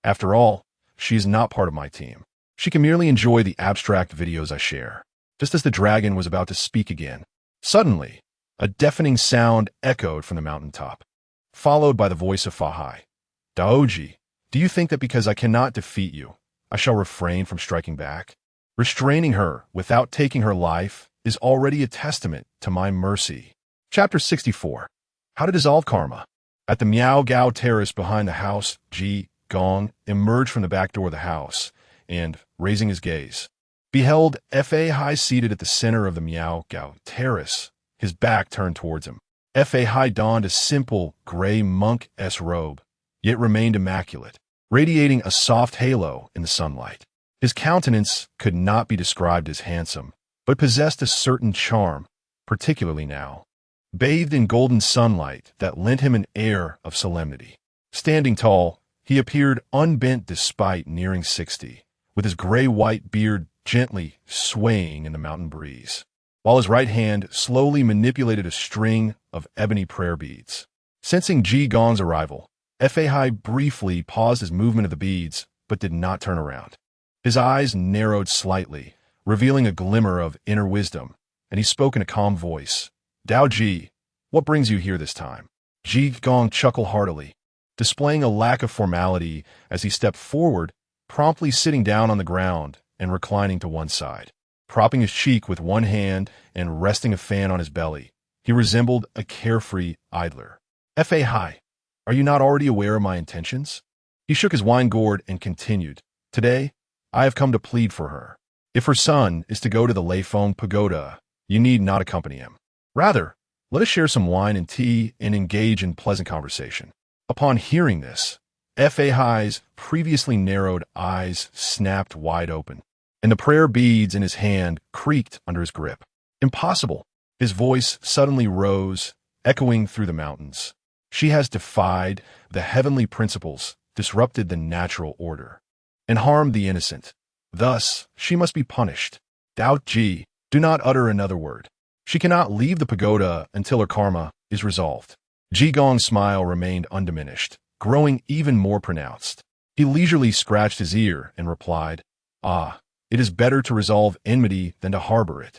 S1: After all, she is not part of my team. She can merely enjoy the abstract videos I share. Just as the dragon was about to speak again, suddenly, a deafening sound echoed from the mountaintop, followed by the voice of Fahai. Daoji, do you think that because I cannot defeat you, I shall refrain from striking back? Restraining her without taking her life is already a testament to my mercy. Chapter 64. How to Dissolve Karma. At the Miao Gao terrace behind the house, Ji Gong emerged from the back door of the house and, raising his gaze, beheld Fa Hai seated at the center of the Miao Gao terrace, his back turned towards him. Fa Hai donned a simple gray monk-esque robe, yet remained immaculate, radiating a soft halo in the sunlight. His countenance could not be described as handsome, but possessed a certain charm, particularly now, bathed in golden sunlight that lent him an air of solemnity. Standing tall, he appeared unbent despite nearing 60, with his gray-white beard gently swaying in the mountain breeze, while his right hand slowly manipulated a string of ebony prayer beads. Sensing Ji Gong's arrival, Fa Hai briefly paused his movement of the beads, but did not turn around. His eyes narrowed slightly, revealing a glimmer of inner wisdom, and he spoke in a calm voice. Dao Ji, what brings you here this time? Ji Gong chuckled heartily, displaying a lack of formality as he stepped forward, promptly sitting down on the ground and reclining to one side. Propping his cheek with one hand and resting a fan on his belly, he resembled a carefree idler. Fa Hai, are you not already aware of my intentions? He shook his wine gourd and continued, Today, I have come to plead for her. If her son is to go to the Leifeng Pagoda, you need not accompany him. Rather, let us share some wine and tea and engage in pleasant conversation. Upon hearing this, Fa Hai's previously narrowed eyes snapped wide open, and the prayer beads in his hand creaked under his grip. Impossible. His voice suddenly rose, echoing through the mountains. She has defied the heavenly principles, disrupted the natural order, and harmed the innocent. Thus, she must be punished. Dao Ji, do not utter another word. She cannot leave the pagoda until her karma is resolved. Ji Gong's smile remained undiminished, growing even more pronounced. He leisurely scratched his ear and replied, it is better to resolve enmity than to harbor it.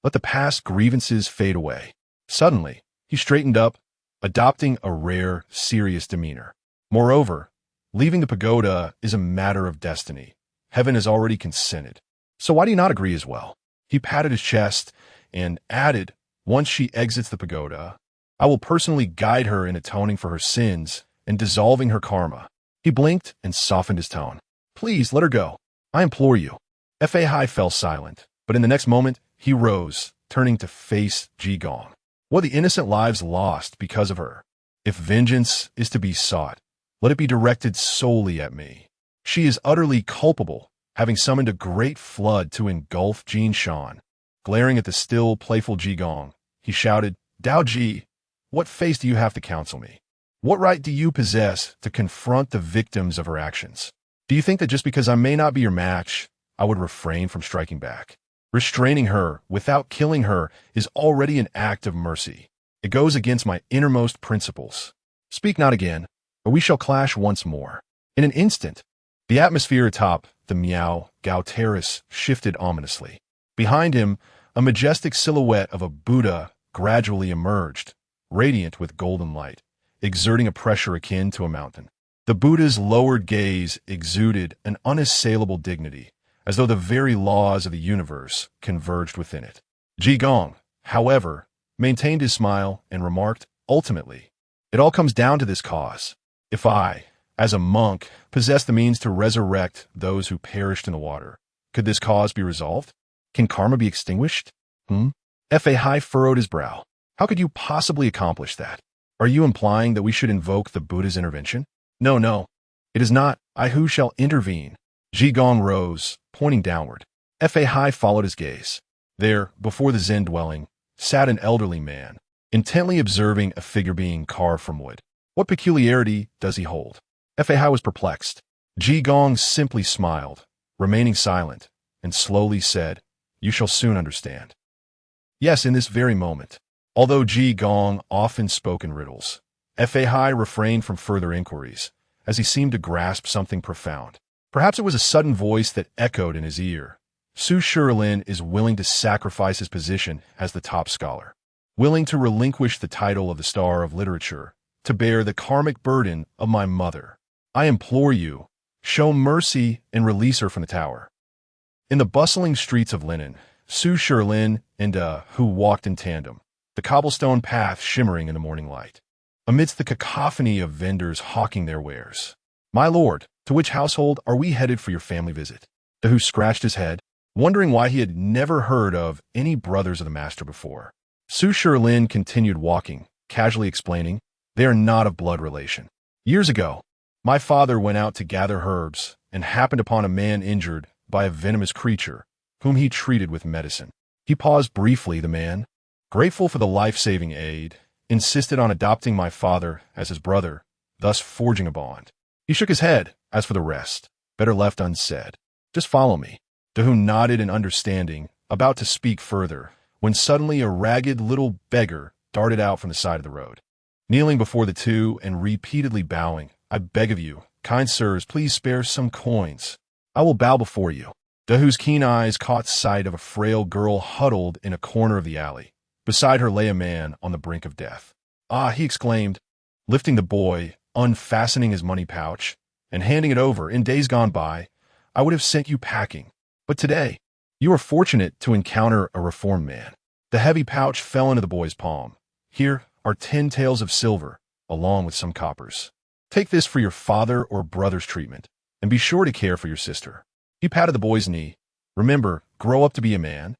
S1: Let the past grievances fade away. Suddenly, he straightened up, adopting a rare, serious demeanor. Moreover, leaving the pagoda is a matter of destiny. Heaven has already consented. So why do you not agree as well? He patted his chest and added, once she exits the pagoda, I will personally guide her in atoning for her sins and dissolving her karma. He blinked and softened his tone. Please let her go. I implore you. Fa Hai fell silent, but in the next moment, he rose, turning to face Ji Gong. What the innocent lives lost because of her? If vengeance is to be sought, let it be directed solely at me. She is utterly culpable, having summoned a great flood to engulf Jinshan. Glaring at the still, playful Ji Gong, he shouted, Dao Ji, what face do you have to counsel me? What right do you possess to confront the victims of her actions? Do you think that just because I may not be your match, I would refrain from striking back? Restraining her without killing her is already an act of mercy. It goes against my innermost principles. Speak not again, or we shall clash once more. In an instant, the atmosphere atop the Miao Gao terrace shifted ominously. Behind him, a majestic silhouette of a Buddha gradually emerged, radiant with golden light, exerting a pressure akin to a mountain. The Buddha's lowered gaze exuded an unassailable dignity, as though the very laws of the universe converged within it. Ji Gong, however, maintained his smile and remarked, ultimately, it all comes down to this cause. If I, as a monk, possess the means to resurrect those who perished in the water, could this cause be resolved? Can karma be extinguished? Fa Hai furrowed his brow. How could you possibly accomplish that? Are you implying that we should invoke the Buddha's intervention? No. It is not I who shall intervene. Ji Gong rose, pointing downward. Fa Hai followed his gaze. There, before the Zen dwelling, sat an elderly man, intently observing a figure being carved from wood. What peculiarity does he hold? Fa Hai was perplexed. Ji Gong simply smiled, remaining silent, and slowly said, You shall soon understand. Yes, in this very moment. Although Ji Gong often spoke in riddles, Fa Hai refrained from further inquiries, as he seemed to grasp something profound. Perhaps it was a sudden voice that echoed in his ear. Su Shilin is willing to sacrifice his position as the top scholar, willing to relinquish the title of the Star of Literature, to bear the karmic burden of my mother. I implore you, show mercy and release her from the tower. In the bustling streets of Linen, Su Shilin and Hu walked in tandem, the cobblestone path shimmering in the morning light. Amidst the cacophony of vendors hawking their wares. My lord, to which household are we headed for your family visit? The Hu scratched his head, wondering why he had never heard of any brothers of the master before. Su Shilin continued walking, casually explaining, They are not of blood relation. Years ago, my father went out to gather herbs and happened upon a man injured by a venomous creature, whom he treated with medicine. He paused briefly, the man, grateful for the life-saving aid, insisted on adopting my father as his brother, thus forging a bond. He shook his head, as for the rest, better left unsaid. Just follow me. Dahu nodded in understanding, about to speak further, when suddenly a ragged little beggar darted out from the side of the road. Kneeling before the two and repeatedly bowing, I beg of you, kind sirs, please spare some coins. I will bow before you. Dahu's keen eyes caught sight of a frail girl huddled in a corner of the alley. Beside her lay a man on the brink of death. Ah, he exclaimed, lifting the boy, unfastening his money pouch, and handing it over. In days gone by, I would have sent you packing. But today, you are fortunate to encounter a reformed man. The heavy pouch fell into the boy's palm. Here are 10 taels of silver, along with some coppers. Take this for your father or brother's treatment, and be sure to care for your sister. He patted the boy's knee. Remember, grow up to be a man.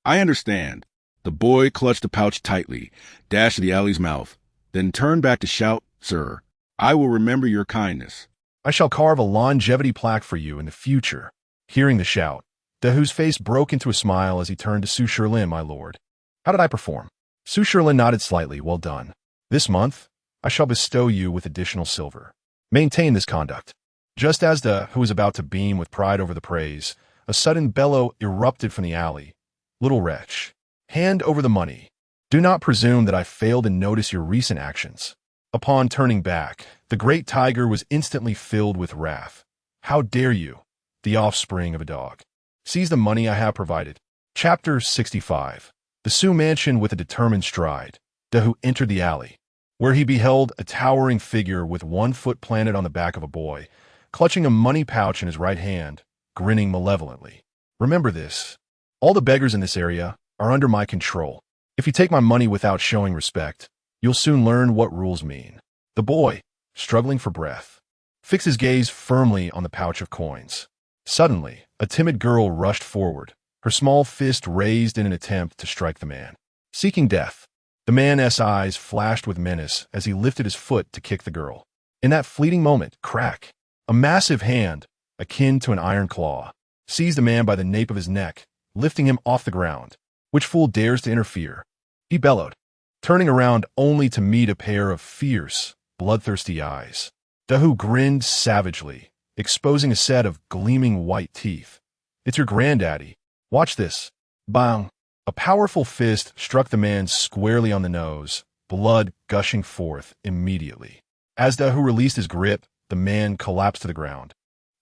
S1: I
S2: understand. The boy clutched the pouch tightly, dashed to the alley's mouth, then turned back to shout, Sir, I will remember your kindness.
S1: I shall carve a longevity plaque for you in the future. Hearing the shout, Dahu's face broke into a smile as he turned to Su Shilin, my lord. How did I perform? Su Shilin nodded slightly. Well done. This month, I shall bestow you with additional silver. Maintain this conduct. Just as Dahu was about to beam with pride over the praise, a sudden bellow erupted from the alley. Little wretch, hand over the money. Do not presume that I failed to notice your recent actions. Upon turning back, the great tiger was instantly filled with wrath. How dare you, the offspring of a dog, seize the money I have provided? Chapter 65. The Su mansion with a determined stride. Dahu entered the alley, where he beheld a towering figure with one foot planted on the back of a boy, clutching a money pouch in his right hand, grinning malevolently. Remember this. All the beggars in this area are under my control. If you take my money without showing respect, you'll soon learn what rules mean. The boy, struggling for breath, fixed his gaze firmly on the pouch of coins. Suddenly, a timid girl rushed forward, her small fist raised in an attempt to strike the man. Seeking death, the man's eyes flashed with menace as he lifted his foot to kick the girl. In that fleeting moment, crack, a massive hand, akin to an iron claw, seized the man by the nape of his neck, lifting him off the ground. Which fool dares to interfere? He bellowed, turning around only to meet a pair of fierce, bloodthirsty eyes. Dahu grinned savagely, exposing a set of gleaming white teeth. It's your granddaddy. Watch this. Bang! A powerful fist struck the man squarely on the nose, blood gushing forth immediately. As Dahu released his grip, the man collapsed to the ground.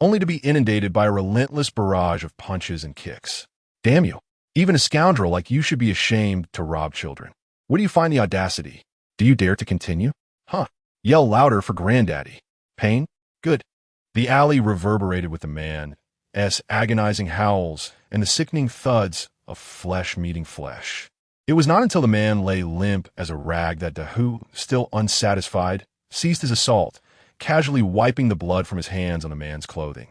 S1: only to be inundated by a relentless barrage of punches and kicks. Damn you. Even a scoundrel like you should be ashamed to rob children. Where do you find the audacity? Do you dare to continue? Huh. Yell louder for Granddaddy. Pain? Good. The alley reverberated with the man's agonizing howls and the sickening thuds of flesh meeting flesh. It was not until the man lay limp as a rag that Dahu, still unsatisfied, ceased his assault, casually wiping the blood from his hands on the man's clothing.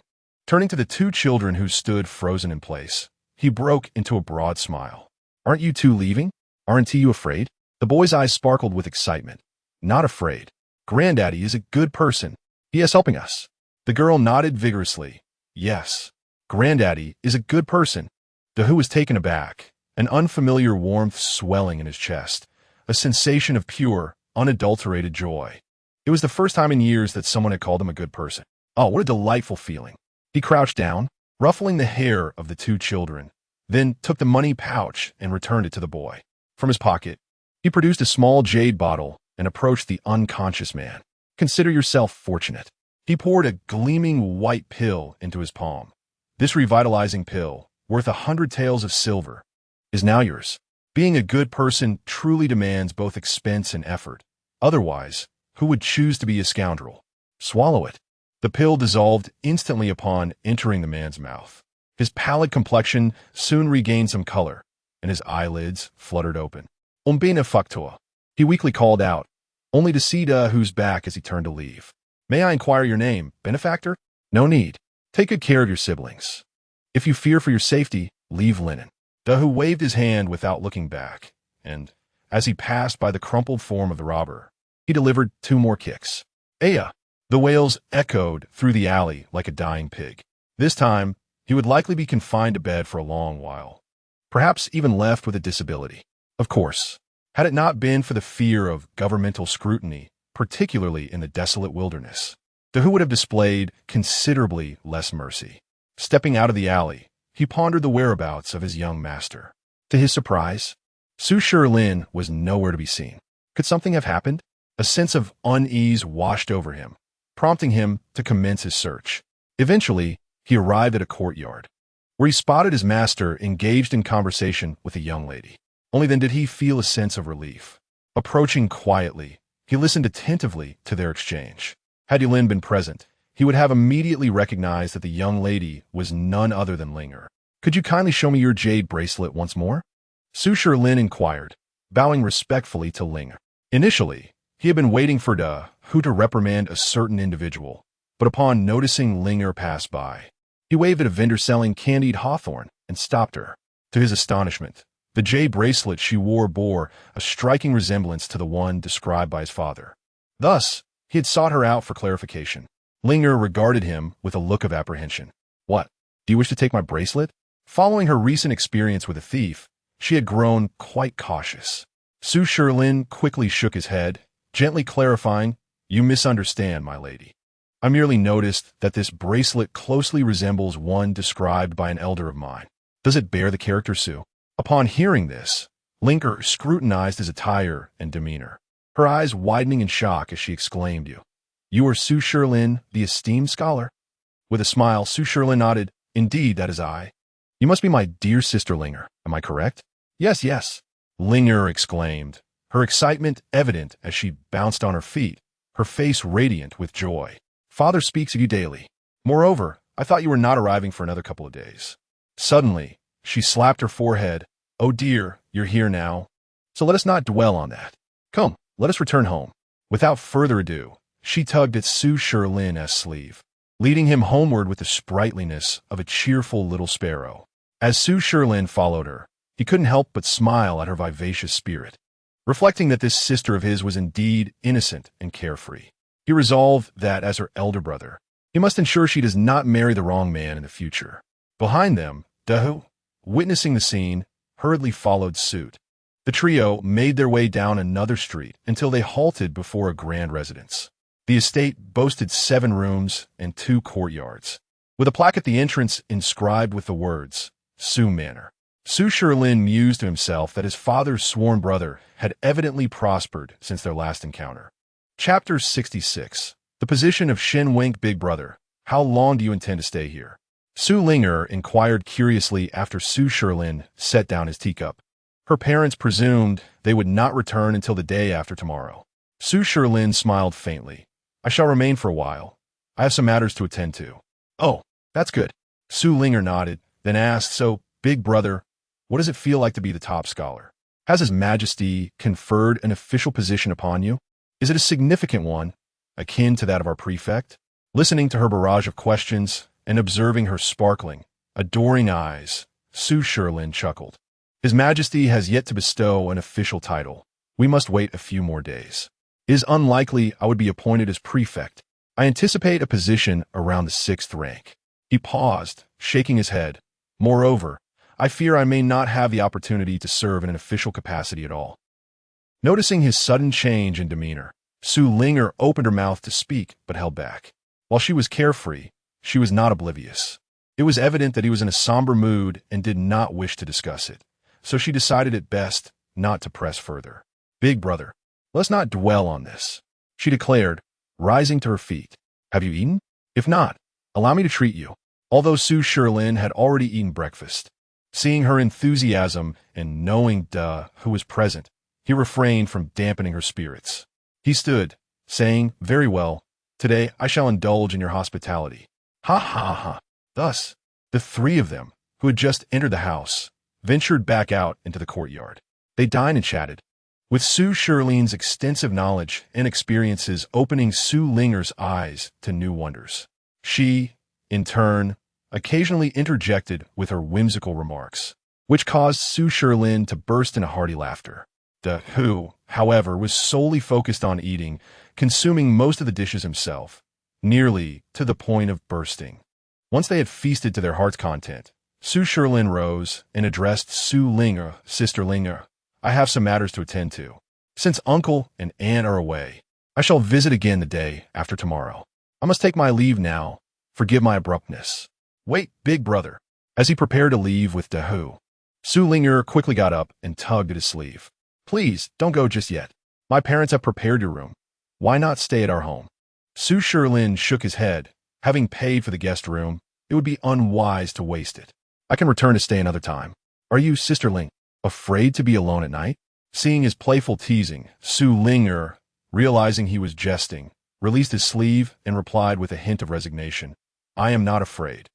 S1: Turning to the two children who stood frozen in place, he broke into a broad smile. Aren't you two leaving? Aren't you afraid? The boy's eyes sparkled with excitement. Not afraid. Granddaddy is a good person. He is helping us. The girl nodded vigorously. Yes. Granddaddy is a good person. Dahu was taken aback, an unfamiliar warmth swelling in his chest, a sensation of pure, unadulterated joy. It was the first time in years that someone had called him a good person. Oh, what a delightful feeling. He crouched down, ruffling the hair of the two children, then took the money pouch and returned it to the boy. From his pocket, he produced a small jade bottle and approached the unconscious man. Consider yourself fortunate. He poured a gleaming white pill into his palm. This revitalizing pill, worth 100 taels of silver, is now yours. Being a good person truly demands both expense and effort. Otherwise, who would choose to be a scoundrel? Swallow it. The pill dissolved instantly upon entering the man's mouth. His pallid complexion soon regained some color, and his eyelids fluttered open. Benefactor, he weakly called out, only to see Dahu's back as he turned to leave. May I inquire your name, benefactor? No need. Take good care of your siblings. If you fear for your safety, leave Linen. Dahu waved his hand without looking back, and, as he passed by the crumpled form of the robber, he delivered 2 more kicks. Aya! The wails echoed through the alley like a dying pig. This time, he would likely be confined to bed for a long while, perhaps even left with a disability. Of course, had it not been for the fear of governmental scrutiny, particularly in the desolate wilderness, Dahu would have displayed considerably less mercy. Stepping out of the alley, he pondered the whereabouts of his young master. To his surprise, Su Shilin was nowhere to be seen. Could something have happened? A sense of unease washed over him, prompting him to commence his search. Eventually, he arrived at a courtyard, where he spotted his master engaged in conversation with a young lady. Only then did he feel a sense of relief. Approaching quietly, he listened attentively to their exchange. Had Yulin been present, he would have immediately recognized that the young lady was none other than Linger. Could you kindly show me your jade bracelet once more? Su Shilin inquired, bowing respectfully to Linger. Initially, he had been waiting for Dahu to reprimand a certain individual, but upon noticing Linger pass by, he waved at a vendor selling candied hawthorn and stopped her. To his astonishment, the jade bracelet she wore bore a striking resemblance to the one described by his father. Thus, he had sought her out for clarification. Linger regarded him with a look of apprehension. What? Do you wish to take my bracelet? Following her recent experience with a thief, she had grown quite cautious. Su Shilin quickly shook his head, gently clarifying, You misunderstand, my lady. I merely noticed that this bracelet closely resembles one described by an elder of mine. Does it bear the character Su? Upon hearing this, Linger scrutinized his attire and demeanor, her eyes widening in shock as she exclaimed, You are Su Shilin, the esteemed scholar? With a smile, Su Shilin nodded, Indeed, that is I. You must be my dear sister Linger, am I correct? Yes, yes, Linger exclaimed, her excitement evident as she bounced on her feet, her face radiant with joy. Father speaks of you daily. Moreover, I thought you were not arriving for another couple of days. Suddenly, she slapped her forehead. Oh dear, you're here now. So let us not dwell on that. Come, let us return home. Without further ado, she tugged at Su Shilin's sleeve, leading him homeward with the sprightliness of a cheerful little sparrow. As Su Shilin followed her, he couldn't help but smile at her vivacious spirit. Reflecting that this sister of his was indeed innocent and carefree, he resolved that, as her elder brother, he must ensure she does not marry the wrong man in the future. Behind them, Dahu, witnessing the scene, hurriedly followed suit. The trio made their way down another street until they halted before a grand residence. The estate boasted 7 rooms and 2 courtyards, with a plaque at the entrance inscribed with the words, Su Manor. Su Shilin mused to himself that his father's sworn brother had evidently prospered since their last encounter. Chapter 66. The position of Shen Wenk Big Brother, How long do you intend to stay here? Su Ling'er inquired curiously after Su Sherlin set down his teacup. Her parents presumed they would not return until the day after tomorrow. Su Sherlin smiled faintly. I shall remain for a while. I have some matters to attend to. Oh, that's good. Su Ling'er nodded, then asked, so, big brother, what does it feel like to be the top scholar? Has His Majesty conferred an official position upon you? Is it a significant one, akin to that of our prefect? Listening to her barrage of questions and observing her sparkling, adoring eyes, Su Sherlin chuckled. His Majesty has yet to bestow an official title. We must wait a few more days. It is unlikely I would be appointed as prefect. I anticipate a position around the 6th rank. He paused, shaking his head. Moreover, I fear I may not have the opportunity to serve in an official capacity at all. Noticing his sudden change in demeanor, Su Ling'er opened her mouth to speak but held back. While she was carefree, she was not oblivious. It was evident that he was in a somber mood and did not wish to discuss it, so she decided it best not to press further. Big brother, let's not dwell on this, she declared, rising to her feet. Have you eaten? If not, allow me to treat you. Although Su Sherlin had already eaten breakfast, seeing her enthusiasm and knowing who was present, he refrained from dampening her spirits. He stood, saying, very well, today I shall indulge in your hospitality. Ha ha ha. Thus, the three of them, who had just entered the house, ventured back out into the courtyard. They dined and chatted, with Su Sherlin's extensive knowledge and experiences opening Su Ling'er's eyes to new wonders. She, in turn, occasionally interjected with her whimsical remarks, which caused Su Sherlin to burst into hearty laughter. Who, however, was solely focused on eating, consuming most of the dishes himself, nearly to the point of bursting. Once they had feasted to their heart's content, Su Sherlin rose and addressed Su Ling'er, Sister Ling'er. I have some matters to attend to. Since uncle and aunt are away, I shall visit again the day after tomorrow. I must take my leave now. Forgive my abruptness. Wait, big brother. As he prepared to leave with Dahu, Su Ling'er quickly got up and tugged at his sleeve. Please, don't go just yet. My parents have prepared your room. Why not stay at our home? Su Sherlin shook his head. Having paid for the guest room, it would be unwise to waste it. I can return to stay another time. Are you, Sister Ling, afraid to be alone at night? Seeing his playful teasing, Su Ling'er, realizing he was jesting, released his sleeve and replied with a hint of resignation. I am not afraid.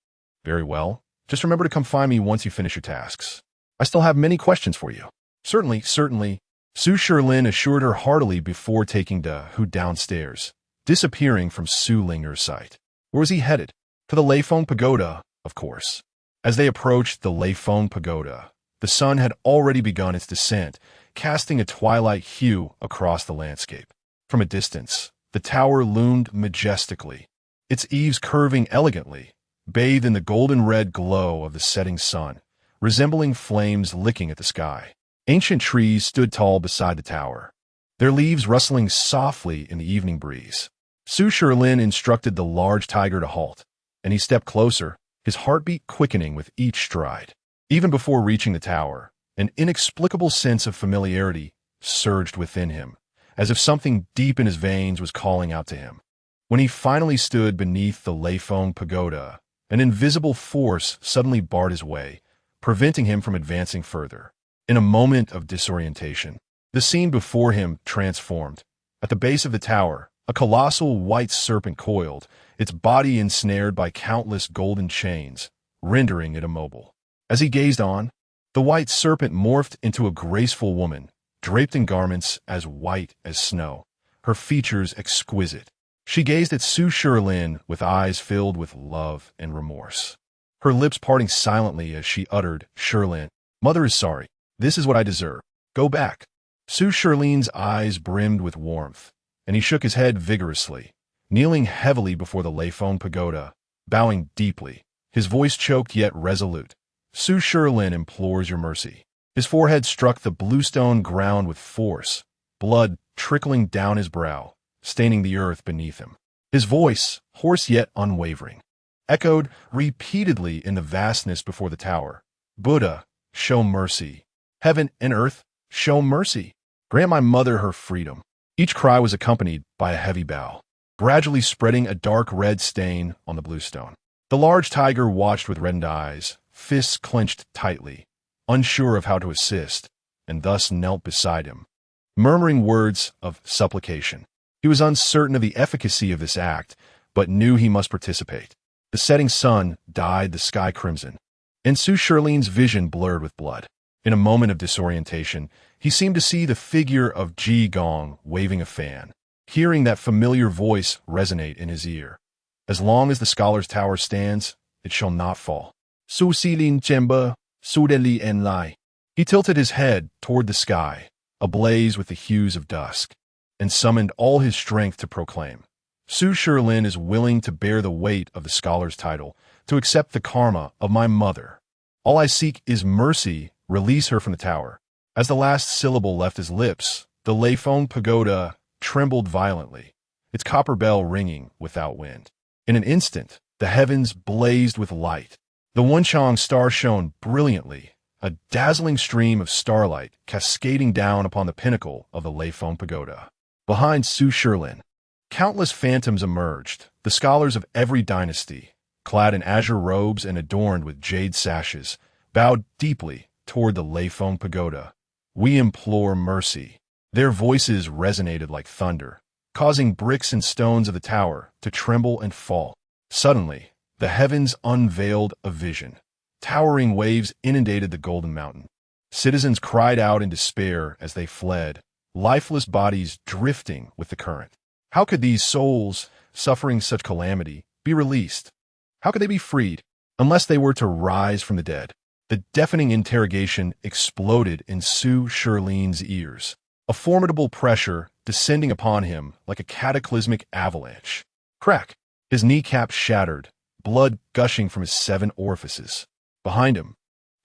S1: Very well. Just remember to come find me once you finish your tasks. I still have many questions for you. Certainly, certainly. Su Sherlin assured her heartily before taking Dahu downstairs, disappearing from Su Ling'er's sight. Where was he headed? To the Leifeng Pagoda, of course. As they approached the Leifeng Pagoda, the sun had already begun its descent, casting a twilight hue across the landscape. From a distance, the tower loomed majestically, its eaves curving elegantly, bathed in the golden-red glow of the setting sun, resembling flames licking at the sky. Ancient trees stood tall beside the tower, their leaves rustling softly in the evening breeze. Su Sherlin instructed the large tiger to halt, and he stepped closer, his heartbeat quickening with each stride. Even before reaching the tower, an inexplicable sense of familiarity surged within him, as if something deep in his veins was calling out to him. When he finally stood beneath the Leifeng Pagoda, an invisible force suddenly barred his way, preventing him from advancing further. In a moment of disorientation, the scene before him transformed. At the base of the tower, a colossal white serpent coiled, its body ensnared by countless golden chains, rendering it immobile. As he gazed on, the white serpent morphed into a graceful woman, draped in garments as white as snow, her features exquisite. She gazed at Su Sherlin with eyes filled with love and remorse, her lips parting silently as she uttered, Sherlin, Mother is sorry. This is what I deserve. Go back. Su Sherlin's eyes brimmed with warmth, and he shook his head vigorously, kneeling heavily before the Leifeng Pagoda, bowing deeply, his voice choked yet resolute. Su Sherlin implores your mercy. His forehead struck the bluestone ground with force, blood trickling down his brow, staining the earth beneath him. His voice, hoarse yet unwavering, echoed repeatedly in the vastness before the tower. Buddha, show mercy. Heaven and earth, show mercy. Grant my mother her freedom. Each cry was accompanied by a heavy bow. gradually spreading a dark red stain on the blue stone. The large tiger watched with reddened eyes, fists clenched tightly, unsure of how to assist, and thus knelt beside him, murmuring words of supplication. He was uncertain of the efficacy of this act, but knew he must participate. The setting sun dyed the sky crimson, and Su Shirleen's vision blurred with blood. In a moment of disorientation, he seemed to see the figure of Ji Gong waving a fan, hearing that familiar voice resonate in his ear. As long as the scholar's tower stands, it shall not fall. Su Silin Chemba, Su Deli En Lai. He tilted his head toward the sky, ablaze with the hues of dusk, and summoned all his strength to proclaim, Su Shirlin is willing to bear the weight of the scholar's title, to accept the karma of my mother. All I seek is mercy. Release her from the tower. As the last syllable left his lips, the Leifeng pagoda trembled violently, its copper bell ringing without wind. In an instant, the heavens blazed with light. The Wenchang star shone brilliantly, a dazzling stream of starlight cascading down upon the pinnacle of the Leifeng pagoda. Behind Su Shirlin, countless phantoms emerged, the scholars of every dynasty, clad in azure robes and adorned with jade sashes, bowed deeply toward the Leifeng pagoda. We implore mercy. Their voices resonated like thunder, causing bricks and stones of the tower to tremble and fall. Suddenly, the heavens unveiled a vision. Towering waves inundated the Golden Mountain. Citizens cried out in despair as they fled, lifeless bodies drifting with the current. How could these souls, suffering such calamity, be released? How could they be freed, unless they were to rise from the dead? The deafening interrogation exploded in Su Shirleen's ears, a formidable pressure descending upon him like a cataclysmic avalanche. Crack! His kneecap shattered, blood gushing from his 7 orifices. Behind him,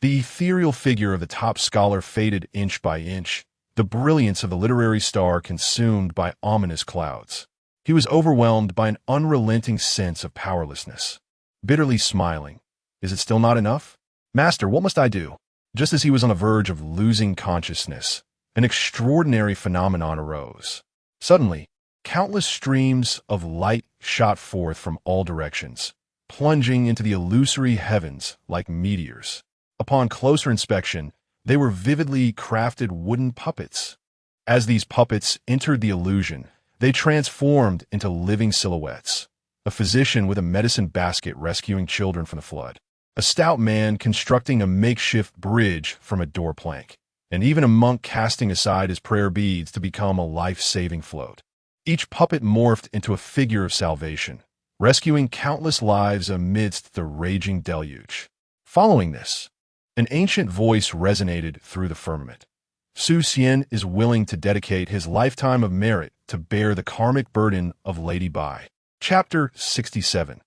S1: the ethereal figure of the top scholar faded inch by inch, the brilliance of the literary star consumed by ominous clouds. He was overwhelmed by an unrelenting sense of powerlessness. Bitterly smiling, is it still not enough? Master, what must I do? Just as he was on the verge of losing consciousness, an extraordinary phenomenon arose. Suddenly, countless streams of light shot forth from all directions, plunging into the illusory heavens like meteors. Upon closer inspection, they were vividly crafted wooden puppets. As these puppets entered the illusion, they transformed into living silhouettes. A physician with a medicine basket rescuing children from the flood, a stout man constructing a makeshift bridge from a door plank, and even a monk casting aside his prayer beads to become a life-saving float. Each puppet morphed into a figure of salvation, rescuing countless lives amidst the raging deluge. Following this, an ancient voice resonated through the firmament. Su Xian is willing to dedicate his lifetime of merit to bear the karmic burden of Lady Bai. Chapter 67.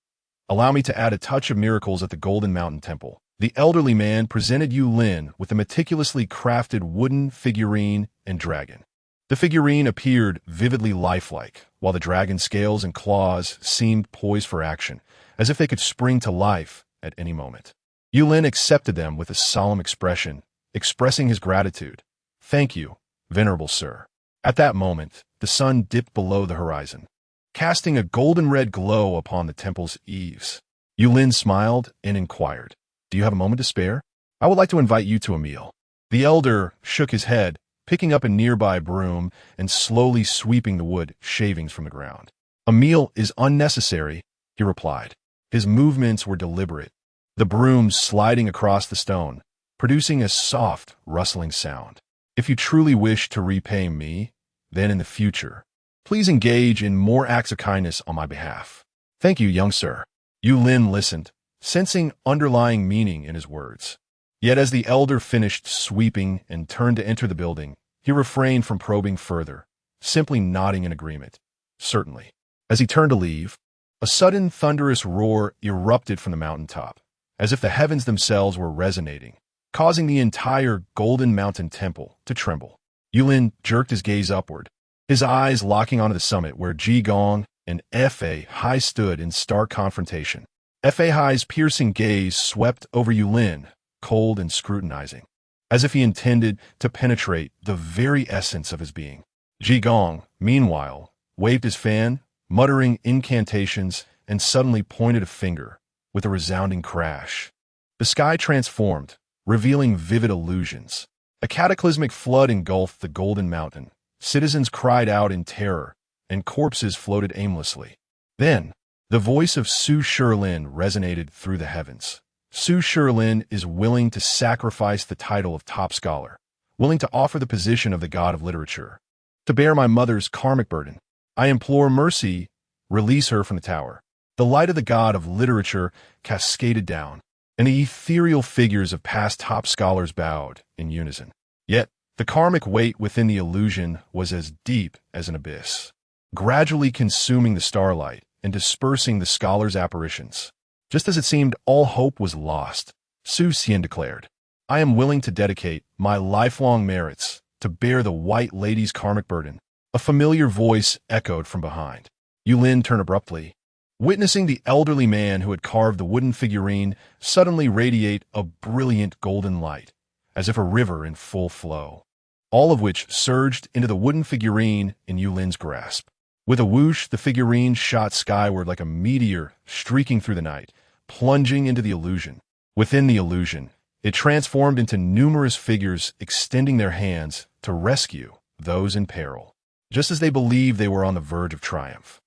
S1: Allow me to add a touch of miracles at the Golden Mountain Temple. The elderly man presented Yu Lin with a meticulously crafted wooden figurine and dragon. The figurine appeared vividly lifelike, while the dragon's scales and claws seemed poised for action, as if they could spring to life at any moment. Yu Lin accepted them with a solemn expression, expressing his gratitude. Thank you, venerable sir. At that moment, the sun dipped below the horizon, casting a golden-red glow upon the temple's eaves. Yu Lin smiled and inquired, Do you have a moment to spare? I would like to invite you to a meal. The elder shook his head, picking up a nearby broom and slowly sweeping the wood shavings from the ground. A meal is unnecessary, he replied. His movements were deliberate, the broom sliding across the stone, producing a soft, rustling sound. If you truly wish to repay me, then in the future, please engage in more acts of kindness on my behalf. Thank you, young sir. Yu Lin listened, sensing underlying meaning in his words. Yet as the elder finished sweeping and turned to enter the building, he refrained from probing further, simply nodding in agreement. Certainly. As he turned to leave, a sudden thunderous roar erupted from the mountaintop, as if the heavens themselves were resonating, causing the entire Golden Mountain Temple to tremble. Yu Lin jerked his gaze upward, his eyes locking onto the summit where Ji Gong and Fa Hai stood in stark confrontation. Fa Hai's piercing gaze swept over Yu Lin, cold and scrutinizing, as if he intended to penetrate the very essence of his being. Ji Gong, meanwhile, waved his fan, muttering incantations, and suddenly pointed a finger with a resounding crash. The sky transformed, revealing vivid illusions. A cataclysmic flood engulfed the Golden Mountain. Citizens cried out in terror, and corpses floated aimlessly. Then, the voice of Su Shilin resonated through the heavens. Su Shilin is willing to sacrifice the title of top scholar, willing to offer the position of the god of literature, to bear my mother's karmic burden. I implore mercy, release her from the tower. The light of the god of literature cascaded down, and the ethereal figures of past top scholars bowed in unison. Yet, the karmic weight within the illusion was as deep as an abyss, gradually consuming the starlight and dispersing the scholar's apparitions. Just as it seemed all hope was lost, Su Xian declared, I am willing to dedicate my lifelong merits to bear the White Lady's karmic burden. A familiar voice echoed from behind. Yulin turned abruptly, witnessing the elderly man who had carved the wooden figurine suddenly radiate a brilliant golden light, as if a river in full flow, all of which surged into the wooden figurine in Yulin's grasp. With a whoosh, the figurine shot skyward like a meteor streaking through the night, plunging into the illusion. Within the illusion, it transformed into numerous figures extending their hands to rescue those in peril, just as they believed they were on the verge of triumph.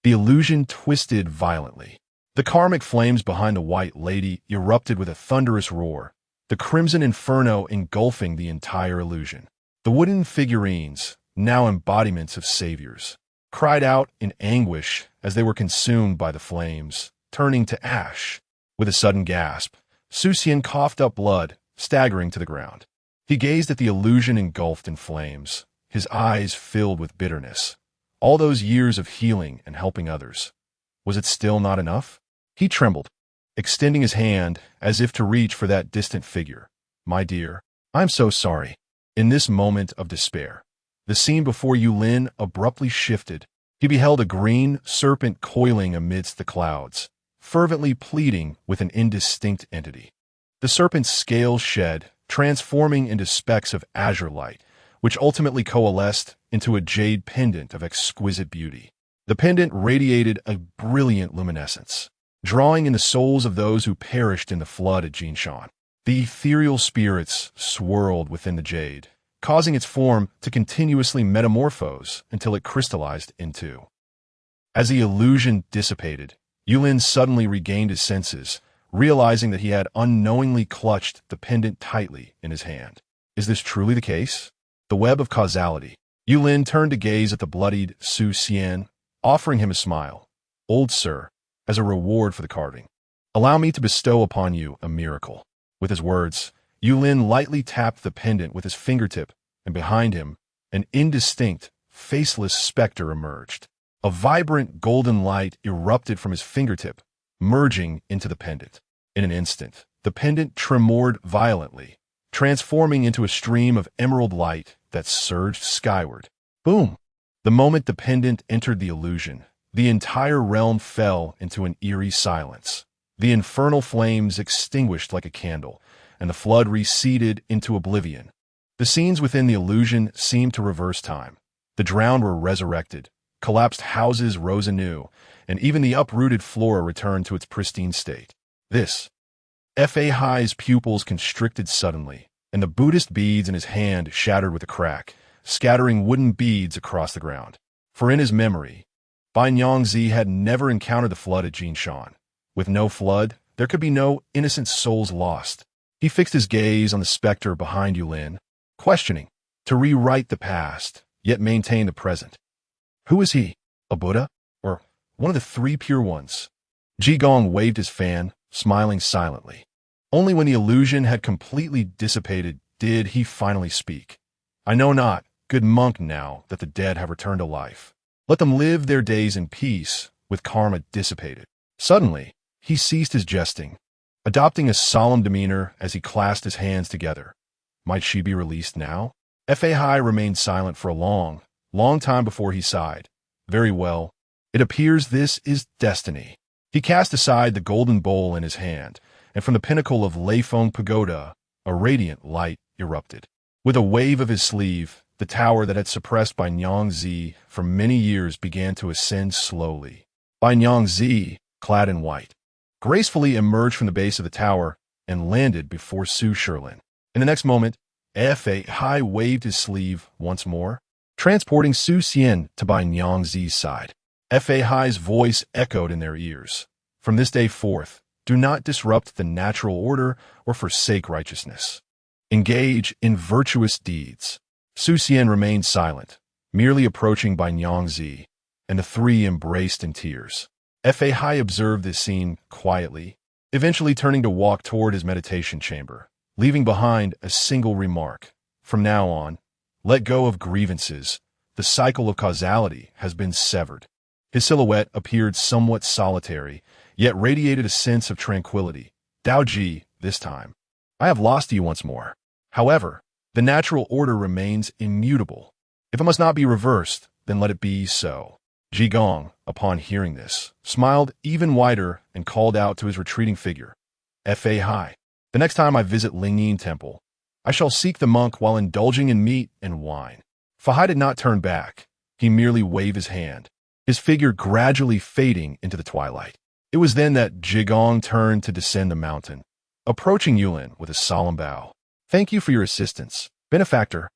S1: The illusion twisted violently. The karmic flames behind the White Lady erupted with a thunderous roar, the crimson inferno engulfing the entire illusion. The wooden figurines, now embodiments of saviors, cried out in anguish as they were consumed by the flames, turning to ash. With a sudden gasp, Su Xian coughed up blood, staggering to the ground. He gazed at the illusion engulfed in flames, his eyes filled with bitterness. All those years of healing and helping others. Was it still not enough? He trembled, extending his hand as if to reach for that distant figure. My dear, I'm so sorry. In this moment of despair, the scene before Yulin abruptly shifted. He beheld a green serpent coiling amidst the clouds, fervently pleading with an indistinct entity. The serpent's scales shed, transforming into specks of azure light, which ultimately coalesced into a jade pendant of exquisite beauty. The pendant radiated a brilliant luminescence, drawing in the souls of those who perished in the flood at Jinshan. The ethereal spirits swirled within the jade, causing its form to continuously metamorphose until it crystallized into. As the illusion dissipated, Yulin suddenly regained his senses, realizing that he had unknowingly clutched the pendant tightly in his hand. Is this truly the case? The web of causality. Yulin turned to gaze at the bloodied Su Xian, offering him a smile. Old sir, as a reward for the carving, allow me to bestow upon you a miracle. With his words, Yulin lightly tapped the pendant with his fingertip, and behind him, an indistinct, faceless specter emerged. A vibrant golden light erupted from his fingertip, merging into the pendant. In an instant, the pendant tremored violently, transforming into a stream of emerald light that surged skyward. Boom! The moment the pendant entered the illusion, the entire realm fell into an eerie silence. The infernal flames extinguished like a candle, and the flood receded into oblivion. The scenes within the illusion seemed to reverse time. The drowned were resurrected, collapsed houses rose anew, and even the uprooted flora returned to its pristine state. This. F.A. Hai's pupils constricted suddenly, and the Buddhist beads in his hand shattered with a crack, scattering wooden beads across the ground. For in his memory, Bai Nyongzi had never encountered the flood at Jinshan. With no flood, there could be no innocent souls lost. He fixed his gaze on the specter behind Yulin, questioning, to rewrite the past, yet maintain the present. Who is he? A Buddha? Or one of the three pure ones? Ji Gong waved his fan, smiling silently. Only when the illusion had completely dissipated did he finally speak. I know not, good monk, now that the dead have returned to life. Let them live their days in peace, with karma dissipated. Suddenly, he ceased his jesting, adopting a solemn demeanor as he clasped his hands together. Might she be released now? F.A. Hai remained silent for a long time before he sighed. Very well. It appears this is destiny. He cast aside the golden bowl in his hand, and from the pinnacle of Leifeng Pagoda, a radiant light erupted. With a wave of his sleeve, The tower that had suppressed Bai Nyangzi for many years began to ascend slowly. Bai Nyangzi, clad in white, gracefully emerged from the base of the tower and landed before Su Shilin. In the next moment, Fa Hai waved his sleeve once more, transporting Su Xian to Bai Nyangzi's side. Fa Hai's voice echoed in their ears. From this day forth, do not disrupt the natural order or forsake righteousness. Engage in virtuous deeds. Su Xian remained silent, merely approaching Bai Nyangzi, and the three embraced in tears. Fa Hai observed this scene quietly, eventually turning to walk toward his meditation chamber, leaving behind a single remark. From now on, let go of grievances. The cycle of causality has been severed. His silhouette appeared somewhat solitary, yet radiated a sense of tranquility. Dao Ji, this time, I have lost you once more. However, the natural order remains immutable. If it must not be reversed, then let it be so. Ji Gong, upon hearing this, smiled even wider and called out to his retreating figure. Fa Hai, the next time I visit Lingyin Temple, I shall seek the monk while indulging in meat and wine. Fa Hai did not turn back. He merely waved his hand, his figure gradually fading into the twilight. It was then that Ji Gong turned to descend the mountain, approaching Yulin with a solemn bow. Thank you for your assistance, benefactor.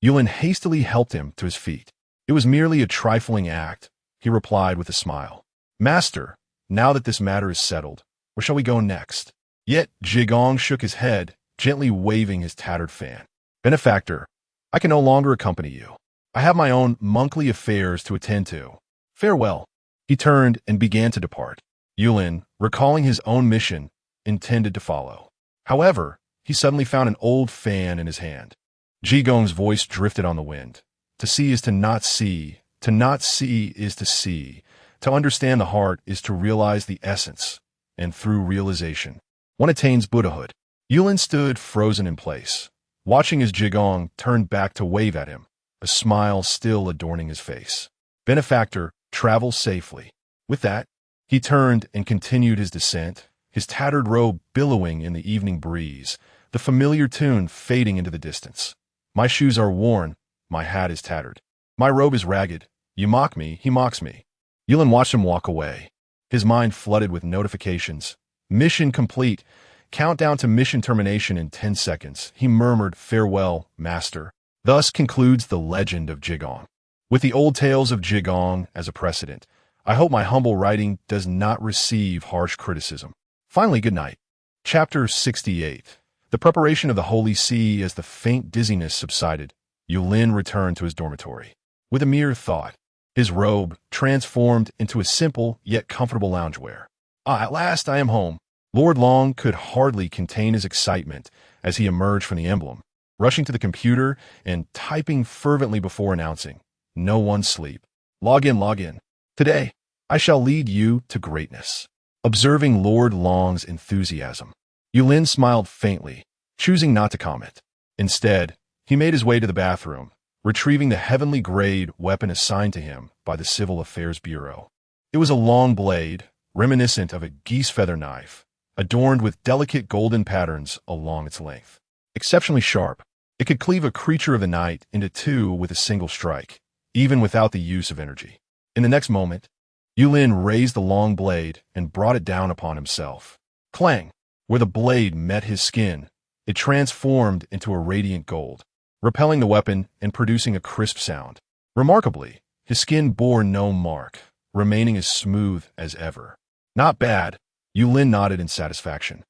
S1: Yulin hastily helped him to his feet. It was merely a trifling act, he replied with a smile. Master, now that this matter is settled, where shall we go next? Yet Ji Gong shook his head, gently waving his tattered fan. Benefactor, I can no longer accompany you. I have my own monkly affairs to attend to. Farewell. He turned and began to depart. Yulin, recalling his own mission, intended to follow. However, he suddenly found an old fan in his hand. Ji Gong's voice drifted on the wind. To see is to not see. To not see is to see. To understand the heart is to realize the essence. And through realization, one attains Buddhahood. Yulin stood frozen in place, watching as Ji Gong turned back to wave at him, a smile still adorning his face. Benefactor, travel safely. With that, he turned and continued his descent, his tattered robe billowing in the evening breeze, the familiar tune fading into the distance. My shoes are worn, my hat is tattered. My robe is ragged. You mock me, he mocks me. Yulin watched him walk away, his mind flooded with notifications. Mission complete. Countdown to mission termination in 10 seconds. He murmured, farewell, master. Thus concludes the legend of Ji Gong. With the old tales of Ji Gong as a precedent, I hope my humble writing does not receive harsh criticism. Finally, good night. Chapter 68. The preparation of the Holy See. As the faint dizziness subsided, Yulin returned to his dormitory. With a mere thought, his robe transformed into a simple yet comfortable loungewear. At last I am home. Lord Long could hardly contain his excitement as he emerged from the emblem, rushing to the computer and typing fervently before announcing, no one sleep. Log in, log in. Today, I shall lead you to greatness. Observing Lord Long's enthusiasm, Yulin smiled faintly, choosing not to comment. Instead, he made his way to the bathroom, retrieving the heavenly grade weapon assigned to him by the Civil Affairs Bureau. It was a long blade, reminiscent of a geese feather knife, adorned with delicate golden patterns along its length. Exceptionally sharp, it could cleave a creature of the night into two with a single strike, even without the use of energy. In the next moment, Yulin raised the long blade and brought it down upon himself. Clang! Where the blade met his skin, it transformed into a radiant gold, repelling the weapon and producing a crisp sound. Remarkably, his skin bore no mark, remaining as smooth as ever. Not bad, Yulin nodded in satisfaction.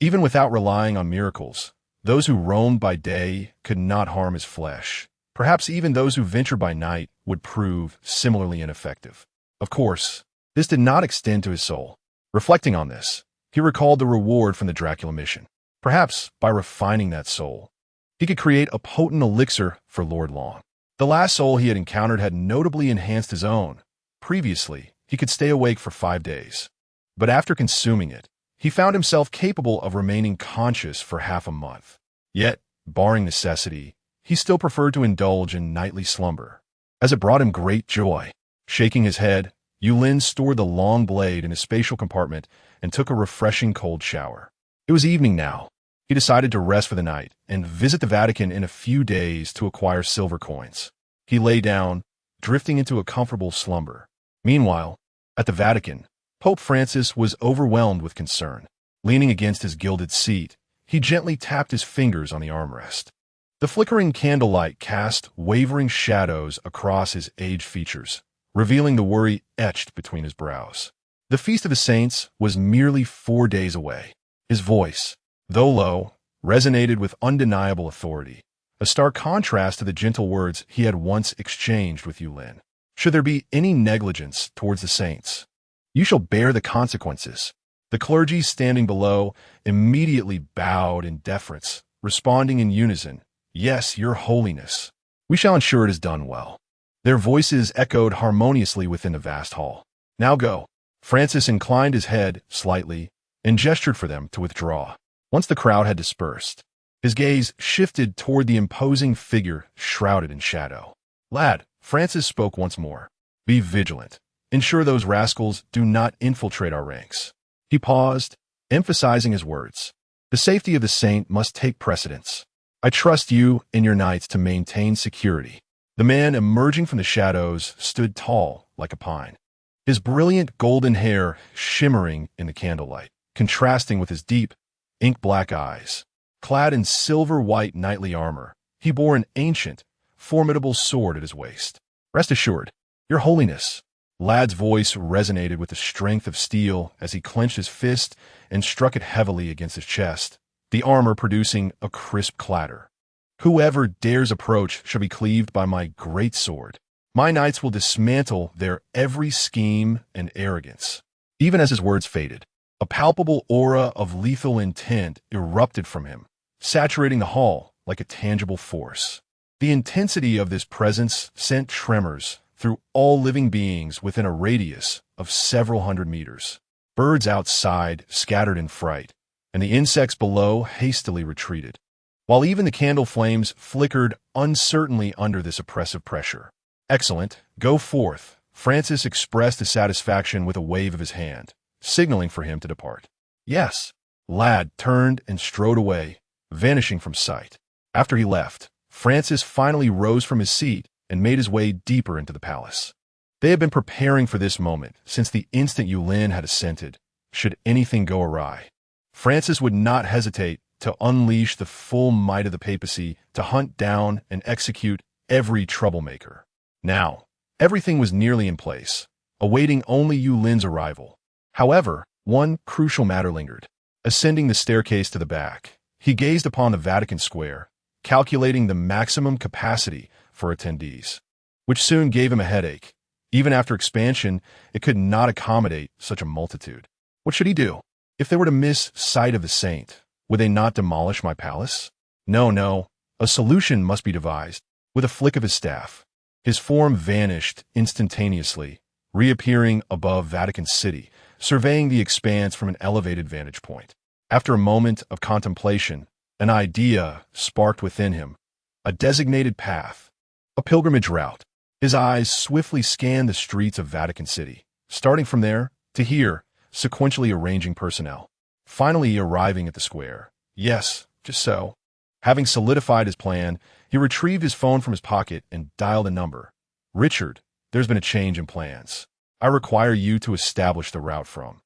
S1: Even without relying on miracles, those who roamed by day could not harm his flesh. Perhaps even those who ventured by night would prove similarly ineffective. Of course, this did not extend to his soul. Reflecting on this, he recalled the reward from the Dracula mission. Perhaps, by refining that soul, he could create a potent elixir for Lord Long. The last soul he had encountered had notably enhanced his own. Previously, he could stay awake for 5 days. But after consuming it, he found himself capable of remaining conscious for half a month. Yet, barring necessity, he still preferred to indulge in nightly slumber, as it brought him great joy. Shaking his head, Yulin stored the long blade in a spatial compartment and took a refreshing cold shower. It was evening now. He decided to rest for the night and visit the Vatican in a few days to acquire silver coins. He lay down, drifting into a comfortable slumber. Meanwhile, at the Vatican, Pope Francis was overwhelmed with concern. Leaning against his gilded seat, he gently tapped his fingers on the armrest. The flickering candlelight cast wavering shadows across his aged features, revealing the worry etched between his brows. The Feast of the Saints was merely 4 days away. His voice, though low, resonated with undeniable authority, a stark contrast to the gentle words he had once exchanged with Yulin. Should there be any negligence towards the saints, you shall bear the consequences. The clergy standing below immediately bowed in deference, responding in unison, "Yes, your holiness. We shall ensure it is done well." Their voices echoed harmoniously within the vast hall. "Now go." Francis inclined his head slightly and gestured for them to withdraw. Once the crowd had dispersed, his gaze shifted toward the imposing figure shrouded in shadow. "Lad," Francis spoke once more, "be vigilant. Ensure those rascals do not infiltrate our ranks." He paused, emphasizing his words. "The safety of the saint must take precedence. I trust you and your knights to maintain security." The man emerging from the shadows stood tall like a pine, his brilliant golden hair shimmering in the candlelight, contrasting with his deep, ink-black eyes. Clad in silver-white knightly armor, he bore an ancient, formidable sword at his waist. "Rest assured, your holiness." Lad's voice resonated with the strength of steel as he clenched his fist and struck it heavily against his chest, the armor producing a crisp clatter. "Whoever dares approach shall be cleaved by my great sword. My knights will dismantle their every scheme and arrogance." Even as his words faded, a palpable aura of lethal intent erupted from him, saturating the hall like a tangible force. The intensity of this presence sent tremors through all living beings within a radius of several hundred meters. Birds outside scattered in fright, and the insects below hastily retreated, while even the candle flames flickered uncertainly under this oppressive pressure. "Excellent, go forth," Francis expressed his satisfaction with a wave of his hand, signaling for him to depart. "Yes." Lad turned and strode away, vanishing from sight. After he left, Francis finally rose from his seat and made his way deeper into the palace. They had been preparing for this moment since the instant Yulin had assented, should anything go awry. Francis would not hesitate to unleash the full might of the papacy to hunt down and execute every troublemaker. Now, everything was nearly in place, awaiting only Yulin's arrival. However, one crucial matter lingered. Ascending the staircase to the back, he gazed upon the Vatican Square, calculating the maximum capacity for attendees, which soon gave him a headache. Even after expansion, it could not accommodate such a multitude. What should he do? If they were to miss sight of the saint, would they not demolish my palace? No, a solution must be devised. With a flick of his staff, his form vanished instantaneously, reappearing above Vatican City, surveying the expanse from an elevated vantage point. After a moment of contemplation, an idea sparked within him, a designated path, a pilgrimage route. His eyes swiftly scanned the streets of Vatican City, starting from there to here, sequentially arranging personnel, finally arriving at the square. Yes, just so. Having solidified his plan, he retrieved his phone from his pocket and dialed a number. "Richard, there's been a change in plans. I require you to establish the route from,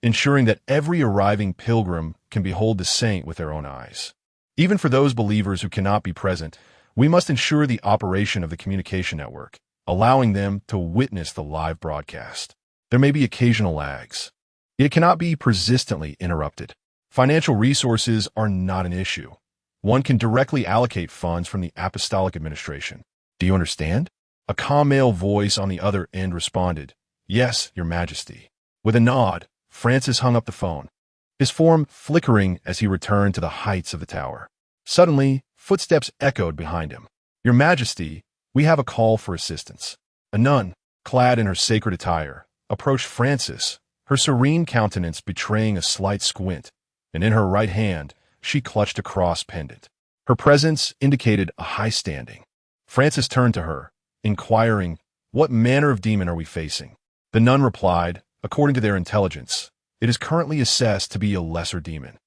S1: ensuring that every arriving pilgrim can behold the saint with their own eyes. Even for those believers who cannot be present, we must ensure the operation of the communication network, allowing them to witness the live broadcast. There may be occasional lags, yet it cannot be persistently interrupted. Financial resources are not an issue. One can directly allocate funds from the Apostolic Administration. Do you understand?" A calm male voice on the other end responded, "Yes, Your Majesty." With a nod, Francis hung up the phone, his form flickering as he returned to the heights of the tower. Suddenly, footsteps echoed behind him. "Your Majesty, we have a call for assistance." A nun, clad in her sacred attire, approached Francis, her serene countenance betraying a slight squint, and in her right hand, she clutched a cross pendant. Her presence indicated a high standing. Francis turned to her, inquiring, "What manner of demon are we facing?" The nun replied, "According to their intelligence, it is currently assessed to be a lesser demon."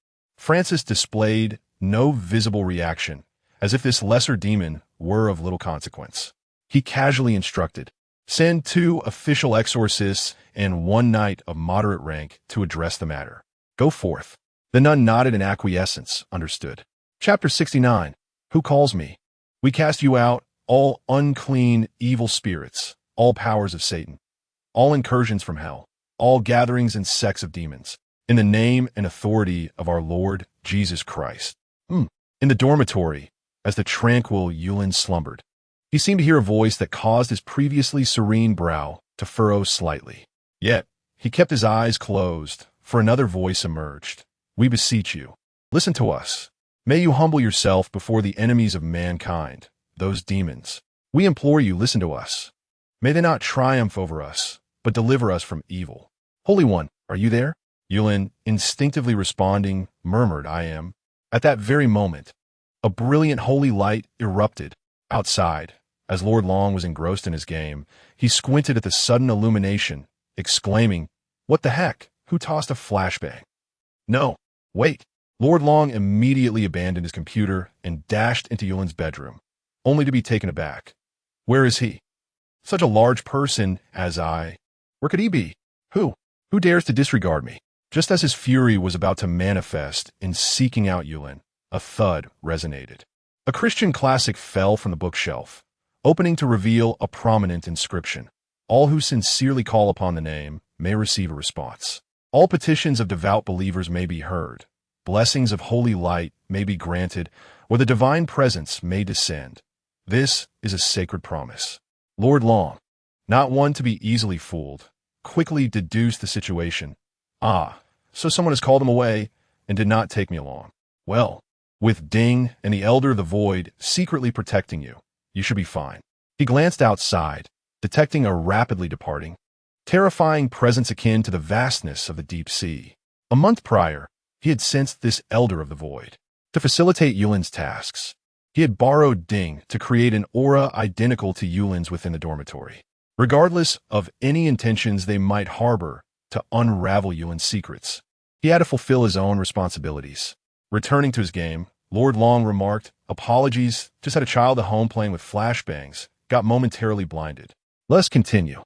S1: Francis displayed no visible reaction, as if this lesser demon were of little consequence. He casually instructed, "Send 2 official exorcists and 1 knight of moderate rank to address the matter. Go forth." The nun nodded in acquiescence, understood. Chapter 69. Who calls me? We cast you out, all unclean, evil spirits, all powers of Satan, all incursions from hell, all gatherings and sects of demons, in the name and authority of our Lord Jesus Christ. In the dormitory, as the tranquil Yulin slumbered, he seemed to hear a voice that caused his previously serene brow to furrow slightly. Yet, he kept his eyes closed, for another voice emerged. "We beseech you, listen to us. May you humble yourself before the enemies of mankind, those demons. We implore you, listen to us. May they not triumph over us, but deliver us from evil. Holy One, are you there?" Yulin, instinctively responding, murmured, "I am." At that very moment, a brilliant holy light erupted outside. As Lord Long was engrossed in his game, he squinted at the sudden illumination, exclaiming, "What the heck? Who tossed a flashbang?" "No, wait." Lord Long immediately abandoned his computer and dashed into Yulin's bedroom, only to be taken aback. "Where is he? Such a large person as I. Where could he be? Who dares to disregard me?" Just as his fury was about to manifest in seeking out Yulin, a thud resonated. A Christian classic fell from the bookshelf, opening to reveal a prominent inscription. "All who sincerely call upon the name may receive a response. All petitions of devout believers may be heard. Blessings of holy light may be granted, or the divine presence may descend. This is a sacred promise." Lord Long, not one to be easily fooled, quickly deduced the situation. So someone has called him away and did not take me along. Well, with Ding and the Elder of the Void secretly protecting you, you should be fine. He glanced outside, detecting a rapidly departing, terrifying presence akin to the vastness of the deep sea. A month prior, he had sensed this Elder of the Void. To facilitate Yulin's tasks, he had borrowed Ding to create an aura identical to Yulin's within the dormitory, regardless of any intentions they might harbor to unravel Yulin's secrets. He had to fulfill his own responsibilities. Returning to his game, Lord Long remarked, "Apologies, just had a child at home playing with flashbangs, got momentarily blinded." Let's continue.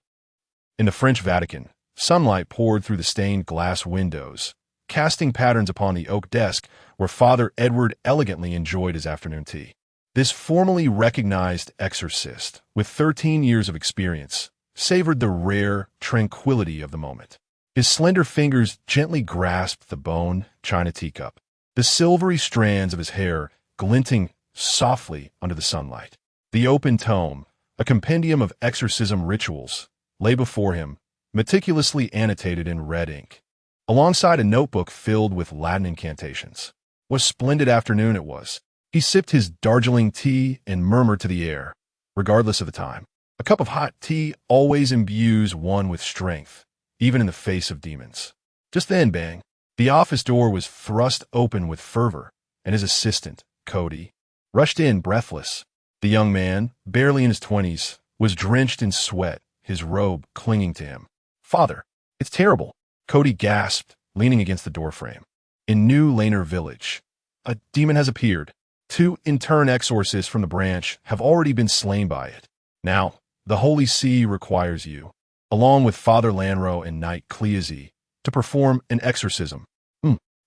S1: In the French Vatican, sunlight poured through the stained glass windows, casting patterns upon the oak desk where Father Edward elegantly enjoyed his afternoon tea. This formally recognized exorcist, with 13 years of experience, savored the rare tranquility of the moment. His slender fingers gently grasped the bone china teacup, the silvery strands of his hair glinting softly under the sunlight. The open tome, a compendium of exorcism rituals, lay before him, meticulously annotated in red ink, alongside a notebook filled with Latin incantations. What a splendid afternoon it was. He sipped his Darjeeling tea and murmured to the air, regardless of the time. A cup of hot tea always imbues one with strength, even in the face of demons. Just then, bang, the office door was thrust open with fervor, and his assistant, Cody, rushed in breathless. The young man, barely in his 20s, was drenched in sweat, his robe clinging to him. "Father, it's terrible," Cody gasped, leaning against the doorframe. "In New Laner Village, a demon has appeared. 2 intern exorcists from the branch have already been slain by it. Now, the Holy See requires you, along with Father Lanro and Knight Cleasy, to perform an exorcism."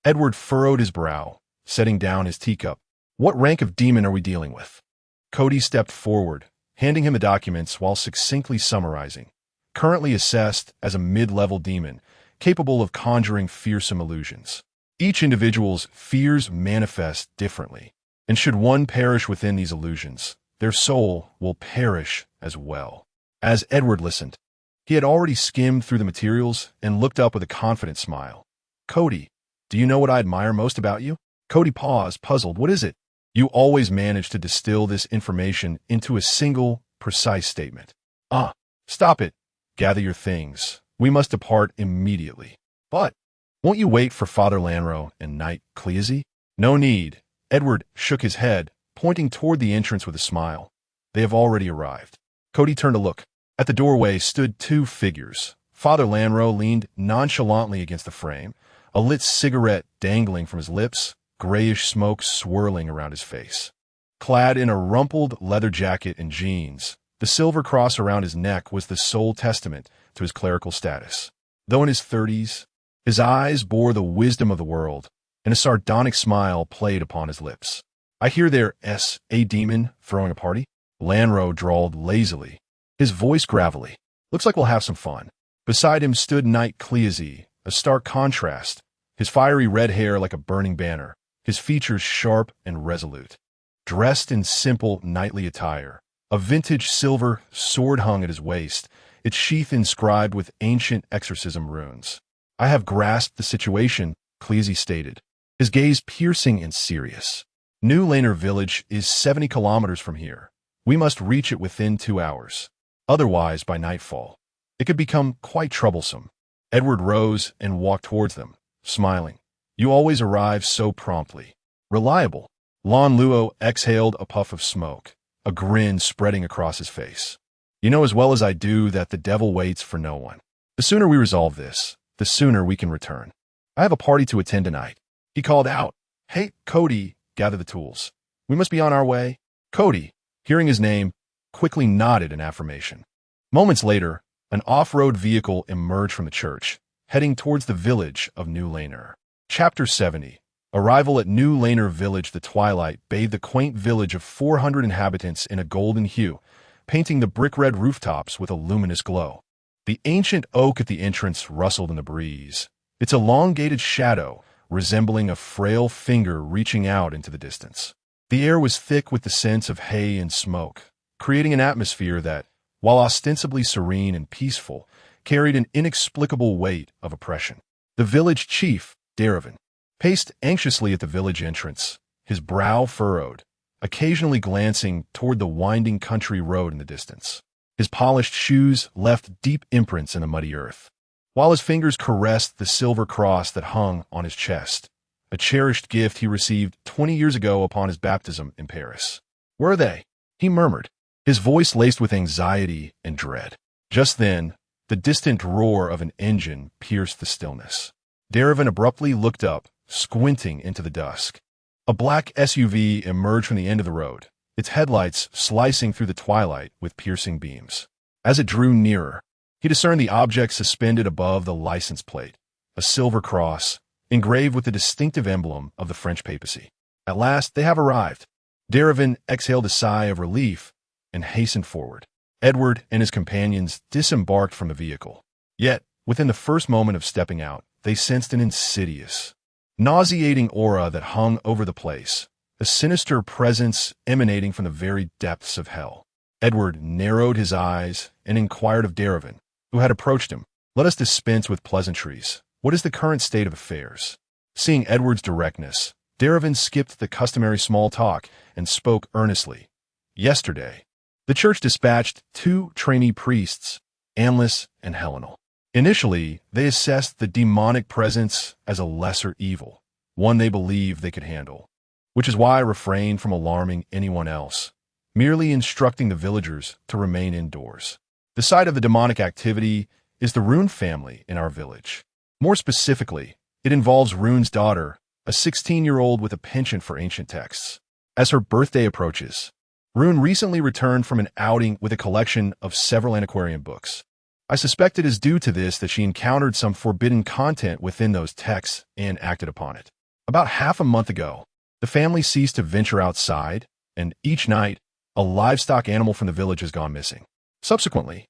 S1: Edward furrowed his brow, setting down his teacup. "What rank of demon are we dealing with?" Cody stepped forward, handing him the documents while succinctly summarizing. "Currently assessed as a mid-level demon, capable of conjuring fearsome illusions. Each individual's fears manifest differently, and should one perish within these illusions, their soul will perish as well." As Edward listened, he had already skimmed through the materials and looked up with a confident smile. "Cody, do you know what I admire most about you?" Cody paused, puzzled. "What is it?" "You always manage to distill this information into a single, precise statement." Stop it. Gather your things. We must depart immediately." "But won't you wait for Father Lanro and Knight Cleasy?" "No need." Edward shook his head, pointing toward the entrance with a smile. "They have already arrived." Cody turned to look. At the doorway stood 2 figures. Father Lanro leaned nonchalantly against the frame, a lit cigarette dangling from his lips, grayish smoke swirling around his face. Clad in a rumpled leather jacket and jeans, the silver cross around his neck was the sole testament to his clerical status. Though in his 30s, his eyes bore the wisdom of the world, and a sardonic smile played upon his lips. "I hear there's a demon throwing a party," Lanro drawled lazily, his voice gravelly. "Looks like we'll have some fun." Beside him stood Knight Cleazy, a stark contrast, his fiery red hair like a burning banner, his features sharp and resolute. Dressed in simple knightly attire, a vintage silver sword hung at his waist, its sheath inscribed with ancient exorcism runes. "I have grasped the situation," Cleazy stated, his gaze piercing and serious. "New Laner Village is 70 kilometers from here. We must reach it within 2 hours. Otherwise, by nightfall, it could become quite troublesome." Edward rose and walked towards them, smiling. "You always arrive so promptly." "Reliable." Lon Luo exhaled a puff of smoke, a grin spreading across his face. "You know as well as I do that the devil waits for no one. The sooner we resolve this, the sooner we can return. I have a party to attend tonight." He called out, "Hey, Cody, gather the tools. We must be on our way." Cody, hearing his name, quickly nodded in affirmation. Moments later, an off-road vehicle emerged from the church, heading towards the village of New Laner. Chapter 70. Arrival at New Laner Village. The twilight bathed the quaint village of 400 inhabitants in a golden hue, painting the brick-red rooftops with a luminous glow. The ancient oak at the entrance rustled in the breeze, its elongated shadow resembling a frail finger reaching out into the distance. The air was thick with the scents of hay and smoke, creating an atmosphere that, while ostensibly serene and peaceful, carried an inexplicable weight of oppression. The village chief, Daravan, paced anxiously at the village entrance, his brow furrowed, occasionally glancing toward the winding country road in the distance. His polished shoes left deep imprints in the muddy earth, while his fingers caressed the silver cross that hung on his chest, a cherished gift he received 20 years ago upon his baptism in Paris. "Where are they?" he murmured, his voice laced with anxiety and dread. Just then, the distant roar of an engine pierced the stillness. Daravan abruptly looked up, squinting into the dusk. A black SUV emerged from the end of the road, its headlights slicing through the twilight with piercing beams. As it drew nearer, he discerned the object suspended above the license plate, a silver cross, engraved with the distinctive emblem of the French papacy. "At last they have arrived." Daravan exhaled a sigh of relief and hastened forward. Edward and his companions disembarked from the vehicle. Yet, within the first moment of stepping out, they sensed an insidious, nauseating aura that hung over the place, a sinister presence emanating from the very depths of hell. Edward narrowed his eyes and inquired of Daravan, who had approached him, "Let us dispense with pleasantries. What is the current state of affairs?" Seeing Edward's directness, Daravan skipped the customary small talk and spoke earnestly. "Yesterday, the church dispatched 2 trainee priests, Anlis and Helenal. Initially, they assessed the demonic presence as a lesser evil, one they believed they could handle, which is why I refrained from alarming anyone else, merely instructing the villagers to remain indoors. The site of the demonic activity is the Rune family in our village. More specifically, it involves Rune's daughter, a 16-year-old with a penchant for ancient texts. As her birthday approaches, Rune recently returned from an outing with a collection of several antiquarian books. I suspect it is due to this that she encountered some forbidden content within those texts and acted upon it. About half a month ago, the family ceased to venture outside, and each night, a livestock animal from the village has gone missing. Subsequently,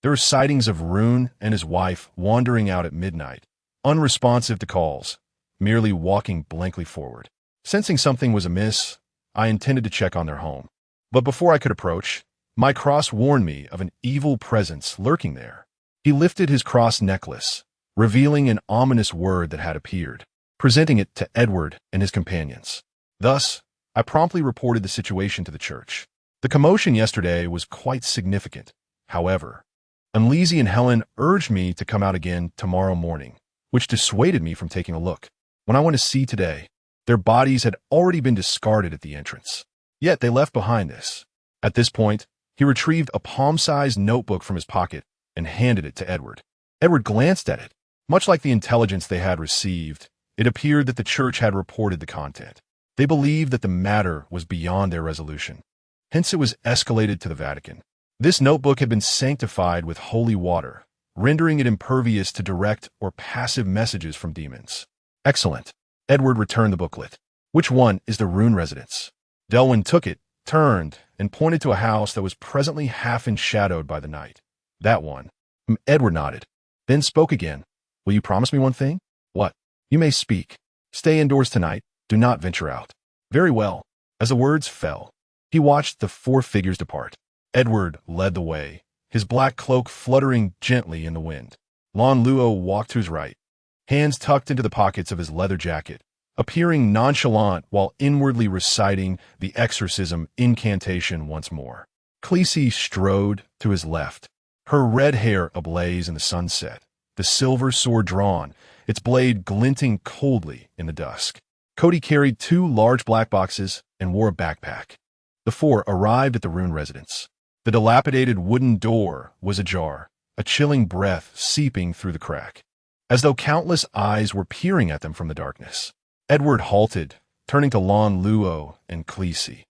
S1: there are sightings of Rune and his wife wandering out at midnight, unresponsive to calls, merely walking blankly forward. Sensing something was amiss, I intended to check on their home. But before I could approach, my cross warned me of an evil presence lurking there. He lifted his cross necklace, revealing an ominous word that had appeared, presenting it to Edward and his companions. Thus, I promptly reported the situation to the church. The commotion yesterday was quite significant. However, Unleasy and Helen urged me to come out again tomorrow morning, which dissuaded me from taking a look. When I went to see today, their bodies had already been discarded at the entrance. Yet they left behind this. At this point, he retrieved a palm-sized notebook from his pocket and handed it to Edward. Edward glanced at it. Much like the intelligence they had received, It appeared that the church had reported the content. They believed that the matter was beyond their resolution. Hence it was escalated to the Vatican. This notebook had been sanctified with holy water, rendering it impervious to direct or passive messages from demons. Excellent. Edward returned the booklet. Which one is the rune residence? Delwyn took it, turned, and pointed to a house that was presently half enshadowed by the night. That one. Edward nodded, then spoke again. Will you promise me one thing? What? You may speak. Stay indoors tonight. Do not venture out. Very well. As the words fell, he watched the 4 figures depart. Edward led the way, his black cloak fluttering gently in the wind. Lon Luo walked to his right, hands tucked into the pockets of his leather jacket, appearing nonchalant while inwardly reciting the exorcism incantation once more. Khaleesi strode to his left, her red hair ablaze in the sunset, the silver sword drawn, its blade glinting coldly in the dusk. Cody carried 2 large black boxes and wore a backpack. The 4 arrived at the rune residence. The dilapidated wooden door was ajar, a chilling breath seeping through the crack, as though countless eyes were peering at them from the darkness. Edward halted, turning to Lon Luo and Khaleesi.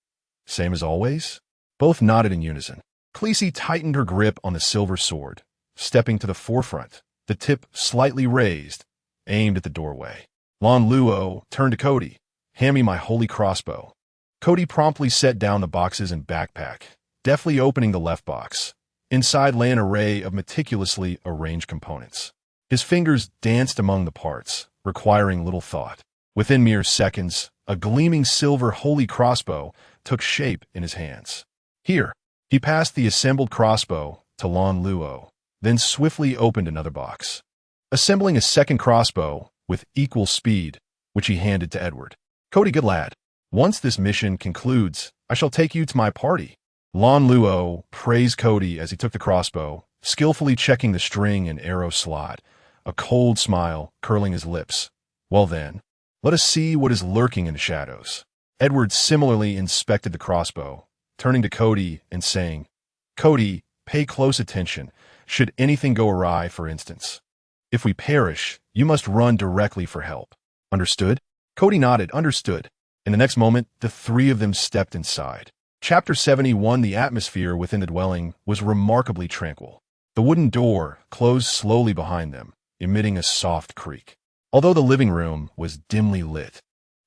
S1: Same as always? Both nodded in unison. Khaleesi tightened her grip on the silver sword, stepping to the forefront, the tip slightly raised, aimed at the doorway. Lon Luo turned to Cody. Hand me my holy crossbow. Cody promptly set down the boxes and backpack, deftly opening the left box. Inside lay an array of meticulously arranged components. His fingers danced among the parts, requiring little thought. Within mere seconds, a gleaming silver holy crossbow took shape in his hands. Here, he passed the assembled crossbow to Lon Luo, then swiftly opened another box, assembling a second crossbow with equal speed, which he handed to Edward. Cody, good lad. Once this mission concludes, I shall take you to my party. Lon Luo praised Cody as he took the crossbow, skillfully checking the string and arrow slot, a cold smile curling his lips. Well then, let us see what is lurking in the shadows. Edward similarly inspected the crossbow, turning to Cody and saying, Cody, pay close attention, should anything go awry, for instance. If we perish, you must run directly for help. Understood? Cody nodded, understood. In the next moment, the 3 of them stepped inside. Chapter 71. The atmosphere within the dwelling was remarkably tranquil. The wooden door closed slowly behind them, emitting a soft creak. Although the living room was dimly lit,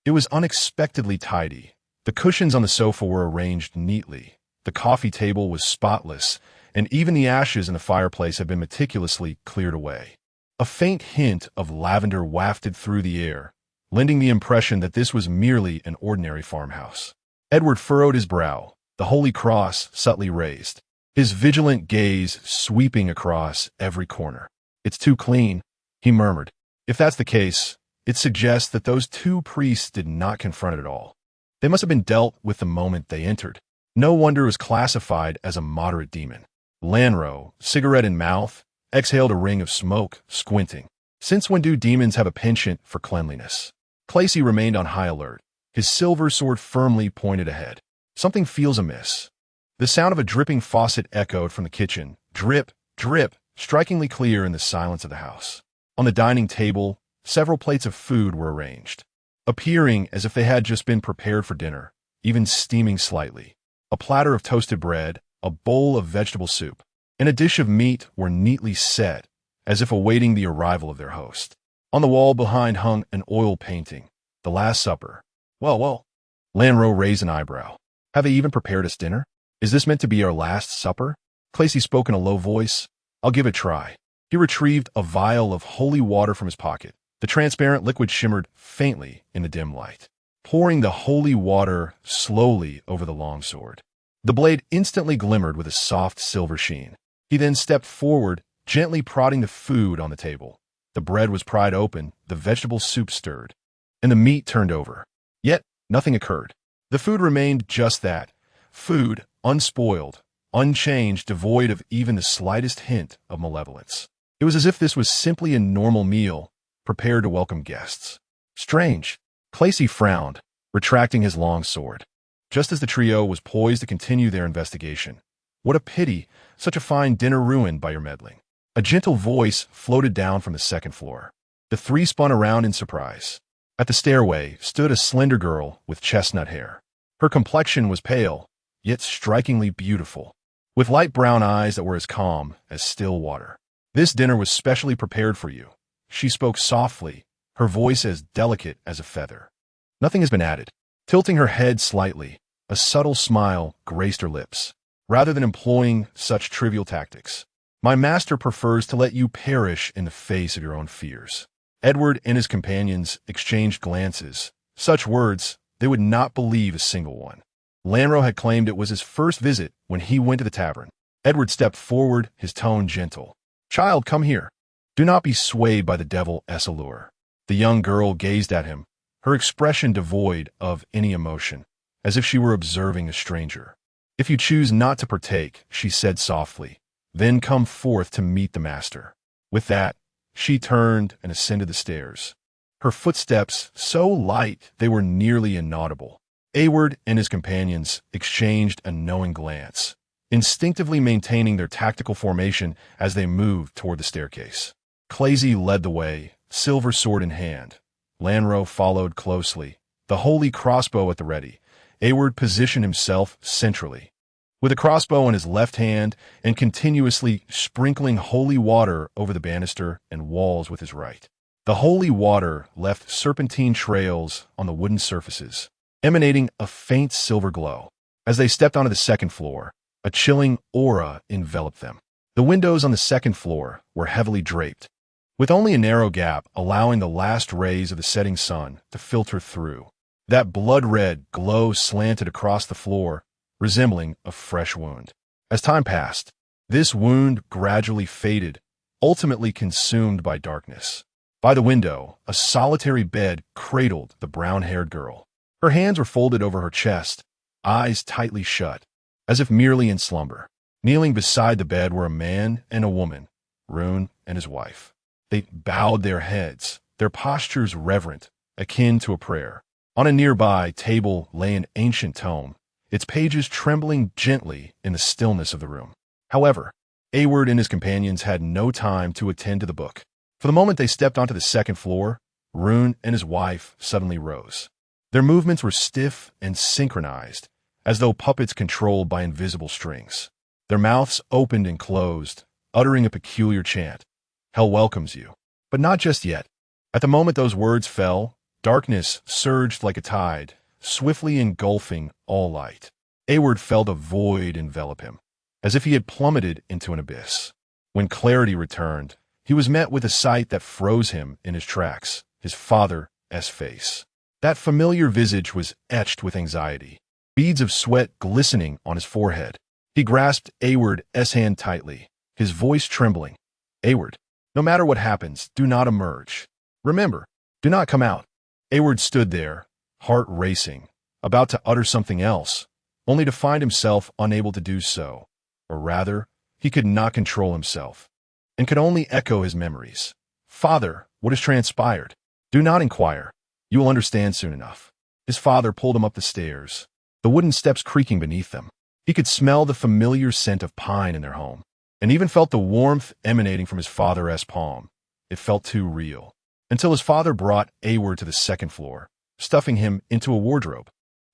S1: it was unexpectedly tidy. The cushions on the sofa were arranged neatly. The coffee table was spotless, and even the ashes in the fireplace had been meticulously cleared away. A faint hint of lavender wafted through the air, lending the impression that this was merely an ordinary farmhouse. Edward furrowed his brow, the holy cross subtly raised, his vigilant gaze sweeping across every corner. It's too clean, he murmured. If that's the case, it suggests that those 2 priests did not confront it at all. They must have been dealt with the moment they entered. No wonder it was classified as a moderate demon. Lanro, cigarette in mouth, exhaled a ring of smoke, squinting. Since when do demons have a penchant for cleanliness? Khaleesi remained on high alert, his silver sword firmly pointed ahead. Something feels amiss. The sound of a dripping faucet echoed from the kitchen, drip, drip, strikingly clear in the silence of the house. On the dining table, several plates of food were arranged, appearing as if they had just been prepared for dinner, even steaming slightly. A platter of toasted bread, a bowl of vegetable soup, and a dish of meat were neatly set, as if awaiting the arrival of their host. On the wall behind hung an oil painting, The Last Supper. Well. Lanro raised an eyebrow. Have they even prepared us dinner? Is this meant to be our last supper? Khaleesi spoke in a low voice. I'll give it a try. He retrieved a vial of holy water from his pocket. The transparent liquid shimmered faintly in the dim light, pouring the holy water slowly over the longsword. The blade instantly glimmered with a soft silver sheen. He then stepped forward, gently prodding the food on the table. The bread was pried open, the vegetable soup stirred, and the meat turned over. Yet nothing occurred. The food remained just that, food, unspoiled, unchanged, devoid of even the slightest hint of malevolence. It was as if this was simply a normal meal, prepared to welcome guests. Strange. Khaleesi frowned, retracting his long sword, just as the trio was poised to continue their investigation. What a pity, such a fine dinner ruined by your meddling. A gentle voice floated down from the second floor. The 3 spun around in surprise. At the stairway stood a slender girl with chestnut hair. Her complexion was pale, yet strikingly beautiful, with light brown eyes that were as calm as still water. "This dinner was specially prepared for you." She spoke softly, her voice as delicate as a feather. "Nothing has been added." Tilting her head slightly, a subtle smile graced her lips. "Rather than employing such trivial tactics, my master prefers to let you perish in the face of your own fears." Edward and his companions exchanged glances. Such words, they would not believe a single one. Lanro had claimed it was his first visit when he went to the tavern. Edward stepped forward, his tone gentle. "Child, come here. Do not be swayed by the devil's allure." The young girl gazed at him, her expression devoid of any emotion, as if she were observing a stranger. "If you choose not to partake," she said softly, "then come forth to meet the master." With that, she turned and ascended the stairs, her footsteps so light they were nearly inaudible. Eyward and his companions exchanged a knowing glance, instinctively maintaining their tactical formation as they moved toward the staircase. Clazy led the way, silver sword in hand. Lanro followed closely, the holy crossbow at the ready. Eyward positioned himself centrally, with a crossbow in his left hand and continuously sprinkling holy water over the banister and walls with his right. The holy water left serpentine trails on the wooden surfaces, emanating a faint silver glow. As they stepped onto the second floor, a chilling aura enveloped them. The windows on the second floor were heavily draped, with only a narrow gap allowing the last rays of the setting sun to filter through. That blood-red glow slanted across the floor, resembling a fresh wound. As time passed, this wound gradually faded, ultimately consumed by darkness. By the window, a solitary bed cradled the brown-haired girl. Her hands were folded over her chest, eyes tightly shut, as if merely in slumber. Kneeling beside the bed were a man and a woman, Rune and his wife. They bowed their heads, their postures reverent, akin to a prayer. On a nearby table lay an ancient tome, its pages trembling gently in the stillness of the room. However, Eyward and his companions had no time to attend to the book. For the moment they stepped onto the second floor, Rune and his wife suddenly rose. Their movements were stiff and synchronized, as though puppets controlled by invisible strings. Their mouths opened and closed, uttering a peculiar chant. "Hell welcomes you." But not just yet. At the moment those words fell, darkness surged like a tide, swiftly engulfing all light. Eyward felt a void envelop him, as if he had plummeted into an abyss. When clarity returned, he was met with a sight that froze him in his tracks, his father's face. That familiar visage was etched with anxiety, beads of sweat glistening on his forehead. He grasped Eyward's hand tightly, his voice trembling. "Eyward, no matter what happens, do not emerge. Remember, do not come out." Eyward stood there, heart racing, about to utter something else, only to find himself unable to do so, or rather, he could not control himself, and could only echo his memories. "Father, what has transpired? Do not inquire. You will understand soon enough." His father pulled him up the stairs, the wooden steps creaking beneath them. He could smell the familiar scent of pine in their home, and even felt the warmth emanating from his father's palm. It felt too real. Until his father brought Eyward to the second floor, stuffing him into a wardrobe,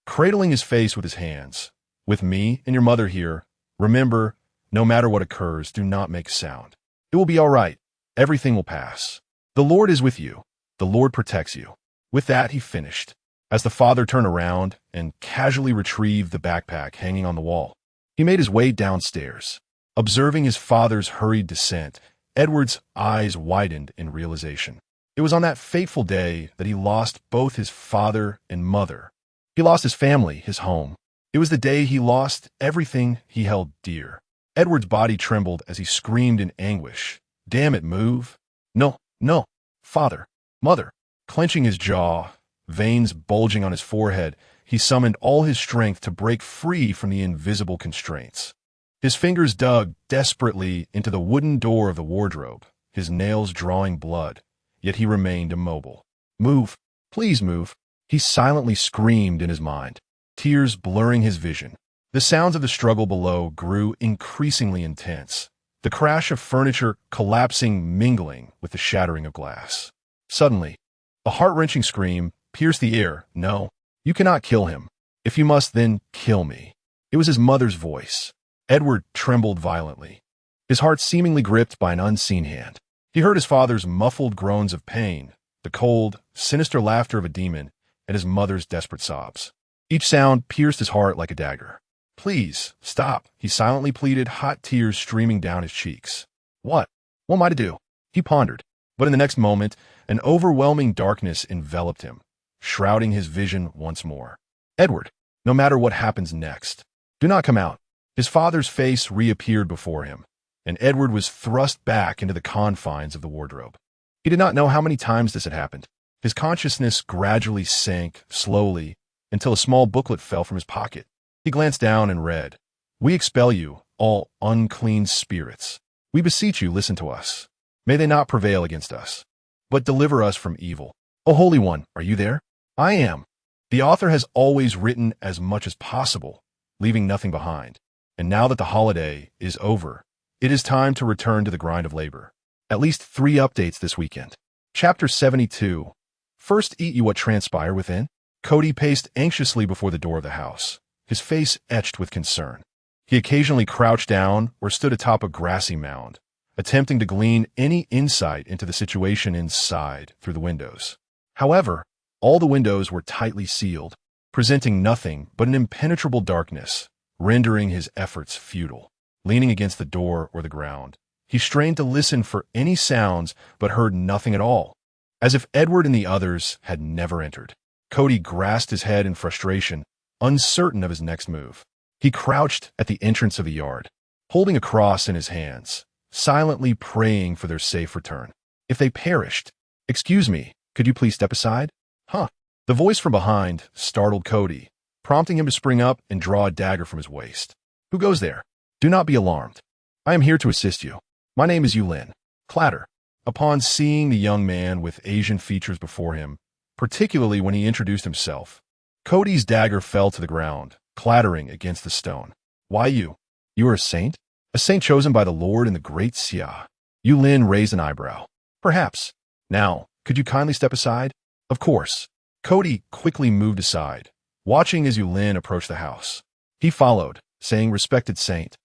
S1: cradling his face with his hands. "With me and your mother here, remember, no matter what occurs, do not make a sound. It will be all right. Everything will pass. The Lord is with you. The Lord protects you." With that, he finished, as the father turned around and casually retrieved the backpack hanging on the wall. He made his way downstairs. Observing his father's hurried descent, Edward's eyes widened in realization. It was on that fateful day that he lost both his father and mother. He lost his family, his home. It was the day he lost everything he held dear. Edward's body trembled as he screamed in anguish. "Damn it, move. No, no, father, mother." Clenching his jaw, veins bulging on his forehead, he summoned all his strength to break free from the invisible constraints. His fingers dug desperately into the wooden door of the wardrobe, his nails drawing blood, yet he remained immobile. "Move, please move," he silently screamed in his mind, tears blurring his vision. The sounds of the struggle below grew increasingly intense, the crash of furniture collapsing mingling with the shattering of glass. Suddenly, a heart-wrenching scream pierced the air. No, you cannot kill him. If you must, then kill me. It was his mother's voice. Edward trembled violently, his heart seemingly gripped by an unseen hand. He heard his father's muffled groans of pain, the cold, sinister laughter of a demon, and his mother's desperate sobs. Each sound pierced his heart like a dagger. Please, stop, he silently pleaded, hot tears streaming down his cheeks. What? What am I to do? He pondered. But in the next moment, an overwhelming darkness enveloped him, shrouding his vision once more. Edward, no matter what happens next, do not come out. His father's face reappeared before him, and Edward was thrust back into the confines of the wardrobe. He did not know how many times this had happened. His consciousness gradually sank, slowly, until a small booklet fell from his pocket. He glanced down and read, "We expel you, all unclean spirits. We beseech you, listen to us. May they not prevail against us, but deliver us from evil. O Holy One, are you there? I am." The author has always written as much as possible, leaving nothing behind. And now that the holiday is over, it is time to return to the grind of labor. At least 3 updates this weekend. Chapter 72. First, eat you what transpire within. Cody paced anxiously before the door of the house, his face etched with concern. He occasionally crouched down or stood atop a grassy mound, attempting to glean any insight into the situation inside through the windows. However, all the windows were tightly sealed, presenting nothing but an impenetrable darkness, rendering his efforts futile. Leaning against the door or the ground, he strained to listen for any sounds but heard nothing at all, as if Edward and the others had never entered. Cody grasped his head in frustration, uncertain of his next move. He crouched at the entrance of the yard, holding a cross in his hands, silently praying for their safe return. If they perished, "Excuse me, could you please step aside?" Huh. The voice from behind startled Cody, prompting him to spring up and draw a dagger from his waist. "Who goes there? Do not be alarmed. I am here to assist you. My name is Yulin." Clatter. Upon seeing the young man with Asian features before him, particularly when he introduced himself, Cody's dagger fell to the ground, clattering against the stone. "Why you? You are a saint? A saint chosen by the Lord in the Great Xia." Yulin raised an eyebrow. "Perhaps. Now, could you kindly step aside?" "Of course." Cody quickly moved aside, watching as Yulin approached the house. He followed, saying, "Respected saint."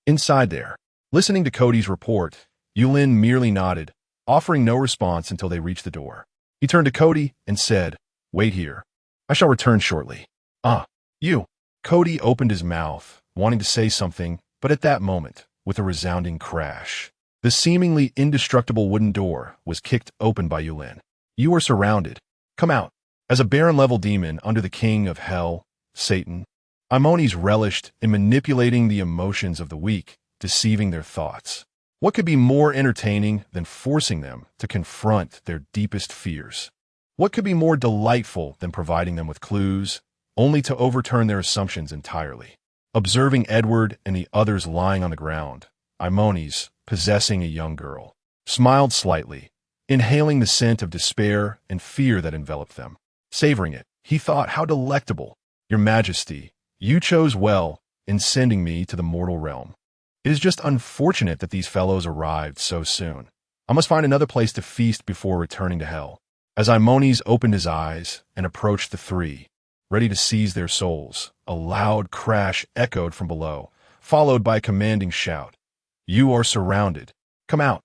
S1: Inside there, listening to Cody's report, Yulin merely nodded, offering no response until they reached the door. He turned to Cody and said, "Wait here. I shall return shortly." "Ah, you." Cody opened his mouth, wanting to say something, but at that moment, with a resounding crash, the seemingly indestructible wooden door was kicked open by Yulin. "You are surrounded. Come out." As a Baron-level demon under the king of hell, Satan, Aimones relished in manipulating the emotions of the weak, deceiving their thoughts. What could be more entertaining than forcing them to confront their deepest fears? What could be more delightful than providing them with clues, only to overturn their assumptions entirely? Observing Edward and the others lying on the ground, Aimones, possessing a young girl, smiled slightly, inhaling the scent of despair and fear that enveloped them. Savoring it, he thought, "How delectable! Your Majesty, you chose well in sending me to the mortal realm. It is just unfortunate that these fellows arrived so soon. I must find another place to feast before returning to hell." As Aimones opened his eyes and approached the 3, ready to seize their souls, a loud crash echoed from below, followed by a commanding shout. "You are surrounded. Come out."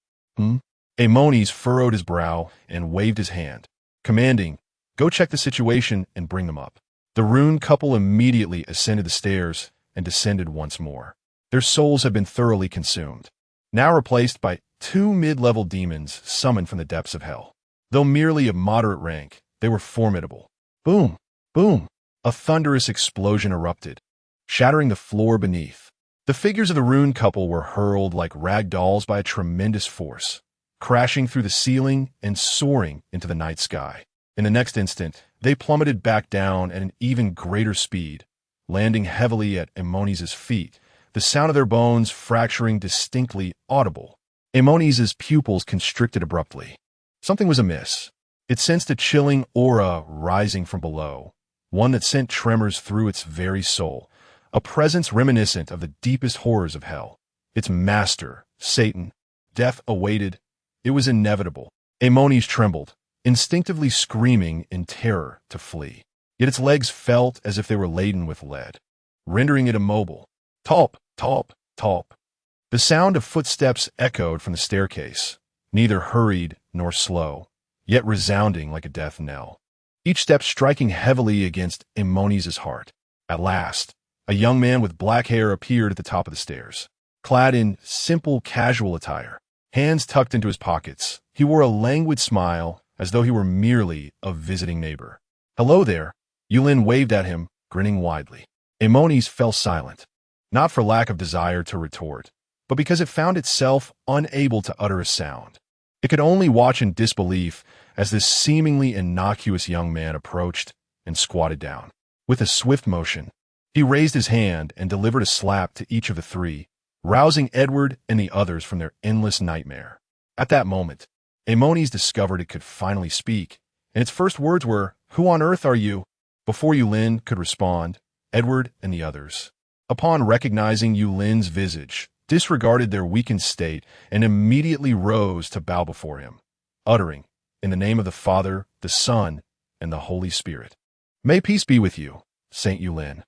S1: Aimones furrowed his brow and waved his hand, commanding, "Go check the situation and bring them up." The Rune couple immediately ascended the stairs and descended once more. Their souls had been thoroughly consumed, now replaced by 2 mid-level demons summoned from the depths of hell. Though merely of moderate rank, they were formidable. Boom! Boom! A thunderous explosion erupted, shattering the floor beneath. The figures of the Rune couple were hurled like rag dolls by a tremendous force, crashing through the ceiling and soaring into the night sky. In the next instant, they plummeted back down at an even greater speed, landing heavily at Aimones' feet, the sound of their bones fracturing distinctly audible. Aimones' pupils constricted abruptly. Something was amiss. It sensed a chilling aura rising from below, one that sent tremors through its very soul, a presence reminiscent of the deepest horrors of hell. Its master, Satan, death awaited. It was inevitable. Aimones trembled, instinctively screaming in terror to flee. Yet its legs felt as if they were laden with lead, rendering it immobile. Talp, talp, talp. The sound of footsteps echoed from the staircase, neither hurried nor slow, yet resounding like a death knell, each step striking heavily against Aimones' heart. At last, a young man with black hair appeared at the top of the stairs. Clad in simple, casual attire, hands tucked into his pockets, he wore a languid smile as though he were merely a visiting neighbor. "Hello there," Yulin waved at him, grinning widely. Aimones fell silent, not for lack of desire to retort, but because it found itself unable to utter a sound. It could only watch in disbelief as this seemingly innocuous young man approached and squatted down. With a swift motion, he raised his hand and delivered a slap to each of the three, rousing Edward and the others from their endless nightmare. At that moment, Aimones discovered it could finally speak, and its first words were, "Who on earth are you?" Before Yulin could respond, Edward and the others, upon recognizing Yulin's visage, disregarded their weakened state and immediately rose to bow before him, uttering, "In the name of the Father, the Son, and the Holy Spirit. May peace be with you, Saint Yulin."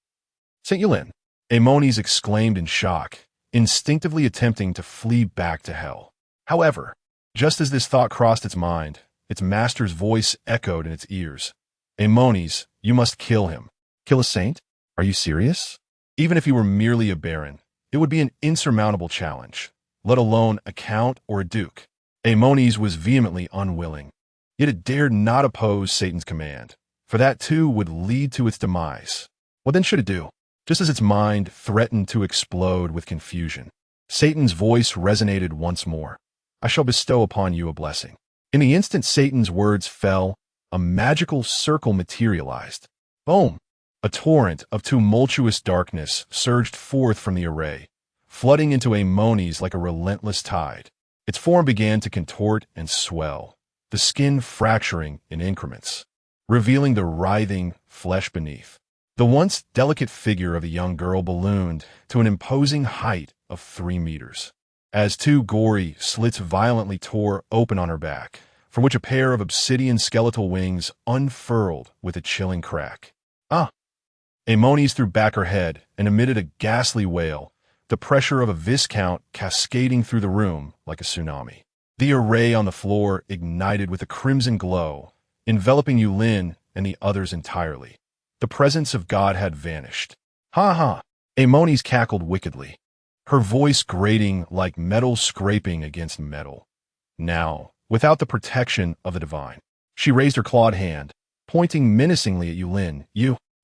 S1: "Saint Yulin," Aimones exclaimed in shock, instinctively attempting to flee back to hell. However, just as this thought crossed its mind, its master's voice echoed in its ears. "Aimones, you must kill him." "Kill a saint? Are you serious?" Even if he were merely a baron, it would be an insurmountable challenge, let alone a count or a duke. Aimones was vehemently unwilling, yet it dared not oppose Satan's command, for that too would lead to its demise. What then should it do? Just as its mind threatened to explode with confusion, Satan's voice resonated once more. "I shall bestow upon you a blessing." In the instant Satan's words fell, a magical circle materialized. Boom! A torrent of tumultuous darkness surged forth from the array, flooding into Aimones like a relentless tide. Its form began to contort and swell, the skin fracturing in increments, revealing the writhing flesh beneath. The once delicate figure of a young girl ballooned to an imposing height of 3 meters, as 2 gory slits violently tore open on her back, from which a pair of obsidian skeletal wings unfurled with a chilling crack. "Ah!" Aimones threw back her head and emitted a ghastly wail, the pressure of a viscount cascading through the room like a tsunami. The array on the floor ignited with a crimson glow, enveloping Yulin and the others entirely. The presence of God had vanished. "Ha ha!" Aimones cackled wickedly, her voice grating like metal scraping against metal. Now, without the protection of the divine, she raised her clawed hand, pointing menacingly at Yulin.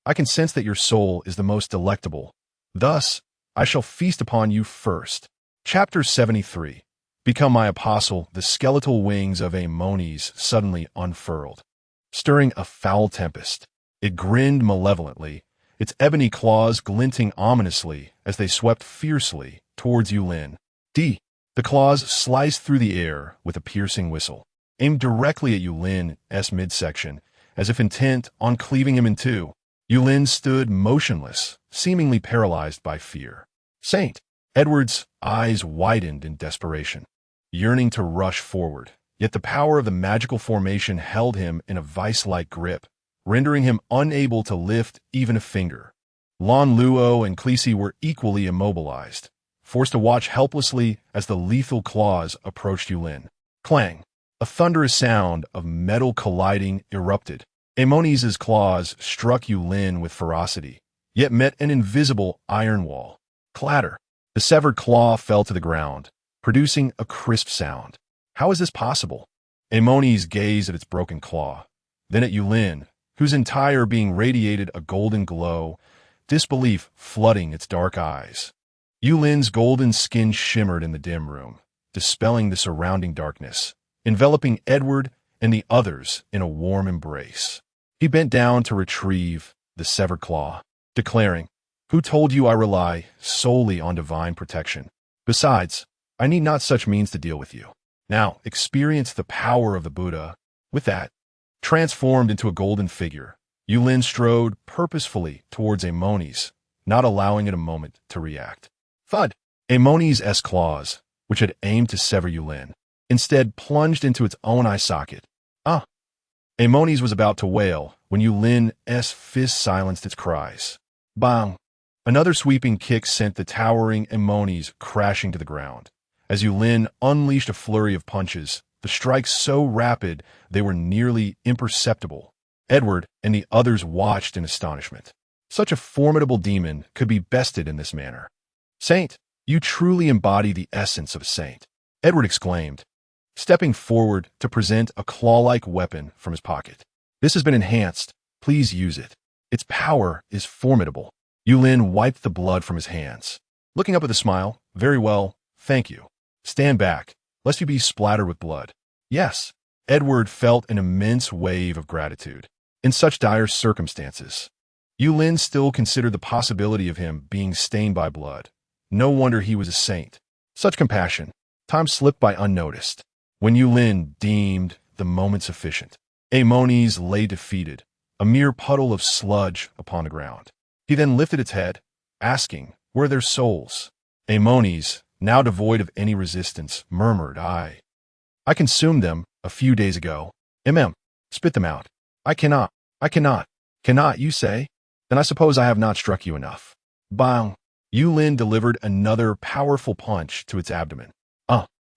S1: I can sense that your soul is the most delectable. Thus, I shall feast upon you first." Chapter 73. Become my apostle, the skeletal wings of Aimones suddenly unfurled, stirring a foul tempest. It grinned malevolently, its ebony claws glinting ominously as they swept fiercely towards Yulin. The claws sliced through the air with a piercing whistle, aimed directly at Yulin's midsection, as if intent on cleaving him in two. Yulin stood motionless, seemingly paralyzed by fear. "Saint!" Edward's eyes widened in desperation, yearning to rush forward, yet the power of the magical formation held him in a vice-like grip, rendering him unable to lift even a finger. Lon Luo and Khaleesi were equally immobilized, forced to watch helplessly as the lethal claws approached Yulin. Clang! A thunderous sound of metal colliding erupted. Aimones' claws struck Yulin with ferocity, yet met an invisible iron wall. Clatter! The severed claw fell to the ground, producing a crisp sound. How is this possible? Aimones gazed at its broken claw, then at Yulin, whose entire being radiated a golden glow, disbelief flooding its dark eyes. Yulin's golden skin shimmered in the dim room, dispelling the surrounding darkness, enveloping Edward and the others in a warm embrace. He bent down to retrieve the severed claw, declaring, "Who told you I rely solely on divine protection? Besides, I need not such means to deal with you. Now, experience the power of the Buddha." With that, transformed into a golden figure, Yulin strode purposefully towards Aimones, not allowing it a moment to react. Thud! Aimones' claws, which had aimed to sever Yulin, instead plunged into its own eye socket. "Ah!" Aemones was about to wail when Yulin's fist silenced its cries. Bang! Another sweeping kick sent the towering Aemones crashing to the ground. As Yulin unleashed a flurry of punches, the strikes so rapid they were nearly imperceptible. Edward and the others watched in astonishment. Such a formidable demon could be bested in this manner. Saint, you truly embody the essence of a saint, Edward exclaimed, stepping forward to present a claw-like weapon from his pocket. This has been enhanced. Please use it. Its power is formidable. Yulin wiped the blood from his hands. Looking up with a smile, very well, thank you. Stand back, lest you be splattered with blood. Yes. Edward felt an immense wave of gratitude. In such dire circumstances, Yulin still considered the possibility of him being stained by blood. No wonder he was a saint. Such compassion. Time slipped by unnoticed. When Yulin deemed the moment sufficient, Aemones lay defeated, a mere puddle of sludge upon the ground. He then lifted its head, asking, where are their souls? Aemones, now devoid of any resistance, murmured, I consumed them a few days ago. Spit them out. I cannot. Cannot, you say? Then I suppose I have not struck you enough. Bang! Yulin delivered another powerful punch to its abdomen.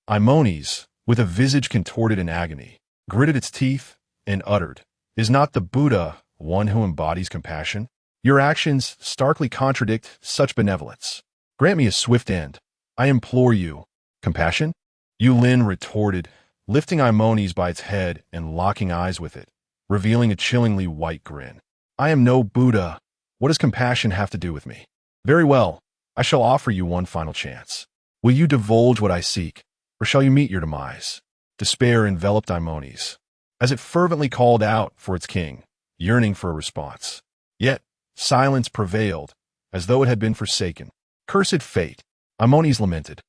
S1: Aemones, with a visage contorted in agony, gritted its teeth and uttered, is not the Buddha one who embodies compassion? Your actions starkly contradict such benevolence. Grant me a swift end. I implore you. Compassion? Yulin retorted, lifting Aemones by its head and locking eyes with it, revealing a chillingly white grin. I am no Buddha. What does compassion have to do with me? Very well, I shall offer you one final chance. Will you divulge what I seek, or shall you meet your demise? Despair enveloped Aemones, as it fervently called out for its king, yearning for a response. Yet, silence prevailed, as though it had been forsaken. Cursed fate, Aemones lamented,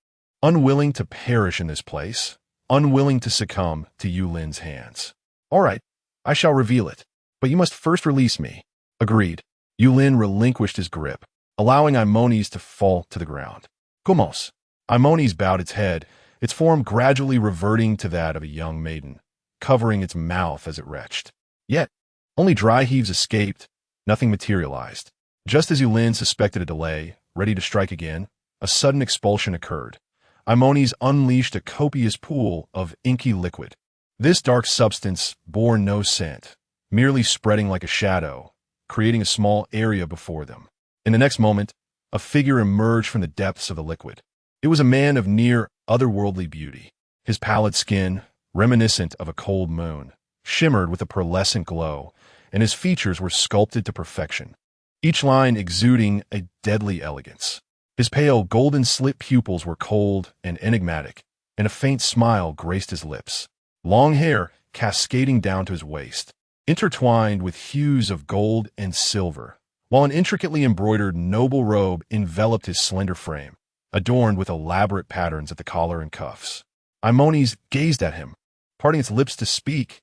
S1: unwilling to perish in this place, unwilling to succumb to Yulin's hands. All right, I shall reveal it, but you must first release me. Agreed. Yulin relinquished his grip, allowing Aemones to fall to the ground. Kumos. Aemones bowed its head, its form gradually reverting to that of a young maiden, covering its mouth as it retched. Yet, only dry heaves escaped, nothing materialized. Just as Yulin suspected a delay, ready to strike again, a sudden expulsion occurred. Aemones unleashed a copious pool of inky liquid. This dark substance bore no scent, merely spreading like a shadow, creating a small area before them. In the next moment, a figure emerged from the depths of the liquid. It was a man of near otherworldly beauty. His pallid skin, reminiscent of a cold moon, shimmered with a pearlescent glow, and his features were sculpted to perfection, each line exuding a deadly elegance. His pale, golden-slit pupils were cold and enigmatic, and a faint smile graced his lips. Long hair, cascading down to his waist, intertwined with hues of gold and silver, while an intricately embroidered noble robe enveloped his slender frame, adorned with elaborate patterns at the collar and cuffs. Aemones gazed at him, parting its lips to speak,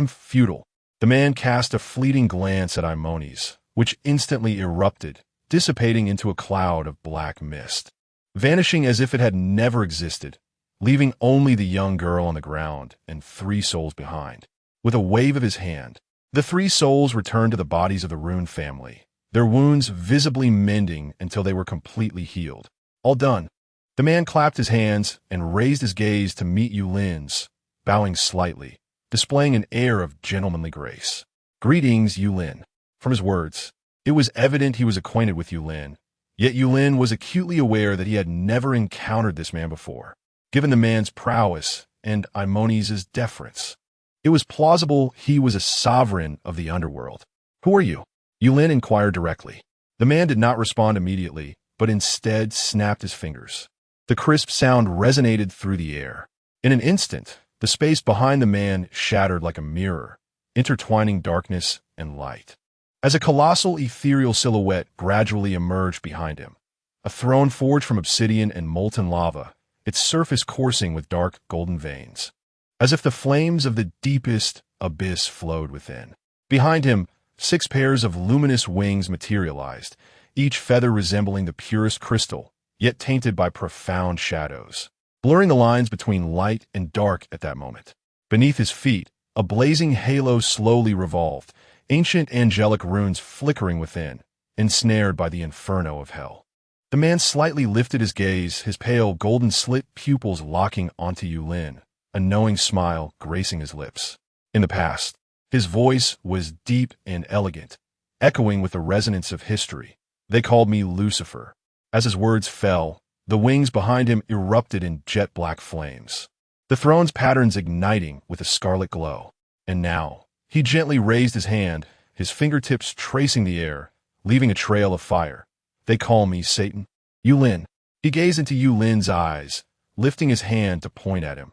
S1: futile. The man cast a fleeting glance at Aemones, which instantly erupted, dissipating into a cloud of black mist, vanishing as if it had never existed, leaving only the young girl on the ground and 3 souls behind. With a wave of his hand, the 3 souls returned to the bodies of the Rune family, their wounds visibly mending until they were completely healed. All done. The man clapped his hands and raised his gaze to meet Yulin's, bowing slightly, displaying an air of gentlemanly grace. Greetings, Yulin. From his words, it was evident he was acquainted with Yulin, yet Yulin was acutely aware that he had never encountered this man before. Given the man's prowess and Aemones' deference, it was plausible he was a sovereign of the underworld. Who are you? Yulin inquired directly. The man did not respond immediately, but instead snapped his fingers. The crisp sound resonated through the air. In an instant, the space behind the man shattered like a mirror, intertwining darkness and light. As a colossal ethereal silhouette gradually emerged behind him, a throne forged from obsidian and molten lava, its surface coursing with dark golden veins, as if the flames of the deepest abyss flowed within. Behind him, 6 pairs of luminous wings materialized, each feather resembling the purest crystal, yet tainted by profound shadows, blurring the lines between light and dark at that moment. Beneath his feet, A blazing halo slowly revolved, ancient angelic runes flickering within, ensnared by the inferno of hell. The man slightly lifted his gaze, his pale, golden-slit pupils locking onto Yulin, a knowing smile gracing his lips. In the past, his voice was deep and elegant, echoing with the resonance of history. They called me Lucifer. As his words fell, the wings behind him erupted in jet-black flames, the throne's patterns igniting with a scarlet glow. And now, he gently raised his hand, his fingertips tracing the air, leaving a trail of fire. They call me Satan. Yulin. He gazed into Yulin's eyes, lifting his hand to point at him.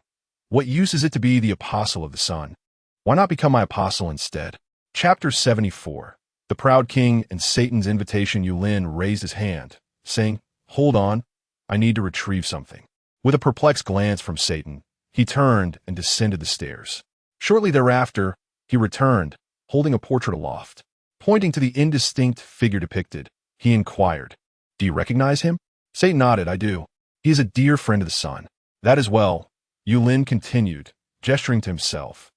S1: What use is it to be the apostle of the sun? Why not become my apostle instead? Chapter 74. The proud king and Satan's invitation. Yulin raised his hand, saying, "Hold on, I need to retrieve something." With a perplexed glance from Satan, he turned and descended the stairs. Shortly thereafter, he returned, holding a portrait aloft. Pointing to the indistinct figure depicted, he inquired, "Do you recognize him?" Satan nodded. "I do. He is a dear friend of the sun." "That as well," Yulin continued, gesturing to himself.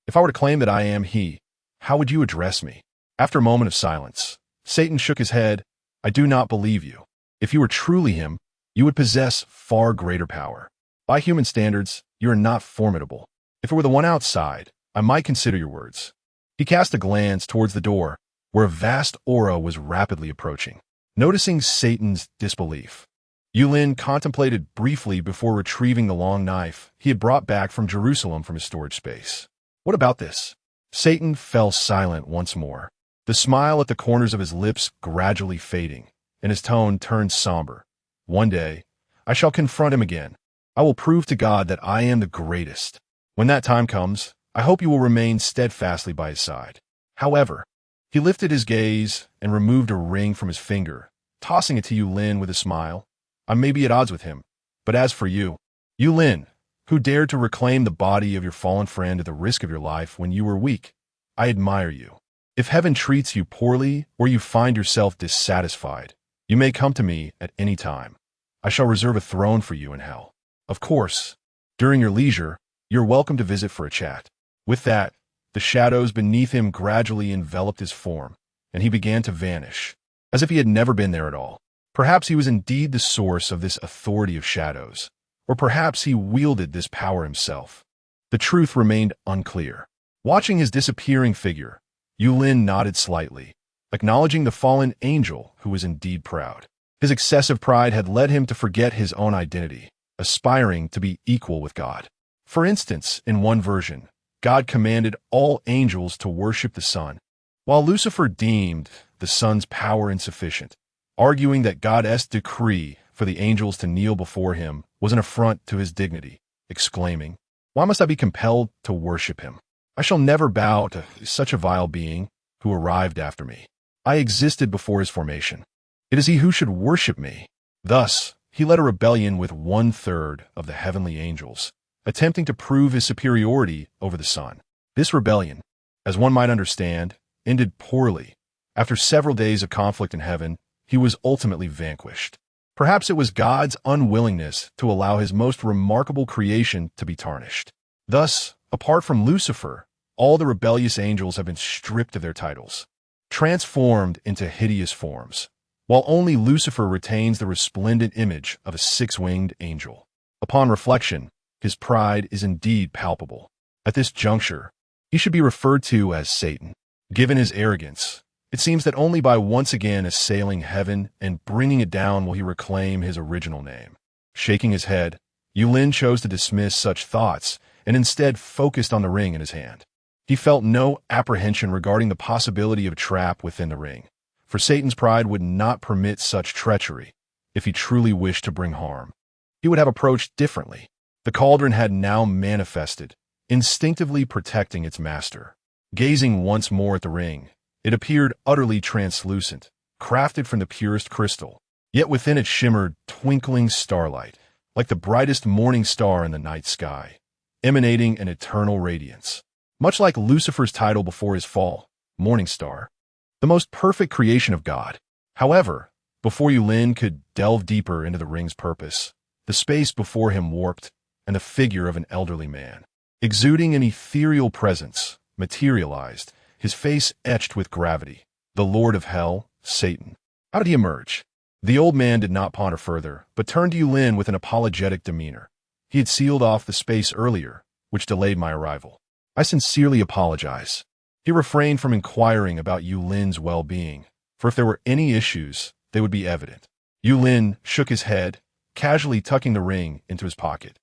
S1: "If I were to claim that I am he, how would you address me?" After a moment of silence, Satan shook his head. "I do not believe you. If you were truly him, you would possess far greater power. By human standards, you are not formidable. If it were the one outside, I might consider your words." He cast a glance towards the door, where a vast aura was rapidly approaching. Noticing Satan's disbelief, Yulin contemplated briefly before retrieving the long knife he had brought back from Jerusalem from his storage space. "What about this?" Satan fell silent once more, the smile at the corners of his lips gradually fading, and his tone turned somber. "One day, I shall confront him again. I will prove to God that I am the greatest. When that time comes, I hope you will remain steadfastly by his side." However, he lifted his gaze and removed a ring from his finger, tossing it to Yulin with a smile. "I may be at odds with him, but as for you, Yulin, who dared to reclaim the body of your fallen friend at the risk of your life when you were weak, I admire you. If heaven treats you poorly or you find yourself dissatisfied, you may come to me at any time. I shall reserve a throne for you in hell. Of course, during your leisure, you're welcome to visit for a chat." With that, the shadows beneath him gradually enveloped his form, and he began to vanish, as if he had never been there at all. Perhaps he was indeed the source of this authority of shadows, or perhaps he wielded this power himself. The truth remained unclear. Watching his disappearing figure, Yulin nodded slightly, acknowledging the fallen angel who was indeed proud. His excessive pride had led him to forget his own identity, aspiring to be equal with God. For instance, in one version, God commanded all angels to worship the sun, while Lucifer deemed the sun's power insufficient, arguing that God's decree for the angels to kneel before him was an affront to his dignity, exclaiming, "Why must I be compelled to worship him? I shall never bow to such a vile being who arrived after me. I existed before his formation. It is he who should worship me." Thus, he led a rebellion with 1/3 of the heavenly angels, attempting to prove his superiority over the sun. This rebellion, as one might understand, ended poorly. After several days of conflict in heaven, he was ultimately vanquished. Perhaps it was God's unwillingness to allow his most remarkable creation to be tarnished. Thus, apart from Lucifer, all the rebellious angels have been stripped of their titles, transformed into hideous forms, while only Lucifer retains the resplendent image of a six-winged angel. Upon reflection, his pride is indeed palpable. At this juncture, he should be referred to as Satan. Given his arrogance, it seems that only by once again assailing heaven and bringing it down will he reclaim his original name. Shaking his head, Yulin chose to dismiss such thoughts and instead focused on the ring in his hand. He felt no apprehension regarding the possibility of a trap within the ring, for Satan's pride would not permit such treachery. If he truly wished to bring harm, he would have approached differently. The cauldron had now manifested, instinctively protecting its master. Gazing once more at the ring, it appeared utterly translucent, crafted from the purest crystal, yet within it shimmered twinkling starlight, like the brightest morning star in the night sky, emanating an eternal radiance. Much like Lucifer's title before his fall, Morning Star, the most perfect creation of God. However, before Yulin could delve deeper into the ring's purpose, the space before him warped, and the figure of an elderly man. exuding an ethereal presence, materialized, his face etched with gravity. The Lord of Hell, Satan. How did he emerge? The old man did not ponder further, but turned to Yulin with an apologetic demeanor. He had sealed off the space earlier, which delayed my arrival. I sincerely apologize. He refrained from inquiring about Yulin's well-being, for if there were any issues, they would be evident. Yulin shook his head, casually tucking the ring into his pocket,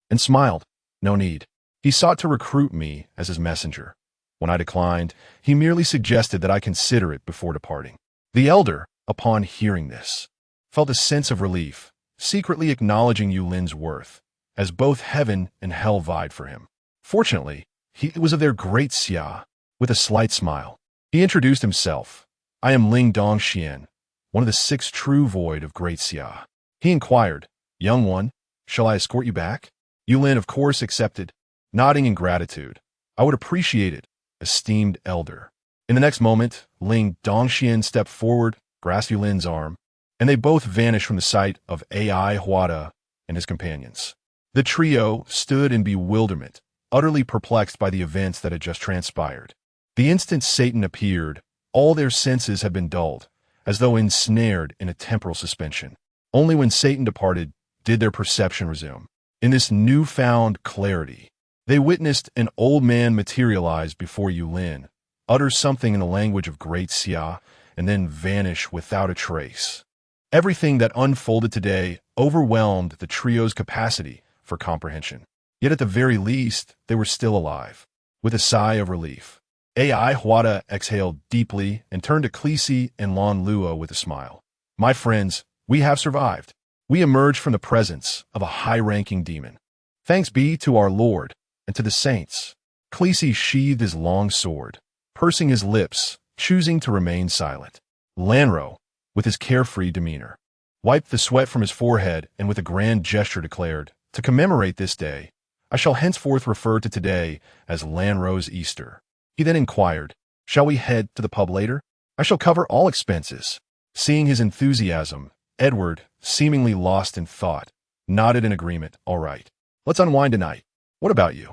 S1: and smiled. No need. He sought to recruit me as his messenger. When I declined, he merely suggested that I consider it before departing. The elder, upon hearing this, felt a sense of relief, secretly acknowledging Yulin's worth, as both heaven and hell vied for him. Fortunately, he was of their great Xia. With a slight smile, he introduced himself. I am Ling Dongxian, one of the 6 true void of Great Xia. He inquired, Young one, shall I escort you back? Yulin, of course, accepted, nodding in gratitude. I would appreciate it, esteemed elder. In the next moment, Ling Dongxian stepped forward, grasped Yulin's arm, and they both vanished from the sight of AI Huada and his companions. The trio stood in bewilderment, utterly perplexed by the events that had just transpired. The instant Satan appeared, all their senses had been dulled, as though ensnared in a temporal suspension. Only when Satan departed did their perception resume. In this newfound clarity, they witnessed an old man materialize before Yulin, utter something in the language of Great Xia, and then vanish without a trace. Everything that unfolded today overwhelmed the trio's capacity for comprehension. Yet at the very least, they were still alive. With a sigh of relief, AI Huada exhaled deeply and turned to Khaleesi and Lan Luo with a smile. My friends, we have survived. We emerged from the presence of a high-ranking demon. Thanks be to our Lord and to the saints. Khaleesi sheathed his long sword, pursing his lips, choosing to remain silent. Lanro, with his carefree demeanor, wiped the sweat from his forehead and with a grand gesture declared, to commemorate this day, I shall henceforth refer to today as Lanro's Easter. He then inquired, shall we head to the pub later? I shall cover all expenses. Seeing his enthusiasm, Edward, seemingly lost in thought, nodded in agreement. All right, let's unwind tonight. What about you?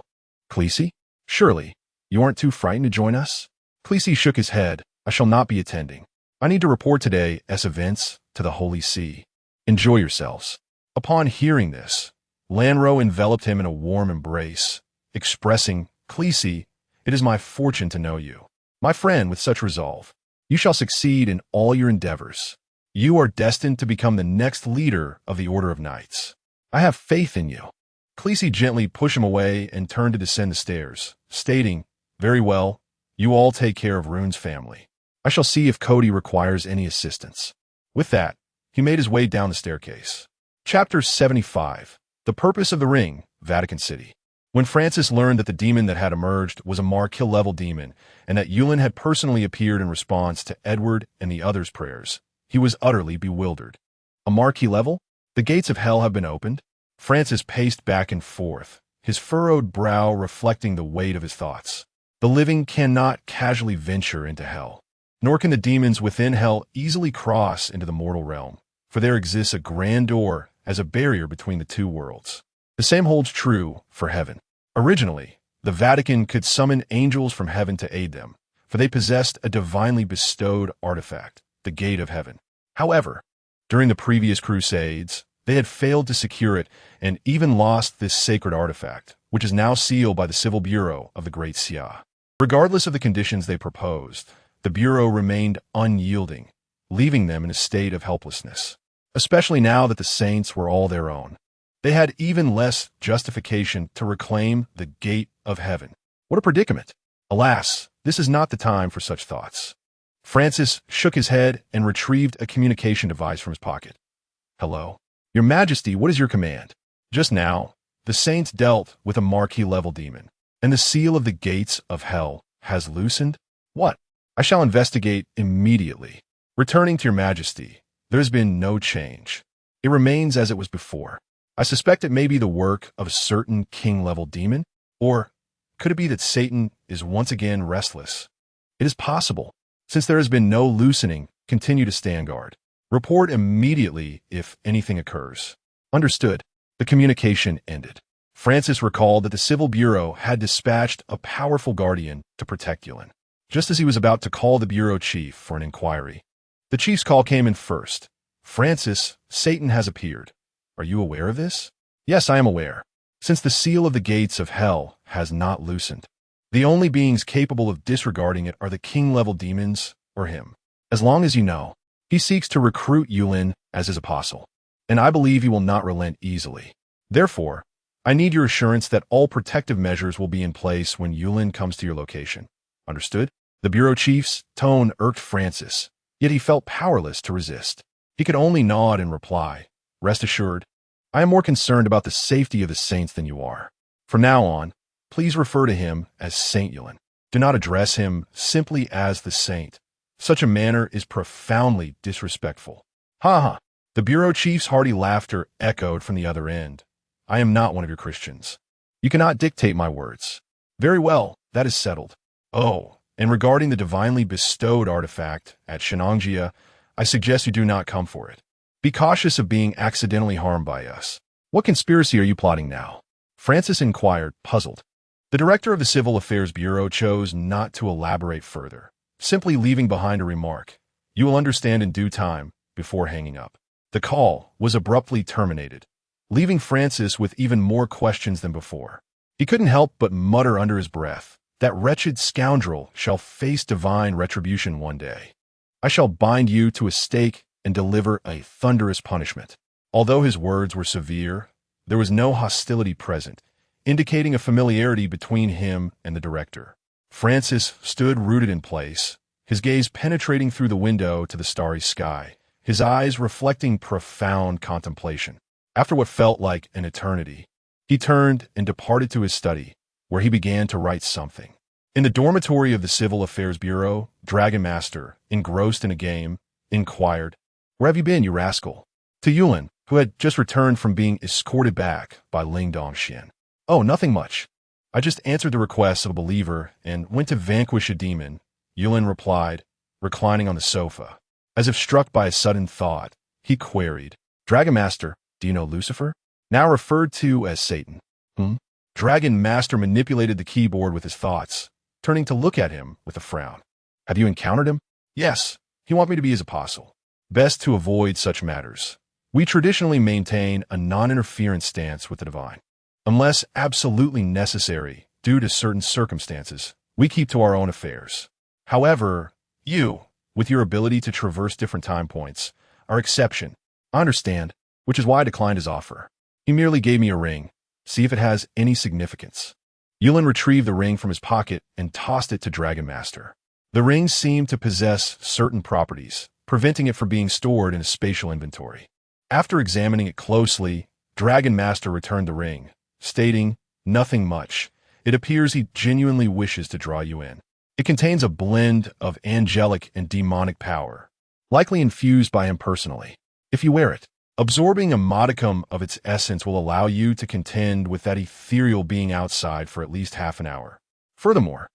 S1: Khaleesi? Surely, you aren't too frightened to join us? Khaleesi shook his head. I shall not be attending. I need to report today's events to the Holy See. Enjoy yourselves. Upon hearing this, Lanro enveloped him in a warm embrace, expressing, Khaleesi, it is my fortune to know you. My friend with such resolve, you shall succeed in all your endeavors. You are destined to become the next leader of the Order of Knights. I have faith in you. Khaleesi gently pushed him away and turned to descend the stairs, stating, very well, you all take care of Rune's family. I shall see if Cody requires any assistance. With that, he made his way down the staircase. Chapter 75. The Purpose of the Ring, Vatican City. When Francis learned that the demon that had emerged was a Markill-level demon, and that Yulin had personally appeared in response to Edward and the others' prayers, he was utterly bewildered. A Marquis level? The gates of hell have been opened? Francis paced back and forth, his furrowed brow reflecting the weight of his thoughts. The living cannot casually venture into hell, nor can the demons within hell easily cross into the mortal realm, for there exists a grand door as a barrier between the two worlds. The same holds true for heaven. Originally, the Vatican could summon angels from heaven to aid them, for they possessed a divinely bestowed artifact, the Gate of Heaven. However, during the previous crusades, they had failed to secure it and even lost this sacred artifact, which is now sealed by the Civil Bureau of the Great Xia. Regardless of the conditions they proposed, the Bureau remained unyielding, leaving them in a state of helplessness, especially now that the saints were all their own. They had even less justification to reclaim the Gate of Heaven. What a predicament! Alas, this is not the time for such thoughts. Francis shook his head and retrieved a communication device from his pocket. Hello? Your Majesty, what is your command? Just now, the saints dealt with a Marquis-level demon, and the seal of the gates of hell has loosened? What? I shall investigate immediately. Returning to your Majesty, there has been no change. It remains as it was before. I suspect it may be the work of a certain king-level demon, or could it be that Satan is once again restless? It is possible. Since there has been no loosening, continue to stand guard. Report immediately if anything occurs. Understood. The communication ended. Francis recalled that the Civil Bureau had dispatched a powerful guardian to protect Yulin. Just as he was about to call the bureau chief for an inquiry, the chief's call came in first. Francis, Satan has appeared. Are you aware of this? Yes, I am aware. Since the seal of the gates of hell has not loosened, the only beings capable of disregarding it are the king-level demons or him. As long as you know, he seeks to recruit Yulin as his apostle, and I believe he will not relent easily. Therefore, I need your assurance that all protective measures will be in place when Yulin comes to your location. Understood? The bureau chief's tone irked Francis, yet he felt powerless to resist. He could only nod and reply, "Rest assured, I am more concerned about the safety of the saints than you are. From now on, please refer to him as Saint Yulin. Do not address him simply as the saint. Such a manner is profoundly disrespectful." Ha ha! The bureau chief's hearty laughter echoed from the other end. "I am not one of your Christians. You cannot dictate my words." "Very well, that is settled. Oh, and regarding the divinely bestowed artifact at Shenangjia, I suggest you do not come for it. Be cautious of being accidentally harmed by us." "What conspiracy are you plotting now?" Francis inquired, puzzled. The director of the Civil Affairs Bureau chose not to elaborate further, simply leaving behind a remark, "You will understand in due time," before hanging up. The call was abruptly terminated, leaving Francis with even more questions than before. He couldn't help but mutter under his breath, "That wretched scoundrel shall face divine retribution one day. I shall bind you to a stake and deliver a thunderous punishment." Although his words were severe, there was no hostility present, indicating a familiarity between him and the director. Francis stood rooted in place, his gaze penetrating through the window to the starry sky, his eyes reflecting profound contemplation. After what felt like an eternity, he turned and departed to his study, where he began to write something. In the dormitory of the Civil Affairs Bureau, Dragon Master, engrossed in a game, inquired, "Where have you been, you rascal?" To Yulin, who had just returned from being escorted back by Ling Dongxian. "Oh, nothing much. I just answered the request of a believer and went to vanquish a demon," Yulin replied, reclining on the sofa. As if struck by a sudden thought, he queried, "Dragon Master, do you know Lucifer? Now referred to as Satan." Dragon Master manipulated the keyboard with his thoughts, turning to look at him with a frown. "Have you encountered him?" "Yes, he wants me to be his apostle." "Best to avoid such matters. We traditionally maintain a non-interference stance with the divine. Unless absolutely necessary, due to certain circumstances, we keep to our own affairs. However, you, with your ability to traverse different time points, are exception. I understand, which is why I declined his offer. He merely gave me a ring. See if it has any significance." Yulin retrieved the ring from his pocket and tossed it to Dragon Master. The ring seemed to possess certain properties, preventing it from being stored in a spatial inventory. After examining it closely, Dragon Master returned the ring, stating, "Nothing much. It appears he genuinely wishes to draw you in. It contains a blend of angelic and demonic power, likely infused by him personally. If you wear it, absorbing a modicum of its essence will allow you to contend with that ethereal being outside for at least half an hour. Furthermore,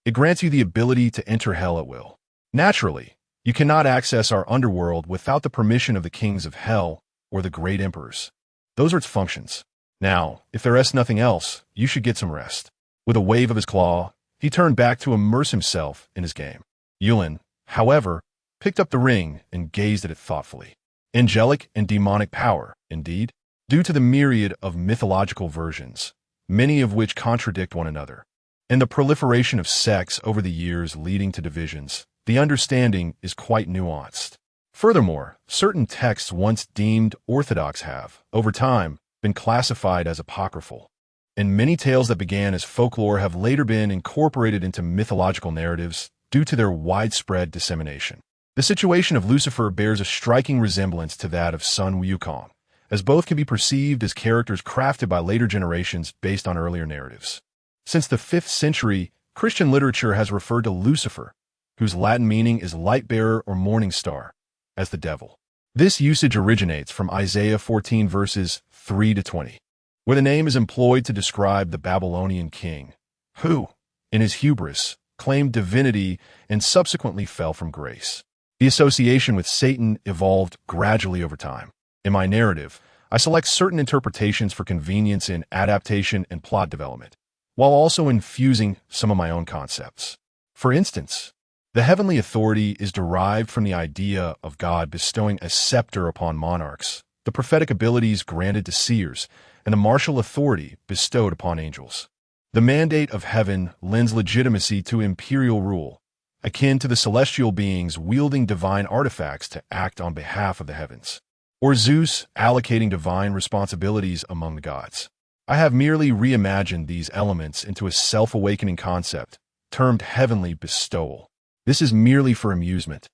S1: it grants you the ability to enter hell at will. Naturally, you cannot access our underworld without the permission of the kings of hell or the great emperors. Those are its functions. Now, if there is nothing else, you should get some rest." With a wave of his claw, he turned back to immerse himself in his game. Yulin, however, picked up the ring and gazed at it thoughtfully. Angelic and demonic power, indeed, due to the myriad of mythological versions, many of which contradict one another, and the proliferation of sects over the years leading to divisions, the understanding is quite nuanced. Furthermore, certain texts once deemed orthodox have, over time, been classified as apocryphal, and many tales that began as folklore have later been incorporated into mythological narratives due to their widespread dissemination. The situation of Lucifer bears a striking resemblance to that of Sun Wukong, as both can be perceived as characters crafted by later generations based on earlier narratives. Since the 5th century, Christian literature has referred to Lucifer, whose Latin meaning is light-bearer or morning star, as the devil. This usage originates from Isaiah 14 verses 3 to 20, where the name is employed to describe the Babylonian king, who, in his hubris, claimed divinity and subsequently fell from grace. The association with Satan evolved gradually over time. In my narrative, I select certain interpretations for convenience in adaptation and plot development, while also infusing some of my own concepts. For instance, the heavenly authority is derived from the idea of God bestowing a scepter upon monarchs, the prophetic abilities granted to seers, and the martial authority bestowed upon angels. The mandate of heaven lends legitimacy to imperial rule, akin to the celestial beings wielding divine artifacts to act on behalf of the heavens, or Zeus allocating divine responsibilities among the gods. I have merely reimagined these elements into a self-awakening concept, termed heavenly bestowal. This is merely for amusement,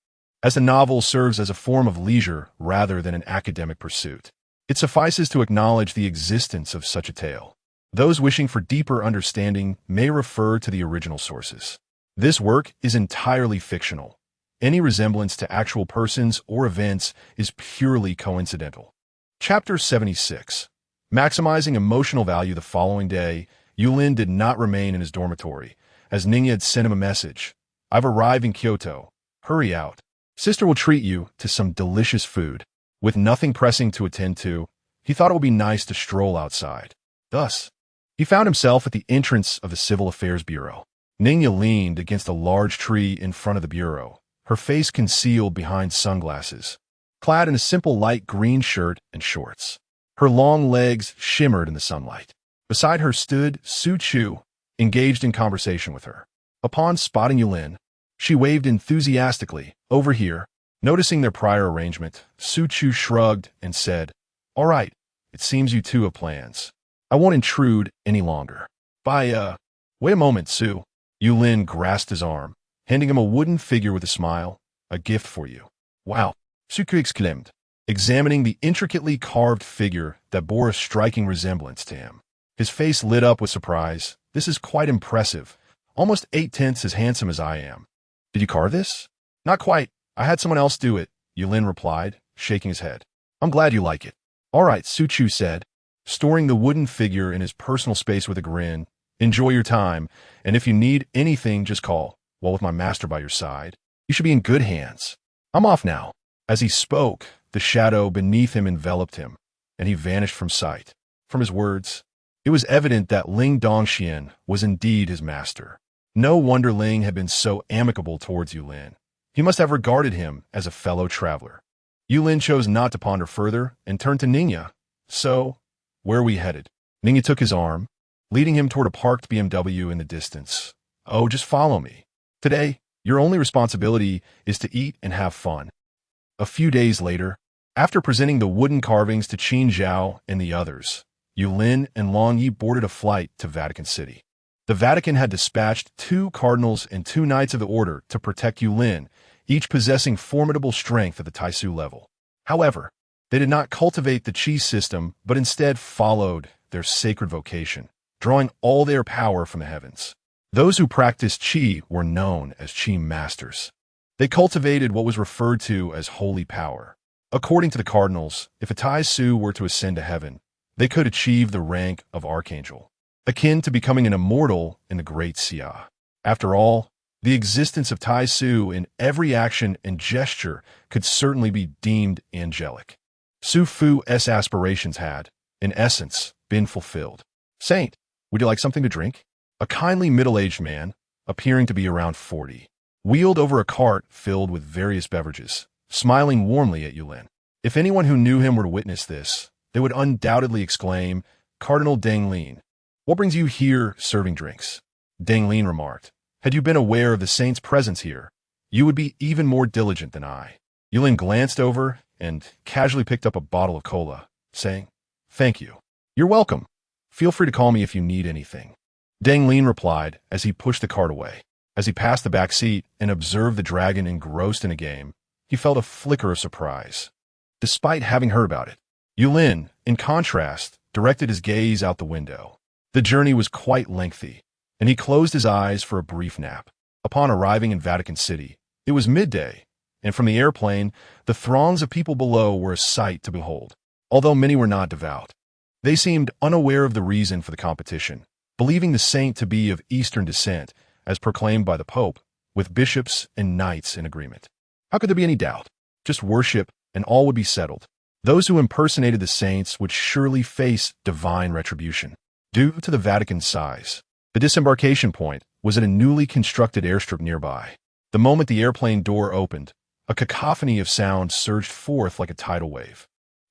S1: as the novel serves as a form of leisure rather than an academic pursuit. It suffices to acknowledge the existence of such a tale. Those wishing for deeper understanding may refer to the original sources. This work is entirely fictional. Any resemblance to actual persons or events is purely coincidental. Chapter 76. Maximizing emotional value. The following day, Yulin did not remain in his dormitory, as Ningya had sent him a message. I've arrived in Kyoto. Hurry out. Sister will treat you to some delicious food. With nothing pressing to attend to, he thought it would be nice to stroll outside. Thus, he found himself at the entrance of the Civil Affairs Bureau. Ningya leaned against a large tree in front of the bureau, her face concealed behind sunglasses, clad in a simple light green shirt and shorts. Her long legs shimmered in the sunlight. Beside her stood Su Chu, engaged in conversation with her. Upon spotting Yulin, she waved enthusiastically, "Over here." Noticing their prior arrangement, Su Chu shrugged and said, "All right, it seems you two have plans. I won't intrude any longer. Wait a moment, Su." Yulin grasped his arm, handing him a wooden figure with a smile. "A gift for you." "Wow," Su Chu exclaimed, examining the intricately carved figure that bore a striking resemblance to him. His face lit up with surprise. "This is quite impressive. Almost 8/10 as handsome as I am. Did you carve this?" "Not quite. I had someone else do it," Yulin replied, shaking his head. "I'm glad you like it." "All right," Su Chu said, storing the wooden figure in his personal space with a grin. "Enjoy your time, and if you need anything, just call. While with my master by your side, you should be in good hands. I'm off now." As he spoke, the shadow beneath him enveloped him, and he vanished from sight. From his words, it was evident that Ling Dongxian was indeed his master. No wonder Ling had been so amicable towards Yulin. He must have regarded him as a fellow traveler. Yulin chose not to ponder further and turned to Ningya. "So, where are we headed?" Ningya took his arm, leading him toward a parked BMW in the distance. "Oh, just follow me. Today, your only responsibility is to eat and have fun." A few days later, after presenting the wooden carvings to Qin Zhao and the others, Yulin and Long Yi boarded a flight to Vatican City. The Vatican had dispatched 2 cardinals and 2 knights of the order to protect Yulin, each possessing formidable strength at the Taisu level. However, they did not cultivate the Qi system, but instead followed their sacred vocation, drawing all their power from the heavens. Those who practiced Qi were known as Qi masters. They cultivated what was referred to as holy power. According to the cardinals, if a Taisu were to ascend to heaven, they could achieve the rank of archangel, akin to becoming an immortal in the Great Xia. After all, the existence of Taisu in every action and gesture could certainly be deemed angelic. Su Fu's aspirations had, in essence, been fulfilled. "Saint, would you like something to drink?" A kindly middle-aged man, appearing to be around 40, wheeled over a cart filled with various beverages, smiling warmly at Yulin. If anyone who knew him were to witness this, they would undoubtedly exclaim, "Cardinal Deng Lin, what brings you here serving drinks?" Deng Lin remarked, "Had you been aware of the saint's presence here, you would be even more diligent than I." Yulin glanced over and casually picked up a bottle of cola, saying, "Thank you." "You're welcome. Feel free to call me if you need anything." Deng Lin replied as he pushed the cart away. As he passed the back seat and observed the dragon engrossed in a game, he felt a flicker of surprise. Despite having heard about it, Yulin, in contrast, directed his gaze out the window. The journey was quite lengthy, and he closed his eyes for a brief nap. Upon arriving in Vatican City, it was midday, and from the airplane, the throngs of people below were a sight to behold. Although many were not devout, they seemed unaware of the reason for the competition, believing the saint to be of Eastern descent, as proclaimed by the Pope, with bishops and knights in agreement. How could there be any doubt? Just worship, and all would be settled. Those who impersonated the saints would surely face divine retribution. Due to the Vatican's size, the disembarkation point was at a newly constructed airstrip nearby. The moment the airplane door opened, a cacophony of sound surged forth like a tidal wave.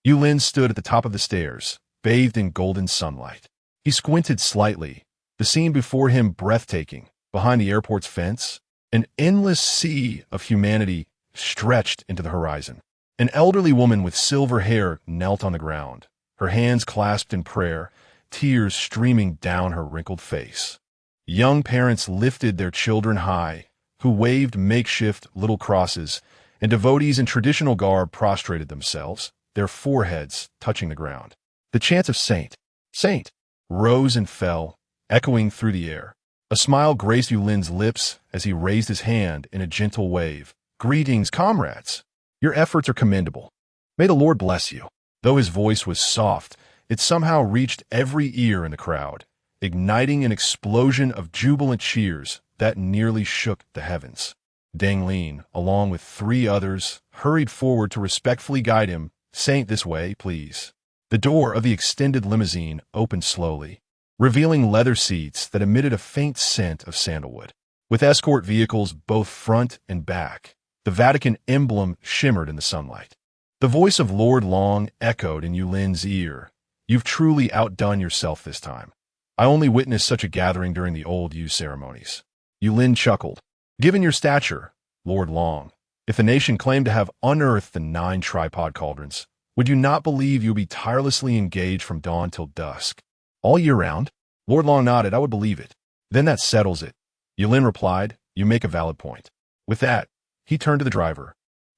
S1: Yulin stood at the top of the stairs, bathed in golden sunlight. He squinted slightly, the scene before him breathtaking. Behind the airport's fence, an endless sea of humanity stretched into the horizon. An elderly woman with silver hair knelt on the ground, her hands clasped in prayer, tears streaming down her wrinkled face. Young parents lifted their children high, who waved makeshift little crosses, and devotees in traditional garb prostrated themselves, their foreheads touching the ground. The chants of Saint, Saint, rose and fell, echoing through the air. A smile graced Yulin's lips as he raised his hand in a gentle wave. Greetings, comrades. Your efforts are commendable. May the Lord bless you. Though his voice was soft, it somehow reached every ear in the crowd, igniting an explosion of jubilant cheers that nearly shook the heavens. Deng Lin, along with 3 others, hurried forward to respectfully guide him. Saint, this way, please. The door of the extended limousine opened slowly, revealing leather seats that emitted a faint scent of sandalwood. With escort vehicles both front and back, the Vatican emblem shimmered in the sunlight. The voice of Lord Long echoed in Yulin's ear. You've truly outdone yourself this time. I only witnessed such a gathering during the old Yu ceremonies. Yulin chuckled. Given your stature, Lord Long, if the nation claimed to have unearthed the 9 tripod cauldrons, would you not believe you'll be tirelessly engaged from dawn till dusk? All year round? Lord Long nodded. I would believe it. Then that settles it. Yulin replied, you make a valid point. With that, he turned to the driver.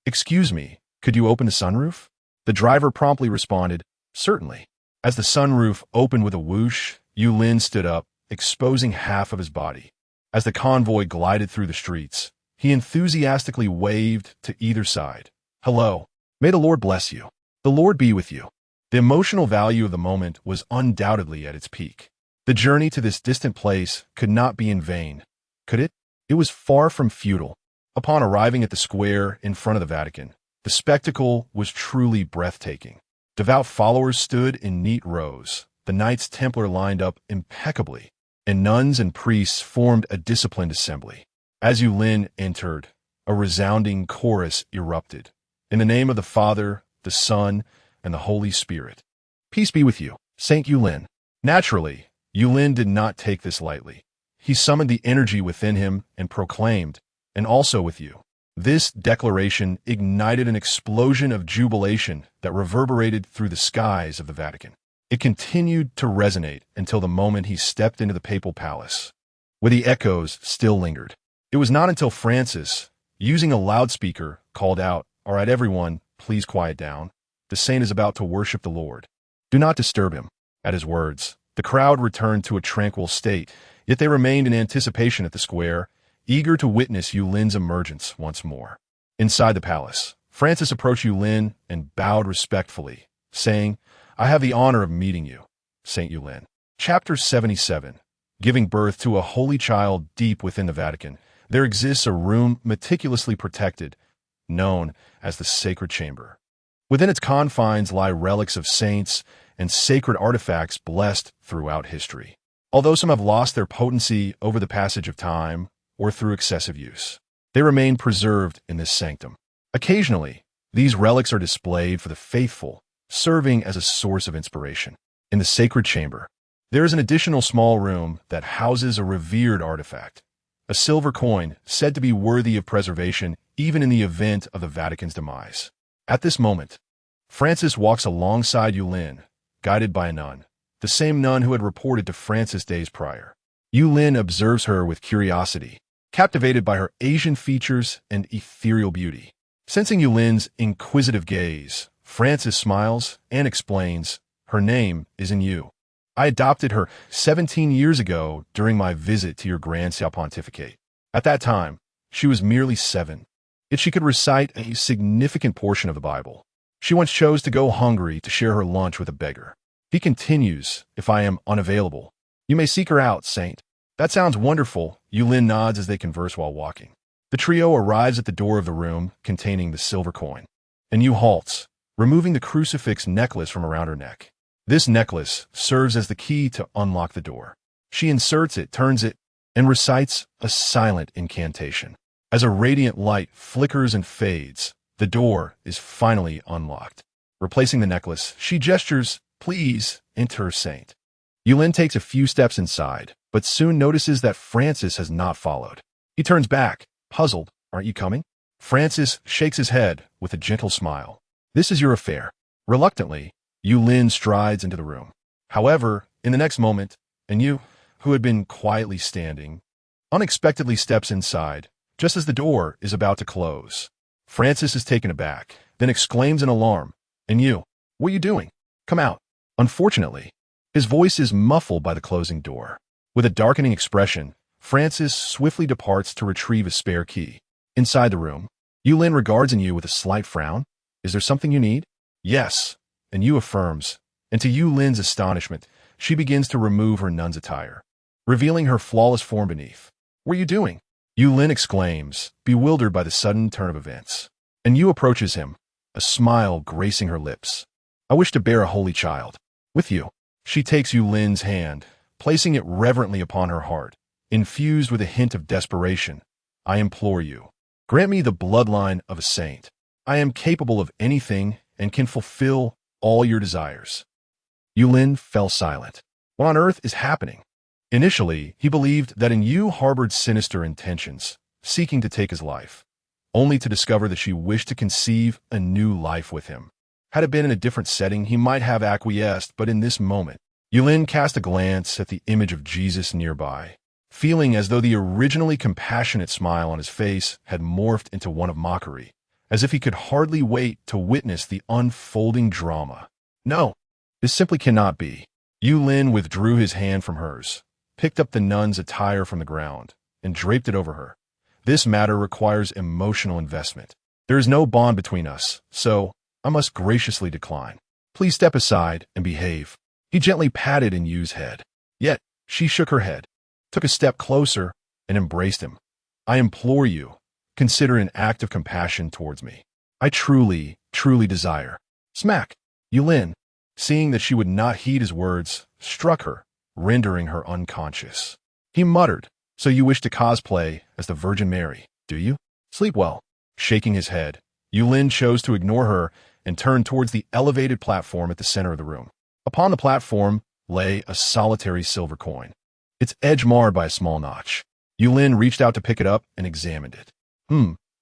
S1: Excuse me, could you open the sunroof? The driver promptly responded, certainly. As the sunroof opened with a whoosh, Yulin stood up, exposing half of his body. As the convoy glided through the streets, he enthusiastically waved to either side. Hello. May the Lord bless you. The Lord be with you. The emotional value of the moment was undoubtedly at its peak. The journey to this distant place could not be in vain, could it? It was far from futile. Upon arriving at the square in front of the Vatican, the spectacle was truly breathtaking. Devout followers stood in neat rows, the Knights Templar lined up impeccably, and nuns and priests formed a disciplined assembly. As Yulin entered, a resounding chorus erupted. In the name of the Father, the Son, and the Holy Spirit. Peace be with you, Saint Yulin. Naturally, Yulin did not take this lightly. He summoned the energy within him and proclaimed, and also with you. This declaration ignited an explosion of jubilation that reverberated through the skies of the Vatican. It continued to resonate until the moment he stepped into the papal palace, where the echoes still lingered. It was not until Francis, using a loudspeaker, called out, all right, everyone, please quiet down. The saint is about to worship the Lord. Do not disturb him. At his words, the crowd returned to a tranquil state, yet they remained in anticipation at the square, eager to witness Yulin's emergence once more. Inside the palace, Francis approached Yulin and bowed respectfully, saying, I have the honor of meeting you, Saint Yulin. Chapter 77. Giving birth to a holy child deep within the Vatican, there exists a room meticulously protected, known as the Sacred Chamber. Within its confines lie relics of saints and sacred artifacts blessed throughout history. Although some have lost their potency over the passage of time or through excessive use, they remain preserved in this sanctum. Occasionally, these relics are displayed for the faithful, serving as a source of inspiration. In the Sacred Chamber, there is an additional small room that houses a revered artifact, a silver coin said to be worthy of preservation even in the event of the Vatican's demise. At this moment, Francis walks alongside Yulin, guided by a nun, the same nun who had reported to Francis days prior. Yulin observes her with curiosity, captivated by her Asian features and ethereal beauty. Sensing Yulin's inquisitive gaze, Francis smiles and explains, her name is in you. I adopted her 17 years ago during my visit to your Grand Siao Pontificate. At that time, she was merely 7. Yet she could recite a significant portion of the Bible. She once chose to go hungry to share her lunch with a beggar. He continues, if I am unavailable, you may seek her out, Saint. That sounds wonderful, Yulin nods as they converse while walking. The trio arrives at the door of the room containing the silver coin. And Yu halts, removing the crucifix necklace from around her neck. This necklace serves as the key to unlock the door. She inserts it, turns it, and recites a silent incantation. As a radiant light flickers and fades, the door is finally unlocked. Replacing the necklace, she gestures, "Please enter, Saint." Yulin takes a few steps inside, but soon notices that Francis has not followed. He turns back, puzzled. "Aren't you coming?" Francis shakes his head with a gentle smile. "This is your affair." Reluctantly, Yulin strides into the room. However, in the next moment, and Yu, who had been quietly standing, unexpectedly steps inside, just as the door is about to close. Francis is taken aback, then exclaims in alarm, "And you, what are you doing? Come out." Unfortunately, his voice is muffled by the closing door. With a darkening expression, Francis swiftly departs to retrieve a spare key. Inside the room, Yulin regards Yu with a slight frown. "Is there something you need?" "Yes," and Yu affirms, and to Yulin's astonishment, she begins to remove her nun's attire, revealing her flawless form beneath. "What are you doing?" Yulin exclaims, bewildered by the sudden turn of events. And Yu approaches him, a smile gracing her lips. "I wish to bear a holy child with you." She takes Yulin's hand, placing it reverently upon her heart, infused with a hint of desperation. "I implore you, grant me the bloodline of a saint. I am capable of anything and can fulfill all your desires." Yulin fell silent. What on earth is happening? Initially, he believed that Yu harbored sinister intentions, seeking to take his life, only to discover that she wished to conceive a new life with him. Had it been in a different setting, he might have acquiesced, but in this moment, Yulin cast a glance at the image of Jesus nearby, feeling as though the originally compassionate smile on his face had morphed into one of mockery, as if he could hardly wait to witness the unfolding drama. "No, this simply cannot be." Yulin withdrew his hand from hers, picked up the nun's attire from the ground, and draped it over her. "This matter requires emotional investment. There is no bond between us, so I must graciously decline. Please step aside and behave." He gently patted Yu's head. Yet she shook her head, took a step closer, and embraced him. "I implore you, consider an act of compassion towards me. I truly, truly desire." Smack! Yulin, seeing that she would not heed his words, struck her, rendering her unconscious. He muttered, "So you wish to cosplay as the Virgin Mary, do you? Sleep well." Shaking his head, Yulin chose to ignore her and turned towards the elevated platform at the center of the room. Upon the platform lay a solitary silver coin, its edge marred by a small notch. Yulin reached out to pick it up and examined it.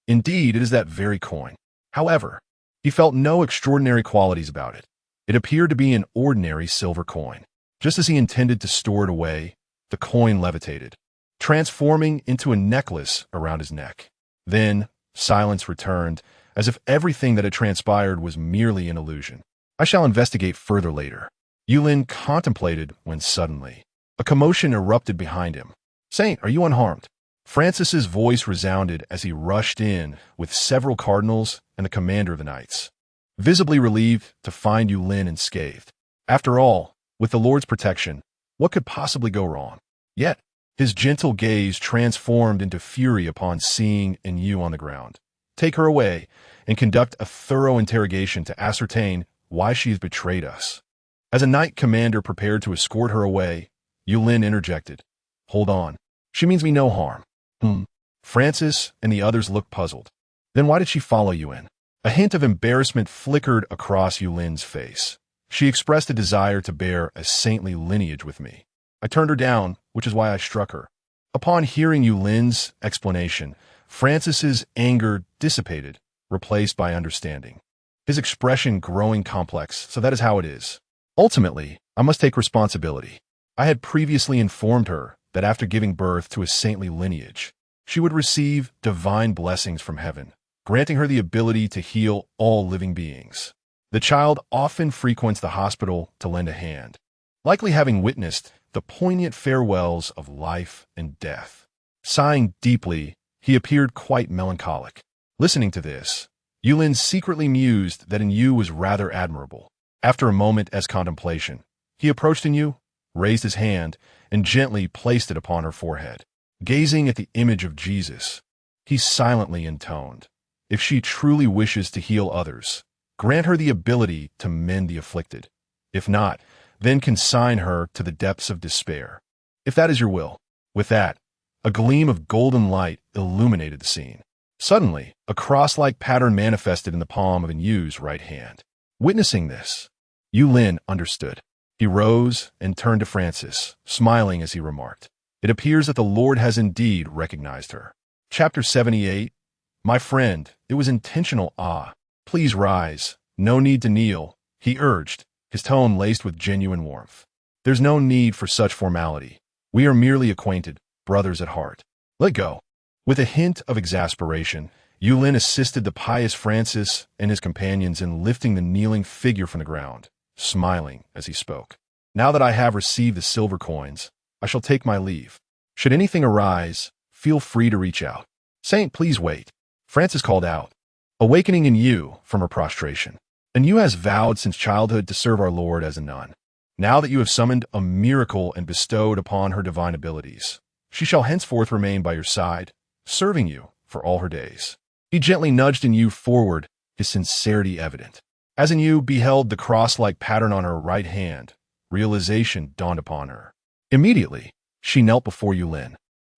S1: Indeed, it is that very coin. However, he felt no extraordinary qualities about it. It appeared to be an ordinary silver coin. Just as he intended to store it away, the coin levitated, transforming into a necklace around his neck. Then, silence returned, as if everything that had transpired was merely an illusion. "I shall investigate further later." Yulin contemplated when suddenly, a commotion erupted behind him. "Saint, are you unharmed?" Francis's voice resounded as he rushed in with several cardinals and the commander of the knights, visibly relieved to find Yulin unscathed. After all, with the Lord's protection, what could possibly go wrong? Yet, his gentle gaze transformed into fury upon seeing Yu on the ground. "Take her away and conduct a thorough interrogation to ascertain why she has betrayed us." As a knight commander prepared to escort her away, Yulin interjected, "Hold on. She means me no harm." Francis and the others looked puzzled. "Then why did she follow you in?" A hint of embarrassment flickered across Yulin's face. "She expressed a desire to bear a saintly lineage with me. I turned her down, which is why I struck her." Upon hearing Yulin's explanation, Francis's anger dissipated, replaced by understanding, his expression growing complex. "So that is how it is. Ultimately, I must take responsibility. I had previously informed her that after giving birth to a saintly lineage, she would receive divine blessings from heaven, granting her the ability to heal all living beings. The child often frequents the hospital to lend a hand, likely having witnessed the poignant farewells of life and death." Sighing deeply, he appeared quite melancholic. Listening to this, Yulin secretly mused that Yu was rather admirable. After a moment as contemplation, he approached Yu, raised his hand, and gently placed it upon her forehead. Gazing at the image of Jesus, he silently intoned, "If she truly wishes to heal others, grant her the ability to mend the afflicted. If not, then consign her to the depths of despair. If that is your will." With that, a gleam of golden light illuminated the scene. Suddenly, a cross-like pattern manifested in the palm of Yu's right hand. Witnessing this, Yulin understood. He rose and turned to Francis, smiling as he remarked, "It appears that the Lord has indeed recognized her." Chapter 78. "My friend, it was intentional. Please rise. No need to kneel," he urged, his tone laced with genuine warmth. "There's no need for such formality. We are merely acquainted, brothers at heart. Let go." With a hint of exasperation, Yulin assisted the pious Francis and his companions in lifting the kneeling figure from the ground, smiling as he spoke. "Now that I have received the silver coins, I shall take my leave. Should anything arise, feel free to reach out." "Saint, please wait," Francis called out, awakening in Yu from her prostration. "And Yu has vowed since childhood to serve our Lord as a nun. Now that you have summoned a miracle and bestowed upon her divine abilities, she shall henceforth remain by your side, serving you for all her days." He gently nudged Yu forward, his sincerity evident. As Yu beheld the cross-like pattern on her right hand, realization dawned upon her. Immediately, she knelt before Yulin,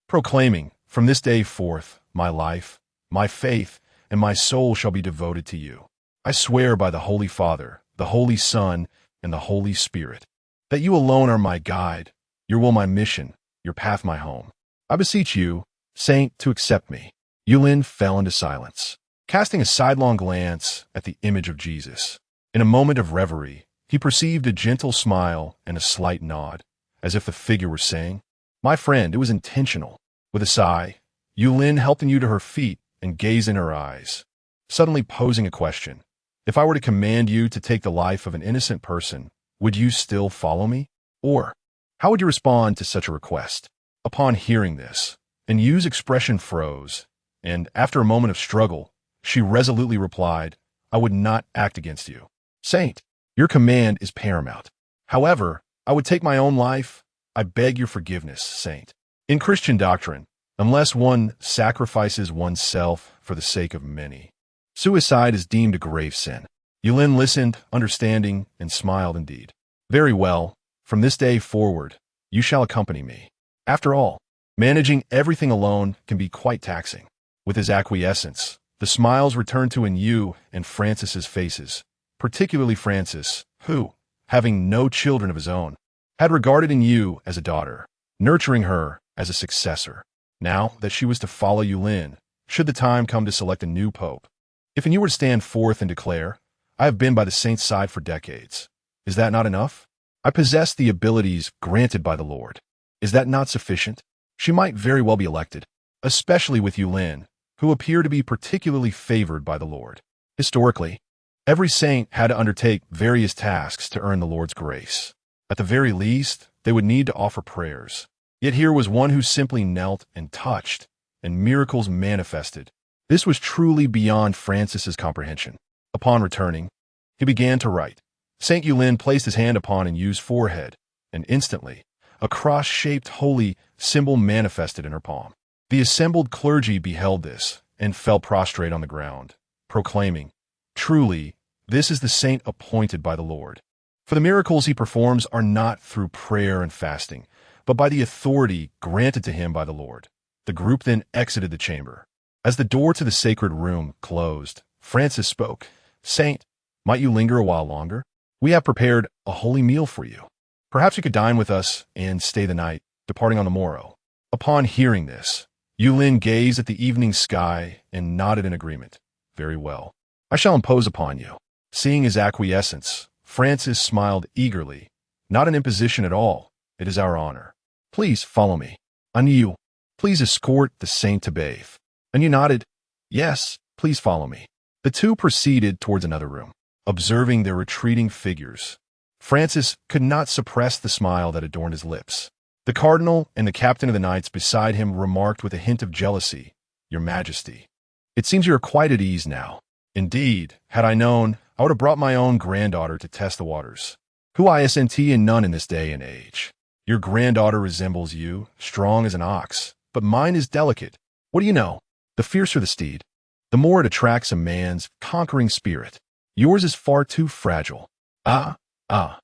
S1: proclaiming, "From this day forth, my life, my faith, and my soul shall be devoted to you. I swear by the Holy Father, the Holy Son, and the Holy Spirit, that you alone are my guide, your will my mission, your path my home. I beseech you, Saint, to accept me." Yulin fell into silence, casting a sidelong glance at the image of Jesus. In a moment of reverie, he perceived a gentle smile and a slight nod, as if the figure were saying, "My friend, it was intentional." With a sigh, Yulin helped Yu to her feet and gazed in her eyes, suddenly posing a question. "If I were to command you to take the life of an innocent person, would you still follow me? Or, how would you respond to such a request?" Upon hearing this, Yu's expression froze, and after a moment of struggle, she resolutely replied, "I would not act against you. Saint, your command is paramount. However, I would take my own life. I beg your forgiveness, Saint. In Christian doctrine, unless one sacrifices oneself for the sake of many, suicide is deemed a grave sin." Yulin listened, understanding, and smiled indeed. "Very well. From this day forward, you shall accompany me. After all, managing everything alone can be quite taxing." With his acquiescence, the smiles returned to Yu and Francis's faces, particularly Francis, who, having no children of his own, had regarded Yu as a daughter, nurturing her as a successor. Now that she was to follow Yulin, should the time come to select a new pope. If Yu were to stand forth and declare, "I have been by the saint's side for decades," is that not enough? "I possess the abilities granted by the Lord." Is that not sufficient? She might very well be elected, especially with Yulin, who appear to be particularly favored by the Lord. Historically, every saint had to undertake various tasks to earn the Lord's grace. At the very least, they would need to offer prayers. Yet here was one who simply knelt and touched, and miracles manifested. This was truly beyond Francis's comprehension. Upon returning, he began to write. Saint Yulin placed his hand upon Yu's forehead, and instantly, a cross-shaped holy symbol manifested in her palm. The assembled clergy beheld this and fell prostrate on the ground, proclaiming, "Truly, this is the saint appointed by the Lord. For the miracles he performs are not through prayer and fasting, but by the authority granted to him by the Lord." The group then exited the chamber. As the door to the sacred room closed, Francis spoke. "Saint, might you linger a while longer? We have prepared a holy meal for you. Perhaps you could dine with us and stay the night, departing on the morrow." Upon hearing this, Yulin gazed at the evening sky and nodded in agreement. "Very well. I shall impose upon you." Seeing his acquiescence, Francis smiled eagerly. "Not an imposition at all. It is our honor. Please follow me. Yu, please escort the saint to bathe." Yu nodded. "Yes, please follow me." The two proceeded towards another room, observing their retreating figures. Francis could not suppress the smile that adorned his lips. The cardinal and the captain of the knights beside him remarked with a hint of jealousy, "Your Majesty, it seems you are quite at ease now. Indeed, had I known, I would have brought my own granddaughter to test the waters. Who isn't and none in this day and age. Your granddaughter resembles you, strong as an ox, but mine is delicate. What do you know? The fiercer the steed, the more it attracts a man's conquering spirit." Yours is far too fragile. Ah, ah.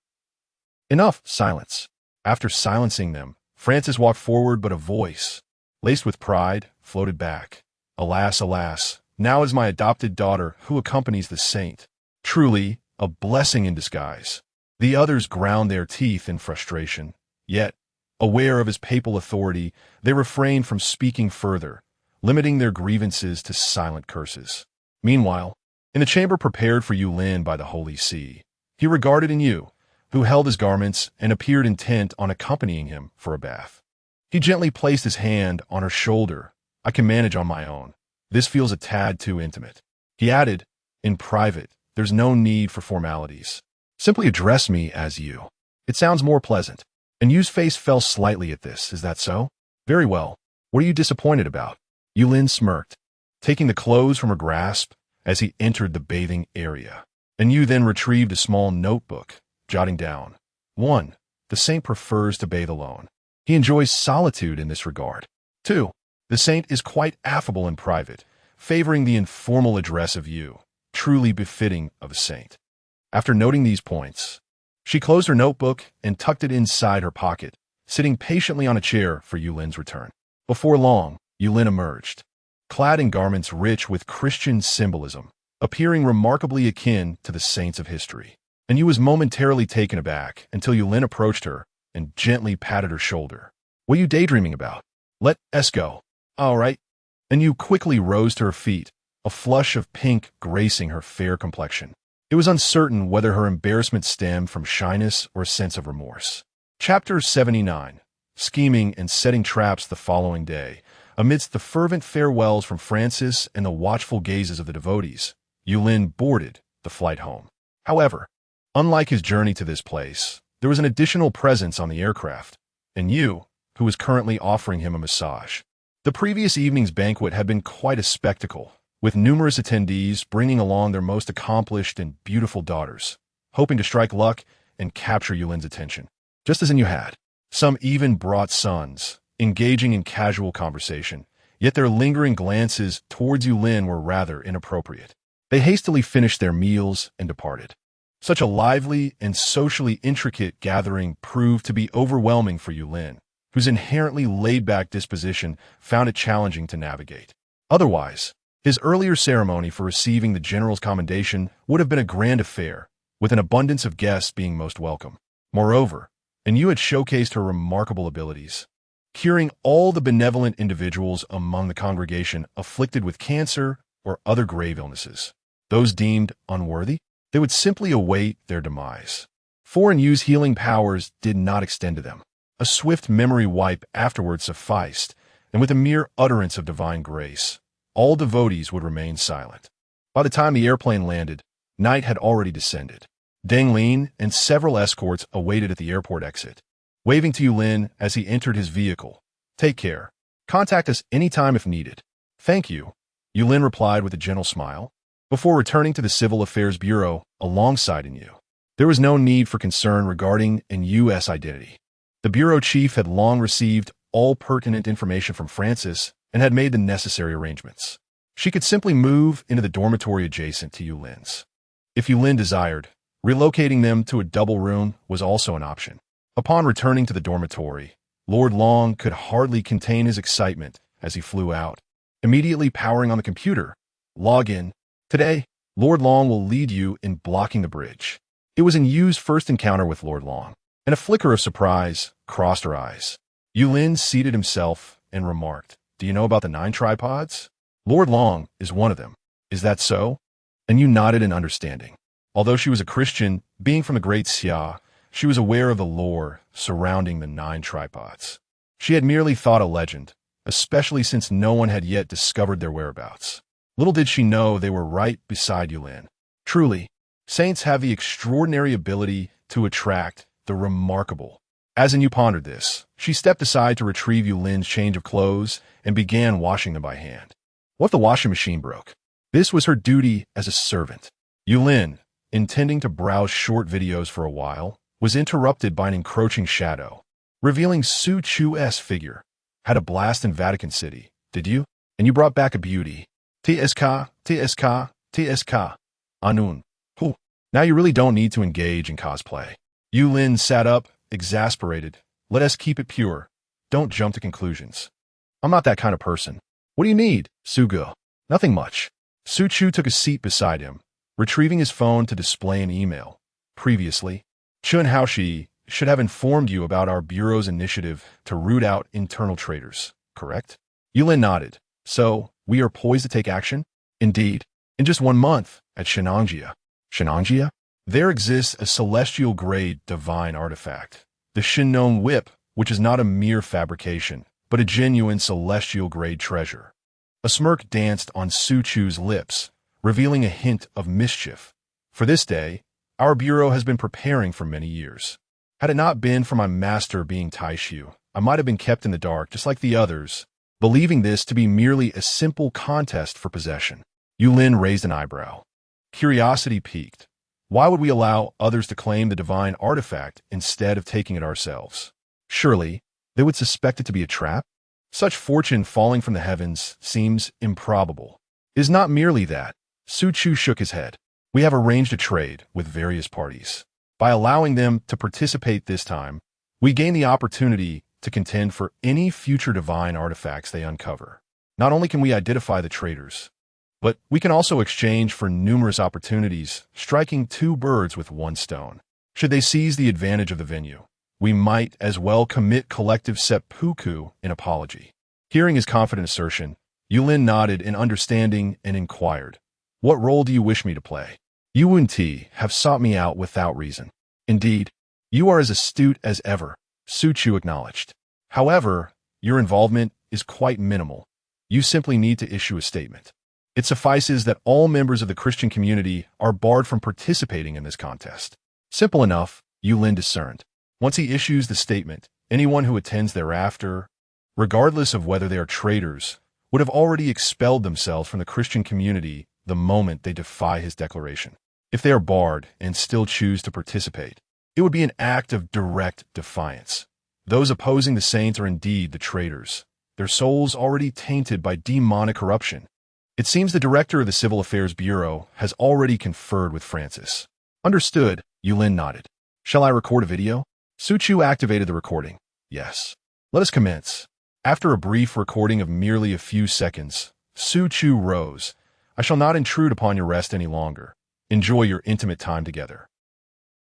S1: Enough, silence. After silencing them, Francis walked forward, but a voice, laced with pride, floated back. Alas, alas, now is my adopted daughter who accompanies the saint. Truly, a blessing in disguise. The others ground their teeth in frustration. Yet, aware of his papal authority, they refrained from speaking further, limiting their grievances to silent curses. Meanwhile, in the chamber prepared for Yulin by the Holy See, he regarded Yu, who held his garments and appeared intent on accompanying him for a bath. He gently placed his hand on her shoulder. I can manage on my own. This feels a tad too intimate. He added, in private, there's no need for formalities. Simply address me as you. It sounds more pleasant. And Yu's face fell slightly at this. Is that so? Very well. What are you disappointed about? Yulin smirked, taking the clothes from her grasp as he entered the bathing area. And Yu then retrieved a small notebook, jotting down. 1. The saint prefers to bathe alone. He enjoys solitude in this regard. 2. The saint is quite affable in private, favoring the informal address of Yu, truly befitting of a saint. After noting these points, she closed her notebook and tucked it inside her pocket, sitting patiently on a chair for Yulin's return. Before long, Yulin emerged, clad in garments rich with Christian symbolism, appearing remarkably akin to the saints of history. And Yu was momentarily taken aback until Yulin approached her and gently patted her shoulder. What are you daydreaming about? Let us go. All right. And Yu quickly rose to her feet, a flush of pink gracing her fair complexion. It was uncertain whether her embarrassment stemmed from shyness or a sense of remorse. Chapter 79. Scheming and setting traps the following day. Amidst the fervent farewells from Francis and the watchful gazes of the devotees, Yulin boarded the flight home. However, unlike his journey to this place, there was an additional presence on the aircraft, and Yu, who was currently offering him a massage. The previous evening's banquet had been quite a spectacle, with numerous attendees bringing along their most accomplished and beautiful daughters, hoping to strike luck and capture Yulin's attention. Just as in Yu had. Some even brought sons, engaging in casual conversation, yet their lingering glances towards Yulin were rather inappropriate. They hastily finished their meals and departed. Such a lively and socially intricate gathering proved to be overwhelming for Yulin, whose inherently laid-back disposition found it challenging to navigate. Otherwise, his earlier ceremony for receiving the general's commendation would have been a grand affair, with an abundance of guests being most welcome. Moreover, Yu had showcased her remarkable abilities, curing all the benevolent individuals among the congregation afflicted with cancer or other grave illnesses. Those deemed unworthy, they would simply await their demise. For Yu's healing powers did not extend to them. A swift memory wipe afterwards sufficed, and with a mere utterance of divine grace, all devotees would remain silent. By the time the airplane landed, night had already descended. Deng Lin and several escorts awaited at the airport exit, waving to Yulin as he entered his vehicle. Take care. Contact us anytime if needed. Thank you, Yulin replied with a gentle smile, before returning to the Civil Affairs Bureau alongside Yu. There was no need for concern regarding Yu's identity. The bureau chief had long received all pertinent information from Francis and had made the necessary arrangements. She could simply move into the dormitory adjacent to Yulin's. If Yulin desired, relocating them to a double room was also an option. Upon returning to the dormitory, Lord Long could hardly contain his excitement as he flew out, immediately powering on the computer. Log in. Today, Lord Long will lead you in blocking the bridge. It was Yu's first encounter with Lord Long, and a flicker of surprise crossed her eyes. Yulin seated himself and remarked, Do you know about the 9 tripods? Lord Long is one of them. Is that so? And Yu nodded in understanding. Although she was a Christian, being from the great Xia, she was aware of the lore surrounding the 9 tripods. She had merely thought a legend, especially since no one had yet discovered their whereabouts. Little did she know they were right beside Yulin. Truly, saints have the extraordinary ability to attract the remarkable. As Yu pondered this, she stepped aside to retrieve Yulin's change of clothes and began washing them by hand. What if the washing machine broke? This was her duty as a servant. Yulin, intending to browse short videos for a while, was interrupted by an encroaching shadow, revealing Su Chu's figure. Had a blast in Vatican City, did you? And you brought back a beauty. TSK, TSK, TSK. Anun. Who? Now you really don't need to engage in cosplay. Yu Lin sat up, exasperated. Let us keep it pure. Don't jump to conclusions. I'm not that kind of person. What do you need, Sugu? Nothing much. Su Chu took a seat beside him, retrieving his phone to display an email. Previously, Chun Haoshi should have informed you about our bureau's initiative to root out internal traitors, correct? Yulin nodded. So, we are poised to take action? Indeed. In just 1 month, at Shenangjia. Shenangjia? There exists a celestial-grade divine artifact, the Shinnon Whip, which is not a mere fabrication, but a genuine celestial-grade treasure. A smirk danced on Su Chu's lips, revealing a hint of mischief. For this day, our bureau has been preparing for many years. Had it not been for my master being Taishu, I might have been kept in the dark just like the others, believing this to be merely a simple contest for possession. Yulin raised an eyebrow. Curiosity piqued. Why would we allow others to claim the divine artifact instead of taking it ourselves? Surely, they would suspect it to be a trap? Such fortune falling from the heavens seems improbable. It is not merely that. Su Chu shook his head. We have arranged a trade with various parties. By allowing them to participate this time, we gain the opportunity to contend for any future divine artifacts they uncover. Not only can we identify the traitors, but we can also exchange for numerous opportunities, striking 2 birds with 1 stone. Should they seize the advantage of the venue, we might as well commit collective seppuku in apology. Hearing his confident assertion, Yulin nodded in understanding and inquired, What role do you wish me to play? You and T have sought me out without reason. Indeed, you are as astute as ever, Su Chu acknowledged. However, your involvement is quite minimal. You simply need to issue a statement. It suffices that all members of the Christian community are barred from participating in this contest. Simple enough, Yulin discerned. Once he issues the statement, anyone who attends thereafter, regardless of whether they are traitors, would have already expelled themselves from the Christian community the moment they defy his declaration. If they are barred and still choose to participate, it would be an act of direct defiance. Those opposing the saints are indeed the traitors, their souls already tainted by demonic corruption. It seems the director of the Civil Affairs Bureau has already conferred with Francis. Understood, Yulin nodded. Shall I record a video? Su Chu activated the recording. Yes. Let us commence. After a brief recording of merely a few seconds, Su Chu rose. I shall not intrude upon your rest any longer. Enjoy your intimate time together.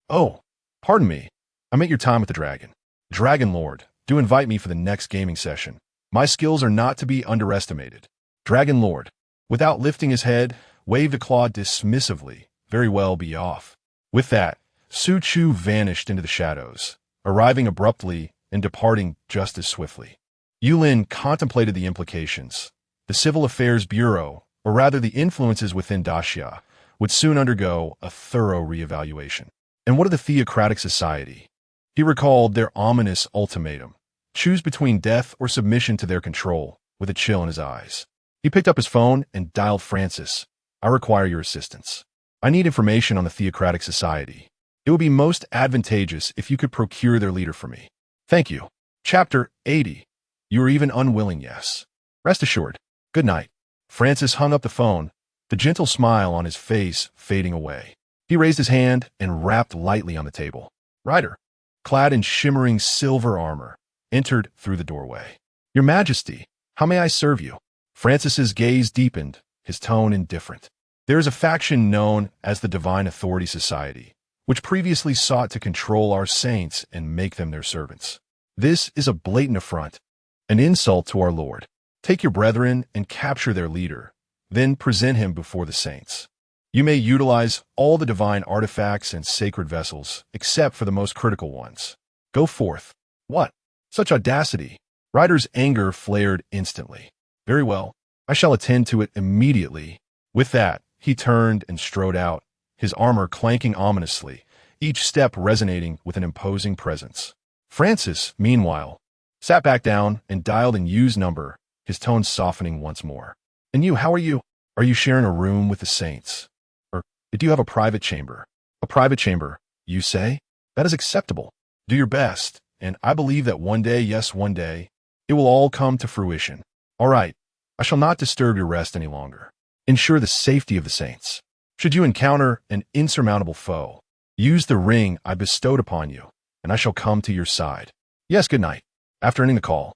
S1: Oh, pardon me. I meant your time with the dragon. Dragon Lord, do invite me for the next gaming session. My skills are not to be underestimated. Dragon Lord, without lifting his head, waved a claw dismissively. Very well, be off. With that, Su Chu vanished into the shadows, arriving abruptly and departing just as swiftly. Yulin contemplated the implications. The Civil Affairs Bureau, or rather the influences within Daxia, would soon undergo a thorough reevaluation. And what of the Theocratic Society? He recalled their ominous ultimatum. Choose between death or submission to their control, with a chill in his eyes. He picked up his phone and dialed Francis. I require your assistance. I need information on the Theocratic Society. It would be most advantageous if you could procure their leader for me. Thank you. Chapter 80. You are even unwilling, yes. Rest assured. Good night. Francis hung up the phone, the gentle smile on his face fading away. He raised his hand and rapped lightly on the table. Ryder, clad in shimmering silver armor, entered through the doorway. Your Majesty, how may I serve you? Francis's gaze deepened, his tone indifferent. There is a faction known as the Divine Authority Society, which previously sought to control our saints and make them their servants. This is a blatant affront, an insult to our Lord. Take your brethren and capture their leader, then present him before the saints. You may utilize all the divine artifacts and sacred vessels, except for the most critical ones. Go forth. What? Such audacity. Ryder's anger flared instantly. Very well. I shall attend to it immediately. With that, he turned and strode out, his armor clanking ominously, each step resonating with an imposing presence. Francis, meanwhile, sat back down and dialed in Yu's number, his tone softening once more. And you, how are you? Are you sharing a room with the saints? Or do you have a private chamber? A private chamber, you say? That is acceptable. Do your best, and I believe that one day, yes, one day, it will all come to fruition. All right, I shall not disturb your rest any longer. Ensure the safety of the saints. Should you encounter an insurmountable foe, use the ring I bestowed upon you, and I shall come to your side. Yes, good night. After ending the call,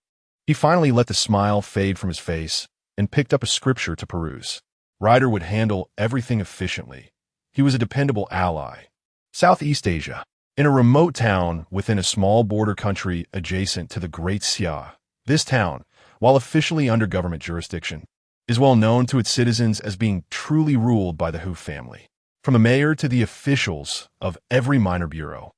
S1: he finally let the smile fade from his face and picked up a scripture to peruse. Ryder would handle everything efficiently. He was a dependable ally. Southeast Asia. In a remote town within a small border country adjacent to the Great Xia, this town, while officially under government jurisdiction, is well known to its citizens as being truly ruled by the Hu family. From the mayor to the officials of every minor bureau,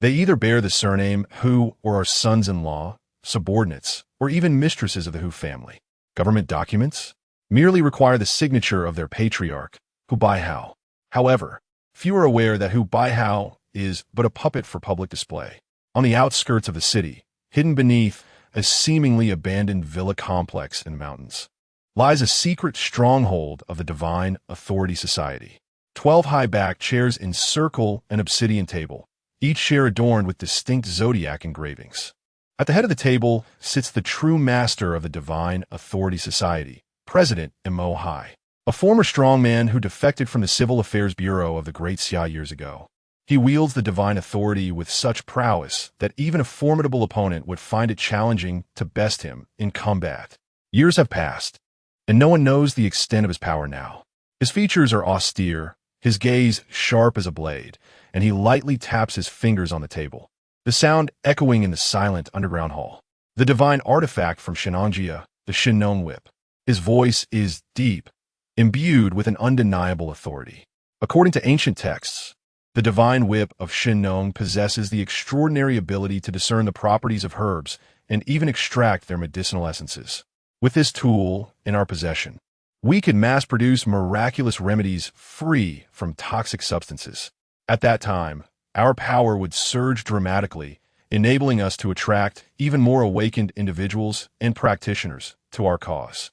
S1: they either bear the surname Hu or are sons-in-law, subordinates, or even mistresses of the Hu family. Government documents merely require the signature of their patriarch, Hu Baihao. However, few are aware that Hu Baihao is but a puppet for public display. On the outskirts of the city, hidden beneath a seemingly abandoned villa complex in the mountains, lies a secret stronghold of the Divine Authority Society. 12 high-backed chairs encircle an obsidian table, each chair adorned with distinct zodiac engravings. At the head of the table sits the true master of the Divine Authority Society, President Mo Hai, a former strongman who defected from the Civil Affairs Bureau of the Great Xia years ago. He wields the divine authority with such prowess that even a formidable opponent would find it challenging to best him in combat. Years have passed, and no one knows the extent of his power now. His features are austere, his gaze sharp as a blade, and he lightly taps his fingers on the table, the sound echoing in the silent underground hall. The divine artifact from Shenangjia, the Shinnong Whip. His voice is deep, imbued with an undeniable authority. According to ancient texts, the divine whip of Shinnong possesses the extraordinary ability to discern the properties of herbs and even extract their medicinal essences. With this tool in our possession, we could mass-produce miraculous remedies free from toxic substances. At that time, our power would surge dramatically, enabling us to attract even more awakened individuals and practitioners to our cause.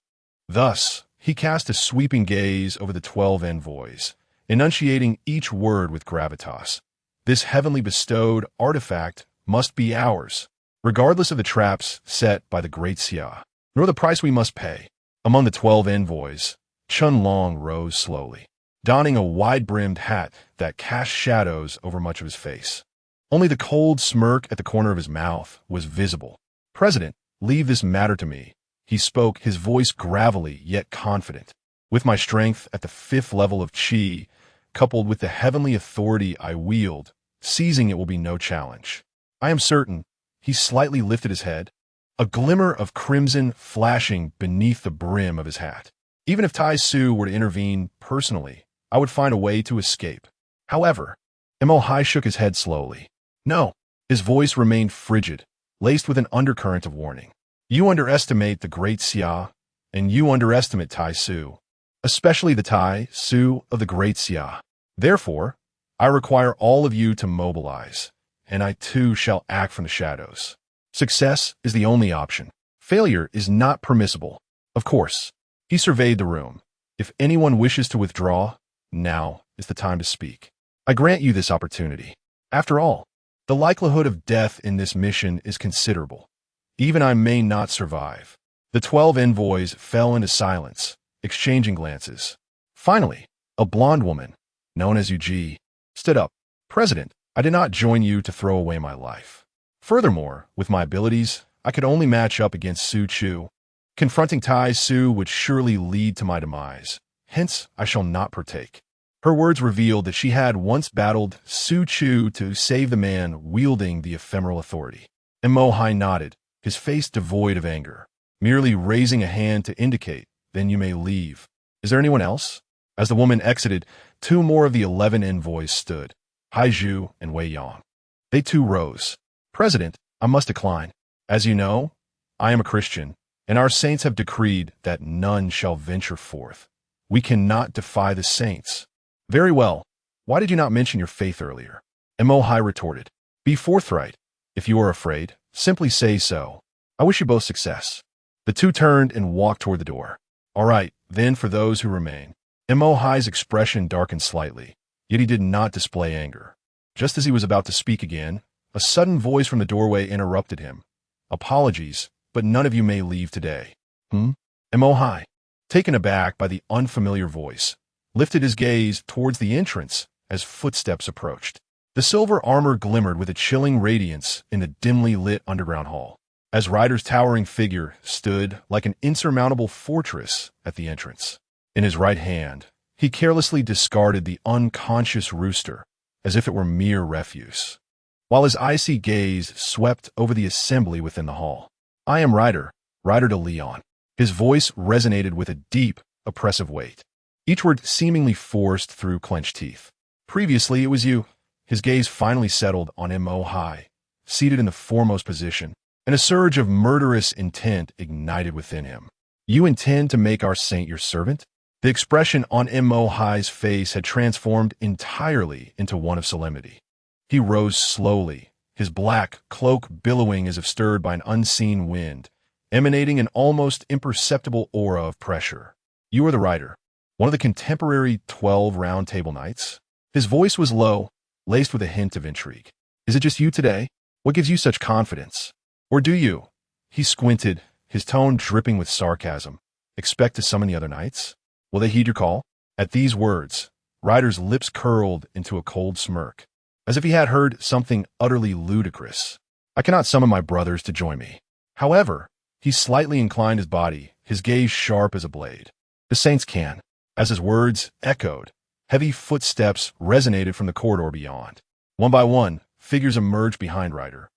S1: Thus, he cast a sweeping gaze over the 12 envoys, enunciating each word with gravitas. This heavenly bestowed artifact must be ours, regardless of the traps set by the Great Xia, nor the price we must pay. Among the 12 envoys, Chun Long rose slowly, donning a wide-brimmed hat that cast shadows over much of his face. Only the cold smirk at the corner of his mouth was visible. President, leave this matter to me. He spoke, his voice gravelly yet confident. With my strength at the 5th level of Qi, coupled with the heavenly authority I wield, seizing it will be no challenge. I am certain. He slightly lifted his head, a glimmer of crimson flashing beneath the brim of his hat. Even if Tai Su were to intervene personally, I would find a way to escape. However, Mo Hai shook his head slowly. No, his voice remained frigid, laced with an undercurrent of warning. You underestimate the Great Xia, and you underestimate Tai Su, especially the Tai Su of the Great Xia. Therefore, I require all of you to mobilize, and I too shall act from the shadows. Success is the only option. Failure is not permissible. Of course, he surveyed the room. If anyone wishes to withdraw, now is the time to speak. I grant you this opportunity. After all, the likelihood of death in this mission is considerable. Even I may not survive. The 12 envoys fell into silence, exchanging glances. Finally, a blonde woman, known as Yuji, stood up. President, I did not join you to throw away my life. Furthermore, with my abilities, I could only match up against Su Chu. Confronting Tai Su would surely lead to my demise. Hence, I shall not partake. Her words revealed that she had once battled Su Chu to save the man wielding the ephemeral authority. And Mo Hai nodded, his face devoid of anger, merely raising a hand to indicate, then you may leave. Is there anyone else? As the woman exited, 2 more of the 11 envoys stood, Hai Zhu and Wei Yang. They too rose. President, I must decline. As you know, I am a Christian, and our saints have decreed that none shall venture forth. We cannot defy the saints. Very well. Why did you not mention your faith earlier? Mo Hai retorted. Be forthright. If you are afraid, simply say so. I wish you both success. The two turned and walked toward the door. All right, then for those who remain. Mo Hai's expression darkened slightly, yet he did not display anger. Just as he was about to speak again, a sudden voice from the doorway interrupted him. Apologies, but none of you may leave today. Mo Hai, taken aback by the unfamiliar voice, lifted his gaze towards the entrance as footsteps approached. The silver armor glimmered with a chilling radiance in the dimly lit underground hall, as Ryder's towering figure stood like an insurmountable fortress at the entrance. In his right hand, he carelessly discarded the unconscious rooster as if it were mere refuse, while his icy gaze swept over the assembly within the hall. "I am Ryder, Ryder de Leon." His voice resonated with a deep, oppressive weight, each word seemingly forced through clenched teeth. "Previously, it was you." His gaze finally settled on M.O. High, seated in the foremost position, and a surge of murderous intent ignited within him. "You intend to make our saint your servant?" The expression on M.O. High's face had transformed entirely into one of solemnity. He rose slowly, his black cloak billowing as if stirred by an unseen wind, emanating an almost imperceptible aura of pressure. "You are the Ryder, one of the contemporary 12 Round Table Knights?" His voice was low, laced with a hint of intrigue. "Is it just you today? What gives you such confidence? Or do you," he squinted, his tone dripping with sarcasm, "expect to summon the other knights? Will they heed your call?" At these words, Ryder's lips curled into a cold smirk, as if he had heard something utterly ludicrous. "I cannot summon my brothers to join me. However," he slightly inclined his body, his gaze sharp as a blade. "The saints can." As his words echoed, heavy footsteps resonated from the corridor beyond. One by one, figures emerged behind Ryder,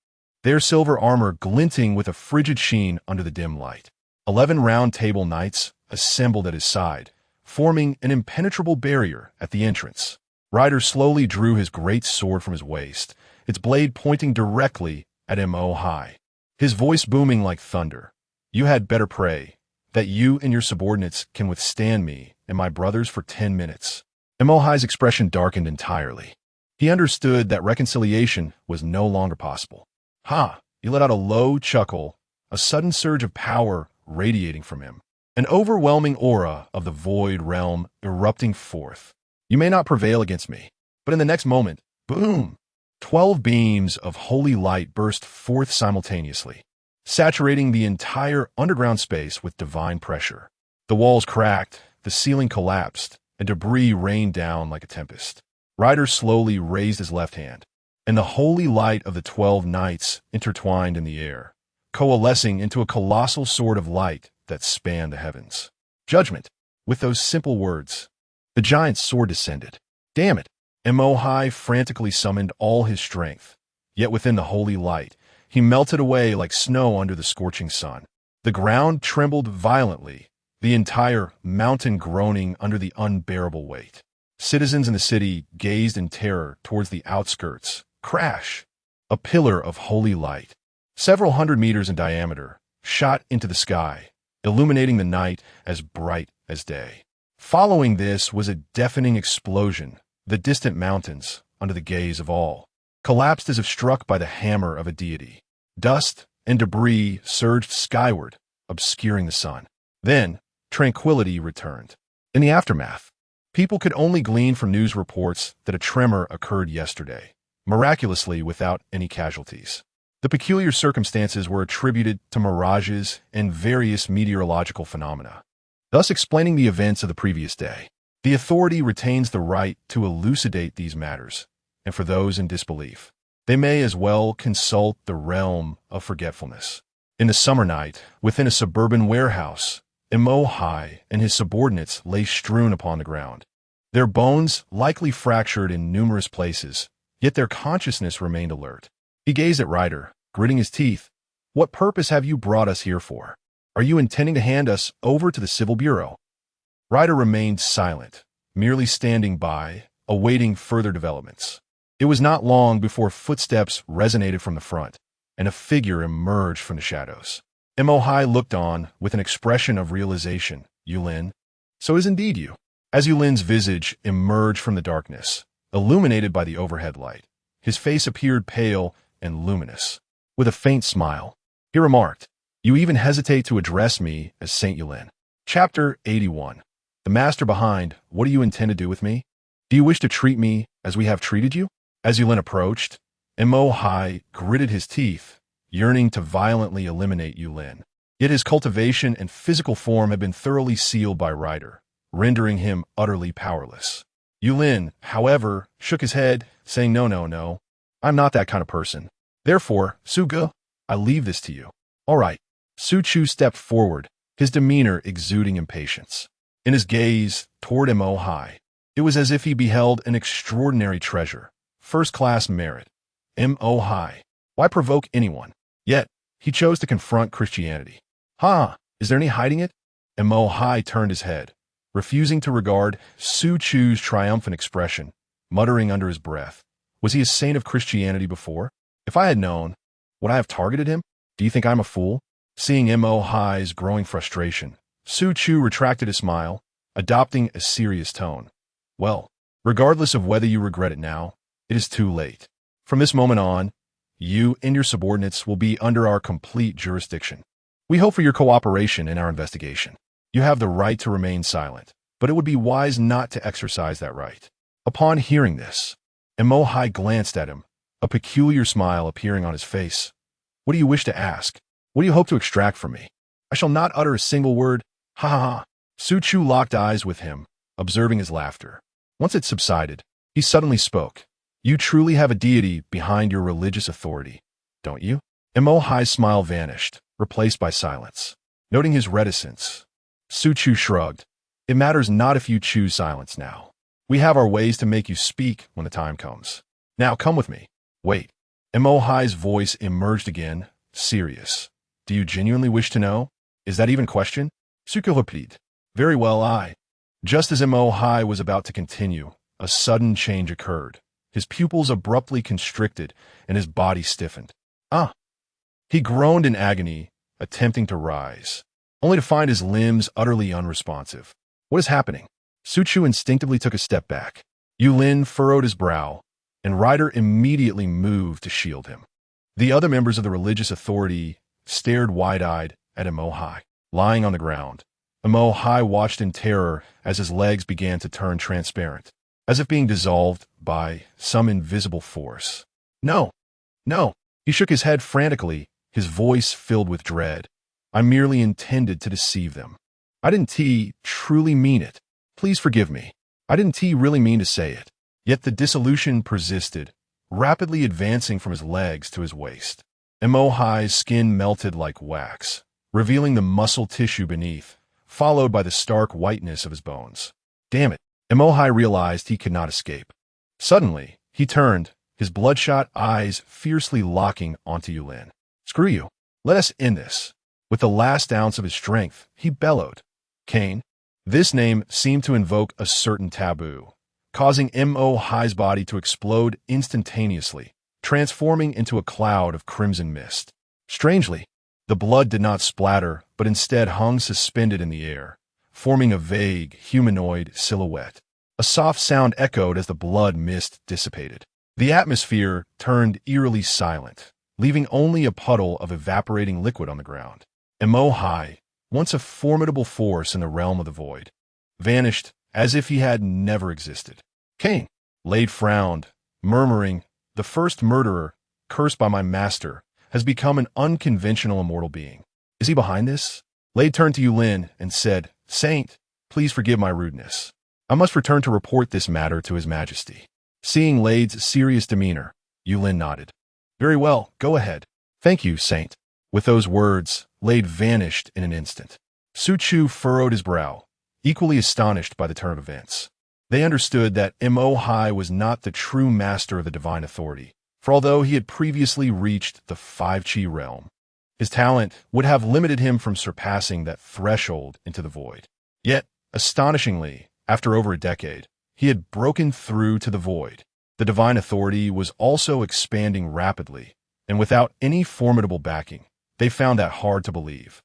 S1: their silver armor glinting with a frigid sheen under the dim light. 11 Round Table Knights assembled at his side, forming an impenetrable barrier at the entrance. Ryder slowly drew his great sword from his waist, its blade pointing directly at M.O. High, his voice booming like thunder. "You had better pray that you and your subordinates can withstand me and my brothers for 10 minutes. M.O. High's expression darkened entirely. He understood that reconciliation was no longer possible. "Ha!" He let out a low chuckle, a sudden surge of power radiating from him, an overwhelming aura of the void realm erupting forth. "You may not prevail against me." But in the next moment, boom! 12 beams of holy light burst forth simultaneously, saturating the entire underground space with divine pressure. The walls cracked, the ceiling collapsed, and debris rained down like a tempest. Ryder slowly raised his left hand, and the holy light of the 12 knights intertwined in the air, coalescing into a colossal sword of light that spanned the heavens. Judgment. With those simple words, the giant's sword descended. Damn it! M.O. High frantically summoned all his strength, yet within the holy light, he melted away like snow under the scorching sun. The ground trembled violently, the entire mountain groaning under the unbearable weight. Citizens in the city gazed in terror towards the outskirts. Crash! A pillar of holy light, several hundred meters in diameter, shot into the sky, illuminating the night as bright as day. Following this was a deafening explosion. The distant mountains, under the gaze of all, collapsed as if struck by the hammer of a deity. Dust and debris surged skyward, obscuring the sun. Then, tranquility returned. In the aftermath, people could only glean from news reports that a tremor occurred yesterday, miraculously without any casualties. The peculiar circumstances were attributed to mirages and various meteorological phenomena, thus explaining the events of the previous day. The authority retains the right to elucidate these matters, and for those in disbelief, they may as well consult the realm of forgetfulness. In the summer night, within a suburban warehouse, M.O. High and his subordinates lay strewn upon the ground, their bones likely fractured in numerous places, yet their consciousness remained alert. He gazed at Ryder, gritting his teeth. "What purpose have you brought us here for? Are you intending to hand us over to the Civil Bureau?" Ryder remained silent, merely standing by, awaiting further developments. It was not long before footsteps resonated from the front, and a figure emerged from the shadows. M.O. High looked on with an expression of realization. "Yulin? So it is indeed you." As Yulin's visage emerged from the darkness, illuminated by the overhead light, his face appeared pale and luminous. With a faint smile, he remarked, "You even hesitate to address me as Saint Yulin." Chapter 81. The Master Behind. What do you intend to do with me? Do you wish to treat me as we have treated you? As Yulin approached, M.O. High gritted his teeth, yearning to violently eliminate Yulin. Yet his cultivation and physical form had been thoroughly sealed by Ryder, rendering him utterly powerless. Yulin, however, shook his head, saying, "No, no, no. I'm not that kind of person. Therefore, Su Ge, I leave this to you." "All right." Su Chu stepped forward, his demeanor exuding impatience. In his gaze toward Mo Hai, it was as if he beheld an extraordinary treasure, first-class merit. Mo Hai, why provoke anyone? Yet, he chose to confront Christianity. "Ha! Is there any hiding it?" Mo Hai turned his head, refusing to regard Su Chu's triumphant expression, muttering under his breath. Was he a saint of Christianity before? If I had known, would I have targeted him? Do you think I'm a fool? Seeing Mo Hai's growing frustration, Su Chu retracted his smile, adopting a serious tone. "Well, regardless of whether you regret it now, it is too late. From this moment on, you and your subordinates will be under our complete jurisdiction. We hope for your cooperation in our investigation. You have the right to remain silent, but it would be wise not to exercise that right." Upon hearing this, Mo Hai glanced at him, a peculiar smile appearing on his face. "What do you wish to ask? What do you hope to extract from me?" "I shall not utter a single word. Ha ha ha." Su Chu locked eyes with him, observing his laughter. Once it subsided, he suddenly spoke. "You truly have a deity behind your religious authority, don't you?" Mo Hai's smile vanished, replaced by silence. Noting his reticence, Su Chu shrugged. "It matters not if you choose silence now. We have our ways to make you speak when the time comes. Now come with me." "Wait." Mo Hai's voice emerged again, serious. "Do you genuinely wish to know? Is that even question?" "Ce que repeat." "Very well, I." Just as Mo Hai was about to continue, a sudden change occurred. His pupils abruptly constricted, and his body stiffened. "Ah!" He groaned in agony, attempting to rise, only to find his limbs utterly unresponsive. "What is happening?" Su Chu instinctively took a step back. Yulin furrowed his brow, and Ryder immediately moved to shield him. The other members of the religious authority stared wide-eyed at Mo Hai, lying on the ground. Mo Hai watched in terror as his legs began to turn transparent, as if being dissolved by some invisible force. "No! No!" He shook his head frantically, his voice filled with dread. "I merely intended to deceive them. I didn't truly mean it. Please forgive me. I didn't really mean to say it." Yet the dissolution persisted, rapidly advancing from his legs to his waist. Mo Hai's skin melted like wax, revealing the muscle tissue beneath, followed by the stark whiteness of his bones. Damn it! Mo Hai realized he could not escape. Suddenly, he turned, his bloodshot eyes fiercely locking onto Yulin. "Screw you. Let us end this." With the last ounce of his strength, he bellowed. "Cain." This name seemed to invoke a certain taboo, causing Mo Hai's body to explode instantaneously, transforming into a cloud of crimson mist. Strangely, the blood did not splatter, but instead hung suspended in the air, forming a vague, humanoid silhouette. A soft sound echoed as the blood mist dissipated. The atmosphere turned eerily silent, leaving only a puddle of evaporating liquid on the ground. Mo Hai, once a formidable force in the realm of the void, vanished as if he had never existed. Cain. Lade frowned, murmuring, "The first murderer, cursed by my master, has become an unconventional immortal being. Is he behind this?" Lade turned to Yulin and said, "Saint, please forgive my rudeness. I must return to report this matter to His Majesty." Seeing Lade's serious demeanor, Yulin nodded. "Very well, go ahead." "Thank you, Saint." With those words, Lade vanished in an instant. Su Chu furrowed his brow, equally astonished by the turn of events. They understood that Mo Hai was not the true master of the divine authority, for although he had previously reached the 5-Chi realm, his talent would have limited him from surpassing that threshold into the void. Yet, astonishingly, after over a decade, he had broken through to the void. The divine authority was also expanding rapidly, and without any formidable backing, they found that hard to believe.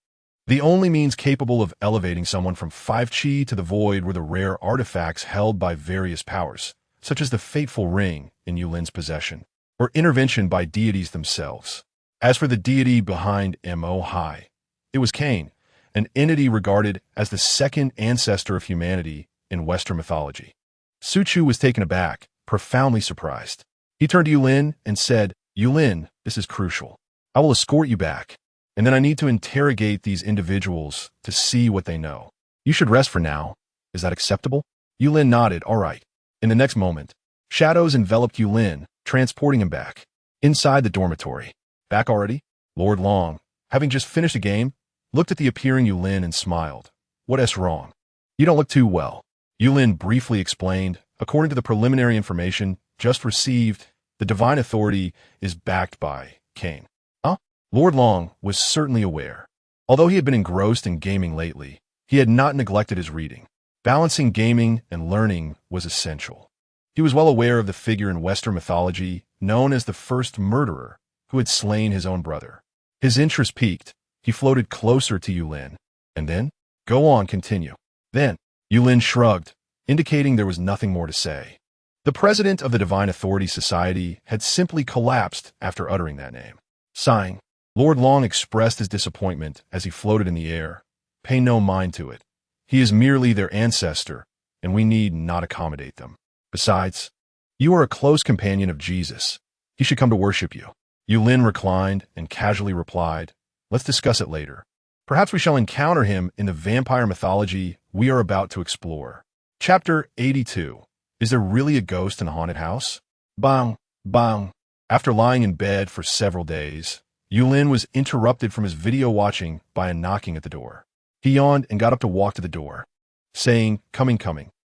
S1: The only means capable of elevating someone from 5-Chi to the void were the rare artifacts held by various powers, such as the fateful ring in Yulin's possession, or intervention by deities themselves. As for the deity behind Mo Hai, it was Cain, an entity regarded as the second ancestor of humanity in Western mythology. Su Chu was taken aback, profoundly surprised. He turned to Yulin and said, "Yulin, this is crucial. I will escort you back, and then I need to interrogate these individuals to see what they know. You should rest for now. Is that acceptable? Yulin nodded. All right. In the next moment, shadows enveloped Yulin, transporting him back. Inside the dormitory. Back already? Lord Long, having just finished a game, looked at the appearing Yulin and smiled. What's wrong? You don't look too well. Yulin briefly explained. According to the preliminary information just received, the divine authority is backed by Cain. Huh? Lord Long was certainly aware. Although he had been engrossed in gaming lately, he had not neglected his reading. Balancing gaming and learning was essential. He was well aware of the figure in Western mythology known as the first murderer who had slain his own brother. His interest piqued. He floated closer to Yulin. And then? Go on, continue. Then, Yulin shrugged, indicating there was nothing more to say. The president of the Divine Authority Society had simply collapsed after uttering that name. Sighing, Lord Long expressed his disappointment as he floated in the air. Pay no mind to it. He is merely their ancestor, and we need not accommodate them. Besides, you are a close companion of Jesus. He should come to worship you. Yulin reclined and casually replied, Let's discuss it later. Perhaps we shall encounter him in the vampire mythology we are about to explore. Chapter 82. Is there really a ghost in a haunted house? Bang, bang. After lying in bed for several days, Yulin was interrupted from his video watching by a knocking at the door. He yawned and got up to walk to the door, saying, Coming.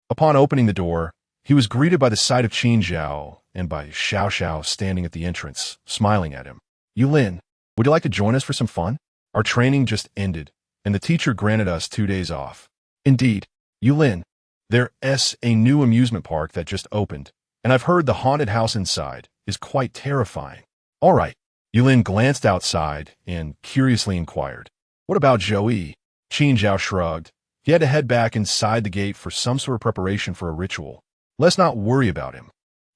S1: Upon opening the door, he was greeted by the sight of Qin Zhao and by Xiao Xiao standing at the entrance, smiling at him. Yulin, would you like to join us for some fun? Our training just ended, and the teacher granted us 2 days off. Indeed, Yulin, there's a new amusement park that just opened, and I've heard the haunted house inside is quite terrifying. All right. Yulin glanced outside and curiously inquired, What about Joey? Qin Zhao shrugged. He had to head back inside the gate for some sort of preparation for a ritual. Let's not worry about him.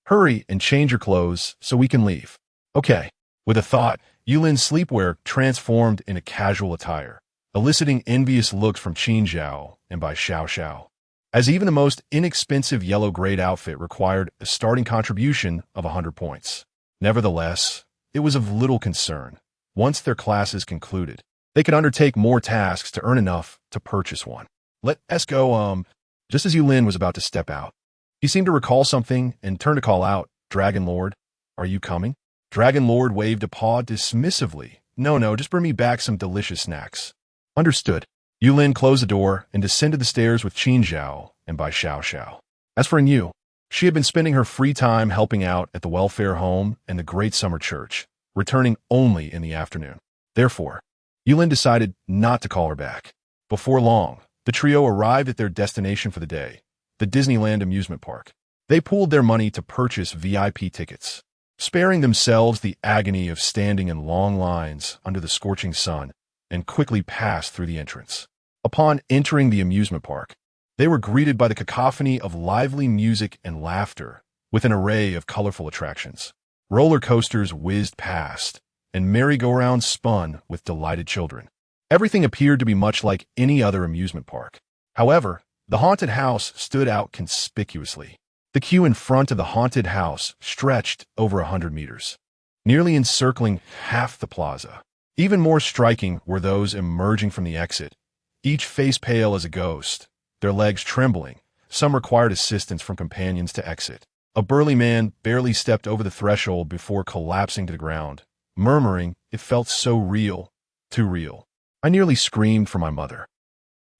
S1: Hurry and change your clothes so we can leave. Okay. With a thought, Yulin's sleepwear transformed into casual attire, eliciting envious looks from Qin Zhao and by Xiao Xiao, as even the most inexpensive yellow-grade outfit required a starting contribution of 100 points. Nevertheless, it was of little concern. Once their classes concluded, they could undertake more tasks to earn enough to purchase one. Let's go, Just as Yulin was about to step out, he seemed to recall something and turned to call out, Dragon Lord, are you coming? Dragon Lord waved a paw dismissively. No, just bring me back some delicious snacks. Understood. Yulin closed the door and descended the stairs with Qin Zhao and by Xiao Xiao. As for Yu, she had been spending her free time helping out at the welfare home and the Great Summer Church, returning only in the afternoon. Therefore, Yulin decided not to call her back. Before long, the trio arrived at their destination for the day, the Disneyland amusement park. They pooled their money to purchase VIP tickets, sparing themselves the agony of standing in long lines under the scorching sun, and quickly passed through the entrance. Upon entering the amusement park, they were greeted by the cacophony of lively music and laughter, with an array of colorful attractions. Roller coasters whizzed past, and merry-go-rounds spun with delighted children. Everything appeared to be much like any other amusement park. However, the haunted house stood out conspicuously. The queue in front of the haunted house stretched over 100 meters, nearly encircling half the plaza. Even more striking were those emerging from the exit, each face pale as a ghost, their legs trembling. Some required assistance from companions to exit. A burly man barely stepped over the threshold before collapsing to the ground, murmuring, "It felt so real, too real. I nearly screamed for my mother."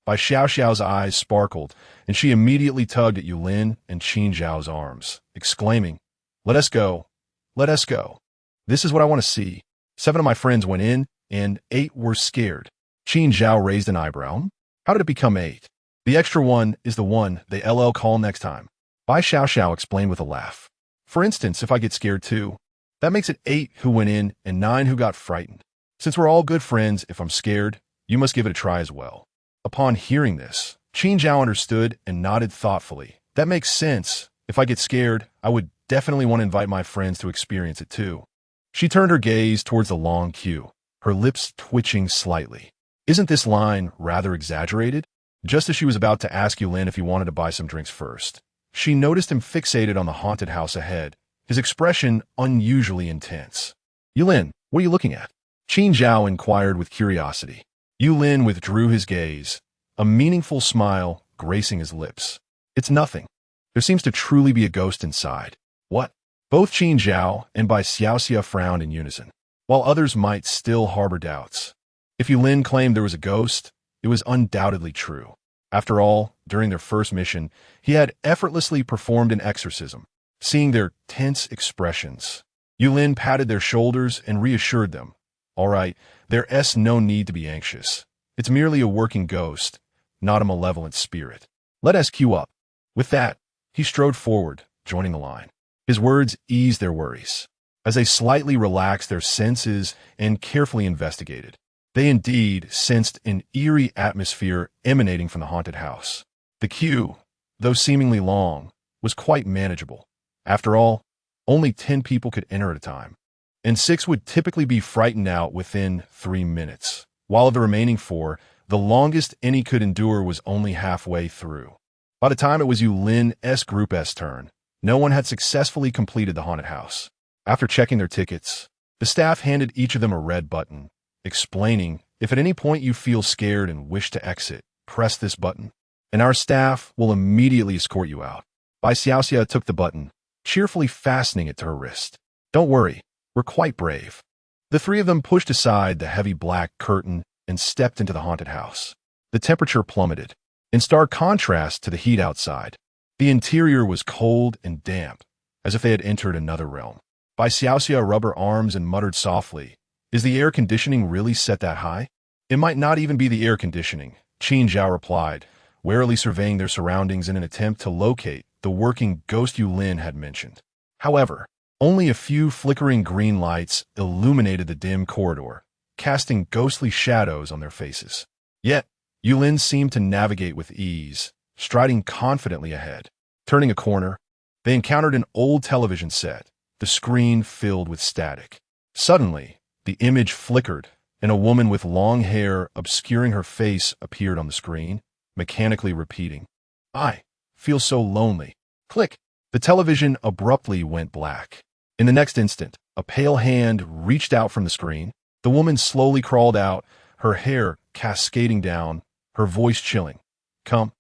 S1: Bai Xiao Xiao's eyes sparkled, and she immediately tugged at Yulin and Qin Zhao's arms, exclaiming, "Let us go. Let us go. This is what I want to see." 7 of my friends went in, and 8 were scared. Qin Zhao raised an eyebrow. How did it become 8? The extra one is the one they LL call next time. Bai Xiao Xiao explained with a laugh. For instance, if I get scared too, that makes it 8 who went in and 9 who got frightened. Since we're all good friends, if I'm scared, you must give it a try as well. Upon hearing this, Qin Zhao understood and nodded thoughtfully. That makes sense. If I get scared, I would definitely want to invite my friends to experience it too. She turned her gaze towards the long queue, her lips twitching slightly. Isn't this line rather exaggerated? Just as she was about to ask Yulin if he wanted to buy some drinks first, she noticed him fixated on the haunted house ahead, his expression unusually intense. "Yulin, what are you looking at?" Qin Zhao inquired with curiosity. Yulin withdrew his gaze. A meaningful smile gracing his lips. It's nothing. There seems to truly be a ghost inside. What? Both Qin Zhao and Bai Xiaoxia frowned in unison, while others might still harbor doubts. If Yulin claimed there was a ghost, it was undoubtedly true. After all, during their first mission, he had effortlessly performed an exorcism. Seeing their tense expressions, Yulin patted their shoulders and reassured them. All right, there's no need to be anxious. It's merely a working ghost, not a malevolent spirit. Let us queue up. With that, he strode forward, joining the line. His words eased their worries. As they slightly relaxed their senses and carefully investigated, they indeed sensed an eerie atmosphere emanating from the haunted house. The queue, though seemingly long, was quite manageable. After all, only 10 people could enter at a time, and 6 would typically be frightened out within 3 minutes, while of the remaining 4, the longest any could endure was only halfway through. By the time it was Yulin's group's turn, no one had successfully completed the haunted house. After checking their tickets, the staff handed each of them a red button, explaining, if at any point you feel scared and wish to exit, press this button, and our staff will immediately escort you out. Bai Xiaoxia took the button, cheerfully fastening it to her wrist. Don't worry, we're quite brave. The 3 of them pushed aside the heavy black curtain and stepped into the haunted house. The temperature plummeted, in stark contrast to the heat outside. The interior was cold and damp, as if they had entered another realm. Bai Xiaoxia rubbed her arms and muttered softly, is the air conditioning really set that high? It might not even be the air conditioning, Qin Zhao replied, warily surveying their surroundings in an attempt to locate the working ghost Yulin had mentioned. However, only a few flickering green lights illuminated the dim corridor, casting ghostly shadows on their faces. Yet, Yulin seemed to navigate with ease, striding confidently ahead. Turning a corner, they encountered an old television set, the screen filled with static. Suddenly, the image flickered, and a woman with long hair obscuring her face appeared on the screen, mechanically repeating, I feel so lonely. Click. The television abruptly went black. In the next instant, a pale hand reached out from the screen. The woman slowly crawled out, her hair cascading down, her voice chilling. Come,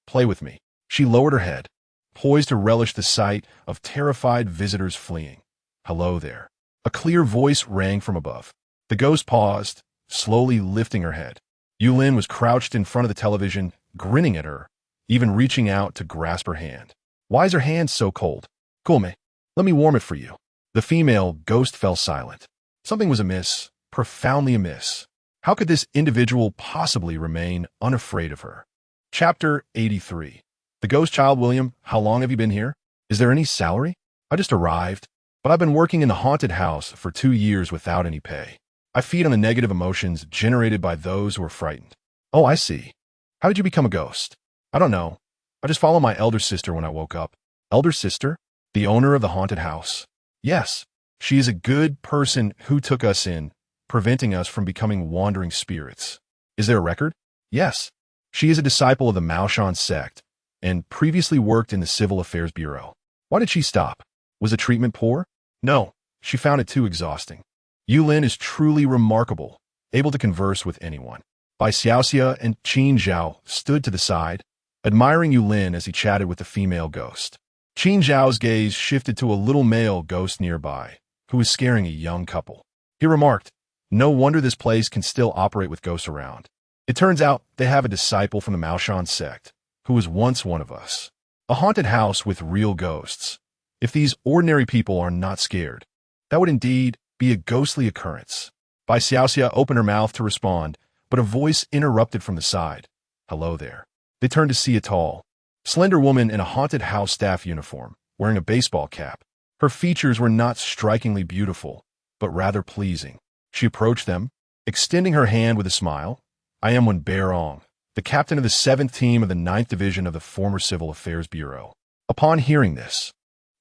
S1: play with me. She lowered her head, poised to relish the sight of terrified visitors fleeing. Hello there. A clear voice rang from above. The ghost paused, slowly lifting her head. Yulin was crouched in front of the television, grinning at her, even reaching out to grasp her hand. Why is her hand so cold? Come, let me warm it for you. The female ghost fell silent. Something was amiss, profoundly amiss. How could this individual possibly remain unafraid of her? Chapter 83. The ghost child. William, how long have you been here? Is there any salary? I just arrived, but I've been working in the haunted house for 2 years without any pay. I feed on the negative emotions generated by those who are frightened. Oh, I see. How did you become a ghost? I don't know. I just followed my elder sister when I woke up. Elder sister? The owner of the haunted house? Yes. She is a good person who took us in, preventing us from becoming wandering spirits. Is there a record? Yes. She is a disciple of the Maoshan sect and previously worked in the Civil Affairs Bureau. Why did she stop? Was the treatment poor? No. She found it too exhausting. Yulin is truly remarkable, able to converse with anyone. Bai Xiaoxia and Qin Zhao stood to the side, admiring Yulin as he chatted with the female ghost. Qin Zhao's gaze shifted to a little male ghost nearby, who was scaring a young couple. He remarked, no wonder this place can still operate with ghosts around. It turns out they have a disciple from the Maoshan sect, who was once one of us. A haunted house with real ghosts. If these ordinary people are not scared, that would indeed be a ghostly occurrence. Bai Xiaoxia opened her mouth to respond, but a voice interrupted from the side. Hello there. They turned to see a tall, slender woman in a haunted house staff uniform, wearing a baseball cap. Her features were not strikingly beautiful, but rather pleasing. She approached them, extending her hand with a smile. I am Wen Beirong, the captain of the 7th team of the 9th Division of the former Civil Affairs Bureau. Upon hearing this,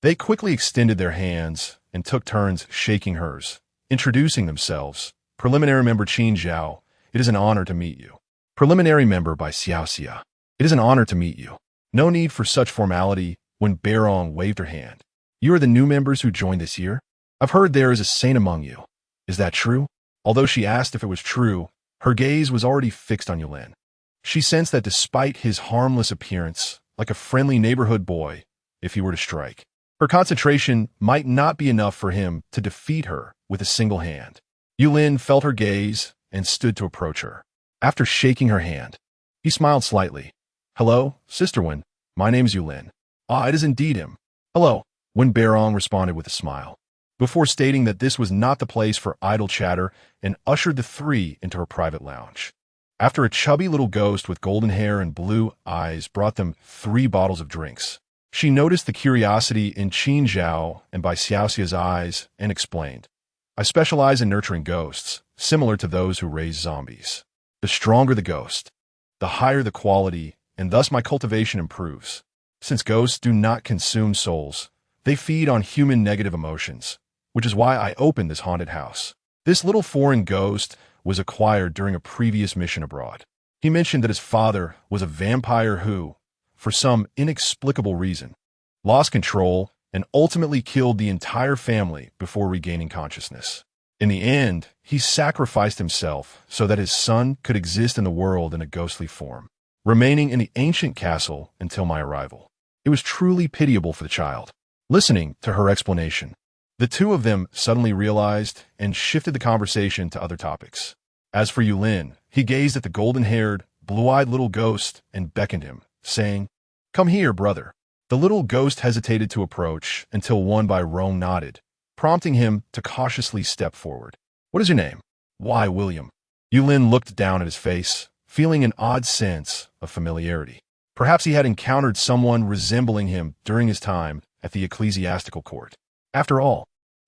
S1: they quickly extended their hands and took turns shaking hers, introducing themselves. Preliminary member Qin Zhao, it is an honor to meet you. Preliminary member Bai Xiaoxia, it is an honor to meet you. No need for such formality. When Beirong waved her hand. You are the new members who joined this year? I've heard there is a saint among you. Is that true? Although she asked if it was true, her gaze was already fixed on Yulin. She sensed that despite his harmless appearance, like a friendly neighborhood boy, if he were to strike, her concentration might not be enough for him to defeat her with a single hand. Yulin felt her gaze and stood to approach her. After shaking her hand, he smiled slightly. "Hello, Sister Wen. My name's Yulin." "Ah, it is indeed him." "Hello," Wen Beirong responded with a smile, before stating that this was not the place for idle chatter and ushered the three into her private lounge. After a chubby little ghost with golden hair and blue eyes brought them 3 bottles of drinks, she noticed the curiosity in Qin Zhao and by Xiaoxia's eyes and explained, "I specialize in nurturing ghosts, similar to those who raise zombies. The stronger the ghost, the higher the quality, and thus my cultivation improves. Since ghosts do not consume souls, they feed on human negative emotions, which is why I opened this haunted house." This little foreign ghost was acquired during a previous mission abroad. He mentioned that his father was a vampire who, for some inexplicable reason, lost control and ultimately killed the entire family before regaining consciousness. In the end, he sacrificed himself so that his son could exist in the world in a ghostly form, remaining in the ancient castle until my arrival. It was truly pitiable for the child. Listening to her explanation, the two of them suddenly realized and shifted the conversation to other topics. As for Yulin, he gazed at the golden-haired, blue-eyed little ghost and beckoned him, saying, "Come here, brother." The little ghost hesitated to approach until Wen Beirong nodded, prompting him to cautiously step forward. "What is your name?" "Why, William." Yulin looked down at his face, feeling an odd sense of familiarity. Perhaps he had encountered someone resembling him during his time at the ecclesiastical court. After all,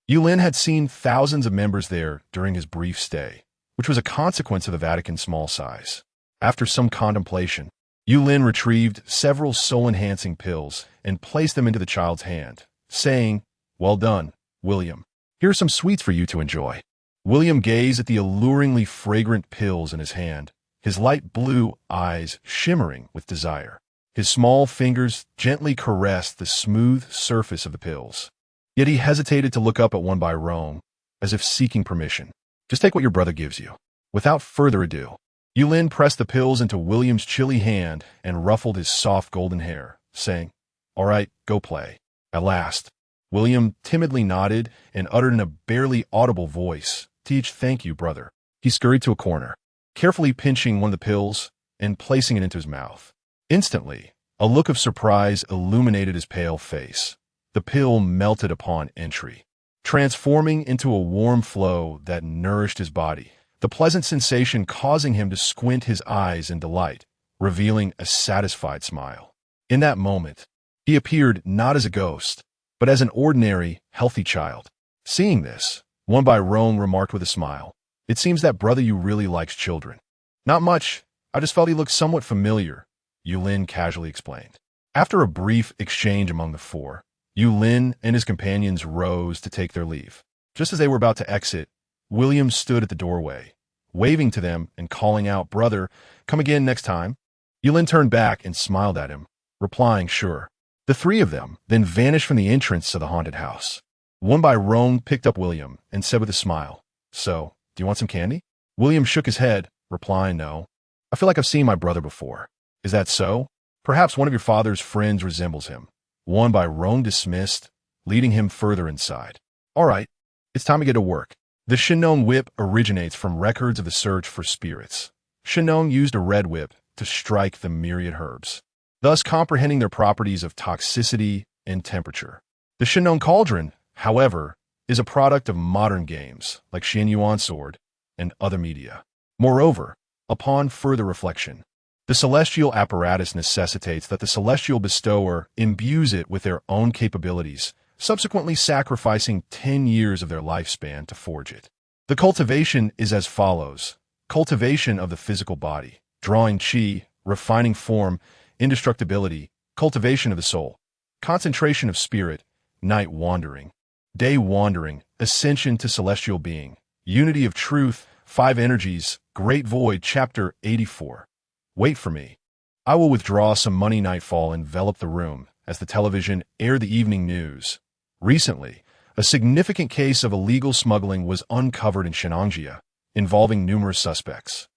S1: Yulin had seen thousands of members there during his brief stay, which was a consequence of the Vatican's small size. After some contemplation, Yulin retrieved several soul-enhancing pills and placed them into the child's hand, saying, "Well done, William. Here are some sweets for you to enjoy." William gazed at the alluringly fragrant pills in his hand, his light blue eyes shimmering with desire. His small fingers gently caressed the smooth surface of the pills. Yet he hesitated to look up at Wen Beirong, as if seeking permission. "Just take what your brother gives you." Without further ado, Yulin pressed the pills into William's chilly hand and ruffled his soft golden hair, saying, "All right, go play." At last, William timidly nodded and uttered in a barely audible voice, "Teach, thank you, brother." He scurried to a corner, carefully pinching one of the pills and placing it into his mouth. Instantly, a look of surprise illuminated his pale face. The pill melted upon entry, transforming into a warm flow that nourished his body, the pleasant sensation causing him to squint his eyes in delight, revealing a satisfied smile. In that moment, he appeared not as a ghost, but as an ordinary, healthy child. Seeing this, Wen Beirong remarked with a smile, "It seems that brother you really likes children." "Not much. I just felt he looked somewhat familiar," Yulin casually explained. After a brief exchange among the four, Yulin and his companions rose to take their leave. Just as they were about to exit, William stood at the doorway, waving to them and calling out, "Brother, come again next time." Yulin turned back and smiled at him, replying, "Sure." The three of them then vanished from the entrance to the haunted house. Wen Beirong picked up William and said with a smile, "So, do you want some candy?" William shook his head, replying, "No. I feel like I've seen my brother before." "Is that so? Perhaps one of your father's friends resembles him." Wen Beirong dismissed, leading him further inside. "All right, it's time to get to work." The Shenong whip originates from records of the search for spirits. Shenong used a red whip to strike the myriad herbs, thus comprehending their properties of toxicity and temperature. The Shenong cauldron, however, is a product of modern games like Xian Yuan Sword and other media. Moreover, upon further reflection, the celestial apparatus necessitates that the celestial bestower imbues it with their own capabilities, subsequently sacrificing 10 years of their lifespan to forge it. The cultivation is as follows: cultivation of the physical body, drawing qi, refining form, indestructibility, cultivation of the soul, concentration of spirit, night wandering, day wandering, ascension to celestial being, unity of truth, 5 energies, great void, chapter 84. Wait for me. I will withdraw some money. Nightfall enveloped the room as the television aired the evening news. Recently, a significant case of illegal smuggling was uncovered in Shenangjia, involving numerous suspects.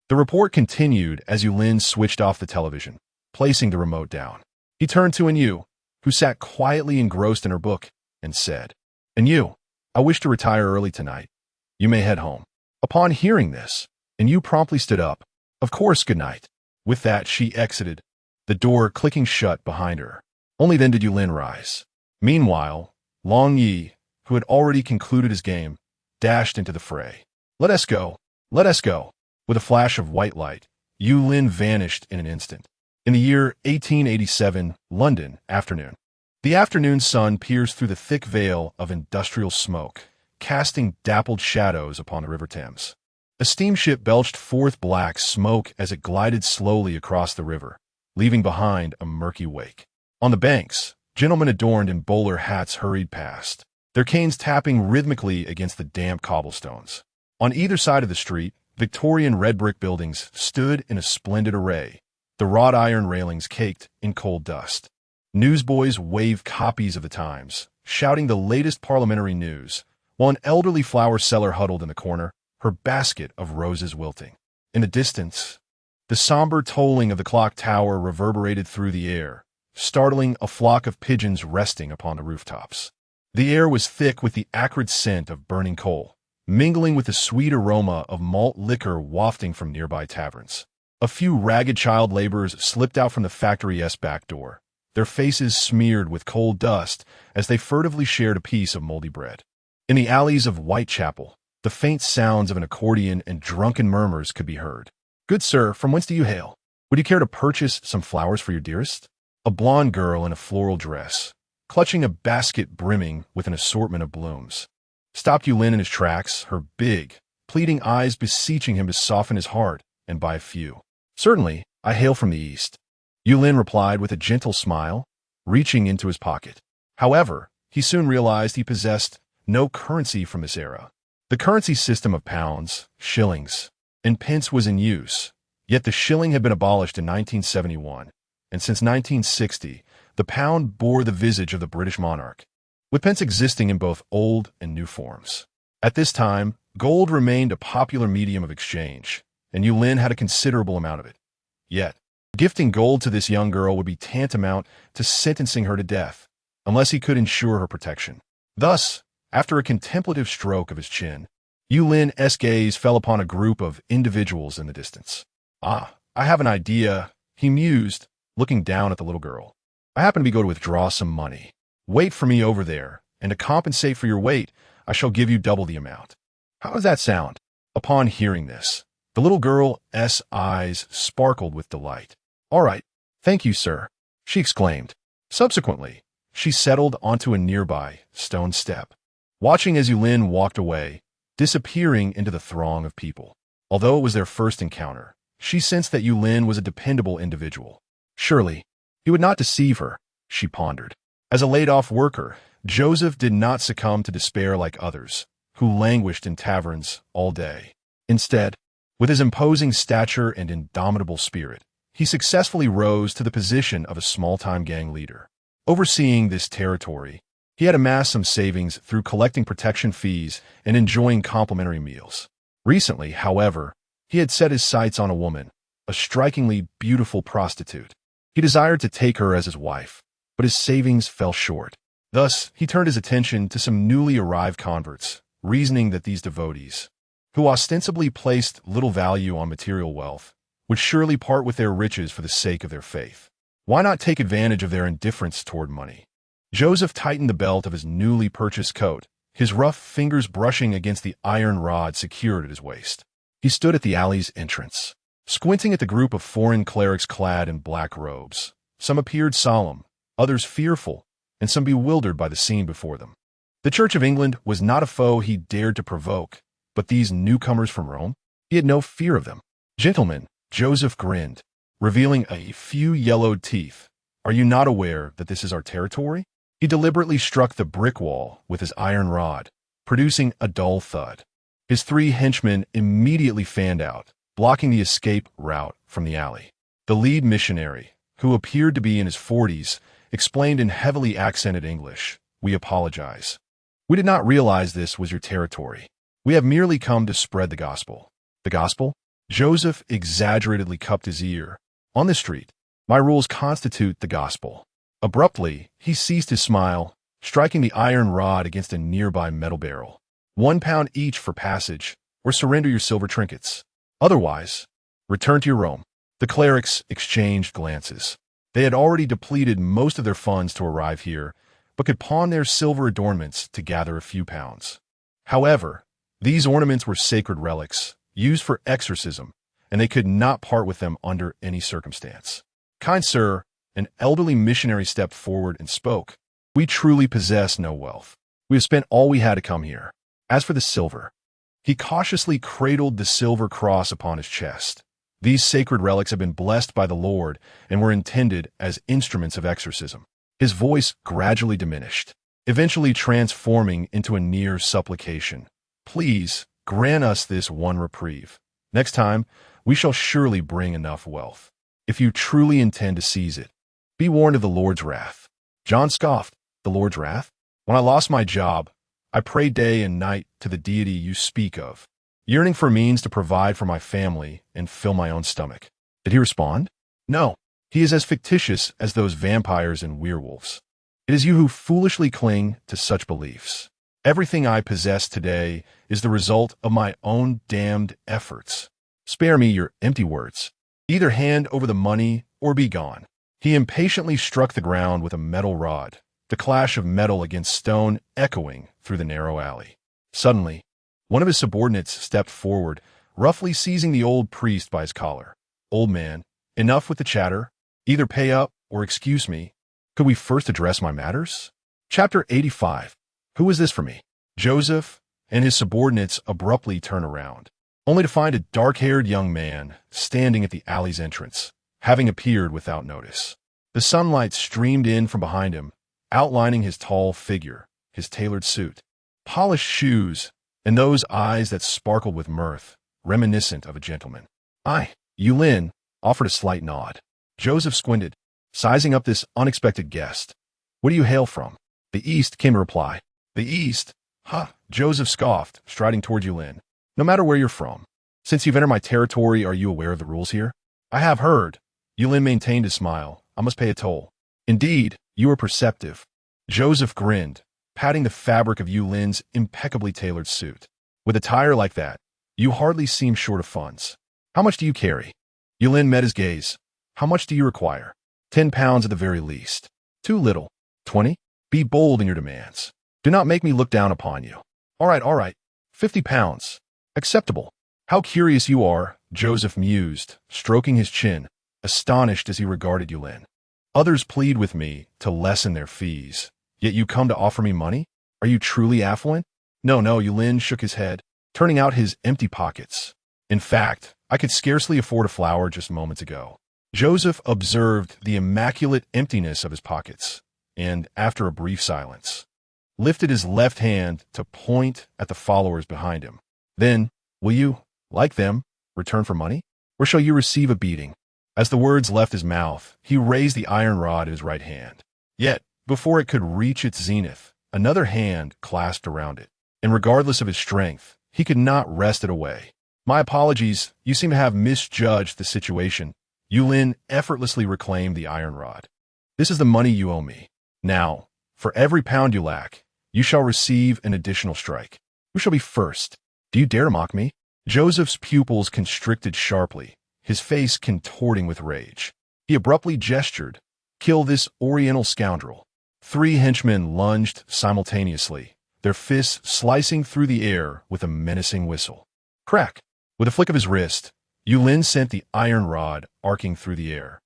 S1: The report continued as Yulin switched off the television, placing the remote down. He turned to Yu, who sat quietly engrossed in her book, and said, "Yu, I wish to retire early tonight. You may head home." Upon hearing this, Yu promptly stood up. "Of course, good night." With that, she exited, the door clicking shut behind her. Only then did Yulin rise. Meanwhile, Long Yi, who had already concluded his game, dashed into the fray. "Let us go! Let us go!" With a flash of white light, Yulin vanished in an instant. In the year 1887, London, afternoon. The afternoon sun pierced through the thick veil of industrial smoke, casting dappled shadows upon the River Thames. A steamship belched forth black smoke as it glided slowly across the river, leaving behind a murky wake. On the banks, gentlemen adorned in bowler hats hurried past, their canes tapping rhythmically against the damp cobblestones. On either side of the street, Victorian red brick buildings stood in a splendid array, the wrought iron railings caked in cold dust. Newsboys waved copies of the Times, shouting the latest parliamentary news, while an elderly flower seller huddled in the corner, her basket of roses wilting. In the distance, the somber tolling of the clock tower reverberated through the air, startling a flock of pigeons resting upon the rooftops. The air was thick with the acrid scent of burning coal, mingling with the sweet aroma of malt liquor wafting from nearby taverns. A few ragged child laborers slipped out from the factory's back door, their faces smeared with coal dust as they furtively shared a piece of moldy bread. In the alleys of Whitechapel, the faint sounds of an accordion and drunken murmurs could be heard. "Good sir, from whence do you hail? Would you care to purchase some flowers for your dearest?" A blonde girl in a floral dress, clutching a basket brimming with an assortment of blooms, stopped Yulin in his tracks, her big, pleading eyes beseeching him to soften his heart and buy a few. "Certainly, I hail from the east," Yulin replied with a gentle smile, reaching into his pocket. However, he soon realized he possessed no currency from this era. The currency system of pounds, shillings, and pence was in use, yet the shilling had been abolished in 1971, and since 1960, the pound bore the visage of the British monarch, with pence existing in both old and new forms. At this time, gold remained a popular medium of exchange, and Yulin had a considerable amount of it. Yet, gifting gold to this young girl would be tantamount to sentencing her to death, unless he could ensure her protection. Thus, after a contemplative stroke of his chin, Yulin's gaze fell upon a group of individuals in the distance. "Ah, I have an idea," he mused, looking down at the little girl. "I happen to be going to withdraw some money. Wait for me over there, and to compensate for your wait, I shall give you double the amount. How does that sound?" Upon hearing this, the little girl's eyes sparkled with delight. "All right, thank you, sir," she exclaimed. Subsequently, she settled onto a nearby stone step, watching as Yulin walked away, disappearing into the throng of people. Although it was their first encounter, she sensed that Yulin was a dependable individual. Surely, he would not deceive her, she pondered. As a laid-off worker, Joseph did not succumb to despair like others, who languished in taverns all day. Instead, with his imposing stature and indomitable spirit, he successfully rose to the position of a small-time gang leader. Overseeing this territory, he had amassed some savings through collecting protection fees and enjoying complimentary meals. Recently, however, he had set his sights on a woman, a strikingly beautiful prostitute. He desired to take her as his wife, but his savings fell short. Thus, he turned his attention to some newly arrived converts, reasoning that these devotees, who ostensibly placed little value on material wealth, would surely part with their riches for the sake of their faith. Why not take advantage of their indifference toward money? Joseph tightened the belt of his newly purchased coat, his rough fingers brushing against the iron rod secured at his waist. He stood at the alley's entrance, squinting at the group of foreign clerics clad in black robes. Some appeared solemn, others fearful, and some bewildered by the scene before them. The Church of England was not a foe he dared to provoke, but these newcomers from Rome? He had no fear of them. "Gentlemen," Joseph grinned, revealing a few yellowed teeth, "are you not aware that this is our territory?" He deliberately struck the brick wall with his iron rod, producing a dull thud. His three henchmen immediately fanned out, blocking the escape route from the alley. The lead missionary, who appeared to be in his 40s, explained in heavily accented English, "We apologize. We did not realize this was your territory. We have merely come to spread the gospel." "The gospel?" Joseph exaggeratedly cupped his ear. On the street, my rules constitute the gospel. Abruptly, he ceased his smile, striking the iron rod against a nearby metal barrel. 1 pound each for passage, or surrender your silver trinkets. Otherwise, return to your Rome. The clerics exchanged glances. They had already depleted most of their funds to arrive here, but could pawn their silver adornments to gather a few pounds. However, these ornaments were sacred relics, used for exorcism, and they could not part with them under any circumstance. Kind sir, an elderly missionary stepped forward and spoke. We truly possess no wealth. We have spent all we had to come here. As for the silver, he cautiously cradled the silver cross upon his chest. These sacred relics have been blessed by the Lord and were intended as instruments of exorcism. His voice gradually diminished, eventually transforming into a near supplication. Please grant us this one reprieve. Next time, we shall surely bring enough wealth. If you truly intend to seize it, be warned of the Lord's wrath. John scoffed. The Lord's wrath? When I lost my job, I prayed day and night to the deity you speak of, yearning for means to provide for my family and fill my own stomach. Did he respond? No. He is as fictitious as those vampires and werewolves. It is you who foolishly cling to such beliefs. Everything I possess today is the result of my own damned efforts. Spare me your empty words. Either hand over the money or be gone. He impatiently struck the ground with a metal rod, the clash of metal against stone echoing through the narrow alley. Suddenly, one of his subordinates stepped forward, roughly seizing the old priest by his collar. Old man, enough with the chatter. Either pay up or excuse me. Could we first address my matters? Chapter 85. Who is this for me? Joseph and his subordinates abruptly turn around, only to find a dark-haired young man standing at the alley's entrance, having appeared without notice. The sunlight streamed in from behind him, outlining his tall figure, his tailored suit, polished shoes, and those eyes that sparkled with mirth, reminiscent of a gentleman. Yulin offered a slight nod. Joseph squinted, sizing up this unexpected guest. Where do you hail from? The East, came a reply. The East? Ha! Joseph scoffed, striding toward Yulin. No matter where you're from. Since you've entered my territory, are you aware of the rules here? I have heard. Yulin maintained his smile. I must pay a toll. Indeed, you are perceptive. Joseph grinned, patting the fabric of Yulin's impeccably tailored suit. With attire like that, you hardly seem short of funds. How much do you carry? Yulin met his gaze. How much do you require? 10 pounds at the very least. Too little. 20? Be bold in your demands. Do not make me look down upon you. All right. 50 pounds. Acceptable. How curious you are, Joseph mused, stroking his chin, astonished as he regarded Yulin. Others plead with me to lessen their fees, yet you come to offer me money? Are you truly affluent? No, Yulin shook his head, turning out his empty pockets. In fact, I could scarcely afford a flower just moments ago. Joseph observed the immaculate emptiness of his pockets, and, after a brief silence, lifted his left hand to point at the followers behind him. Then, will you, like them, return for money? Or shall you receive a beating? As the words left his mouth, he raised the iron rod in his right hand. Yet, before it could reach its zenith, another hand clasped around it, and regardless of his strength, he could not wrest it away. My apologies, you seem to have misjudged the situation. Yulin effortlessly reclaimed the iron rod. This is the money you owe me. Now, for every pound you lack, you shall receive an additional strike. Who shall be first? Do you dare mock me? Joseph's pupils constricted sharply, his face contorting with rage. He abruptly gestured, "Kill this oriental scoundrel." 3 henchmen lunged simultaneously, their fists slicing through the air with a menacing whistle. Crack! With a flick of his wrist, Yulin sent the iron rod arcing through the air.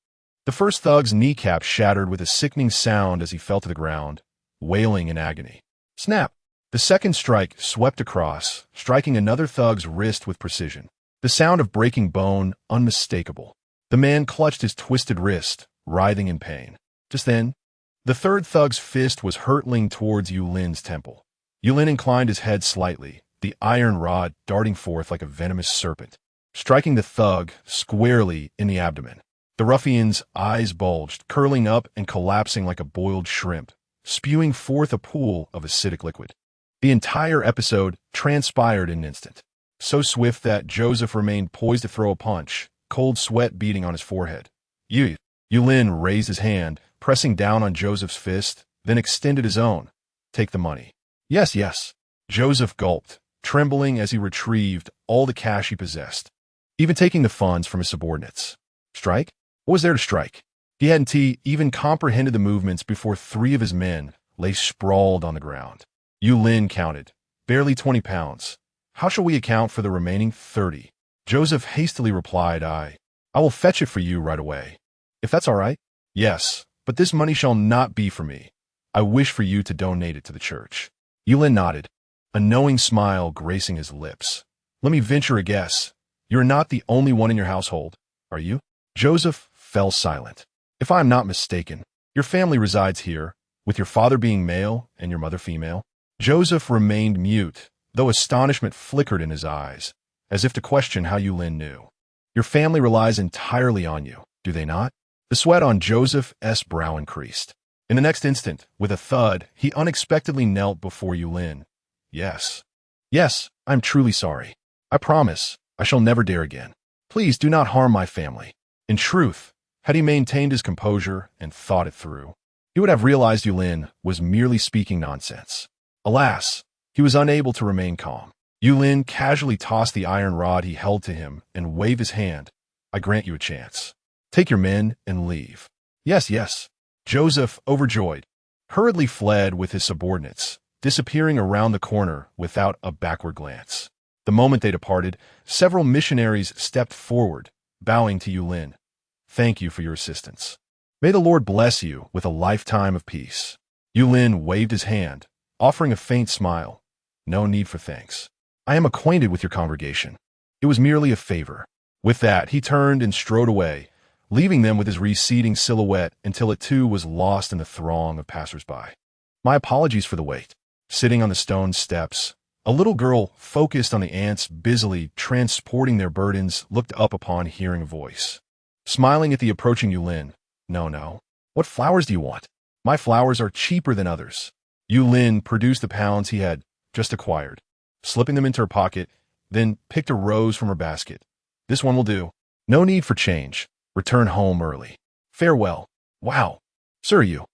S1: The first thug's kneecap shattered with a sickening sound as he fell to the ground, wailing in agony. Snap! The second strike swept across, striking another thug's wrist with precision. The sound of breaking bone unmistakable. The man clutched his twisted wrist, writhing in pain. Just then, the third thug's fist was hurtling towards Yulin's temple. Yulin inclined his head slightly, the iron rod darting forth like a venomous serpent, striking the thug squarely in the abdomen. The ruffian's eyes bulged, curling up and collapsing like a boiled shrimp, spewing forth a pool of acidic liquid. The entire episode transpired in an instant. so swift that Joseph remained poised to throw a punch, cold sweat beading on his forehead. Yulin raised his hand, pressing down on Joseph's fist, then extended his own. Take the money. Yes, yes. Joseph gulped, trembling as he retrieved all the cash he possessed, even taking the funds from his subordinates. Strike? What was there to strike? He hadn't even comprehended the movements before 3 of his men lay sprawled on the ground. Yulin counted. Barely 20 pounds. How shall we account for the remaining 30? Joseph hastily replied, I will fetch it for you right away. If that's all right? Yes, but this money shall not be for me. I wish for you to donate it to the church. Yulin nodded, a knowing smile gracing his lips. Let me venture a guess. You're not the only one in your household, are you? Joseph fell silent. If I am not mistaken, your family resides here, with your father being male and your mother female. Joseph remained mute, though astonishment flickered in his eyes, as if to question how Yulin knew. Your family relies entirely on you, do they not? The sweat on Joseph's brow increased. In the next instant, with a thud, he unexpectedly knelt before Yulin. Yes. Yes, I'm truly sorry. I promise, I shall never dare again. Please do not harm my family. In truth, had he maintained his composure and thought it through, he would have realized Yulin was merely speaking nonsense. Alas, he was unable to remain calm. Yulin casually tossed the iron rod he held to him and waved his hand. I grant you a chance. Take your men and leave. Yes, yes. Joseph, overjoyed, hurriedly fled with his subordinates, disappearing around the corner without a backward glance. The moment they departed, several missionaries stepped forward, bowing to Yulin. Thank you for your assistance. May the Lord bless you with a lifetime of peace. Yulin waved his hand, offering a faint smile. No need for thanks. I am acquainted with your congregation. It was merely a favor. With that, he turned and strode away, leaving them with his receding silhouette until it too was lost in the throng of passers-by. My apologies for the wait. Sitting on the stone steps, a little girl focused on the ants busily transporting their burdens looked up upon hearing a voice. Smiling at the approaching Yulin, No. What flowers do you want? My flowers are cheaper than others. Yulin produced the pounds he had just acquired, slipping them into her pocket, then picked a rose from her basket. This one will do. No need for change. Return home early. Farewell. Wow. Sir, you.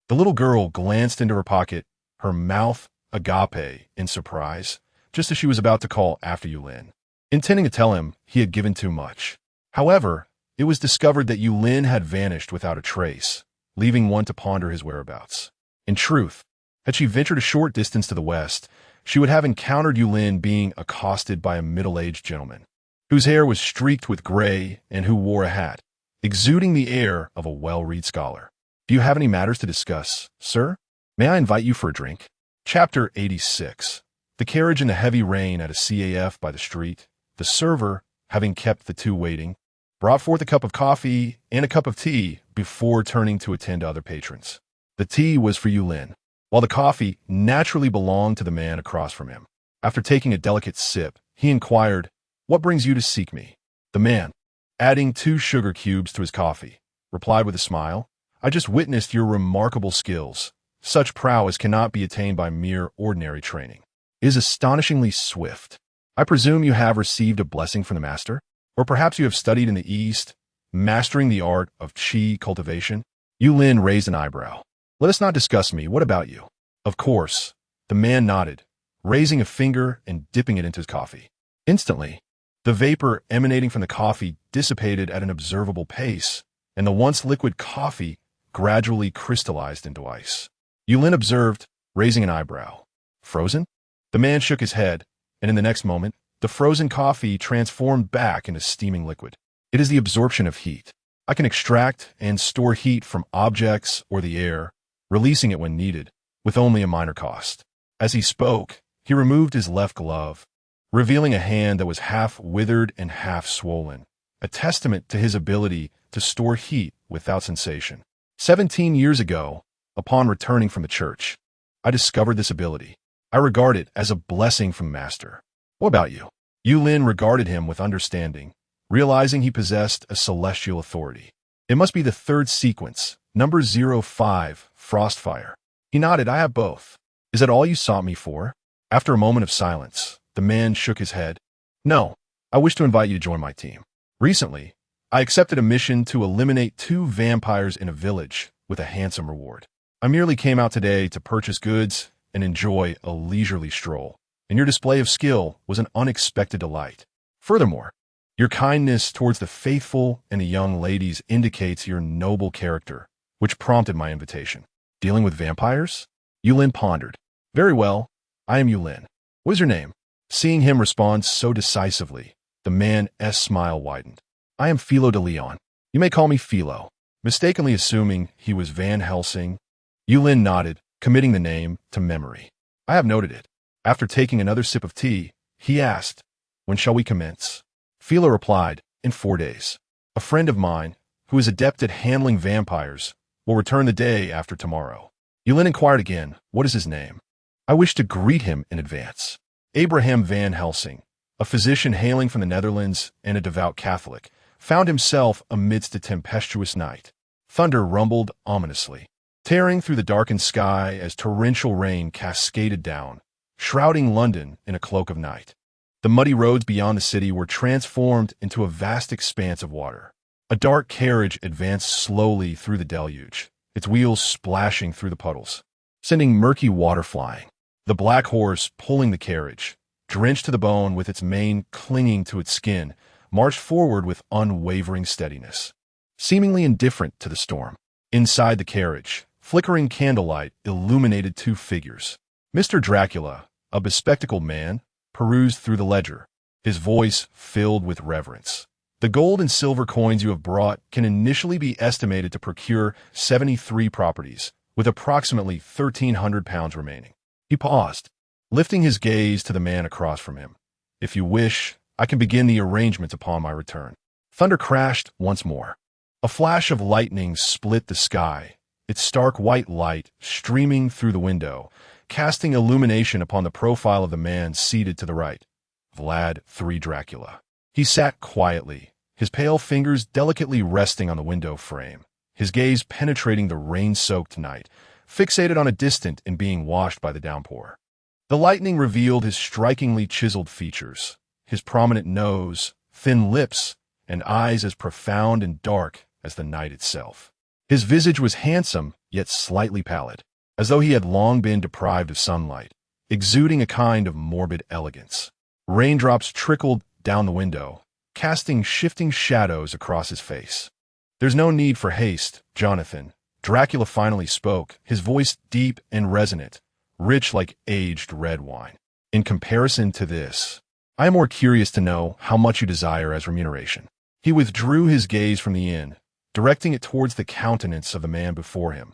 S1: The little girl glanced into her pocket, her mouth agape in surprise, just as she was about to call after Yulin, intending to tell him he had given too much. However, it was discovered that Yulin had vanished without a trace, leaving one to ponder his whereabouts. In truth, had she ventured a short distance to the west, she would have encountered Yulin being accosted by a middle-aged gentleman, whose hair was streaked with gray and who wore a hat, exuding the air of a well-read scholar. Do you have any matters to discuss, sir? May I invite you for a drink? Chapter 86. The carriage in the heavy rain at a CAF by the street, the server, having kept the two waiting, brought forth a cup of coffee and a cup of tea before turning to attend to other patrons. The tea was for Yulin, while the coffee naturally belonged to the man across from him. After taking a delicate sip, he inquired, What brings you to seek me? The man, adding 2 sugar cubes to his coffee, replied with a smile, I just witnessed your remarkable skills. Such prowess cannot be attained by mere ordinary training. It is astonishingly swift. I presume you have received a blessing from the master? Or perhaps you have studied in the East, mastering the art of qi cultivation? Yulin raised an eyebrow. Let us not discuss me. What about you? Of course. The man nodded, raising a finger and dipping it into his coffee. Instantly, the vapor emanating from the coffee dissipated at an observable pace, and the once liquid coffee gradually crystallized into ice. Yulin observed, raising an eyebrow. Frozen? The man shook his head, and in the next moment, the frozen coffee transformed back into steaming liquid. It is the absorption of heat. I can extract and store heat from objects or the air, releasing it when needed, with only a minor cost. As he spoke, he removed his left glove, revealing a hand that was half withered and half swollen, a testament to his ability to store heat without sensation. 17 years ago, upon returning from the church, I discovered this ability. I regard it as a blessing from Master. What about you? Yulin regarded him with understanding, realizing he possessed a celestial authority. It must be the 3rd sequence, number 05, Frostfire. He nodded, I have both. Is that all you sought me for? After a moment of silence, the man shook his head. No, I wish to invite you to join my team. Recently, I accepted a mission to eliminate 2 vampires in a village with a handsome reward. I merely came out today to purchase goods and enjoy a leisurely stroll, and your display of skill was an unexpected delight. Furthermore, your kindness towards the faithful and the young ladies indicates your noble character, which prompted my invitation. Dealing with vampires? Yulin pondered. Very well, I am Yulin. What is your name? Seeing him respond so decisively, the man's smile widened. I am Philo de Leon. You may call me Philo. Mistakenly assuming he was Van Helsing, Yulin nodded, committing the name to memory. I have noted it. After taking another sip of tea, he asked, when shall we commence? Philo replied, in 4 days. A friend of mine, who is adept at handling vampires, will return the day after tomorrow. Yulin inquired again, what is his name? I wish to greet him in advance. Abraham Van Helsing, a physician hailing from the Netherlands and a devout Catholic, found himself amidst a tempestuous night. Thunder rumbled ominously, tearing through the darkened sky as torrential rain cascaded down, shrouding London in a cloak of night. The muddy roads beyond the city were transformed into a vast expanse of water. A dark carriage advanced slowly through the deluge, its wheels splashing through the puddles, sending murky water flying. The black horse, pulling the carriage, drenched to the bone with its mane clinging to its skin, marched forward with unwavering steadiness, seemingly indifferent to the storm. Inside the carriage, flickering candlelight illuminated 2 figures. Mr. Dracula, a bespectacled man, perused through the ledger, his voice filled with reverence. The gold and silver coins you have brought can initially be estimated to procure 73 properties, with approximately 1,300 pounds remaining. He paused, lifting his gaze to the man across from him. If you wish, I can begin the arrangements upon my return. Thunder crashed once more. A flash of lightning split the sky, its stark white light streaming through the window, casting illumination upon the profile of the man seated to the right, Vlad III Dracula. He sat quietly, his pale fingers delicately resting on the window frame, his gaze penetrating the rain-soaked night, fixated on a distant and being washed by the downpour. The lightning revealed his strikingly chiseled features, his prominent nose, thin lips, and eyes as profound and dark as the night itself. His visage was handsome, yet slightly pallid, as though he had long been deprived of sunlight, exuding a kind of morbid elegance. Raindrops trickled down the window, casting shifting shadows across his face. There's no need for haste, Jonathan. Dracula finally spoke, his voice deep and resonant, rich like aged red wine. In comparison to this, I am more curious to know how much you desire as remuneration. He withdrew his gaze from the inn, directing it towards the countenance of the man before him,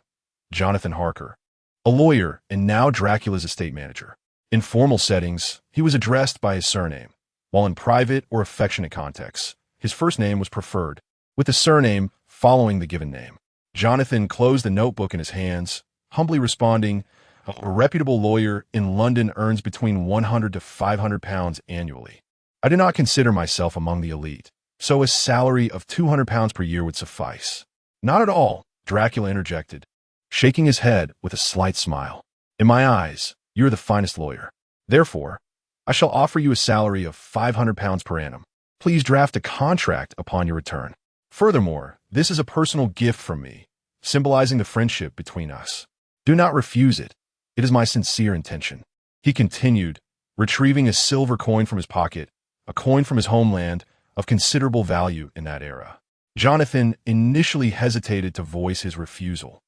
S1: Jonathan Harker, a lawyer and now Dracula's estate manager. In formal settings, he was addressed by his surname, while in private or affectionate contexts, his first name was preferred, with the surname following the given name. Jonathan closed the notebook in his hands, humbly responding, a reputable lawyer in London earns between 100 to 500 pounds annually. I do not consider myself among the elite, so a salary of 200 pounds per year would suffice. Not at all, Dracula interjected, shaking his head with a slight smile. In my eyes, you are the finest lawyer. Therefore, I shall offer you a salary of 500 pounds per annum. Please draft a contract upon your return. Furthermore, this is a personal gift from me, symbolizing the friendship between us. Do not refuse it. It is my sincere intention. He continued, retrieving a silver coin from his pocket, a coin from his homeland of considerable value in that era. Jonathan initially hesitated to voice his refusal,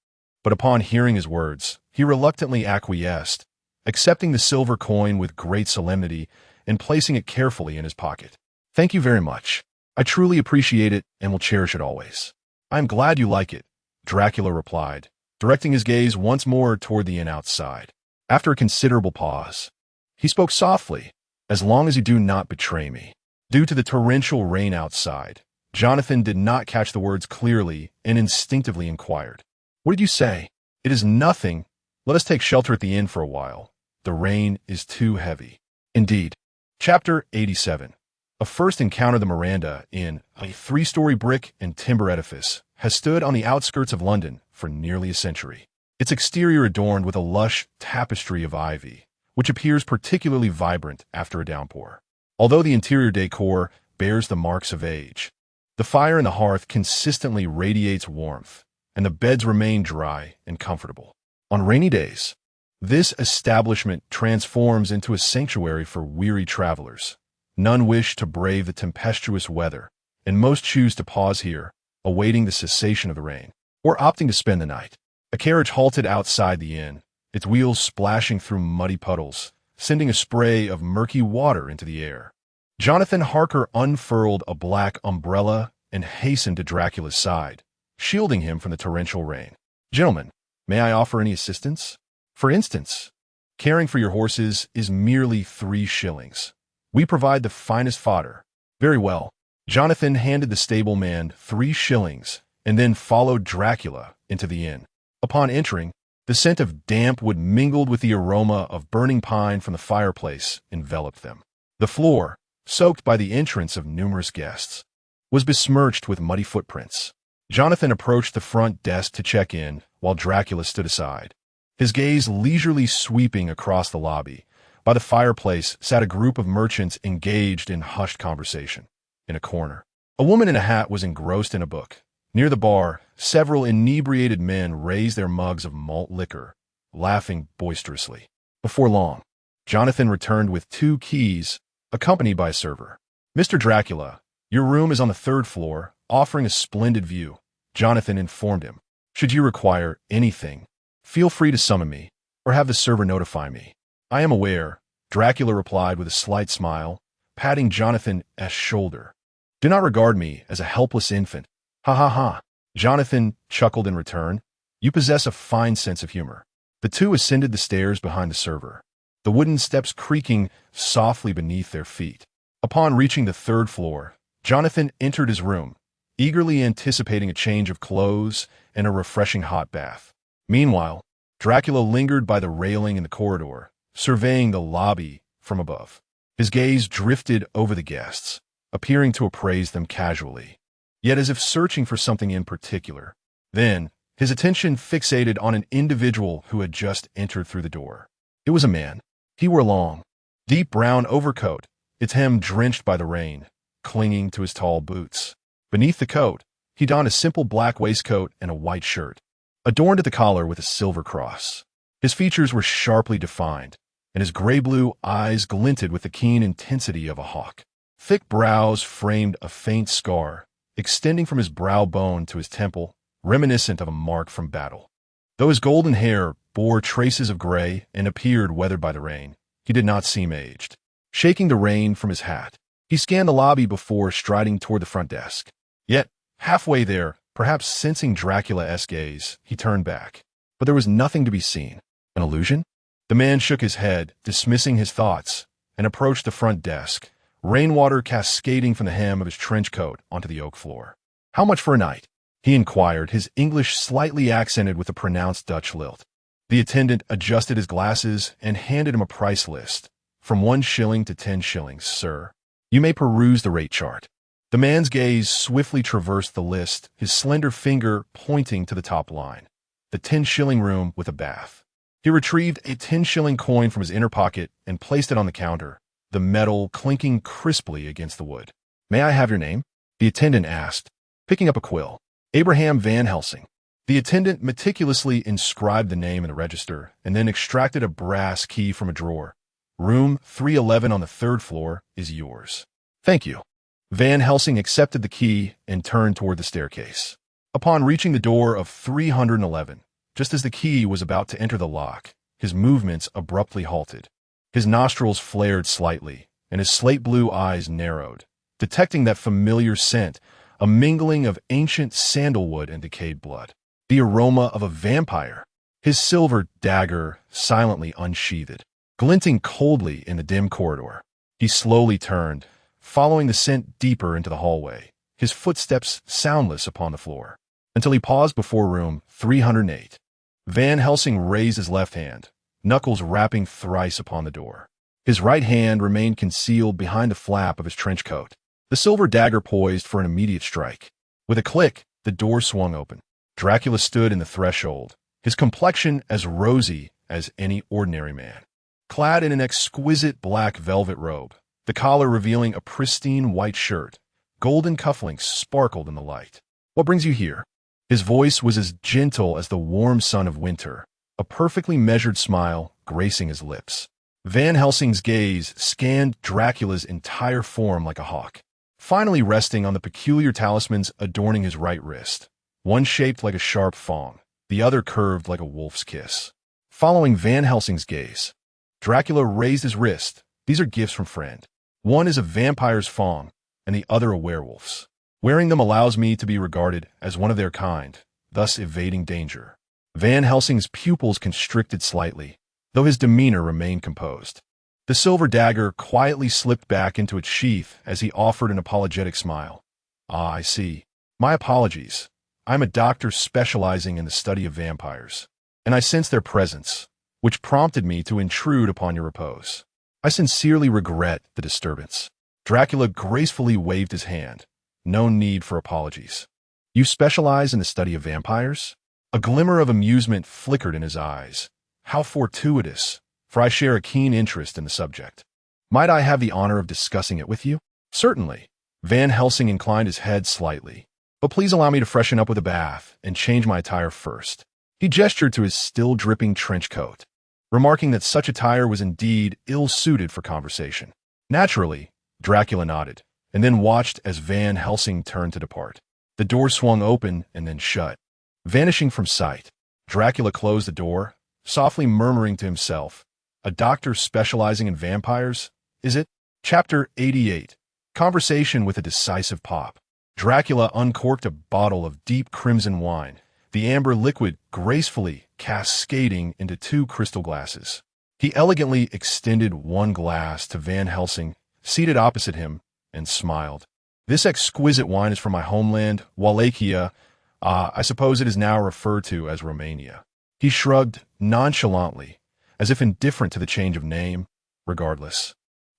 S1: but upon hearing his words, he reluctantly acquiesced, accepting the silver coin with great solemnity and placing it carefully in his pocket. Thank you very much. I truly appreciate it and will cherish it always. I am glad you like it, Dracula replied, directing his gaze once more toward the inn outside. After a considerable pause, he spoke softly, as long as you do not betray me. Due to the torrential rain outside, Jonathan did not catch the words clearly and instinctively inquired, what did you say? It is nothing. Let us take shelter at the inn for a while. The rain is too heavy. Indeed. Chapter 87. A first encounter. The Miranda Inn, a 3-story brick and timber edifice, has stood on the outskirts of London for nearly a century. Its exterior adorned with a lush tapestry of ivy, which appears particularly vibrant after a downpour. although the interior decor bears the marks of age. The fire in the hearth consistently radiates warmth, and the beds remain dry and comfortable. On rainy days, this establishment transforms into a sanctuary for weary travelers. None wish to brave the tempestuous weather, and most choose to pause here, awaiting the cessation of the rain, or opting to spend the night. A carriage halted outside the inn, its wheels splashing through muddy puddles, sending a spray of murky water into the air. Jonathan Harker unfurled a black umbrella and hastened to Dracula's side, shielding him from the torrential rain. "Gentlemen, may I offer any assistance? For instance, caring for your horses is merely 3 shillings. We provide the finest fodder." "Very well." Jonathan handed the stableman 3 shillings and then followed Dracula into the inn. Upon entering, the scent of damp wood mingled with the aroma of burning pine from the fireplace enveloped them. The floor, soaked by the entrance of numerous guests, was besmirched with muddy footprints. Jonathan approached the front desk to check in, while Dracula stood aside, his gaze leisurely sweeping across the lobby. By the fireplace sat a group of merchants engaged in hushed conversation. In a corner, a woman in a hat was engrossed in a book. Near the bar, several inebriated men raised their mugs of malt liquor, laughing boisterously. Before long, Jonathan returned with 2 keys, accompanied by a server. "Mr. Dracula, your room is on the 3rd floor, offering a splendid view," Jonathan informed him. "Should you require anything, feel free to summon me, or have the server notify me." "I am aware," Dracula replied with a slight smile, patting Jonathan's shoulder. "Do not regard me as a helpless infant." "Ha ha ha." Jonathan chuckled in return. "You possess a fine sense of humor." The two ascended the stairs behind the server, the wooden steps creaking softly beneath their feet. Upon reaching the 3rd floor, Jonathan entered his room, eagerly anticipating a change of clothes and a refreshing hot bath. Meanwhile, Dracula lingered by the railing in the corridor, surveying the lobby from above. His gaze drifted over the guests, appearing to appraise them casually, yet as if searching for something in particular. Then, his attention fixated on an individual who had just entered through the door. It was a man. He wore a long, deep brown overcoat, its hem drenched by the rain, clinging to his tall boots. Beneath the coat, he donned a simple black waistcoat and a white shirt, adorned at the collar with a silver cross. His features were sharply defined, and his gray-blue eyes glinted with the keen intensity of a hawk. Thick brows framed a faint scar, extending from his brow bone to his temple, reminiscent of a mark from battle. Though his golden hair bore traces of gray and appeared weathered by the rain, he did not seem aged. Shaking the rain from his hat, he scanned the lobby before striding toward the front desk. Yet, halfway there, perhaps sensing Dracula's gaze, he turned back. But there was nothing to be seen. An illusion? The man shook his head, dismissing his thoughts, and approached the front desk, rainwater cascading from the hem of his trench coat onto the oak floor. "How much for a night?" he inquired, his English slightly accented with a pronounced Dutch lilt. The attendant adjusted his glasses and handed him a price list. "From 1 shilling to 10 shillings, sir. You may peruse the rate chart." The man's gaze swiftly traversed the list, his slender finger pointing to the top line. The 10-shilling room with a bath. He retrieved a 10-shilling coin from his inner pocket and placed it on the counter, the metal clinking crisply against the wood. "May I have your name?" the attendant asked, picking up a quill. "Abraham Van Helsing." The attendant meticulously inscribed the name in the register and then extracted a brass key from a drawer. "Room 311 on the 3rd floor is yours." "Thank you." Van Helsing accepted the key and turned toward the staircase. Upon reaching the door of 311, just as the key was about to enter the lock, his movements abruptly halted. His nostrils flared slightly, and his slate-blue eyes narrowed, detecting that familiar scent, a mingling of ancient sandalwood and decayed blood. The aroma of a vampire. His silver dagger silently unsheathed, glinting coldly in the dim corridor. He slowly turned, following the scent deeper into the hallway, his footsteps soundless upon the floor, until he paused before room 308. Van Helsing raised his left hand, knuckles rapping thrice upon the door. His right hand remained concealed behind the flap of his trench coat, the silver dagger poised for an immediate strike. With a click, the door swung open. Dracula stood in the threshold, his complexion as rosy as any ordinary man. Clad in an exquisite black velvet robe, the collar revealing a pristine white shirt. Golden cufflinks sparkled in the light. "What brings you here?" His voice was as gentle as the warm sun of winter, a perfectly measured smile gracing his lips. Van Helsing's gaze scanned Dracula's entire form like a hawk, finally resting on the peculiar talismans adorning his right wrist, one shaped like a sharp fang, the other curved like a wolf's kiss. Following Van Helsing's gaze, Dracula raised his wrist. "These are gifts from friend. One is a vampire's fang, and the other a werewolf's. Wearing them allows me to be regarded as one of their kind, thus evading danger." Van Helsing's pupils constricted slightly, though his demeanor remained composed. The silver dagger quietly slipped back into its sheath as he offered an apologetic smile. "Ah, I see. My apologies. I'm a doctor specializing in the study of vampires, and I sense their presence, which prompted me to intrude upon your repose. I sincerely regret the disturbance." Dracula gracefully waved his hand. "No need for apologies. You specialize in the study of vampires?" A glimmer of amusement flickered in his eyes. "How fortuitous, for I share a keen interest in the subject. Might I have the honor of discussing it with you?" "Certainly." Van Helsing inclined his head slightly. "But please allow me to freshen up with a bath and change my attire first." He gestured to his still-dripping trench coat, remarking that such attire was indeed ill-suited for conversation. Naturally, Dracula nodded, and then watched as Van Helsing turned to depart. The door swung open and then shut. Vanishing from sight, Dracula closed the door, softly murmuring to himself, "A doctor specializing in vampires, is it?" Chapter 88. Conversation with a decisive pop. Dracula uncorked a bottle of deep crimson wine, the amber liquid gracefully cascading into 2 crystal glasses. He elegantly extended one glass to Van Helsing, seated opposite him, and smiled. "This exquisite wine is from my homeland, Wallachia. I suppose it is now referred to as Romania." He shrugged nonchalantly, as if indifferent to the change of name. "Regardless,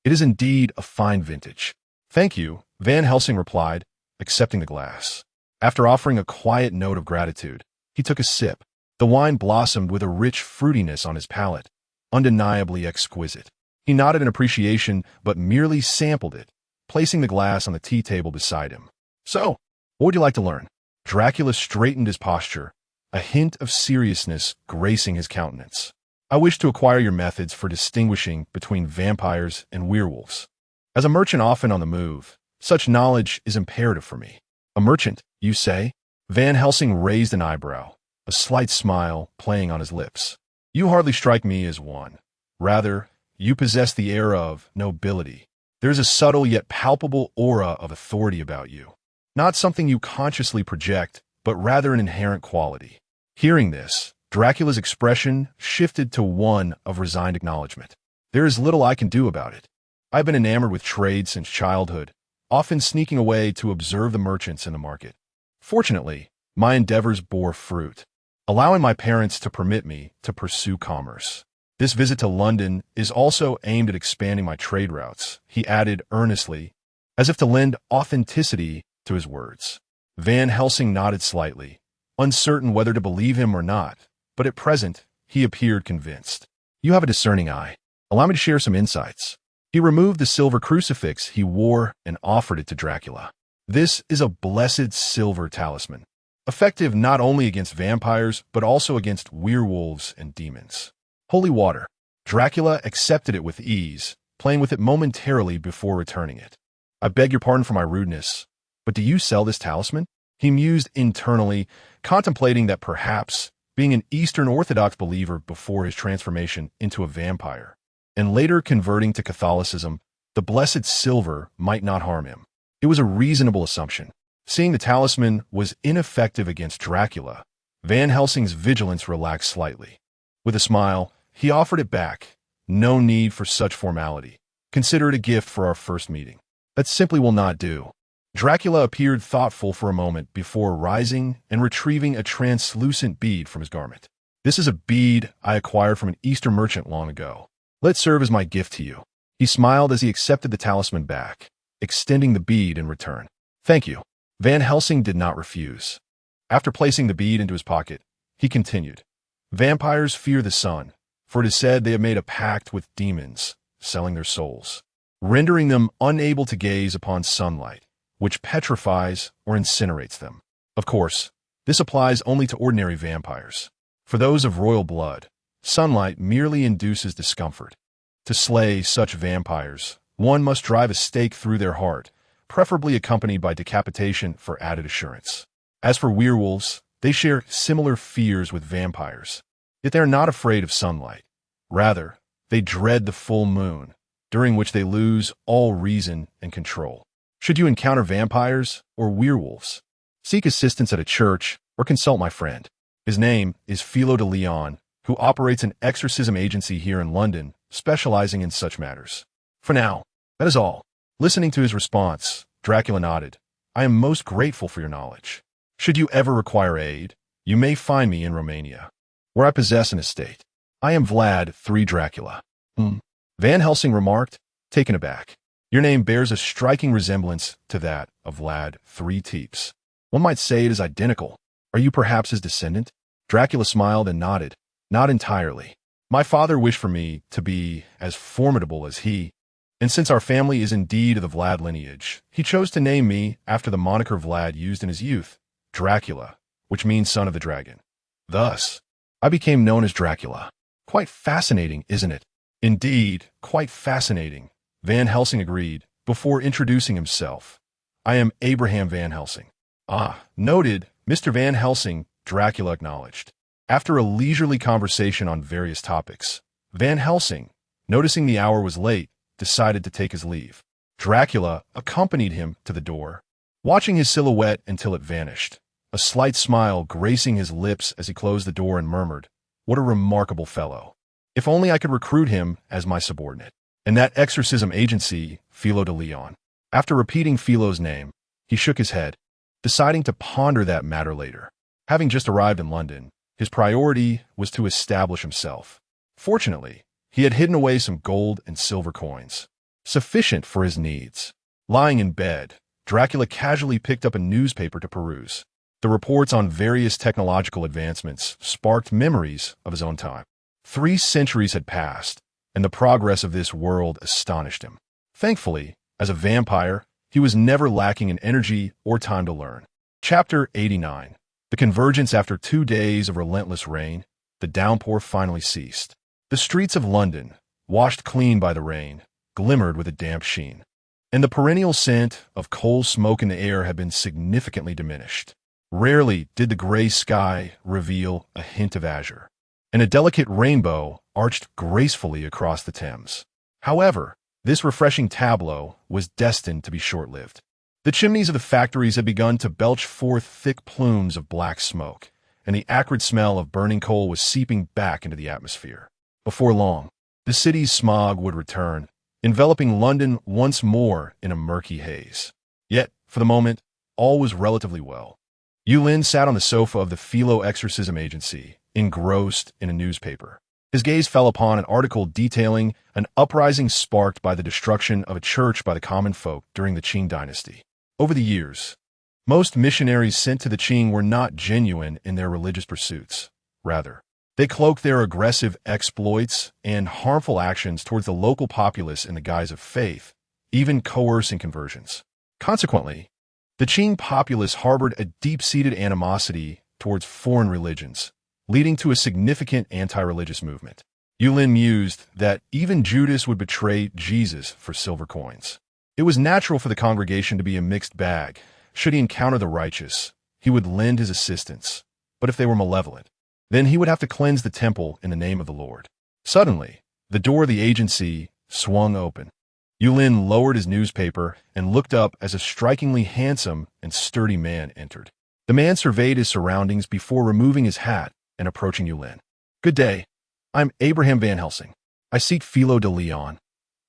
S1: it is indeed a fine vintage." "Thank you," Van Helsing replied, accepting the glass. After offering a quiet note of gratitude, he took a sip. The wine blossomed with a rich fruitiness on his palate, undeniably exquisite. He nodded in appreciation, but merely sampled it, placing the glass on the tea table beside him. "So, what would you like to learn?" Dracula straightened his posture, a hint of seriousness gracing his countenance. "I wish to acquire your methods for distinguishing between vampires and werewolves. As a merchant often on the move, such knowledge is imperative for me." "A merchant, you say?" Van Helsing raised an eyebrow, a slight smile playing on his lips. "You hardly strike me as one. Rather, you possess the air of nobility. There is a subtle yet palpable aura of authority about you. Not something you consciously project, but rather an inherent quality." Hearing this, Dracula's expression shifted to one of resigned acknowledgement. "There is little I can do about it. I've been enamored with trade since childhood, often sneaking away to observe the merchants in the market. Fortunately, my endeavors bore fruit, allowing my parents to permit me to pursue commerce. This visit to London is also aimed at expanding my trade routes," he added earnestly, as if to lend authenticity to his words. Van Helsing nodded slightly, uncertain whether to believe him or not, but at present he appeared convinced. "You have a discerning eye. Allow me to share some insights." He removed the silver crucifix he wore and offered it to Dracula. "This is a blessed silver talisman, effective not only against vampires, but also against werewolves and demons. Holy water." Dracula accepted it with ease, playing with it momentarily before returning it. "I beg your pardon for my rudeness, but do you sell this talisman?" He mused internally, contemplating that perhaps, being an Eastern Orthodox believer before his transformation into a vampire, and later converting to Catholicism, the blessed silver might not harm him. It was a reasonable assumption. Seeing the talisman was ineffective against Dracula, Van Helsing's vigilance relaxed slightly. With a smile, he offered it back. "No need for such formality. Consider it a gift for our first meeting." "That simply will not do." Dracula appeared thoughtful for a moment before rising and retrieving a translucent bead from his garment. "This is a bead I acquired from an Eastern merchant long ago. Let it serve as my gift to you." He smiled as he accepted the talisman back, extending the bead in return. "Thank you." Van Helsing did not refuse. After placing the bead into his pocket, he continued, "Vampires fear the sun, for it is said they have made a pact with demons, selling their souls. rendering them unable to gaze upon sunlight, which petrifies or incinerates them. Of course, this applies only to ordinary vampires. For those of royal blood, sunlight merely induces discomfort. To slay such vampires, one must drive a stake through their heart, preferably accompanied by decapitation for added assurance. As for werewolves, they share similar fears with vampires, yet they are not afraid of sunlight. Rather, they dread the full moon, during which they lose all reason and control. Should you encounter vampires or werewolves, seek assistance at a church or consult my friend. His name is Philo de Leon, who operates an exorcism agency here in London, specializing in such matters. For now, that is all. Listening to his response, Dracula nodded. I am most grateful for your knowledge. Should you ever require aid, you may find me in Romania, where I possess an estate. I am Vlad III Dracula. Van Helsing remarked, taken aback. Your name bears a striking resemblance to that of Vlad III Tepes. One might say it is identical. Are you perhaps his descendant? Dracula smiled and nodded. Not entirely. My father wished for me to be as formidable as he, and since our family is indeed of the Vlad lineage, he chose to name me after the moniker Vlad used in his youth, Dracula, which means son of the dragon. Thus, I became known as Dracula. Quite fascinating, isn't it? Indeed, quite fascinating, Van Helsing agreed, before introducing himself. I am Abraham Van Helsing. Ah, noted, Mr. Van Helsing, Dracula acknowledged. After a leisurely conversation on various topics, Van Helsing, noticing the hour was late, decided to take his leave. Dracula accompanied him to the door, watching his silhouette until it vanished, a slight smile gracing his lips as he closed the door and murmured, "What a remarkable fellow. If only I could recruit him as my subordinate." And that exorcism agency, Philo de Leon. After repeating Philo's name, he shook his head, deciding to ponder that matter later. Having just arrived in London, his priority was to establish himself. Fortunately, he had hidden away some gold and silver coins, sufficient for his needs. Lying in bed, Dracula casually picked up a newspaper to peruse. The reports on various technological advancements sparked memories of his own time. 3 centuries had passed, and the progress of this world astonished him. Thankfully, as a vampire, he was never lacking in energy or time to learn. Chapter 89. The convergence. After 2 days of relentless rain, the downpour finally ceased. The streets of London, washed clean by the rain, glimmered with a damp sheen, and the perennial scent of coal smoke in the air had been significantly diminished. Rarely did the gray sky reveal a hint of azure, and a delicate rainbow arched gracefully across the Thames. However, this refreshing tableau was destined to be short-lived. The chimneys of the factories had begun to belch forth thick plumes of black smoke, and the acrid smell of burning coal was seeping back into the atmosphere. Before long, the city's smog would return, enveloping London once more in a murky haze. Yet, for the moment, all was relatively well. Yulin sat on the sofa of the Philo Exorcism Agency, engrossed in a newspaper. His gaze fell upon an article detailing an uprising sparked by the destruction of a church by the common folk during the Qing dynasty. Over the years, most missionaries sent to the Qing were not genuine in their religious pursuits. Rather, they cloaked their aggressive exploits and harmful actions towards the local populace in the guise of faith, even coercing conversions. Consequently, the Qing populace harbored a deep-seated animosity towards foreign religions, leading to a significant anti-religious movement. Yulin mused that even Judas would betray Jesus for silver coins. It was natural for the congregation to be a mixed bag. Should he encounter the righteous, he would lend his assistance, but if they were malevolent, then he would have to cleanse the temple in the name of the Lord. Suddenly, the door of the agency swung open. Yulin lowered his newspaper and looked up as a strikingly handsome and sturdy man entered. The man surveyed his surroundings before removing his hat and approaching Yulin. "Good day. I'm Abraham Van Helsing. I seek Philo de Leon.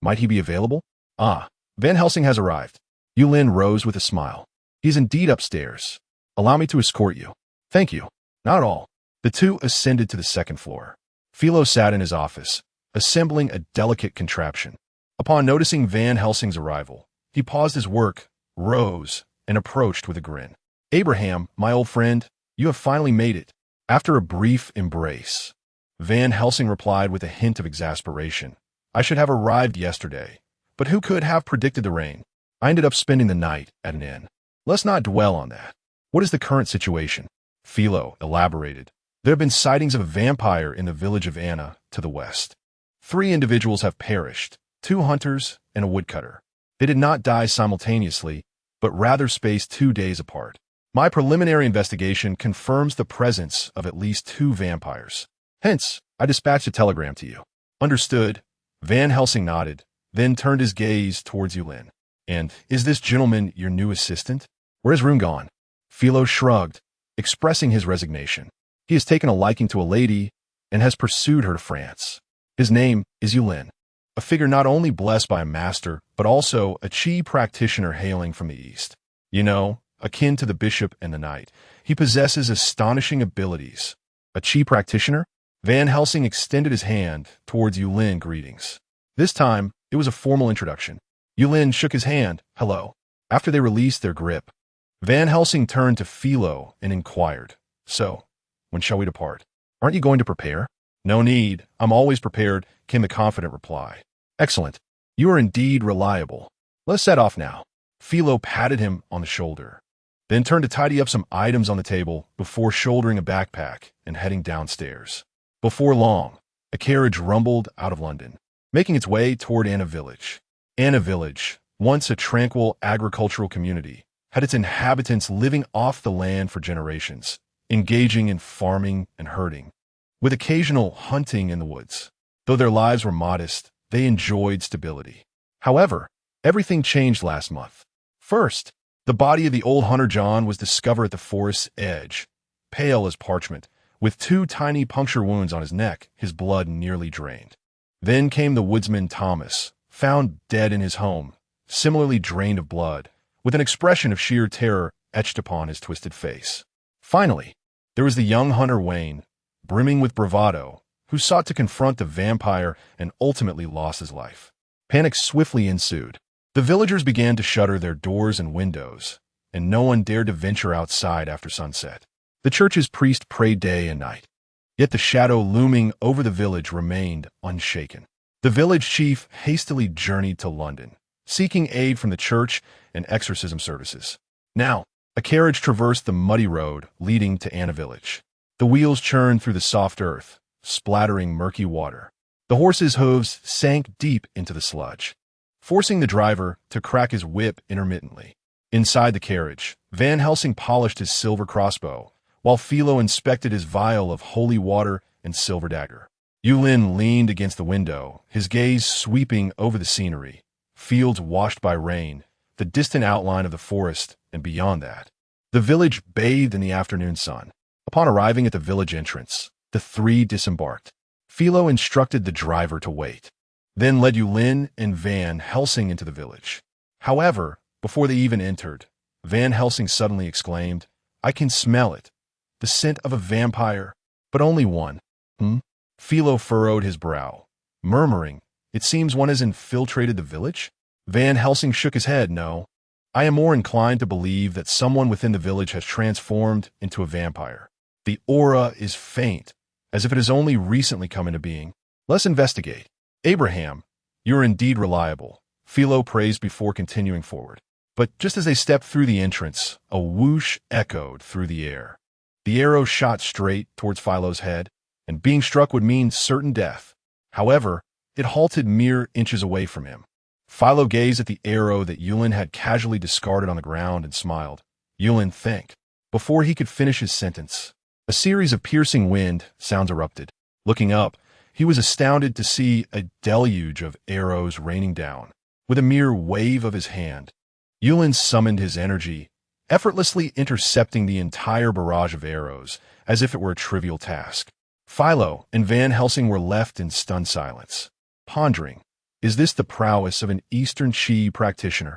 S1: Might he be available?" "Ah, Van Helsing has arrived." Yulin rose with a smile. "He's indeed upstairs. Allow me to escort you." "Thank you." "Not at all." The two ascended to the second floor. Philo sat in his office, assembling a delicate contraption. Upon noticing Van Helsing's arrival, he paused his work, rose, and approached with a grin. "Abraham, my old friend, you have finally made it." After a brief embrace, Van Helsing replied with a hint of exasperation, "I should have arrived yesterday, But who could have predicted the rain? I ended up spending the night at an inn. Let's not dwell on that. What is the current situation? Philo elaborated. There have been sightings of a vampire in the village of Anna to the west. 3 individuals have perished, 2 hunters and a woodcutter. They did not die simultaneously, but rather spaced 2 days apart. My preliminary investigation confirms the presence of at least 2 vampires. Hence, I dispatched a telegram to you. Understood. Van Helsing nodded, then turned his gaze towards Yulin. And is this gentleman your new assistant? Where's Rune gone? Philo shrugged, expressing his resignation. He has taken a liking to a lady and has pursued her to France. His name is Yulin, a figure not only blessed by a master, but also a chi practitioner hailing from the east. You know, akin to the bishop and the knight, he possesses astonishing abilities. A chi practitioner? Van Helsing extended his hand towards Yulin greetings. This time, it was a formal introduction. Yulin shook his hand, hello. After they released their grip, Van Helsing turned to Philo and inquired, so, when shall we depart? Aren't you going to prepare? No need, I'm always prepared, came the confident reply. Excellent. You are indeed reliable. Let's set off now. Philo patted him on the shoulder, then turned to tidy up some items on the table before shouldering a backpack and heading downstairs. Before long, a carriage rumbled out of London, making its way toward Anna Village. Anna Village, once a tranquil agricultural community, had its inhabitants living off the land for generations, engaging in farming and herding, with occasional hunting in the woods. Though their lives were modest, they enjoyed stability. However, everything changed last month. First, the body of the old hunter John was discovered at the forest's edge, pale as parchment, with 2 tiny puncture wounds on his neck, his blood nearly drained. Then came the woodsman Thomas, found dead in his home, similarly drained of blood, with an expression of sheer terror etched upon his twisted face. Finally, there was the young hunter Wayne, brimming with bravado, who sought to confront the vampire and ultimately lost his life. Panic swiftly ensued. The villagers began to shutter their doors and windows, and no one dared to venture outside after sunset. The church's priest prayed day and night, yet the shadow looming over the village remained unshaken. The village chief hastily journeyed to London, seeking aid from the church and exorcism services. Now, a carriage traversed the muddy road leading to Anna Village. The wheels churned through the soft earth, splattering murky water. The horse's hooves sank deep into the sludge, forcing the driver to crack his whip intermittently. Inside the carriage, Van Helsing polished his silver crossbow, while Philo inspected his vial of holy water and silver dagger. Yulin leaned against the window, his gaze sweeping over the scenery, fields washed by rain, the distant outline of the forest, and beyond that, the village bathed in the afternoon sun. Upon arriving at the village entrance, the 3 disembarked. Philo instructed the driver to wait, then led Yulin and Van Helsing into the village. However, before they even entered, Van Helsing suddenly exclaimed, I can smell it. The scent of a vampire, but only one. Philo furrowed his brow, murmuring, it seems one has infiltrated the village? Van Helsing shook his head, no. I am more inclined to believe that someone within the village has transformed into a vampire. The aura is faint, as if it has only recently come into being. Let's investigate. Abraham, you are indeed reliable, Philo praised before continuing forward. But just as they stepped through the entrance, a whoosh echoed through the air. The arrow shot straight towards Philo's head, and being struck would mean certain death. However, it halted mere inches away from him. Philo gazed at the arrow that Yulin had casually discarded on the ground and smiled. Yulin, think. Before he could finish his sentence, a series of piercing wind sounds erupted. Looking up, he was astounded to see a deluge of arrows raining down. With a mere wave of his hand, Yulin summoned his energy, effortlessly intercepting the entire barrage of arrows as if it were a trivial task. Philo and Van Helsing were left in stunned silence, pondering, is this the prowess of an Eastern Chi practitioner?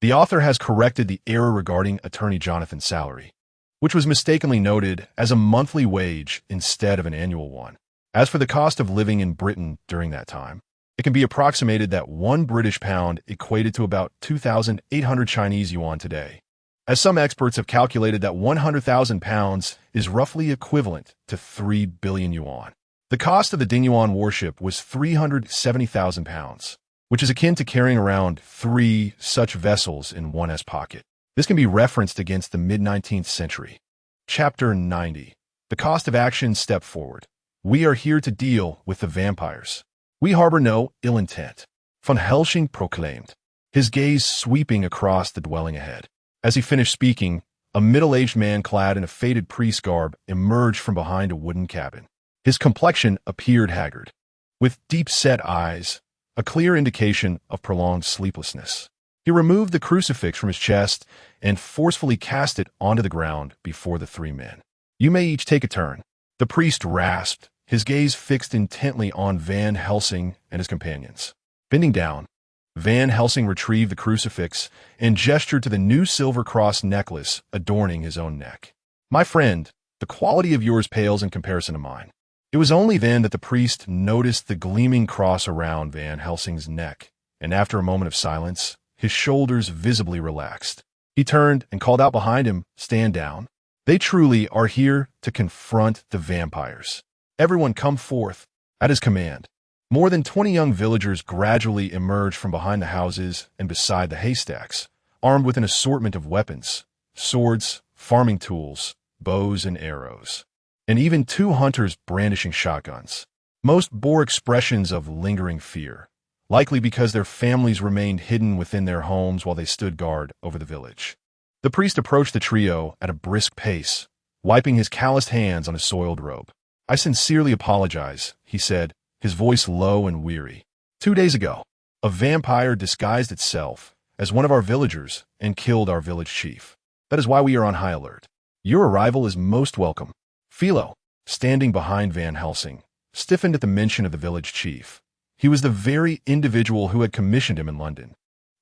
S1: The author has corrected the error regarding attorney Jonathan's salary, which was mistakenly noted as a monthly wage instead of an annual one. As for the cost of living in Britain during that time, it can be approximated that 1 British pound equated to about 2,800 Chinese yuan today, as some experts have calculated that 100,000 pounds is roughly equivalent to 3 billion yuan. The cost of the Dingyuan warship was 370,000 pounds. which is akin to carrying around 3 such vessels in one's pocket. This can be referenced against the mid-19th century. Chapter 90. The Cost of Action. Step forward. We are here to deal with the vampires. We harbor no ill intent. Von Helsing proclaimed, his gaze sweeping across the dwelling ahead. As he finished speaking, a middle-aged man clad in a faded priest garb emerged from behind a wooden cabin. His complexion appeared haggard, with deep-set eyes, a clear indication of prolonged sleeplessness. He removed the crucifix from his chest and forcefully cast it onto the ground before the 3 men. You may each take a turn. The priest rasped, his gaze fixed intently on Van Helsing and his companions. Bending down, Van Helsing retrieved the crucifix and gestured to the new silver cross necklace adorning his own neck. My friend, the quality of yours pales in comparison to mine. It was only then that the priest noticed the gleaming cross around Van Helsing's neck, and after a moment of silence, his shoulders visibly relaxed. He turned and called out behind him, "Stand down. They truly are here to confront the vampires. Everyone come forth." At his command, more than 20 young villagers gradually emerged from behind the houses and beside the haystacks, armed with an assortment of weapons, swords, farming tools, bows and arrows, and even 2 hunters brandishing shotguns. Most bore expressions of lingering fear, likely because their families remained hidden within their homes while they stood guard over the village. The priest approached the trio at a brisk pace, wiping his calloused hands on his soiled robe. "I sincerely apologize," he said, his voice low and weary. 2 days ago, a vampire disguised itself as one of our villagers and killed our village chief. That is why we are on high alert. Your arrival is most welcome." Philo, standing behind Van Helsing, stiffened at the mention of the village chief. He was the very individual who had commissioned him in London,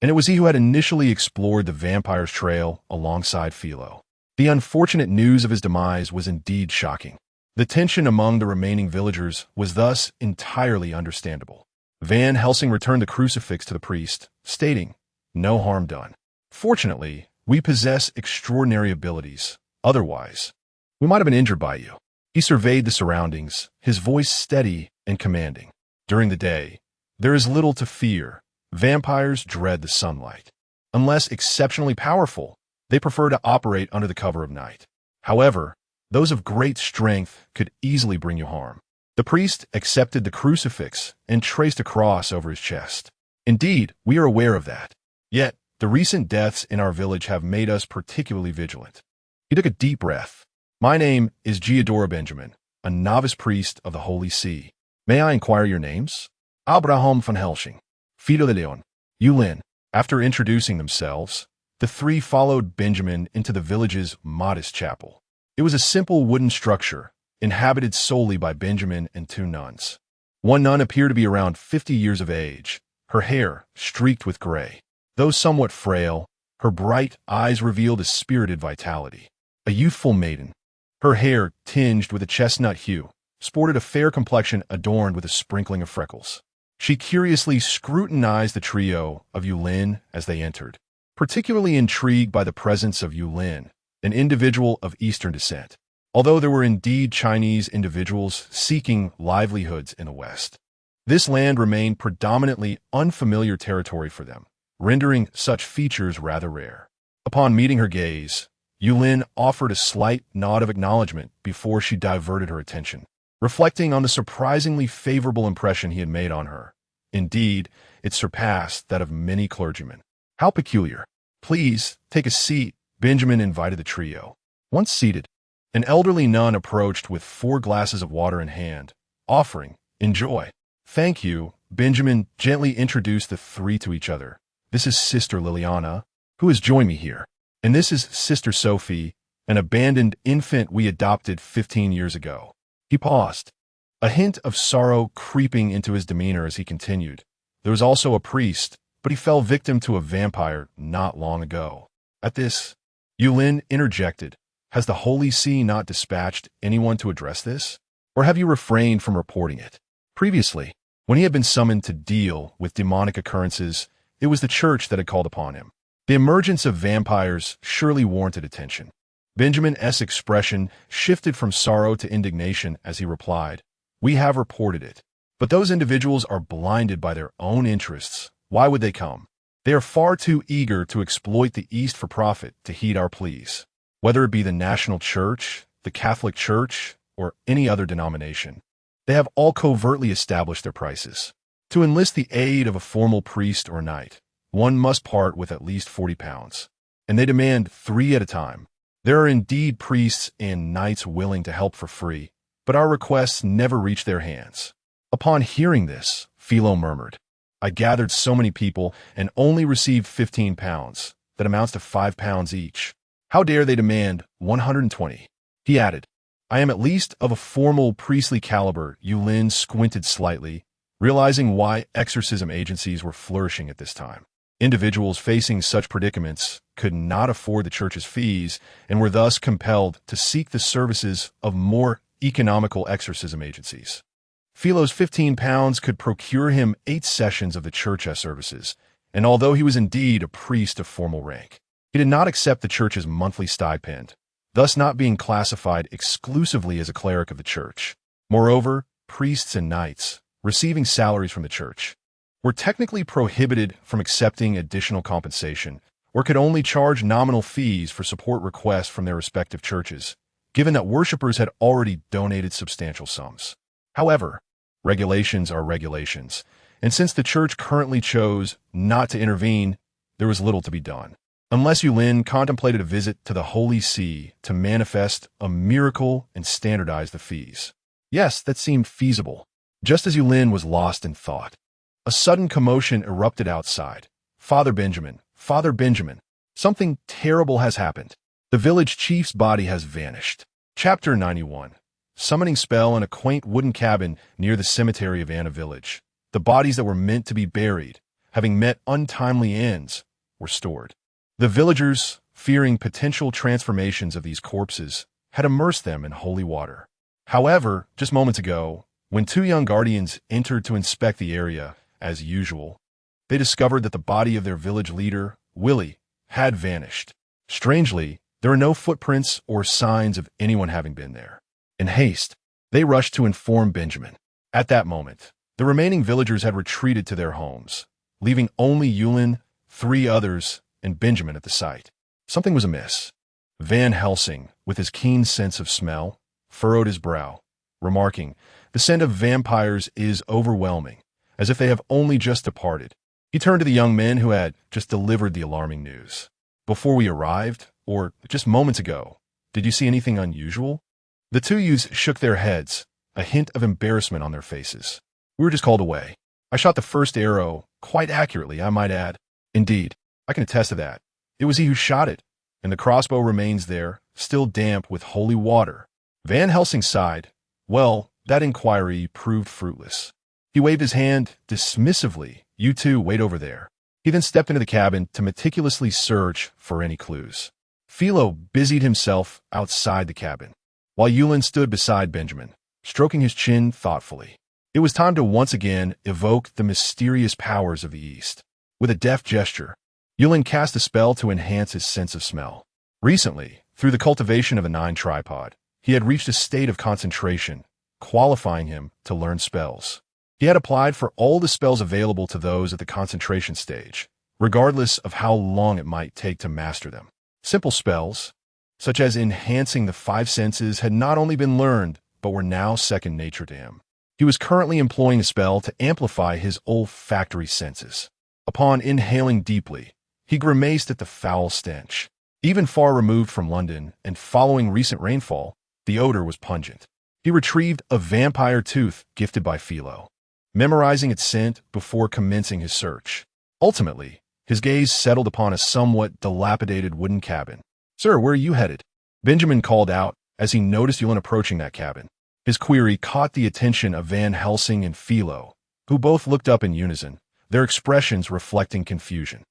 S1: and it was he who had initially explored the vampire's trail alongside Philo. The unfortunate news of his demise was indeed shocking. The tension among the remaining villagers was thus entirely understandable. Van Helsing returned the crucifix to the priest, stating, "No harm done. Fortunately, we possess extraordinary abilities. Otherwise, we might have been injured by you." He surveyed the surroundings, his voice steady and commanding. During the day, there is little to fear. Vampires dread the sunlight. Unless exceptionally powerful, they prefer to operate under the cover of night. However, those of great strength could easily bring you harm. The priest accepted the crucifix and traced a cross over his chest. "Indeed, we are aware of that. Yet, the recent deaths in our village have made us particularly vigilant." He took a deep breath. "My name is Giodora Benjamin, a novice priest of the Holy See. May I inquire your names?" "Abraham von Helsing, Fido de Leon, Yulin." After introducing themselves, the 3 followed Benjamin into the village's modest chapel. It was a simple wooden structure, inhabited solely by Benjamin and 2 nuns. One nun appeared to be around 50 years of age, her hair streaked with gray. Though somewhat frail, her bright eyes revealed a spirited vitality. A youthful maiden, her hair tinged with a chestnut hue, sported a fair complexion adorned with a sprinkling of freckles. She curiously scrutinized the trio of Yulin as they entered, particularly intrigued by the presence of Yulin, an individual of Eastern descent, although there were indeed Chinese individuals seeking livelihoods in the West. This land remained predominantly unfamiliar territory for them, rendering such features rather rare. Upon meeting her gaze, Yulin offered a slight nod of acknowledgement before she diverted her attention, reflecting on the surprisingly favorable impression he had made on her. Indeed, it surpassed that of many clergymen. "How peculiar. Please, take a seat," Benjamin invited the trio. Once seated, an elderly nun approached with 4 glasses of water in hand, offering, "Enjoy." "Thank you." Benjamin gently introduced the 3 to each other. "This is Sister Liliana, who has joined me here. And this is Sister Sophie, an abandoned infant we adopted 15 years ago." He paused, a hint of sorrow creeping into his demeanor as he continued. "There was also a priest, but he fell victim to a vampire not long ago." At this, Yulin interjected, "Has the Holy See not dispatched anyone to address this? Or have you refrained from reporting it?" Previously, when he had been summoned to deal with demonic occurrences, it was the church that had called upon him. The emergence of vampires surely warranted attention. Benjamin's expression shifted from sorrow to indignation as he replied, "We have reported it, but those individuals are blinded by their own interests Why would they come? They are far too eager to exploit the East for profit to heed our pleas. Whether it be the National Church, the Catholic Church, or any other denomination, they have all covertly established their prices. To enlist the aid of a formal priest or knight, one must part with at least 40 pounds. And they demand 3 at a time. There are indeed priests and knights willing to help for free, but our requests never reach their hands. Upon hearing this, Philo murmured, I gathered so many people and only received 15 pounds. That amounts to 5 pounds each. How dare they demand 120? He added, I am at least of a formal priestly caliber. Yulin squinted slightly, realizing why exorcism agencies were flourishing at this time. Individuals facing such predicaments could not afford the church's fees and were thus compelled to seek the services of more economical exorcism agencies. Philo's 15 pounds could procure him 8 sessions of the church services, and although he was indeed a priest of formal rank, he did not accept the church's monthly stipend, thus not being classified exclusively as a cleric of the church. Moreover, priests and knights, receiving salaries from the church, were technically prohibited from accepting additional compensation or could only charge nominal fees for support requests from their respective churches, given that worshippers had already donated substantial sums. However, regulations are regulations, and since the church currently chose not to intervene, there was little to be done. Unless Yulin contemplated a visit to the Holy See to manifest a miracle and standardize the fees. Yes, that seemed feasible. Just as Yulin was lost in thought, a sudden commotion erupted outside. Father Benjamin, something terrible has happened. The village chief's body has vanished. Chapter 91. Summoning spell in a quaint wooden cabin near the cemetery of Anna Village. The bodies that were meant to be buried, having met untimely ends, were stored. The villagers, fearing potential transformations of these corpses, had immersed them in holy water. However, just moments ago, when 2 young guardians entered to inspect the area, as usual, they discovered that the body of their village leader, Willie, had vanished. Strangely, there are no footprints or signs of anyone having been there. In haste, they rushed to inform Benjamin. At that moment, the remaining villagers had retreated to their homes, leaving only Yulin, 3 others, and Benjamin at the site. Something was amiss. Van Helsing, with his keen sense of smell, furrowed his brow, remarking, The scent of vampires is overwhelming, as if they have only just departed. He turned to the young men who had just delivered the alarming news. Before we arrived, or just moments ago, did you see anything unusual? The 2 youths shook their heads, a hint of embarrassment on their faces. We were just called away. I shot the first arrow, quite accurately, I might add. Indeed, I can attest to that. It was he who shot it, and the crossbow remains there, still damp with holy water. Van Helsing sighed. Well, that inquiry proved fruitless. He waved his hand dismissively. You 2 wait over there. He then stepped into the cabin to meticulously search for any clues. Philo busied himself outside the cabin, while Yulin stood beside Benjamin, stroking his chin thoughtfully. It was time to once again evoke the mysterious powers of the East. With a deft gesture, Yulin cast a spell to enhance his sense of smell. Recently, through the cultivation of a 9 tripod, he had reached a state of concentration, qualifying him to learn spells. He had applied for all the spells available to those at the concentration stage, regardless of how long it might take to master them. Simple spells, such as enhancing the 5 senses, had not only been learned, but were now second nature to him. He was currently employing a spell to amplify his olfactory senses. Upon inhaling deeply, he grimaced at the foul stench. Even far removed from London, and following recent rainfall, the odor was pungent. He retrieved a vampire tooth gifted by Philo, memorizing its scent before commencing his search. Ultimately, his gaze settled upon a somewhat dilapidated wooden cabin. Sir, where are you headed? Benjamin called out as he noticed Yulin approaching that cabin. His query caught the attention of Van Helsing and Philo, who both looked up in unison, their expressions reflecting confusion.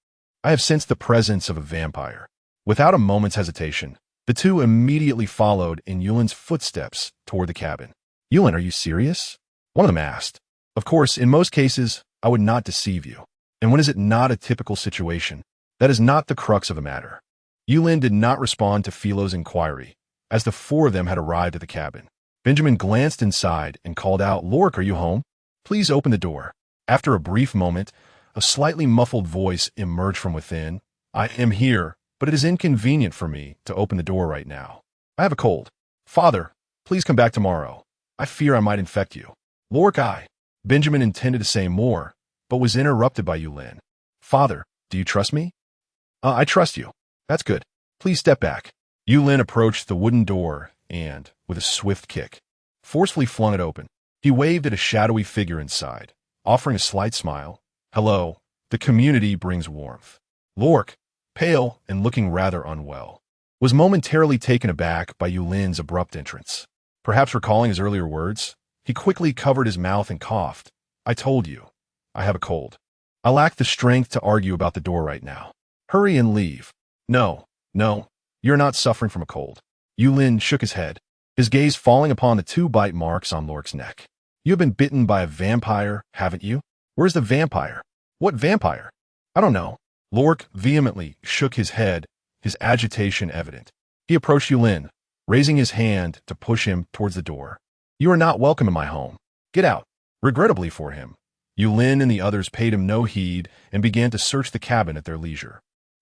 S1: I have sensed the presence of a vampire. Without a moment's hesitation, the 2 immediately followed in Yulin's footsteps toward the cabin. Yulin, are you serious? One of them asked. Of course, in most cases, I would not deceive you. And when is it not a typical situation? That is not the crux of the matter. Yulin did not respond to Philo's inquiry, as the 4 of them had arrived at the cabin. Benjamin glanced inside and called out, Lork, are you home? Please open the door. After a brief moment, A slightly muffled voice emerged from within. I am here, but it is inconvenient for me to open the door right now. I have a cold. Father, please come back tomorrow. I fear I might infect you. Lork. Benjamin intended to say more, but was interrupted by Yulin. Father, do you trust me? I trust you. That's good. Please step back. Yulin approached the wooden door and, with a swift kick, forcefully flung it open. He waved at a shadowy figure inside, offering a slight smile. Hello, the community brings warmth. Lork, pale and looking rather unwell, was momentarily taken aback by Yulin's abrupt entrance. Perhaps recalling his earlier words, he quickly covered his mouth and coughed. I told you, I have a cold. I lack the strength to argue about the door right now. Hurry and leave. No, you're not suffering from a cold. Yulin shook his head, his gaze falling upon the 2 bite marks on Lork's neck. You have been bitten by a vampire, haven't you? Where's the vampire? What vampire? I don't know. Lork vehemently shook his head, his agitation evident. He approached Yulin, raising his hand to push him towards the door. You are not welcome in my home. Get out. Regrettably for him, Yulin and the others paid him no heed and began to search the cabin at their leisure.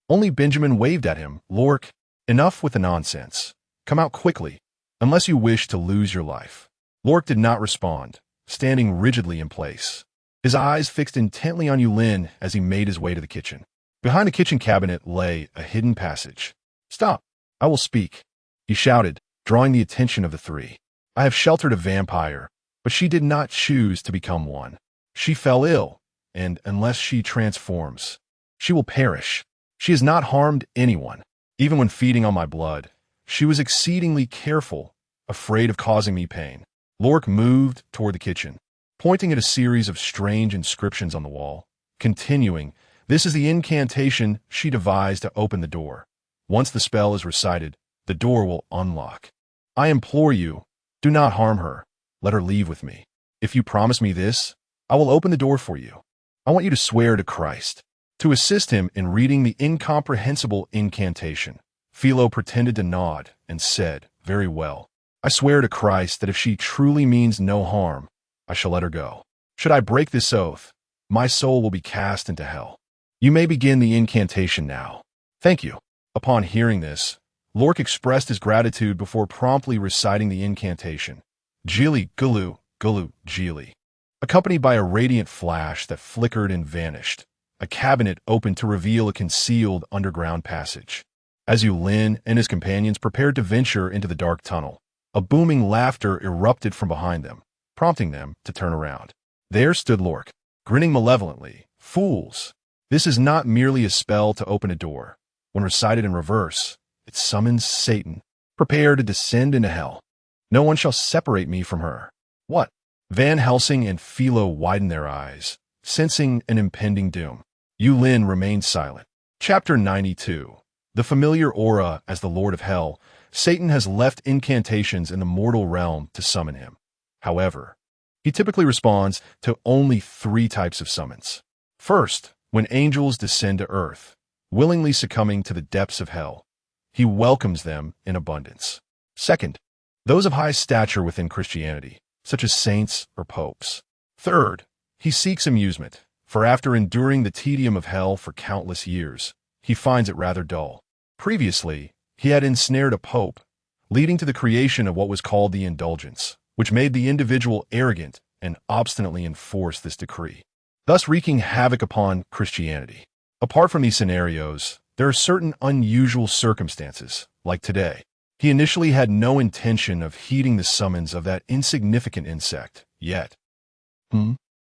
S1: Only Benjamin waved at him. Lork, enough with the nonsense. Come out quickly, unless you wish to lose your life. Lork did not respond, standing rigidly in place, his eyes fixed intently on Yulin as he made his way to the kitchen. Behind the kitchen cabinet lay a hidden passage. Stop, I will speak, he shouted, drawing the attention of the 3. I have sheltered a vampire, but she did not choose to become one. She fell ill, and unless she transforms, she will perish. She has not harmed anyone. Even when feeding on my blood, she was exceedingly careful, afraid of causing me pain. Lork moved toward the kitchen, pointing at a series of strange inscriptions on the wall, continuing, this is the incantation she devised to open the door. Once the spell is recited, the door will unlock. I implore you, do not harm her. Let her leave with me. If you promise me this, I will open the door for you. I want you to swear to Christ. To assist him in reading the incomprehensible incantation, Philo pretended to nod and said, very well. I swear to Christ that if she truly means no harm, I shall let her go. Should I break this oath, my soul will be cast into hell. You may begin the incantation now. Thank you. Upon hearing this, Lork expressed his gratitude before promptly reciting the incantation. Jili Gulu Gulu Jili. Accompanied by a radiant flash that flickered and vanished, a cabinet opened to reveal a concealed underground passage. As Yulin and his companions prepared to venture into the dark tunnel, a booming laughter erupted from behind them, prompting them to turn around. There stood Lork, grinning malevolently. Fools! This is not merely a spell to open a door. When recited in reverse, it summons Satan. Prepare to descend into hell. No one shall separate me from her. What? Van Helsing and Philo widened their eyes, sensing an impending doom. Yulin remained silent. Chapter 92. The familiar aura as the Lord of Hell, Satan has left incantations in the mortal realm to summon him. However, he typically responds to only 3 types of summons. First, when angels descend to earth, willingly succumbing to the depths of hell, he welcomes them in abundance. Second, those of high stature within Christianity, such as saints or popes. Third, he seeks amusement, for after enduring the tedium of hell for countless years, he finds it rather dull. Previously, he had ensnared a pope, leading to the creation of what was called the indulgence, which made the individual arrogant and obstinately enforced this decree, thus wreaking havoc upon Christianity. Apart from these scenarios, there are certain unusual circumstances, like today. He initially had no intention of heeding the summons of that insignificant insect, yet.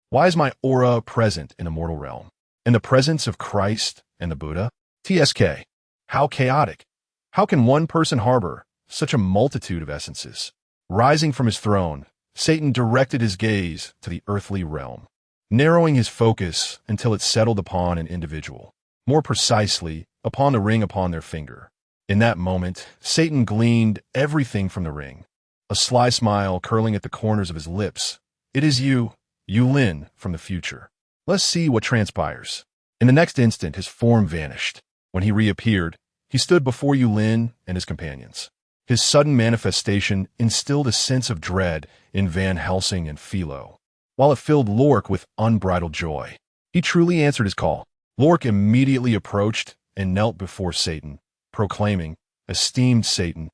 S1: Why is my aura present in the mortal realm? In the presence of Christ and the Buddha? TSK. How chaotic. How can one person harbor such a multitude of essences? Rising from his throne, Satan directed his gaze to the earthly realm, narrowing his focus until it settled upon an individual, more precisely, upon the ring upon their finger. In that moment, Satan gleaned everything from the ring, a sly smile curling at the corners of his lips. It is you, Yulin, from the future. Let's see what transpires. In the next instant, his form vanished. When he reappeared, he stood before Yulin and his companions. His sudden manifestation instilled a sense of dread in Van Helsing and Philo, while it filled Lork with unbridled joy. He truly answered his call. Lork immediately approached and knelt before Satan, proclaiming, "Esteemed Satan,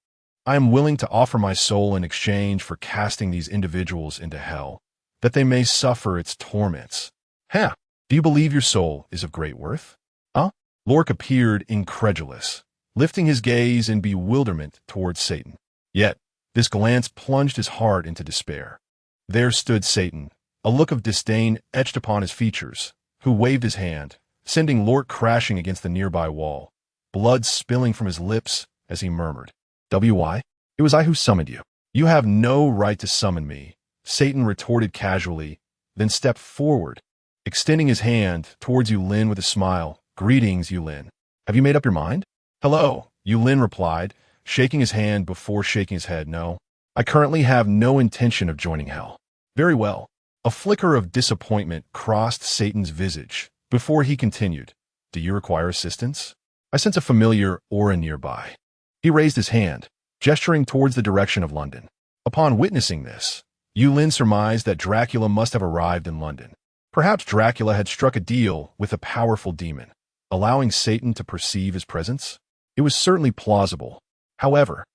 S1: I am willing to offer my soul in exchange for casting these individuals into hell, that they may suffer its torments." "Huh? Do you believe your soul is of great worth?" "Huh?" Lork appeared incredulous, lifting his gaze in bewilderment towards Satan. Yet, this glance plunged his heart into despair. There stood Satan, a look of disdain etched upon his features, who waved his hand, sending Lork crashing against the nearby wall, blood spilling from his lips as he murmured, "Why? It was I who summoned you." "You have no right to summon me," Satan retorted casually, then stepped forward, extending his hand towards Yulin with a smile. "Greetings, Yulin. Have you made up your mind?" "Hello," Yulin replied, shaking his hand before shaking his head. "No, I currently have no intention of joining hell." "Very well." A flicker of disappointment crossed Satan's visage before he continued, "Do you require assistance? I sense a familiar aura nearby." He raised his hand, gesturing towards the direction of London. Upon witnessing this, Yulin surmised that Dracula must have arrived in London. Perhaps Dracula had struck a deal with a powerful demon, allowing Satan to perceive his presence. It was certainly plausible. However,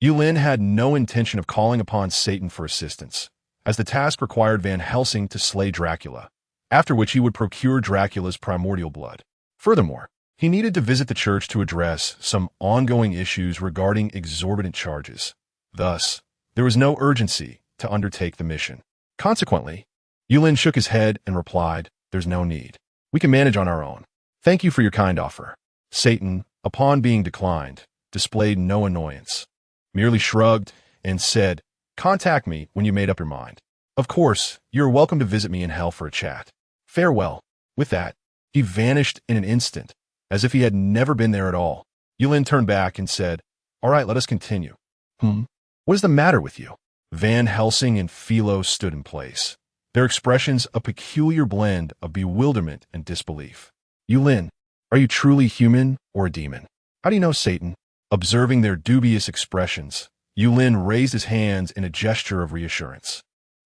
S1: Yulin had no intention of calling upon Satan for assistance, as the task required Van Helsing to slay Dracula, after which he would procure Dracula's primordial blood. Furthermore, he needed to visit the church to address some ongoing issues regarding exorbitant charges. Thus, there was no urgency to undertake the mission. Consequently, Yulin shook his head and replied, "There's no need. We can manage on our own. Thank you for your kind offer." Satan, upon being declined, displayed no annoyance, merely shrugged and said, "Contact me when you made up your mind. Of course, you're welcome to visit me in hell for a chat. Farewell." With that, he vanished in an instant, as if he had never been there at all. Yulin turned back and said, "All right, let us continue." What is the matter with you?" Van Helsing and Philo stood in place, their expressions a peculiar blend of bewilderment and disbelief. "Yulin, are you truly human or a demon? How do you know Satan?" Observing their dubious expressions, Yulin raised his hands in a gesture of reassurance.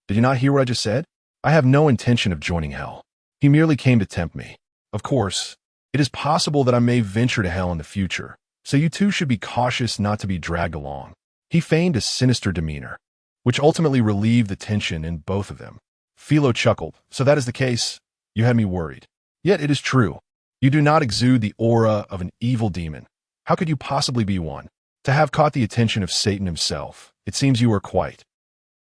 S1: "Did you not hear what I just said? I have no intention of joining hell. He merely came to tempt me. Of course, it is possible that I may venture to hell in the future, so you two should be cautious not to be dragged along." He feigned a sinister demeanor, which ultimately relieved the tension in both of them. Philo chuckled. "So that is the case? You had me worried. Yet it is true. You do not exude the aura of an evil demon. How could you possibly be one? To have caught the attention of Satan himself, it seems you are quite—"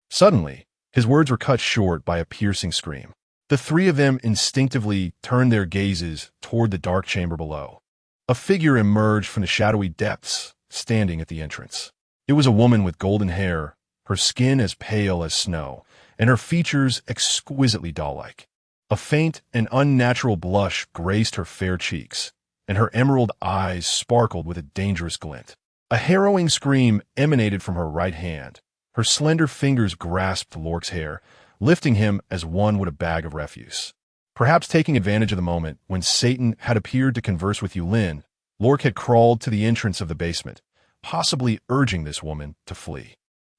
S1: Suddenly, his words were cut short by a piercing scream. The three of them instinctively turned their gazes toward the dark chamber below. A figure emerged from the shadowy depths, standing at the entrance. It was a woman with golden hair, her skin as pale as snow, and her features exquisitely doll-like. A faint and unnatural blush graced her fair cheeks, and her emerald eyes sparkled with a dangerous glint. A harrowing scream emanated from her right hand. Her slender fingers grasped Lork's hair, lifting him as one would a bag of refuse. Perhaps taking advantage of the moment when Satan had appeared to converse with Yulin, Lork had crawled to the entrance of the basement, possibly urging this woman to flee.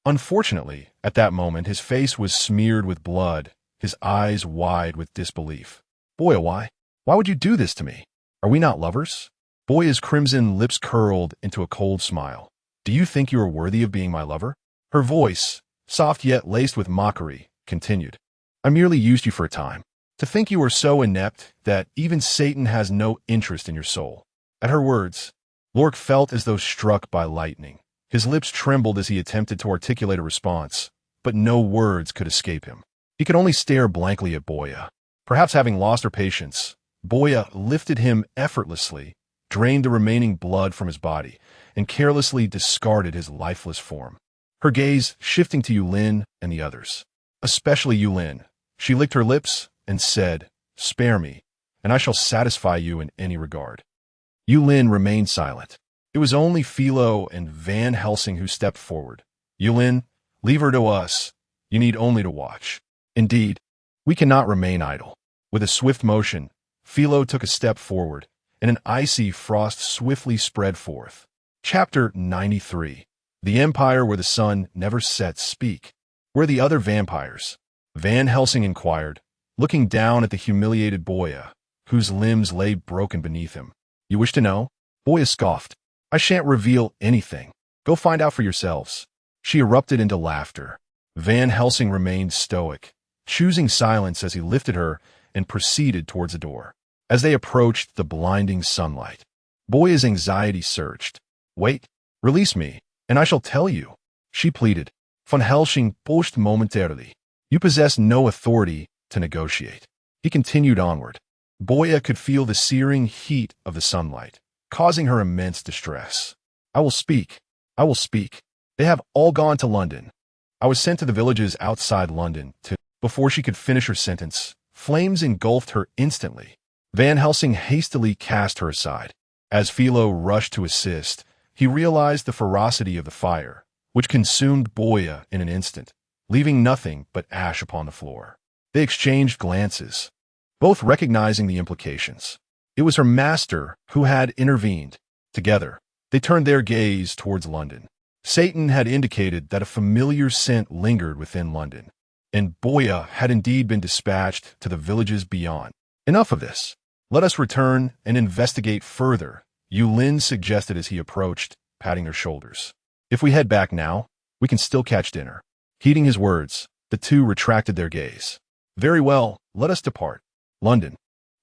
S1: Unfortunately, at that moment his face was smeared with blood, his eyes wide with disbelief. "Boy, why would you do this to me? Are we not lovers?" Boya's crimson lips curled into a cold smile. "Do you think you are worthy of being my lover?" Her voice, soft yet laced with mockery, continued. "I merely used you for a time. To think you are so inept that even Satan has no interest in your soul." At her words, Lork felt as though struck by lightning. His lips trembled as he attempted to articulate a response, but no words could escape him. He could only stare blankly at Boya. Perhaps having lost her patience, Boya lifted him effortlessly, drained the remaining blood from his body, and carelessly discarded his lifeless form. Her gaze shifting to Yulin and the others. Especially Yulin, she licked her lips and said, "Spare me, and I shall satisfy you in any regard." Yulin remained silent. It was only Philo and Van Helsing who stepped forward. "Yulin, leave her to us. You need only to watch. Indeed, we cannot remain idle." With a swift motion, Philo took a step forward, and an icy frost swiftly spread forth. Chapter 93. The Empire Where the Sun Never Sets Speak. "Where are the other vampires?" Van Helsing inquired, looking down at the humiliated Boya, whose limbs lay broken beneath him. You wish to know? Boya scoffed. I shan't reveal anything. Go find out for yourselves. She erupted into laughter. Van Helsing remained stoic, choosing silence as he lifted her and proceeded towards the door. As they approached the blinding sunlight, Boya's anxiety surged. Wait, release me, and I shall tell you, she pleaded. Van Helsing pushed momentarily. You possess no authority to negotiate. He continued onward. Boya could feel the searing heat of the sunlight, causing her immense distress. I will speak. I will speak. They have all gone to London. I was sent to the villages outside London to... Before she could finish her sentence, flames engulfed her instantly. Van Helsing hastily cast her aside. As Philo rushed to assist, he realized the ferocity of the fire, which consumed Boya in an instant, leaving nothing but ash upon the floor. They exchanged glances, both recognizing the implications. It was her master who had intervened. Together, they turned their gaze towards London. Satan had indicated that a familiar scent lingered within London, and Boya had indeed been dispatched to the villages beyond. Enough of this. Let us return and investigate further, Yulin suggested as he approached, patting her shoulders. If we head back now, we can still catch dinner. Heeding his words, the two retracted their gaze. Very well, let us depart. London.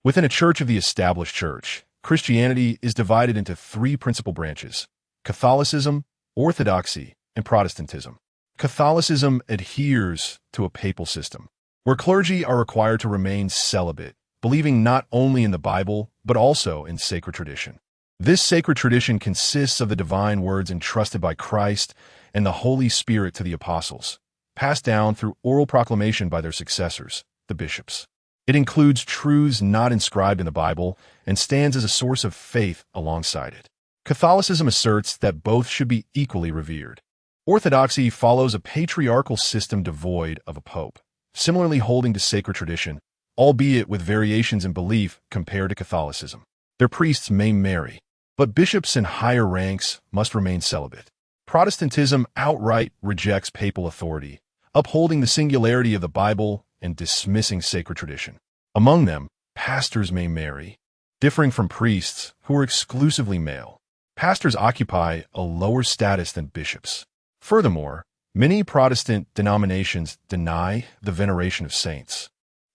S1: Within a church of the established church, Christianity is divided into three principal branches: Catholicism, Orthodoxy, and Protestantism. Catholicism adheres to a papal system, where clergy are required to remain celibate, believing not only in the Bible, but also in sacred tradition. This sacred tradition consists of the divine words entrusted by Christ and the Holy Spirit to the apostles, passed down through oral proclamation by their successors, the bishops. It includes truths not inscribed in the Bible and stands as a source of faith alongside it. Catholicism asserts that both should be equally revered. Orthodoxy follows a patriarchal system devoid of a pope, similarly holding to sacred tradition, albeit with variations in belief compared to Catholicism. Their priests may marry, but bishops in higher ranks must remain celibate. Protestantism outright rejects papal authority, upholding the singularity of the Bible and dismissing sacred tradition. Among them, pastors may marry, differing from priests who are exclusively male. Pastors occupy a lower status than bishops. Furthermore, many Protestant denominations deny the veneration of saints,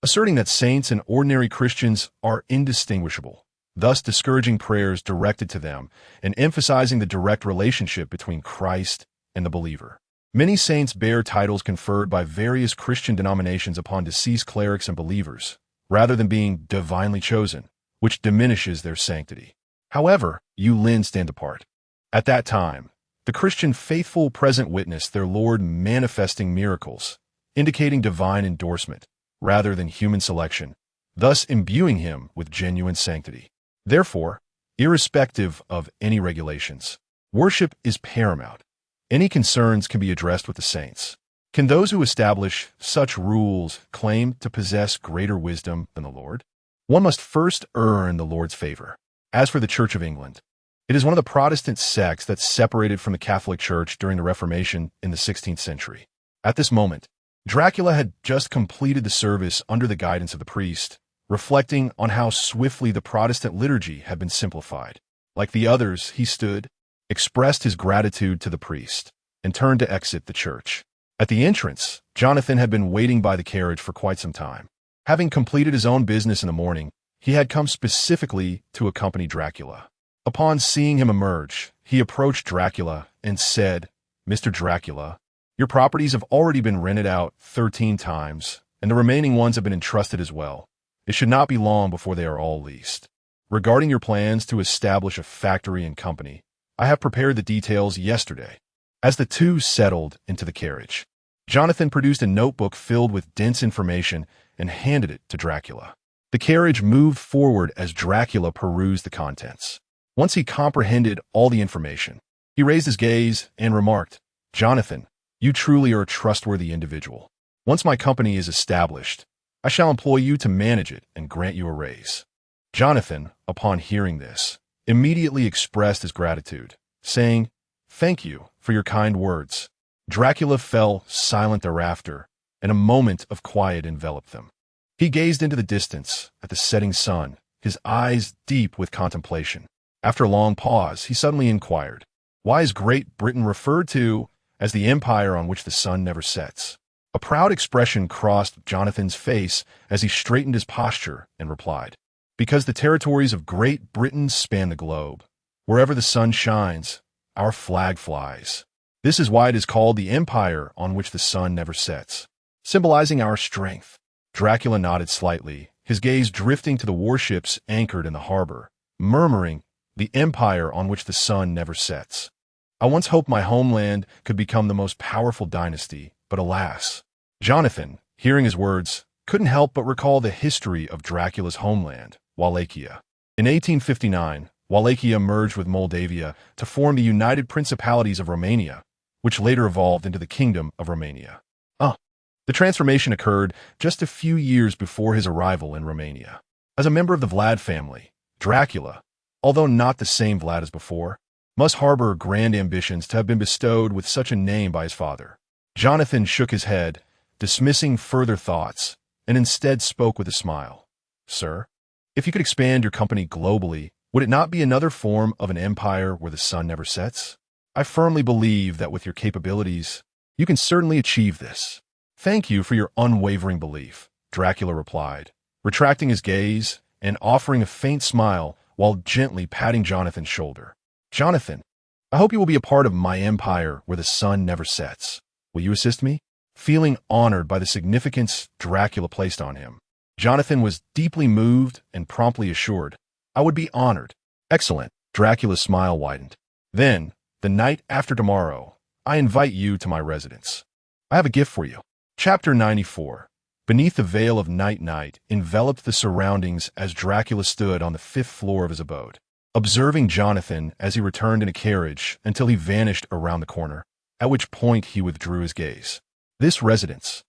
S1: asserting that saints and ordinary Christians are indistinguishable, thus discouraging prayers directed to them and emphasizing the direct relationship between Christ and the believer. Many saints bear titles conferred by various Christian denominations upon deceased clerics and believers, rather than being divinely chosen, which diminishes their sanctity. However, Yulin stand apart. At that time, the Christian faithful present witnessed their Lord manifesting miracles, indicating divine endorsement, rather than human selection, thus imbuing him with genuine sanctity. Therefore, irrespective of any regulations, worship is paramount. Any concerns can be addressed with the saints. Can those who establish such rules claim to possess greater wisdom than the Lord? One must first earn the Lord's favor. As for the Church of England, it is one of the Protestant sects that separated from the Catholic Church during the Reformation in the 16th century. At this moment, Dracula had just completed the service under the guidance of the priest, reflecting on how swiftly the Protestant liturgy had been simplified. Like the others, he stood, expressed his gratitude to the priest, and turned to exit the church. At the entrance, Jonathan had been waiting by the carriage for quite some time. Having completed his own business in the morning, he had come specifically to accompany Dracula. Upon seeing him emerge, he approached Dracula and said, "Mr. Dracula, your properties have already been rented out 13 times, and the remaining ones have been entrusted as well. It should not be long before they are all leased. Regarding your plans to establish a factory and company, I have prepared the details yesterday." As the two settled into the carriage, Jonathan produced a notebook filled with dense information and handed it to Dracula. The carriage moved forward as Dracula perused the contents. Once he comprehended all the information, he raised his gaze and remarked, "Jonathan, you truly are a trustworthy individual. Once my company is established, I shall employ you to manage it and grant you a raise." Jonathan, upon hearing this, immediately expressed his gratitude, saying, "Thank you for your kind words." Dracula fell silent thereafter, and a moment of quiet enveloped them. He gazed into the distance at the setting sun, his eyes deep with contemplation. After a long pause, he suddenly inquired, "Why is Great Britain referred to as the empire on which the sun never sets?" A proud expression crossed Jonathan's face as he straightened his posture and replied, "Because the territories of Great Britain span the globe. Wherever the sun shines, our flag flies. This is why it is called the empire on which the sun never sets, symbolizing our strength." Dracula nodded slightly, his gaze drifting to the warships anchored in the harbor, murmuring, "The empire on which the sun never sets. I once hoped my homeland could become the most powerful dynasty, but alas." Jonathan, hearing his words, couldn't help but recall the history of Dracula's homeland, Wallachia. In 1859, Wallachia merged with Moldavia to form the United Principalities of Romania, which later evolved into the Kingdom of Romania. The transformation occurred just a few years before his arrival in Romania. As a member of the Vlad family, Dracula, although not the same Vlad as before, must harbor grand ambitions to have been bestowed with such a name by his father. Jonathan shook his head, dismissing further thoughts, and instead spoke with a smile. "Sir, if you could expand your company globally, would it not be another form of an empire where the sun never sets? I firmly believe that with your capabilities, you can certainly achieve this." "Thank you for your unwavering belief," Dracula replied, retracting his gaze and offering a faint smile while gently patting Jonathan's shoulder. "Jonathan, I hope you will be a part of my empire where the sun never sets. Will you assist me?" Feeling honored by the significance Dracula placed on him, Jonathan was deeply moved and promptly assured, "I would be honored." "Excellent." Dracula's smile widened. "Then, the night after tomorrow, I invite you to my residence. I have a gift for you." Chapter 94. Beneath the veil of night enveloped the surroundings as Dracula stood on the 5th floor of his abode, observing Jonathan as he returned in a carriage until he vanished around the corner, at which point he withdrew his gaze. This residence,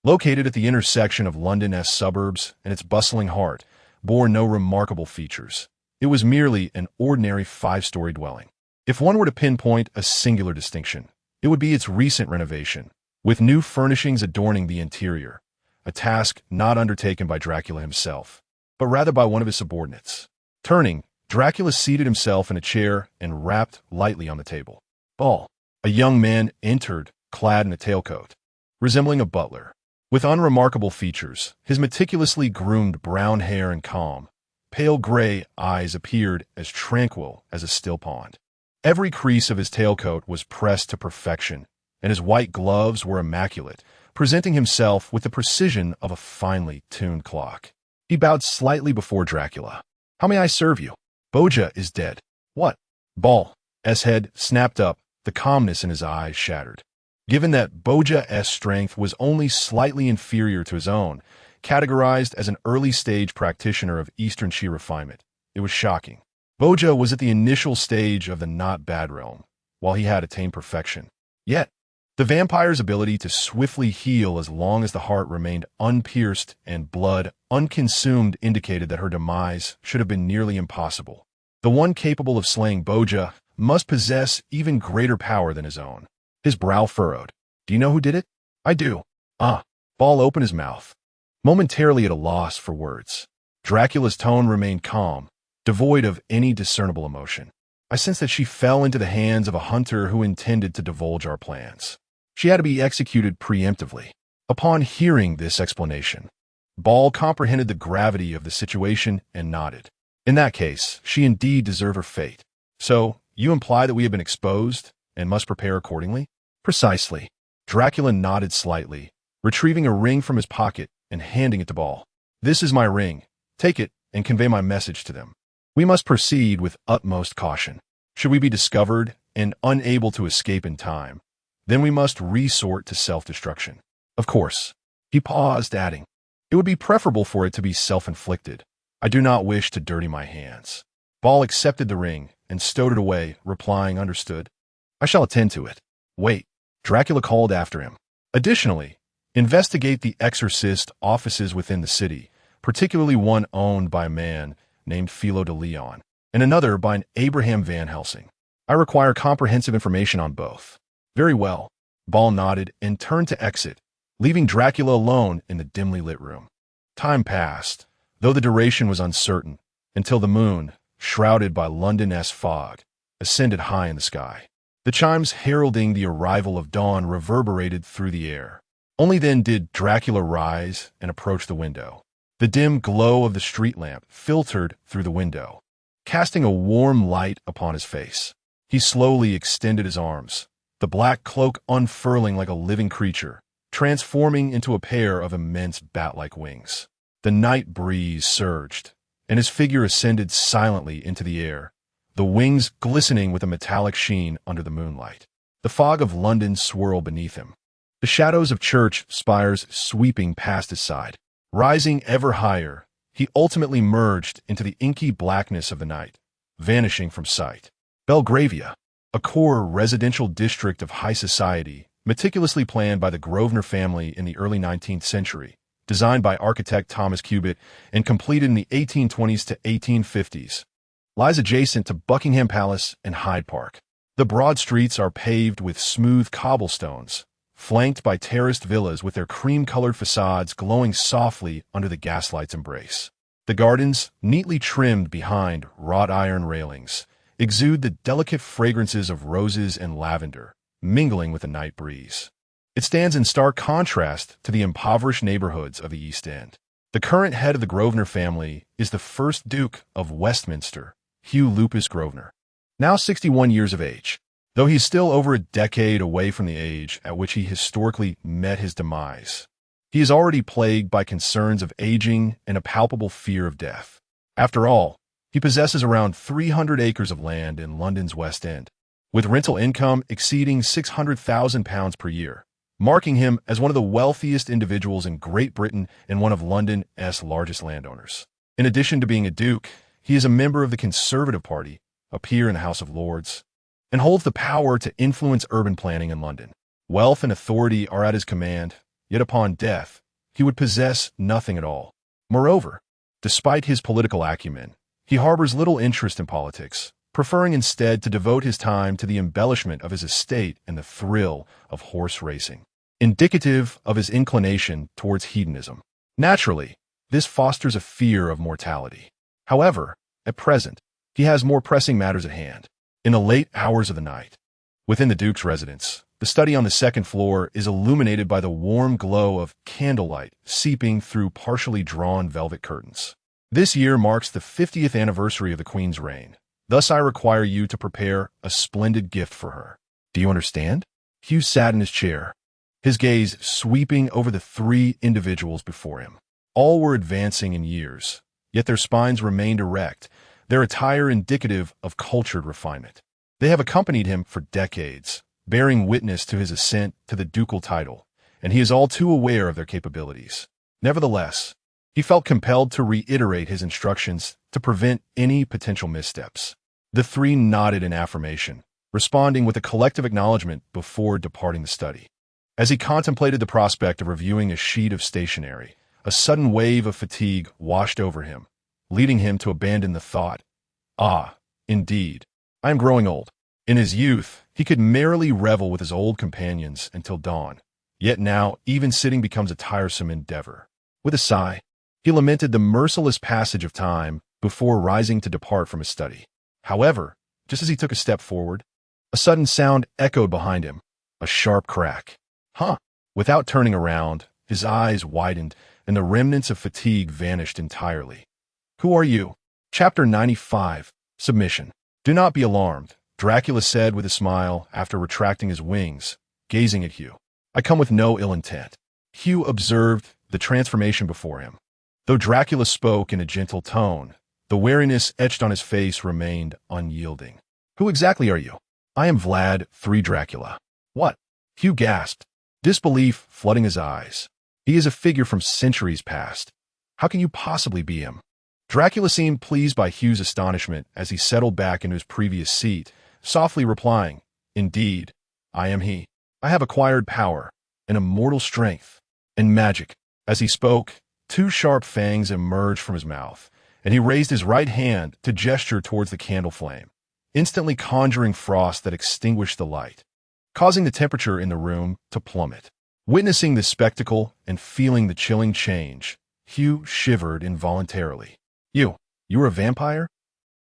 S1: located at the intersection of London's suburbs and its bustling heart, bore no remarkable features. It was merely an ordinary 5-story dwelling. If one were to pinpoint a singular distinction, it would be its recent renovation, with new furnishings adorning the interior, a task not undertaken by Dracula himself, but rather by one of his subordinates. Turning, Dracula seated himself in a chair and rapped lightly on the table. Ball. A young man entered, clad in a tailcoat, resembling a butler. With unremarkable features, his meticulously groomed brown hair and calm, pale gray eyes appeared as tranquil as a still pond. Every crease of his tailcoat was pressed to perfection, and his white gloves were immaculate, presenting himself with the precision of a finely tuned clock. He bowed slightly before Dracula. "How may I serve you?" "Boja is dead." "What?" Ball's head snapped up, the calmness in his eyes shattered. Given that Boja's strength was only slightly inferior to his own, categorized as an early-stage practitioner of Eastern Chi refinement, it was shocking. Boja was at the initial stage of the not-bad realm, while he had attained perfection. Yet, the vampire's ability to swiftly heal as long as the heart remained unpierced and blood unconsumed indicated that her demise should have been nearly impossible. The one capable of slaying Boja must possess even greater power than his own. His brow furrowed. "Do you know who did it?" "I do." Ball opened his mouth, momentarily at a loss for words. Dracula's tone remained calm, devoid of any discernible emotion. "I sense that she fell into the hands of a hunter who intended to divulge our plans. She had to be executed preemptively." Upon hearing this explanation, Ball comprehended the gravity of the situation and nodded. "In that case, she indeed deserved her fate. So, you imply that we have been exposed and must prepare accordingly?" "Precisely." Dracula nodded slightly, retrieving a ring from his pocket and handing it to Ball. "This is my ring. Take it and convey my message to them. We must proceed with utmost caution. Should we be discovered and unable to escape in time, then we must resort to self-destruction. Of course." He paused, adding, "It would be preferable for it to be self-inflicted. I do not wish to dirty my hands." Ball accepted the ring and stowed it away, replying, "Understood. I shall attend to it." "Wait," Dracula called after him. "Additionally, investigate the exorcist offices within the city, particularly one owned by a man named Philo de Leon, and another by an Abraham Van Helsing. I require comprehensive information on both." "Very well." Ball nodded and turned to exit, leaving Dracula alone in the dimly lit room. Time passed, though the duration was uncertain, until the moon, shrouded by London-esque fog, ascended high in the sky. The chimes heralding the arrival of dawn reverberated through the air. Only then did Dracula rise and approach the window. The dim glow of the street lamp filtered through the window, casting a warm light upon his face. He slowly extended his arms, the black cloak unfurling like a living creature, transforming into a pair of immense bat-like wings. The night breeze surged, and his figure ascended silently into the air, the wings glistening with a metallic sheen under the moonlight. The fog of London swirled beneath him, the shadows of church spires sweeping past his side. Rising ever higher, he ultimately merged into the inky blackness of the night, vanishing from sight. Belgravia, a core residential district of high society, meticulously planned by the Grosvenor family in the early 19th century, designed by architect Thomas Cubitt and completed in the 1820s to 1850s, lies adjacent to Buckingham Palace and Hyde Park. The broad streets are paved with smooth cobblestones, flanked by terraced villas with their cream-colored facades glowing softly under the gaslight's embrace. The gardens, neatly trimmed behind wrought iron railings, exude the delicate fragrances of roses and lavender, mingling with the night breeze. It stands in stark contrast to the impoverished neighborhoods of the East End. The current head of the Grosvenor family is the first Duke of Westminster, Hugh Lupus Grosvenor, now 61 years of age. Though he's still over a decade away from the age at which he historically met his demise, he is already plagued by concerns of aging and a palpable fear of death. After all, he possesses around 300 acres of land in London's West End, with rental income exceeding £600,000 per year, marking him as one of the wealthiest individuals in Great Britain and one of London's largest landowners. In addition to being a duke, he is a member of the Conservative Party, a peer in the House of Lords, and holds the power to influence urban planning in London. Wealth and authority are at his command, yet upon death, he would possess nothing at all. Moreover, despite his political acumen, he harbors little interest in politics, preferring instead to devote his time to the embellishment of his estate and the thrill of horse racing, indicative of his inclination towards hedonism. Naturally, this fosters a fear of mortality. However, at present, he has more pressing matters at hand. In the late hours of the night, within the Duke's residence, the study on the second floor is illuminated by the warm glow of candlelight seeping through partially drawn velvet curtains. This year marks the 50th anniversary of the Queen's reign. Thus I require you to prepare a splendid gift for her. Do you understand? Hugh sat in his chair, his gaze sweeping over the three individuals before him. All were advancing in years, yet their spines remained erect, their attire indicative of cultured refinement. They have accompanied him for decades, bearing witness to his ascent to the ducal title, and he is all too aware of their capabilities. Nevertheless, he felt compelled to reiterate his instructions to prevent any potential missteps. The three nodded in affirmation, responding with a collective acknowledgement before departing the study. As he contemplated the prospect of reviewing a sheet of stationery, a sudden wave of fatigue washed over him, leading him to abandon the thought, indeed, I am growing old. In his youth, he could merrily revel with his old companions until dawn, yet now even sitting becomes a tiresome endeavor. With a sigh, he lamented the merciless passage of time before rising to depart from his study. However, just as he took a step forward, a sudden sound echoed behind him, a sharp crack. Without turning around, his eyes widened and the remnants of fatigue vanished entirely. Who are you? Chapter 95, Submission. Do not be alarmed, Dracula said with a smile after retracting his wings, gazing at Hugh. I come with no ill intent. Hugh observed the transformation before him. Though Dracula spoke in a gentle tone, the wariness etched on his face remained unyielding. Who exactly are you? I am Vlad III Dracula. What? Hugh gasped, disbelief flooding his eyes. He is a figure from centuries past. How can you possibly be him? Dracula seemed pleased by Hugh's astonishment as he settled back into his previous seat, softly replying, Indeed, I am he. I have acquired power, an immortal strength, and magic. As he spoke, two sharp fangs emerged from his mouth, and he raised his right hand to gesture towards the candle flame, instantly conjuring frost that extinguished the light, causing the temperature in the room to plummet. Witnessing this spectacle and feeling the chilling change, Hugh shivered involuntarily. You, You are a vampire?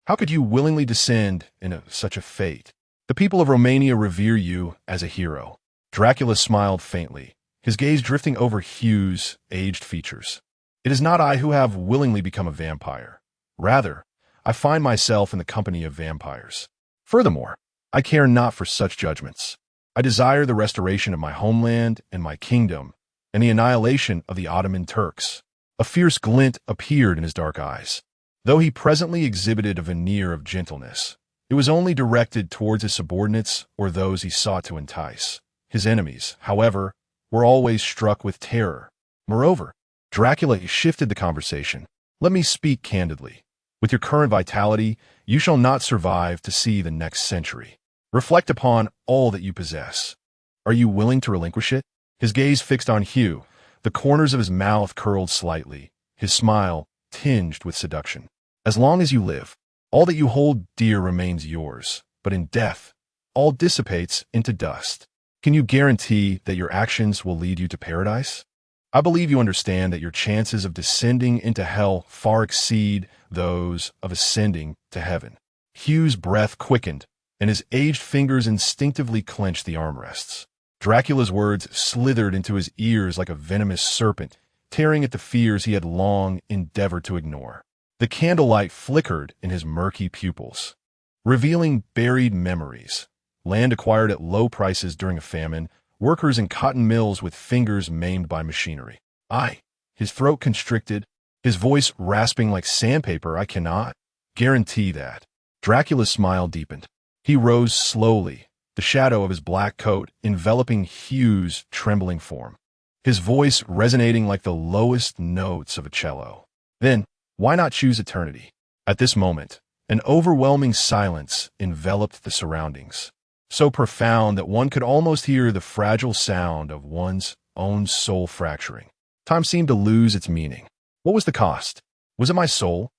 S1: How could you willingly descend into such a fate? The people of Romania revere you as a hero. Dracula smiled faintly, his gaze drifting over Hugh's aged features. It is not I who have willingly become a vampire. Rather, I find myself in the company of vampires. Furthermore, I care not for such judgments. I desire the restoration of my homeland and my kingdom, and the annihilation of the Ottoman Turks. A fierce glint appeared in his dark eyes. Though he presently exhibited a veneer of gentleness, it was only directed towards his subordinates or those he sought to entice. His enemies, however, were always struck with terror. Moreover, Dracula shifted the conversation. Let me speak candidly. With your current vitality, you shall not survive to see the next century. Reflect upon all that you possess. Are you willing to relinquish it? His gaze fixed on Hugh, the corners of his mouth curled slightly, his smile tinged with seduction. As long as you live, all that you hold dear remains yours, but in death, all dissipates into dust. Can you guarantee that your actions will lead you to paradise? I believe you understand that your chances of descending into hell far exceed those of ascending to heaven. Hugh's breath quickened, and his aged fingers instinctively clenched the armrests. Dracula's words slithered into his ears like a venomous serpent, tearing at the fears he had long endeavored to ignore. The candlelight flickered in his murky pupils, revealing buried memories. Land acquired at low prices during a famine, workers in cotton mills with fingers maimed by machinery. His throat constricted, his voice rasping like sandpaper. I cannot guarantee that. Dracula's smile deepened. He rose slowly, the shadow of his black coat enveloping Hugh's trembling form, his voice resonating like the lowest notes of a cello. Then, why not choose eternity? At this moment, an overwhelming silence enveloped the surroundings, so profound that one could almost hear the fragile sound of one's own soul fracturing. Time seemed to lose its meaning. What was the cost? Was it my soul?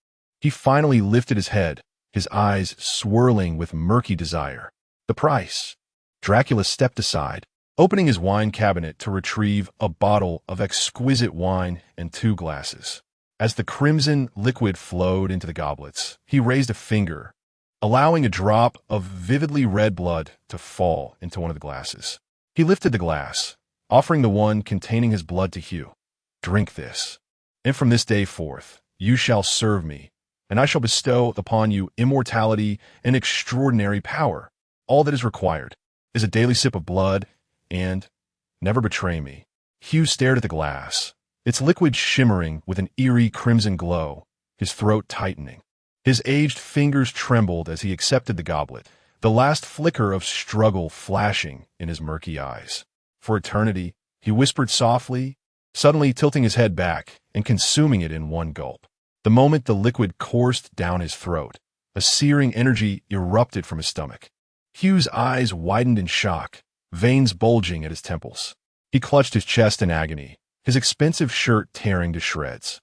S1: He finally lifted his head, his eyes swirling with murky desire. The price. Dracula stepped aside, opening his wine cabinet to retrieve a bottle of exquisite wine and 2 glasses. As the crimson liquid flowed into the goblets, he raised a finger, allowing a drop of vividly red blood to fall into one of the glasses. He lifted the glass, offering the one containing his blood to Hugh. Drink this, and from this day forth, you shall serve me, and I shall bestow upon you immortality and extraordinary power. All that is required is a daily sip of blood, and never betray me. Hugh stared at the glass, its liquid shimmering with an eerie crimson glow, his throat tightening. His aged fingers trembled as he accepted the goblet, the last flicker of struggle flashing in his murky eyes. For eternity, he whispered softly, suddenly tilting his head back and consuming it in one gulp. The moment the liquid coursed down his throat, a searing energy erupted from his stomach. Hugh's eyes widened in shock, veins bulging at his temples. He clutched his chest in agony, his expensive shirt tearing to shreds.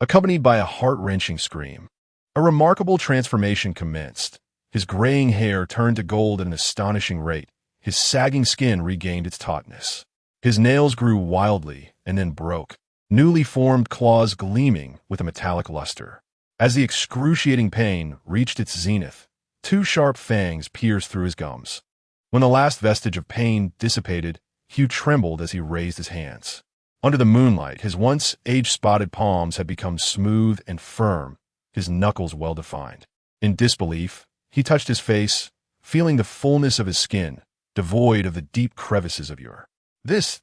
S1: Accompanied by a heart-wrenching scream. A remarkable transformation commenced. His graying hair turned to gold at an astonishing rate. His sagging skin regained its tautness. His nails grew wildly and then broke, newly formed claws gleaming with a metallic luster. As the excruciating pain reached its zenith, 2 sharp fangs pierced through his gums. When the last vestige of pain dissipated, Hugh trembled as he raised his hands. Under the moonlight, his once age-spotted palms had become smooth and firm, his knuckles well-defined. In disbelief, he touched his face, feeling the fullness of his skin, devoid of the deep crevices of yore. This.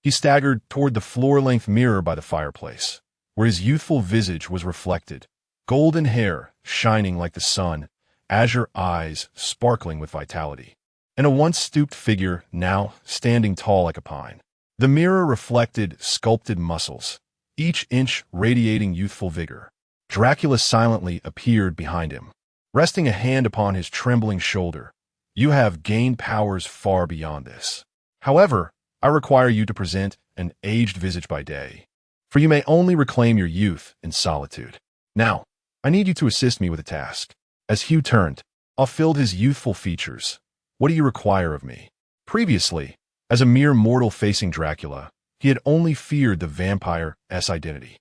S1: He staggered toward the floor-length mirror by the fireplace, where his youthful visage was reflected, golden hair shining like the sun, azure eyes sparkling with vitality, and a once stooped figure now standing tall like a pine. The mirror reflected sculpted muscles, each inch radiating youthful vigor. Dracula silently appeared behind him, resting a hand upon his trembling shoulder. You have gained powers far beyond this. However, I require you to present an aged visage by day, for you may only reclaim your youth in solitude. Now, I need you to assist me with a task. As Hugh turned, filled his youthful features. What do you require of me? Previously, as a mere mortal facing Dracula, he had only feared the vampire's identity.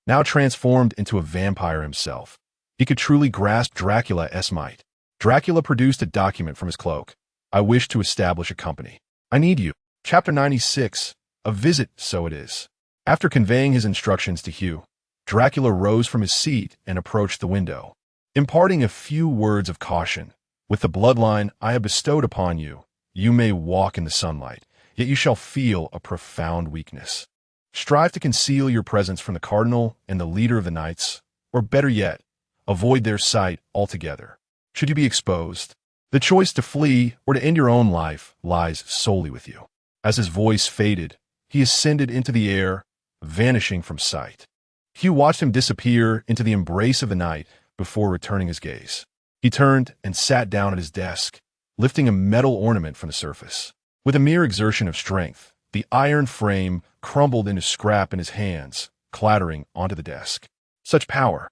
S1: now transformed into a vampire himself. He could truly grasp Dracula's might. Dracula produced a document from his cloak. I wish to establish a company. I need you. Chapter 96. A visit, so it is. After conveying his instructions to Hugh, Dracula rose from his seat and approached the window, imparting a few words of caution. With the bloodline I have bestowed upon you, you may walk in the sunlight, yet you shall feel a profound weakness. Strive to conceal your presence from the cardinal and the leader of the knights, or better yet, avoid their sight altogether. Should you be exposed, the choice to flee or to end your own life lies solely with you. As his voice faded, he ascended into the air, vanishing from sight. Hugh watched him disappear into the embrace of the night before returning his gaze. He turned and sat down at his desk, lifting a metal ornament from the surface. With a mere exertion of strength, the iron frame crumbled into scrap in his hands, clattering onto the desk. Such power!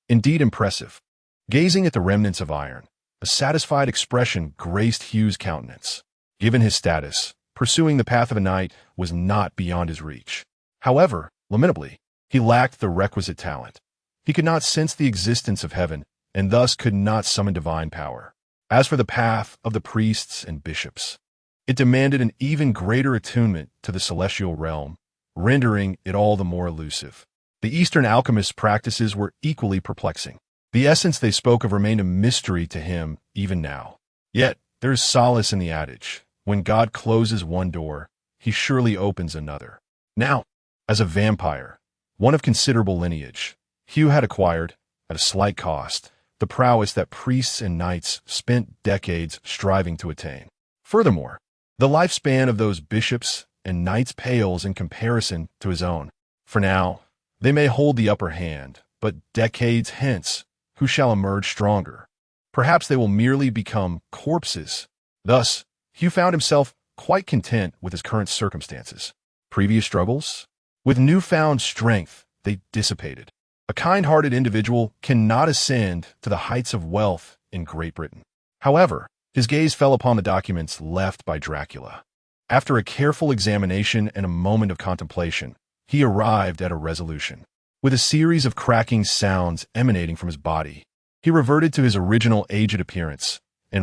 S1: Indeed impressive. Gazing at the remnants of iron, a satisfied expression graced Hugh's countenance. Given his status, pursuing the path of a knight was not beyond his reach. However, lamentably, he lacked the requisite talent. He could not sense the existence of heaven, and thus could not summon divine power. As for the path of the priests and bishops, it demanded an even greater attunement to the celestial realm, rendering it all the more elusive. The Eastern alchemists' practices were equally perplexing. The essence they spoke of remained a mystery to him even now. Yet, there is solace in the adage, when God closes one door, he surely opens another. Now, as a vampire, one of considerable lineage, Hugh had acquired, at a slight cost, the prowess that priests and knights spent decades striving to attain. Furthermore, the lifespan of those bishops and knights pales in comparison to his own. For now, they may hold the upper hand, but decades hence, who shall emerge stronger? Perhaps they will merely become corpses. Thus, Hugh found himself quite content with his current circumstances. Previous struggles? With newfound strength, they dissipated. A kind-hearted individual cannot ascend to the heights of wealth in Great Britain. However, his gaze fell upon the documents left by Dracula. After a careful examination and a moment of contemplation, he arrived at a resolution. With a series of cracking sounds emanating from his body, he reverted to his original aged appearance